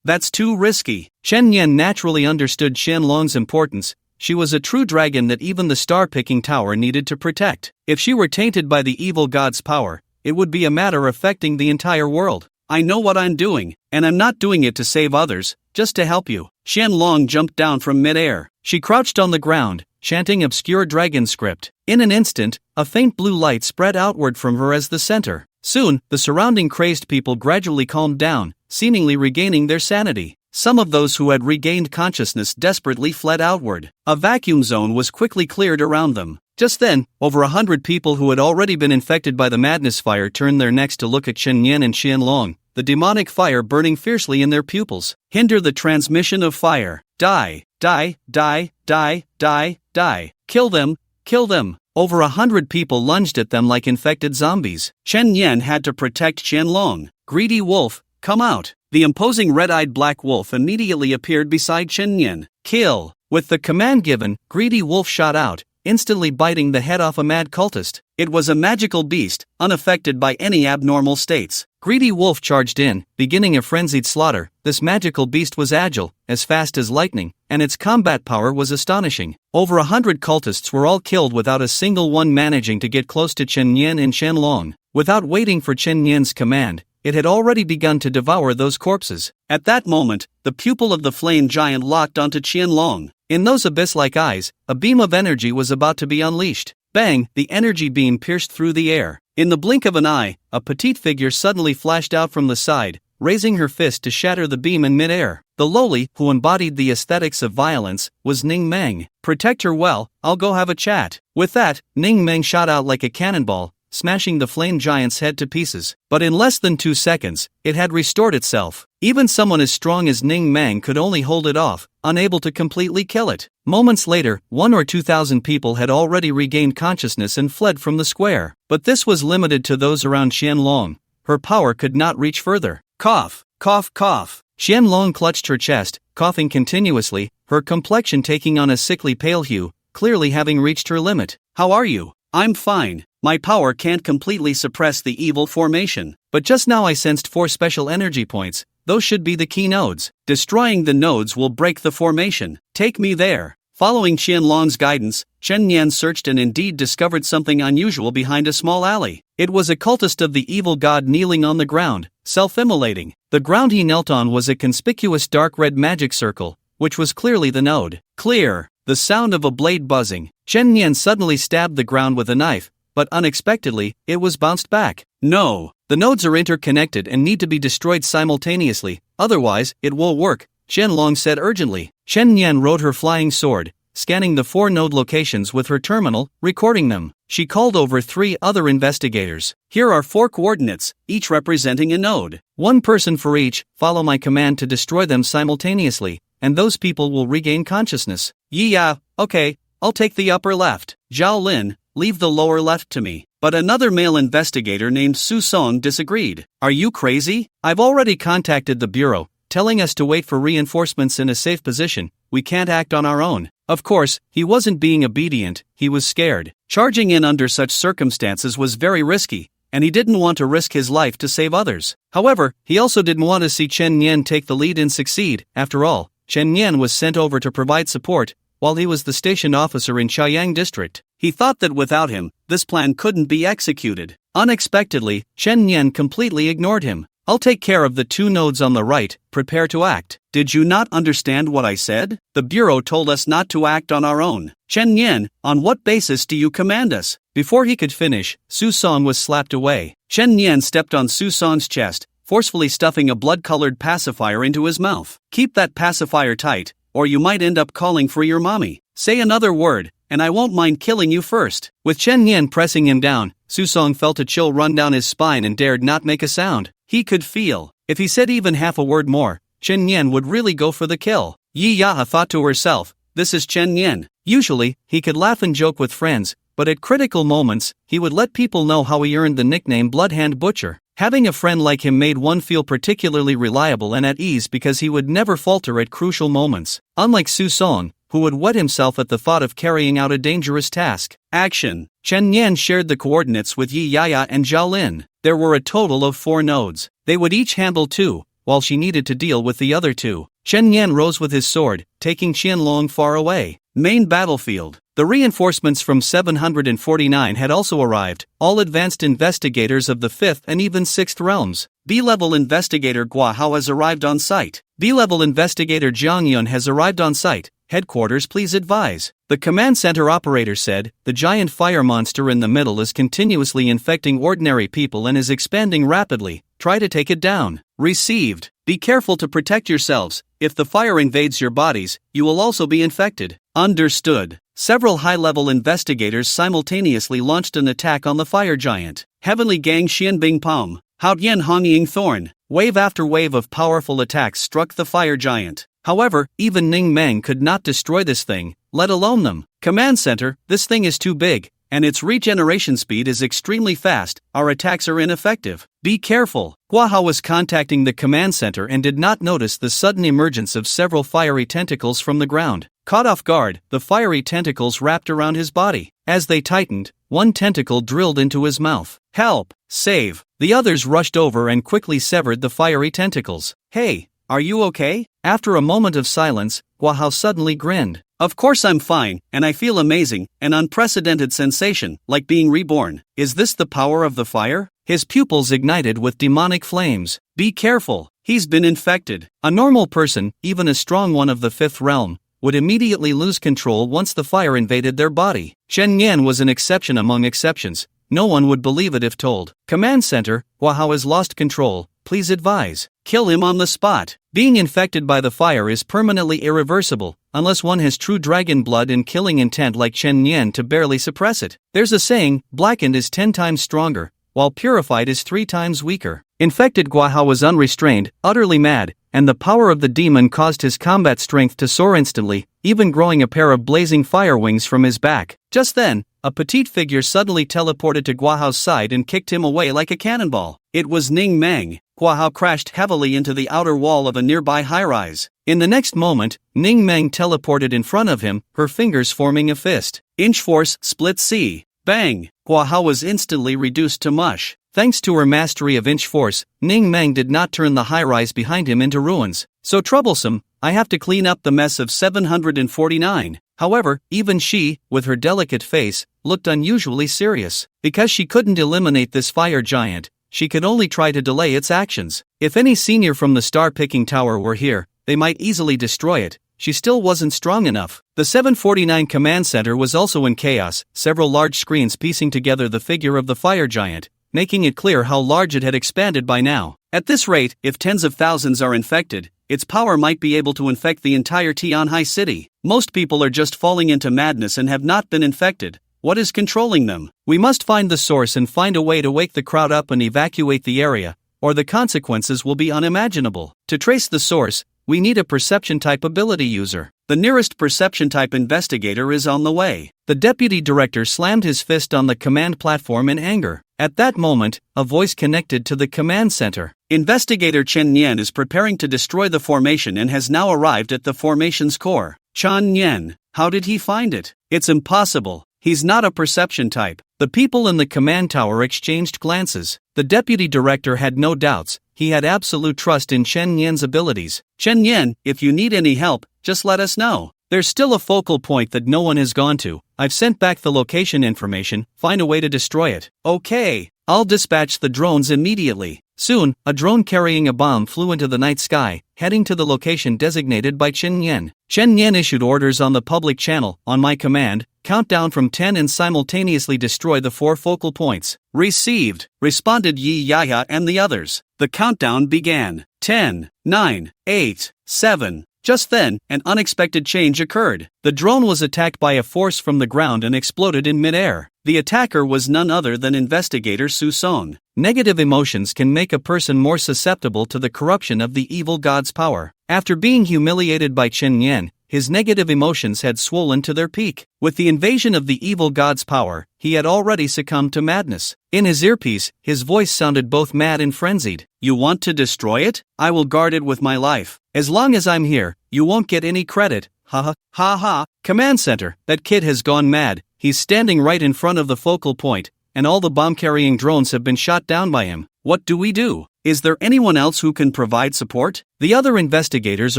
That's too risky. Chen Yan naturally understood Qianlong's importance. She was a true dragon that even the star-picking tower needed to protect. If she were tainted by the evil god's power, it would be a matter affecting the entire world. I know what I'm doing, and I'm not doing it to save others, just to help you. Qianlong jumped down from mid-air. She crouched on the ground, chanting obscure dragon script. In an instant, a faint blue light spread outward from her as the center. Soon, the surrounding crazed people gradually calmed down, seemingly regaining their sanity. Some of those who had regained consciousness desperately fled outward. A vacuum zone was quickly cleared around them. Just then, over 100 people who had already been infected by the madness fire turned their necks to look at Chen Yan and Qianlong, the demonic fire burning fiercely in their pupils. Hinder the transmission of fire. Die, die, die, die, die, die. Kill them, kill them. Over 100 people lunged at them like infected zombies. Chen Yan had to protect Qianlong. Greedy wolf, come out. The imposing red-eyed black wolf immediately appeared beside Chen Yan. Kill. With the command given, Greedy Wolf shot out, instantly biting the head off a mad cultist. It was a magical beast, unaffected by any abnormal states. Greedy Wolf charged in, beginning a frenzied slaughter. This magical beast was agile, as fast as lightning, and its combat power was astonishing. Over 100 cultists were all killed without a single one managing to get close to Chen Yan and Qianlong. Without waiting for Chen Nian's command, it had already begun to devour those corpses. At that moment, the pupil of the flame giant locked onto Qianlong. In those abyss-like eyes, a beam of energy was about to be unleashed. Bang! The energy beam pierced through the air. In the blink of an eye, a petite figure suddenly flashed out from the side, raising her fist to shatter the beam in midair. The lowly, who embodied the aesthetics of violence, was Ning Meng. Protect her well, I'll go have a chat. With that, Ning Meng shot out like a cannonball, smashing the flame giant's head to pieces. But in less than 2 seconds, it had restored itself. Even someone as strong as Ning Meng could only hold it off, unable to completely kill it. Moments later, 1 or 2,000 people had already regained consciousness and fled from the square. But this was limited to those around Qianlong. Her power could not reach further. Cough, cough, cough. Qianlong clutched her chest, coughing continuously, her complexion taking on a sickly pale hue, clearly having reached her limit. How are you? I'm fine. My power can't completely suppress the evil formation. But just now I sensed 4 special energy points. Those should be the key nodes. Destroying the nodes will break the formation. Take me there. Following Qianlong's guidance, Chen Nian searched and indeed discovered something unusual behind a small alley. It was a cultist of the evil god kneeling on the ground, self-immolating. The ground he knelt on was a conspicuous dark red magic circle, which was clearly the node. Clear! The sound of a blade buzzing. Chen Nian suddenly stabbed the ground with a knife, but unexpectedly, it was bounced back. No! The nodes are interconnected and need to be destroyed simultaneously, otherwise, it won't work, Qianlong said urgently. Chen Nian rode her flying sword, scanning the 4 node locations with her terminal, recording them. She called over 3 other investigators. Here are 4 coordinates, each representing a node. 1 person for each. Follow my command to destroy them simultaneously, and those people will regain consciousness. Yeah, okay, I'll take the upper left. Zhao Lin, leave the lower left to me. But another male investigator named Su Song disagreed. Are you crazy? I've already contacted the bureau, telling us to wait for reinforcements in a safe position. We can't act on our own. Of course, he wasn't being obedient, he was scared. Charging in under such circumstances was very risky, and he didn't want to risk his life to save others. However, he also didn't want to see Chen Nian take the lead and succeed. After all, Chen Nian was sent over to provide support, while he was the station officer in Chaoyang district. He thought that without him, this plan couldn't be executed. Unexpectedly, Chen Nian completely ignored him. I'll take care of the 2 nodes on the right, prepare to act. Did you not understand what I said? The bureau told us not to act on our own. Chen Nian, on what basis do you command us? Before he could finish, Su Song was slapped away. Chen Nian stepped on Su Song's chest, forcefully stuffing a blood-colored pacifier into his mouth. Keep that pacifier tight, or you might end up calling for your mommy. Say another word, and I won't mind killing you first. With Chen Nian pressing him down, Su Song felt a chill run down his spine and dared not make a sound. He could feel, if he said even half a word more, Chen Nian would really go for the kill. Yi Yaha thought to herself, this is Chen Nian. Usually, he could laugh and joke with friends, but at critical moments, he would let people know how he earned the nickname Bloodhand Butcher. Having a friend like him made one feel particularly reliable and at ease because he would never falter at crucial moments. Unlike Su Song, who would wet himself at the thought of carrying out a dangerous task. Action! Chen Nian shared the coordinates with Yi Yaya and Zhao Lin. There were a total of 4 nodes. They would each handle 2, while she needed to deal with the other 2. Chen Nian rose with his sword, taking Qianlong far away. Main battlefield. The reinforcements from 749 had also arrived, all advanced investigators of the 5th and even 6th realms. B-level investigator Gua Hao has arrived on site. B-level investigator Jiang Yun has arrived on site. Headquarters, please advise. The command center operator said, the giant fire monster in the middle is continuously infecting ordinary people and is expanding rapidly. Try to take it down. Received. Be careful to protect yourselves. If the fire invades your bodies, you will also be infected. Understood. Several high-level investigators simultaneously launched an attack on the fire giant. Heavenly Gang Xian Bing Pom, Haotian Honying Thorn. Wave after wave of powerful attacks struck the fire giant. However, even Ning Meng could not destroy this thing, let alone them. Command center, this thing is too big, and its regeneration speed is extremely fast. Our attacks are ineffective. Be careful. Gua Hao was contacting the command center and did not notice the sudden emergence of several fiery tentacles from the ground. Caught off guard, the fiery tentacles wrapped around his body. As they tightened, one tentacle drilled into his mouth. Help! Save! The others rushed over and quickly severed the fiery tentacles. Hey, are you okay? After a moment of silence, Gua Hao suddenly grinned. Of course I'm fine, and I feel amazing, an unprecedented sensation, like being reborn. Is this the power of the fire? his pupils ignited with demonic flames. Be careful, he's been infected. A normal person, even a strong one of the fifth realm, would immediately lose control once the fire invaded their body. Chen Yan was an exception among exceptions. No one would believe it if told. Command Center, Guahao has lost control, please advise. Kill him on the spot. Being infected by the fire is permanently irreversible, unless one has true dragon blood and killing intent like Chen Yan to barely suppress it. There's a saying, blackened is 10 times stronger, while purified is 3 times weaker. Infected Guahao was unrestrained, utterly mad, and the power of the demon caused his combat strength to soar instantly, even growing a pair of blazing fire wings from his back. Just then, a petite figure suddenly teleported to Guahao's side and kicked him away like a cannonball. It was Ning Meng. Guahao crashed heavily into the outer wall of a nearby high-rise. In the next moment, Ning Meng teleported in front of him, her fingers forming a fist. Inch force, split C. Bang! Guahao was instantly reduced to mush. Thanks to her mastery of inch force, Ning Meng did not turn the high-rise behind him into ruins. So troublesome, I have to clean up the mess of 749. However, even she, with her delicate face, looked unusually serious. Because she couldn't eliminate this fire giant, she could only try to delay its actions. If any senior from the star-picking tower were here, they might easily destroy it. She still wasn't strong enough. The 749 command center was also in chaos, several large screens piecing together the figure of the fire giant, making it clear how large it had expanded by now. At this rate, if tens of thousands are infected, its power might be able to infect the entire Tianhai city. Most people are just falling into madness and have not been infected. What is controlling them? We must find the source and find a way to wake the crowd up and evacuate the area, or the consequences will be unimaginable. To trace the source, we need a perception type ability user. The nearest perception type investigator is on the way. The deputy director slammed his fist on the command platform in anger. At that moment, a voice connected to the command center. Investigator Chen Yan is preparing to destroy the formation and has now arrived at the formation's core. Chen Yan, how did he find it? It's impossible. He's not a perception type. The people in the command tower exchanged glances. The deputy director had no doubts. He had absolute trust in Chen Yan's abilities. Chen Yan, if you need any help, just let us know. There's still a focal point that no one has gone to. I've sent back the location information, find a way to destroy it. Okay, I'll dispatch the drones immediately. Soon, a drone carrying a bomb flew into the night sky, heading to the location designated by Chen Yan. Chen Yan issued orders on the public channel, on my command, count down from 10 and simultaneously destroy the 4 focal points. Received, responded Yi Yaya and the others. The countdown began. 10, 9, 8, 7. Just then, an unexpected change occurred. The drone was attacked by a force from the ground and exploded in midair. The attacker was none other than investigator Su Song. Negative emotions can make a person more susceptible to the corruption of the evil god's power. After being humiliated by Chen Yan, his negative emotions had swollen to their peak. With the invasion of the evil god's power, he had already succumbed to madness. In his earpiece, his voice sounded both mad and frenzied. You want to destroy it? I will guard it with my life. As long as I'm here, you won't get any credit. Ha ha, ha ha. Command center, that kid has gone mad. He's standing right in front of the focal point, and all the bomb-carrying drones have been shot down by him. What do we do? Is there anyone else who can provide support? The other investigators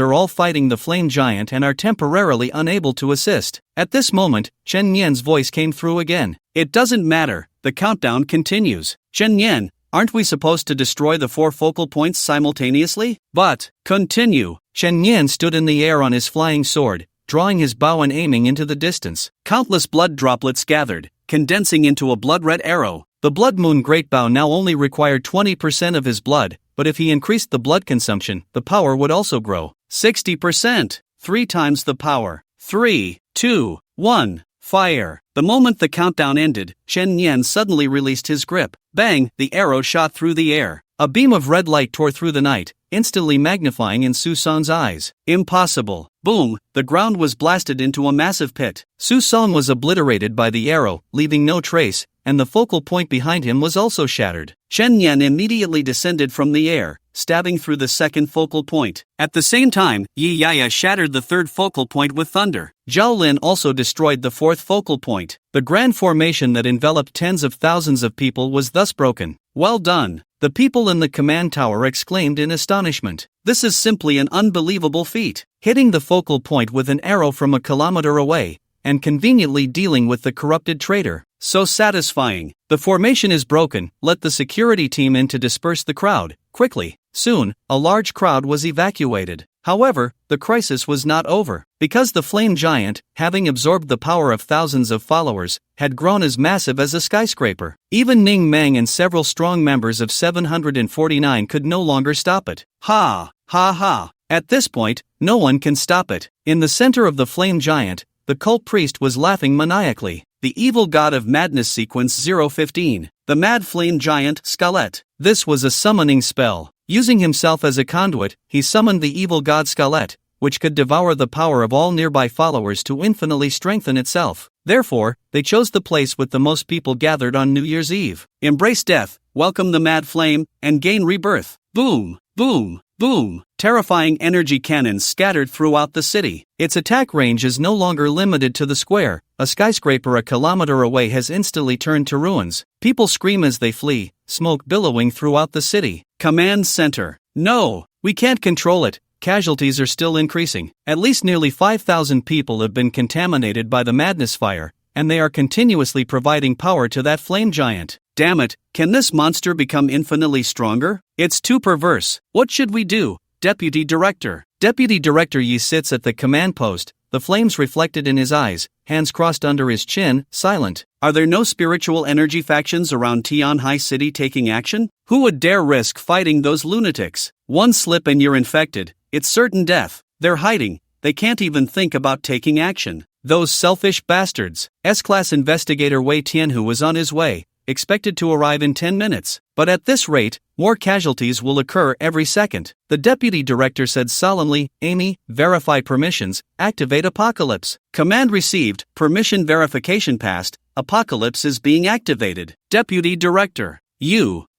are all fighting the flame giant and are temporarily unable to assist. At this moment, Chen Yan's voice came through again. It doesn't matter, the countdown continues. Chen Yan, aren't we supposed to destroy the 4 focal points simultaneously? But, continue. Chen Yan stood in the air on his flying sword, drawing his bow and aiming into the distance. Countless blood droplets gathered, condensing into a blood-red arrow. The Blood Moon Great Bow now only required 20% of his blood, but if he increased the blood consumption, the power would also grow. 60%, 3 times the power. 3, 2, 1, fire. The moment the countdown ended, Chen Yan suddenly released his grip. Bang, the arrow shot through the air. A beam of red light tore through the night, instantly magnifying in Su Song's eyes. Impossible. Boom, the ground was blasted into a massive pit. Su Song was obliterated by the arrow, leaving no trace, and the focal point behind him was also shattered. Chen Yan immediately descended from the air, stabbing through the second focal point. At the same time, Yi Yaya shattered the third focal point with thunder. Zhao Lin also destroyed the 4th focal point. The grand formation that enveloped tens of thousands of people was thus broken. Well done. The people in the command tower exclaimed in astonishment. This is simply an unbelievable feat. Hitting the focal point with an arrow from a kilometer away, and conveniently dealing with the corrupted traitor. So satisfying. The formation is broken, let the security team in to disperse the crowd, quickly. Soon, a large crowd was evacuated. However, the crisis was not over, because the flame giant, having absorbed the power of thousands of followers, had grown as massive as a skyscraper. Even Ning Mang and several strong members of 749 could no longer stop it. Ha! Ha ha! At this point, no one can stop it. In the center of the flame giant, the cult priest was laughing maniacally. The evil god of madness sequence 015. The mad flame giant, Skelet. This was a summoning spell. Using himself as a conduit, he summoned the evil god Skelet, which could devour the power of all nearby followers to infinitely strengthen itself. Therefore, they chose the place with the most people gathered on New Year's Eve. Embrace death, welcome the mad flame, and gain rebirth. Boom! Boom! Boom! Terrifying energy cannons scattered throughout the city. Its attack range is no longer limited to the square. A skyscraper a kilometer away has instantly turned to ruins. People scream as they flee, smoke billowing throughout the city. Command center. No, we can't control it. Casualties are still increasing. At least nearly 5,000 people have been contaminated by the madness fire, and they are continuously providing power to that flame giant. Damn it, can this monster become infinitely stronger? It's too perverse. What should we do? Deputy Director. Deputy Director Yi sits at the command post, the flames reflected in his eyes, hands crossed under his chin, silent. Are there no spiritual energy factions around Tianhai City taking action? Who would dare risk fighting those lunatics? One slip and you're infected. It's certain death. They're hiding. They can't even think about taking action. Those selfish bastards. S-Class investigator Wei Tianhu was on his way, expected to arrive in 10 minutes. But at this rate, more casualties will occur every second. The deputy director said solemnly, Amy, verify permissions, activate Apocalypse. Command received, permission verification passed, Apocalypse is being activated. Deputy director.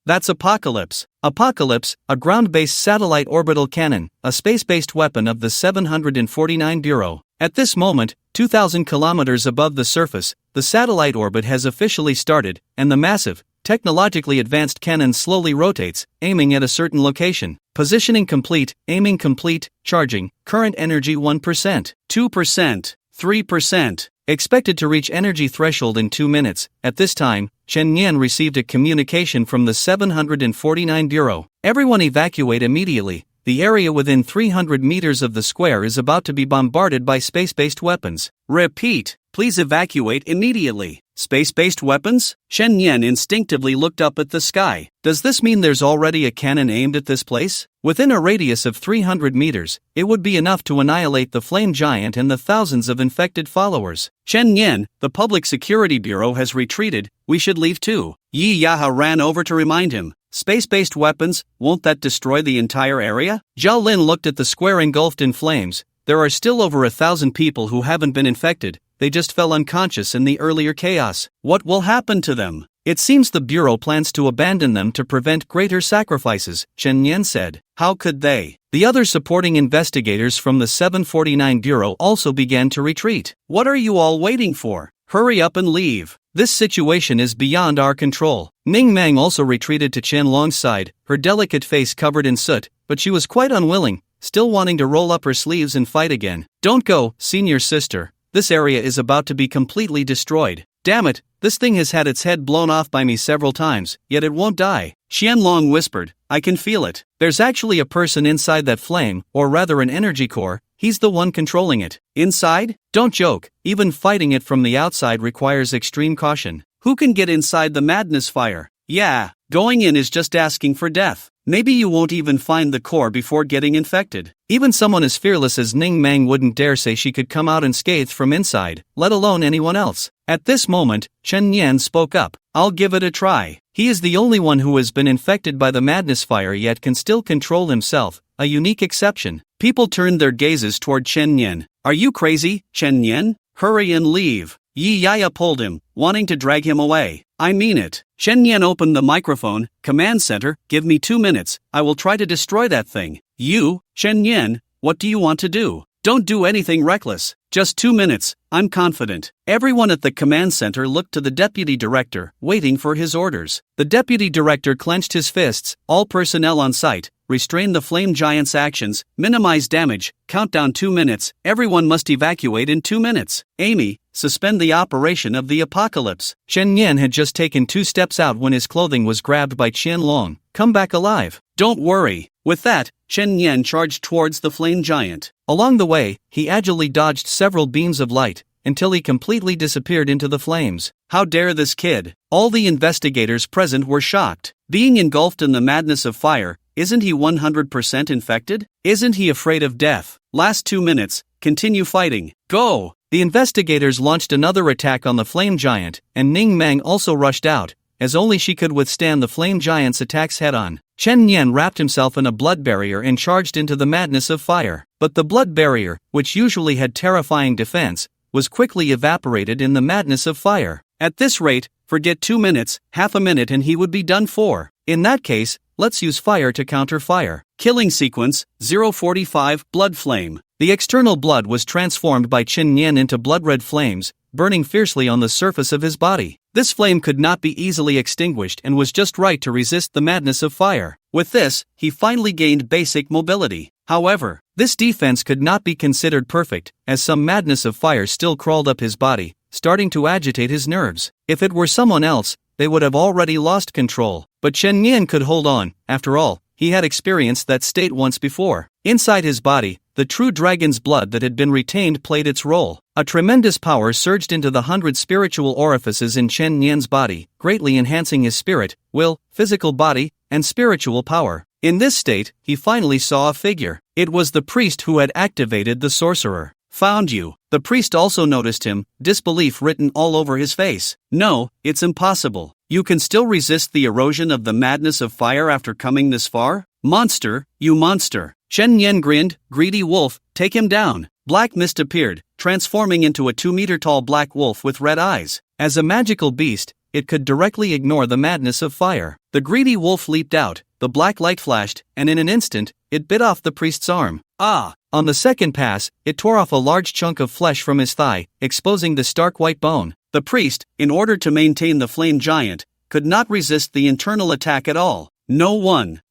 That's Apocalypse. Apocalypse, a ground-based satellite orbital cannon, a space-based weapon of the 749 Bureau. At this moment, 2,000 kilometers above the surface, the satellite orbit has officially started, and the massive, technologically advanced cannon slowly rotates, aiming at a certain location. Positioning complete, aiming complete, charging, current energy 1%, 2%, 3%. Expected to reach energy threshold in 2 minutes. At this time, Chen Yan received a communication from the 749 Bureau. Everyone evacuate immediately. The area within 300 meters of the square is about to be bombarded by space-based weapons. Repeat, please evacuate immediately. Space-based weapons? Shen Yan instinctively looked up at the sky. Does this mean there's already a cannon aimed at this place? Within a radius of 300 meters, it would be enough to annihilate the flame giant and the thousands of infected followers. Chen Yan, the Public Security Bureau has retreated, we should leave too. Yi Yaha ran over to remind him. Space-based weapons, won't that destroy the entire area? Zhao Lin looked at the square engulfed in flames. There are still over 1,000 people who haven't been infected. They just fell unconscious in the earlier chaos. What will happen to them? It seems the Bureau plans to abandon them to prevent greater sacrifices, Chen Yan said. How could they? The other supporting investigators from the 749 Bureau also began to retreat. What are you all waiting for? Hurry up and leave. This situation is beyond our control. Ning Mang also retreated to Chen Long's side, her delicate face covered in soot, but she was quite unwilling, still wanting to roll up her sleeves and fight again. Don't go, senior sister. This area is about to be completely destroyed. Damn it, this thing has had its head blown off by me several times, yet it won't die. Xianlong whispered, I can feel it. There's actually a person inside that flame, or rather an energy core. He's the one controlling it. Inside? Don't joke, even fighting it from the outside requires extreme caution. Who can get inside the madness fire? Yeah, going in is just asking for death. Maybe you won't even find the core before getting infected. Even someone as fearless as Ning Mang wouldn't dare say she could come out unscathed from inside, let alone anyone else. At this moment, Chen Yan spoke up. I'll give it a try. He is the only one who has been infected by the madness fire yet can still control himself, a unique exception. People turned their gazes toward Chen Yan. Are you crazy, Chen Yan? Hurry and leave. Yi Yaya pulled him, wanting to drag him away. I mean it. Shen Yan opened the microphone. Command center, give me 2 minutes. I will try to destroy that thing. You, Shen Yan, what do you want to do? Don't do anything reckless. Just 2 minutes. I'm confident. Everyone at the command center looked to the deputy director, waiting for his orders. The deputy director clenched his fists. All personnel on site, restrain the flame giant's actions, minimize damage, countdown 2 minutes. Everyone must evacuate in 2 minutes. Amy, suspend the operation of the apocalypse. Chen Yan had just taken 2 steps out when his clothing was grabbed by Qianlong. Come back alive. Don't worry. With that, Chen Yan charged towards the flame giant. Along the way, he agilely dodged several beams of light, until he completely disappeared into the flames. How dare this kid? All the investigators present were shocked. Being engulfed in the madness of fire, isn't he 100% infected? Isn't he afraid of death? Last 2 minutes, continue fighting. Go! The investigators launched another attack on the flame giant, and Ning Meng also rushed out, as only she could withstand the flame giant's attacks head-on. Chen Yan wrapped himself in a blood barrier and charged into the madness of fire. But the blood barrier, which usually had terrifying defense, was quickly evaporated in the madness of fire. At this rate, forget 2 minutes, half a minute and he would be done for. In that case, let's use fire to counter fire. Killing sequence, 045, blood flame. The external blood was transformed by Chen Yan into blood-red flames, burning fiercely on the surface of his body. This flame could not be easily extinguished and was just right to resist the madness of fire. With this, he finally gained basic mobility. However, this defense could not be considered perfect, as some madness of fire still crawled up his body, starting to agitate his nerves. If it were someone else, they would have already lost control. But Chen Yan could hold on. After all, he had experienced that state once before. Inside his body, the true dragon's blood that had been retained played its role. A tremendous power surged into the 100 spiritual orifices in Chen Yan's body, greatly enhancing his spirit, will, physical body, and spiritual power. In this state, he finally saw a figure. It was the priest who had activated the sorcerer. Found you. The priest also noticed him, disbelief written all over his face. No, it's impossible. You can still resist the erosion of the madness of fire after coming this far? Monster, you monster. Chen Yan grinned, greedy wolf, take him down. Black mist appeared, transforming into a 2-meter-tall black wolf with red eyes. As a magical beast, it could directly ignore the madness of fire. The greedy wolf leaped out, the black light flashed, and in an instant, it bit off the priest's arm. Ah! On the second pass, it tore off a large chunk of flesh from his thigh, exposing the stark white bone. The priest, in order to maintain the flame giant, could not resist the internal attack at all. No one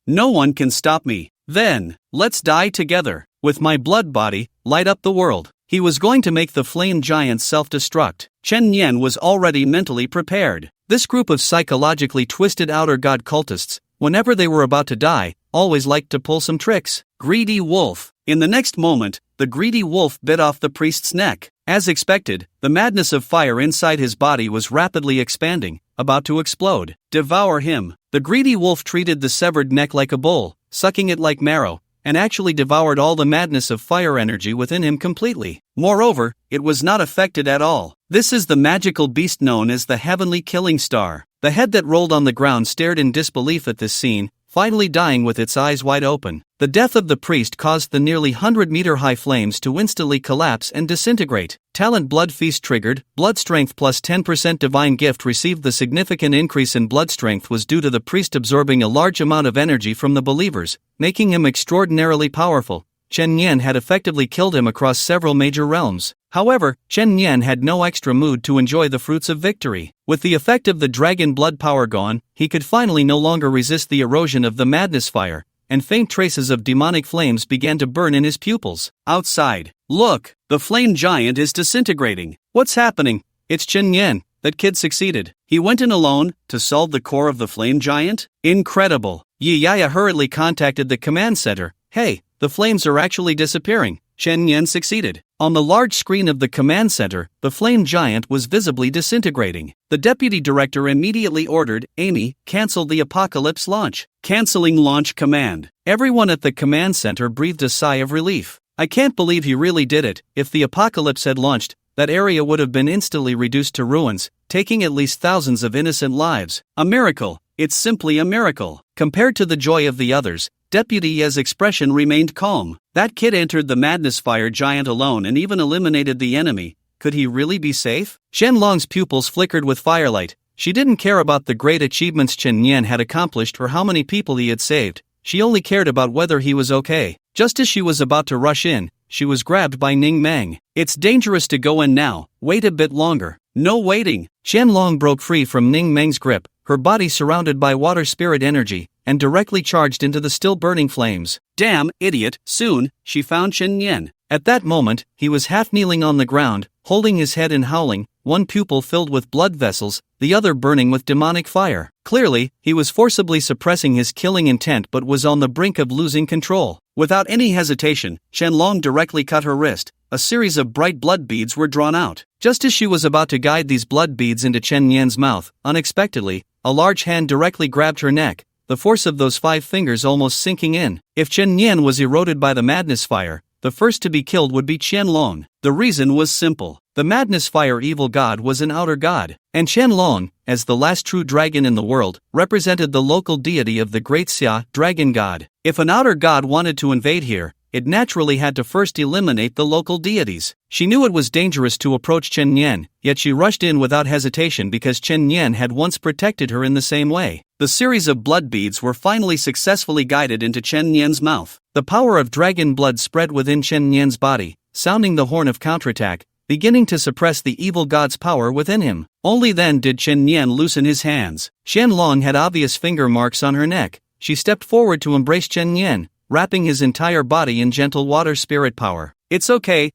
can stop me. Then, let's die together. With my blood body, light up the world. He was going to make the flame giant self-destruct. Chen Yan was already mentally prepared. This group of psychologically twisted outer god cultists, whenever they were about to die, always liked to pull some tricks. Greedy wolf. In the next moment, the greedy wolf bit off the priest's neck. As expected, the madness of fire inside his body was rapidly expanding, about to explode. Devour him. The greedy wolf treated the severed neck like a bull, sucking it like marrow, and actually devoured all the madness of fire energy within him completely. Moreover, it was not affected at all. This is the magical beast known as the Heavenly Killing Star. The head that rolled on the ground stared in disbelief at this scene, finally dying with its eyes wide open. The death of the priest caused the nearly 100-meter-high flames to instantly collapse and disintegrate. Talent Blood Feast triggered. Blood Strength plus 10% Divine Gift received. The significant increase in blood strength was due to the priest absorbing a large amount of energy from the believers, making him extraordinarily powerful. Chen Yan had effectively killed him across several major realms. However, Chen Yan had no extra mood to enjoy the fruits of victory. With the effect of the dragon blood power gone, he could finally no longer resist the erosion of the madness fire, and faint traces of demonic flames began to burn in his pupils. Outside. Look, the flame giant is disintegrating. What's happening? It's Chen Yan. That kid succeeded. He went in alone to solve the core of the flame giant? Incredible. Yi Yaya hurriedly contacted the command center. Hey, the flames are actually disappearing. Chen Yan succeeded. On the large screen of the command center, the flame giant was visibly disintegrating. The deputy director immediately ordered, Amy, cancel the apocalypse launch. Canceling launch command. Everyone at the command center breathed a sigh of relief. I can't believe he really did it. If the apocalypse had launched, that area would have been instantly reduced to ruins, taking at least thousands of innocent lives. A miracle. It's simply a miracle. Compared to the joy of the others, Deputy Ye's expression remained calm. That kid entered the madness fire giant alone and even eliminated the enemy. Could he really be safe? Shenlong's pupils flickered with firelight. She didn't care about the great achievements Chen Yan had accomplished or how many people he had saved. She only cared about whether he was okay. Just as she was about to rush in, she was grabbed by Ning Meng. It's dangerous to go in now. Wait a bit longer. No waiting. Shenlong broke free from Ning Meng's grip, her body surrounded by water spirit energy, and directly charged into the still burning flames. Damn, idiot. Soon, she found Chen Yan. At that moment, he was half kneeling on the ground, holding his head and howling, one pupil filled with blood vessels, the other burning with demonic fire. Clearly, he was forcibly suppressing his killing intent but was on the brink of losing control. Without any hesitation, Qianlong directly cut her wrist. A series of bright blood beads were drawn out. Just as she was about to guide these blood beads into Chen Yan's mouth, unexpectedly, a large hand directly grabbed her neck, the force of those 5 fingers almost sinking in. If Chen Yan was eroded by the madness fire, the first to be killed would be Qianlong. The reason was simple. The madness fire evil god was an outer god, and Qianlong, as the last true dragon in the world, represented the local deity of the great shaa, dragon god. If an outer god wanted to invade here, it naturally had to first eliminate the local deities. She knew it was dangerous to approach Chen Yan, yet she rushed in without hesitation because Chen Yan had once protected her in the same way. The series of blood beads were finally successfully guided into Chen Yan's mouth. The power of dragon blood spread within Chen Yan's body, sounding the horn of counterattack, beginning to suppress the evil god's power within him. Only then did Chen Yan loosen his hands. Qianlong had obvious finger marks on her neck. She stepped forward to embrace Chen Yan, wrapping his entire body in gentle water spirit power. It's okay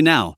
now,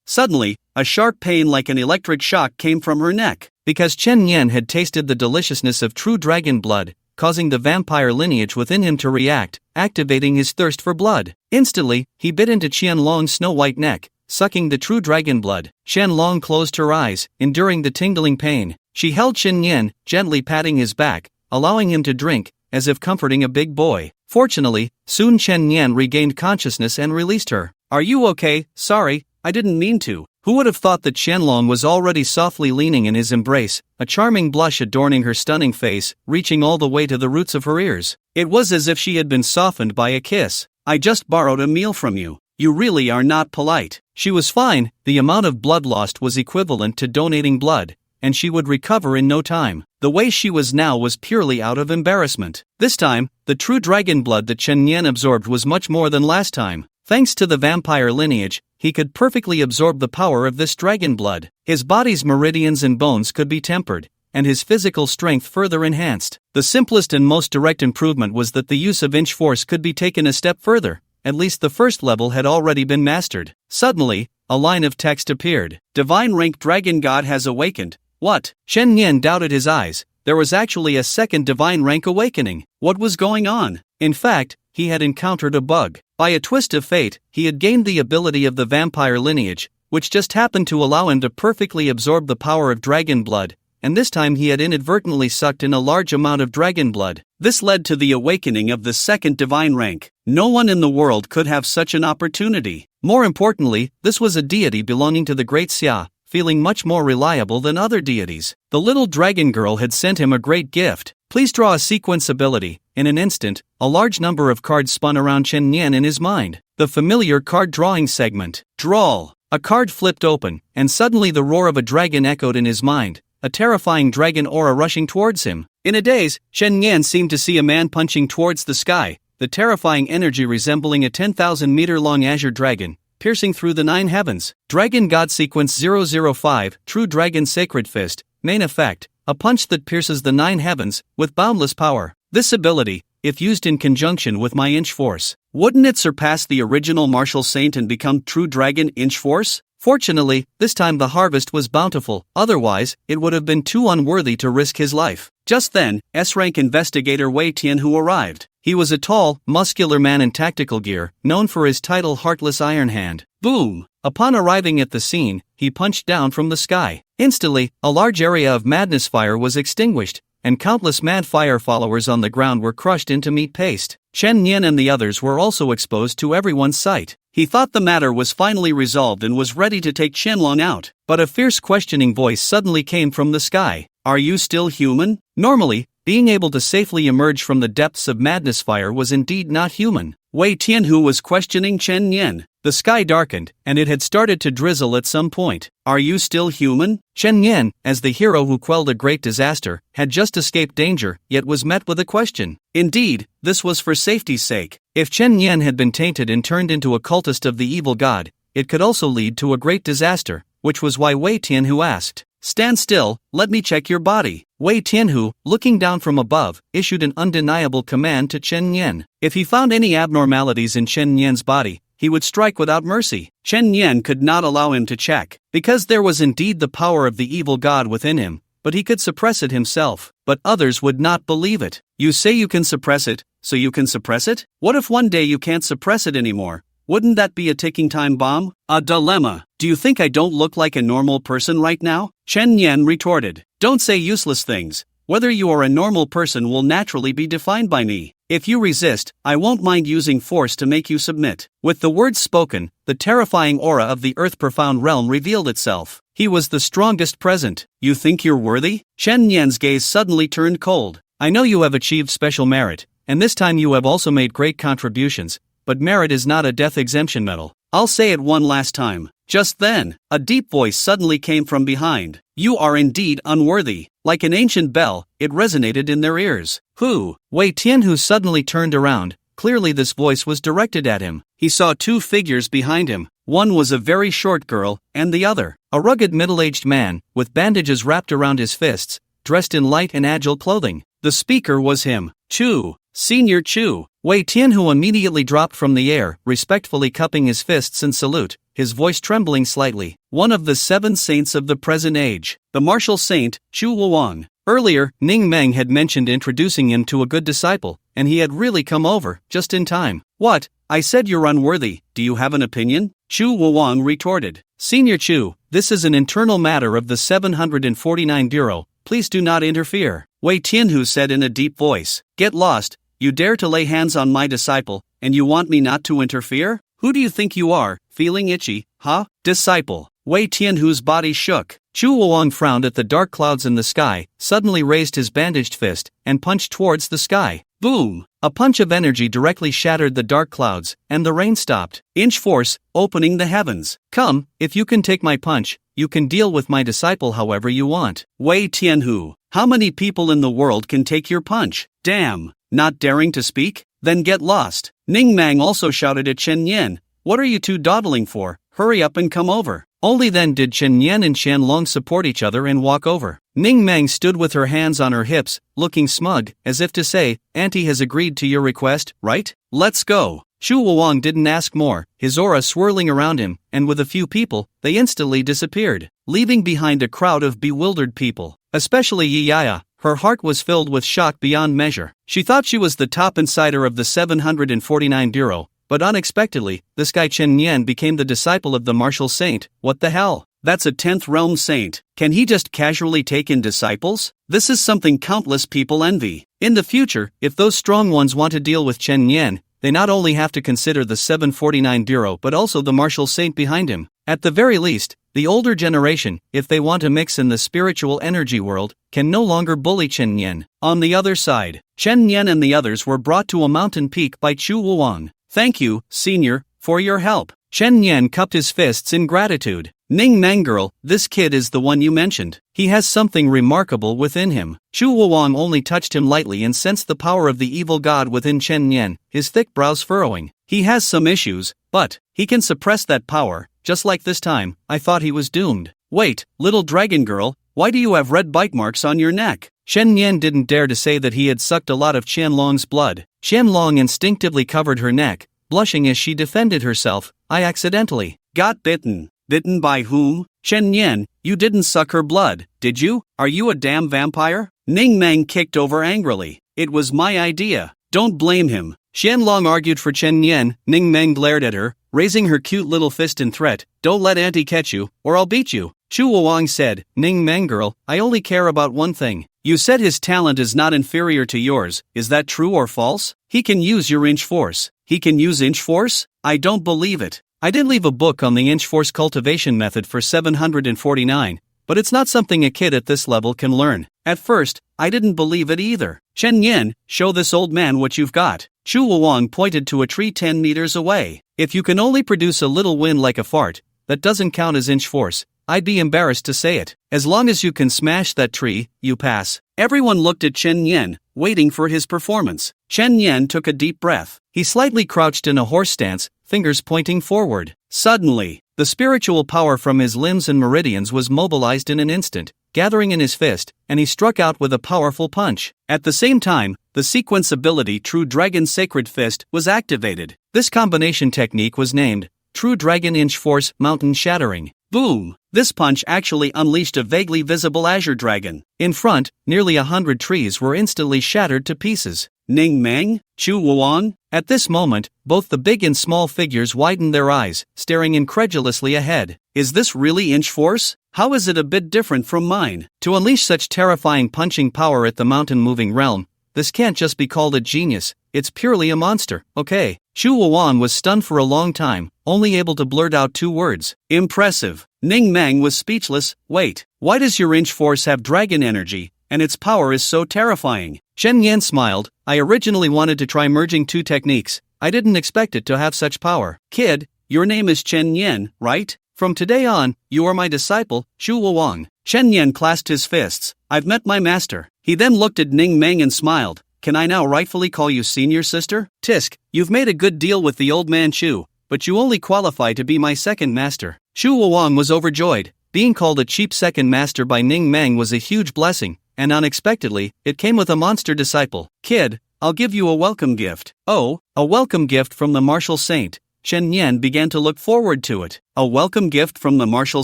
Suddenly, a sharp pain like an electric shock came from her neck. Because Chen Yan had tasted the deliciousness of true dragon blood, causing the vampire lineage within him to react, activating his thirst for blood. Instantly, he bit into Qianlong's snow-white neck, sucking the true dragon blood. Qianlong closed her eyes, enduring the tingling pain. She held Chen Yan, gently patting his back, allowing him to drink, as if comforting a big boy. Fortunately, soon Chen Yan regained consciousness and released her. Are you okay? Sorry, I didn't mean to. Who would have thought that Qianlong was already softly leaning in his embrace, a charming blush adorning her stunning face, reaching all the way to the roots of her ears. It was as if she had been softened by a kiss. I just borrowed a meal from you. You really are not polite. She was fine, the amount of blood lost was equivalent to donating blood, and she would recover in no time. The way she was now was purely out of embarrassment. This time, the true dragon blood that Chen Yan absorbed was much more than last time. Thanks to the vampire lineage, he could perfectly absorb the power of this dragon blood. His body's meridians and bones could be tempered, and his physical strength further enhanced. The simplest and most direct improvement was that the use of inch force could be taken a step further. At least the first level had already been mastered. Suddenly, a line of text appeared. Divine rank dragon god has awakened. What? Chen Yan doubted his eyes. There was actually a second divine rank awakening. What was going on? In fact, he had encountered a bug. By a twist of fate, he had gained the ability of the vampire lineage, which just happened to allow him to perfectly absorb the power of dragon blood, and this time he had inadvertently sucked in a large amount of dragon blood. This led to the awakening of the second divine rank. No one in the world could have such an opportunity. More importantly, this was a deity belonging to the great shaa, feeling much more reliable than other deities. The little dragon girl had sent him a great gift. Please draw a sequence ability. In an instant, a large number of cards spun around Chen Yan in his mind. The familiar card drawing segment. Draw. A card flipped open, and suddenly the roar of a dragon echoed in his mind, a terrifying dragon aura rushing towards him. In a daze, Chen Yan seemed to see a man punching towards the sky, the terrifying energy resembling a 10,000-meter-long azure dragon, piercing through the 9 heavens. Dragon God Sequence 005, True Dragon Sacred Fist, Main Effect, a punch that pierces the 9 heavens, with boundless power. This ability, if used in conjunction with my Inch Force, wouldn't it surpass the original Martial Saint and become True Dragon Inch Force? Fortunately, this time the harvest was bountiful, otherwise, it would have been too unworthy to risk his life. Just then, S-rank investigator Wei Tianhu arrived. He was a tall, muscular man in tactical gear, known for his title Heartless Iron Hand. Boom! Upon arriving at the scene, he punched down from the sky. Instantly, a large area of madness fire was extinguished, and countless mad fire followers on the ground were crushed into meat paste. Chen Yan and the others were also exposed to everyone's sight. He thought the matter was finally resolved and was ready to take Qianlong out. But a fierce questioning voice suddenly came from the sky. Are you still human? Normally, being able to safely emerge from the depths of madness fire was indeed not human. Wei Tianhu was questioning Chen Yan. The sky darkened, and it had started to drizzle at some point. Are you still human? Chen Yan, as the hero who quelled a great disaster, had just escaped danger, yet was met with a question. Indeed, this was for safety's sake. If Chen Yan had been tainted and turned into a cultist of the evil god, it could also lead to a great disaster, which was why Wei Tianhu asked. Stand still, let me check your body. Wei Tianhu, looking down from above, issued an undeniable command to Chen Yan. If he found any abnormalities in Chen Yan's body, he would strike without mercy. Chen Yan could not allow him to check, because there was indeed the power of the evil god within him, but he could suppress it himself. But others would not believe it. You say you can suppress it, so you can suppress it? What if one day you can't suppress it anymore? Wouldn't that be a ticking time bomb? A dilemma. Do you think I don't look like a normal person right now? Chen Yan retorted. Don't say useless things. Whether you are a normal person will naturally be defined by me. If you resist, I won't mind using force to make you submit. With the words spoken, the terrifying aura of the Earth Profound Realm revealed itself. He was the strongest present. You think you're worthy? Chen Yan's gaze suddenly turned cold. I know you have achieved special merit, and this time you have also made great contributions, but merit is not a death exemption medal. I'll say it one last time. Just then, a deep voice suddenly came from behind. You are indeed unworthy. Like an ancient bell, it resonated in their ears. Who? Wei Tianhu suddenly turned around. Clearly this voice was directed at him. He saw two figures behind him. One was a very short girl, and the other, a rugged middle-aged man, with bandages wrapped around his fists, dressed in light and agile clothing. The speaker was him. Chu. Senior Chu. Wei Tianhu immediately dropped from the air, respectfully cupping his fists in salute, his voice trembling slightly. One of the 7 saints of the present age, the martial saint, Chu Wang. Earlier, Ning Meng had mentioned introducing him to a good disciple, and he had really come over, just in time. What? I said you're unworthy, do you have an opinion? Chu Wang retorted. Senior Chu, this is an internal matter of the 749 Bureau, please do not interfere. Wei Tianhu said in a deep voice. Get lost, you dare to lay hands on my disciple, and you want me not to interfere? Who do you think you are, feeling itchy, huh? Disciple. Wei Tianhu's body shook. Chu Wang frowned at the dark clouds in the sky, suddenly raised his bandaged fist, and punched towards the sky. Boom! A punch of energy directly shattered the dark clouds, and the rain stopped. Inch force, opening the heavens. Come, if you can take my punch, you can deal with my disciple however you want. Wei Tianhu, how many people in the world can take your punch? Damn! Not daring to speak? Then get lost. Ning Mang also shouted at Chen Yan. What are you two dawdling for? Hurry up and come over. Only then did Chen Yan and Chen Long support each other and walk over. Ning Mang stood with her hands on her hips, looking smug, as if to say, Auntie has agreed to your request, right? Let's go. Chu Wang didn't ask more, his aura swirling around him, and with a few people, they instantly disappeared, leaving behind a crowd of bewildered people. Especially Yiyaya, her heart was filled with shock beyond measure. She thought she was the top insider of the 749 Bureau, but unexpectedly, this guy Chen Yan became the disciple of the martial saint. What the hell? That's a 10th realm saint. Can he just casually take in disciples? This is something countless people envy. In the future, if those strong ones want to deal with Chen Yan, they not only have to consider the 749 Bureau but also the martial saint behind him. At the very least, the older generation, if they want to mix in the spiritual energy world, can no longer bully Chen Yan. On the other side, Chen Yan and the others were brought to a mountain peak by Chu Wang. Thank you, senior, for your help. Chen Yan cupped his fists in gratitude. Ning Mang girl, this kid is the one you mentioned. He has something remarkable within him. Chu Wang only touched him lightly and sensed the power of the evil god within Chen Yan, his thick brows furrowing. He has some issues, but he can suppress that power. Just like this time, I thought he was doomed. Wait, little dragon girl, why do you have red bite marks on your neck? Shen Yan didn't dare to say that he had sucked a lot of Qianlong's blood. Qianlong instinctively covered her neck, blushing as she defended herself. I accidentally got bitten. Bitten by whom? Chen Yan, you didn't suck her blood, did you? Are you a damn vampire? Ning Mang kicked over angrily. It was my idea. Don't blame him. Qianlong argued for Chen Yan. Ning Mang glared at her, raising her cute little fist in threat. Don't let Auntie catch you, or I'll beat you. Chu Wang said, Ning Mang girl, I only care about one thing. You said his talent is not inferior to yours. Is that true or false? He can use your inch force. He can use inch force? I don't believe it. I did leave a book on the inch force cultivation method for 749, but it's not something a kid at this level can learn. At first, I didn't believe it either. Chen Yan, show this old man what you've got. Chu Wang pointed to a tree 10 meters away. If you can only produce a little wind like a fart, that doesn't count as inch force. I'd be embarrassed to say it. As long as you can smash that tree, you pass. Everyone looked at Chen Yan, waiting for his performance. Chen Yan took a deep breath. He slightly crouched in a horse stance, fingers pointing forward. Suddenly, the spiritual power from his limbs and meridians was mobilized in an instant, gathering in his fist, and he struck out with a powerful punch. At the same time, the sequence ability True Dragon Sacred Fist was activated. This combination technique was named True Dragon Inch Force Mountain Shattering. Boom! This punch actually unleashed a vaguely visible azure dragon. In front, nearly 100 trees were instantly shattered to pieces. Ning Meng? Chu Wuang? At this moment, both the big and small figures widened their eyes, staring incredulously ahead. Is this really Inch Force? How is it a bit different from mine? To unleash such terrifying punching power at the mountain-moving realm, this can't just be called a genius, it's purely a monster, okay? Chu Wuan was stunned for a long time, only able to blurt out 2 words. Impressive. Ning Meng was speechless. Wait, why does your Inch Force have dragon energy, and its power is so terrifying? Chen Yan smiled. I originally wanted to try merging 2 techniques. I didn't expect it to have such power. Kid, your name is Chen Yan, right? From today on, you are my disciple, Chu Wuang. Chen Yan clasped his fists. I've met my master. He then looked at Ning Meng and smiled. Can I now rightfully call you senior sister? Tisk, you've made a good deal with the old man Chu, but you only qualify to be my second master. Chu Wuang was overjoyed. Being called a cheap second master by Ning Meng was a huge blessing, and unexpectedly, it came with a monster disciple. Kid, I'll give you a welcome gift. Oh, a welcome gift from the martial saint. Shen Yan began to look forward to it. A welcome gift from the martial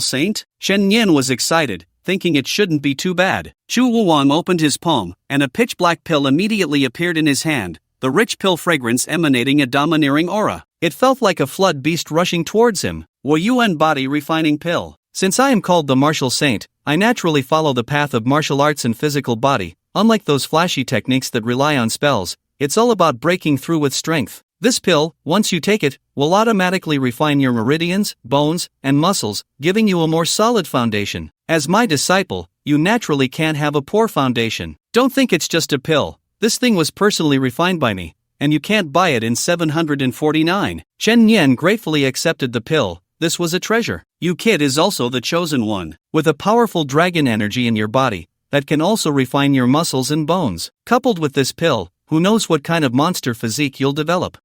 saint? Shen Yan was excited, thinking it shouldn't be too bad. Chu Wuang opened his palm, and a pitch-black pill immediately appeared in his hand, the rich pill fragrance emanating a domineering aura. It felt like a flood beast rushing towards him. Wu Yuan body refining pill. Since I am called the martial saint, I naturally follow the path of martial arts and physical body. Unlike those flashy techniques that rely on spells, it's all about breaking through with strength. This pill, once you take it, will automatically refine your meridians, bones, and muscles, giving you a more solid foundation. As my disciple, you naturally can't have a poor foundation. Don't think it's just a pill. This thing was personally refined by me, and you can't buy it in 749. Chen Yan gratefully accepted the pill. This was a treasure. You kid is also the chosen one, with a powerful dragon energy in your body that can also refine your muscles and bones. Coupled with this pill, who knows what kind of monster physique you'll develop.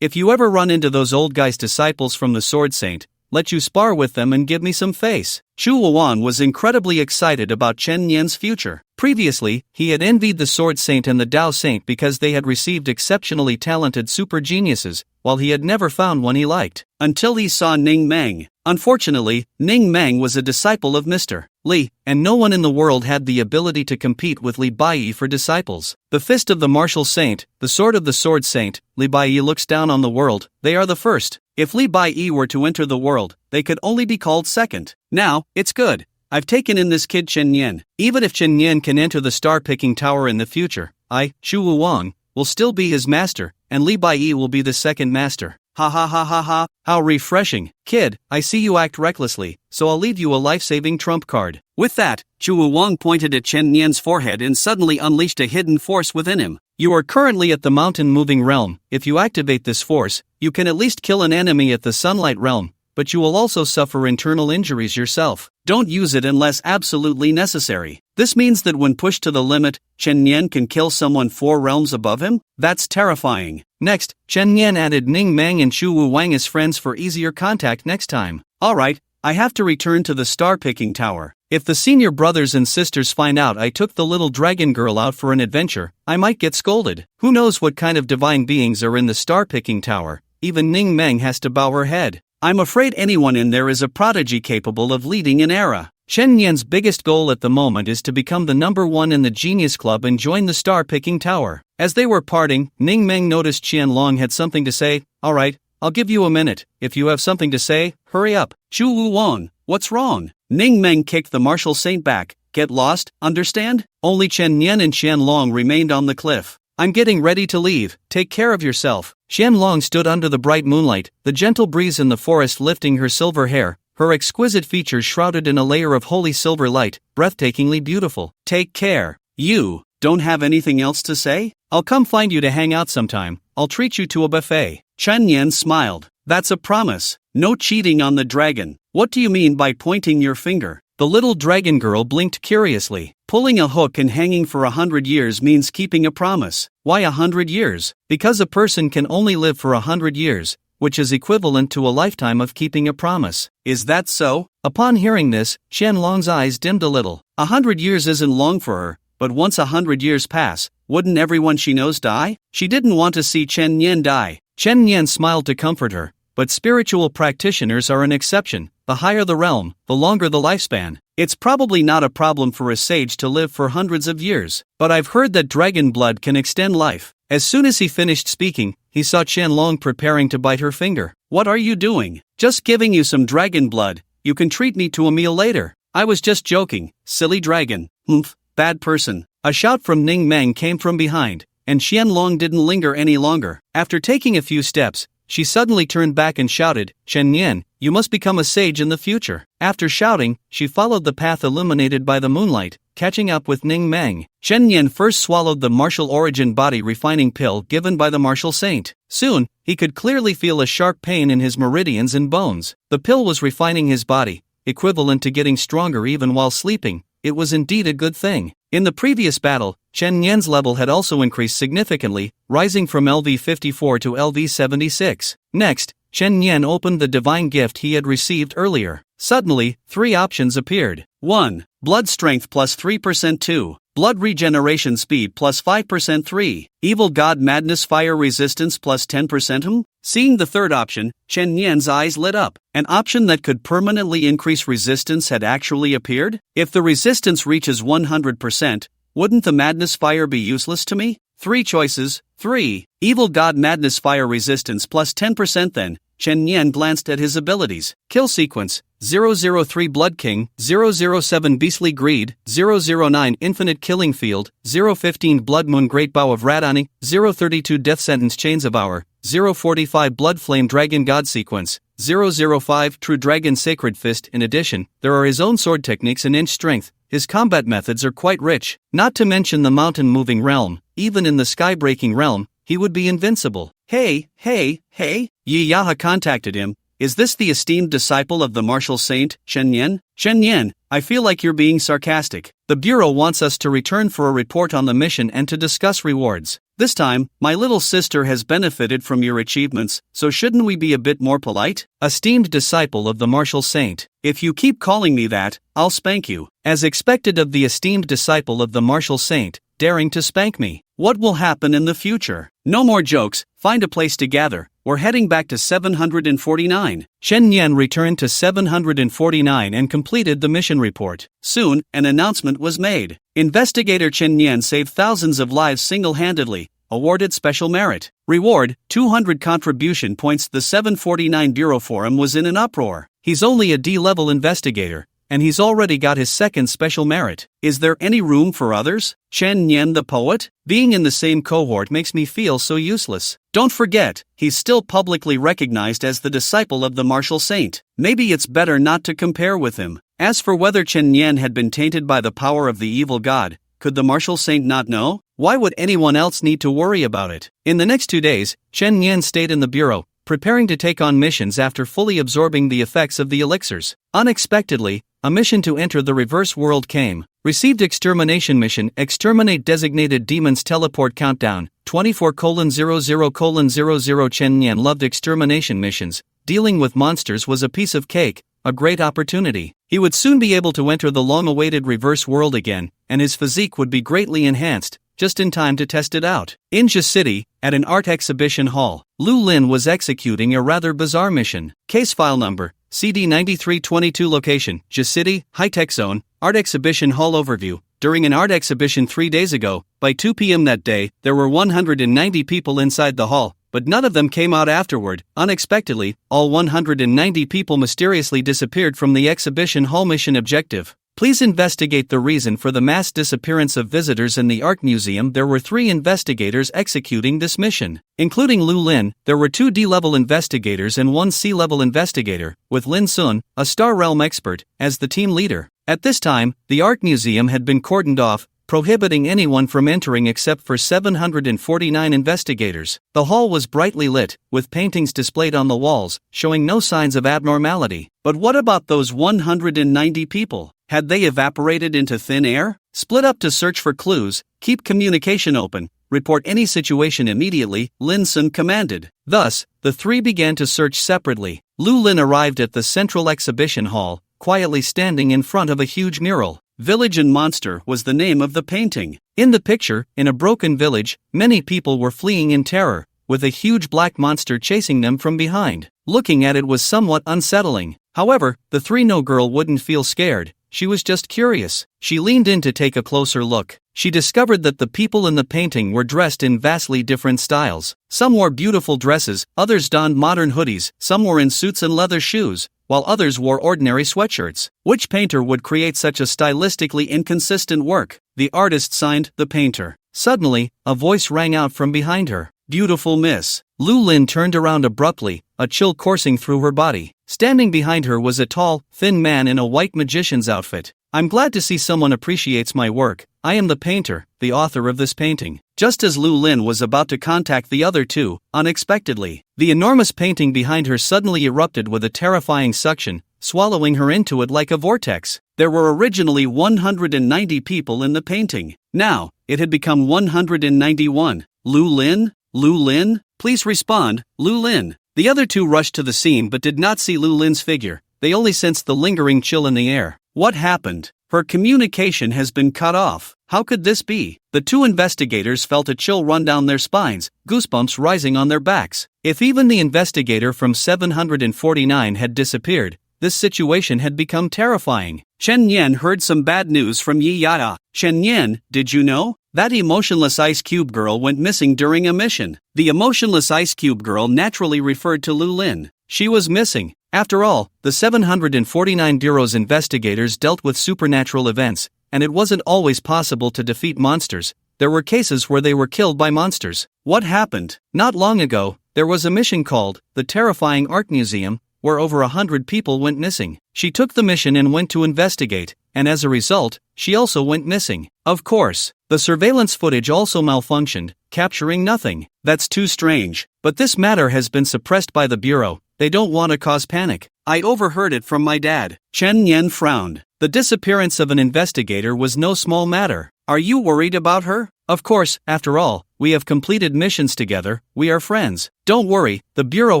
If you ever run into those old guys' disciples from the Sword Saint, let you spar with them and give me some face. Chu Wuan was incredibly excited about Chen Yan's future. Previously, he had envied the Sword Saint and the Tao Saint because they had received exceptionally talented super geniuses, while he had never found one he liked. Until he saw Ning Meng. Unfortunately, Ning Meng was a disciple of Mr. Li, and no one in the world had the ability to compete with Li Baiyi for disciples. The fist of the martial saint, the sword of the sword saint, Li Baiyi looks down on the world, they are the first. If Li Baiyi were to enter the world, they could only be called second. Now, it's good. I've taken in this kid Chen Yan. Even if Chen Yan can enter the star-picking tower in the future, I, Chu Wuang, will still be his master, and Li Baiyi will be the second master. Ha ha ha ha ha, how refreshing. Kid, I see you act recklessly, so I'll leave you a life-saving trump card. With that, Chu Wuang pointed at Chen Yan's forehead and suddenly unleashed a hidden force within him. You are currently at the mountain-moving realm. If you activate this force, you can at least kill an enemy at the sunlight realm, but you will also suffer internal injuries yourself. Don't use it unless absolutely necessary. This means that when pushed to the limit, Chen Yan can kill someone 4 realms above him? That's terrifying. Next, Chen Yan added Ning Meng and Chu Wuang as friends for easier contact next time. Alright, I have to return to the star-picking tower. If the senior brothers and sisters find out I took the little dragon girl out for an adventure, I might get scolded. Who knows what kind of divine beings are in the star-picking tower? Even Ning Meng has to bow her head. I'm afraid anyone in there is a prodigy capable of leading an era. Chen Yan's biggest goal at the moment is to become the number 1 in the Genius Club and join the star-picking tower. As they were parting, Ning Meng noticed Qianlong had something to say. Alright, I'll give you a minute. If you have something to say, hurry up. Chu Wuang, what's wrong? Ning Meng kicked the martial saint back. Get lost, understand? Only Chen Yan and Qianlong remained on the cliff. I'm getting ready to leave. Take care of yourself. Qianlong stood under the bright moonlight, the gentle breeze in the forest lifting her silver hair, her exquisite features shrouded in a layer of holy silver light, breathtakingly beautiful. Take care. You don't have anything else to say? I'll come find you to hang out sometime. I'll treat you to a buffet. Chen Yan smiled. That's a promise. No cheating on the dragon. What do you mean by pointing your finger? The little dragon girl blinked curiously. Pulling a hook and hanging for 100 years means keeping a promise. Why 100 years? Because a person can only live for 100 years, which is equivalent to a lifetime of keeping a promise. Is that so? Upon hearing this, Qianlong's eyes dimmed a little. 100 years isn't long for her, but once 100 years pass, wouldn't everyone she knows die? She didn't want to see Chen Nian die. Chen Nian smiled to comfort her, but spiritual practitioners are an exception. The higher the realm, the longer the lifespan. It's probably not a problem for a sage to live for hundreds of years, but I've heard that dragon blood can extend life. As soon as he finished speaking, he saw Qianlong preparing to bite her finger. What are you doing? Just giving you some dragon blood. You can treat me to a meal later. I was just joking, silly dragon. Humph, bad person. A shout from Ning Meng came from behind, and Qianlong didn't linger any longer. After taking a few steps, she suddenly turned back and shouted, Chen Nian, you must become a sage in the future. After shouting, she followed the path illuminated by the moonlight, catching up with Ning Meng. Chen Nian first swallowed the martial origin body refining pill given by the martial saint. Soon, he could clearly feel a sharp pain in his meridians and bones. The pill was refining his body, equivalent to getting stronger even while sleeping. It was indeed a good thing. In the previous battle, Chen Nian's level had also increased significantly, rising from LV 54 to LV 76. Next, Chen Nian opened the divine gift he had received earlier. Suddenly, 3 options appeared. 1. Blood strength plus 3%. 2. Blood regeneration speed plus 5%. 3. Evil god madness fire resistance plus 10%. Seeing the third option, Chen Nian's eyes lit up. An option that could permanently increase resistance had actually appeared? If the resistance reaches 100%, wouldn't the madness fire be useless to me? 3 choices. 3. Evil god madness fire resistance plus 10%. Then, Chen Nian glanced at his abilities. Kill sequence, 003 Blood King, 007 Beastly Greed, 009 Infinite Killing Field, 015 Blood Moon Great Bow of Radani, 032 Death Sentence Chains of Hour, 045 Blood Flame Dragon God Sequence, 005 True Dragon Sacred Fist. In addition, there are his own sword techniques and inch strength. His combat methods are quite rich, not to mention the mountain-moving realm. Even in the sky-breaking realm, he would be invincible. Hey, Yi Yaha contacted him. Is this the esteemed disciple of the martial saint, Chen Nian? Chen Nian, I feel like you're being sarcastic. The Bureau wants us to return for a report on the mission and to discuss rewards. This time, my little sister has benefited from your achievements, so shouldn't we be a bit more polite? Esteemed disciple of the martial saint. If you keep calling me that, I'll spank you. As expected of the esteemed disciple of the martial saint, daring to spank me. What will happen in the future? No more jokes, find a place to gather. We're heading back to 749. Chen Nian returned to 749 and completed the mission report. Soon, an announcement was made. Investigator Chen Nian saved thousands of lives single-handedly. Awarded special merit. Reward, 200 contribution points. The 749 Bureau Forum was in an uproar. He's only a D-level investigator, and he's already got his second special merit. Is there any room for others? Chen Nian the poet? Being in the same cohort makes me feel so useless. Don't forget, he's still publicly recognized as the disciple of the martial saint. Maybe it's better not to compare with him. As for whether Chen Nian had been tainted by the power of the evil god, could the martial saint not know? Why would anyone else need to worry about it? In the next 2 days, Chen Nian stayed in the bureau, preparing to take on missions after fully absorbing the effects of the elixirs. Unexpectedly, a mission to enter the reverse world came. Received extermination mission, exterminate designated demons. Teleport countdown, 24:00:00. Chen Nian loved extermination missions. Dealing with monsters was a piece of cake, a great opportunity. He would soon be able to enter the long-awaited reverse world again, and his physique would be greatly enhanced, just in time to test it out. In Jia City, at an art exhibition hall, Lu Lin was executing a rather bizarre mission. Case file number, CD 9322. Location, Jia City, High-Tech Zone, Art Exhibition Hall Overview. During an art exhibition 3 days ago, by 2 p.m. that day, there were 190 people inside the hall, but none of them came out afterward. Unexpectedly, all 190 people mysteriously disappeared from the exhibition hall. Mission objective: please investigate the reason for the mass disappearance of visitors in the art museum. There were 3 investigators executing this mission. Including Lu Lin, there were 2 D-level investigators and 1 C-level investigator, with Lin Sun, a Star Realm expert, as the team leader. At this time, the art museum had been cordoned off, prohibiting anyone from entering except for 749 investigators. The hall was brightly lit, with paintings displayed on the walls, showing no signs of abnormality. But what about those 190 people? Had they evaporated into thin air? Split up to search for clues, keep communication open, report any situation immediately, Lin Sun commanded. Thus, the 3 began to search separately. Lu Lin arrived at the central exhibition hall, quietly standing in front of a huge mural. Village and Monster was the name of the painting. In the picture, in a broken village, many people were fleeing in terror, with a huge black monster chasing them from behind. Looking at it was somewhat unsettling. However, the 3-No girl wouldn't feel scared. She was just curious. She leaned in to take a closer look. She discovered that the people in the painting were dressed in vastly different styles. Some wore beautiful dresses, others donned modern hoodies, some were in suits and leather shoes, while others wore ordinary sweatshirts. Which painter would create such a stylistically inconsistent work? The artist signed, the painter. Suddenly, a voice rang out from behind her. Beautiful miss. Lu Lin turned around abruptly, a chill coursing through her body. Standing behind her was a tall, thin man in a white magician's outfit. I'm glad to see someone appreciates my work. I am the painter, the author of this painting. Just as Lu Lin was about to contact the other two, unexpectedly, the enormous painting behind her suddenly erupted with a terrifying suction, swallowing her into it like a vortex. There were originally 190 people in the painting. Now, it had become 191. Lu Lin? Lu Lin? Please respond, Lu Lin. The other two rushed to the scene but did not see Lu Lin's figure. They only sensed the lingering chill in the air. What happened? Her communication has been cut off. How could this be? The two investigators felt a chill run down their spines, goosebumps rising on their backs. If even the investigator from 749 had disappeared, this situation had become terrifying. Chen Yan heard some bad news from Yi Yaya. Chen Yan, did you know? That emotionless ice cube girl went missing during a mission. The emotionless ice cube girl naturally referred to Lu Lin. She was missing. After all, the 749 Bureau's investigators dealt with supernatural events, and it wasn't always possible to defeat monsters. There were cases where they were killed by monsters. What happened? Not long ago, there was a mission called the Terrifying Art Museum, where over 100 people went missing. She took the mission and went to investigate, and as a result, she also went missing. Of course, the surveillance footage also malfunctioned, capturing nothing. That's too strange. But this matter has been suppressed by the Bureau. They don't want to cause panic. I overheard it from my dad. Chen Yan frowned. The disappearance of an investigator was no small matter. Are you worried about her? Of course, after all, we have completed missions together, we are friends. Don't worry, the Bureau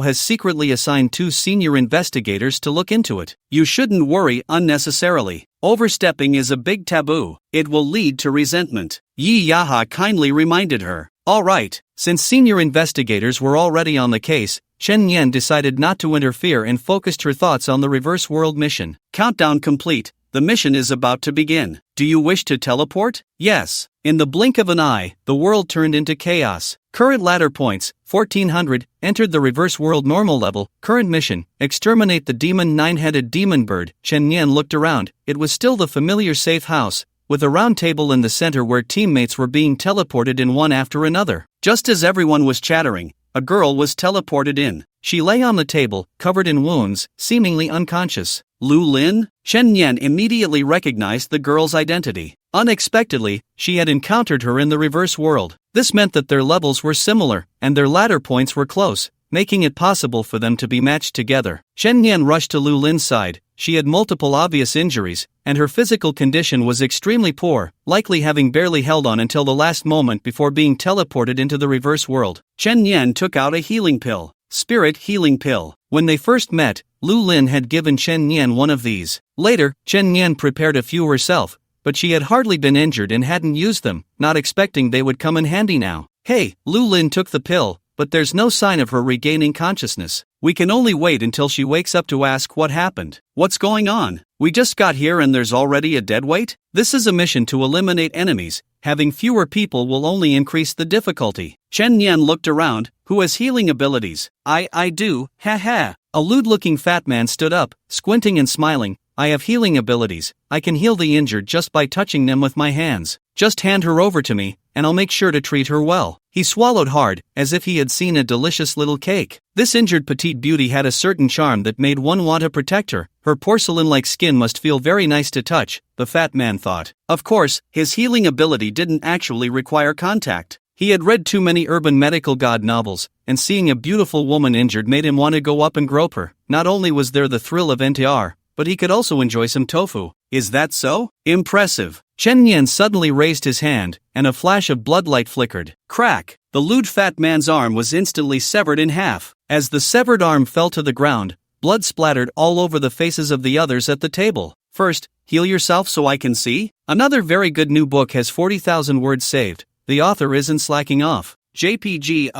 has secretly assigned 2 senior investigators to look into it. You shouldn't worry unnecessarily. Overstepping is a big taboo. It will lead to resentment. Yi Yaha kindly reminded her. All right, since senior investigators were already on the case, Chen Yan decided not to interfere and focused her thoughts on the reverse world mission. Countdown complete. The mission is about to begin. Do you wish to teleport? Yes. In the blink of an eye, the world turned into chaos. Current ladder points, 1400, entered the reverse world normal level. Current mission, exterminate the demon 9-headed demon bird. Chen Yan looked around. It was still the familiar safe house, with a round table in the center where teammates were being teleported in one after another. Just as everyone was chattering, a girl was teleported in. She lay on the table, covered in wounds, seemingly unconscious. Lu Lin? Chen Yan immediately recognized the girl's identity. Unexpectedly, she had encountered her in the reverse world. This meant that their levels were similar, and their ladder points were close, making it possible for them to be matched together. Chen Yan rushed to Lu Lin's side. She had multiple obvious injuries, and her physical condition was extremely poor, likely having barely held on until the last moment before being teleported into the reverse world. Chen Yan took out a healing pill. Spirit healing pill. When they first met, Lu Lin had given Chen Yan one of these. Later, Chen Yan prepared a few herself, but she had hardly been injured and hadn't used them, not expecting they would come in handy now. Hey, Lu Lin took the pill, but there's no sign of her regaining consciousness. We can only wait until she wakes up to ask what happened. What's going on? We just got here and there's already a deadweight? This is a mission to eliminate enemies. Having fewer people will only increase the difficulty. Chen Yan looked around. Who has healing abilities? I do, ha. A lewd-looking fat man stood up, squinting and smiling. I have healing abilities. I can heal the injured just by touching them with my hands. Just hand her over to me, and I'll make sure to treat her well. He swallowed hard, as if he had seen a delicious little cake. This injured petite beauty had a certain charm that made one want to protect her. Her porcelain-like skin must feel very nice to touch, the fat man thought. Of course, his healing ability didn't actually require contact. He had read too many urban medical god novels, and seeing a beautiful woman injured made him want to go up and grope her. Not only was there the thrill of NTR, but he could also enjoy some tofu. Is that so? Impressive. Chen Yan suddenly raised his hand, and a flash of bloodlight flickered. Crack! The lewd fat man's arm was instantly severed in half. As the severed arm fell to the ground, blood splattered all over the faces of the others at the table. First, heal yourself so I can see? Another very good new book has 40,000 words saved. The author isn't slacking off. JPG,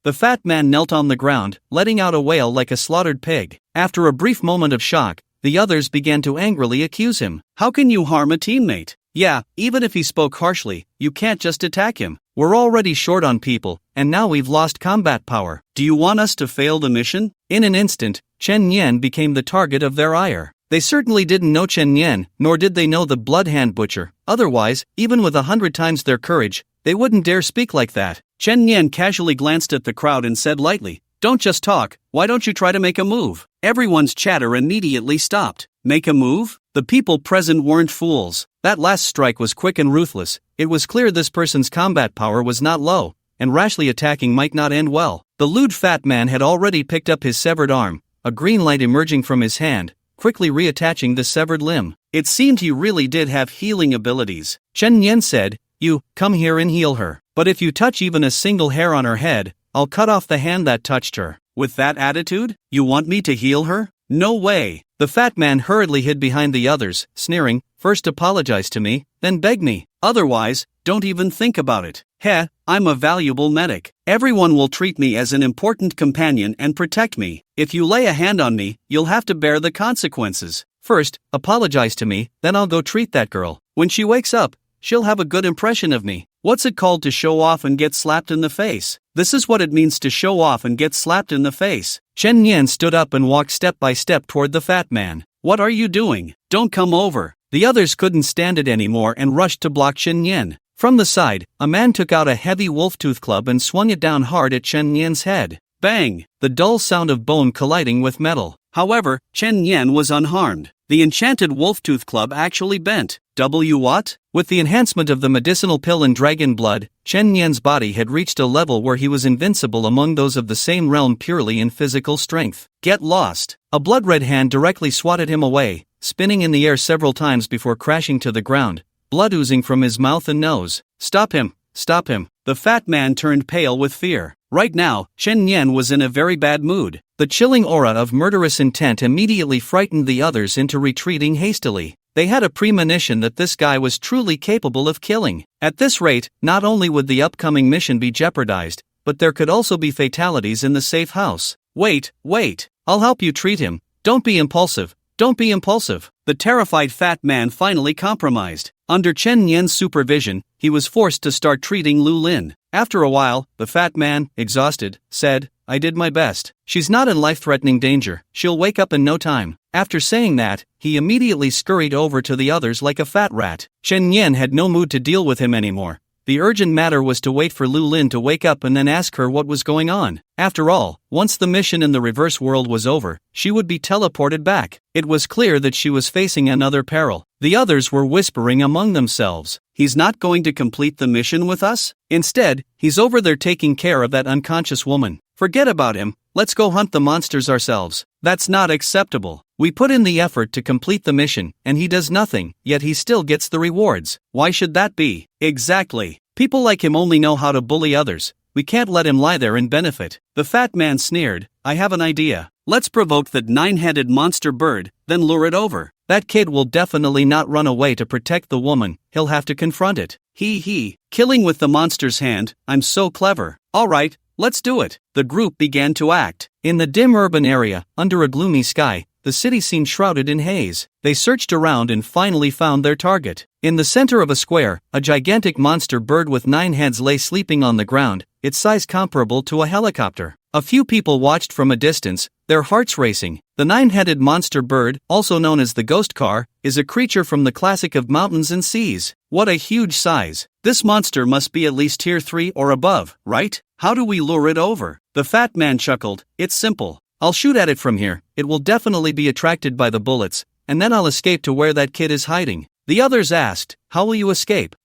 The fat man knelt on the ground, letting out a wail like a slaughtered pig. After a brief moment of shock, the others began to angrily accuse him. How can you harm a teammate? Yeah, even if he spoke harshly, you can't just attack him. We're already short on people, and now we've lost combat power. Do you want us to fail the mission? In an instant, Chen Yan became the target of their ire. They certainly didn't know Chen Yan, nor did they know the Blood Hand Butcher. Otherwise, even with 100 times their courage, they wouldn't dare speak like that. Chen Yan casually glanced at the crowd and said lightly, "Don't just talk, why don't you try to make a move?" Everyone's chatter immediately stopped. Make a move? The people present weren't fools. That last strike was quick and ruthless. It was clear this person's combat power was not low, and rashly attacking might not end well. The lewd fat man had already picked up his severed arm, a green light emerging from his hand, quickly reattaching the severed limb. It seemed he really did have healing abilities. Chen Yan said, "You, come here and heal her. But if you touch even a single hair on her head, I'll cut off the hand that touched her." With that attitude, you want me to heal her? No way. The fat man hurriedly hid behind the others, sneering, "First apologize to me, then beg me. Otherwise, don't even think about it. Heh, I'm a valuable medic. Everyone will treat me as an important companion and protect me. If you lay a hand on me, you'll have to bear the consequences. First, apologize to me, then I'll go treat that girl. When she wakes up, she'll have a good impression of me. What's it called to show off and get slapped in the face? This is what it means to show off and get slapped in the face." Chen Yan stood up and walked step by step toward the fat man. "What are you doing? Don't come over." The others couldn't stand it anymore and rushed to block Chen Yan. From the side, a man took out a heavy wolf-tooth club and swung it down hard at Chen Yan's head. Bang! The dull sound of bone colliding with metal. However, Chen Yan was unharmed. The enchanted wolf-tooth club actually bent. What? With the enhancement of the medicinal pill and dragon blood, Chen Yan's body had reached a level where he was invincible among those of the same realm purely in physical strength. Get lost! A blood-red hand directly swatted him away, spinning in the air several times before crashing to the ground, blood oozing from his mouth and nose. Stop him! Stop him! The fat man turned pale with fear. Right now, Chen Yan was in a very bad mood. The chilling aura of murderous intent immediately frightened the others into retreating hastily. They had a premonition that this guy was truly capable of killing. At this rate, not only would the upcoming mission be jeopardized, but there could also be fatalities in the safe house. Wait, I'll help you treat him. Don't be impulsive. The terrified fat man finally compromised. Under Chen Yan's supervision, he was forced to start treating Lu Lin. After a while, the fat man, exhausted, said, "I did my best. She's not in life-threatening danger. She'll wake up in no time." After saying that, he immediately scurried over to the others like a fat rat. Chen Yan had no mood to deal with him anymore. The urgent matter was to wait for Lu Lin to wake up and then ask her what was going on. After all, once the mission in the reverse world was over, she would be teleported back. It was clear that she was facing another peril. The others were whispering among themselves, "He's not going to complete the mission with us? Instead, he's over there taking care of that unconscious woman. Forget about him, let's go hunt the monsters ourselves." That's not acceptable. We put in the effort to complete the mission, and he does nothing, yet he still gets the rewards. Why should that be? Exactly. People like him only know how to bully others. We can't let him lie there and benefit. The fat man sneered, "I have an idea. Let's provoke that 9-headed monster bird, then lure it over. That kid will definitely not run away to protect the woman, he'll have to confront it. Killing with the monster's hand, I'm so clever. Alright, let's do it." The group began to act. In the dim urban area, under a gloomy sky, the city seemed shrouded in haze. They searched around and finally found their target. In the center of a square, a gigantic monster bird with 9 heads lay sleeping on the ground, its size comparable to a helicopter. A few people watched from a distance, their hearts racing. The 9-headed monster bird, also known as the ghost car, is a creature from the classic of mountains and seas. What a huge size. This monster must be at least tier 3 or above, right? How do we lure it over? The fat man chuckled, "It's simple. I'll shoot at it from here, it will definitely be attracted by the bullets, and then I'll escape to where that kid is hiding." The others asked, "How will you escape?"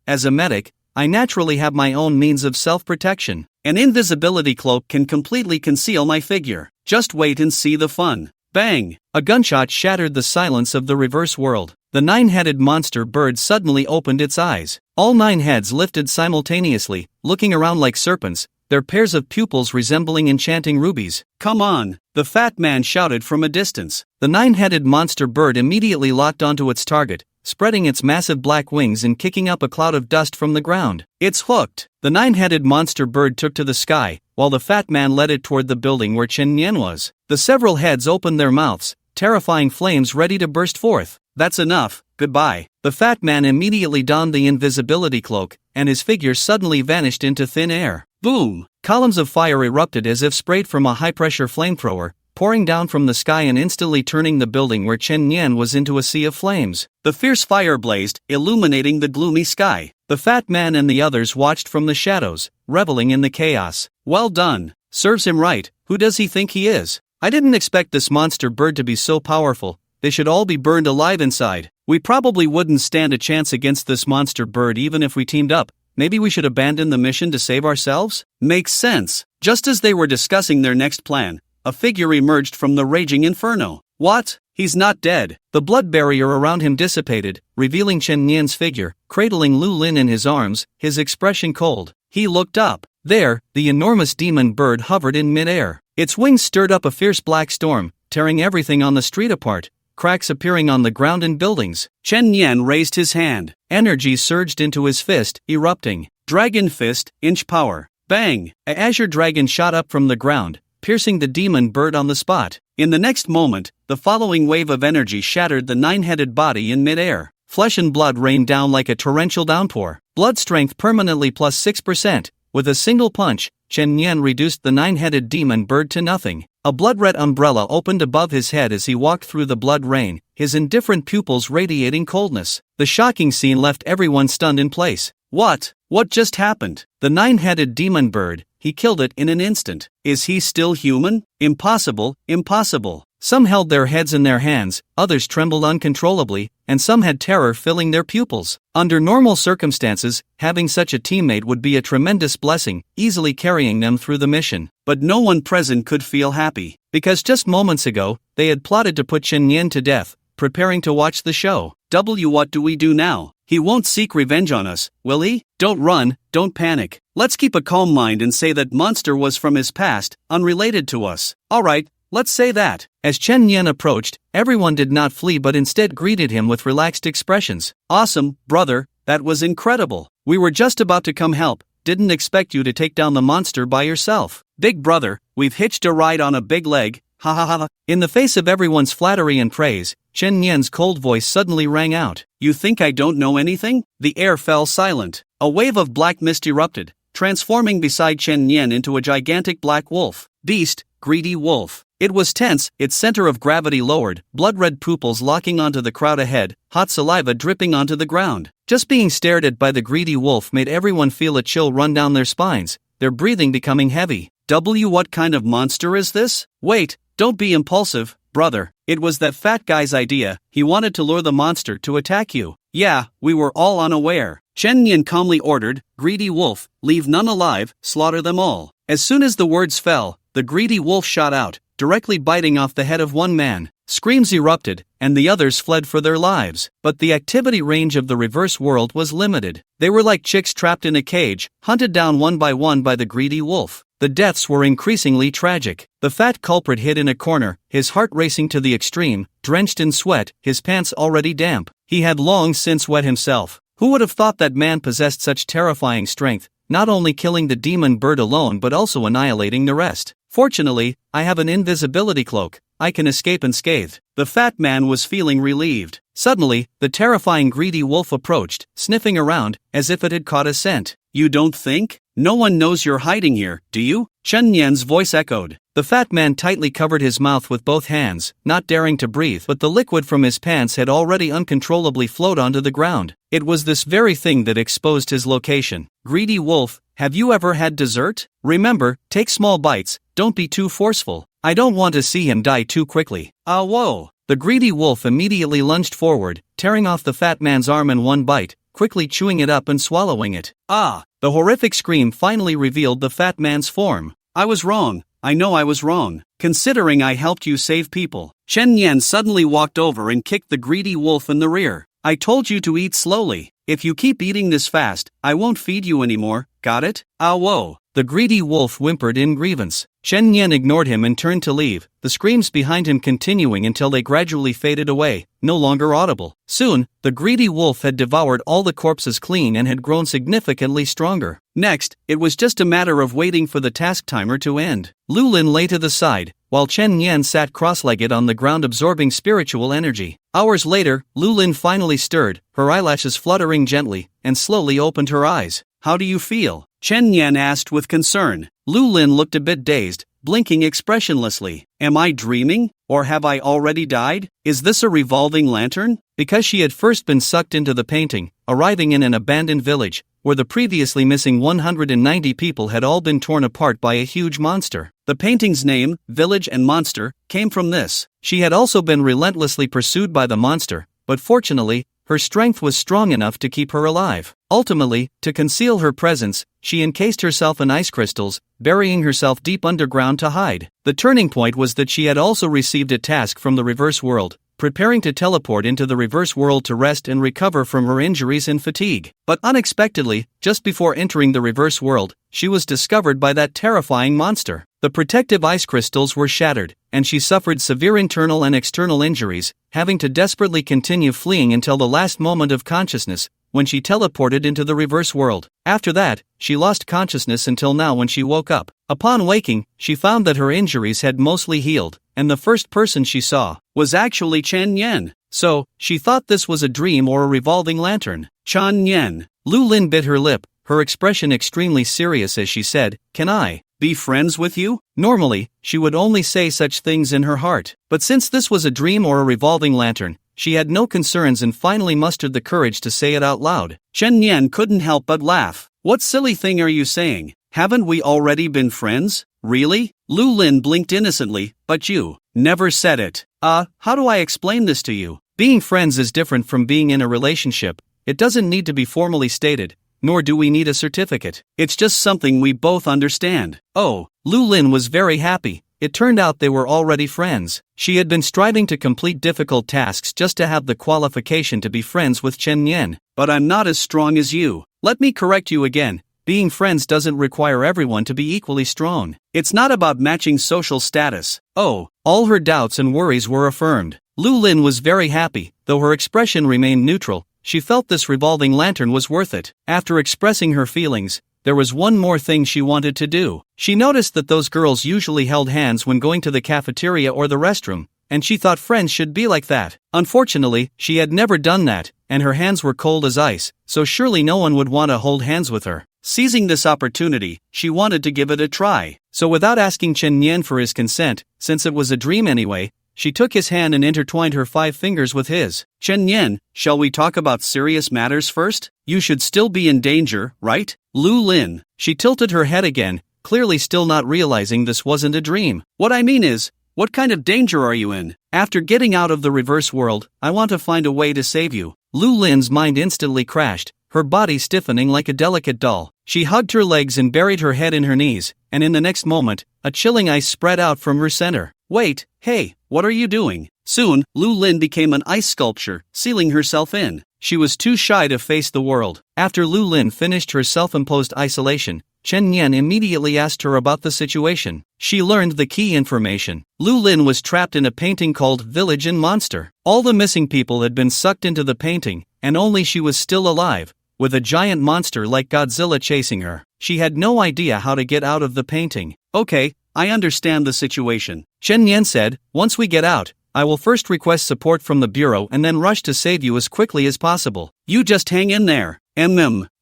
As a medic, I naturally have my own means of self-protection. An invisibility cloak can completely conceal my figure. Just wait and see the fun. Bang! A gunshot shattered the silence of the reverse world. The 9-headed monster bird suddenly opened its eyes. All 9 heads lifted simultaneously, looking around like serpents, their pairs of pupils resembling enchanting rubies. "Come on!" the fat man shouted from a distance. The nine-headed monster bird immediately locked onto its target, spreading its massive black wings and kicking up a cloud of dust from the ground. "It's hooked!" The nine-headed monster bird took to the sky, while the fat man led it toward the building where Chen Nian was. The several heads opened their mouths, terrifying flames ready to burst forth. "That's enough, goodbye." The fat man immediately donned the invisibility cloak, and his figure suddenly vanished into thin air. Boom! Columns of fire erupted as if sprayed from a high-pressure flamethrower, pouring down from the sky and instantly turning the building where Chen Nian was into a sea of flames. The fierce fire blazed, illuminating the gloomy sky. The fat man and the others watched from the shadows, reveling in the chaos. "Well done. Serves him right. Who does he think he is? I didn't expect this monster bird to be so powerful. They should all be burned alive inside. We probably wouldn't stand a chance against this monster bird even if we teamed up. Maybe we should abandon the mission to save ourselves?" Makes sense. Just as they were discussing their next plan, a figure emerged from the raging inferno. "What? He's not dead." The blood barrier around him dissipated, revealing Chen Nian's figure, cradling Lu Lin in his arms, his expression cold. He looked up. There, the enormous demon bird hovered in mid-air. Its wings stirred up a fierce black storm, tearing everything on the street apart, cracks appearing on the ground and buildings. Chen Nian raised his hand. Energy surged into his fist, erupting. Dragon Fist, inch power. Bang! A azure dragon shot up from the ground, piercing the demon bird on the spot. In the next moment, the following wave of energy shattered the nine-headed body in mid-air. Flesh and blood rained down like a torrential downpour. Blood strength permanently plus 6%. With a single punch, Chen Nian reduced the nine-headed demon bird to nothing. A blood-red umbrella opened above his head as he walked through the blood rain, his indifferent pupils radiating coldness. The shocking scene left everyone stunned in place. What just happened? The nine-headed demon bird, he killed it in an instant. Is he still human? Impossible, impossible. Some held their heads in their hands, others trembled uncontrollably, and some had terror filling their pupils. Under normal circumstances, having such a teammate would be a tremendous blessing, easily carrying them through the mission. But no one present could feel happy, because just moments ago, they had plotted to put Chen Nian to death, preparing to watch the show. What do we do now? He won't seek revenge on us, will he? Don't run, don't panic. Let's keep a calm mind and say that monster was from his past, unrelated to us. Alright, let's say that. As Chen Nian approached, everyone did not flee but instead greeted him with relaxed expressions. Awesome, brother, that was incredible. We were just about to come help, didn't expect you to take down the monster by yourself. Big brother, we've hitched a ride on a big leg, ha ha ha. In the face of everyone's flattery and praise, Chen Nian's cold voice suddenly rang out. You think I don't know anything? The air fell silent. A wave of black mist erupted, transforming beside Chen Nian into a gigantic black wolf. Beast, greedy wolf. It was tense, its center of gravity lowered, blood-red pupils locking onto the crowd ahead, hot saliva dripping onto the ground. Just being stared at by the greedy wolf made everyone feel a chill run down their spines, their breathing becoming heavy. What kind of monster is this? Wait, don't be impulsive, brother. It was that fat guy's idea. He wanted to lure the monster to attack you. Yeah, we were all unaware. Chen Nian calmly ordered, Greedy wolf, leave none alive, slaughter them all. As soon as the words fell, the greedy wolf shot out, directly biting off the head of one man. Screams erupted, and the others fled for their lives. But the activity range of the reverse world was limited. They were like chicks trapped in a cage, hunted down one by the greedy wolf. The deaths were increasingly tragic. The fat culprit hid in a corner, his heart racing to the extreme, drenched in sweat, his pants already damp. He had long since wet himself. Who would have thought that man possessed such terrifying strength, not only killing the demon bird alone but also annihilating the rest? Fortunately, I have an invisibility cloak. I can escape unscathed. The fat man was feeling relieved. Suddenly, the terrifying greedy wolf approached, sniffing around, as if it had caught a scent. You don't think? No one knows you're hiding here, do you? Chen Nian's voice echoed. The fat man tightly covered his mouth with both hands, not daring to breathe, but the liquid from his pants had already uncontrollably flowed onto the ground. It was this very thing that exposed his location. Greedy wolf, have you ever had dessert? Remember, take small bites, don't be too forceful. I don't want to see him die too quickly. Whoa! The greedy wolf immediately lunged forward, tearing off the fat man's arm in one bite, quickly chewing it up and swallowing it. The horrific scream finally revealed the fat man's form. I was wrong. I know I was wrong. Considering I helped you save people. Chen Nian suddenly walked over and kicked the greedy wolf in the rear. I told you to eat slowly. If you keep eating this fast, I won't feed you anymore, got it? Whoa. The greedy wolf whimpered in grievance. Chen Yan ignored him and turned to leave, the screams behind him continuing until they gradually faded away, no longer audible. Soon, the greedy wolf had devoured all the corpses clean and had grown significantly stronger. Next, it was just a matter of waiting for the task timer to end. Lu Lin lay to the side, while Chen Yan sat cross-legged on the ground absorbing spiritual energy. Hours later, Lu Lin finally stirred, her eyelashes fluttering gently, and slowly opened her eyes. "How do you feel?" Chen Yan asked with concern. Lu Lin looked a bit dazed, blinking expressionlessly. "Am I dreaming? Or have I already died? Is this a revolving lantern?" Because she had first been sucked into the painting, arriving in an abandoned village, where the previously missing 190 people had all been torn apart by a huge monster. The painting's name, Village and Monster, came from this. She had also been relentlessly pursued by the monster, but fortunately, her strength was strong enough to keep her alive. Ultimately, to conceal her presence, she encased herself in ice crystals, burying herself deep underground to hide. The turning point was that she had also received a task from the reverse world, preparing to teleport into the reverse world to rest and recover from her injuries and fatigue. But unexpectedly, just before entering the reverse world, she was discovered by that terrifying monster. The protective ice crystals were shattered, and she suffered severe internal and external injuries, having to desperately continue fleeing until the last moment of consciousness, when she teleported into the reverse world. After that, she lost consciousness until now when she woke up. Upon waking, she found that her injuries had mostly healed, and the first person she saw was actually Chen Yan. So, she thought this was a dream or a revolving lantern. Chen Yan. Lu Lin bit her lip, her expression extremely serious as she said, "Can I be friends with you?" Normally, she would only say such things in her heart. But since this was a dream or a revolving lantern, she had no concerns and finally mustered the courage to say it out loud. Chen Yan couldn't help but laugh. "What silly thing are you saying? Haven't we already been friends? Really?" Lu Lin blinked innocently, "But you never said it." How do I explain this to you? Being friends is different from being in a relationship. It doesn't need to be formally stated, nor do we need a certificate. It's just something we both understand." Oh, Lu Lin was very happy. It turned out they were already friends. She had been striving to complete difficult tasks just to have the qualification to be friends with Chen Yan. "But I'm not as strong as you. Let me correct you again. Being friends doesn't require everyone to be equally strong. It's not about matching social status." Oh, all her doubts and worries were affirmed. Lu Lin was very happy, though her expression remained neutral. She felt this revolving lantern was worth it. After expressing her feelings, there was one more thing she wanted to do. She noticed that those girls usually held hands when going to the cafeteria or the restroom, and she thought friends should be like that. Unfortunately, she had never done that, and her hands were cold as ice, so surely no one would want to hold hands with her. Seizing this opportunity, she wanted to give it a try. So without asking Chen Yan for his consent, since it was a dream anyway, she took his hand and intertwined her 5 fingers with his. "Chen Yan, shall we talk about serious matters first? You should still be in danger, right?" Lu Lin. She tilted her head again, clearly still not realizing this wasn't a dream. "What I mean is, what kind of danger are you in? After getting out of the reverse world, I want to find a way to save you." Lu Lin's mind instantly crashed, her body stiffening like a delicate doll. She hugged her legs and buried her head in her knees, and in the next moment, a chilling ice spread out from her center. "Wait, hey, what are you doing?" Soon, Lu Lin became an ice sculpture, sealing herself in. She was too shy to face the world. After Lu Lin finished her self-imposed isolation, Chen Yan immediately asked her about the situation. She learned the key information. Lu Lin was trapped in a painting called Village and Monster. All the missing people had been sucked into the painting, and only she was still alive, with a giant monster like Godzilla chasing her. She had no idea how to get out of the painting. "Okay, I understand the situation," Chen Yan said. "Once we get out, I will first request support from the bureau and then rush to save you as quickly as possible. You just hang in there."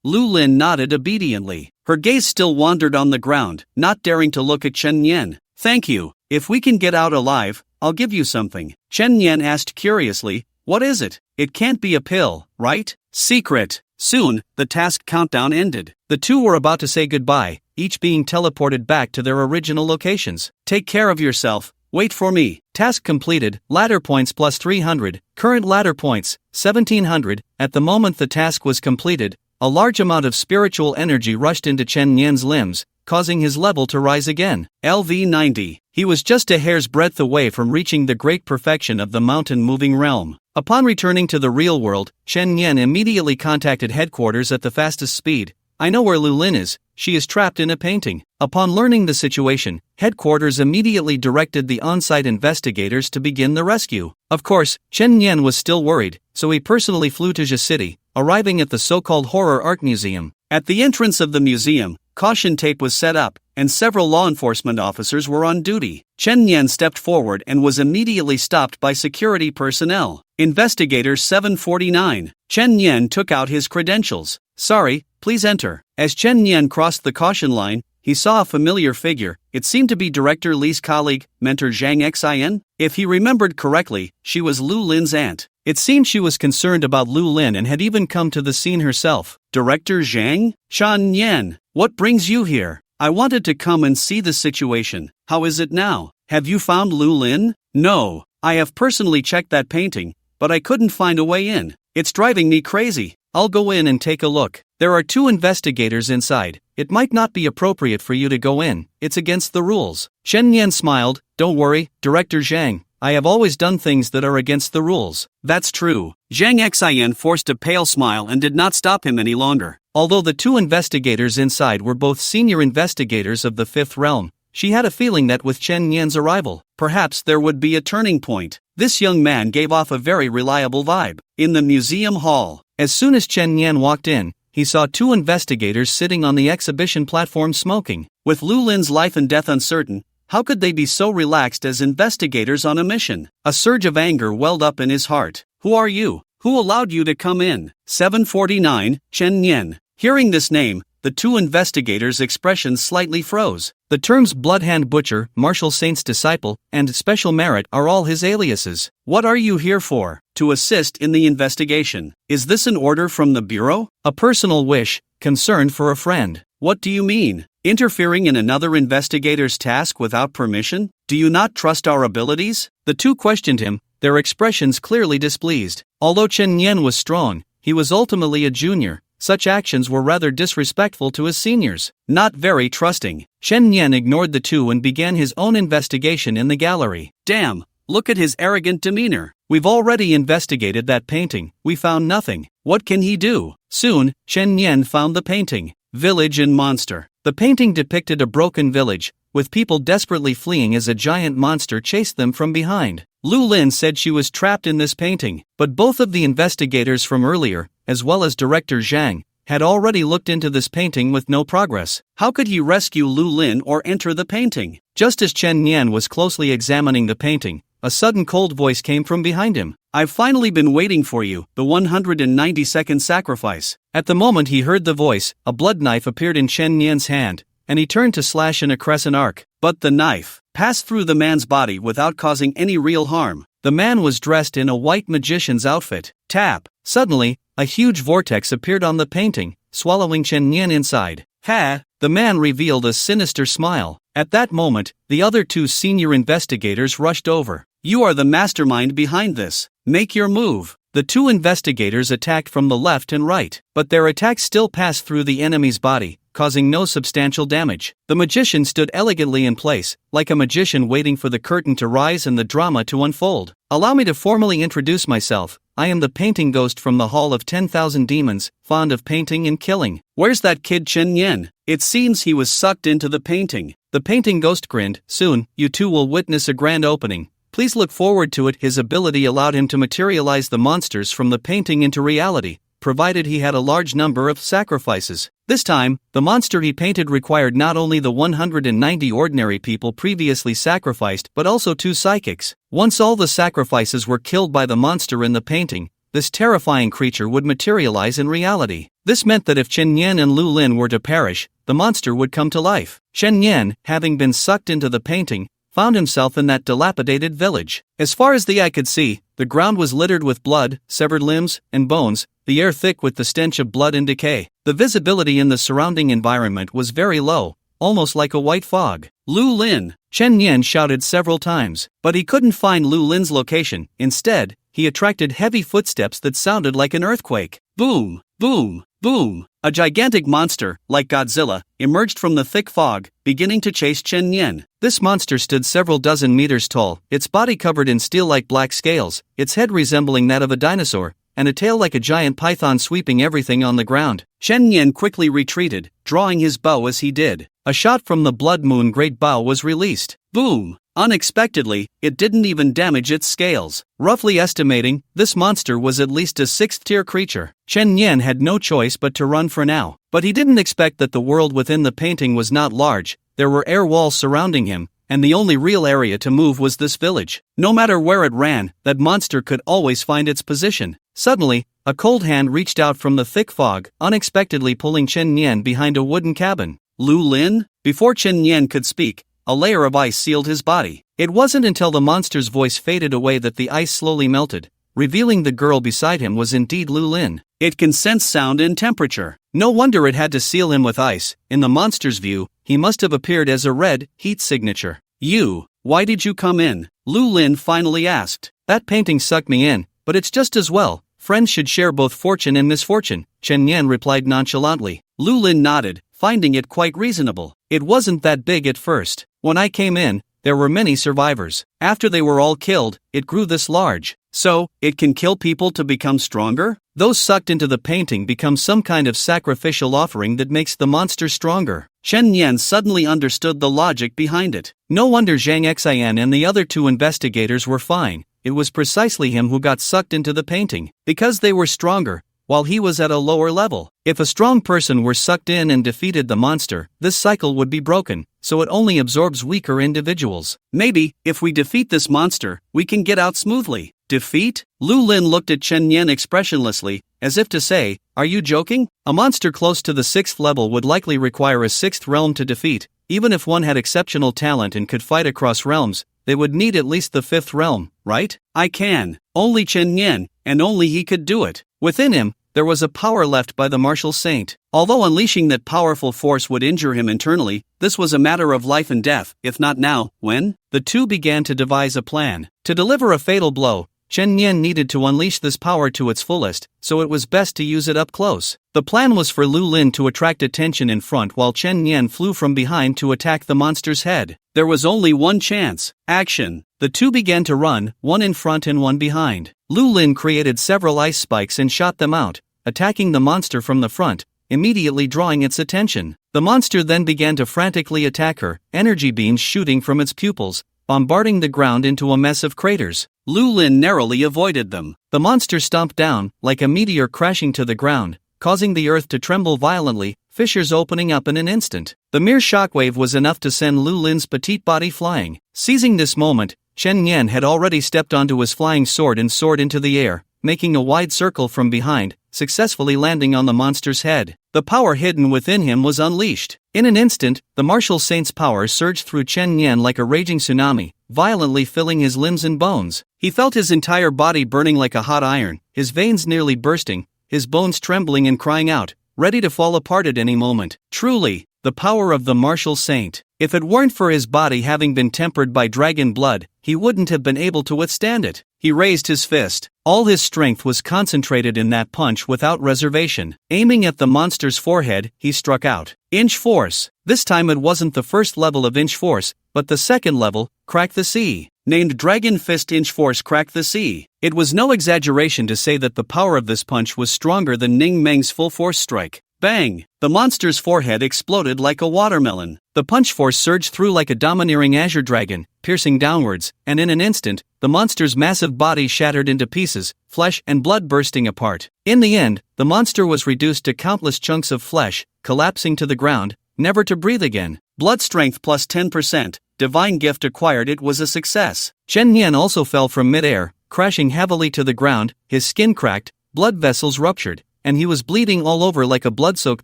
Lu Lin nodded obediently. Her gaze still wandered on the ground, not daring to look at Chen Yan. "Thank you. If we can get out alive, I'll give you something." Chen Yan asked curiously, "What is it? It can't be a pill, right?" "Secret." Soon, the task countdown ended. The two were about to say goodbye, each being teleported back to their original locations. "Take care of yourself. Wait for me." Task completed, ladder points plus 300, current ladder points, 1700. At the moment the task was completed, a large amount of spiritual energy rushed into Chen Yan's limbs, causing his level to rise again. LV 90. He was just a hair's breadth away from reaching the great perfection of the mountain-moving realm. Upon returning to the real world, Chen Yan immediately contacted headquarters at the fastest speed, I know where Lu Lin is, she is trapped in a painting. Upon learning the situation, headquarters immediately directed the on-site investigators to begin the rescue. Of course, Chen Yan was still worried, so he personally flew to Jia City, arriving at the so-called Horror Art Museum. At the entrance of the museum, caution tape was set up, and several law enforcement officers were on duty. Chen Yan stepped forward and was immediately stopped by security personnel. Investigator 749. Chen Yan took out his credentials. Sorry, please enter. As Chen Yan crossed the caution line, he saw a familiar figure. It seemed to be Director Li's colleague, Mentor Zhang Xin. If he remembered correctly, she was Lu Lin's aunt. It seemed she was concerned about Lu Lin and had even come to the scene herself. Director Zhang? Shan Yan, what brings you here? I wanted to come and see the situation. How is it now? Have you found Lu Lin? No, I have personally checked that painting, but I couldn't find a way in. It's driving me crazy. I'll go in and take a look. There are 2 investigators inside. It might not be appropriate for you to go in. It's against the rules. Shen Yan smiled. Don't worry, Director Zhang. I have always done things that are against the rules. That's true. Zhang Xin forced a pale smile and did not stop him any longer. Although the 2 investigators inside were both senior investigators of the 5th realm, she had a feeling that with Chen Yan's arrival, perhaps there would be a turning point. This young man gave off a very reliable vibe. In the museum hall, as soon as Chen Yan walked in, he saw 2 investigators sitting on the exhibition platform smoking. With Lu Lin's life and death uncertain, how could they be so relaxed as investigators on a mission? A surge of anger welled up in his heart. Who are you? Who allowed you to come in? 749, Chen Yan. Hearing this name, the 2 investigators' expressions slightly froze. The terms Bloodhand Butcher, Martial Saint's Disciple, and Special Merit are all his aliases. What are you here for? To assist in the investigation. Is this an order from the Bureau? A personal wish, concern for a friend. What do you mean? Interfering in another investigator's task without permission? Do you not trust our abilities? The 2 questioned him, their expressions clearly displeased. Although Chen Yan was strong, he was ultimately a junior. Such actions were rather disrespectful to his seniors. Not very trusting. Chen Yan ignored the 2 and began his own investigation in the gallery. Damn, look at his arrogant demeanor. We've already investigated that painting. We found nothing. What can he do? Soon, Chen Yan found the painting. Village and Monster. The painting depicted a broken village, with people desperately fleeing as a giant monster chased them from behind. Lu Lin said she was trapped in this painting, but both of the investigators from earlier, as well as Director Zhang, had already looked into this painting with no progress. How could he rescue Lu Lin or enter the painting? Just as Chen Yan was closely examining the painting, a sudden cold voice came from behind him. I've finally been waiting for you, the 192nd sacrifice. At the moment he heard the voice, a blood knife appeared in Chen Yan's hand, and he turned to slash in a crescent arc. But the knife passed through the man's body without causing any real harm. The man was dressed in a white magician's outfit. Tap! Suddenly, a huge vortex appeared on the painting, swallowing Chen Yan inside. Ha! The man revealed a sinister smile. At that moment, the other 2 senior investigators rushed over. You are the mastermind behind this. Make your move. The 2 investigators attacked from the left and right, but their attacks still passed through the enemy's body, causing no substantial damage. The magician stood elegantly in place, like a magician waiting for the curtain to rise and the drama to unfold. Allow me to formally introduce myself. I am the painting ghost from the Hall of 10,000 Demons, fond of painting and killing. Where's that kid Chen Yan? It seems he was sucked into the painting. The painting ghost grinned. Soon, you 2 will witness a grand opening. Please look forward to it. His ability allowed him to materialize the monsters from the painting into reality, provided he had a large number of sacrifices. This time, the monster he painted required not only the 190 ordinary people previously sacrificed but also 2 psychics. Once all the sacrifices were killed by the monster in the painting, this terrifying creature would materialize in reality. This meant that if Chen Yan and Lu Lin were to perish, the monster would come to life. Chen Yan, having been sucked into the painting, found himself in that dilapidated village. As far as the eye could see, the ground was littered with blood, severed limbs, and bones, the air thick with the stench of blood and decay. The visibility in the surrounding environment was very low, almost like a white fog. Lu Lin! Chen Yan shouted several times, but he couldn't find Lu Lin's location. Instead, he attracted heavy footsteps that sounded like an earthquake. Boom! Boom! Boom! A gigantic monster, like Godzilla, emerged from the thick fog, beginning to chase Chen Yan. This monster stood several dozen meters tall, its body covered in steel-like black scales, its head resembling that of a dinosaur, and a tail like a giant python sweeping everything on the ground. Chen Yan quickly retreated, drawing his bow as he did. A shot from the Blood Moon Great Bow was released. Boom! Unexpectedly, it didn't even damage its scales. Roughly estimating, this monster was at least a 6th-tier creature. Chen Yan had no choice but to run for now. But he didn't expect that the world within the painting was not large. There were air walls surrounding him, and the only real area to move was this village. No matter where it ran, that monster could always find its position. Suddenly, a cold hand reached out from the thick fog, unexpectedly pulling Chen Yan behind a wooden cabin. Lu Lin? Before Chen Yan could speak, a layer of ice sealed his body. It wasn't until the monster's voice faded away that the ice slowly melted, revealing the girl beside him was indeed Lu Lin. It can sense sound and temperature. No wonder it had to seal him with ice. In the monster's view, he must have appeared as a red heat signature. You, why did you come in? Lu Lin finally asked. That painting sucked me in, but it's just as well. Friends should share both fortune and misfortune, Chen Yan replied nonchalantly. Lu Lin nodded, finding it quite reasonable. It wasn't that big at first. When I came in, there were many survivors. After they were all killed, it grew this large. So, it can kill people to become stronger? Those sucked into the painting become some kind of sacrificial offering that makes the monster stronger. Chen Yan suddenly understood the logic behind it. No wonder Zhang Xian and the other 2 investigators were fine. It was precisely him who got sucked into the painting, because they were stronger, while he was at a lower level. If a strong person were sucked in and defeated the monster, this cycle would be broken, so it only absorbs weaker individuals. Maybe, if we defeat this monster, we can get out smoothly. Defeat? Lu Lin looked at Chen Yan expressionlessly, as if to say, are you joking? A monster close to the 6th level would likely require a 6th realm to defeat. Even if one had exceptional talent and could fight across realms, they would need at least the 5th realm, right? I can. Only Chen Yan, and only he could do it. Within him, there was a power left by the martial saint. Although unleashing that powerful force would injure him internally, this was a matter of life and death, if not now, when? The 2 began to devise a plan. To deliver a fatal blow, Chen Yan needed to unleash this power to its fullest, so it was best to use it up close. The plan was for Lu Lin to attract attention in front while Chen Yan flew from behind to attack the monster's head. There was only one chance. Action! The 2 began to run, one in front and one behind. Lu Lin created several ice spikes and shot them out, attacking the monster from the front, immediately drawing its attention. The monster then began to frantically attack her, energy beams shooting from its pupils, bombarding the ground into a mess of craters. Lu Lin narrowly avoided them. The monster stomped down, like a meteor crashing to the ground, causing the earth to tremble violently, fissures opening up in an instant. The mere shockwave was enough to send Lu Lin's petite body flying. Seizing this moment, Chen Yan had already stepped onto his flying sword and soared into the air, making a wide circle from behind, successfully landing on the monster's head. The power hidden within him was unleashed. In an instant, the martial saint's power surged through Chen Yan like a raging tsunami, violently filling his limbs and bones. He felt his entire body burning like a hot iron, his veins nearly bursting, his bones trembling and crying out, ready to fall apart at any moment. Truly, the power of the martial saint. If it weren't for his body having been tempered by dragon blood, he wouldn't have been able to withstand it. He raised his fist. All his strength was concentrated in that punch without reservation. Aiming at the monster's forehead, he struck out. Inch force. This time it wasn't the first level of inch force, but the second level, crack the sea. Named Dragon Fist Inch Force Crack the Sea. It was no exaggeration to say that the power of this punch was stronger than Ning Meng's full force strike. Bang! The monster's forehead exploded like a watermelon. The punch force surged through like a domineering azure dragon, piercing downwards, and in an instant, the monster's massive body shattered into pieces, flesh and blood bursting apart. In the end, the monster was reduced to countless chunks of flesh, collapsing to the ground, never to breathe again. Blood strength plus 10%, divine gift acquired. It was a success. Chen Yan also fell from midair, crashing heavily to the ground, his skin cracked, blood vessels ruptured, and he was bleeding all over like a blood-soaked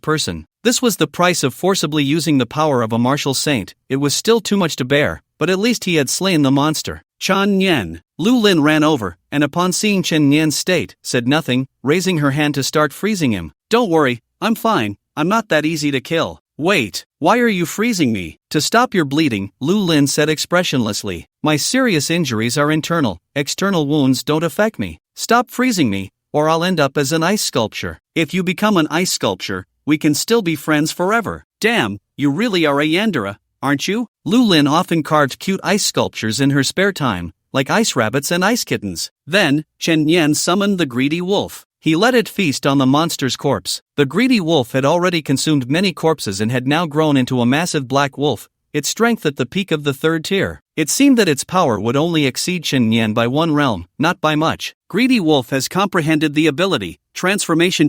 person. This was the price of forcibly using the power of a martial saint. It was still too much to bear, but at least he had slain the monster. Chen Yan. Lu Lin ran over, and upon seeing Chen Yan's state, said nothing, raising her hand to start freezing him. Don't worry, I'm fine, I'm not that easy to kill. Wait, why are you freezing me? To stop your bleeding, Lu Lin said expressionlessly. My serious injuries are internal, external wounds don't affect me. Stop freezing me, or I'll end up as an ice sculpture. If you become an ice sculpture, we can still be friends forever. Damn, you really are a Yandere, aren't you? Lu Lin often carved cute ice sculptures in her spare time, like ice rabbits and ice kittens. Then, Chen Yan summoned the greedy wolf. He let it feast on the monster's corpse. The greedy wolf had already consumed many corpses and had now grown into a massive black wolf, its strength at the peak of the 3rd tier. It seemed that its power would only exceed Chen Yan by 1 realm, not by much. Greedy Wolf has comprehended the ability, Transformation,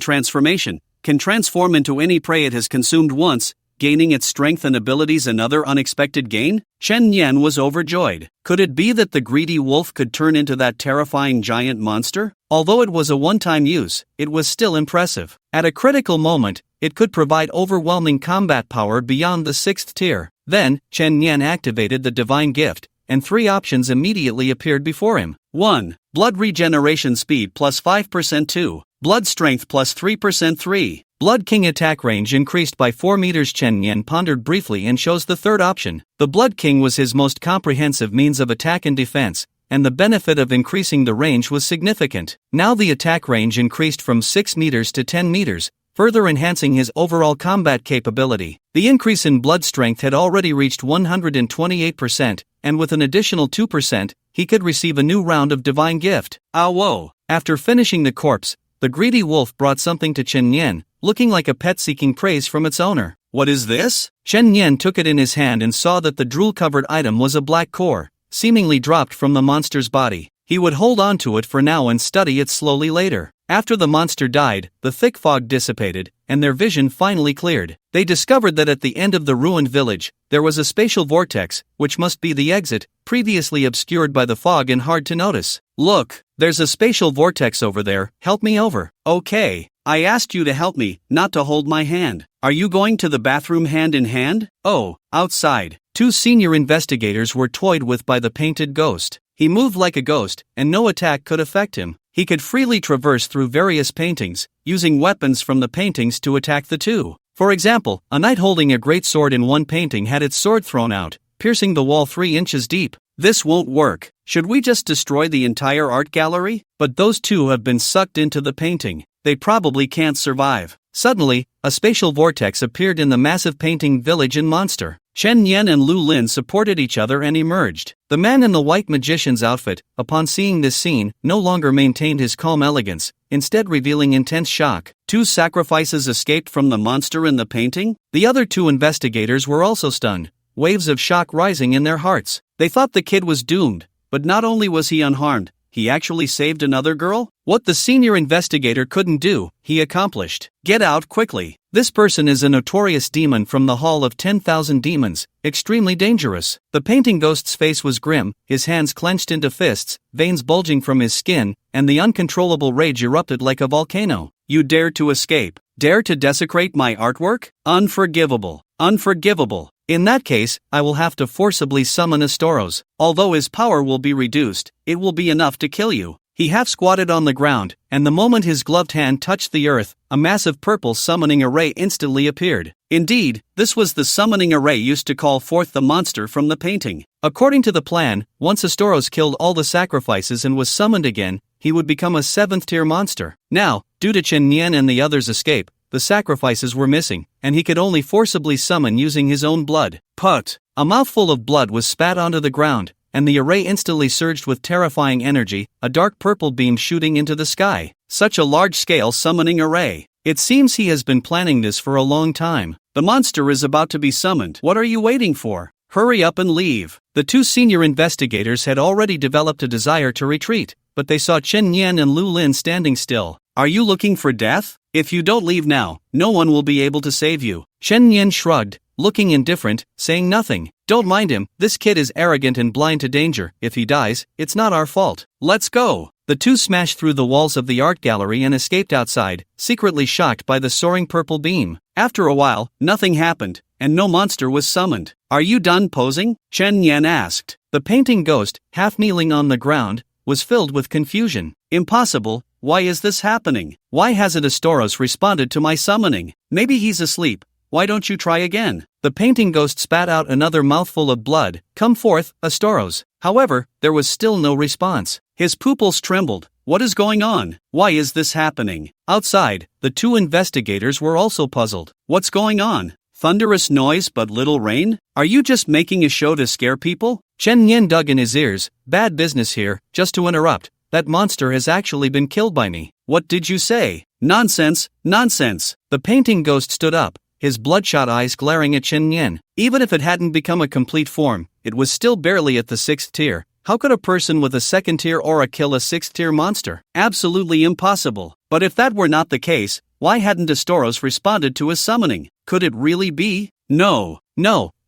can transform into any prey it has consumed once, gaining its strength and abilities another unexpected gain? Chen Yan was overjoyed. Could it be that the greedy wolf could turn into that terrifying giant monster? Although it was a one-time use, it was still impressive. At a critical moment, it could provide overwhelming combat power beyond the 6th tier. Then, Chen Yan activated the divine gift, and 3 options immediately appeared before him. 1. Blood regeneration speed plus 5% 2. Blood strength plus 3% 3. Blood King attack range increased by 4 meters. Chen Yan pondered briefly and chose the 3rd option. The Blood King was his most comprehensive means of attack and defense, and the benefit of increasing the range was significant. Now the attack range increased from 6 meters to 10 meters, further enhancing his overall combat capability. The increase in blood strength had already reached 128%, and with an additional 2%, he could receive a new round of divine gift. Ah whoa! After finishing the corpse, the greedy wolf brought something to Chen Yan, looking like a pet seeking praise from its owner. What is this? Chen Yan took it in his hand and saw that the drool-covered item was a black core, seemingly dropped from the monster's body. He would hold on to it for now and study it slowly later. After the monster died, the thick fog dissipated, and their vision finally cleared. They discovered that at the end of the ruined village, there was a spatial vortex, which must be the exit, previously obscured by the fog and hard to notice. Look, there's a spatial vortex over there, help me over. Okay, I asked you to help me, not to hold my hand. Are you going to the bathroom hand in hand? Oh, outside. 2 senior investigators were toyed with by the painted ghost. He moved like a ghost, and no attack could affect him. He could freely traverse through various paintings, using weapons from the paintings to attack the 2. For example, a knight holding a great sword in one painting had its sword thrown out, piercing the wall 3 inches deep. This won't work. Should we just destroy the entire art gallery? But those 2 have been sucked into the painting. They probably can't survive. Suddenly, a spatial vortex appeared in the massive painting village and monster. Chen Yan and Lu Lin supported each other and emerged. The man in the white magician's outfit, upon seeing this scene, no longer maintained his calm elegance, instead revealing intense shock. 2 sacrifices escaped from the monster in the painting? The other 2 investigators were also stunned, waves of shock rising in their hearts. They thought the kid was doomed, but not only was he unharmed, he actually saved another girl? What the senior investigator couldn't do, he accomplished. Get out quickly. This person is a notorious demon from the Hall of 10,000 Demons, extremely dangerous. The painting ghost's face was grim, his hands clenched into fists, veins bulging from his skin, and the uncontrollable rage erupted like a volcano. You dare to escape? Dare to desecrate my artwork? Unforgivable. Unforgivable. In that case, I will have to forcibly summon Astoros. Although his power will be reduced, it will be enough to kill you. He half-squatted on the ground, and the moment his gloved hand touched the earth, a massive purple summoning array instantly appeared. Indeed, this was the summoning array used to call forth the monster from the painting. According to the plan, once Astoros killed all the sacrifices and was summoned again, he would become a 7th-tier monster. Now, due to Chen Yan and the others' escape, the sacrifices were missing, and he could only forcibly summon using his own blood. Put! A mouthful of blood was spat onto the ground, and the array instantly surged with terrifying energy, a dark purple beam shooting into the sky. Such a large-scale summoning array. It seems he has been planning this for a long time. The monster is about to be summoned. What are you waiting for? Hurry up and leave. The 2 senior investigators had already developed a desire to retreat, but they saw Chen Yan and Lu Lin standing still. Are you looking for death? If you don't leave now, no one will be able to save you. Chen Yan shrugged, looking indifferent, saying nothing. Don't mind him, this kid is arrogant and blind to danger. If he dies, it's not our fault. Let's go. The 2 smashed through the walls of the art gallery and escaped outside, secretly shocked by the soaring purple beam. After a while, nothing happened, and no monster was summoned. Are you done posing? Chen Yan asked. The painting ghost, half kneeling on the ground, was filled with confusion. Impossible. Why is this happening? Why hasn't Astoros responded to my summoning? Maybe he's asleep. Why don't you try again? The painting ghost spat out another mouthful of blood. Come forth, Astoros. However, there was still no response. His pupils trembled. What is going on? Why is this happening? Outside, the 2 investigators were also puzzled. What's going on? Thunderous noise but little rain? Are Are you just making a show to scare people? Chen Yan dug in his ears. Bad business here, just to interrupt. That monster has actually been killed by me. What did you say? Nonsense, nonsense. The painting ghost stood up, his bloodshot eyes glaring at Chen Yan. Even if it hadn't become a complete form, it was still barely at the 6th tier. How could a person with a 2nd tier aura kill a 6th tier monster? Absolutely impossible. But if that were not the case, why hadn't Astoros responded to his summoning? Could it really be? No.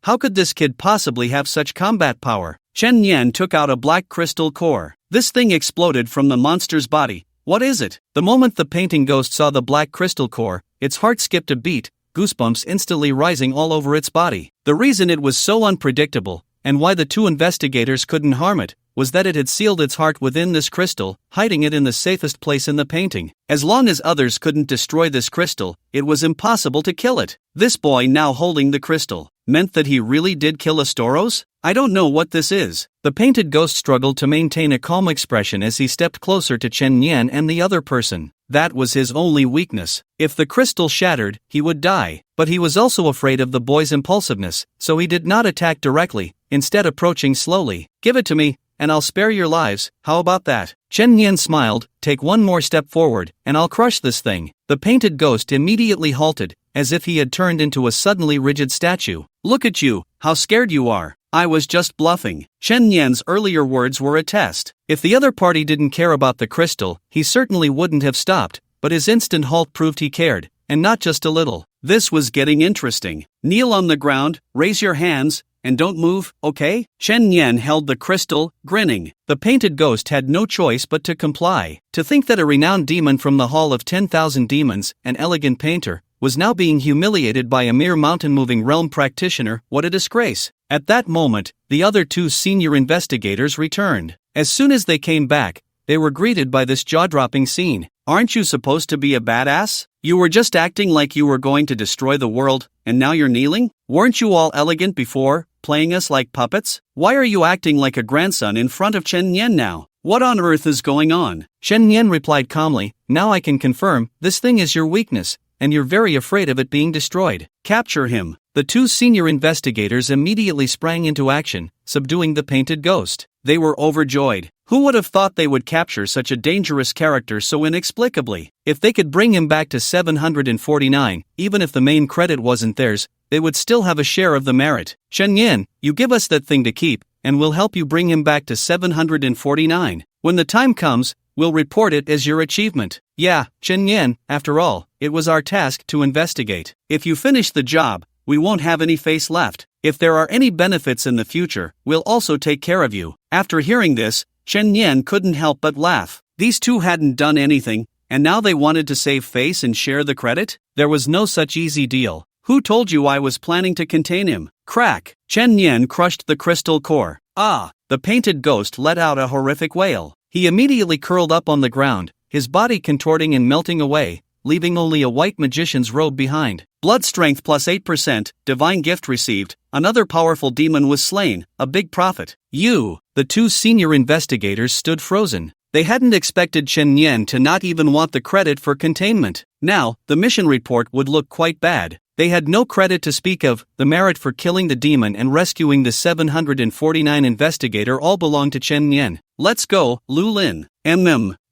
How could this kid possibly have such combat power? Chen Yan took out a black crystal core. This thing exploded from the monster's body. What is it? The moment the painting ghost saw the black crystal core, its heart skipped a beat, goosebumps instantly rising all over its body. The reason it was so unpredictable, and why the two investigators couldn't harm it, was that it had sealed its heart within this crystal, hiding it in the safest place in the painting. As long as others couldn't destroy this crystal, it was impossible to kill it. This boy now holding the crystal meant that he really did kill Astoros? I don't know what this is. The painted ghost struggled to maintain a calm expression as he stepped closer to Chen Yan and the other person. That was his only weakness. If the crystal shattered, he would die. But he was also afraid of the boy's impulsiveness, so he did not attack directly, instead approaching slowly. Give it to me, and I'll spare your lives, how about that? Chen Yan smiled. Take one more step forward, and I'll crush this thing. The painted ghost immediately halted, as if he had turned into a suddenly rigid statue. Look at you, how scared you are. I was just bluffing. Chen Yan's earlier words were a test. If the other party didn't care about the crystal, he certainly wouldn't have stopped, but his instant halt proved he cared, and not just a little. This was getting interesting. Kneel on the ground, raise your hands, and don't move, okay? Chen Yan held the crystal, grinning. The painted ghost had no choice but to comply. To think that a renowned demon from the Hall of 10,000 Demons, an elegant painter, was now being humiliated by a mere mountain-moving realm practitioner, what a disgrace. At that moment, the other two senior investigators returned. As soon as they came back, they were greeted by this jaw-dropping scene. Aren't you supposed to be a badass? You were just acting like you were going to destroy the world, and now you're kneeling? Weren't you all elegant before, playing us like puppets? Why are you acting like a grandson in front of Chen Yan now? What on earth is going on? Chen Yan replied calmly, now I can confirm, this thing is your weakness, and you're very afraid of it being destroyed. Capture him. The two senior investigators immediately sprang into action, subduing the painted ghost. They were overjoyed. Who would have thought they would capture such a dangerous character so inexplicably? If they could bring him back to 749, even if the main credit wasn't theirs, they would still have a share of the merit. Chen Yan, you give us that thing to keep, and we'll help you bring him back to 749. When the time comes, we'll report it as your achievement. Yeah, Chen Yan, after all, it was our task to investigate. If you finish the job, we won't have any face left. If there are any benefits in the future, we'll also take care of you. After hearing this, Chen Yan couldn't help but laugh. These two hadn't done anything, and now they wanted to save face and share the credit? There was no such easy deal. Who told you I was planning to contain him? Crack! Chen Yan crushed the crystal core. Ah! The painted ghost let out a horrific wail. He immediately curled up on the ground, his body contorting and melting away, leaving only a white magician's robe behind. Blood strength plus 8%, divine gift received, another powerful demon was slain, a big profit. The two senior investigators stood frozen. They hadn't expected Chen Yan to not even want the credit for containment. Now, the mission report would look quite bad. They had no credit to speak of. The merit for killing the demon and rescuing the 749 investigator all belonged to Chen Yan. Let's go, Lu Lin.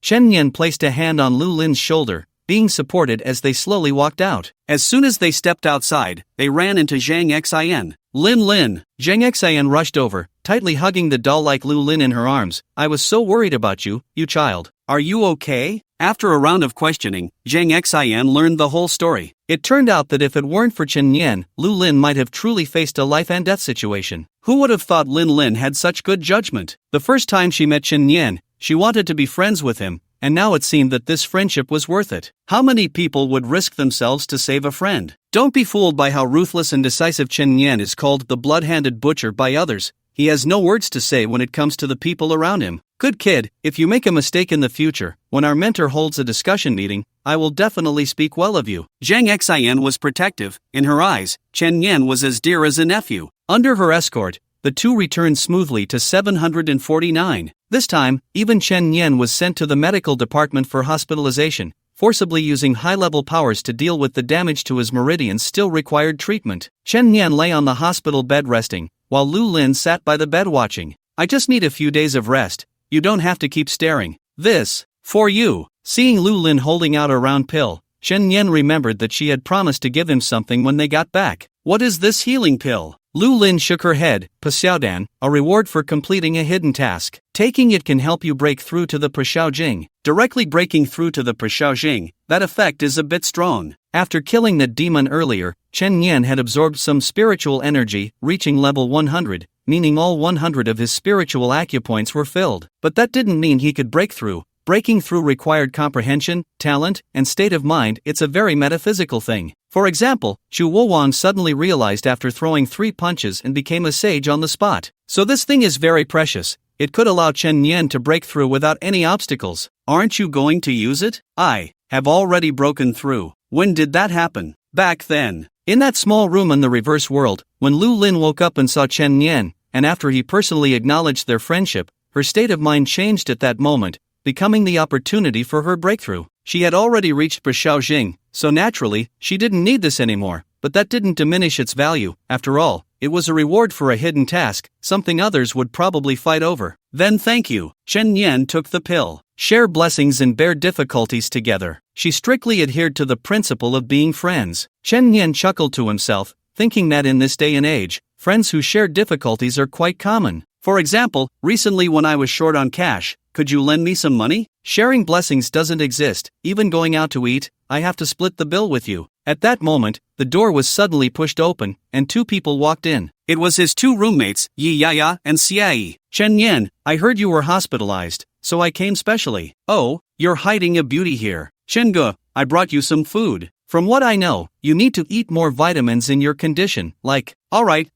Chen Yan placed a hand on Lu Lin's shoulder, being supported as they slowly walked out. As soon as they stepped outside, they ran into Zhang Xian. Lin. Zhang Xian rushed over, tightly hugging the doll-like Lu Lin in her arms. I was so worried about you, you child. Are you okay? After a round of questioning, Zhang Xian learned the whole story. It turned out that if it weren't for Chen Yan, Lu Lin might have truly faced a life-and-death situation. Who would have thought Lin had such good judgment? The first time she met Chen Yan, she wanted to be friends with him, and now it seemed that this friendship was worth it. How many people would risk themselves to save a friend? Don't be fooled by how ruthless and decisive Chen Yan is called the blood-handed butcher by others. He has no words to say when it comes to the people around him. Good kid, if you make a mistake in the future, when our mentor holds a discussion meeting, I will definitely speak well of you. Zhang Xian was protective. In her eyes, Chen Yan was as dear as a nephew. Under her escort, the two returned smoothly to 749. This time, even Chen Yan was sent to the medical department for hospitalization, forcibly using high-level powers to deal with the damage to his meridians still required treatment. Chen Nian lay on the hospital bed resting, while Lu Lin sat by the bed watching. I just need a few days of rest. You don't have to keep staring. This, for you. Seeing Lu Lin holding out a round pill, Chen Nian remembered that she had promised to give him something when they got back. What is this healing pill? Lu Lin shook her head. Paxiaodan, a reward for completing a hidden task. Taking it can help you break through to the Paxiao Jing. Directly breaking through to the Paxiao Jing, that effect is a bit strong. After killing that demon earlier, Chen Nian had absorbed some spiritual energy, reaching level 100, meaning all 100 of his spiritual acupoints were filled. But that didn't mean he could break through. Breaking through required comprehension, talent, and state of mind. It's a very metaphysical thing. For example, Chu Wang suddenly realized after throwing 3 punches and became a sage on the spot. So this thing is very precious. It could allow Chen Nian to break through without any obstacles. Aren't you going to use it? I have already broken through. When did that happen? Back then. In that small room in the reverse world, when Lu Lin woke up and saw Chen Nian, and after he personally acknowledged their friendship, her state of mind changed at that moment, becoming the opportunity for her breakthrough. She had already reached Paxiao Jing, so naturally, she didn't need this anymore, but that didn't diminish its value. After all, it was a reward for a hidden task, something others would probably fight over. Then thank you. Chen Nian took the pill. Share blessings and bear difficulties together. She strictly adhered to the principle of being friends. Chen Nian chuckled to himself, thinking that in this day and age, friends who share difficulties are quite common. For example, recently when I was short on cash, could you lend me some money? Sharing blessings doesn't exist. Even going out to eat, I have to split the bill with you. At that moment, the door was suddenly pushed open, and 2 people walked in. It was his 2 roommates, Yi Yaya and Xiayi. Chen Nian, I heard you were hospitalized, so I came specially. Oh, you're hiding a beauty here. Chen Ge, I brought you some food. From what I know, you need to eat more vitamins in your condition, like, alright,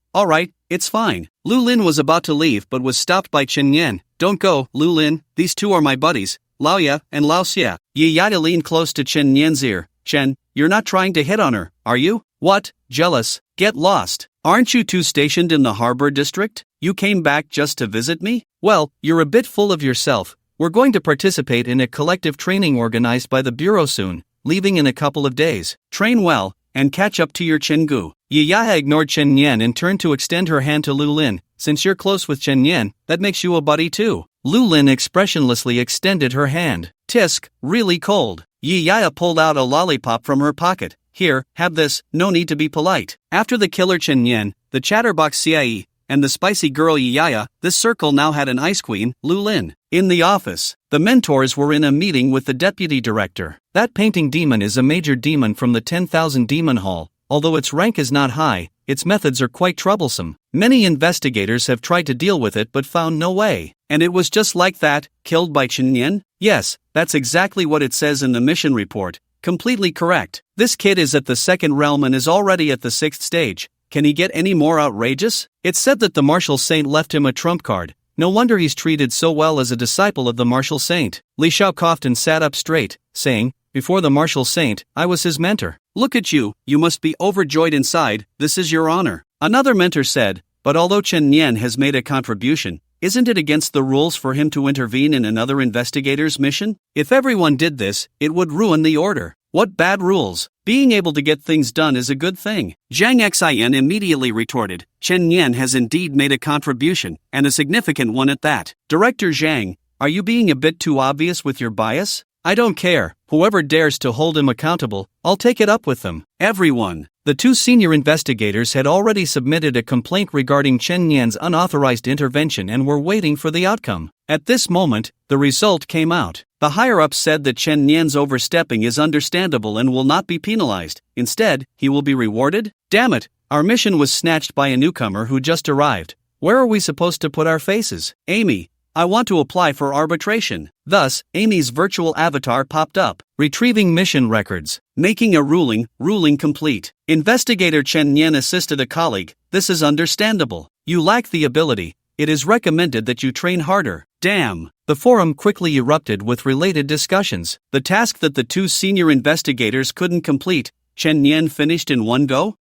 it's fine. Lu Lin was about to leave but was stopped by Chen Nian. Don't go, Lu Lin, these 2 are my buddies, Lao Ya and Lao Xia. Yi Yaya leaned close to Chen Nian's ear. Chen, you're not trying to hit on her, are you? What? Jealous? Get lost. Aren't you 2 stationed in the harbor district? You came back just to visit me? Well, you're a bit full of yourself. We're going to participate in a collective training organized by the bureau soon, leaving in a couple of days. Train well, and catch up to your Chen Gu. Yi Yaya ignored Chen Nian and turned to extend her hand to Lu Lin. Since you're close with Chen Nian, that makes you a buddy too. Lu Lin expressionlessly extended her hand. Tisk, really cold. Yi Yaya pulled out a lollipop from her pocket. Here, have this, no need to be polite. After the killer Chen Nian, the chatterbox Xiayi, and the spicy girl Yi Yaya, this circle now had an ice queen, Lu Lin. In the office, the mentors were in a meeting with the deputy director. That painting demon is a major demon from the 10,000 Demon Hall. Although its rank is not high, its methods are quite troublesome. Many investigators have tried to deal with it but found no way. And it was just like that, killed by Chen Nian? Yes, that's exactly what it says in the mission report. Completely correct. This kid is at the 2nd realm and is already at the 6th stage. Can he get any more outrageous? It's said that the martial saint left him a trump card. No wonder he's treated so well as a disciple of the martial saint. Li Shao coughed and sat up straight, saying, before the martial saint, I was his mentor. Look at you, you must be overjoyed inside, this is your honor. Another mentor said, but although Chen Nian has made a contribution, isn't it against the rules for him to intervene in another investigator's mission? If everyone did this, it would ruin the order. What bad rules? Being able to get things done is a good thing. Zhang Xin immediately retorted, Chen Nian has indeed made a contribution, and a significant one at that. Director Zhang, are you being a bit too obvious with your bias? I don't care, whoever dares to hold him accountable, I'll take it up with them. Everyone. The 2 senior investigators had already submitted a complaint regarding Chen Nian's unauthorized intervention and were waiting for the outcome. At this moment, the result came out. The higher-ups said that Chen Nian's overstepping is understandable and will not be penalized. Instead, he will be rewarded? Damn it, our mission was snatched by a newcomer who just arrived. Where are we supposed to put our faces? Amy, I want to apply for arbitration. Thus, Amy's virtual avatar popped up. Retrieving mission records. Making a ruling complete. Investigator Chen Nian assisted a colleague. This is understandable. You lack the ability. It is recommended that you train harder. Damn. The forum quickly erupted with related discussions. The task that the 2 senior investigators couldn't complete, Chen Nian finished in one go?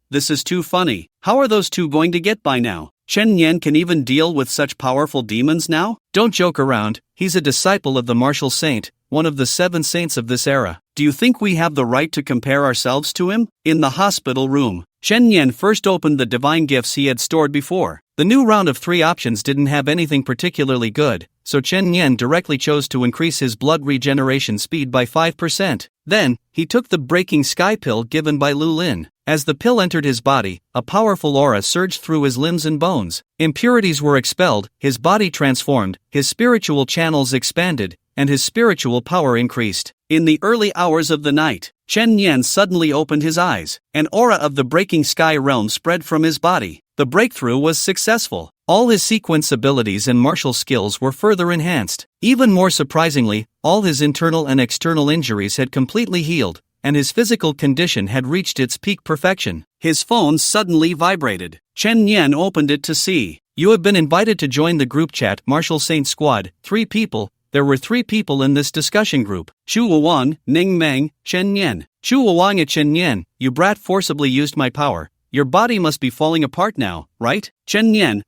This is too funny. How are those 2 going to get by now? Chen Nian can even deal with such powerful demons now? Don't joke around, he's a disciple of the martial saint. one of the 7 saints of this era. Do you think we have the right to compare ourselves to him? In the hospital room, Chen Yan first opened the divine gifts he had stored before. The new round of 3 options didn't have anything particularly good, so Chen Yan directly chose to increase his blood regeneration speed by 5%. Then, he took the Breaking Sky pill given by Lu Lin. As the pill entered his body, a powerful aura surged through his limbs and bones. Impurities were expelled, his body transformed, his spiritual channels expanded, and his spiritual power increased. In the early hours of the night, Chen Yan suddenly opened his eyes. An aura of the Breaking Sky realm spread from his body. The breakthrough was successful. All his sequence abilities and martial skills were further enhanced. Even more surprisingly, all his internal and external injuries had completely healed, and his physical condition had reached its peak perfection. His phone suddenly vibrated. Chen Yan opened it to see. You have been invited to join the group chat Martial Saint Squad, 3 people. There were 3 people in this discussion group. Chu Wang, Ning Meng, Chen Yan. Chu Wang at Chen Yan, you brat forcibly used my power. Your body must be falling apart now, right? Chen Yan,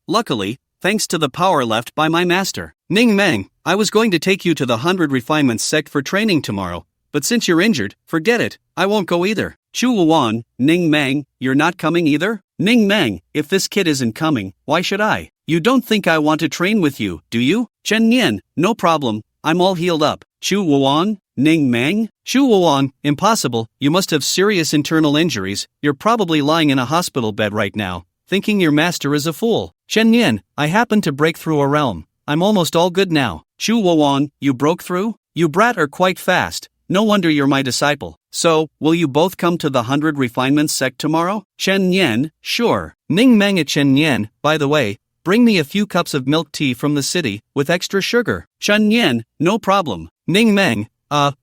luckily, thanks to the power left by my master. Ning Meng, I was going to take you to the 100 Refinements sect for training tomorrow, but since you're injured, forget it, I won't go either. Chu Wang, Ning Meng, you're not coming either? Ning Meng, if this kid isn't coming, why should I? You don't think I want to train with you, do you? Chen Yan, no problem, I'm all healed up. Chu Wang, Ning Meng? Chu Wang, impossible, you must have serious internal injuries, you're probably lying in a hospital bed right now, thinking your master is a fool. Chen Yan, I happened to break through a realm, I'm almost all good now. Chu Wang, you broke through? You brat are quite fast, no wonder you're my disciple. So, will you both come to the 100 Refinements sect tomorrow? Chen Yan, sure. Ning Meng at Chen Yan, by the way, bring me a few cups of milk tea from the city, with extra sugar. Chen Yan, no problem. Ning Meng,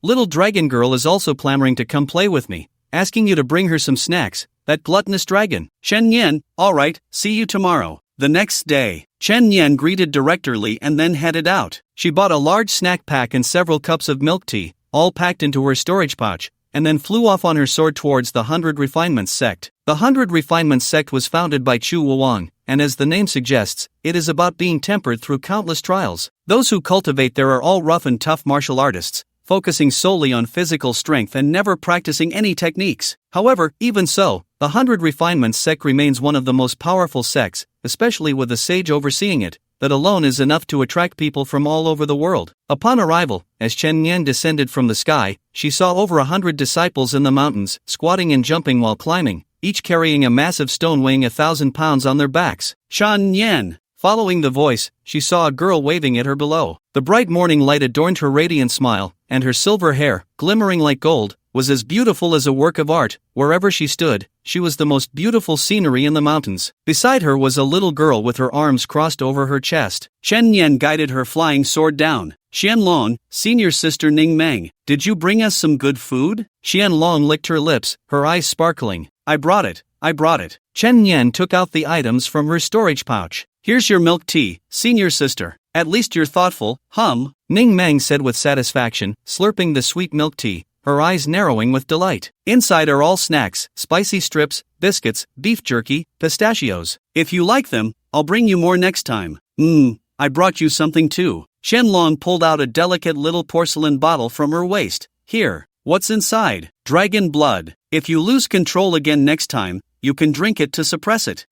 little dragon girl is also clamoring to come play with me, asking you to bring her some snacks, that gluttonous dragon. Chen Yan, alright, see you tomorrow. The next day, Chen Yan greeted Director Li and then headed out. She bought a large snack pack and several cups of milk tea, all packed into her storage pouch, and then flew off on her sword towards the 100 Refinements sect. The 100 Refinements sect was founded by Chu Wang, and as the name suggests, it is about being tempered through countless trials. Those who cultivate there are all rough and tough martial artists, focusing solely on physical strength and never practicing any techniques. However, even so, the 100 Refinements sect remains one of the most powerful sects, especially with a sage overseeing it. That alone is enough to attract people from all over the world. Upon arrival, as Chen Yan descended from the sky, she saw over 100 disciples in the mountains, squatting and jumping while climbing, each carrying a massive stone weighing 1,000 pounds on their backs. Chen Yan. Following the voice, she saw a girl waving at her below. The bright morning light adorned her radiant smile, and her silver hair, glimmering like gold, was as beautiful as a work of art. Wherever she stood, she was the most beautiful scenery in the mountains. Beside her was a little girl with her arms crossed over her chest. Chen Yan guided her flying sword down. Xianlong, senior sister Ning Meng, did you bring us some good food? Xianlong licked her lips, her eyes sparkling. I brought it. Chen Yan took out the items from her storage pouch. Here's your milk tea, senior sister. At least you're thoughtful, Ning Meng said with satisfaction, slurping the sweet milk tea, her eyes narrowing with delight. Inside are all snacks, spicy strips, biscuits, beef jerky, pistachios. If you like them, I'll bring you more next time. I brought you something too. Xianlong pulled out a delicate little porcelain bottle from her waist. Here, what's inside? Dragon blood. If you lose control again next time, you can drink it to suppress it.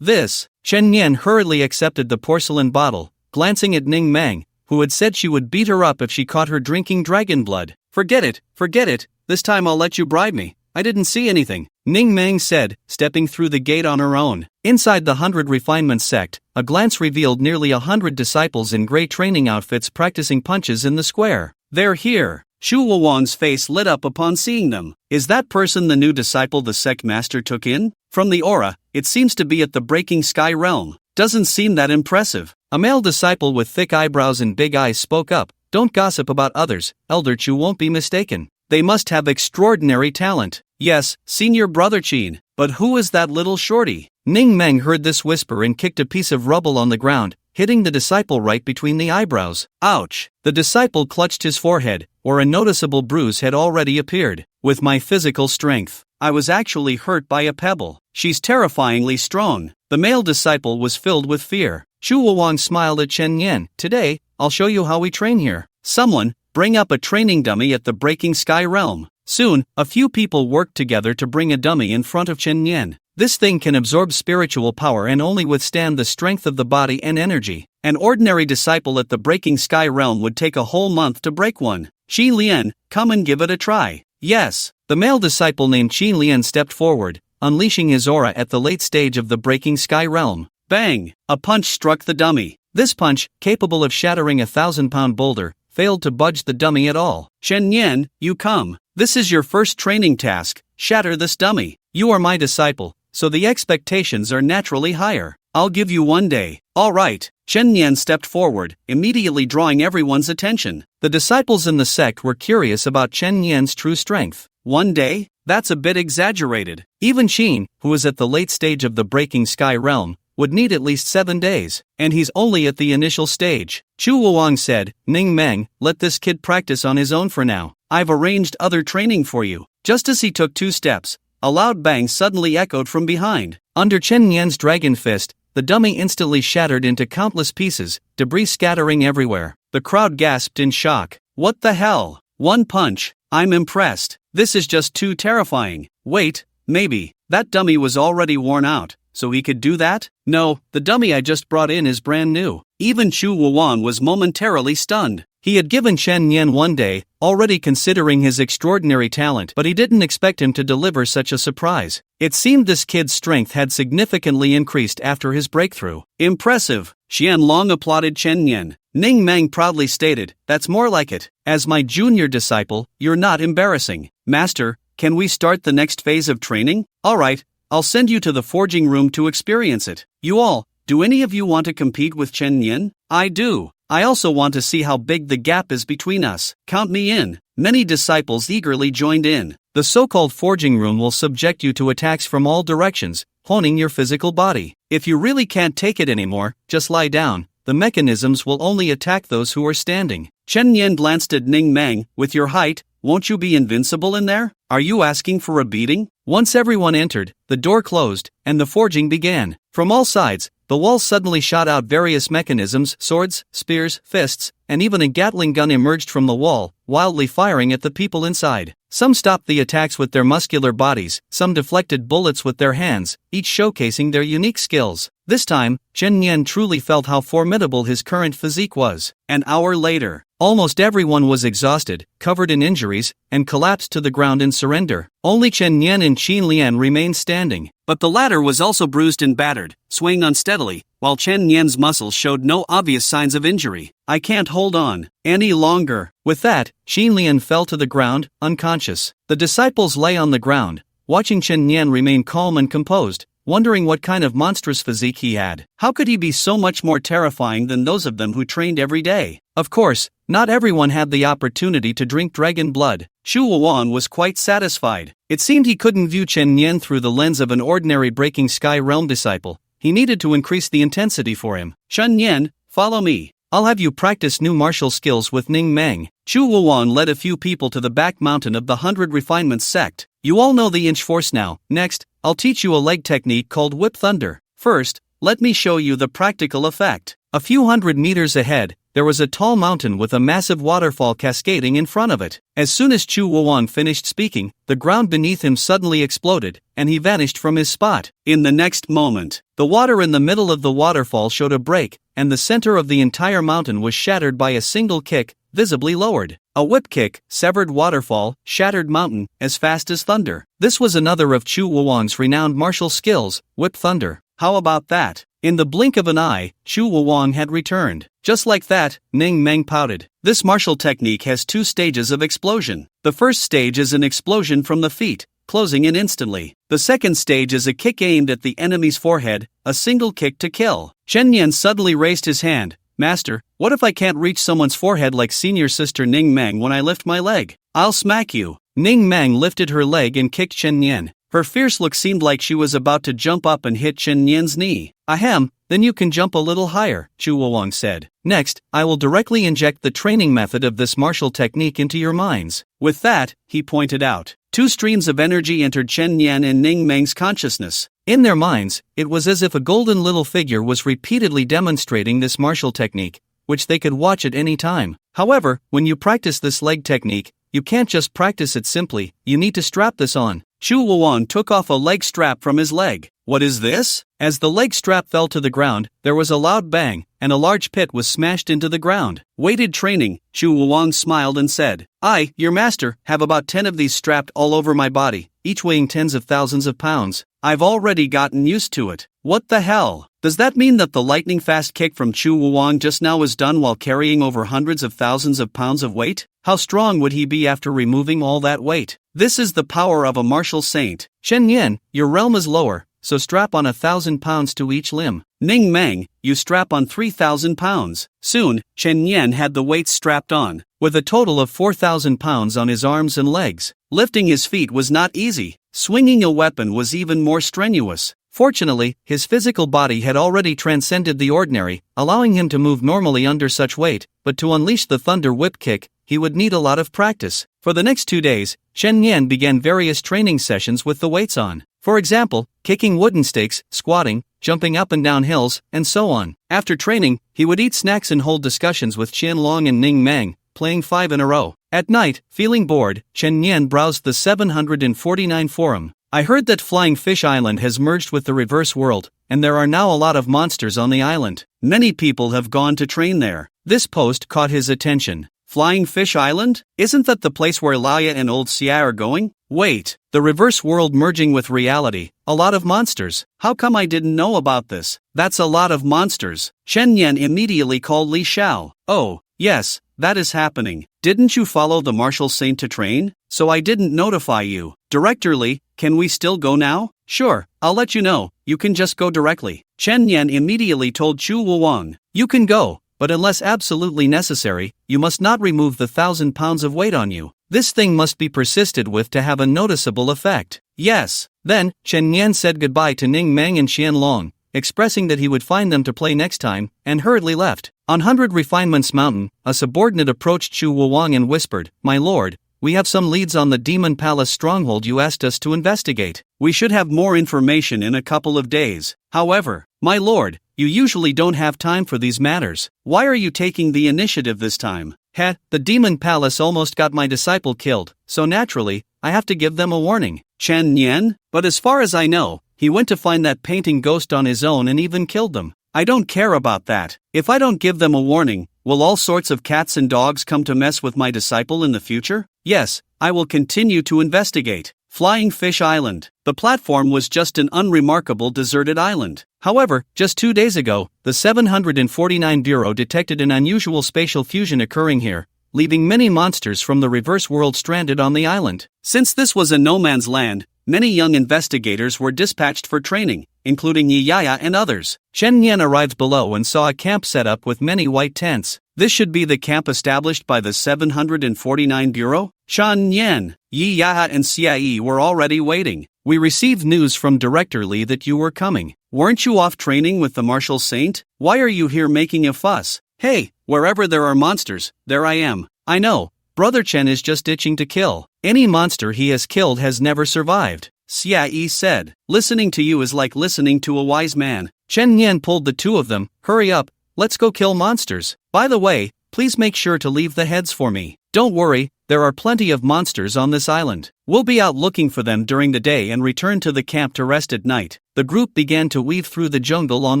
This. Chen Yan hurriedly accepted the porcelain bottle, glancing at Ning Meng, who had said she would beat her up if she caught her drinking dragon blood. Forget it, this time I'll let you bribe me. I didn't see anything, Ning Meng said, stepping through the gate on her own. Inside the 100 Refinements sect, a glance revealed nearly 100 disciples in grey training outfits practicing punches in the square. They're here. Chu Wang's face lit up upon seeing them. Is that person the new disciple the sect master took in? From the aura, it seems to be at the Breaking Sky realm. Doesn't seem that impressive. A male disciple with thick eyebrows and big eyes spoke up. Don't gossip about others, Elder Chu won't be mistaken. They must have extraordinary talent. Yes, Senior Brother Qin, but who is that little shorty? Ning Meng heard this whisper and kicked a piece of rubble on the ground, hitting the disciple right between the eyebrows. Ouch! The disciple clutched his forehead, where a noticeable bruise had already appeared. With my physical strength, I was actually hurt by a pebble. She's terrifyingly strong. The male disciple was filled with fear. Chu Wang smiled at Chen Yan. Today, I'll show you how we train here. Someone, bring up a training dummy at the Breaking Sky realm. Soon, a few people worked together to bring a dummy in front of Chen Yan. This thing can absorb spiritual power and only withstand the strength of the body and energy. An ordinary disciple at the Breaking Sky realm would take a whole month to break one. Qi Lian, come and give it a try. Yes. The male disciple named Qi Lian stepped forward, unleashing his aura at the late stage of the Breaking Sky realm. Bang! A punch struck the dummy. This punch, capable of shattering a 1,000-pound boulder, failed to budge the dummy at all. Chen Yan, you come. This is your first training task. Shatter this dummy. You are my disciple, so the expectations are naturally higher. I'll give you 1 day. All right. Chen Yan stepped forward, immediately drawing everyone's attention. The disciples in the sect were curious about Chen Yan's true strength. 1 day? That's a bit exaggerated. Even Xin, who was at the late stage of the Breaking Sky realm, would need at least 7 days, and he's only at the initial stage. Chu Wang said, Ning Meng, let this kid practice on his own for now. I've arranged other training for you. Just as he took 2 steps, a loud bang suddenly echoed from behind. Under Chen Yan's dragon fist, the dummy instantly shattered into countless pieces, debris scattering everywhere. The crowd gasped in shock. What the hell? 1 punch. I'm impressed. This is just too terrifying. Wait, maybe, that dummy was already worn out, so he could do that? No, the dummy I just brought in is brand new. Even Chu Wuwan was momentarily stunned. He had given Chen Yan 1 day, already considering his extraordinary talent, but he didn't expect him to deliver such a surprise. It seemed this kid's strength had significantly increased after his breakthrough. Impressive. Xianlong applauded Chen Yan. Ning Meng proudly stated, that's more like it. As my junior disciple, you're not embarrassing. Master, can we start the next phase of training? Alright, I'll send you to the forging room to experience it. You all, do any of you want to compete with Chen Yan? I do. I also want to see how big the gap is between us. Count me in. Many disciples eagerly joined in. The so-called forging room will subject you to attacks from all directions, honing your physical body. If you really can't take it anymore, just lie down. The mechanisms will only attack those who are standing. Chen Yan glanced at Ning Meng. With your height, won't you be invincible in there? Are you asking for a beating? Once everyone entered, the door closed, and the forging began. From all sides, the walls suddenly shot out various mechanisms, swords, spears, fists, and even a Gatling gun emerged from the wall, wildly firing at the people inside. Some stopped the attacks with their muscular bodies, some deflected bullets with their hands, each showcasing their unique skills. This time, Chen Yan truly felt how formidable his current physique was. An hour later, almost everyone was exhausted, covered in injuries, and collapsed to the ground in surrender. Only Chen Yan and Qin Lian remained standing, but the latter was also bruised and battered, swaying unsteadily, while Chen Yan's muscles showed no obvious signs of injury. I can't hold on any longer. With that, Qin Lian fell to the ground, unconscious. The disciples lay on the ground, watching Chen Yan remain calm and composed, wondering what kind of monstrous physique he had. How could he be so much more terrifying than those of them who trained every day? Of course, not everyone had the opportunity to drink dragon blood. Chu Wuan was quite satisfied. It seemed he couldn't view Chen Yan through the lens of an ordinary Breaking Sky realm disciple. He needed to increase the intensity for him. Chen Yan, follow me. I'll have you practice new martial skills with Ning Meng. Chu Wuan led a few people to the back mountain of the 100 Refinements sect. You all know the inch force now. Next, I'll teach you a leg technique called Whip Thunder. First, let me show you the practical effect. A few hundred meters ahead, there was a tall mountain with a massive waterfall cascading in front of it. As soon as Chu Wuan finished speaking, the ground beneath him suddenly exploded, and he vanished from his spot. In the next moment, the water in the middle of the waterfall showed a break, and the center of the entire mountain was shattered by a single kick, visibly lowered. A whip kick, severed waterfall, shattered mountain, as fast as thunder. This was another of Chu Wuan's renowned martial skills, Whip Thunder. How about that? In the blink of an eye, Chu Wuan had returned. Just like that, Ning Meng pouted. This martial technique has 2 stages of explosion. The first stage is an explosion from the feet, closing in instantly. The second stage is a kick aimed at the enemy's forehead, a single kick to kill. Chen Yan suddenly raised his hand. Master, what if I can't reach someone's forehead like senior sister Ning Meng when I lift my leg? I'll smack you. Ning Meng lifted her leg and kicked Chen Yan. Her fierce look seemed like she was about to jump up and hit Chen Yan's knee. Ahem, then you can jump a little higher, Chu Wuang said. Next, I will directly inject the training method of this martial technique into your minds. With that, he pointed out, 2 streams of energy entered Chen Yan and Ning Meng's consciousness. In their minds, it was as if a golden little figure was repeatedly demonstrating this martial technique, which they could watch at any time. However, when you practice this leg technique, you can't just practice it simply, you need to strap this on. Chu Wuwang took off a leg strap from his leg. What is this? As the leg strap fell to the ground, there was a loud bang, and a large pit was smashed into the ground. Weighted training, Chu Wuwang smiled and said. I, your master, have about 10 of these strapped all over my body, each weighing tens of thousands of pounds. I've already gotten used to it. What the hell? Does that mean that the lightning-fast kick from Chu Wuwang just now was done while carrying over hundreds of thousands of pounds of weight? How strong would he be after removing all that weight? This is the power of a martial saint. Shen Yan, your realm is lower, so strap on 1,000 pounds to each limb. Ning Meng, you strap on 3,000 pounds. Soon, Shen Yan had the weights strapped on, with a total of 4,000 pounds on his arms and legs. Lifting his feet was not easy. Swinging a weapon was even more strenuous. Fortunately, his physical body had already transcended the ordinary, allowing him to move normally under such weight, but to unleash the thunder whip kick, he would need a lot of practice. For the next 2 days, Shen Yan began various training sessions with the weights on. For example, kicking wooden stakes, squatting, jumping up and down hills, and so on. After training, he would eat snacks and hold discussions with Qianlong and Ning Meng, playing 5 in a row. At night, feeling bored, Shen Yan browsed the 749 forum. I heard that Flying Fish Island has merged with the reverse world, and there are now a lot of monsters on the island. Many people have gone to train there. This post caught his attention. Flying Fish Island? Isn't that the place where Laia and old Xia are going? Wait, the reverse world merging with reality, a lot of monsters. How come I didn't know about this? That's a lot of monsters. Shen Yan immediately called Li Xiao. Oh, yes, that is happening. Didn't you follow the martial saint to train? So I didn't notify you. Director Li, can we still go now? Sure, I'll let you know, you can just go directly. Shen Yan immediately told Chu Wuwang. You can go, but unless absolutely necessary, you must not remove the 1,000 pounds of weight on you. This thing must be persisted with to have a noticeable effect. Yes. Then, Shen Yan said goodbye to Ning Meng and Qianlong, expressing that he would find them to play next time, and hurriedly left. On 100 Refinements Mountain, a subordinate approached Chu Wuwang and whispered, My lord, we have some leads on the Demon Palace stronghold you asked us to investigate. We should have more information in a couple of days. However, my lord, you usually don't have time for these matters. Why are you taking the initiative this time? The Demon Palace almost got my disciple killed, so naturally, I have to give them a warning. Chen Yan? But as far as I know, he went to find that painting ghost on his own and even killed them. I don't care about that. If I don't give them a warning, will all sorts of cats and dogs come to mess with my disciple in the future? Yes, I will continue to investigate. Flying Fish Island. The platform was just an unremarkable deserted island. However, just 2 days ago, the 749 Bureau detected an unusual spatial fusion occurring here, leaving many monsters from the reverse world stranded on the island. Since this was a no man's land, many young investigators were dispatched for training, including Yiyaya and others. Shen Yan arrived below and saw a camp set up with many white tents. This should be the camp established by the 749 Bureau? Shen Yan, Yiyaya and Xia were already waiting. We received news from Director Li that you were coming. Weren't you off training with the martial saint? Why are you here making a fuss? Hey, wherever there are monsters, there I am. I know, Brother Chen is just itching to kill. Any monster he has killed has never survived. Xia said. Listening to you is like listening to a wise man. Chen Yan pulled the two of them. Hurry up, let's go kill monsters. By the way, please make sure to leave the heads for me. Don't worry, there are plenty of monsters on this island. We'll be out looking for them during the day and return to the camp to rest at night. The group began to weave through the jungle on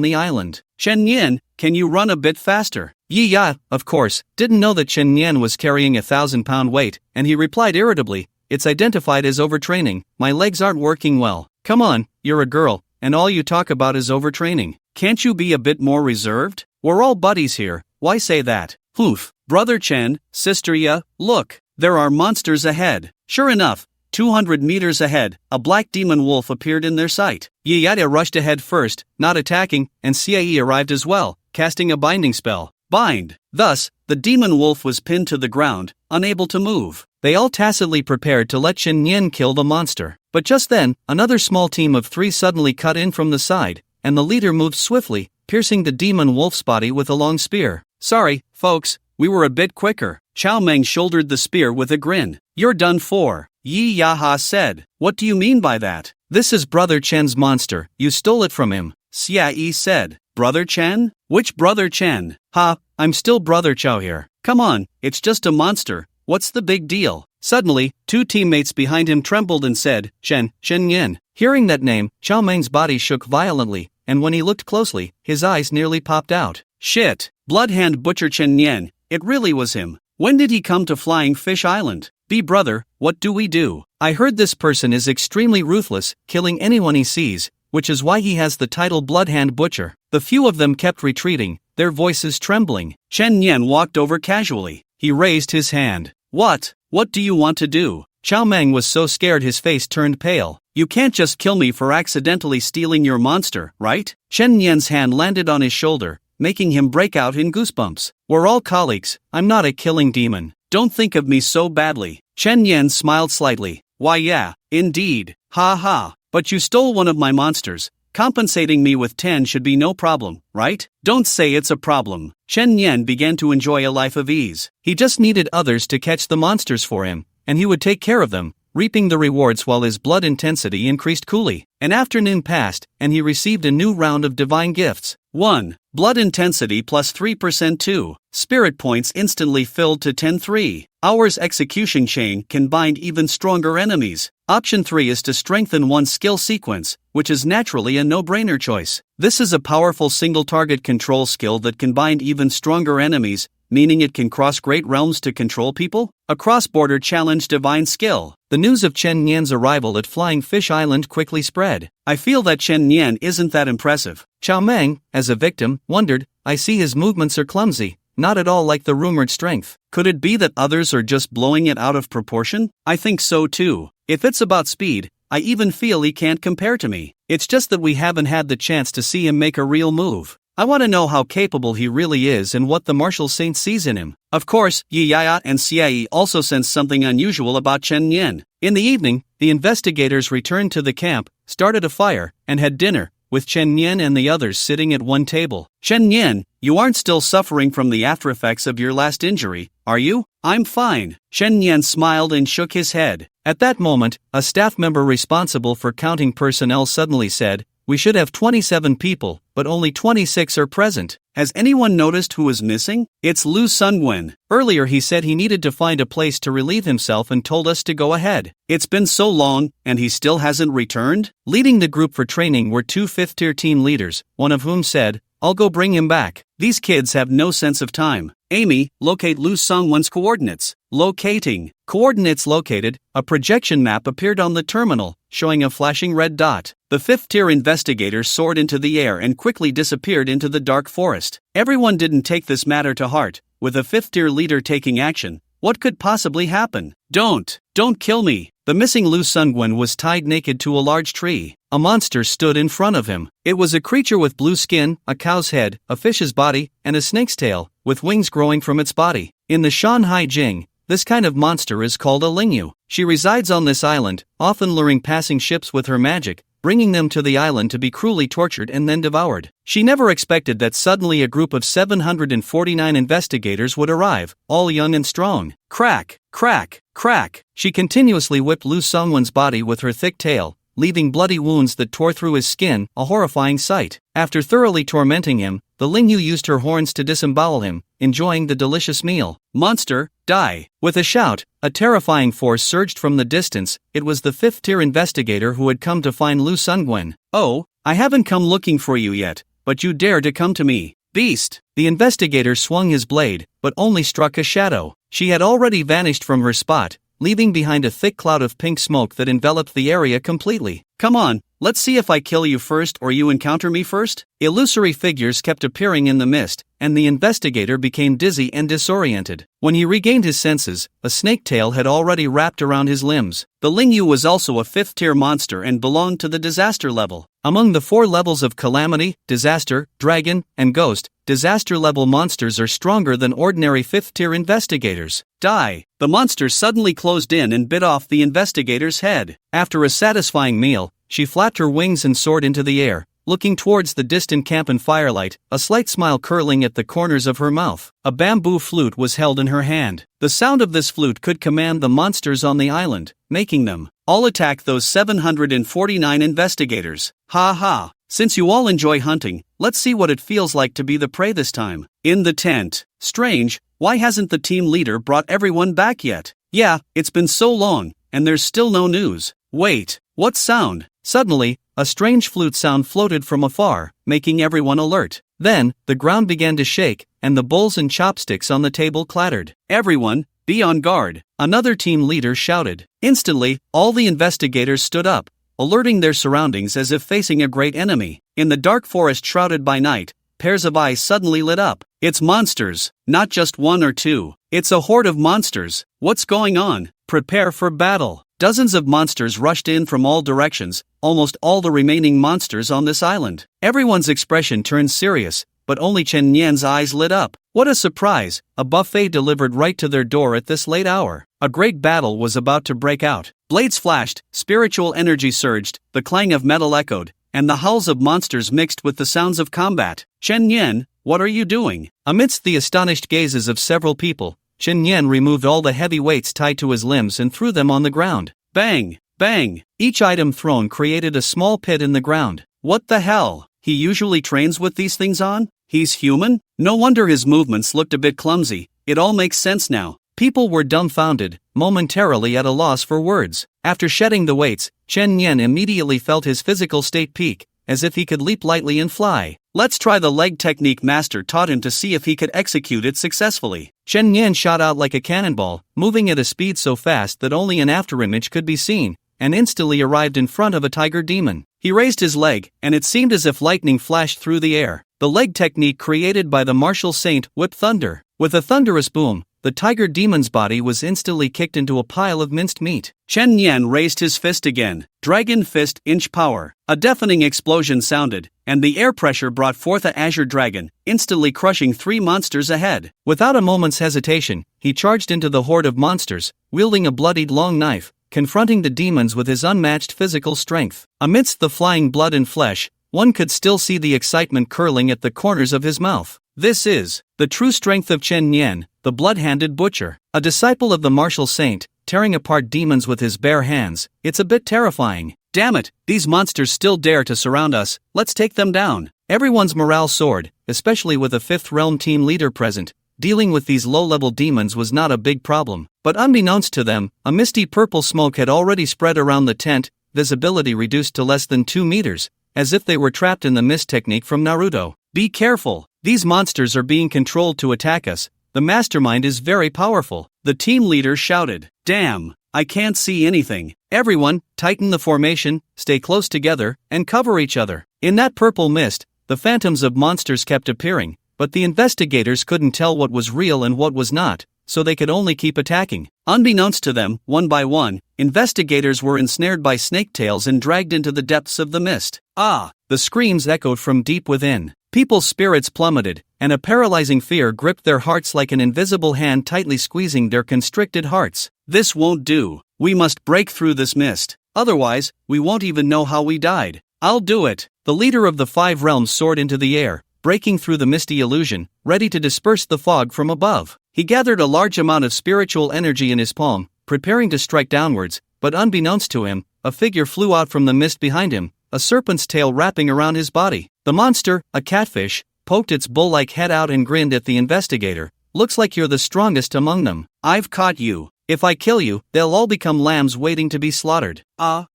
the island. Chen Yan, can you run a bit faster? Yiya, of course, didn't know that Chen Yan was carrying 1,000-pound weight, and he replied irritably, It's identified as overtraining. My legs aren't working well. Come on, you're a girl, and all you talk about is overtraining. Can't you be a bit more reserved? We're all buddies here, why say that? Hoof. Brother Chen, Sister Ya, look, there are monsters ahead. Sure enough, 200 meters ahead, a black demon wolf appeared in their sight. Yiyada rushed ahead first, not attacking, and Xie arrived as well, casting a binding spell. Bind. Thus, the demon wolf was pinned to the ground, unable to move. They all tacitly prepared to let Shen Yan kill the monster. But just then, another small team of 3 suddenly cut in from the side, and the leader moved swiftly, piercing the demon wolf's body with a long spear. Sorry, folks, we were a bit quicker. Chao Meng shouldered the spear with a grin. You're done for. Yi Yaha said. What do you mean by that? This is Brother Chen's monster, you stole it from him. Xia Yi said. Brother Chen? Which Brother Chen? Ha, I'm still Brother Chow here. Come on, it's just a monster. What's the big deal? Suddenly, two teammates behind him trembled and said, Shen Yen. Hearing that name, Chow Meng's body shook violently, and when he looked closely, his eyes nearly popped out. Shit! Bloodhand Butcher Chen Yen, it really was him. When did he come to Flying Fish Island? Brother, what do we do? I heard this person is extremely ruthless, killing anyone he sees, which is why he has the title Bloodhand Butcher. The few of them kept retreating, their voices trembling. Chen Yen walked over casually. He raised his hand. What do you want to do? Chow Meng was so scared his face turned pale. You can't just kill me for accidentally stealing your monster, right? Chen Yen's hand landed on his shoulder, making him break out in goosebumps. We're all colleagues, I'm not a killing demon. Don't think of me so badly. Chen Yen smiled slightly. Why yeah, indeed. Ha ha. But you stole one of my monsters. Compensating me with 10 should be no problem, right? Don't say it's a problem. Chen Yen began to enjoy a life of ease. He just needed others to catch the monsters for him, and he would take care of them, reaping the rewards while his blood intensity increased coolly. An afternoon passed, and he received a new round of divine gifts. 1. Blood intensity plus 3%. 2. Spirit points instantly filled to 10-3. Hour's execution chain can bind even stronger enemies. Option 3 is to strengthen one's skill sequence, which is naturally a no-brainer choice. This is a powerful single-target control skill that can bind even stronger enemies, meaning it can cross great realms to control people? A cross-border challenge divine skill. The news of Chen Yan's arrival at Flying Fish Island quickly spread. I feel that Chen Yan isn't that impressive. Chow Meng, as a victim, wondered, I see his movements are clumsy, not at all like the rumored strength. Could it be that others are just blowing it out of proportion? I think so too. If it's about speed, I even feel he can't compare to me. It's just that we haven't had the chance to see him make a real move. I want to know how capable he really is and what the martial saint sees in him. Of course, Yi Yaya and Xiayi also sensed something unusual about Chen Yan. In the evening, the investigators returned to the camp, started a fire, and had dinner, with Chen Yan and the others sitting at one table. Chen Yan, you aren't still suffering from the aftereffects of your last injury, are you? I'm fine. Chen Yan smiled and shook his head. At that moment, a staff member responsible for counting personnel suddenly said, we should have 27 people, but only 26 are present. Has anyone noticed who is missing? It's Lu Sunwen. Earlier he said he needed to find a place to relieve himself and told us to go ahead. It's been so long, and he still hasn't returned? Leading the group for training were two 5th-tier team leaders, one of whom said, I'll go bring him back. These kids have no sense of time. Amy, locate Lu Sungwen's coordinates. Locating. Coordinates located, a projection map appeared on the terminal, showing a flashing red dot. The 5th-tier investigator soared into the air and quickly disappeared into the dark forest. Everyone didn't take this matter to heart. With a 5th-tier leader taking action, what could possibly happen? Don't kill me. The missing Lu Sungwen was tied naked to a large tree. A monster stood in front of him. It was a creature with blue skin, a cow's head, a fish's body, and a snake's tail, with wings growing from its body. In the Shanghai Jing, this kind of monster is called a Lingyu. She resides on this island, often luring passing ships with her magic, bringing them to the island to be cruelly tortured and then devoured. She never expected that suddenly a group of 749 investigators would arrive, all young and strong. Crack, crack, crack. She continuously whipped Lu Sungwen's body with her thick tail, leaving bloody wounds that tore through his skin, a horrifying sight. After thoroughly tormenting him, the Lingyu used her horns to disembowel him, enjoying the delicious meal. Monster, die! With a shout, a terrifying force surged from the distance. It was the 5th-tier investigator who had come to find Lu Sungwen. Oh, I haven't come looking for you yet, but you dare to come to me. Beast! The investigator swung his blade, but only struck a shadow. She had already vanished from her spot, leaving behind a thick cloud of pink smoke that enveloped the area completely. Come on, let's see if I kill you first or you encounter me first. Illusory figures kept appearing in the mist, and the investigator became dizzy and disoriented. When he regained his senses, a snake tail had already wrapped around his limbs. The Lingyu was also a 5th-tier monster and belonged to the disaster level. Among the 4 levels of Calamity, Disaster, Dragon, and Ghost, disaster-level monsters are stronger than ordinary 5th-tier investigators. Die! The monster suddenly closed in and bit off the investigator's head. After a satisfying meal, she flapped her wings and soared into the air, looking towards the distant camp in firelight, a slight smile curling at the corners of her mouth. A bamboo flute was held in her hand. The sound of this flute could command the monsters on the island, making them all attack those 749 investigators. Ha ha! Since you all enjoy hunting, let's see what it feels like to be the prey this time. In the tent, Strange, why hasn't the team leader brought everyone back yet? Yeah, it's been so long, and there's still no news. Wait, what sound? Suddenly, a strange flute sound floated from afar, making everyone alert. Then, the ground began to shake, and the bowls and chopsticks on the table clattered. Everyone, be on guard, another team leader shouted. Instantly, all the investigators stood up, alerting their surroundings as if facing a great enemy. In the dark forest shrouded by night, pairs of eyes suddenly lit up. It's monsters, not just one or two. It's a horde of monsters. What's going on? Prepare for battle. Dozens of monsters rushed in from all directions, almost all the remaining monsters on this island. Everyone's expression turned serious, but only Chen Nian's eyes lit up. What a surprise! A buffet delivered right to their door at this late hour. A great battle was about to break out. Blades flashed, spiritual energy surged, the clang of metal echoed, and the howls of monsters mixed with the sounds of combat. Chen Nian, what are you doing? Amidst the astonished gazes of several people, Chen Nian removed all the heavy weights tied to his limbs and threw them on the ground. Bang! Bang! Each item thrown created a small pit in the ground. What the hell? He usually trains with these things on? He's human? No wonder his movements looked a bit clumsy. It all makes sense now. People were dumbfounded, momentarily at a loss for words. After shedding the weights, Chen Nian immediately felt his physical state peak, as if he could leap lightly and fly. Let's try the leg technique Master taught him to see if he could execute it successfully. Chen Nian shot out like a cannonball, moving at a speed so fast that only an afterimage could be seen, and instantly arrived in front of a tiger demon. He raised his leg, and it seemed as if lightning flashed through the air. The leg technique created by the martial saint whipped thunder. With a thunderous boom, the tiger demon's body was instantly kicked into a pile of minced meat. Chen Nian raised his fist again. Dragon fist, inch power. A deafening explosion sounded, and the air pressure brought forth a azure dragon, instantly crushing 3 monsters ahead. Without a moment's hesitation, he charged into the horde of monsters, wielding a bloodied long knife, confronting the demons with his unmatched physical strength. Amidst the flying blood and flesh, one could still see the excitement curling at the corners of his mouth. This is the true strength of Chen Nian, the blood-handed butcher, a disciple of the martial saint, tearing apart demons with his bare hands. It's a bit terrifying. Damn it, these monsters still dare to surround us. Let's take them down. Everyone's morale soared, especially with a 5th realm team leader present. Dealing with these low-level demons was not a big problem, but unbeknownst to them, a misty purple smoke had already spread around the tent, visibility reduced to less than 2 meters, as if they were trapped in the mist technique from Naruto. Be careful, these monsters are being controlled to attack us. The mastermind is very powerful, the team leader shouted. Damn, I can't see anything. Everyone, tighten the formation, stay close together, and cover each other. In that purple mist, the phantoms of monsters kept appearing, but the investigators couldn't tell what was real and what was not, so they could only keep attacking. Unbeknownst to them, one by one, investigators were ensnared by snake tails and dragged into the depths of the mist. Ah! The screams echoed from deep within. People's spirits plummeted, and a paralyzing fear gripped their hearts like an invisible hand tightly squeezing their constricted hearts. This won't do. We must break through this mist. Otherwise, we won't even know how we died. I'll do it. The leader of the 5 realms soared into the air, breaking through the misty illusion, ready to disperse the fog from above. He gathered a large amount of spiritual energy in his palm, preparing to strike downwards, but unbeknownst to him, a figure flew out from the mist behind him, a serpent's tail wrapping around his body. The monster, a catfish, poked its bull-like head out and grinned at the investigator. Looks like you're the strongest among them. I've caught you. If I kill you, they'll all become lambs waiting to be slaughtered.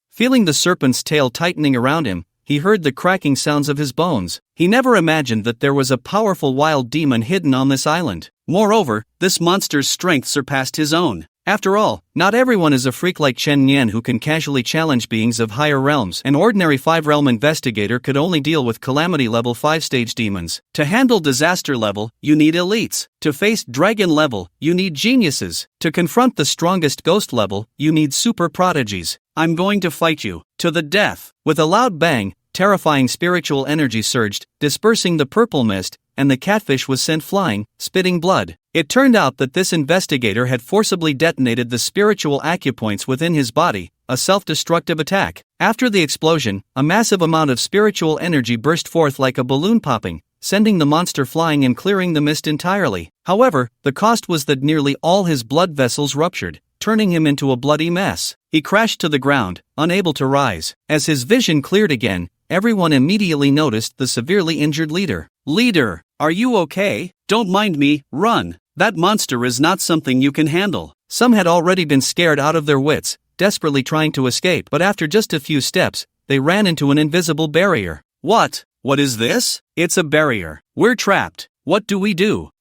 Feeling the serpent's tail tightening around him, he heard the cracking sounds of his bones. He never imagined that there was a powerful wild demon hidden on this island. Moreover, this monster's strength surpassed his own. After all, not everyone is a freak like Chen Nian who can casually challenge beings of higher realms. An ordinary 5-realm investigator could only deal with calamity level 5-stage demons. To handle disaster level, you need elites. To face dragon level, you need geniuses. To confront the strongest ghost level, you need super prodigies. I'm going to fight you to the death. With a loud bang, terrifying spiritual energy surged, dispersing the purple mist, and the catfish was sent flying, spitting blood. It turned out that this investigator had forcibly detonated the spiritual acupoints within his body, a self-destructive attack. After the explosion, a massive amount of spiritual energy burst forth like a balloon popping, sending the monster flying and clearing the mist entirely. However, the cost was that nearly all his blood vessels ruptured, turning him into a bloody mess. He crashed to the ground, unable to rise. As his vision cleared again, everyone immediately noticed the severely injured leader. Leader, are you okay? don't mind me, run. That monster is not something you can handle. Some had already been scared out of their wits, desperately trying to escape, but after just a few steps, they ran into an invisible barrier. What? What is this? It's a barrier. We're trapped. What do?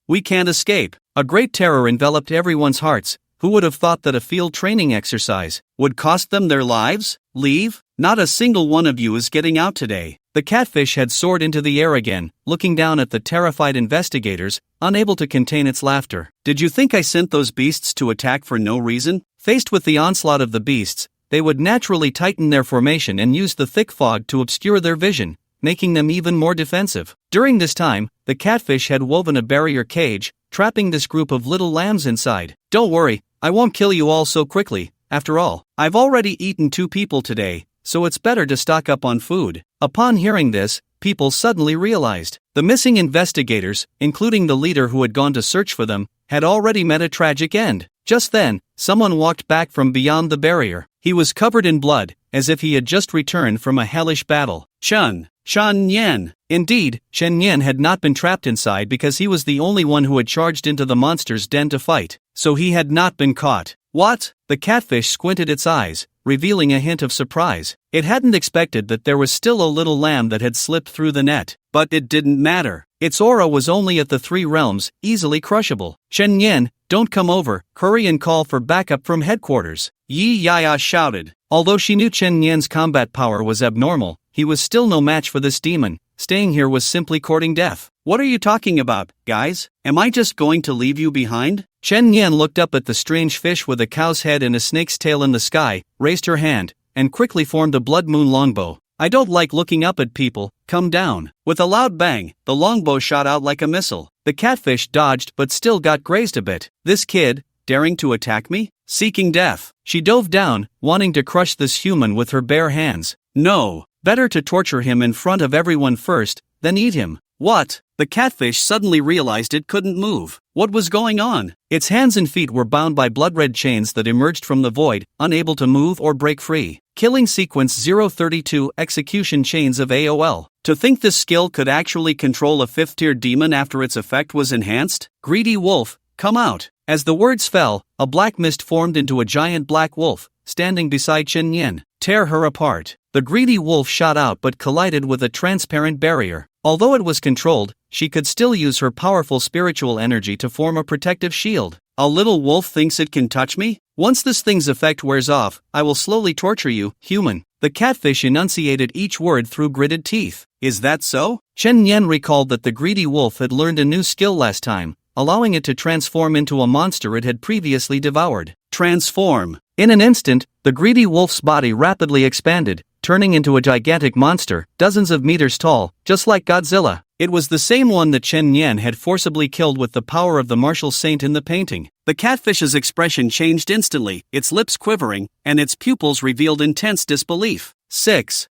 We can't escape. A great terror enveloped everyone's hearts. Who would have thought that a field training exercise would cost them their lives? Leave? Not a single one of you is getting out today. The catfish had soared into the air again, looking down at the terrified investigators, unable to contain its laughter. Did you think I sent those beasts to attack for no reason? Faced with the onslaught of the beasts, they would naturally tighten their formation and use the thick fog to obscure their vision, making them even more defensive. During this time, the catfish had woven a barrier cage, trapping this group of little lambs inside. Don't worry, I won't kill you all so quickly. After all, I've already eaten 2 people today, so it's better to stock up on food. Upon hearing this, people suddenly realized the missing investigators, including the leader who had gone to search for them, had already met a tragic end. Just then, someone walked back from beyond the barrier. He was covered in blood, as if he had just returned from a hellish battle. Chen Yan. Indeed, Chen Yan had not been trapped inside because he was the only one who had charged into the monster's den to fight, so he had not been caught. What? The catfish squinted its eyes, revealing a hint of surprise. It hadn't expected that there was still a little lamb that had slipped through the net, but it didn't matter. Its aura was only at the 3 realms, easily crushable. Chen Yan, don't come over, hurry and call for backup from headquarters. Yi Yaya shouted. Although she knew Chen Yan's combat power was abnormal, he was still no match for this demon. Staying here was simply courting death. What are you talking about, guys? Am I just going to leave you behind? Chen Yan looked up at the strange fish with a cow's head and a snake's tail in the sky, raised her hand, and quickly formed a blood moon longbow. I don't like looking up at people, come down. With a loud bang, the longbow shot out like a missile. The catfish dodged but still got grazed a bit. This kid, daring to attack me? Seeking death. She dove down, wanting to crush this human with her bare hands. No, better to torture him in front of everyone first, then eat him. What? The catfish suddenly realized it couldn't move. What was going on? Its hands and feet were bound by blood-red chains that emerged from the void, unable to move or break free. Killing Sequence 032 Execution Chains of AOL. To think this skill could actually control a 5th-tier demon after its effect was enhanced? Greedy wolf, come out. As the words fell, a black mist formed into a giant black wolf, standing beside Chen Yan. Tear her apart. The greedy wolf shot out but collided with a transparent barrier. Although it was controlled, she could still use her powerful spiritual energy to form a protective shield. A little wolf thinks it can touch me? Once this thing's effect wears off, I will slowly torture you, human. The catfish enunciated each word through gritted teeth. Is that so? Chen Yan recalled that the greedy wolf had learned a new skill last time, allowing it to transform into a monster it had previously devoured. Transform. In an instant, the greedy wolf's body rapidly expanded, turning into a gigantic monster, dozens of meters tall, just like Godzilla. It was the same one that Chen Yan had forcibly killed with the power of the martial saint in the painting. The catfish's expression changed instantly, its lips quivering, and its pupils revealed intense disbelief. 6th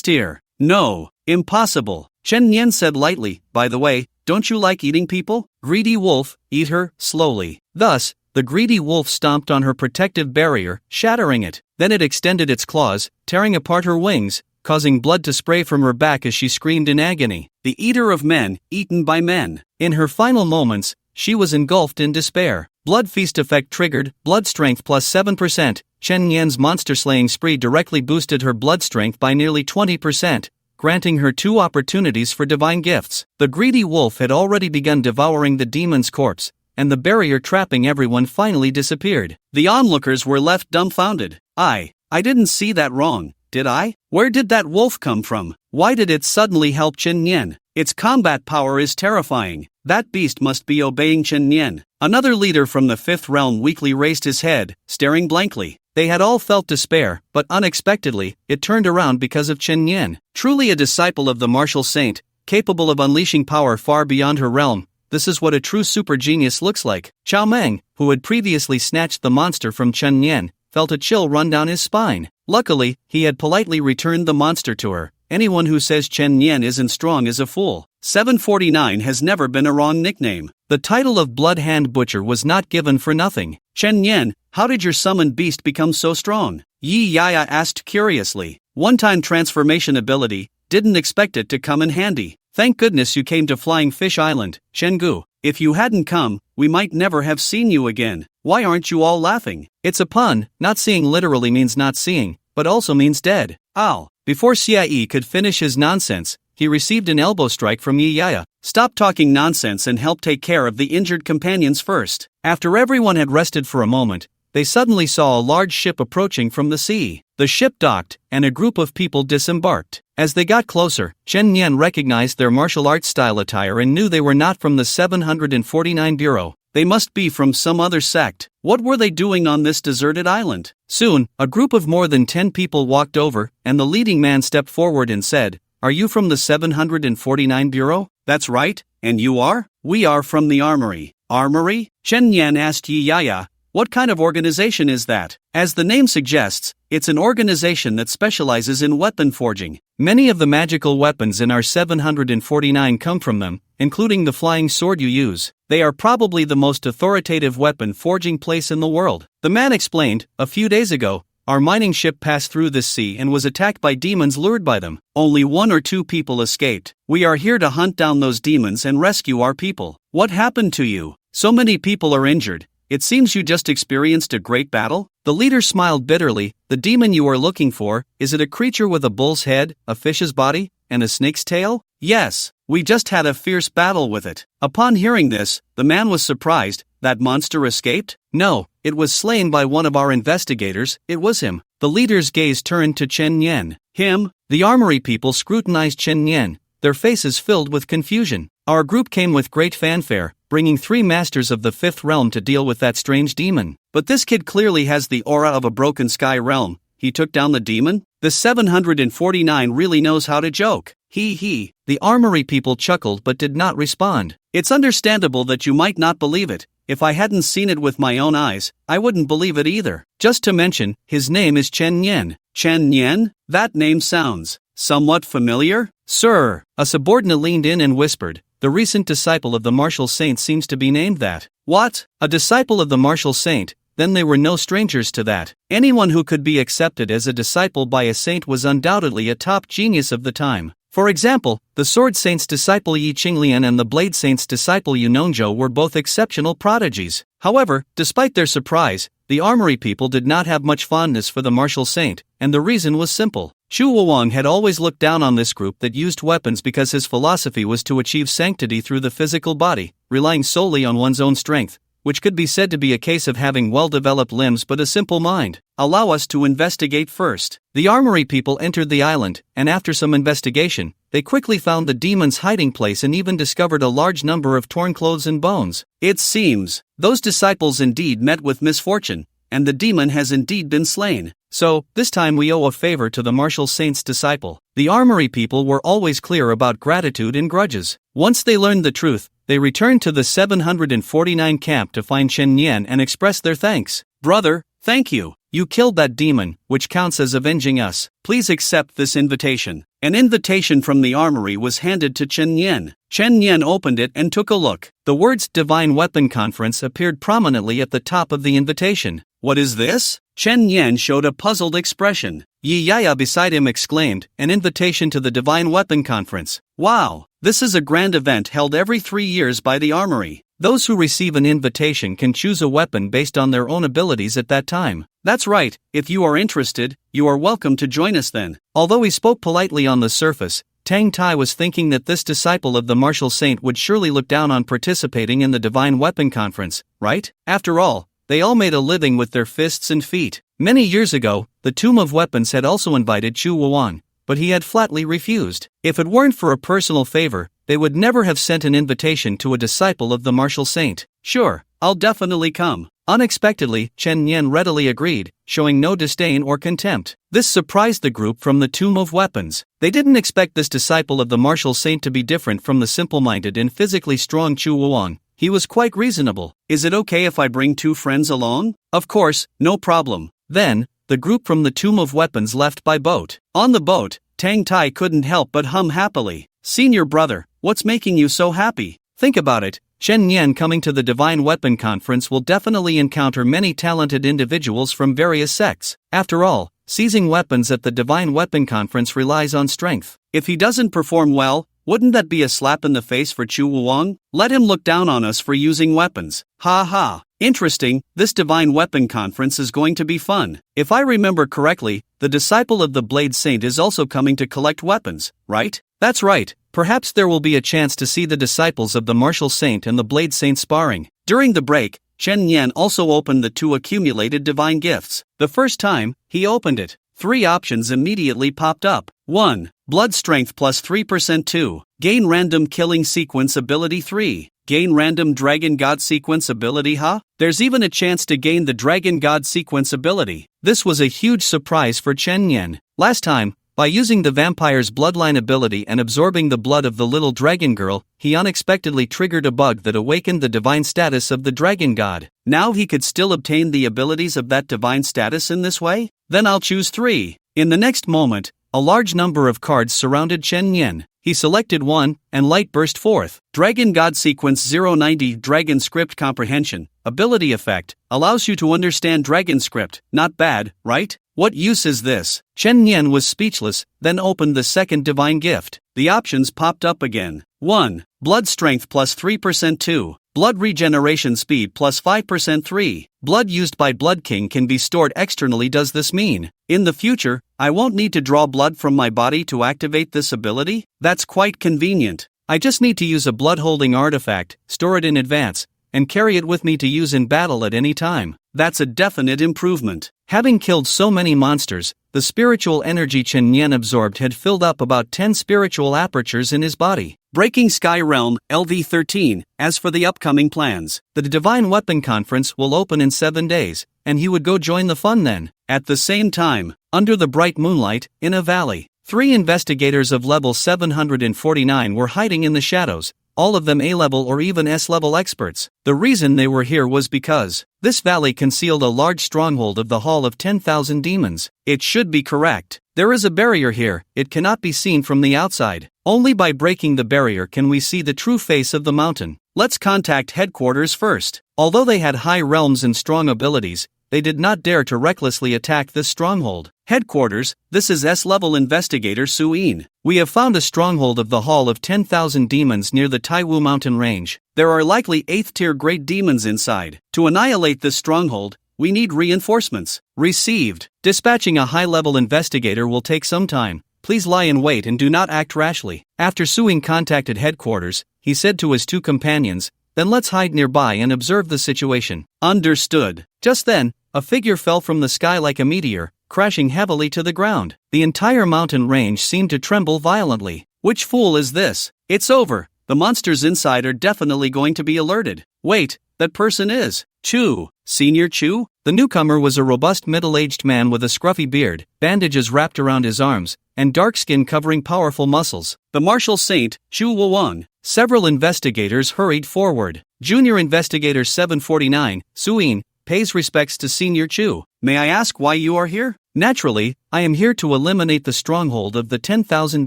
tier. No, impossible. Chen Yan said lightly, by the way, don't you like eating people? Greedy wolf, eat her, slowly. Thus, the greedy wolf stomped on her protective barrier, shattering it. Then it extended its claws, tearing apart her wings, causing blood to spray from her back as she screamed in agony. The eater of men, eaten by men. In her final moments, she was engulfed in despair. Blood feast effect triggered, blood strength plus 7%. Chen Yan's monster-slaying spree directly boosted her blood strength by nearly 20%, granting her 2 opportunities for divine gifts. The greedy wolf had already begun devouring the demon's corpse, and the barrier trapping everyone finally disappeared. The onlookers were left dumbfounded. I didn't see that wrong, did I? Where did that wolf come from? Why did it suddenly help Chen Yan? Its combat power is terrifying. That beast must be obeying Chen Yan. Another leader from the 5th realm weakly raised his head, staring blankly. They had all felt despair, but unexpectedly, it turned around because of Chen Yan. Truly a disciple of the martial saint, capable of unleashing power far beyond her realm. This is what a true super genius looks like. Chao Meng, who had previously snatched the monster from Chen Yan, felt a chill run down his spine. Luckily, he had politely returned the monster to her. Anyone who says Chen Yan isn't strong is a fool. 749 has never been a wrong nickname. The title of Blood Hand Butcher was not given for nothing. Chen Yan, how did your summoned beast become so strong? Yi Yaya asked curiously. One-time transformation ability, didn't expect it to come in handy. Thank goodness you came to Flying Fish Island, Shengu. If you hadn't come, we might never have seen you again. Why aren't you all laughing? It's a pun. Not seeing literally means not seeing, but also means dead. Ow. Before Xie could finish his nonsense, he received an elbow strike from Yaya. Stop talking nonsense and help take care of the injured companions first. After everyone had rested for a moment, they suddenly saw a large ship approaching from the sea. The ship docked, and a group of people disembarked. As they got closer, Chen Nian recognized their martial arts style attire and knew they were not from the 749 Bureau. They must be from some other sect. What were they doing on this deserted island? Soon, a group of more than 10 people walked over, and the leading man stepped forward and said, "Are you from the 749 Bureau?" "That's right, and you are?" "We are from the Armory." "Armory?" Chen Nian asked Yaya. "What kind of organization is that?" As the name suggests, it's an organization that specializes in weapon forging. Many of the magical weapons in our 749 come from them, including the flying sword you use. They are probably the most authoritative weapon forging place in the world. The man explained, "A few days ago, our mining ship passed through this sea and was attacked by demons lured by them. Only 1 or 2 people escaped. We are here to hunt down those demons and rescue our people." "What happened to you? So many people are injured. It seems you just experienced a great battle?" The leader smiled bitterly. "The demon you are looking for, is it a creature with a bull's head, a fish's body, and a snake's tail?" "Yes, we just had a fierce battle with it." Upon hearing this, the man was surprised. "That monster escaped?" "No, it was slain by one of our investigators. It was him." The leader's gaze turned to Chen Nian. "Him?" The armory people scrutinized Chen Nian, their faces filled with confusion. "Our group came with great fanfare, bringing 3 masters of the 5th realm to deal with that strange demon. But this kid clearly has the aura of a broken sky realm. He took down the demon? The 749 really knows how to joke. He. The armory people chuckled but did not respond. "It's understandable that you might not believe it. If I hadn't seen it with my own eyes, I wouldn't believe it either. Just to mention, his name is Chen Nian." "Chen Nian? That name sounds somewhat familiar?" "Sir," a subordinate leaned in and whispered, "the recent disciple of the martial saint seems to be named that." "What? A disciple of the martial saint? Then they were no strangers to that. Anyone who could be accepted as a disciple by a saint was undoubtedly a top genius of the time. For example, the sword saint's disciple Yi Qinglian and the blade saint's disciple Yu Nongzhou were both exceptional prodigies. However, despite their surprise, the armory people did not have much fondness for the martial saint, and the reason was simple. Wang had always looked down on this group that used weapons because his philosophy was to achieve sanctity through the physical body, relying solely on one's own strength, which could be said to be a case of having well-developed limbs but a simple mind. "Allow us to investigate first." The armory people entered the island, and after some investigation, they quickly found the demon's hiding place and even discovered a large number of torn clothes and bones. "It seems those disciples indeed met with misfortune, and the demon has indeed been slain. So, this time we owe a favor to the martial saint's disciple." The armory people were always clear about gratitude and grudges. Once they learned the truth, they returned to the 749 camp to find Chen Nian and express their thanks. "Brother, thank you. You killed that demon, which counts as avenging us. Please accept this invitation." An invitation from the armory was handed to Chen Nian. Chen Nian opened it and took a look. The words "Divine Weapon Conference" appeared prominently at the top of the invitation. "What is this?" Chen Nian showed a puzzled expression. Yaya beside him exclaimed, "An invitation to the Divine Weapon Conference. Wow, this is a grand event held every 3 years by the armory. Those who receive an invitation can choose a weapon based on their own abilities at that time." "That's right, if you are interested, you are welcome to join us then." Although he spoke politely on the surface, Tang Tai was thinking that this disciple of the martial saint would surely look down on participating in the Divine Weapon Conference, right? After all, they all made a living with their fists and feet. Many years ago, the Tomb of Weapons had also invited Chu Wuan, but he had flatly refused. If it weren't for a personal favor, they would never have sent an invitation to a disciple of the martial saint. "Sure, I'll definitely come." Unexpectedly, Chen Nian readily agreed, showing no disdain or contempt. This surprised the group from the Tomb of Weapons. They didn't expect this disciple of the martial saint to be different from the simple-minded and physically strong Chu Wuan. He was quite reasonable. "Is it okay if I bring 2 friends along?" "Of course, no problem." Then, the group from the Tomb of Weapons left by boat. On the boat, Tang Tai couldn't help but hum happily. "Senior brother, what's making you so happy? Think about it. Chen Nian coming to the Divine Weapon Conference will definitely encounter many talented individuals from various sects. After all, seizing weapons at the Divine Weapon Conference relies on strength. If he doesn't perform well, Wouldn't that be a slap in the face for Chu Wang? Let him look down on us for using weapons. Ha ha. Interesting, this divine weapon conference is going to be fun. If I remember correctly, the disciple of the Blade Saint is also coming to collect weapons, right? That's right. Perhaps there will be a chance to see the disciples of the Martial Saint and the Blade Saint sparring. During the break, Chen Yan also opened the 2 accumulated divine gifts. The first time he opened it, 3 options immediately popped up. 1. Blood strength plus 3%. 2. Gain random killing sequence ability. 3. Gain random Dragon God sequence ability. There's even a chance to gain the Dragon God sequence ability. This was a huge surprise for Chen Yan. Last time, by using the vampire's bloodline ability and absorbing the blood of the little dragon girl, he unexpectedly triggered a bug that awakened the divine status of the dragon god. Now he could still obtain the abilities of that divine status in this way? Then I'll choose 3. In the next moment, a large number of cards surrounded Chen Yan. He selected one, and light burst forth. Dragon God Sequence 090 Dragon Script Comprehension. Ability effect. Allows you to understand dragon script. Not bad, right? What use is this? Chen Yan was speechless, then opened the second divine gift. The options popped up again. 1. Blood strength plus 3%. 2. Blood regeneration speed plus 5%. 3. Blood used by Blood King can be stored externally. Does this mean, in the future, I won't need to draw blood from my body to activate this ability? That's quite convenient. I just need to use a blood-holding artifact, store it in advance, and carry it with me to use in battle at any time. That's a definite improvement. Having killed so many monsters, the spiritual energy Chen Yan absorbed had filled up about 10 spiritual apertures in his body. Breaking Sky Realm, LV13. As for the upcoming plans, the Divine Weapon Conference will open in 7 days, and he would go join the fun then. At the same time, under the bright moonlight, in a valley, 3 investigators of level 749 were hiding in the shadows, all of them A-level or even S-level experts. The reason they were here was because this valley concealed a large stronghold of the Hall of 10,000 Demons. It should be correct. There is a barrier here, it cannot be seen from the outside. Only by breaking the barrier can we see the true face of the mountain. Let's contact headquarters first. Although they had high realms and strong abilities, they did not dare to recklessly attack this stronghold. Headquarters, this is S-level investigator Suyin. We have found a stronghold of the Hall of 10,000 Demons near the Taiwu mountain range. There are likely 8th-tier great demons inside. To annihilate this stronghold, we need reinforcements. Received. Dispatching a high-level investigator will take some time. Please lie in wait and do not act rashly. After Suyin contacted headquarters, he said to his 2 companions, then let's hide nearby and observe the situation. Understood. Just then, a figure fell from the sky like a meteor, crashing heavily to the ground. The entire mountain range seemed to tremble violently. Which fool is this? It's over. The monsters inside are definitely going to be alerted. Wait, that person is Chu. Senior Chu? The newcomer was a robust middle-aged man with a scruffy beard, bandages wrapped around his arms, and dark skin covering powerful muscles. The martial saint, Chu Wang. Several investigators hurried forward. Junior Investigator 749, Suyin, pays respects to Senior Chu. May I ask why you are here? Naturally, I am here to eliminate the stronghold of the 10,000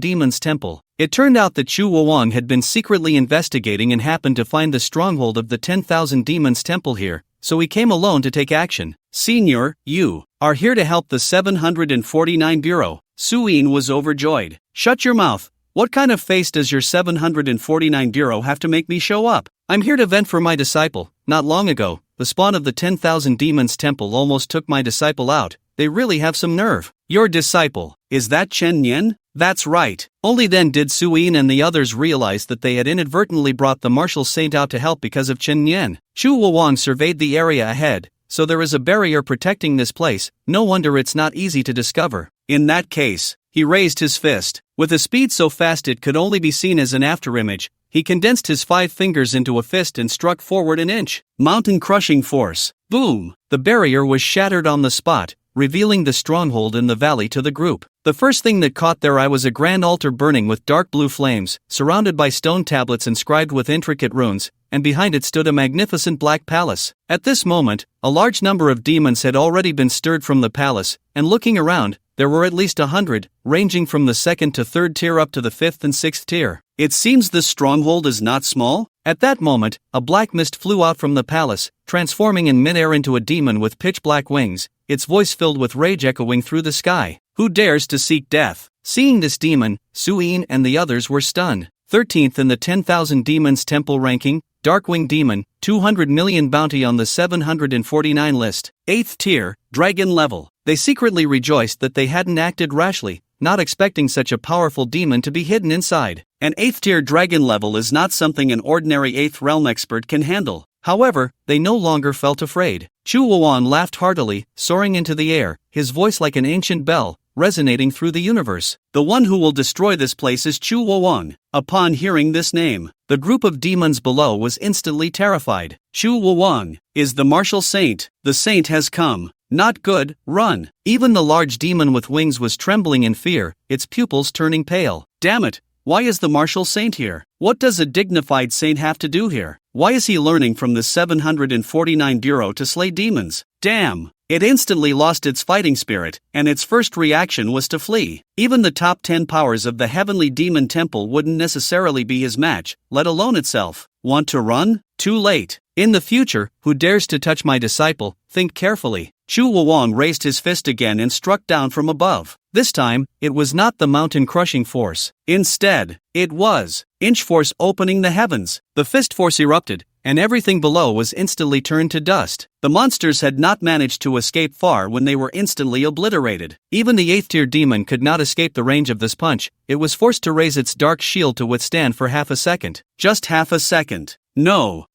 Demons Temple. It turned out that Chu Wang had been secretly investigating and happened to find the stronghold of the 10,000 Demons Temple here, so he came alone to take action. Senior, you are here to help the 749 Bureau. Suyin was overjoyed. Shut your mouth. What kind of face does your 749 Bureau have to make me show up? I'm here to vent for my disciple. Not long ago, the spawn of the 10,000 Demons Temple almost took my disciple out. They really have some nerve. Your disciple, is that Chen Yan? That's right. Only then did Suyin and the others realize that they had inadvertently brought the martial saint out to help because of Chen Yan. Chu Wang surveyed the area ahead, so there is a barrier protecting this place. No wonder it's not easy to discover. In that case, he raised his fist. With a speed so fast it could only be seen as an afterimage, he condensed his 5 fingers into a fist and struck forward an inch. Mountain crushing force. Boom! The barrier was shattered on the spot, revealing the stronghold in the valley to the group. The first thing that caught their eye was a grand altar burning with dark blue flames, surrounded by stone tablets inscribed with intricate runes, and behind it stood a magnificent black palace. At this moment, a large number of demons had already been stirred from the palace, and looking around, there were at least 100, ranging from the 2nd to 3rd tier up to the 5th and 6th tier. It seems this stronghold is not small. At that moment, a black mist flew out from the palace, transforming in midair into a demon with pitch-black wings, its voice filled with rage echoing through the sky. Who dares to seek death? Seeing this demon, Suyin and the others were stunned. 13th in the 10,000 Demons Temple ranking, Darkwing Demon, 200 million bounty on the 749 list. 8th tier, Dragon level. They secretly rejoiced that they hadn't acted rashly, not expecting such a powerful demon to be hidden inside. An 8th tier Dragon level is not something an ordinary 8th realm expert can handle. However, they no longer felt afraid. Chu Wuan laughed heartily, soaring into the air, his voice like an ancient bell, resonating through the universe. The one who will destroy this place is Chu Wuan. Upon hearing this name, the group of demons below was instantly terrified. Chu Wuan is the martial saint. The saint has come. Not good, run. Even the large demon with wings was trembling in fear, its pupils turning pale. Damn it, why is the martial saint here? What does a dignified saint have to do here? Why is he learning from the 749 bureau to slay demons? Damn! It instantly lost its fighting spirit, and its first reaction was to flee. Even the top 10 powers of the Heavenly Demon Temple wouldn't necessarily be his match, let alone itself. Want to run? Too late. In the future, who dares to touch my disciple, think carefully. Chu Wuang raised his fist again and struck down from above. This time, it was not the mountain-crushing force. Instead, it was Inch Force opening the heavens. The fist force erupted, and everything below was instantly turned to dust. The monsters had not managed to escape far when they were instantly obliterated. Even the 8th tier demon could not escape the range of this punch. It was forced to raise its dark shield to withstand for half a second. Just half a second. No.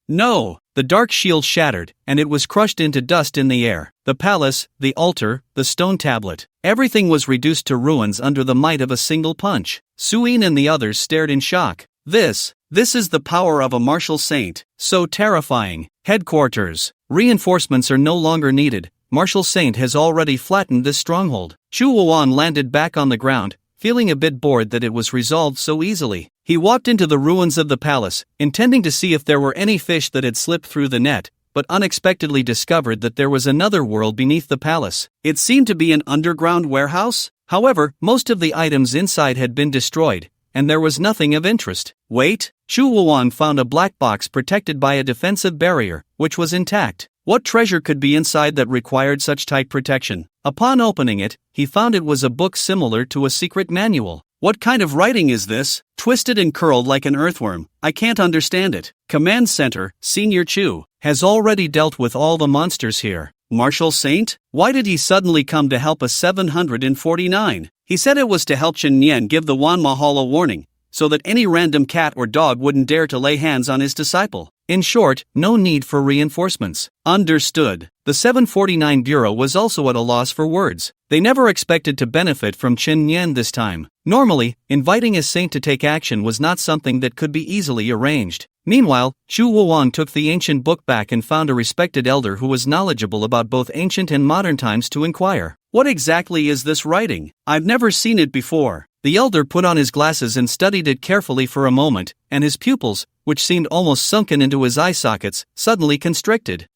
The dark shield shattered, and it was crushed into dust in the air. The palace, the altar, the stone tablet, everything was reduced to ruins under the might of a single punch. Suyin and the others stared in shock. This is the power of a martial saint. So terrifying. Headquarters. Reinforcements are no longer needed. Martial Saint has already flattened this stronghold. Chu Wuan landed back on the ground, feeling a bit bored that it was resolved so easily. He walked into the ruins of the palace, intending to see if there were any fish that had slipped through the net, but unexpectedly discovered that there was another world beneath the palace. It seemed to be an underground warehouse. However, most of the items inside had been destroyed, and there was nothing of interest. Wait, Chu Wuan found a black box protected by a defensive barrier, which was intact. What treasure could be inside that required such tight protection? Upon opening it, he found it was a book similar to a secret manual. What kind of writing is this? Twisted and curled like an earthworm. I can't understand it. Command Center, Senior Chu, has already dealt with all the monsters here. Martial Saint? Why did he suddenly come to help us 749? He said it was to help Chen Nian give the Wan Mahal a warning, so that any random cat or dog wouldn't dare to lay hands on his disciple. In short, no need for reinforcements. Understood. The 749 Bureau was also at a loss for words. They never expected to benefit from Chen Nian this time. Normally, inviting a saint to take action was not something that could be easily arranged. Meanwhile, Chu Wuan took the ancient book back and found a respected elder who was knowledgeable about both ancient and modern times to inquire. What exactly is this writing? I've never seen it before. The elder put on his glasses and studied it carefully for a moment, and his pupils, which seemed almost sunken into his eye sockets, suddenly constricted.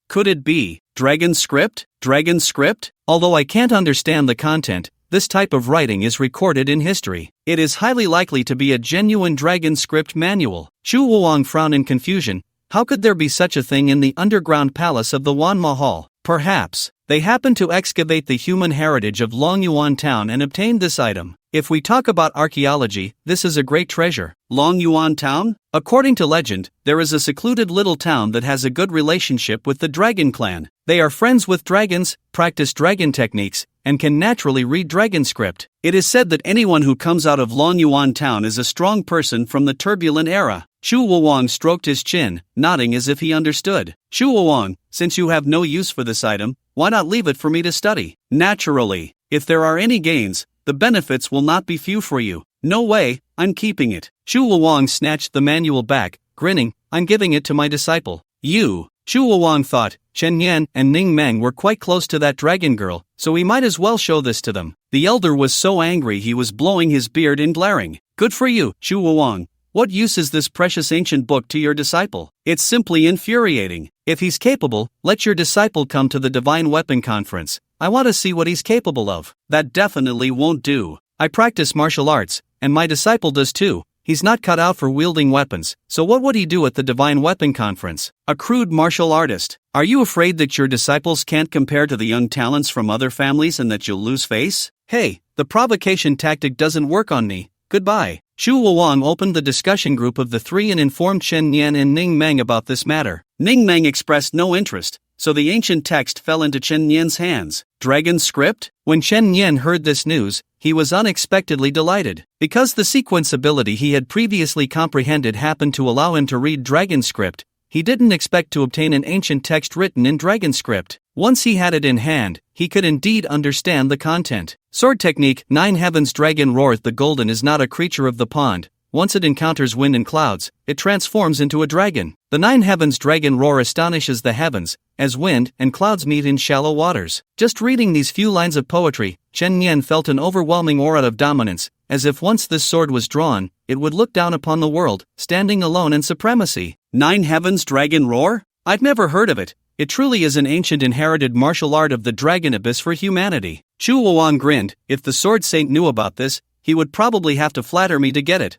Could it be Dragon Script? Dragon Script? Although I can't understand the content, this type of writing is recorded in history. It is highly likely to be a genuine Dragon Script manual. Chu Wuang frowned in confusion. How could there be such a thing in the underground palace of the Wan Mahal? Perhaps they happened to excavate the human heritage of Longyuan town and obtained this item. If we talk about archaeology, this is a great treasure. Longyuan town? According to legend, there is a secluded little town that has a good relationship with the dragon clan. They are friends with dragons, practice dragon techniques, and can naturally read dragon script. It is said that anyone who comes out of Longyuan town is a strong person from the turbulent era. Chu Wuang stroked his chin, nodding as if he understood. Chu Wuang, since you have no use for this item, why not leave it for me to study? Naturally, if there are any gains, the benefits will not be few for you. No way, I'm keeping it. Chu Wuang snatched the manual back, grinning. I'm giving it to my disciple. You. Chu Wuang thought, Chen Yan and Ning Meng were quite close to that dragon girl, so he might as well show this to them. The elder was so angry he was blowing his beard and glaring. Good for you, Chu Wuang. What use is this precious ancient book to your disciple? It's simply infuriating. If he's capable, let your disciple come to the Divine Weapon Conference. I want to see what he's capable of. That definitely won't do. I practice martial arts, and my disciple does too. He's not cut out for wielding weapons, so what would he do at the Divine Weapon Conference? A crude martial artist. Are you afraid that your disciples can't compare to the young talents from other families and that you'll lose face? Hey, the provocation tactic doesn't work on me. Goodbye. Shu Wang opened the discussion group of the three and informed Chen Yan and Ning Meng about this matter. Ning Meng expressed no interest, so the ancient text fell into Chen Yan's hands. Dragon script? When Chen Yan heard this news, he was unexpectedly delighted. Because the sequence ability he had previously comprehended happened to allow him to read dragon script, he didn't expect to obtain an ancient text written in dragon script. Once he had it in hand, he could indeed understand the content. Sword technique: 9 Heavens Dragon Roar. The golden is not a creature of the pond. Once it encounters wind and clouds, it transforms into a dragon. The 9 Heavens Dragon Roar astonishes the heavens, as wind and clouds meet in shallow waters. Just reading these few lines of poetry, Chen Yan felt an overwhelming aura of dominance, as if once this sword was drawn, it would look down upon the world, standing alone in supremacy. 9 Heavens Dragon Roar? I've never heard of it. It truly is an ancient inherited martial art of the dragon abyss for humanity. Shu Wang grinned. If the sword saint knew about this, he would probably have to flatter me to get it.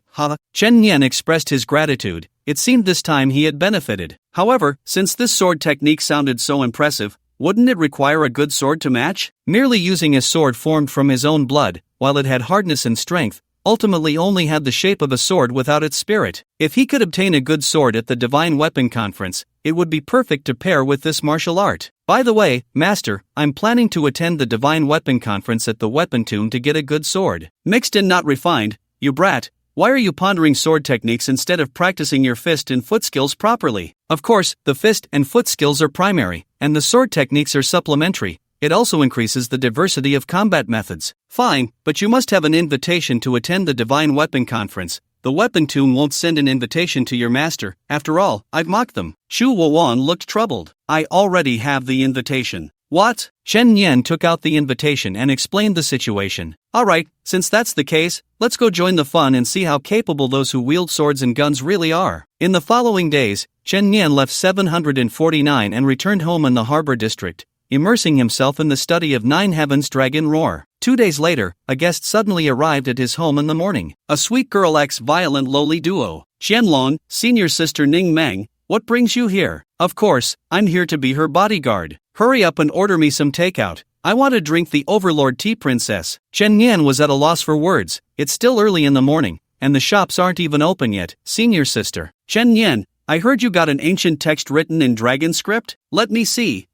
Chen Yan expressed his gratitude. It seemed this time he had benefited. However, since this sword technique sounded so impressive, wouldn't it require a good sword to match? Merely using a sword formed from his own blood, while it had hardness and strength, ultimately only had the shape of a sword without its spirit. If he could obtain a good sword at the Divine Weapon Conference, it would be perfect to pair with this martial art. By the way, Master, I'm planning to attend the Divine Weapon Conference at the webtoon to get a good sword. Mixed and not refined, you brat. Why are you pondering sword techniques instead of practicing your fist and foot skills properly? Of course, the fist and foot skills are primary, and the sword techniques are supplementary. It also increases the diversity of combat methods. Fine, but you must have an invitation to attend the Divine Weapon Conference. The webtoon won't send an invitation to your master. After all, I've mocked them. Shu Wang looked troubled. I already have the invitation. What? Chen Yan took out the invitation and explained the situation. Alright, since that's the case, let's go join the fun and see how capable those who wield swords and guns really are. In the following days, Chen Yan left 749 and returned home in the harbor district, immersing himself in the study of 9 Heavens Dragon Roar. 2 days later, a guest suddenly arrived at his home in the morning. A sweet girl ex-violent lowly duo. Qianlong, senior sister Ning Meng, what brings you here? Of course, I'm here to be her bodyguard. Hurry up and order me some takeout. I want to drink the Overlord tea, princess. Chen Yan was at a loss for words. It's still early in the morning, and the shops aren't even open yet. Senior sister. Chen Yan, I heard you got an ancient text written in dragon script? Let me see.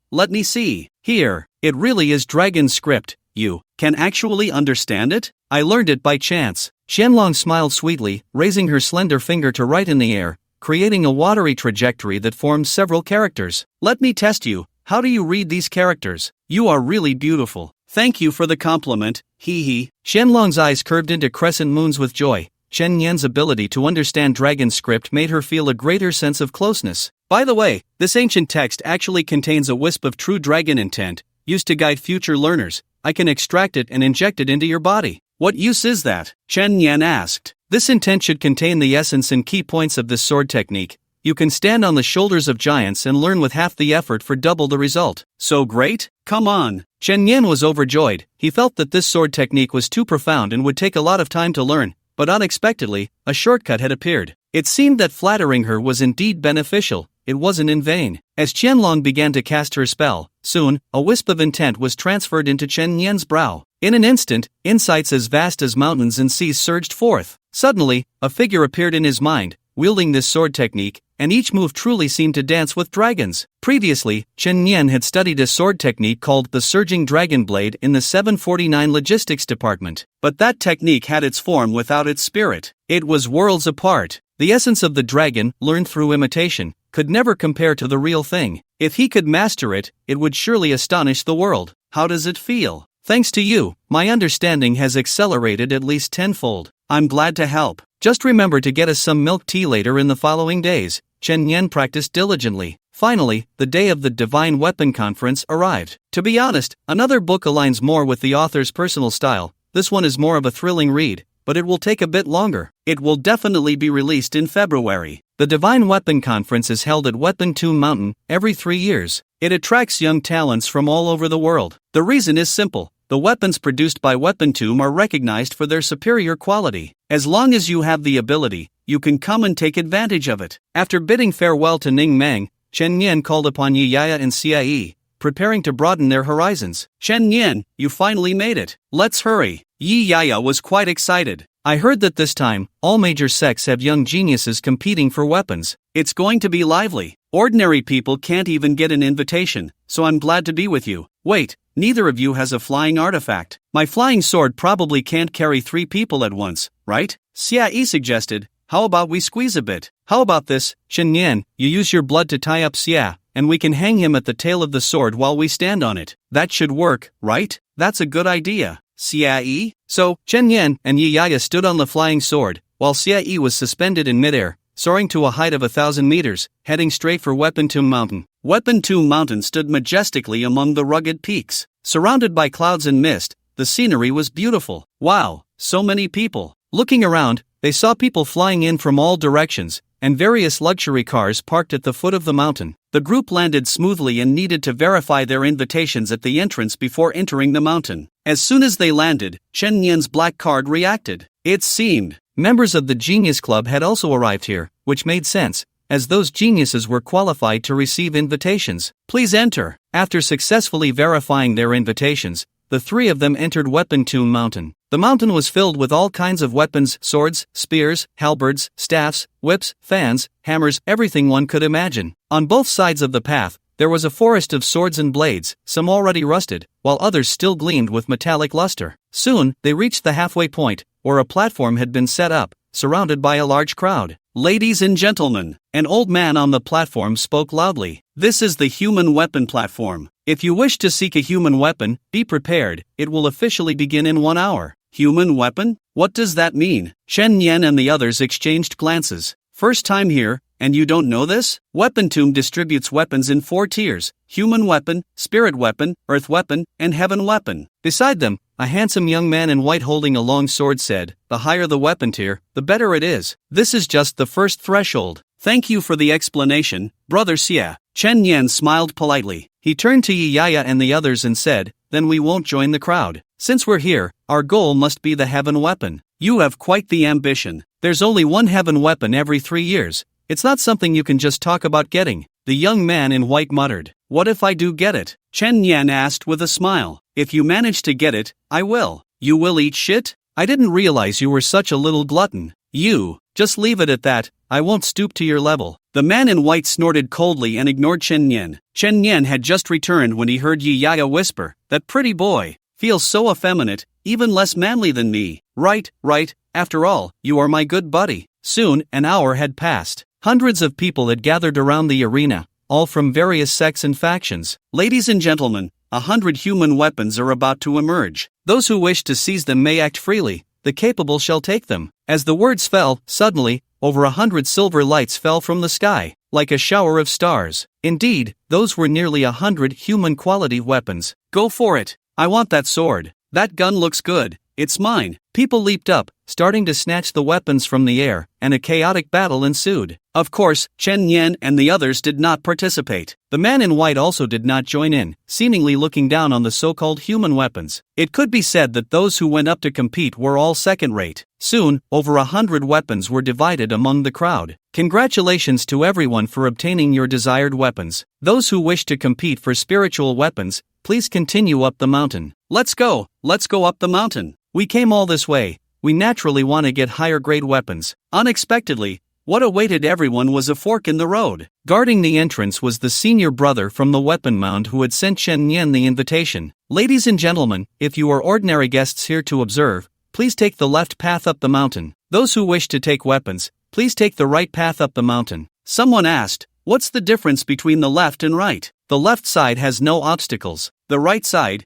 Here, it really is dragon script. You can actually understand it? I learned it by chance. Qianlong smiled sweetly, raising her slender finger to write in the air, creating a watery trajectory that formed several characters. Let me test you. How do you read these characters? You are really beautiful. Thank you for the compliment, hee. Qianlong's eyes curved into crescent moons with joy. Chen Yan's ability to understand dragon script made her feel a greater sense of closeness. By the way, this ancient text actually contains a wisp of true dragon intent, used to guide future learners. I can extract it and inject it into your body. What use is that? Chen Yan asked. This intent should contain the essence and key points of this sword technique. You can stand on the shoulders of giants and learn with half the effort for double the result. So great? Come on. Chen Yan was overjoyed. He felt that this sword technique was too profound and would take a lot of time to learn, but unexpectedly, a shortcut had appeared. It seemed that flattering her was indeed beneficial. It wasn't in vain. As Qianlong began to cast her spell, soon, a wisp of intent was transferred into Chen Yan's brow. In an instant, insights as vast as mountains and seas surged forth. Suddenly, a figure appeared in his mind, wielding this sword technique, and each move truly seemed to dance with dragons. Previously, Chen Yan had studied a sword technique called the Surging Dragon Blade in the 749 Logistics Department. But that technique had its form without its spirit. It was worlds apart. The essence of the dragon, learned through imitation, could never compare to the real thing. If he could master it, it would surely astonish the world. How does it feel? Thanks to you, my understanding has accelerated at least tenfold. I'm glad to help. Just remember to get us some milk tea later in the following days. Chen Yan practiced diligently. Finally, the day of the Divine Weapon Conference arrived. To be honest, another book aligns more with the author's personal style. This one is more of a thrilling read, but it will take a bit longer. It will definitely be released in February. The Divine Weapon Conference is held at Webtoon Mountain every 3 years. It attracts young talents from all over the world. The reason is simple. The weapons produced by Webtoon are recognized for their superior quality. As long as you have the ability, you can come and take advantage of it. After bidding farewell to Ning Meng, Chen Yan called upon Yi Yaya and Cie, preparing to broaden their horizons. Chen Yan, you finally made it. Let's hurry. Yi Yaya was quite excited. I heard that this time, all major sects have young geniuses competing for weapons. It's going to be lively. Ordinary people can't even get an invitation, so I'm glad to be with you. Wait, neither of you has a flying artifact. My flying sword probably can't carry 3 people at once, right? Shaa suggested. How about we squeeze a bit? How about this, Chen Yan, you use your blood to tie up Shaa, and we can hang him at the tail of the sword while we stand on it. That should work, right? That's a good idea. Shaa? So, Chen Yan and Yaya stood on the flying sword, while Shaa was suspended in midair, soaring to a height of 1,000 meters, heading straight for Webtoon Mountain. Webtoon Mountain stood majestically among the rugged peaks. Surrounded by clouds and mist, the scenery was beautiful. Wow, so many people. Looking around, they saw people flying in from all directions, and various luxury cars parked at the foot of the mountain. The group landed smoothly and needed to verify their invitations at the entrance before entering the mountain. As soon as they landed, Chen Yan's black card reacted. It seemed members of the Genius Club had also arrived here, which made sense, as those geniuses were qualified to receive invitations. Please enter. After successfully verifying their invitations, the 3 of them entered Webtoon Mountain. The mountain was filled with all kinds of weapons, swords, spears, halberds, staffs, whips, fans, hammers, everything one could imagine. On both sides of the path, there was a forest of swords and blades, some already rusted, while others still gleamed with metallic luster. Soon, they reached the halfway point, where a platform had been set up, surrounded by a large crowd. Ladies and gentlemen, an old man on the platform spoke loudly. This is the human weapon platform. If you wish to seek a human weapon, be prepared, it will officially begin in 1 hour. Human weapon? What does that mean? Chen Yan and the others exchanged glances. First time here, and you don't know this? Webtoon distributes weapons in 4 tiers: human weapon, spirit weapon, earth weapon, and heaven weapon. Beside them, a handsome young man in white holding a long sword said, the higher the weapon tier, the better it is. This is just the first threshold. Thank you for the explanation, Brother Shaa. Chen Yan smiled politely. He turned to Yaya and the others and said, then we won't join the crowd. Since we're here, our goal must be the heaven weapon. You have quite the ambition. There's only one heaven weapon every 3 years. It's not something you can just talk about getting. The young man in white muttered. What if I do get it? Chen Yan asked with a smile. If you manage to get it, I will. You will eat shit? I didn't realize you were such a little glutton. You, just leave it at that, I won't stoop to your level. The man in white snorted coldly and ignored Chen Yan. Chen Yan had just returned when he heard Yaya whisper, that pretty boy, feels so effeminate, even less manly than me. Right, after all, you are my good buddy. Soon, an hour had passed. Hundreds of people had gathered around the arena, all from various sects and factions. Ladies and gentlemen, 100 human weapons are about to emerge. Those who wish to seize them may act freely, the capable shall take them. As the words fell, suddenly, over 100 silver lights fell from the sky, like a shower of stars. Indeed, those were nearly 100 human-quality weapons. Go for it! I want that sword. That gun looks good. It's mine. People leaped up, starting to snatch the weapons from the air, and a chaotic battle ensued. Of course, Chen Yan and the others did not participate. The man in white also did not join in, seemingly looking down on the so-called human weapons. It could be said that those who went up to compete were all second-rate. Soon, over 100 weapons were divided among the crowd. Congratulations to everyone for obtaining your desired weapons. Those who wish to compete for spiritual weapons, please continue up the mountain. Let's go up the mountain. We came all this way. We naturally want to get higher grade weapons. Unexpectedly, what awaited everyone was a fork in the road. Guarding the entrance was the senior brother from the weapon mound who had sent Chen Yan the invitation. Ladies and gentlemen, if you are ordinary guests here to observe, please take the left path up the mountain. Those who wish to take weapons, please take the right path up the mountain. Someone asked, what's the difference between the left and right? The left side has no obstacles. The right side,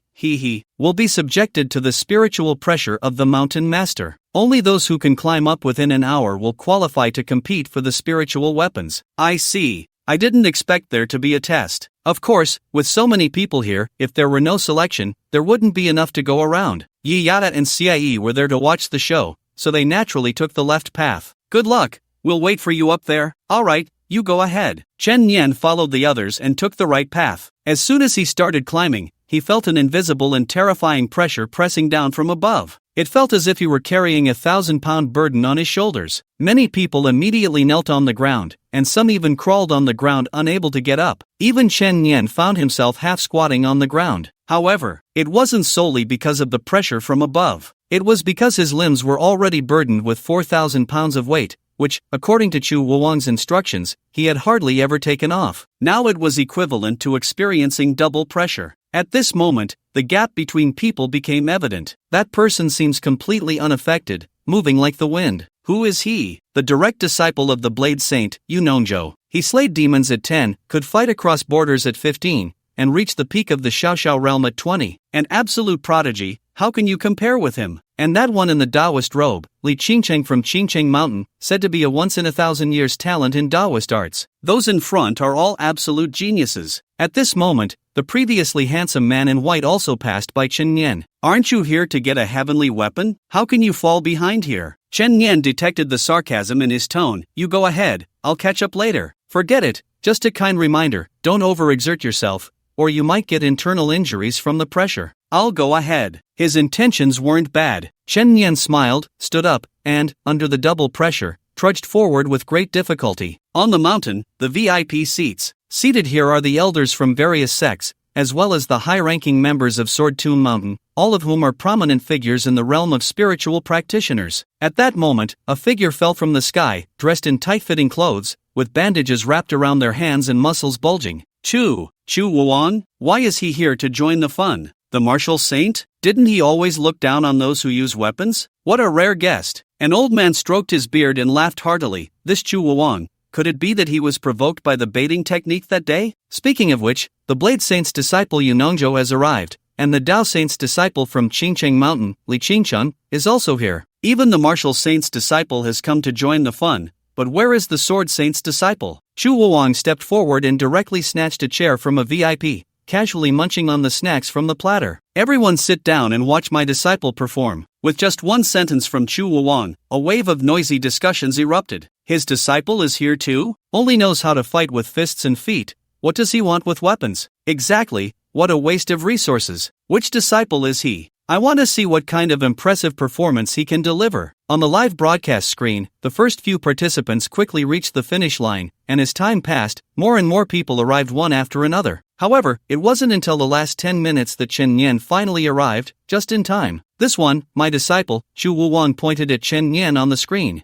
will be subjected to the spiritual pressure of the mountain master. Only those who can climb up within an hour will qualify to compete for the spiritual weapons. I see. I didn't expect there to be a test. Of course, with so many people here, if there were no selection, there wouldn't be enough to go around. Yiyata and Cie were there to watch the show, so they naturally took the left path. Good luck. We'll wait for you up there. Alright, you go ahead. Chen Yan followed the others and took the right path. As soon as he started climbing, he felt an invisible and terrifying pressure pressing down from above. It felt as if he were carrying a 1,000-pound burden on his shoulders. Many people immediately knelt on the ground, and some even crawled on the ground unable to get up. Even Chen Yan found himself half squatting on the ground. However, it wasn't solely because of the pressure from above. It was because his limbs were already burdened with 4,000 pounds of weight, which, according to Chu Wang's instructions, he had hardly ever taken off. Now it was equivalent to experiencing double pressure. At this moment, the gap between people became evident. That person seems completely unaffected, moving like the wind. Who is he? The direct disciple of the Blade Saint, Yunongzhou. He slayed demons at 10, could fight across borders at 15, and reached the peak of the Xiaoxiao realm at 20. An absolute prodigy, how can you compare with him? And that one in the Taoist robe, Li Qingcheng from Qingcheng Mountain, said to be a once-in-a-thousand-years talent in Taoist arts. Those in front are all absolute geniuses. At this moment, the previously handsome man in white also passed by Chen Nian. Aren't you here to get a heavenly weapon? How can you fall behind here? Chen Nian detected the sarcasm in his tone. You go ahead, I'll catch up later. Forget it, just a kind reminder, don't overexert yourself, or you might get internal injuries from the pressure. I'll go ahead. His intentions weren't bad. Chen Nian smiled, stood up, and, under the double pressure, trudged forward with great difficulty. On the mountain, the VIP seats. Seated here are the elders from various sects, as well as the high-ranking members of Sword Tomb Mountain, all of whom are prominent figures in the realm of spiritual practitioners. At that moment, a figure fell from the sky, dressed in tight-fitting clothes, with bandages wrapped around their hands and muscles bulging. Chu Wang? Why is he here to join the fun? The martial saint? Didn't he always look down on those who use weapons? What a rare guest. An old man stroked his beard and laughed heartily. This Chu Wang, could it be that he was provoked by the baiting technique that day? Speaking of which, the Blade Saint's disciple Yunongzhou has arrived, and the Tao Saint's disciple from Qingcheng Mountain, Li Qingchun, is also here. Even the martial saint's disciple has come to join the fun, but where is the sword saint's disciple? Chu Wang stepped forward and directly snatched a chair from a VIP, casually munching on the snacks from the platter. Everyone sit down and watch my disciple perform. With just one sentence from Chu Wang, a wave of noisy discussions erupted. His disciple is here too? Only knows how to fight with fists and feet. What does he want with weapons? Exactly, what a waste of resources. Which disciple is he? I want to see what kind of impressive performance he can deliver. On the live broadcast screen, the first few participants quickly reached the finish line, and as time passed, more and more people arrived one after another. However, it wasn't until the last 10 minutes that Chen Nian finally arrived, just in time. This one, my disciple, Chu Wang pointed at Chen Nian on the screen.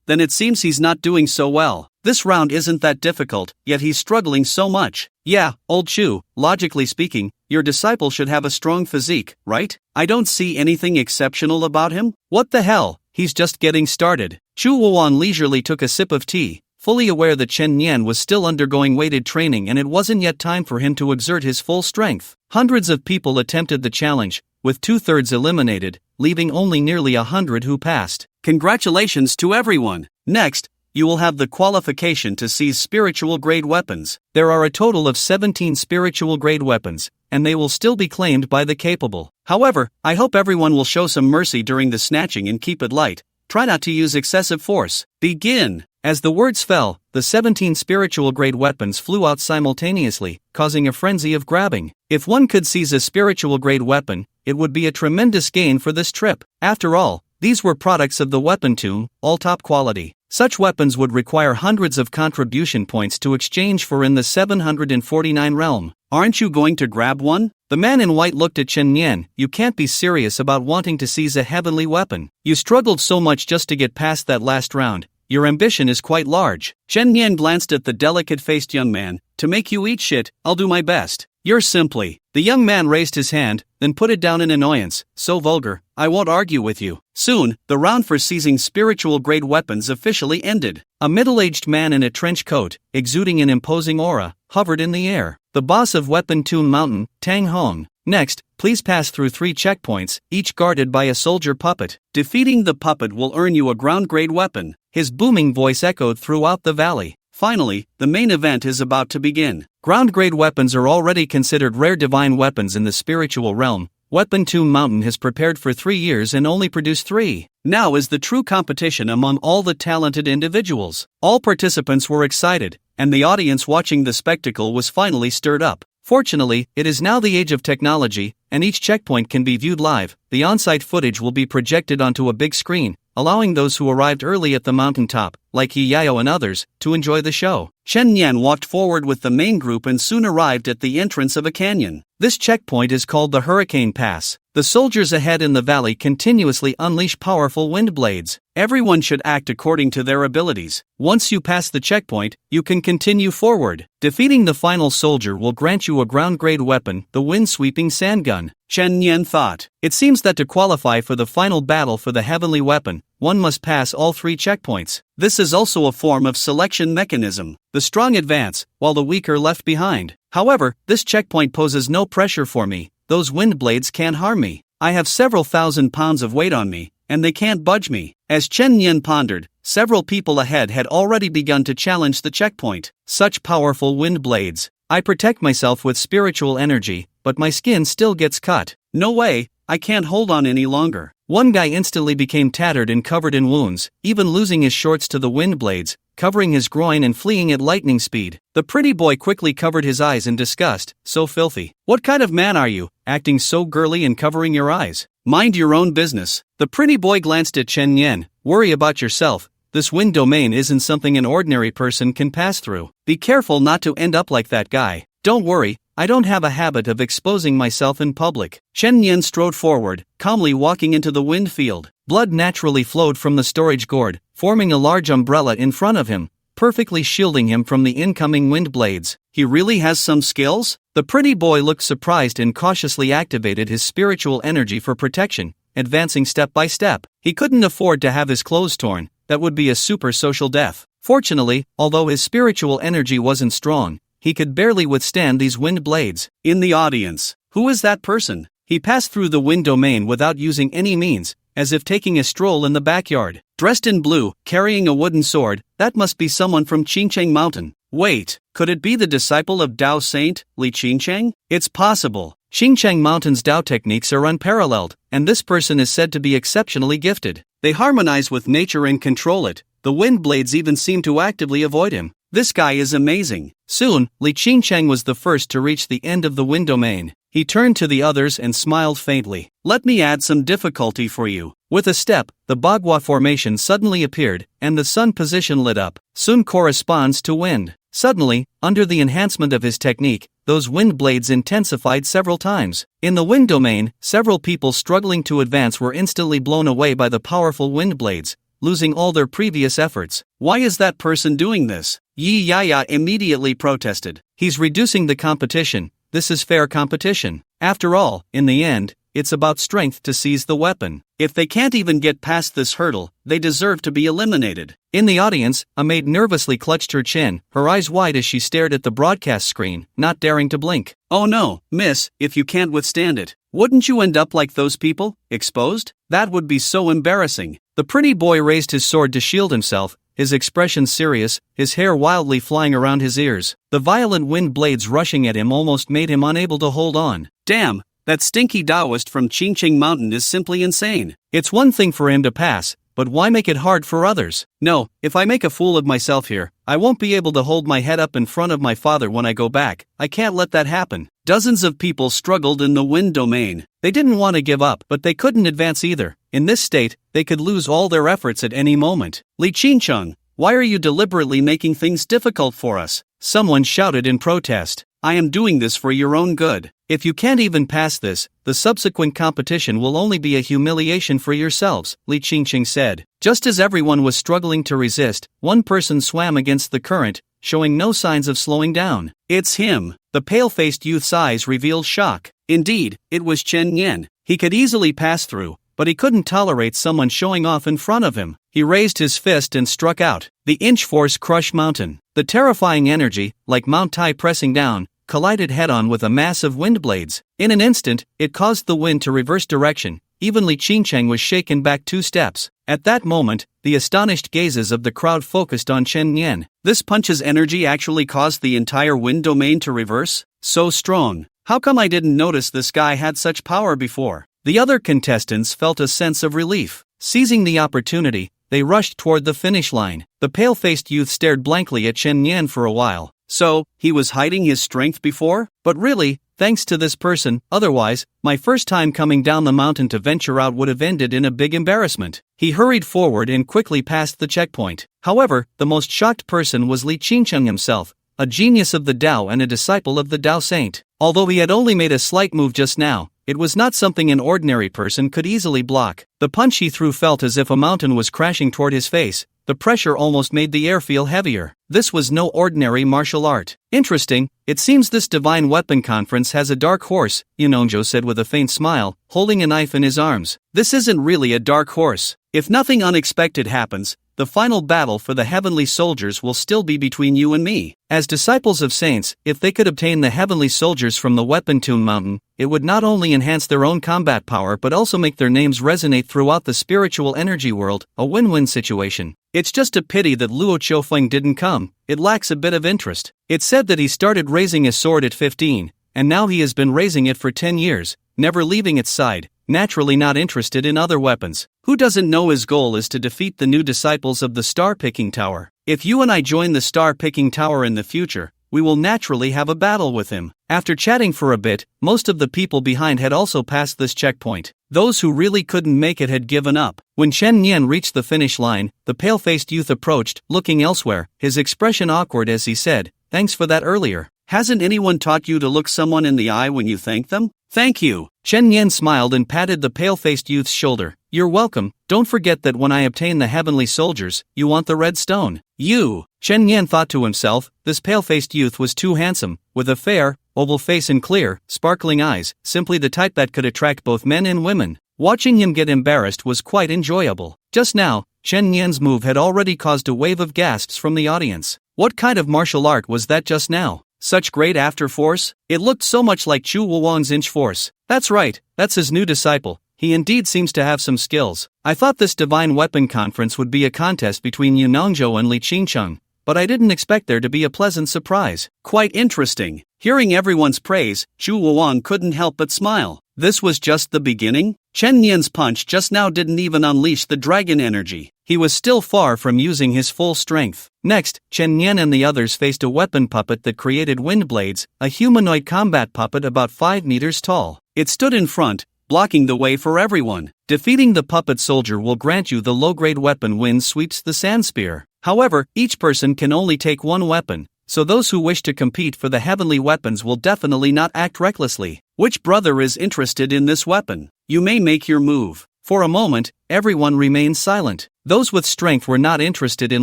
Then it seems he's not doing so well. This round isn't that difficult, yet he's struggling so much. Yeah, old Chu, logically speaking, your disciple should have a strong physique, right? I don't see anything exceptional about him. What the hell, he's just getting started. Chu Wang leisurely took a sip of tea, fully aware that Chen Nian was still undergoing weighted training and it wasn't yet time for him to exert his full strength. Hundreds of people attempted the challenge, with 2/3 eliminated, leaving only nearly 100 who passed. Congratulations to everyone! Next, you will have the qualification to seize spiritual-grade weapons. There are a total of 17 spiritual-grade weapons, and they will still be claimed by the capable. However, I hope everyone will show some mercy during the snatching and keep it light. Try not to use excessive force. Begin! As the words fell, the 17 spiritual-grade weapons flew out simultaneously, causing a frenzy of grabbing. If one could seize a spiritual-grade weapon, it would be a tremendous gain for this trip. After all, these were products of the weapon tomb, all top quality. Such weapons would require hundreds of contribution points to exchange for in the 749 realm. Aren't you going to grab one? The man in white looked at Chen Nian. You can't be serious about wanting to seize a heavenly weapon. You struggled so much just to get past that last round. Your ambition is quite large. Chen Nian glanced at the delicate-faced young man. To make you eat shit, I'll do my best. You're simply. The young man raised his hand, then put it down in annoyance. So vulgar, I won't argue with you. Soon, the round for seizing spiritual-grade weapons officially ended. A middle-aged man in a trench coat, exuding an imposing aura, hovered in the air. The boss of Weapon Tomb Mountain, Tang Hong. Next, please pass through 3 checkpoints, each guarded by a soldier puppet. Defeating the puppet will earn you a ground-grade weapon. His booming voice echoed throughout the valley. Finally, the main event is about to begin. Ground-grade weapons are already considered rare divine weapons in the spiritual realm. Weapon Tomb Mountain has prepared for 3 years and only produced 3. Now is the true competition among all the talented individuals. All participants were excited, and the audience watching the spectacle was finally stirred up. Fortunately, it is now the age of technology, and each checkpoint can be viewed live. The on-site footage will be projected onto a big screen, allowing those who arrived early at the mountaintop, like He Yao and others, to enjoy the show. Chen Nian walked forward with the main group and soon arrived at the entrance of a canyon. This checkpoint is called the Hurricane Pass. The soldiers ahead in the valley continuously unleash powerful wind blades. Everyone should act according to their abilities. Once you pass the checkpoint, you can continue forward. Defeating the final soldier will grant you a ground-grade weapon, the wind-sweeping sandgun. Chen Nian thought. It seems that to qualify for the final battle for the heavenly weapon, one must pass all 3 checkpoints. This is also a form of selection mechanism. The strong advance, while the weak are left behind. However, this checkpoint poses no pressure for me. Those wind blades can't harm me. I have several thousand pounds of weight on me, and they can't budge me. As Chen Nian pondered, several people ahead had already begun to challenge the checkpoint. Such powerful wind blades. I protect myself with spiritual energy, but my skin still gets cut. No way, I can't hold on any longer. One guy instantly became tattered and covered in wounds, even losing his shorts to the wind blades, covering his groin and fleeing at lightning speed. The pretty boy quickly covered his eyes in disgust. So filthy. What kind of man are you, acting so girly and covering your eyes? Mind your own business. The pretty boy glanced at Chen Nian. Worry about yourself. This wind domain isn't something an ordinary person can pass through. Be careful not to end up like that guy. Don't worry, I don't have a habit of exposing myself in public. Chen Nian strode forward, calmly walking into the wind field. Blood naturally flowed from the storage gourd, forming a large umbrella in front of him, perfectly shielding him from the incoming wind blades. He really has some skills? The pretty boy looked surprised and cautiously activated his spiritual energy for protection, advancing step by step. He couldn't afford to have his clothes torn. That would be a super social death. Fortunately, although his spiritual energy wasn't strong, he could barely withstand these wind blades. In the audience, who is that person? He passed through the wind domain without using any means, as if taking a stroll in the backyard. Dressed in blue, carrying a wooden sword, that must be someone from Qingcheng Mountain. Wait, could it be the disciple of Tao Saint, Li Qingcheng? It's possible. Qingcheng Mountain's Tao techniques are unparalleled, and this person is said to be exceptionally gifted. They harmonize with nature and control it. The wind blades even seem to actively avoid him. This guy is amazing. Soon, Li Qingcheng was the first to reach the end of the wind domain. He turned to the others and smiled faintly. Let me add some difficulty for you. With a step, the Bagua formation suddenly appeared, and the sun position lit up. Sun corresponds to wind. Suddenly, under the enhancement of his technique, those wind blades intensified several times. In the wind domain, several people struggling to advance were instantly blown away by the powerful wind blades, losing all their previous efforts. Why is that person doing this? Yi Yaya immediately protested. He's reducing the competition. This is fair competition. After all, in the end, it's about strength to seize the weapon. If they can't even get past this hurdle, they deserve to be eliminated. In the audience, a maid nervously clutched her chin, her eyes wide as she stared at the broadcast screen, not daring to blink. Oh no, miss, if you can't withstand it, wouldn't you end up like those people, exposed? That would be so embarrassing. The pretty boy raised his sword to shield himself, his expression serious, his hair wildly flying around his ears. The violent wind blades rushing at him almost made him unable to hold on. Damn, that stinky Taoist from Qingcheng Mountain is simply insane. It's one thing for him to pass, but why make it hard for others? No, if I make a fool of myself here, I won't be able to hold my head up in front of my father when I go back. I can't let that happen. Dozens of people struggled in the wind domain. They didn't want to give up, but they couldn't advance either. In this state, they could lose all their efforts at any moment. Li Qingcheng, why are you deliberately making things difficult for us? Someone shouted in protest. I am doing this for your own good. If you can't even pass this, the subsequent competition will only be a humiliation for yourselves, Li Qingcheng said. Just as everyone was struggling to resist, one person swam against the current, showing no signs of slowing down. It's him. The pale-faced youth's eyes revealed shock. Indeed, it was Chen Nian. He could easily pass through, but he couldn't tolerate someone showing off in front of him. He raised his fist and struck out. The inch force crushed mountain. The terrifying energy, like Mount Tai pressing down, collided head-on with a mass of wind blades. In an instant, it caused the wind to reverse direction. Even Li Qingcheng was shaken back 2 steps. At that moment, the astonished gazes of the crowd focused on Chen Nian. This punch's energy actually caused the entire wind domain to reverse? So strong. How come I didn't notice this guy had such power before? The other contestants felt a sense of relief. Seizing the opportunity, they rushed toward the finish line. The pale-faced youth stared blankly at Chen Nian for a while. So, he was hiding his strength before? But really, thanks to this person, otherwise, my first time coming down the mountain to venture out would have ended in a big embarrassment. He hurried forward and quickly passed the checkpoint. However, the most shocked person was Li Qingcheng himself, a genius of the Tao and a disciple of the Tao Saint. Although he had only made a slight move just now, It was not something an ordinary person could easily block. The punch he threw felt as if a mountain was crashing toward his face. The pressure almost made the air feel heavier. This was no ordinary martial art. Interesting, it seems this divine weapon conference has a dark horse, Yunongjo said with a faint smile, holding a knife in his arms. This isn't really a dark horse. If nothing unexpected happens, the final battle for the heavenly soldiers will still be between you and me. As disciples of saints, if they could obtain the heavenly soldiers from the webtoon mountain, it would not only enhance their own combat power but also make their names resonate throughout the spiritual energy world, a win-win situation. It's just a pity that Luo Qiufeng didn't come. It lacks a bit of interest. It's said that he started raising his sword at 15, and now he has been raising it for 10 years, never leaving its side, naturally not interested in other weapons. Who doesn't know his goal is to defeat the new disciples of the Star-Picking Tower? If you and I join the Star-Picking Tower in the future, we will naturally have a battle with him. After chatting for a bit, most of the people behind had also passed this checkpoint. Those who really couldn't make it had given up. When Chen Nian reached the finish line, the pale-faced youth approached, looking elsewhere, his expression awkward as he said, "Thanks for that earlier. Hasn't anyone taught you to look someone in the eye when you thank them?" "Thank you." Chen Nian smiled and patted the pale-faced youth's shoulder. "You're welcome. Don't forget that when I obtain the heavenly soldiers, you want the red stone." "You." Chen Nian thought to himself, this pale-faced youth was too handsome, with a fair, oval face and clear, sparkling eyes, simply the type that could attract both men and women. Watching him get embarrassed was quite enjoyable. Just now, Chen Nian's move had already caused a wave of gasps from the audience. What kind of martial art was that just now? Such great after force? It looked so much like Chu Wang's inch force. That's right, that's his new disciple. He indeed seems to have some skills. I thought this divine weapon conference would be a contest between Yunongjo and Li Qingcheng, but I didn't expect there to be a pleasant surprise. Quite interesting. Hearing everyone's praise, Chu Wang couldn't help but smile. This was just the beginning? Chen Nian's punch just now didn't even unleash the dragon energy. He was still far from using his full strength. Next, Chen Nian and the others faced a weapon puppet that created wind blades, a humanoid combat puppet about 5 meters tall. It stood in front, blocking the way for everyone. Defeating the puppet soldier will grant you the low-grade weapon Wind Sweeps the Sand Spear. However, each person can only take one weapon, so those who wish to compete for the heavenly weapons will definitely not act recklessly. Which brother is interested in this weapon? You may make your move. For a moment, everyone remained silent. Those with strength were not interested in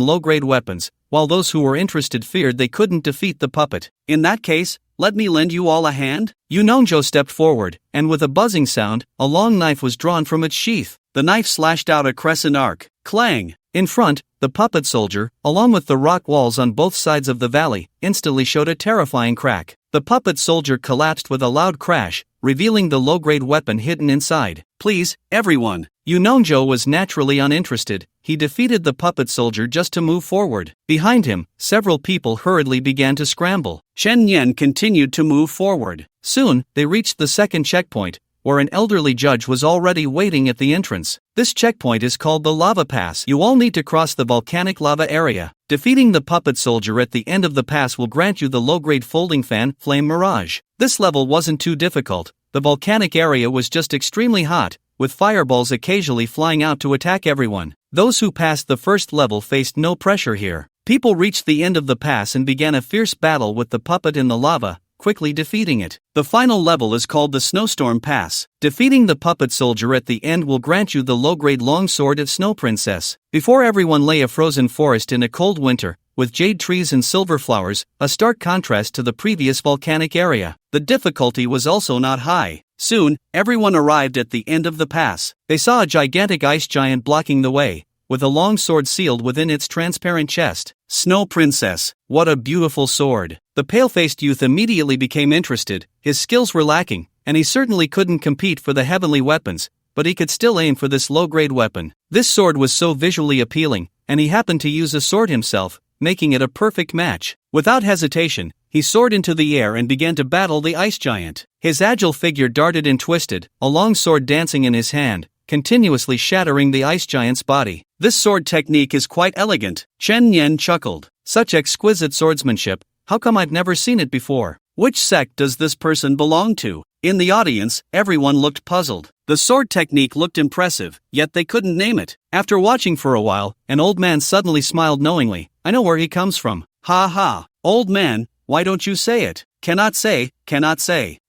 low-grade weapons, while those who were interested feared they couldn't defeat the puppet. In that case, let me lend you all a hand? Yunongjo stepped forward, and with a buzzing sound, a long knife was drawn from its sheath. The knife slashed out a crescent arc. Clang! In front, the puppet soldier, along with the rock walls on both sides of the valley, instantly showed a terrifying crack. The puppet soldier collapsed with a loud crash, revealing the low-grade weapon hidden inside. Please, everyone. Yunongjo was naturally uninterested. He defeated the puppet soldier just to move forward. Behind him, several people hurriedly began to scramble. Chen Nian continued to move forward. Soon, they reached the second checkpoint, where an elderly judge was already waiting at the entrance. This checkpoint is called the Lava Pass. You all need to cross the volcanic lava area. Defeating the puppet soldier at the end of the pass will grant you the low-grade folding fan, Flame Mirage. This level wasn't too difficult. The volcanic area was just extremely hot, with fireballs occasionally flying out to attack everyone. Those who passed the first level faced no pressure here. People reached the end of the pass and began a fierce battle with the puppet in the lava, quickly defeating it. The final level is called the Snowstorm Pass. Defeating the puppet soldier at the end will grant you the low-grade longsword of Snow Princess. Before everyone lay a frozen forest in a cold winter, with jade trees and silver flowers, a stark contrast to the previous volcanic area. The difficulty was also not high. Soon, everyone arrived at the end of the pass. They saw a gigantic ice giant blocking the way, with a long sword sealed within its transparent chest. Snow Princess, what a beautiful sword. The pale-faced youth immediately became interested. His skills were lacking, and he certainly couldn't compete for the heavenly weapons, but he could still aim for this low-grade weapon. This sword was so visually appealing, and he happened to use a sword himself, making it a perfect match. Without hesitation, he soared into the air and began to battle the ice giant. His agile figure darted and twisted, a long sword dancing in his hand, continuously shattering the ice giant's body. This sword technique is quite elegant. Chen Nian chuckled. Such exquisite swordsmanship, how come I've never seen it before? Which sect does this person belong to? In the audience, everyone looked puzzled. The sword technique looked impressive, yet they couldn't name it. After watching for a while, an old man suddenly smiled knowingly. I know where he comes from. Ha ha. Old man, why don't you say it? Cannot say.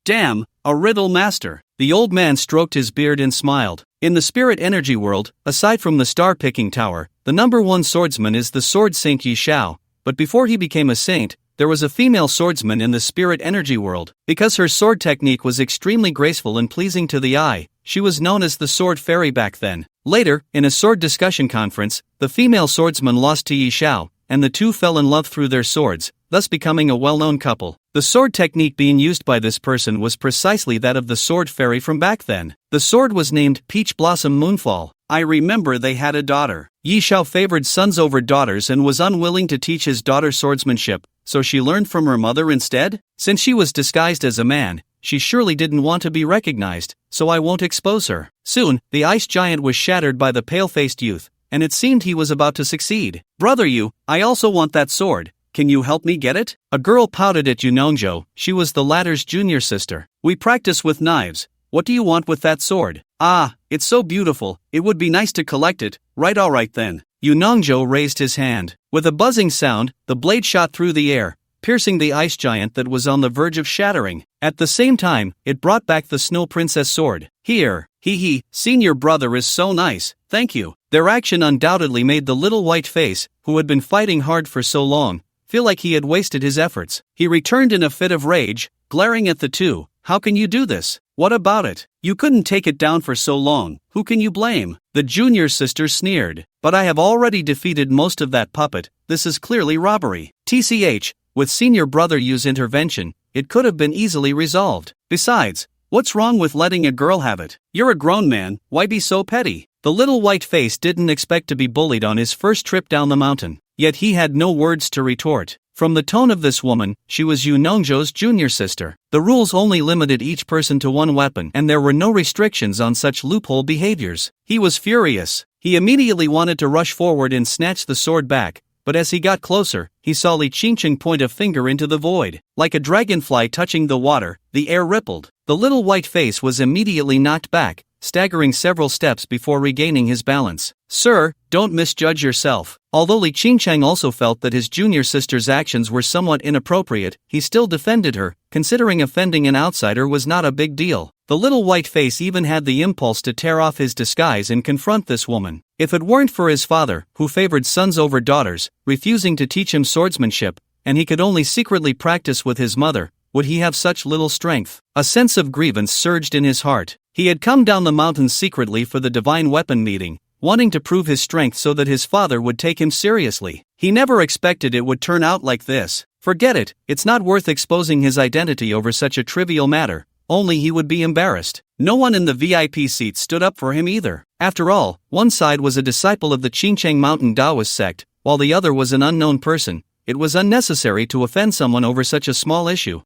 Damn, a riddle master. The old man stroked his beard and smiled. In the spirit energy world, aside from the star-picking tower, the number one swordsman is the sword saint Yi Shao, but before he became a saint, there was a female swordsman in the spirit energy world. Because her sword technique was extremely graceful and pleasing to the eye, she was known as the sword fairy back then. Later, in a sword discussion conference, the female swordsman lost to Yi Shao, and the two fell in love through their swords, thus becoming a well-known couple. The sword technique being used by this person was precisely that of the sword fairy from back then. The sword was named Peach Blossom Moonfall. I remember they had a daughter. Yi Shao favored sons over daughters and was unwilling to teach his daughter swordsmanship, so she learned from her mother instead? Since she was disguised as a man, she surely didn't want to be recognized, so I won't expose her. Soon, the ice giant was shattered by the pale-faced youth, and it seemed he was about to succeed. Brother Yu, I also want that sword. Can you help me get it? A girl pouted at Yunongjo. She was the latter's junior sister. We practice with knives. What do you want with that sword? Ah, it's so beautiful. It would be nice to collect it. Right, alright then. Yunongjo raised his hand. With a buzzing sound, the blade shot through the air, piercing the ice giant that was on the verge of shattering. At the same time, it brought back the Snow Princess sword. Here, senior brother is so nice, thank you. Their action undoubtedly made the little white face, who had been fighting hard for so long, feel like he had wasted his efforts. He returned in a fit of rage, glaring at the two. How can you do this? What about it? You couldn't take it down for so long, who can you blame? The junior sister sneered. But I have already defeated most of that puppet, this is clearly robbery. TCH, with senior brother Yu's intervention, it could have been easily resolved. Besides, what's wrong with letting a girl have it? You're a grown man, why be so petty? The little white face didn't expect to be bullied on his first trip down the mountain, yet he had no words to retort. From the tone of this woman, she was Yunongjo's junior sister. The rules only limited each person to one weapon, and there were no restrictions on such loophole behaviors. He was furious. He immediately wanted to rush forward and snatch the sword back, but as he got closer, he saw Li Qingqing point a finger into the void. Like a dragonfly touching the water, the air rippled. The little white face was immediately knocked back, staggering several steps before regaining his balance. Sir, don't misjudge yourself. Although Li Qingqing also felt that his junior sister's actions were somewhat inappropriate, he still defended her, considering offending an outsider was not a big deal. The little white face even had the impulse to tear off his disguise and confront this woman. If it weren't for his father, who favored sons over daughters, refusing to teach him swordsmanship, and he could only secretly practice with his mother, would he have such little strength? A sense of grievance surged in his heart. He had come down the mountain secretly for the divine weapon meeting, wanting to prove his strength so that his father would take him seriously. He never expected it would turn out like this. Forget it, it's not worth exposing his identity over such a trivial matter, only he would be embarrassed. No one in the VIP seat stood up for him either. After all, one side was a disciple of the Qingcheng Mountain Taoist sect, while the other was an unknown person. It was unnecessary to offend someone over such a small issue.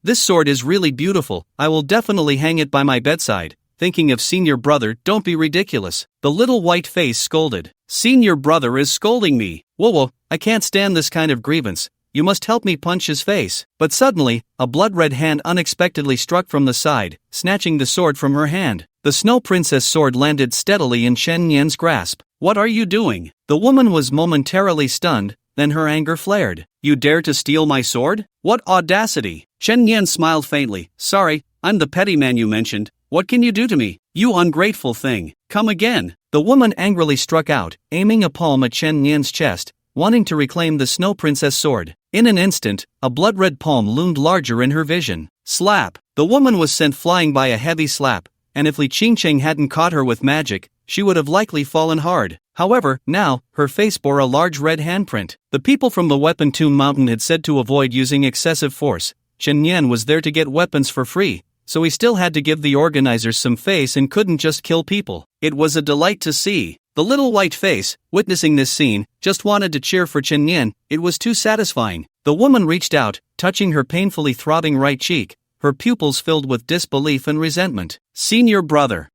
This sword is really beautiful, I will definitely hang it by my bedside. Thinking of senior brother, don't be ridiculous. The little white face scolded. Senior brother is scolding me. Whoa, I can't stand this kind of grievance. You must help me punch his face. But suddenly, a blood-red hand unexpectedly struck from the side, snatching the sword from her hand. The Snow Princess sword landed steadily in Chen Yan's grasp. What are you doing? The woman was momentarily stunned, then her anger flared. You dare to steal my sword? What audacity! Chen Yan smiled faintly. Sorry, I'm the petty man you mentioned. What can you do to me? You ungrateful thing. Come again. The woman angrily struck out, aiming a palm at Chen Yan's chest, wanting to reclaim the Snow Princess sword. In an instant, a blood-red palm loomed larger in her vision. Slap! The woman was sent flying by a heavy slap, and if Li Qingqing hadn't caught her with magic, she would have likely fallen hard. However, now, her face bore a large red handprint. The people from the Weapon Tomb Mountain had said to avoid using excessive force. Chen Yan was there to get weapons for free, so he still had to give the organizers some face and couldn't just kill people. It was a delight to see. The little white face, witnessing this scene, just wanted to cheer for Chen Yan. It was too satisfying. The woman reached out, touching her painfully throbbing right cheek, her pupils filled with disbelief and resentment. Senior brother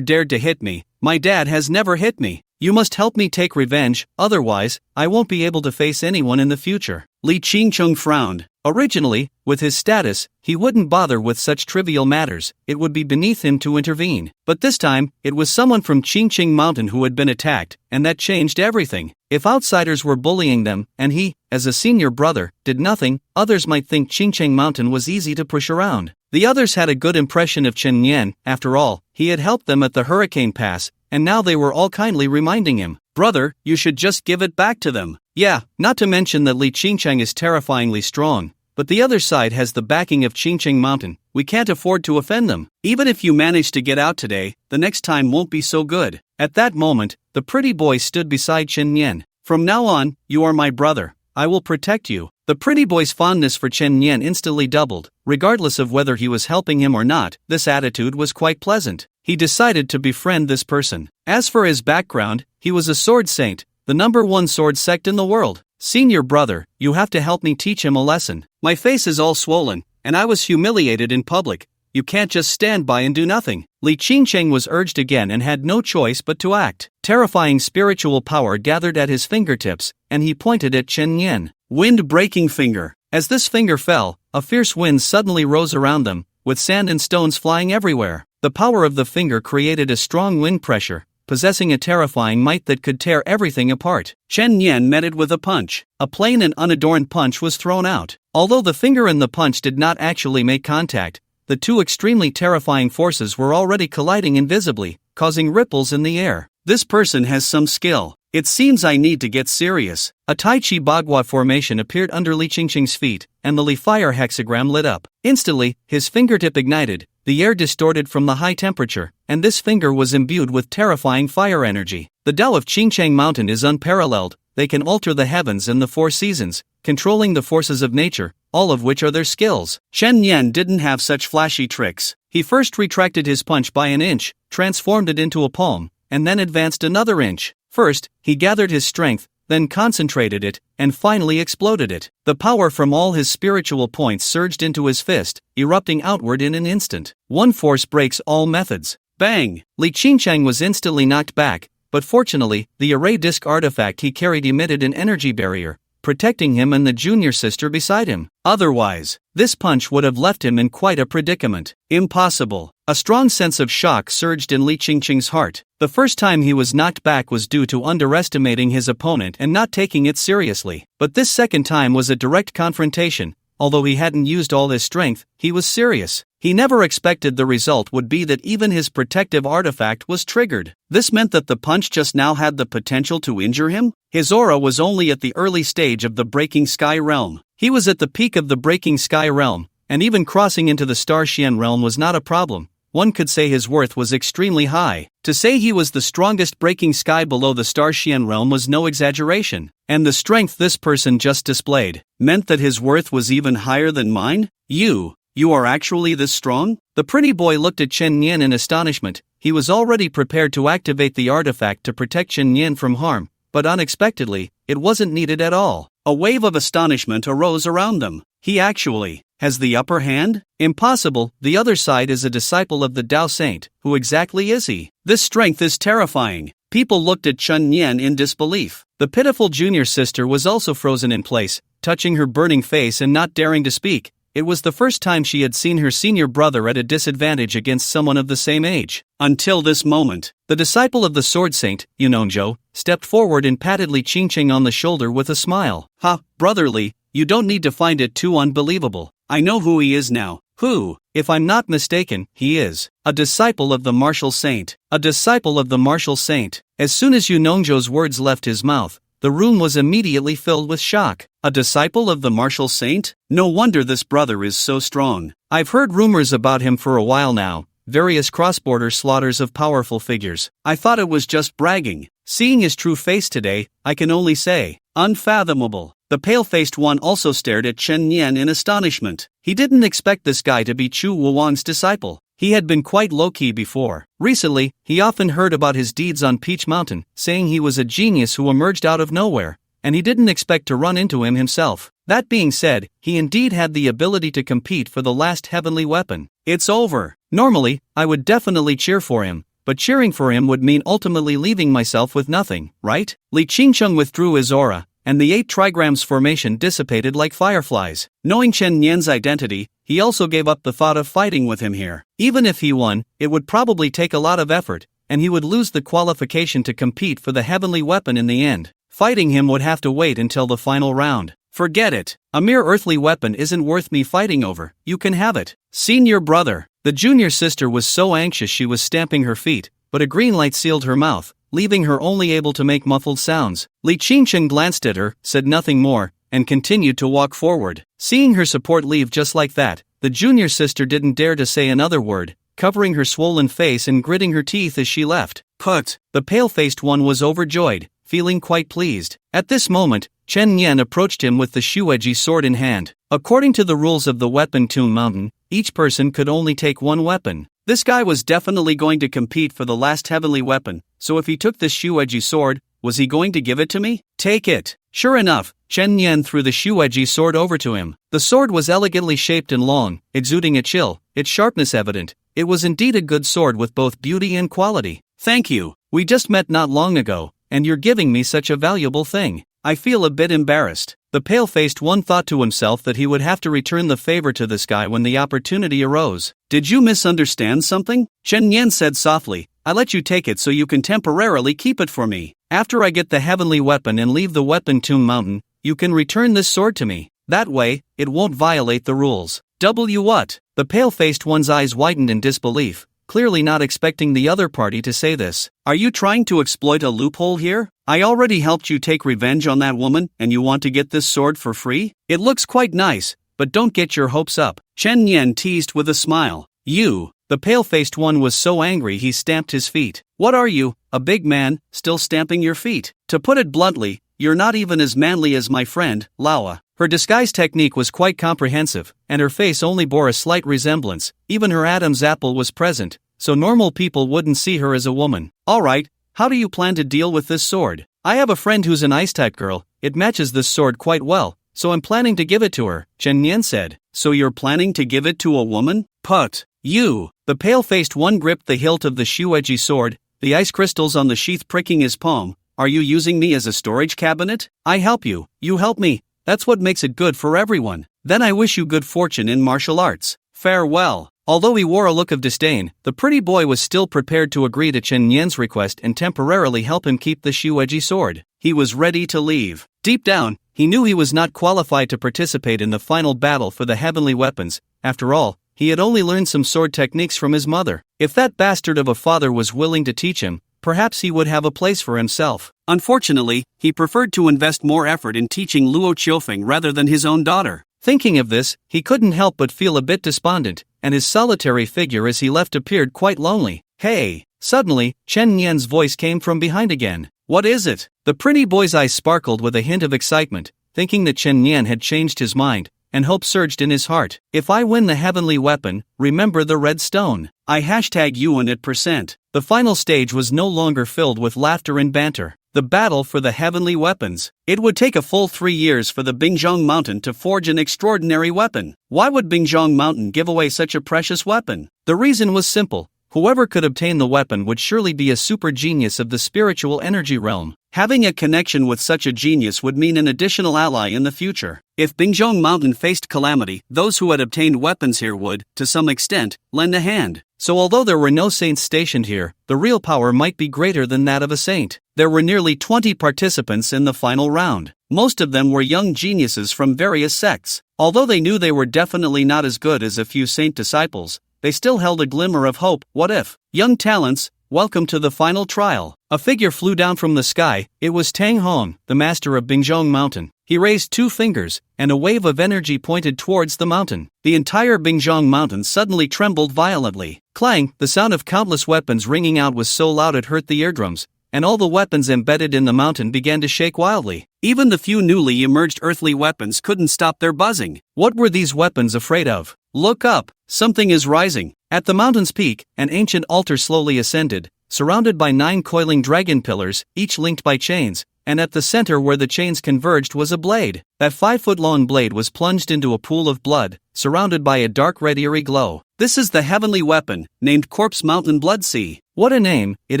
dared to hit me. My dad has never hit me. You must help me take revenge, otherwise, I won't be able to face anyone in the future. Li Qingqing frowned. Originally, with his status, he wouldn't bother with such trivial matters, it would be beneath him to intervene. But this time, it was someone from Qingqing Mountain who had been attacked, and that changed everything. If outsiders were bullying them, and he, as a senior brother, did nothing, others might think Qingqing Mountain was easy to push around. The others had a good impression of Chen Yan. After all, he had helped them at the Hurricane Pass, and now they were all kindly reminding him, "Brother, you should just give it back to them." Yeah, not to mention that Li Qingcheng is terrifyingly strong, but the other side has the backing of Qingcheng Mountain. We can't afford to offend them. Even if you manage to get out today, the next time won't be so good. At that moment, the pretty boy stood beside Chen Yan. "From now on, you are my brother. I will protect you." The pretty boy's fondness for Chen Yan instantly doubled. Regardless of whether he was helping him or not, this attitude was quite pleasant. He decided to befriend this person. As for his background, he was a sword saint, the #1 sword sect in the world. "Senior brother, you have to help me teach him a lesson. My face is all swollen, and I was humiliated in public. You can't just stand by and do nothing." Li Qingcheng was urged again and had no choice but to act. Terrifying spiritual power gathered at his fingertips, and he pointed at Chen Yan. Wind-breaking finger. As this finger fell, a fierce wind suddenly rose around them, with sand and stones flying everywhere. The power of the finger created a strong wind pressure, possessing a terrifying might that could tear everything apart. Chen Yan met it with a punch. A plain and unadorned punch was thrown out. Although the finger and the punch did not actually make contact, the two extremely terrifying forces were already colliding invisibly, causing ripples in the air. This person has some skill. It seems I need to get serious. A Tai Chi Bagua formation appeared under Li Qingcheng's feet, and the Li fire hexagram lit up. Instantly, his fingertip ignited, the air distorted from the high temperature, and this finger was imbued with terrifying fire energy. The Tao of Qingcheng Mountain is unparalleled. They can alter the heavens and the 4 seasons, controlling the forces of nature, all of which are their skills. Chen Yan didn't have such flashy tricks. He first retracted his punch by an inch, transformed it into a palm, and then advanced another inch. First, he gathered his strength, then concentrated it, and finally exploded it. The power from all his spiritual points surged into his fist, erupting outward in an instant. One force breaks all methods. Bang! Li Qingcheng was instantly knocked back, but fortunately, the array disc artifact he carried emitted an energy barrier, protecting him and the junior sister beside him. Otherwise, this punch would have left him in quite a predicament. Impossible. A strong sense of shock surged in Li Qingcheng's heart. The first time he was knocked back was due to underestimating his opponent and not taking it seriously. But this second time was a direct confrontation. Although he hadn't used all his strength, he was serious. He never expected the result would be that even his protective artifact was triggered. This meant that the punch just now had the potential to injure him? His aura was only at the early stage of the Breaking Sky realm. He was at the peak of the Breaking Sky realm, and even crossing into the Star Xian realm was not a problem. One could say his worth was extremely high. To say he was the strongest Breaking Sky below the Star Xian realm was no exaggeration. And the strength this person just displayed meant that his worth was even higher than mine? You are actually this strong? The pretty boy looked at Chen Yan in astonishment. He was already prepared to activate the artifact to protect Chen Yan from harm, but unexpectedly, it wasn't needed at all. A wave of astonishment arose around them. He actually has the upper hand? Impossible. The other side is a disciple of the Tao Saint. Who exactly is he? This strength is terrifying. People looked at Chen Yan in disbelief. The pitiful junior sister was also frozen in place, touching her burning face and not daring to speak. It was the first time she had seen her senior brother at a disadvantage against someone of the same age. Until this moment, the disciple of the Sword Saint, Yunongzhou, stepped forward and patted Li Qingcheng on the shoulder with a smile. "Ha, brotherly, you don't need to find it too unbelievable. I know who he is now. Who, if I'm not mistaken, he is a disciple of the Martial Saint. A disciple of the Martial Saint." As soon as Yunongzhou's words left his mouth, the room was immediately filled with shock. A disciple of the Martial Saint? No wonder this brother is so strong. I've heard rumors about him for a while now, various cross-border slaughters of powerful figures. I thought it was just bragging. Seeing his true face today, I can only say, unfathomable. The pale-faced one also stared at Chen Yan in astonishment. He didn't expect this guy to be Chu Wuwang's disciple. He had been quite low-key before. Recently, he often heard about his deeds on Peach Mountain, saying he was a genius who emerged out of nowhere, and he didn't expect to run into him himself. That being said, he indeed had the ability to compete for the last heavenly weapon. It's over. Normally, I would definitely cheer for him, but cheering for him would mean ultimately leaving myself with nothing, right? Li Qingcheng withdrew his aura, and the 8 trigrams formation dissipated like fireflies. Knowing Chen Yan's identity, he also gave up the thought of fighting with him here. Even if he won, it would probably take a lot of effort, and he would lose the qualification to compete for the heavenly weapon in the end. Fighting him would have to wait until the final round. Forget it. A mere earthly weapon isn't worth me fighting over. You can have it. Seen your brother. The junior sister was so anxious she was stamping her feet, but a green light sealed her mouth, leaving her only able to make muffled sounds. Li Qingchen glanced at her, said nothing more, and continued to walk forward. Seeing her support leave just like that, the junior sister didn't dare to say another word, covering her swollen face and gritting her teeth as she left. Put! The pale-faced one was overjoyed, feeling quite pleased. At this moment, Chen Yan approached him with the shueji sword in hand. According to the rules of the webtoon mountain, each person could only take one weapon. This guy was definitely going to compete for the last heavenly weapon, so if he took this shueji sword, was he going to give it to me? Take it! Sure enough, Chen Yan threw the shueji sword over to him. The sword was elegantly shaped and long, exuding a chill, its sharpness evident. It was indeed a good sword with both beauty and quality. Thank you. We just met not long ago, and you're giving me such a valuable thing. I feel a bit embarrassed. The pale-faced one thought to himself that he would have to return the favor to this guy when the opportunity arose. Did you misunderstand something? Chen Yan said softly. I let you take it so you can temporarily keep it for me. After I get the heavenly weapon and leave the webtoon mountain, you can return this sword to me. That way, it won't violate the rules. What? The pale-faced one's eyes widened in disbelief, clearly not expecting the other party to say this. Are you trying to exploit a loophole here? I already helped you take revenge on that woman, and you want to get this sword for free? It looks quite nice, but don't get your hopes up. Chen Yan teased with a smile. You! The pale-faced one was so angry he stamped his feet. What are you, a big man, still stamping your feet? To put it bluntly, you're not even as manly as my friend, Lawa. Her disguise technique was quite comprehensive, and her face only bore a slight resemblance. Even her Adam's apple was present, so normal people wouldn't see her as a woman. Alright, how do you plan to deal with this sword? I have a friend who's an ice-type girl. It matches this sword quite well, so I'm planning to give it to her, Chen Yan said. So you're planning to give it to a woman? Put! You! The pale-faced one gripped the hilt of the shueji sword, the ice crystals on the sheath pricking his palm. Are you using me as a storage cabinet? I help you, you help me. That's what makes it good for everyone. Then I wish you good fortune in martial arts. Farewell. Although he wore a look of disdain, the pretty boy was still prepared to agree to Chen Yan's request and temporarily help him keep the shueji sword. He was ready to leave. Deep down, he knew he was not qualified to participate in the final battle for the heavenly weapons. After all, he had only learned some sword techniques from his mother. If that bastard of a father was willing to teach him, perhaps he would have a place for himself. Unfortunately, he preferred to invest more effort in teaching Luo Qiufeng rather than his own daughter. Thinking of this, he couldn't help but feel a bit despondent, and his solitary figure as he left appeared quite lonely. Hey! Suddenly, Chen Yan's voice came from behind again. What is it? The pretty boy's eyes sparkled with a hint of excitement, thinking that Chen Yan had changed his mind, and hope surged in his heart. If I win the heavenly weapon, remember the red stone. I #Yuan it %. The final stage was no longer filled with laughter and banter. The battle for the heavenly weapons. It would take a full 3 years for the Bingzhong Mountain to forge an extraordinary weapon. Why would Bingzhong Mountain give away such a precious weapon? The reason was simple. Whoever could obtain the weapon would surely be a super genius of the spiritual energy realm. Having a connection with such a genius would mean an additional ally in the future. If Bingzhong Mountain faced calamity, those who had obtained weapons here would, to some extent, lend a hand. So although there were no saints stationed here, the real power might be greater than that of a saint. There were nearly 20 participants in the final round. Most of them were young geniuses from various sects. Although they knew they were definitely not as good as a few saint disciples, they still held a glimmer of hope. What if? Young talents, welcome to the final trial. A figure flew down from the sky. It was Tang Hong, the master of Bingzhong Mountain. He raised 2 fingers, and a wave of energy pointed towards the mountain. The entire Bingzhong Mountain suddenly trembled violently. Clang! The sound of countless weapons ringing out was so loud it hurt the eardrums, and all the weapons embedded in the mountain began to shake wildly. Even the few newly emerged earthly weapons couldn't stop their buzzing. What were these weapons afraid of? Look up! Something is rising. At the mountain's peak, an ancient altar slowly ascended, surrounded by 9 coiling dragon pillars, each linked by chains, and at the center where the chains converged was a blade. That 5-foot-long blade was plunged into a pool of blood, surrounded by a dark red eerie glow. This is the heavenly weapon, named Corpse Mountain Blood Sea. What a name! It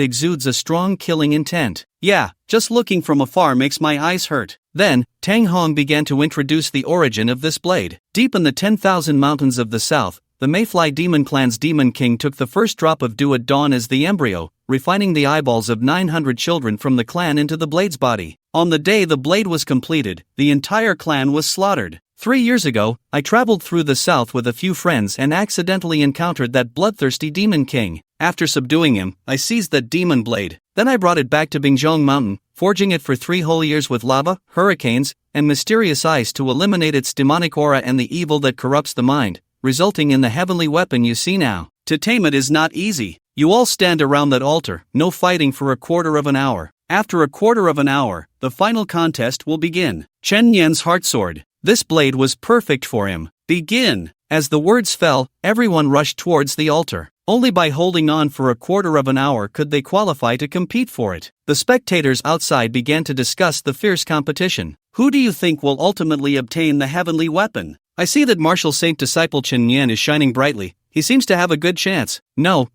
exudes a strong killing intent. Yeah, just looking from afar makes my eyes hurt. Then, Tang Hong began to introduce the origin of this blade. Deep in the 10,000 mountains of the south, the Mayfly Demon Clan's Demon King took the first drop of dew at dawn as the embryo, refining the eyeballs of 900 children from the clan into the blade's body. On the day the blade was completed, the entire clan was slaughtered. 3 years ago, I traveled through the south with a few friends and accidentally encountered that bloodthirsty demon king. After subduing him, I seized that demon blade. Then I brought it back to Bingjong Mountain, forging it for 3 whole years with lava, hurricanes, and mysterious ice to eliminate its demonic aura and the evil that corrupts the mind, resulting in the heavenly weapon you see now. To tame it is not easy. You all stand around that altar, no fighting for a quarter of an hour. After a quarter of an hour, the final contest will begin. Chen Yan's heart sword. This blade was perfect for him. Begin! As the words fell, everyone rushed towards the altar. Only by holding on for a quarter of an hour could they qualify to compete for it. The spectators outside began to discuss the fierce competition. Who do you think will ultimately obtain the heavenly weapon? I see that martial saint disciple Chen Yan is shining brightly. He seems to have a good chance. No,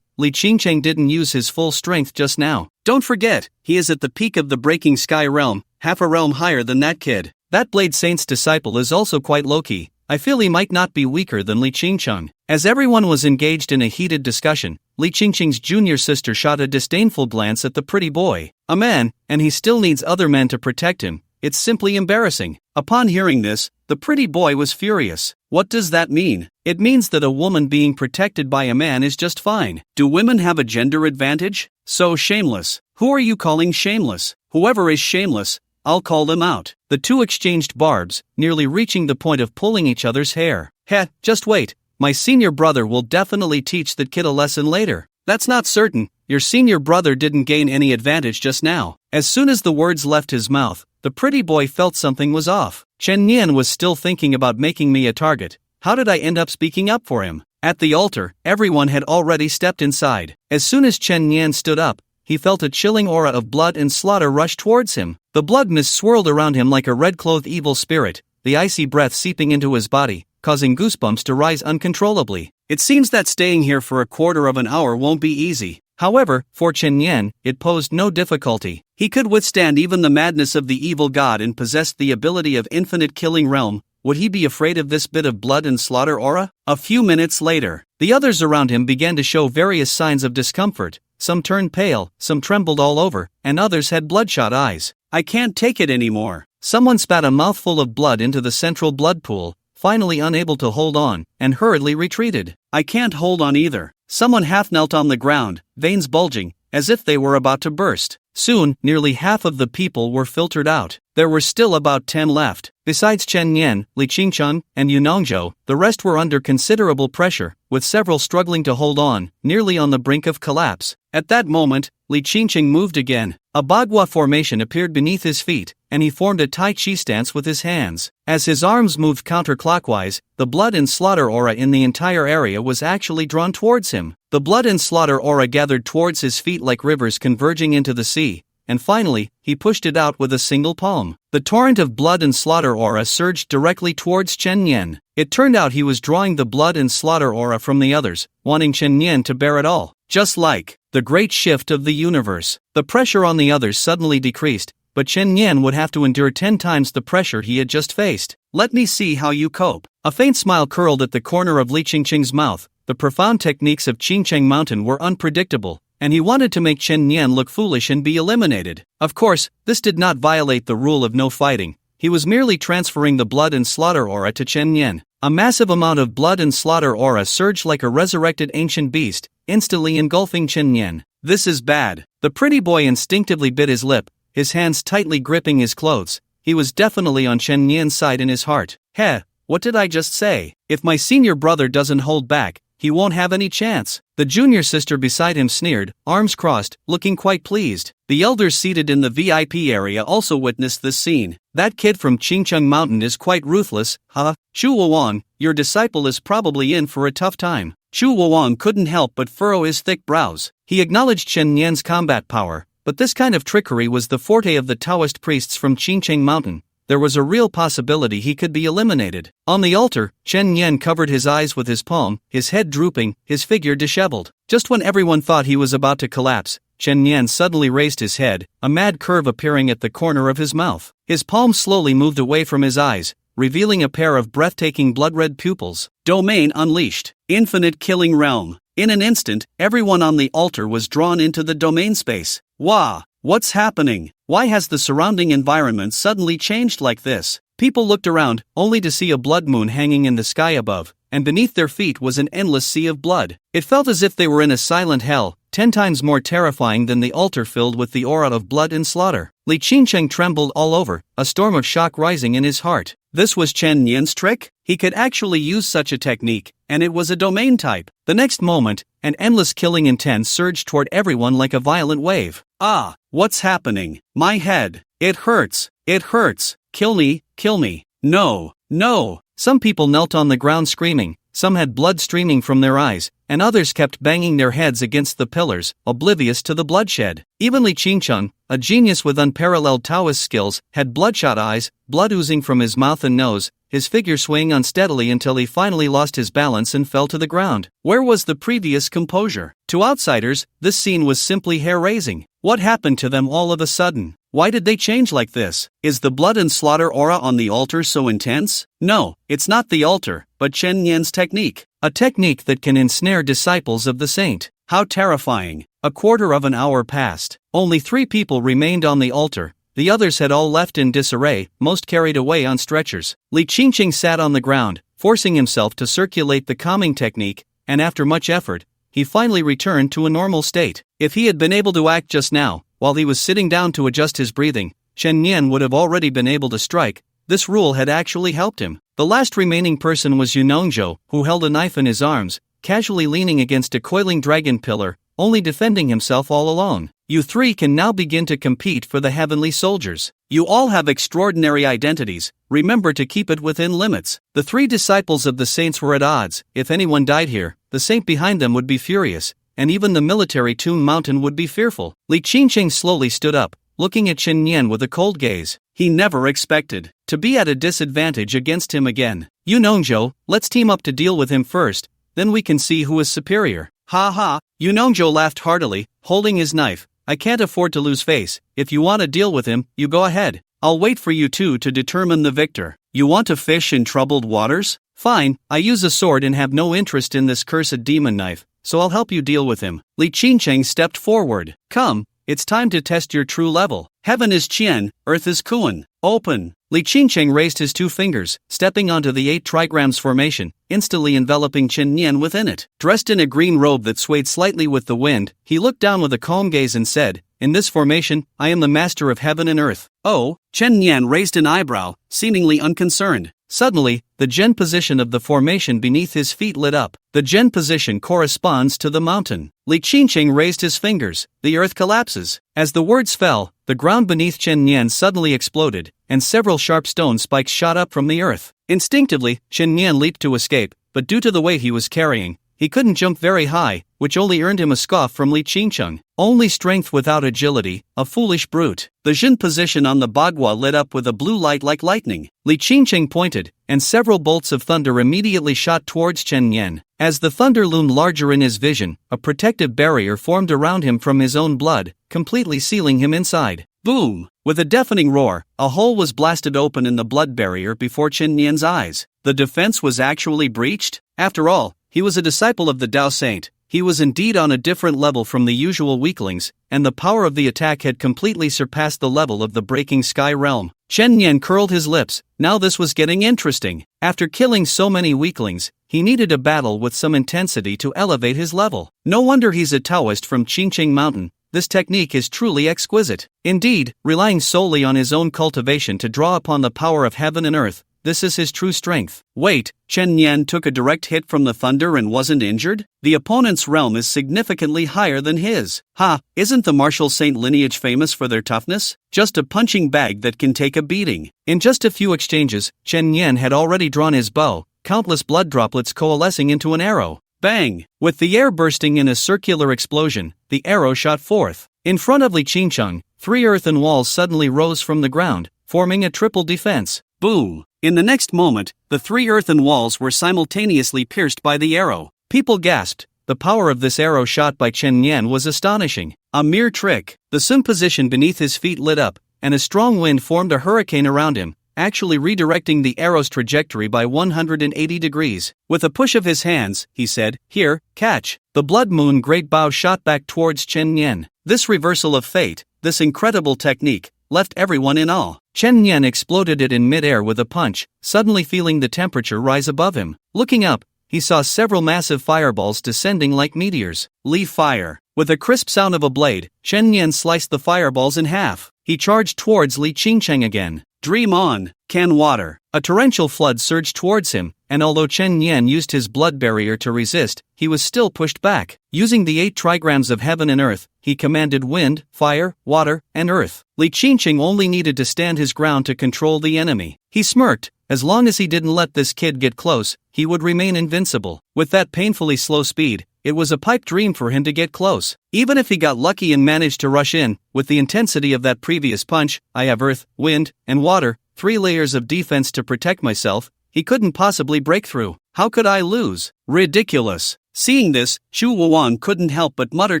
Li Qingcheng didn't use his full strength just now. Don't forget, he is at the peak of the breaking sky realm, half a realm higher than that kid. That Blade Saint's disciple is also quite low-key. I feel he might not be weaker than Li Qingcheng. As everyone was engaged in a heated discussion, Li Qingcheng's junior sister shot a disdainful glance at the pretty boy. A man, and he still needs other men to protect him. It's simply embarrassing. Upon hearing this, the pretty boy was furious. What does that mean? It means that a woman being protected by a man is just fine. Do women have a gender advantage? So shameless. Who are you calling shameless? Whoever is shameless, I'll call them out. The two exchanged barbs, nearly reaching the point of pulling each other's hair. Heh, just wait. My senior brother will definitely teach that kid a lesson later. That's not certain. Your senior brother didn't gain any advantage just now. As soon as the words left his mouth, the pretty boy felt something was off. Chen Yan was still thinking about making me a target. How did I end up speaking up for him? At the altar, everyone had already stepped inside. As soon as Chen Yan stood up, he felt a chilling aura of blood and slaughter rush towards him. The blood mist swirled around him like a red-clothed evil spirit, the icy breath seeping into his body, causing goosebumps to rise uncontrollably. It seems that staying here for a quarter of an hour won't be easy. However, for Chen Yan, it posed no difficulty. He could withstand even the madness of the evil god and possessed the ability of infinite killing realm. Would he be afraid of this bit of blood and slaughter aura? A few minutes later, the others around him began to show various signs of discomfort. Some turned pale, some trembled all over, and others had bloodshot eyes. I can't take it anymore. Someone spat a mouthful of blood into the central blood pool, finally unable to hold on, and hurriedly retreated. I can't hold on either. Someone half knelt on the ground, veins bulging, as if they were about to burst. Soon, nearly half of the people were filtered out. There were still about 10 left. Besides Chen Yan, Li Qingcheng, and Yu Nongzhou, the rest were under considerable pressure, with several struggling to hold on, nearly on the brink of collapse. At that moment, Li Qingcheng moved again. A Bagua formation appeared beneath his feet, and he formed a Tai Chi stance with his hands. As his arms moved counterclockwise, the blood and slaughter aura in the entire area was actually drawn towards him. The blood and slaughter aura gathered towards his feet like rivers converging into the sea, and finally, he pushed it out with a single palm. The torrent of blood and slaughter aura surged directly towards Chen Yan. It turned out he was drawing the blood and slaughter aura from the others, wanting Chen Yan to bear it all. Just like the great shift of the universe. The pressure on the others suddenly decreased, but Chen Yan would have to endure 10 times the pressure he had just faced. Let me see how you cope. A faint smile curled at the corner of Li Qingcheng's mouth. The profound techniques of Qingcheng Mountain were unpredictable, and he wanted to make Chen Yan look foolish and be eliminated. Of course, this did not violate the rule of no fighting. He was merely transferring the blood and slaughter aura to Chen Yan. A massive amount of blood and slaughter aura surged like a resurrected ancient beast, instantly engulfing Chen Yan. This is bad. The pretty boy instinctively bit his lip, his hands tightly gripping his clothes. He was definitely on Chen Yan's side in his heart. Heh, what did I just say? If my senior brother doesn't hold back, he won't have any chance. The junior sister beside him sneered, arms crossed, looking quite pleased. The elders seated in the VIP area also witnessed this scene. That kid from Qingcheng Mountain is quite ruthless, huh? Chu Wang, your disciple is probably in for a tough time. Chu Wang couldn't help but furrow his thick brows. He acknowledged Chen Yan's combat power, but this kind of trickery was the forte of the Taoist priests from Qingcheng Mountain. There was a real possibility he could be eliminated. On the altar, Chen Yan covered his eyes with his palm, his head drooping, his figure disheveled. Just when everyone thought he was about to collapse, Chen Yan suddenly raised his head, a mad curve appearing at the corner of his mouth. His palm slowly moved away from his eyes, revealing a pair of breathtaking blood-red pupils. Domain unleashed. Infinite killing realm. In an instant, everyone on the altar was drawn into the domain space. Wah! What's happening? Why has the surrounding environment suddenly changed like this? People looked around, only to see a blood moon hanging in the sky above, and beneath their feet was an endless sea of blood. It felt as if they were in a silent hell, 10 times more terrifying than the altar filled with the aura of blood and slaughter. Li Qingcheng trembled all over, a storm of shock rising in his heart. This was Chen Nian's trick? He could actually use such a technique, and it was a domain type. The next moment, an endless killing intent surged toward everyone like a violent wave. Ah, what's happening? My head. It hurts. It hurts. Kill me, kill me. No, no. Some people knelt on the ground screaming, some had blood streaming from their eyes, and others kept banging their heads against the pillars, oblivious to the bloodshed. Even Li Qingcheng, a genius with unparalleled Taoist skills, had bloodshot eyes, blood oozing from his mouth and nose, his figure swaying unsteadily until he finally lost his balance and fell to the ground. Where was the previous composure? To outsiders, this scene was simply hair-raising. What happened to them all of a sudden? Why did they change like this? Is the blood and slaughter aura on the altar so intense? No, it's not the altar, but Chen Nian's technique. A technique that can ensnare disciples of the saint. How terrifying. A quarter of an hour passed. Only 3 people remained on the altar. The others had all left in disarray, most carried away on stretchers. Li Qingcheng sat on the ground, forcing himself to circulate the calming technique, and after much effort, he finally returned to a normal state. If he had been able to act just now, while he was sitting down to adjust his breathing, Chen Nian would have already been able to strike. This rule had actually helped him. The last remaining person was Yunongzhou, who held a knife in his arms, casually leaning against a coiling dragon pillar, only defending himself all alone. You 3 can now begin to compete for the heavenly soldiers. You all have extraordinary identities, remember to keep it within limits. The 3 disciples of the saints were at odds. If anyone died here, the saint behind them would be furious, and even the military tomb mountain would be fearful. Li Qingcheng slowly stood up, looking at Chen Nian with a cold gaze. He never expected to be at a disadvantage against him again. Yunongzhou, let's team up to deal with him first, then we can see who is superior. Ha ha, Yunongzhou laughed heartily, holding his knife. I can't afford to lose face. If you want to deal with him, you go ahead. I'll wait for you 2 to determine the victor. You want to fish in troubled waters? Fine, I use a sword and have no interest in this cursed demon knife, so I'll help you deal with him. Li Qingcheng stepped forward. Come, it's time to test your true level. Heaven is Qian, earth is Kuan. Open. Li Qingcheng raised his 2 fingers, stepping onto the 8 trigrams formation, instantly enveloping Chen Nian within it. Dressed in a green robe that swayed slightly with the wind, he looked down with a calm gaze and said, "In this formation, I am the master of heaven and earth." Oh, Chen Nian raised an eyebrow, seemingly unconcerned. Suddenly, the Gen position of the formation beneath his feet lit up. The Gen position corresponds to the mountain. Li Qingcheng raised his fingers. The earth collapses. As the words fell, the ground beneath Chen Nian suddenly exploded, and several sharp stone spikes shot up from the earth. Instinctively, Chen Nian leaped to escape, but due to the weight he was carrying, he couldn't jump very high, which only earned him a scoff from Li Qingcheng. Only strength without agility, a foolish brute. The Jin position on the Bagua lit up with a blue light like lightning. Li Qingcheng pointed, and several bolts of thunder immediately shot towards Chen Nian. As the thunder loomed larger in his vision, a protective barrier formed around him from his own blood, completely sealing him inside. Boom! With a deafening roar, a hole was blasted open in the blood barrier before Chen Nian's eyes. The defense was actually breached? After all, he was a disciple of the Tao Saint. He was indeed on a different level from the usual weaklings, and the power of the attack had completely surpassed the level of the breaking sky realm. Chen Nian curled his lips. Now this was getting interesting. After killing so many weaklings, he needed a battle with some intensity to elevate his level. No wonder he's a Taoist from Qingqing Mountain. This technique is truly exquisite. Indeed, relying solely on his own cultivation to draw upon the power of heaven and earth, this is his true strength. Wait, Chen Nian took a direct hit from the thunder and wasn't injured? The opponent's realm is significantly higher than his. Ha, isn't the martial saint lineage famous for their toughness? Just a punching bag that can take a beating. In just a few exchanges, Chen Nian had already drawn his bow, countless blood droplets coalescing into an arrow. Bang! With the air bursting in a circular explosion, the arrow shot forth. In front of Li Qingcheng, 3 earthen walls suddenly rose from the ground, forming a triple defense. Boom! In the next moment, the 3 earthen walls were simultaneously pierced by the arrow. People gasped. The power of this arrow shot by Chen Nian was astonishing. A mere trick. The Sun position beneath his feet lit up, and a strong wind formed a hurricane around him, actually redirecting the arrow's trajectory by 180 degrees. With a push of his hands, he said, "Here, catch." The blood moon great bow shot back towards Chen Nian. This reversal of fate, this incredible technique, left everyone in awe. Chen Yan exploded it in midair with a punch, suddenly feeling the temperature rise above him. Looking up, he saw several massive fireballs descending like meteors. Leaf fire. With a crisp sound of a blade, Chen Yan sliced the fireballs in half. He charged towards Li Qingcheng again. Dream on, can water. A torrential flood surged towards him, and although Chen Yan used his blood barrier to resist, he was still pushed back. Using the 8 trigrams of heaven and earth, he commanded wind, fire, water, and earth. Li Qingcheng only needed to stand his ground to control the enemy. He smirked. As long as he didn't let this kid get close, he would remain invincible. With that painfully slow speed, it was a pipe dream for him to get close. Even if he got lucky and managed to rush in, with the intensity of that previous punch, I have earth, wind, and water, 3 layers of defense to protect myself, he couldn't possibly break through. How could I lose? Ridiculous. Seeing this, Chu Wuan couldn't help but mutter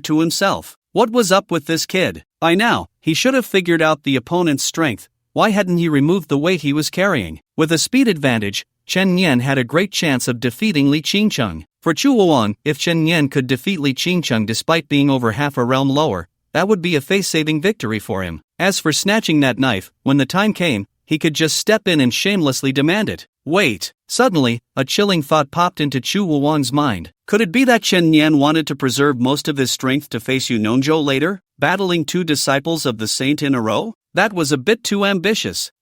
to himself. What was up with this kid? By now, he should have figured out the opponent's strength. Why hadn't he removed the weight he was carrying? With a speed advantage, Chen Yan had a great chance of defeating Li Qingcheng. For Chu Wuan, if Chen Yan could defeat Li Qingcheng despite being over half a realm lower, that would be a face-saving victory for him. As for snatching that knife, when the time came, he could just step in and shamelessly demand it. Wait! Suddenly, a chilling thought popped into Chu Wuan's mind. Could it be that Chen Yan wanted to preserve most of his strength to face Yunongzhou later, battling 2 disciples of the saint in a row? That was a bit too ambitious.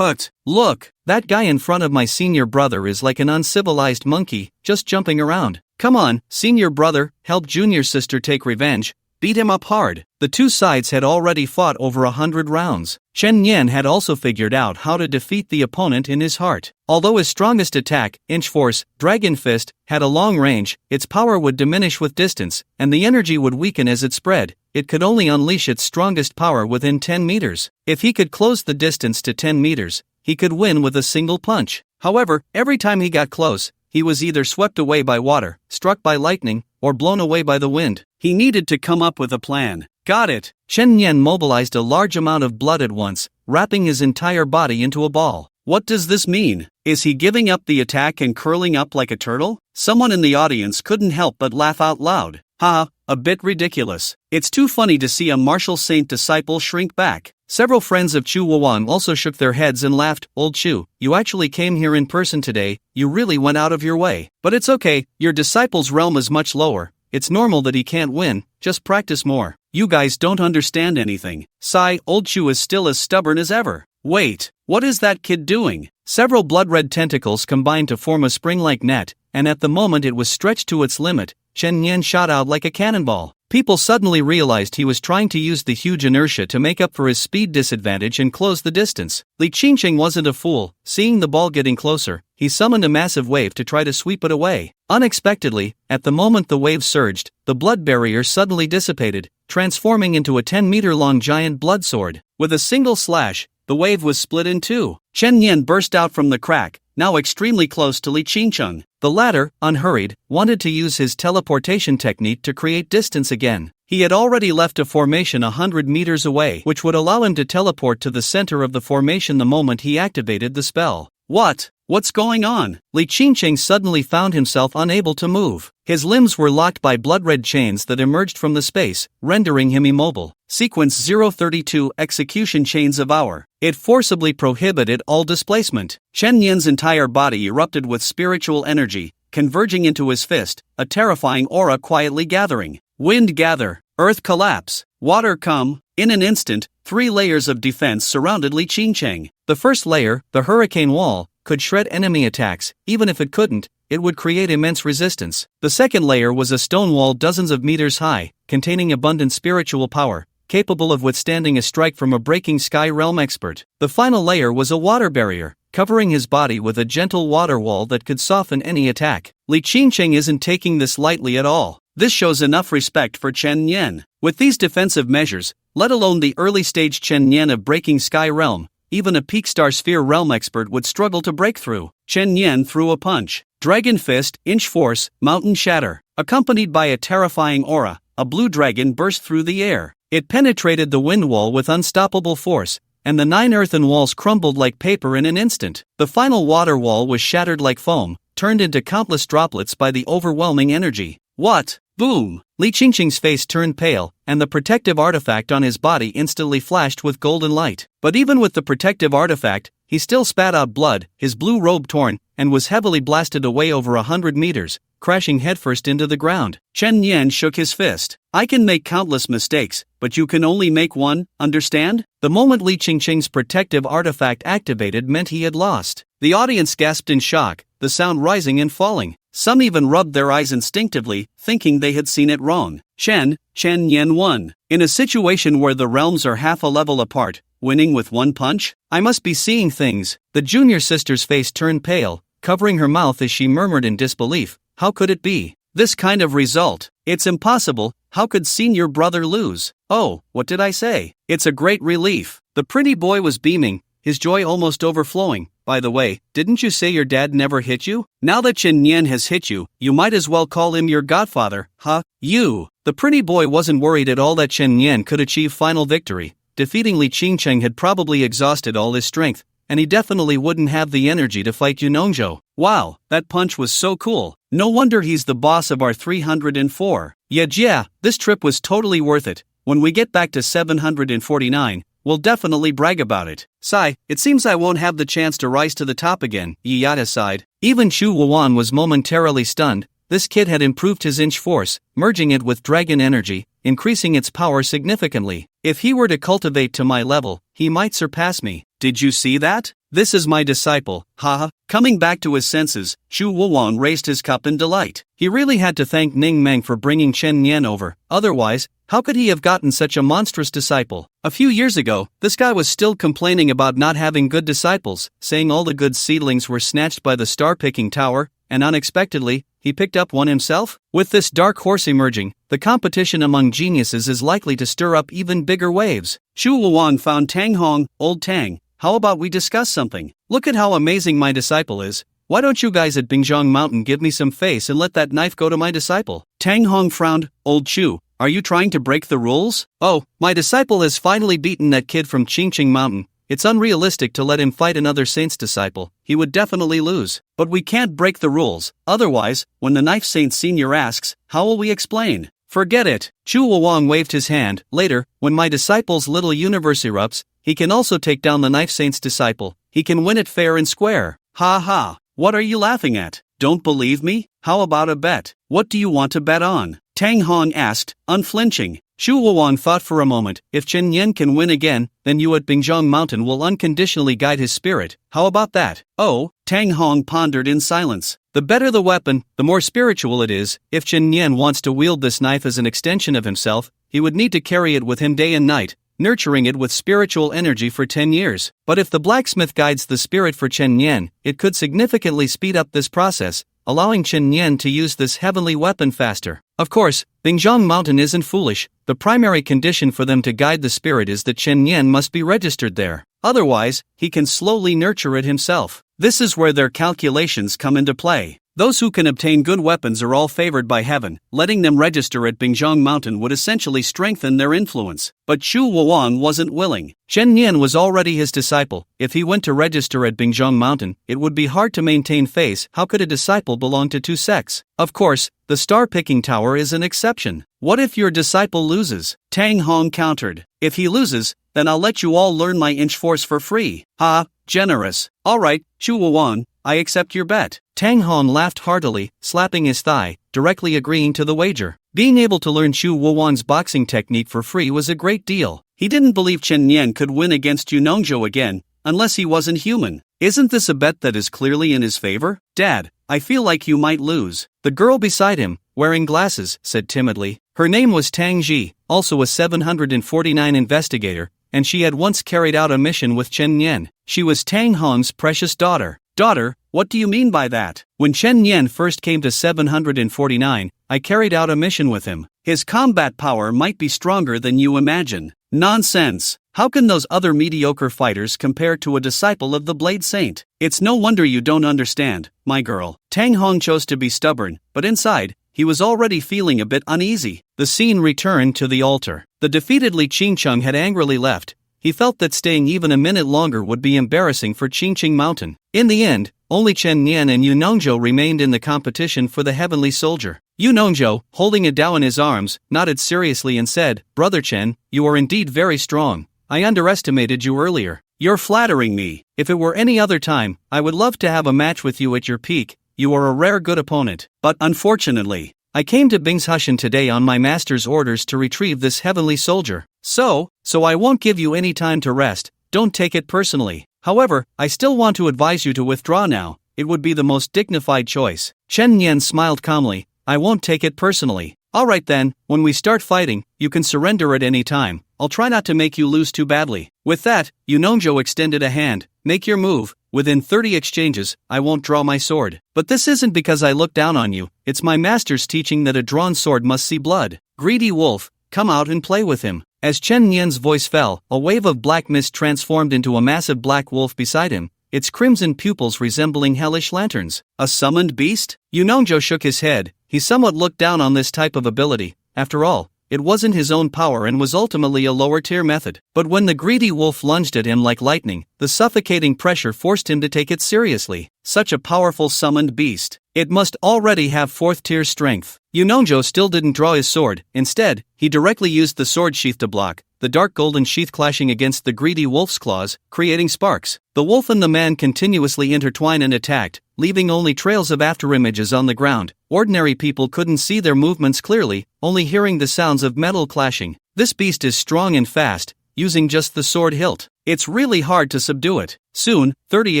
Look, that guy in front of my senior brother is like an uncivilized monkey, just jumping around. Come on, senior brother, help junior sister take revenge. Beat him up hard. The 2 sides had already fought over 100 rounds. Chen Yan had also figured out how to defeat the opponent in his heart. Although his strongest attack, Inch Force, Dragon Fist, had a long range, its power would diminish with distance, and the energy would weaken as it spread. It could only unleash its strongest power within 10 meters. If he could close the distance to 10 meters, he could win with a single punch. However, every time he got close, he was either swept away by water, struck by lightning, or blown away by the wind. He needed to come up with a plan. Got it! Chen Yan mobilized a large amount of blood at once, wrapping his entire body into a ball. What does this mean? Is he giving up the attack and curling up like a turtle? Someone in the audience couldn't help but laugh out loud. A bit ridiculous. It's too funny to see a martial saint disciple shrink back. Several friends of Chu Wuan also shook their heads and laughed. Old Chu, you actually came here in person today, you really went out of your way. But it's okay, your disciple's realm is much lower. It's normal that he can't win, just practice more. You guys don't understand anything. Sigh, Old Chu is still as stubborn as ever. Wait, what is that kid doing? Several blood-red tentacles combined to form a spring-like net, and at the moment it was stretched to its limit, Chen Yan shot out like a cannonball. People suddenly realized he was trying to use the huge inertia to make up for his speed disadvantage and close the distance. Li Qingcheng wasn't a fool. Seeing the ball getting closer, he summoned a massive wave to try to sweep it away. Unexpectedly, at the moment the wave surged, the blood barrier suddenly dissipated, transforming into a 10-meter-long giant blood sword. With a single slash, the wave was split in 2. Chen Yan burst out from the crack, now extremely close to Li Qingcheng. The latter, unhurried, wanted to use his teleportation technique to create distance again. He had already left a formation 100 meters away, which would allow him to teleport to the center of the formation the moment he activated the spell. What's going on? Li Qingcheng suddenly found himself unable to move. His limbs were locked by blood-red chains that emerged from the space, rendering him immobile. Sequence 032 Execution Chains of Hour. It forcibly prohibited all displacement. Chen Yan's entire body erupted with spiritual energy, converging into his fist, a terrifying aura quietly gathering. Wind gather, earth collapse, water come. In an instant, 3 layers of defense surrounded Li Qingcheng. The first layer, the hurricane wall, could shred enemy attacks. Even if it couldn't, it would create immense resistance. The second layer was a stone wall dozens of meters high, containing abundant spiritual power, capable of withstanding a strike from a breaking sky realm expert. The final layer was a water barrier, covering his body with a gentle water wall that could soften any attack. Li Qingcheng isn't taking this lightly at all. This shows enough respect for Chen Yan. With these defensive measures, let alone the early-stage Chen Yan of breaking sky realm, even a peak star sphere realm expert would struggle to break through. Chen Yan threw a punch. Dragon Fist, Inch Force, Mountain Shatter. Accompanied by a terrifying aura, a blue dragon burst through the air. It penetrated the wind wall with unstoppable force, and the 9 earthen walls crumbled like paper in an instant. The final water wall was shattered like foam, turned into countless droplets by the overwhelming energy. What? Boom! Li Qingqing's face turned pale, and the protective artifact on his body instantly flashed with golden light. But even with the protective artifact, he still spat out blood, his blue robe torn, and was heavily blasted away over 100 meters, crashing headfirst into the ground. Chen Yan shook his fist. I can make countless mistakes, but you can only make one, understand? The moment Li Qingqing's protective artifact activated meant he had lost. The audience gasped in shock, the sound rising and falling. Some even rubbed their eyes instinctively, thinking they had seen it wrong. Chen Yan won. In a situation where the realms are half a level apart, winning with one punch? I must be seeing things. The junior sister's face turned pale, covering her mouth as she murmured in disbelief. How could it be? This kind of result? It's impossible. How could senior brother lose? Oh, what did I say? It's a great relief. The pretty boy was beaming, his joy almost overflowing. By the way, didn't you say your dad never hit you? Now that Chen Yan has hit you, you might as well call him your godfather, huh? You! The pretty boy wasn't worried at all that Chen Yan could achieve final victory. Defeating Li Qingqing had probably exhausted all his strength, and he definitely wouldn't have the energy to fight Yunongzhou. Wow, that punch was so cool. No wonder he's the boss of our 304. Yeah, this trip was totally worth it. When we get back to 749, we'll definitely brag about it. Sigh, it seems I won't have the chance to rise to the top again, Yiyata sighed. Even Shu Wuan was momentarily stunned. This kid had improved his inch force, merging it with dragon energy, increasing its power significantly. If he were to cultivate to my level, he might surpass me. Did you see that? This is my disciple, haha. Coming back to his senses, Shu Wuan raised his cup in delight. He really had to thank Ning Meng for bringing Chen Yan over, otherwise, how could he have gotten such a monstrous disciple? A few years ago, this guy was still complaining about not having good disciples, saying all the good seedlings were snatched by the star-picking tower, and unexpectedly, he picked up one himself? With this dark horse emerging, the competition among geniuses is likely to stir up even bigger waves. Shu Wuan found Tang Hong. Old Tang, how about we discuss something? Look at how amazing my disciple is. Why don't you guys at Bingzhong Mountain give me some face and let that knife go to my disciple? Tang Hong frowned. Old Chu, are you trying to break the rules? Oh, my disciple has finally beaten that kid from Qingqing Mountain. It's unrealistic to let him fight another saint's disciple. He would definitely lose. But we can't break the rules. Otherwise, when the Knife Saint Senior asks, how will we explain? Forget it. Chu Wuang waved his hand. Later, when my disciple's little universe erupts, he can also take down the Knife Saint's disciple. He can win it fair and square. Ha ha. What are you laughing at? Don't believe me? How about a bet? What do you want to bet on? Tang Hong asked, unflinching. Shu Wuang thought for a moment. If Chen Yan can win again, then you at Bingzhong Mountain will unconditionally guide his spirit. How about that? Oh, Tang Hong pondered in silence. The better the weapon, the more spiritual it is. If Chen Yan wants to wield this knife as an extension of himself, he would need to carry it with him day and night, nurturing it with spiritual energy for 10 years. But if the blacksmith guides the spirit for Chen Yan, it could significantly speed up this process, allowing Chen Yan to use this heavenly weapon faster. Of course, Bingzhong Mountain isn't foolish. The primary condition for them to guide the spirit is that Chen Yan must be registered there. Otherwise, he can slowly nurture it himself. This is where their calculations come into play. Those who can obtain good weapons are all favored by heaven. Letting them register at Bingzhong Mountain would essentially strengthen their influence. But Shu Wuang wasn't willing. Chen Yan was already his disciple. If he went to register at Bingzhong Mountain, it would be hard to maintain face. How could a disciple belong to two sects? Of course, the star-picking tower is an exception. What if your disciple loses? Tang Hong countered. If he loses, then I'll let you all learn my inch force for free. Ha, generous. All right, Shu Wuang, I accept your bet. Tang Hong laughed heartily, slapping his thigh, directly agreeing to the wager. Being able to learn Shu Wuang's boxing technique for free was a great deal. He didn't believe Chen Yan could win against Yunongzhou again, unless he wasn't human. Isn't this a bet that is clearly in his favor? Dad, I feel like you might lose. The girl beside him, wearing glasses, said timidly. Her name was Tang Ji, also a 749 investigator, and she had once carried out a mission with Chen Yan. She was Tang Hong's precious daughter. Daughter, what do you mean by that? When Chen Yan first came to 749, I carried out a mission with him. His combat power might be stronger than you imagine. Nonsense. How can those other mediocre fighters compare to a disciple of the Blade Saint? It's no wonder you don't understand, my girl. Tang Hong chose to be stubborn, but inside, he was already feeling a bit uneasy. The scene returned to the altar. The defeated Li Qingqing had angrily left. He felt that staying even a minute longer would be embarrassing for Qingqing Mountain. In the end, only Chen Yan and Yunongzhou remained in the competition for the Heavenly Soldier. Nongjo, holding a Dao in his arms, nodded seriously and said, Brother Chen, you are indeed very strong. I underestimated you earlier. You're flattering me. If it were any other time, I would love to have a match with you at your peak. You are a rare good opponent. But unfortunately, I came to Bing's Hushin today on my master's orders to retrieve this heavenly soldier. So I won't give you any time to rest. Don't take it personally. However, I still want to advise you to withdraw now. It would be the most dignified choice. Chen Nian smiled calmly. I won't take it personally. Alright then, when we start fighting, you can surrender at any time. I'll try not to make you lose too badly. With that, Nongjo extended a hand. Make your move. Within 30 exchanges, I won't draw my sword. But this isn't because I look down on you. It's my master's teaching that a drawn sword must see blood. Greedy wolf, come out and play with him. As Chen Nian's voice fell, a wave of black mist transformed into a massive black wolf beside him, its crimson pupils resembling hellish lanterns. A summoned beast? Nongjo shook his head. He somewhat looked down on this type of ability. After all, it wasn't his own power and was ultimately a lower-tier method. But when the greedy wolf lunged at him like lightning, the suffocating pressure forced him to take it seriously. Such a powerful summoned beast. It must already have 4th-tier strength. Nongjo still didn't draw his sword. Instead, he directly used the sword sheath to block, the dark golden sheath clashing against the greedy wolf's claws, creating sparks. The wolf and the man continuously intertwined and attacked, leaving only trails of afterimages on the ground. Ordinary people couldn't see their movements clearly, only hearing the sounds of metal clashing. This beast is strong and fast, using just the sword hilt. It's really hard to subdue it. Soon, 30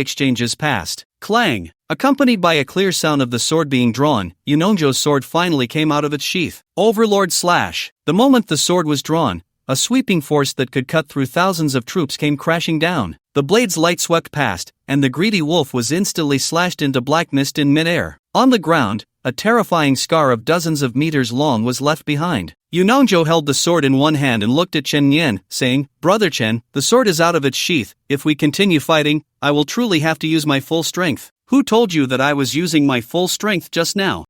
exchanges passed. Clang! Accompanied by a clear sound of the sword being drawn, Nongjo's sword finally came out of its sheath. Overlord Slash! The moment the sword was drawn, a sweeping force that could cut through thousands of troops came crashing down. The blade's light swept past, and the greedy wolf was instantly slashed into black mist in midair. On the ground, a terrifying scar of dozens of meters long was left behind. Nongjo held the sword in one hand and looked at Chen Nian, saying, Brother Chen, the sword is out of its sheath. If we continue fighting, I will truly have to use my full strength. Who told you that I was using my full strength just now?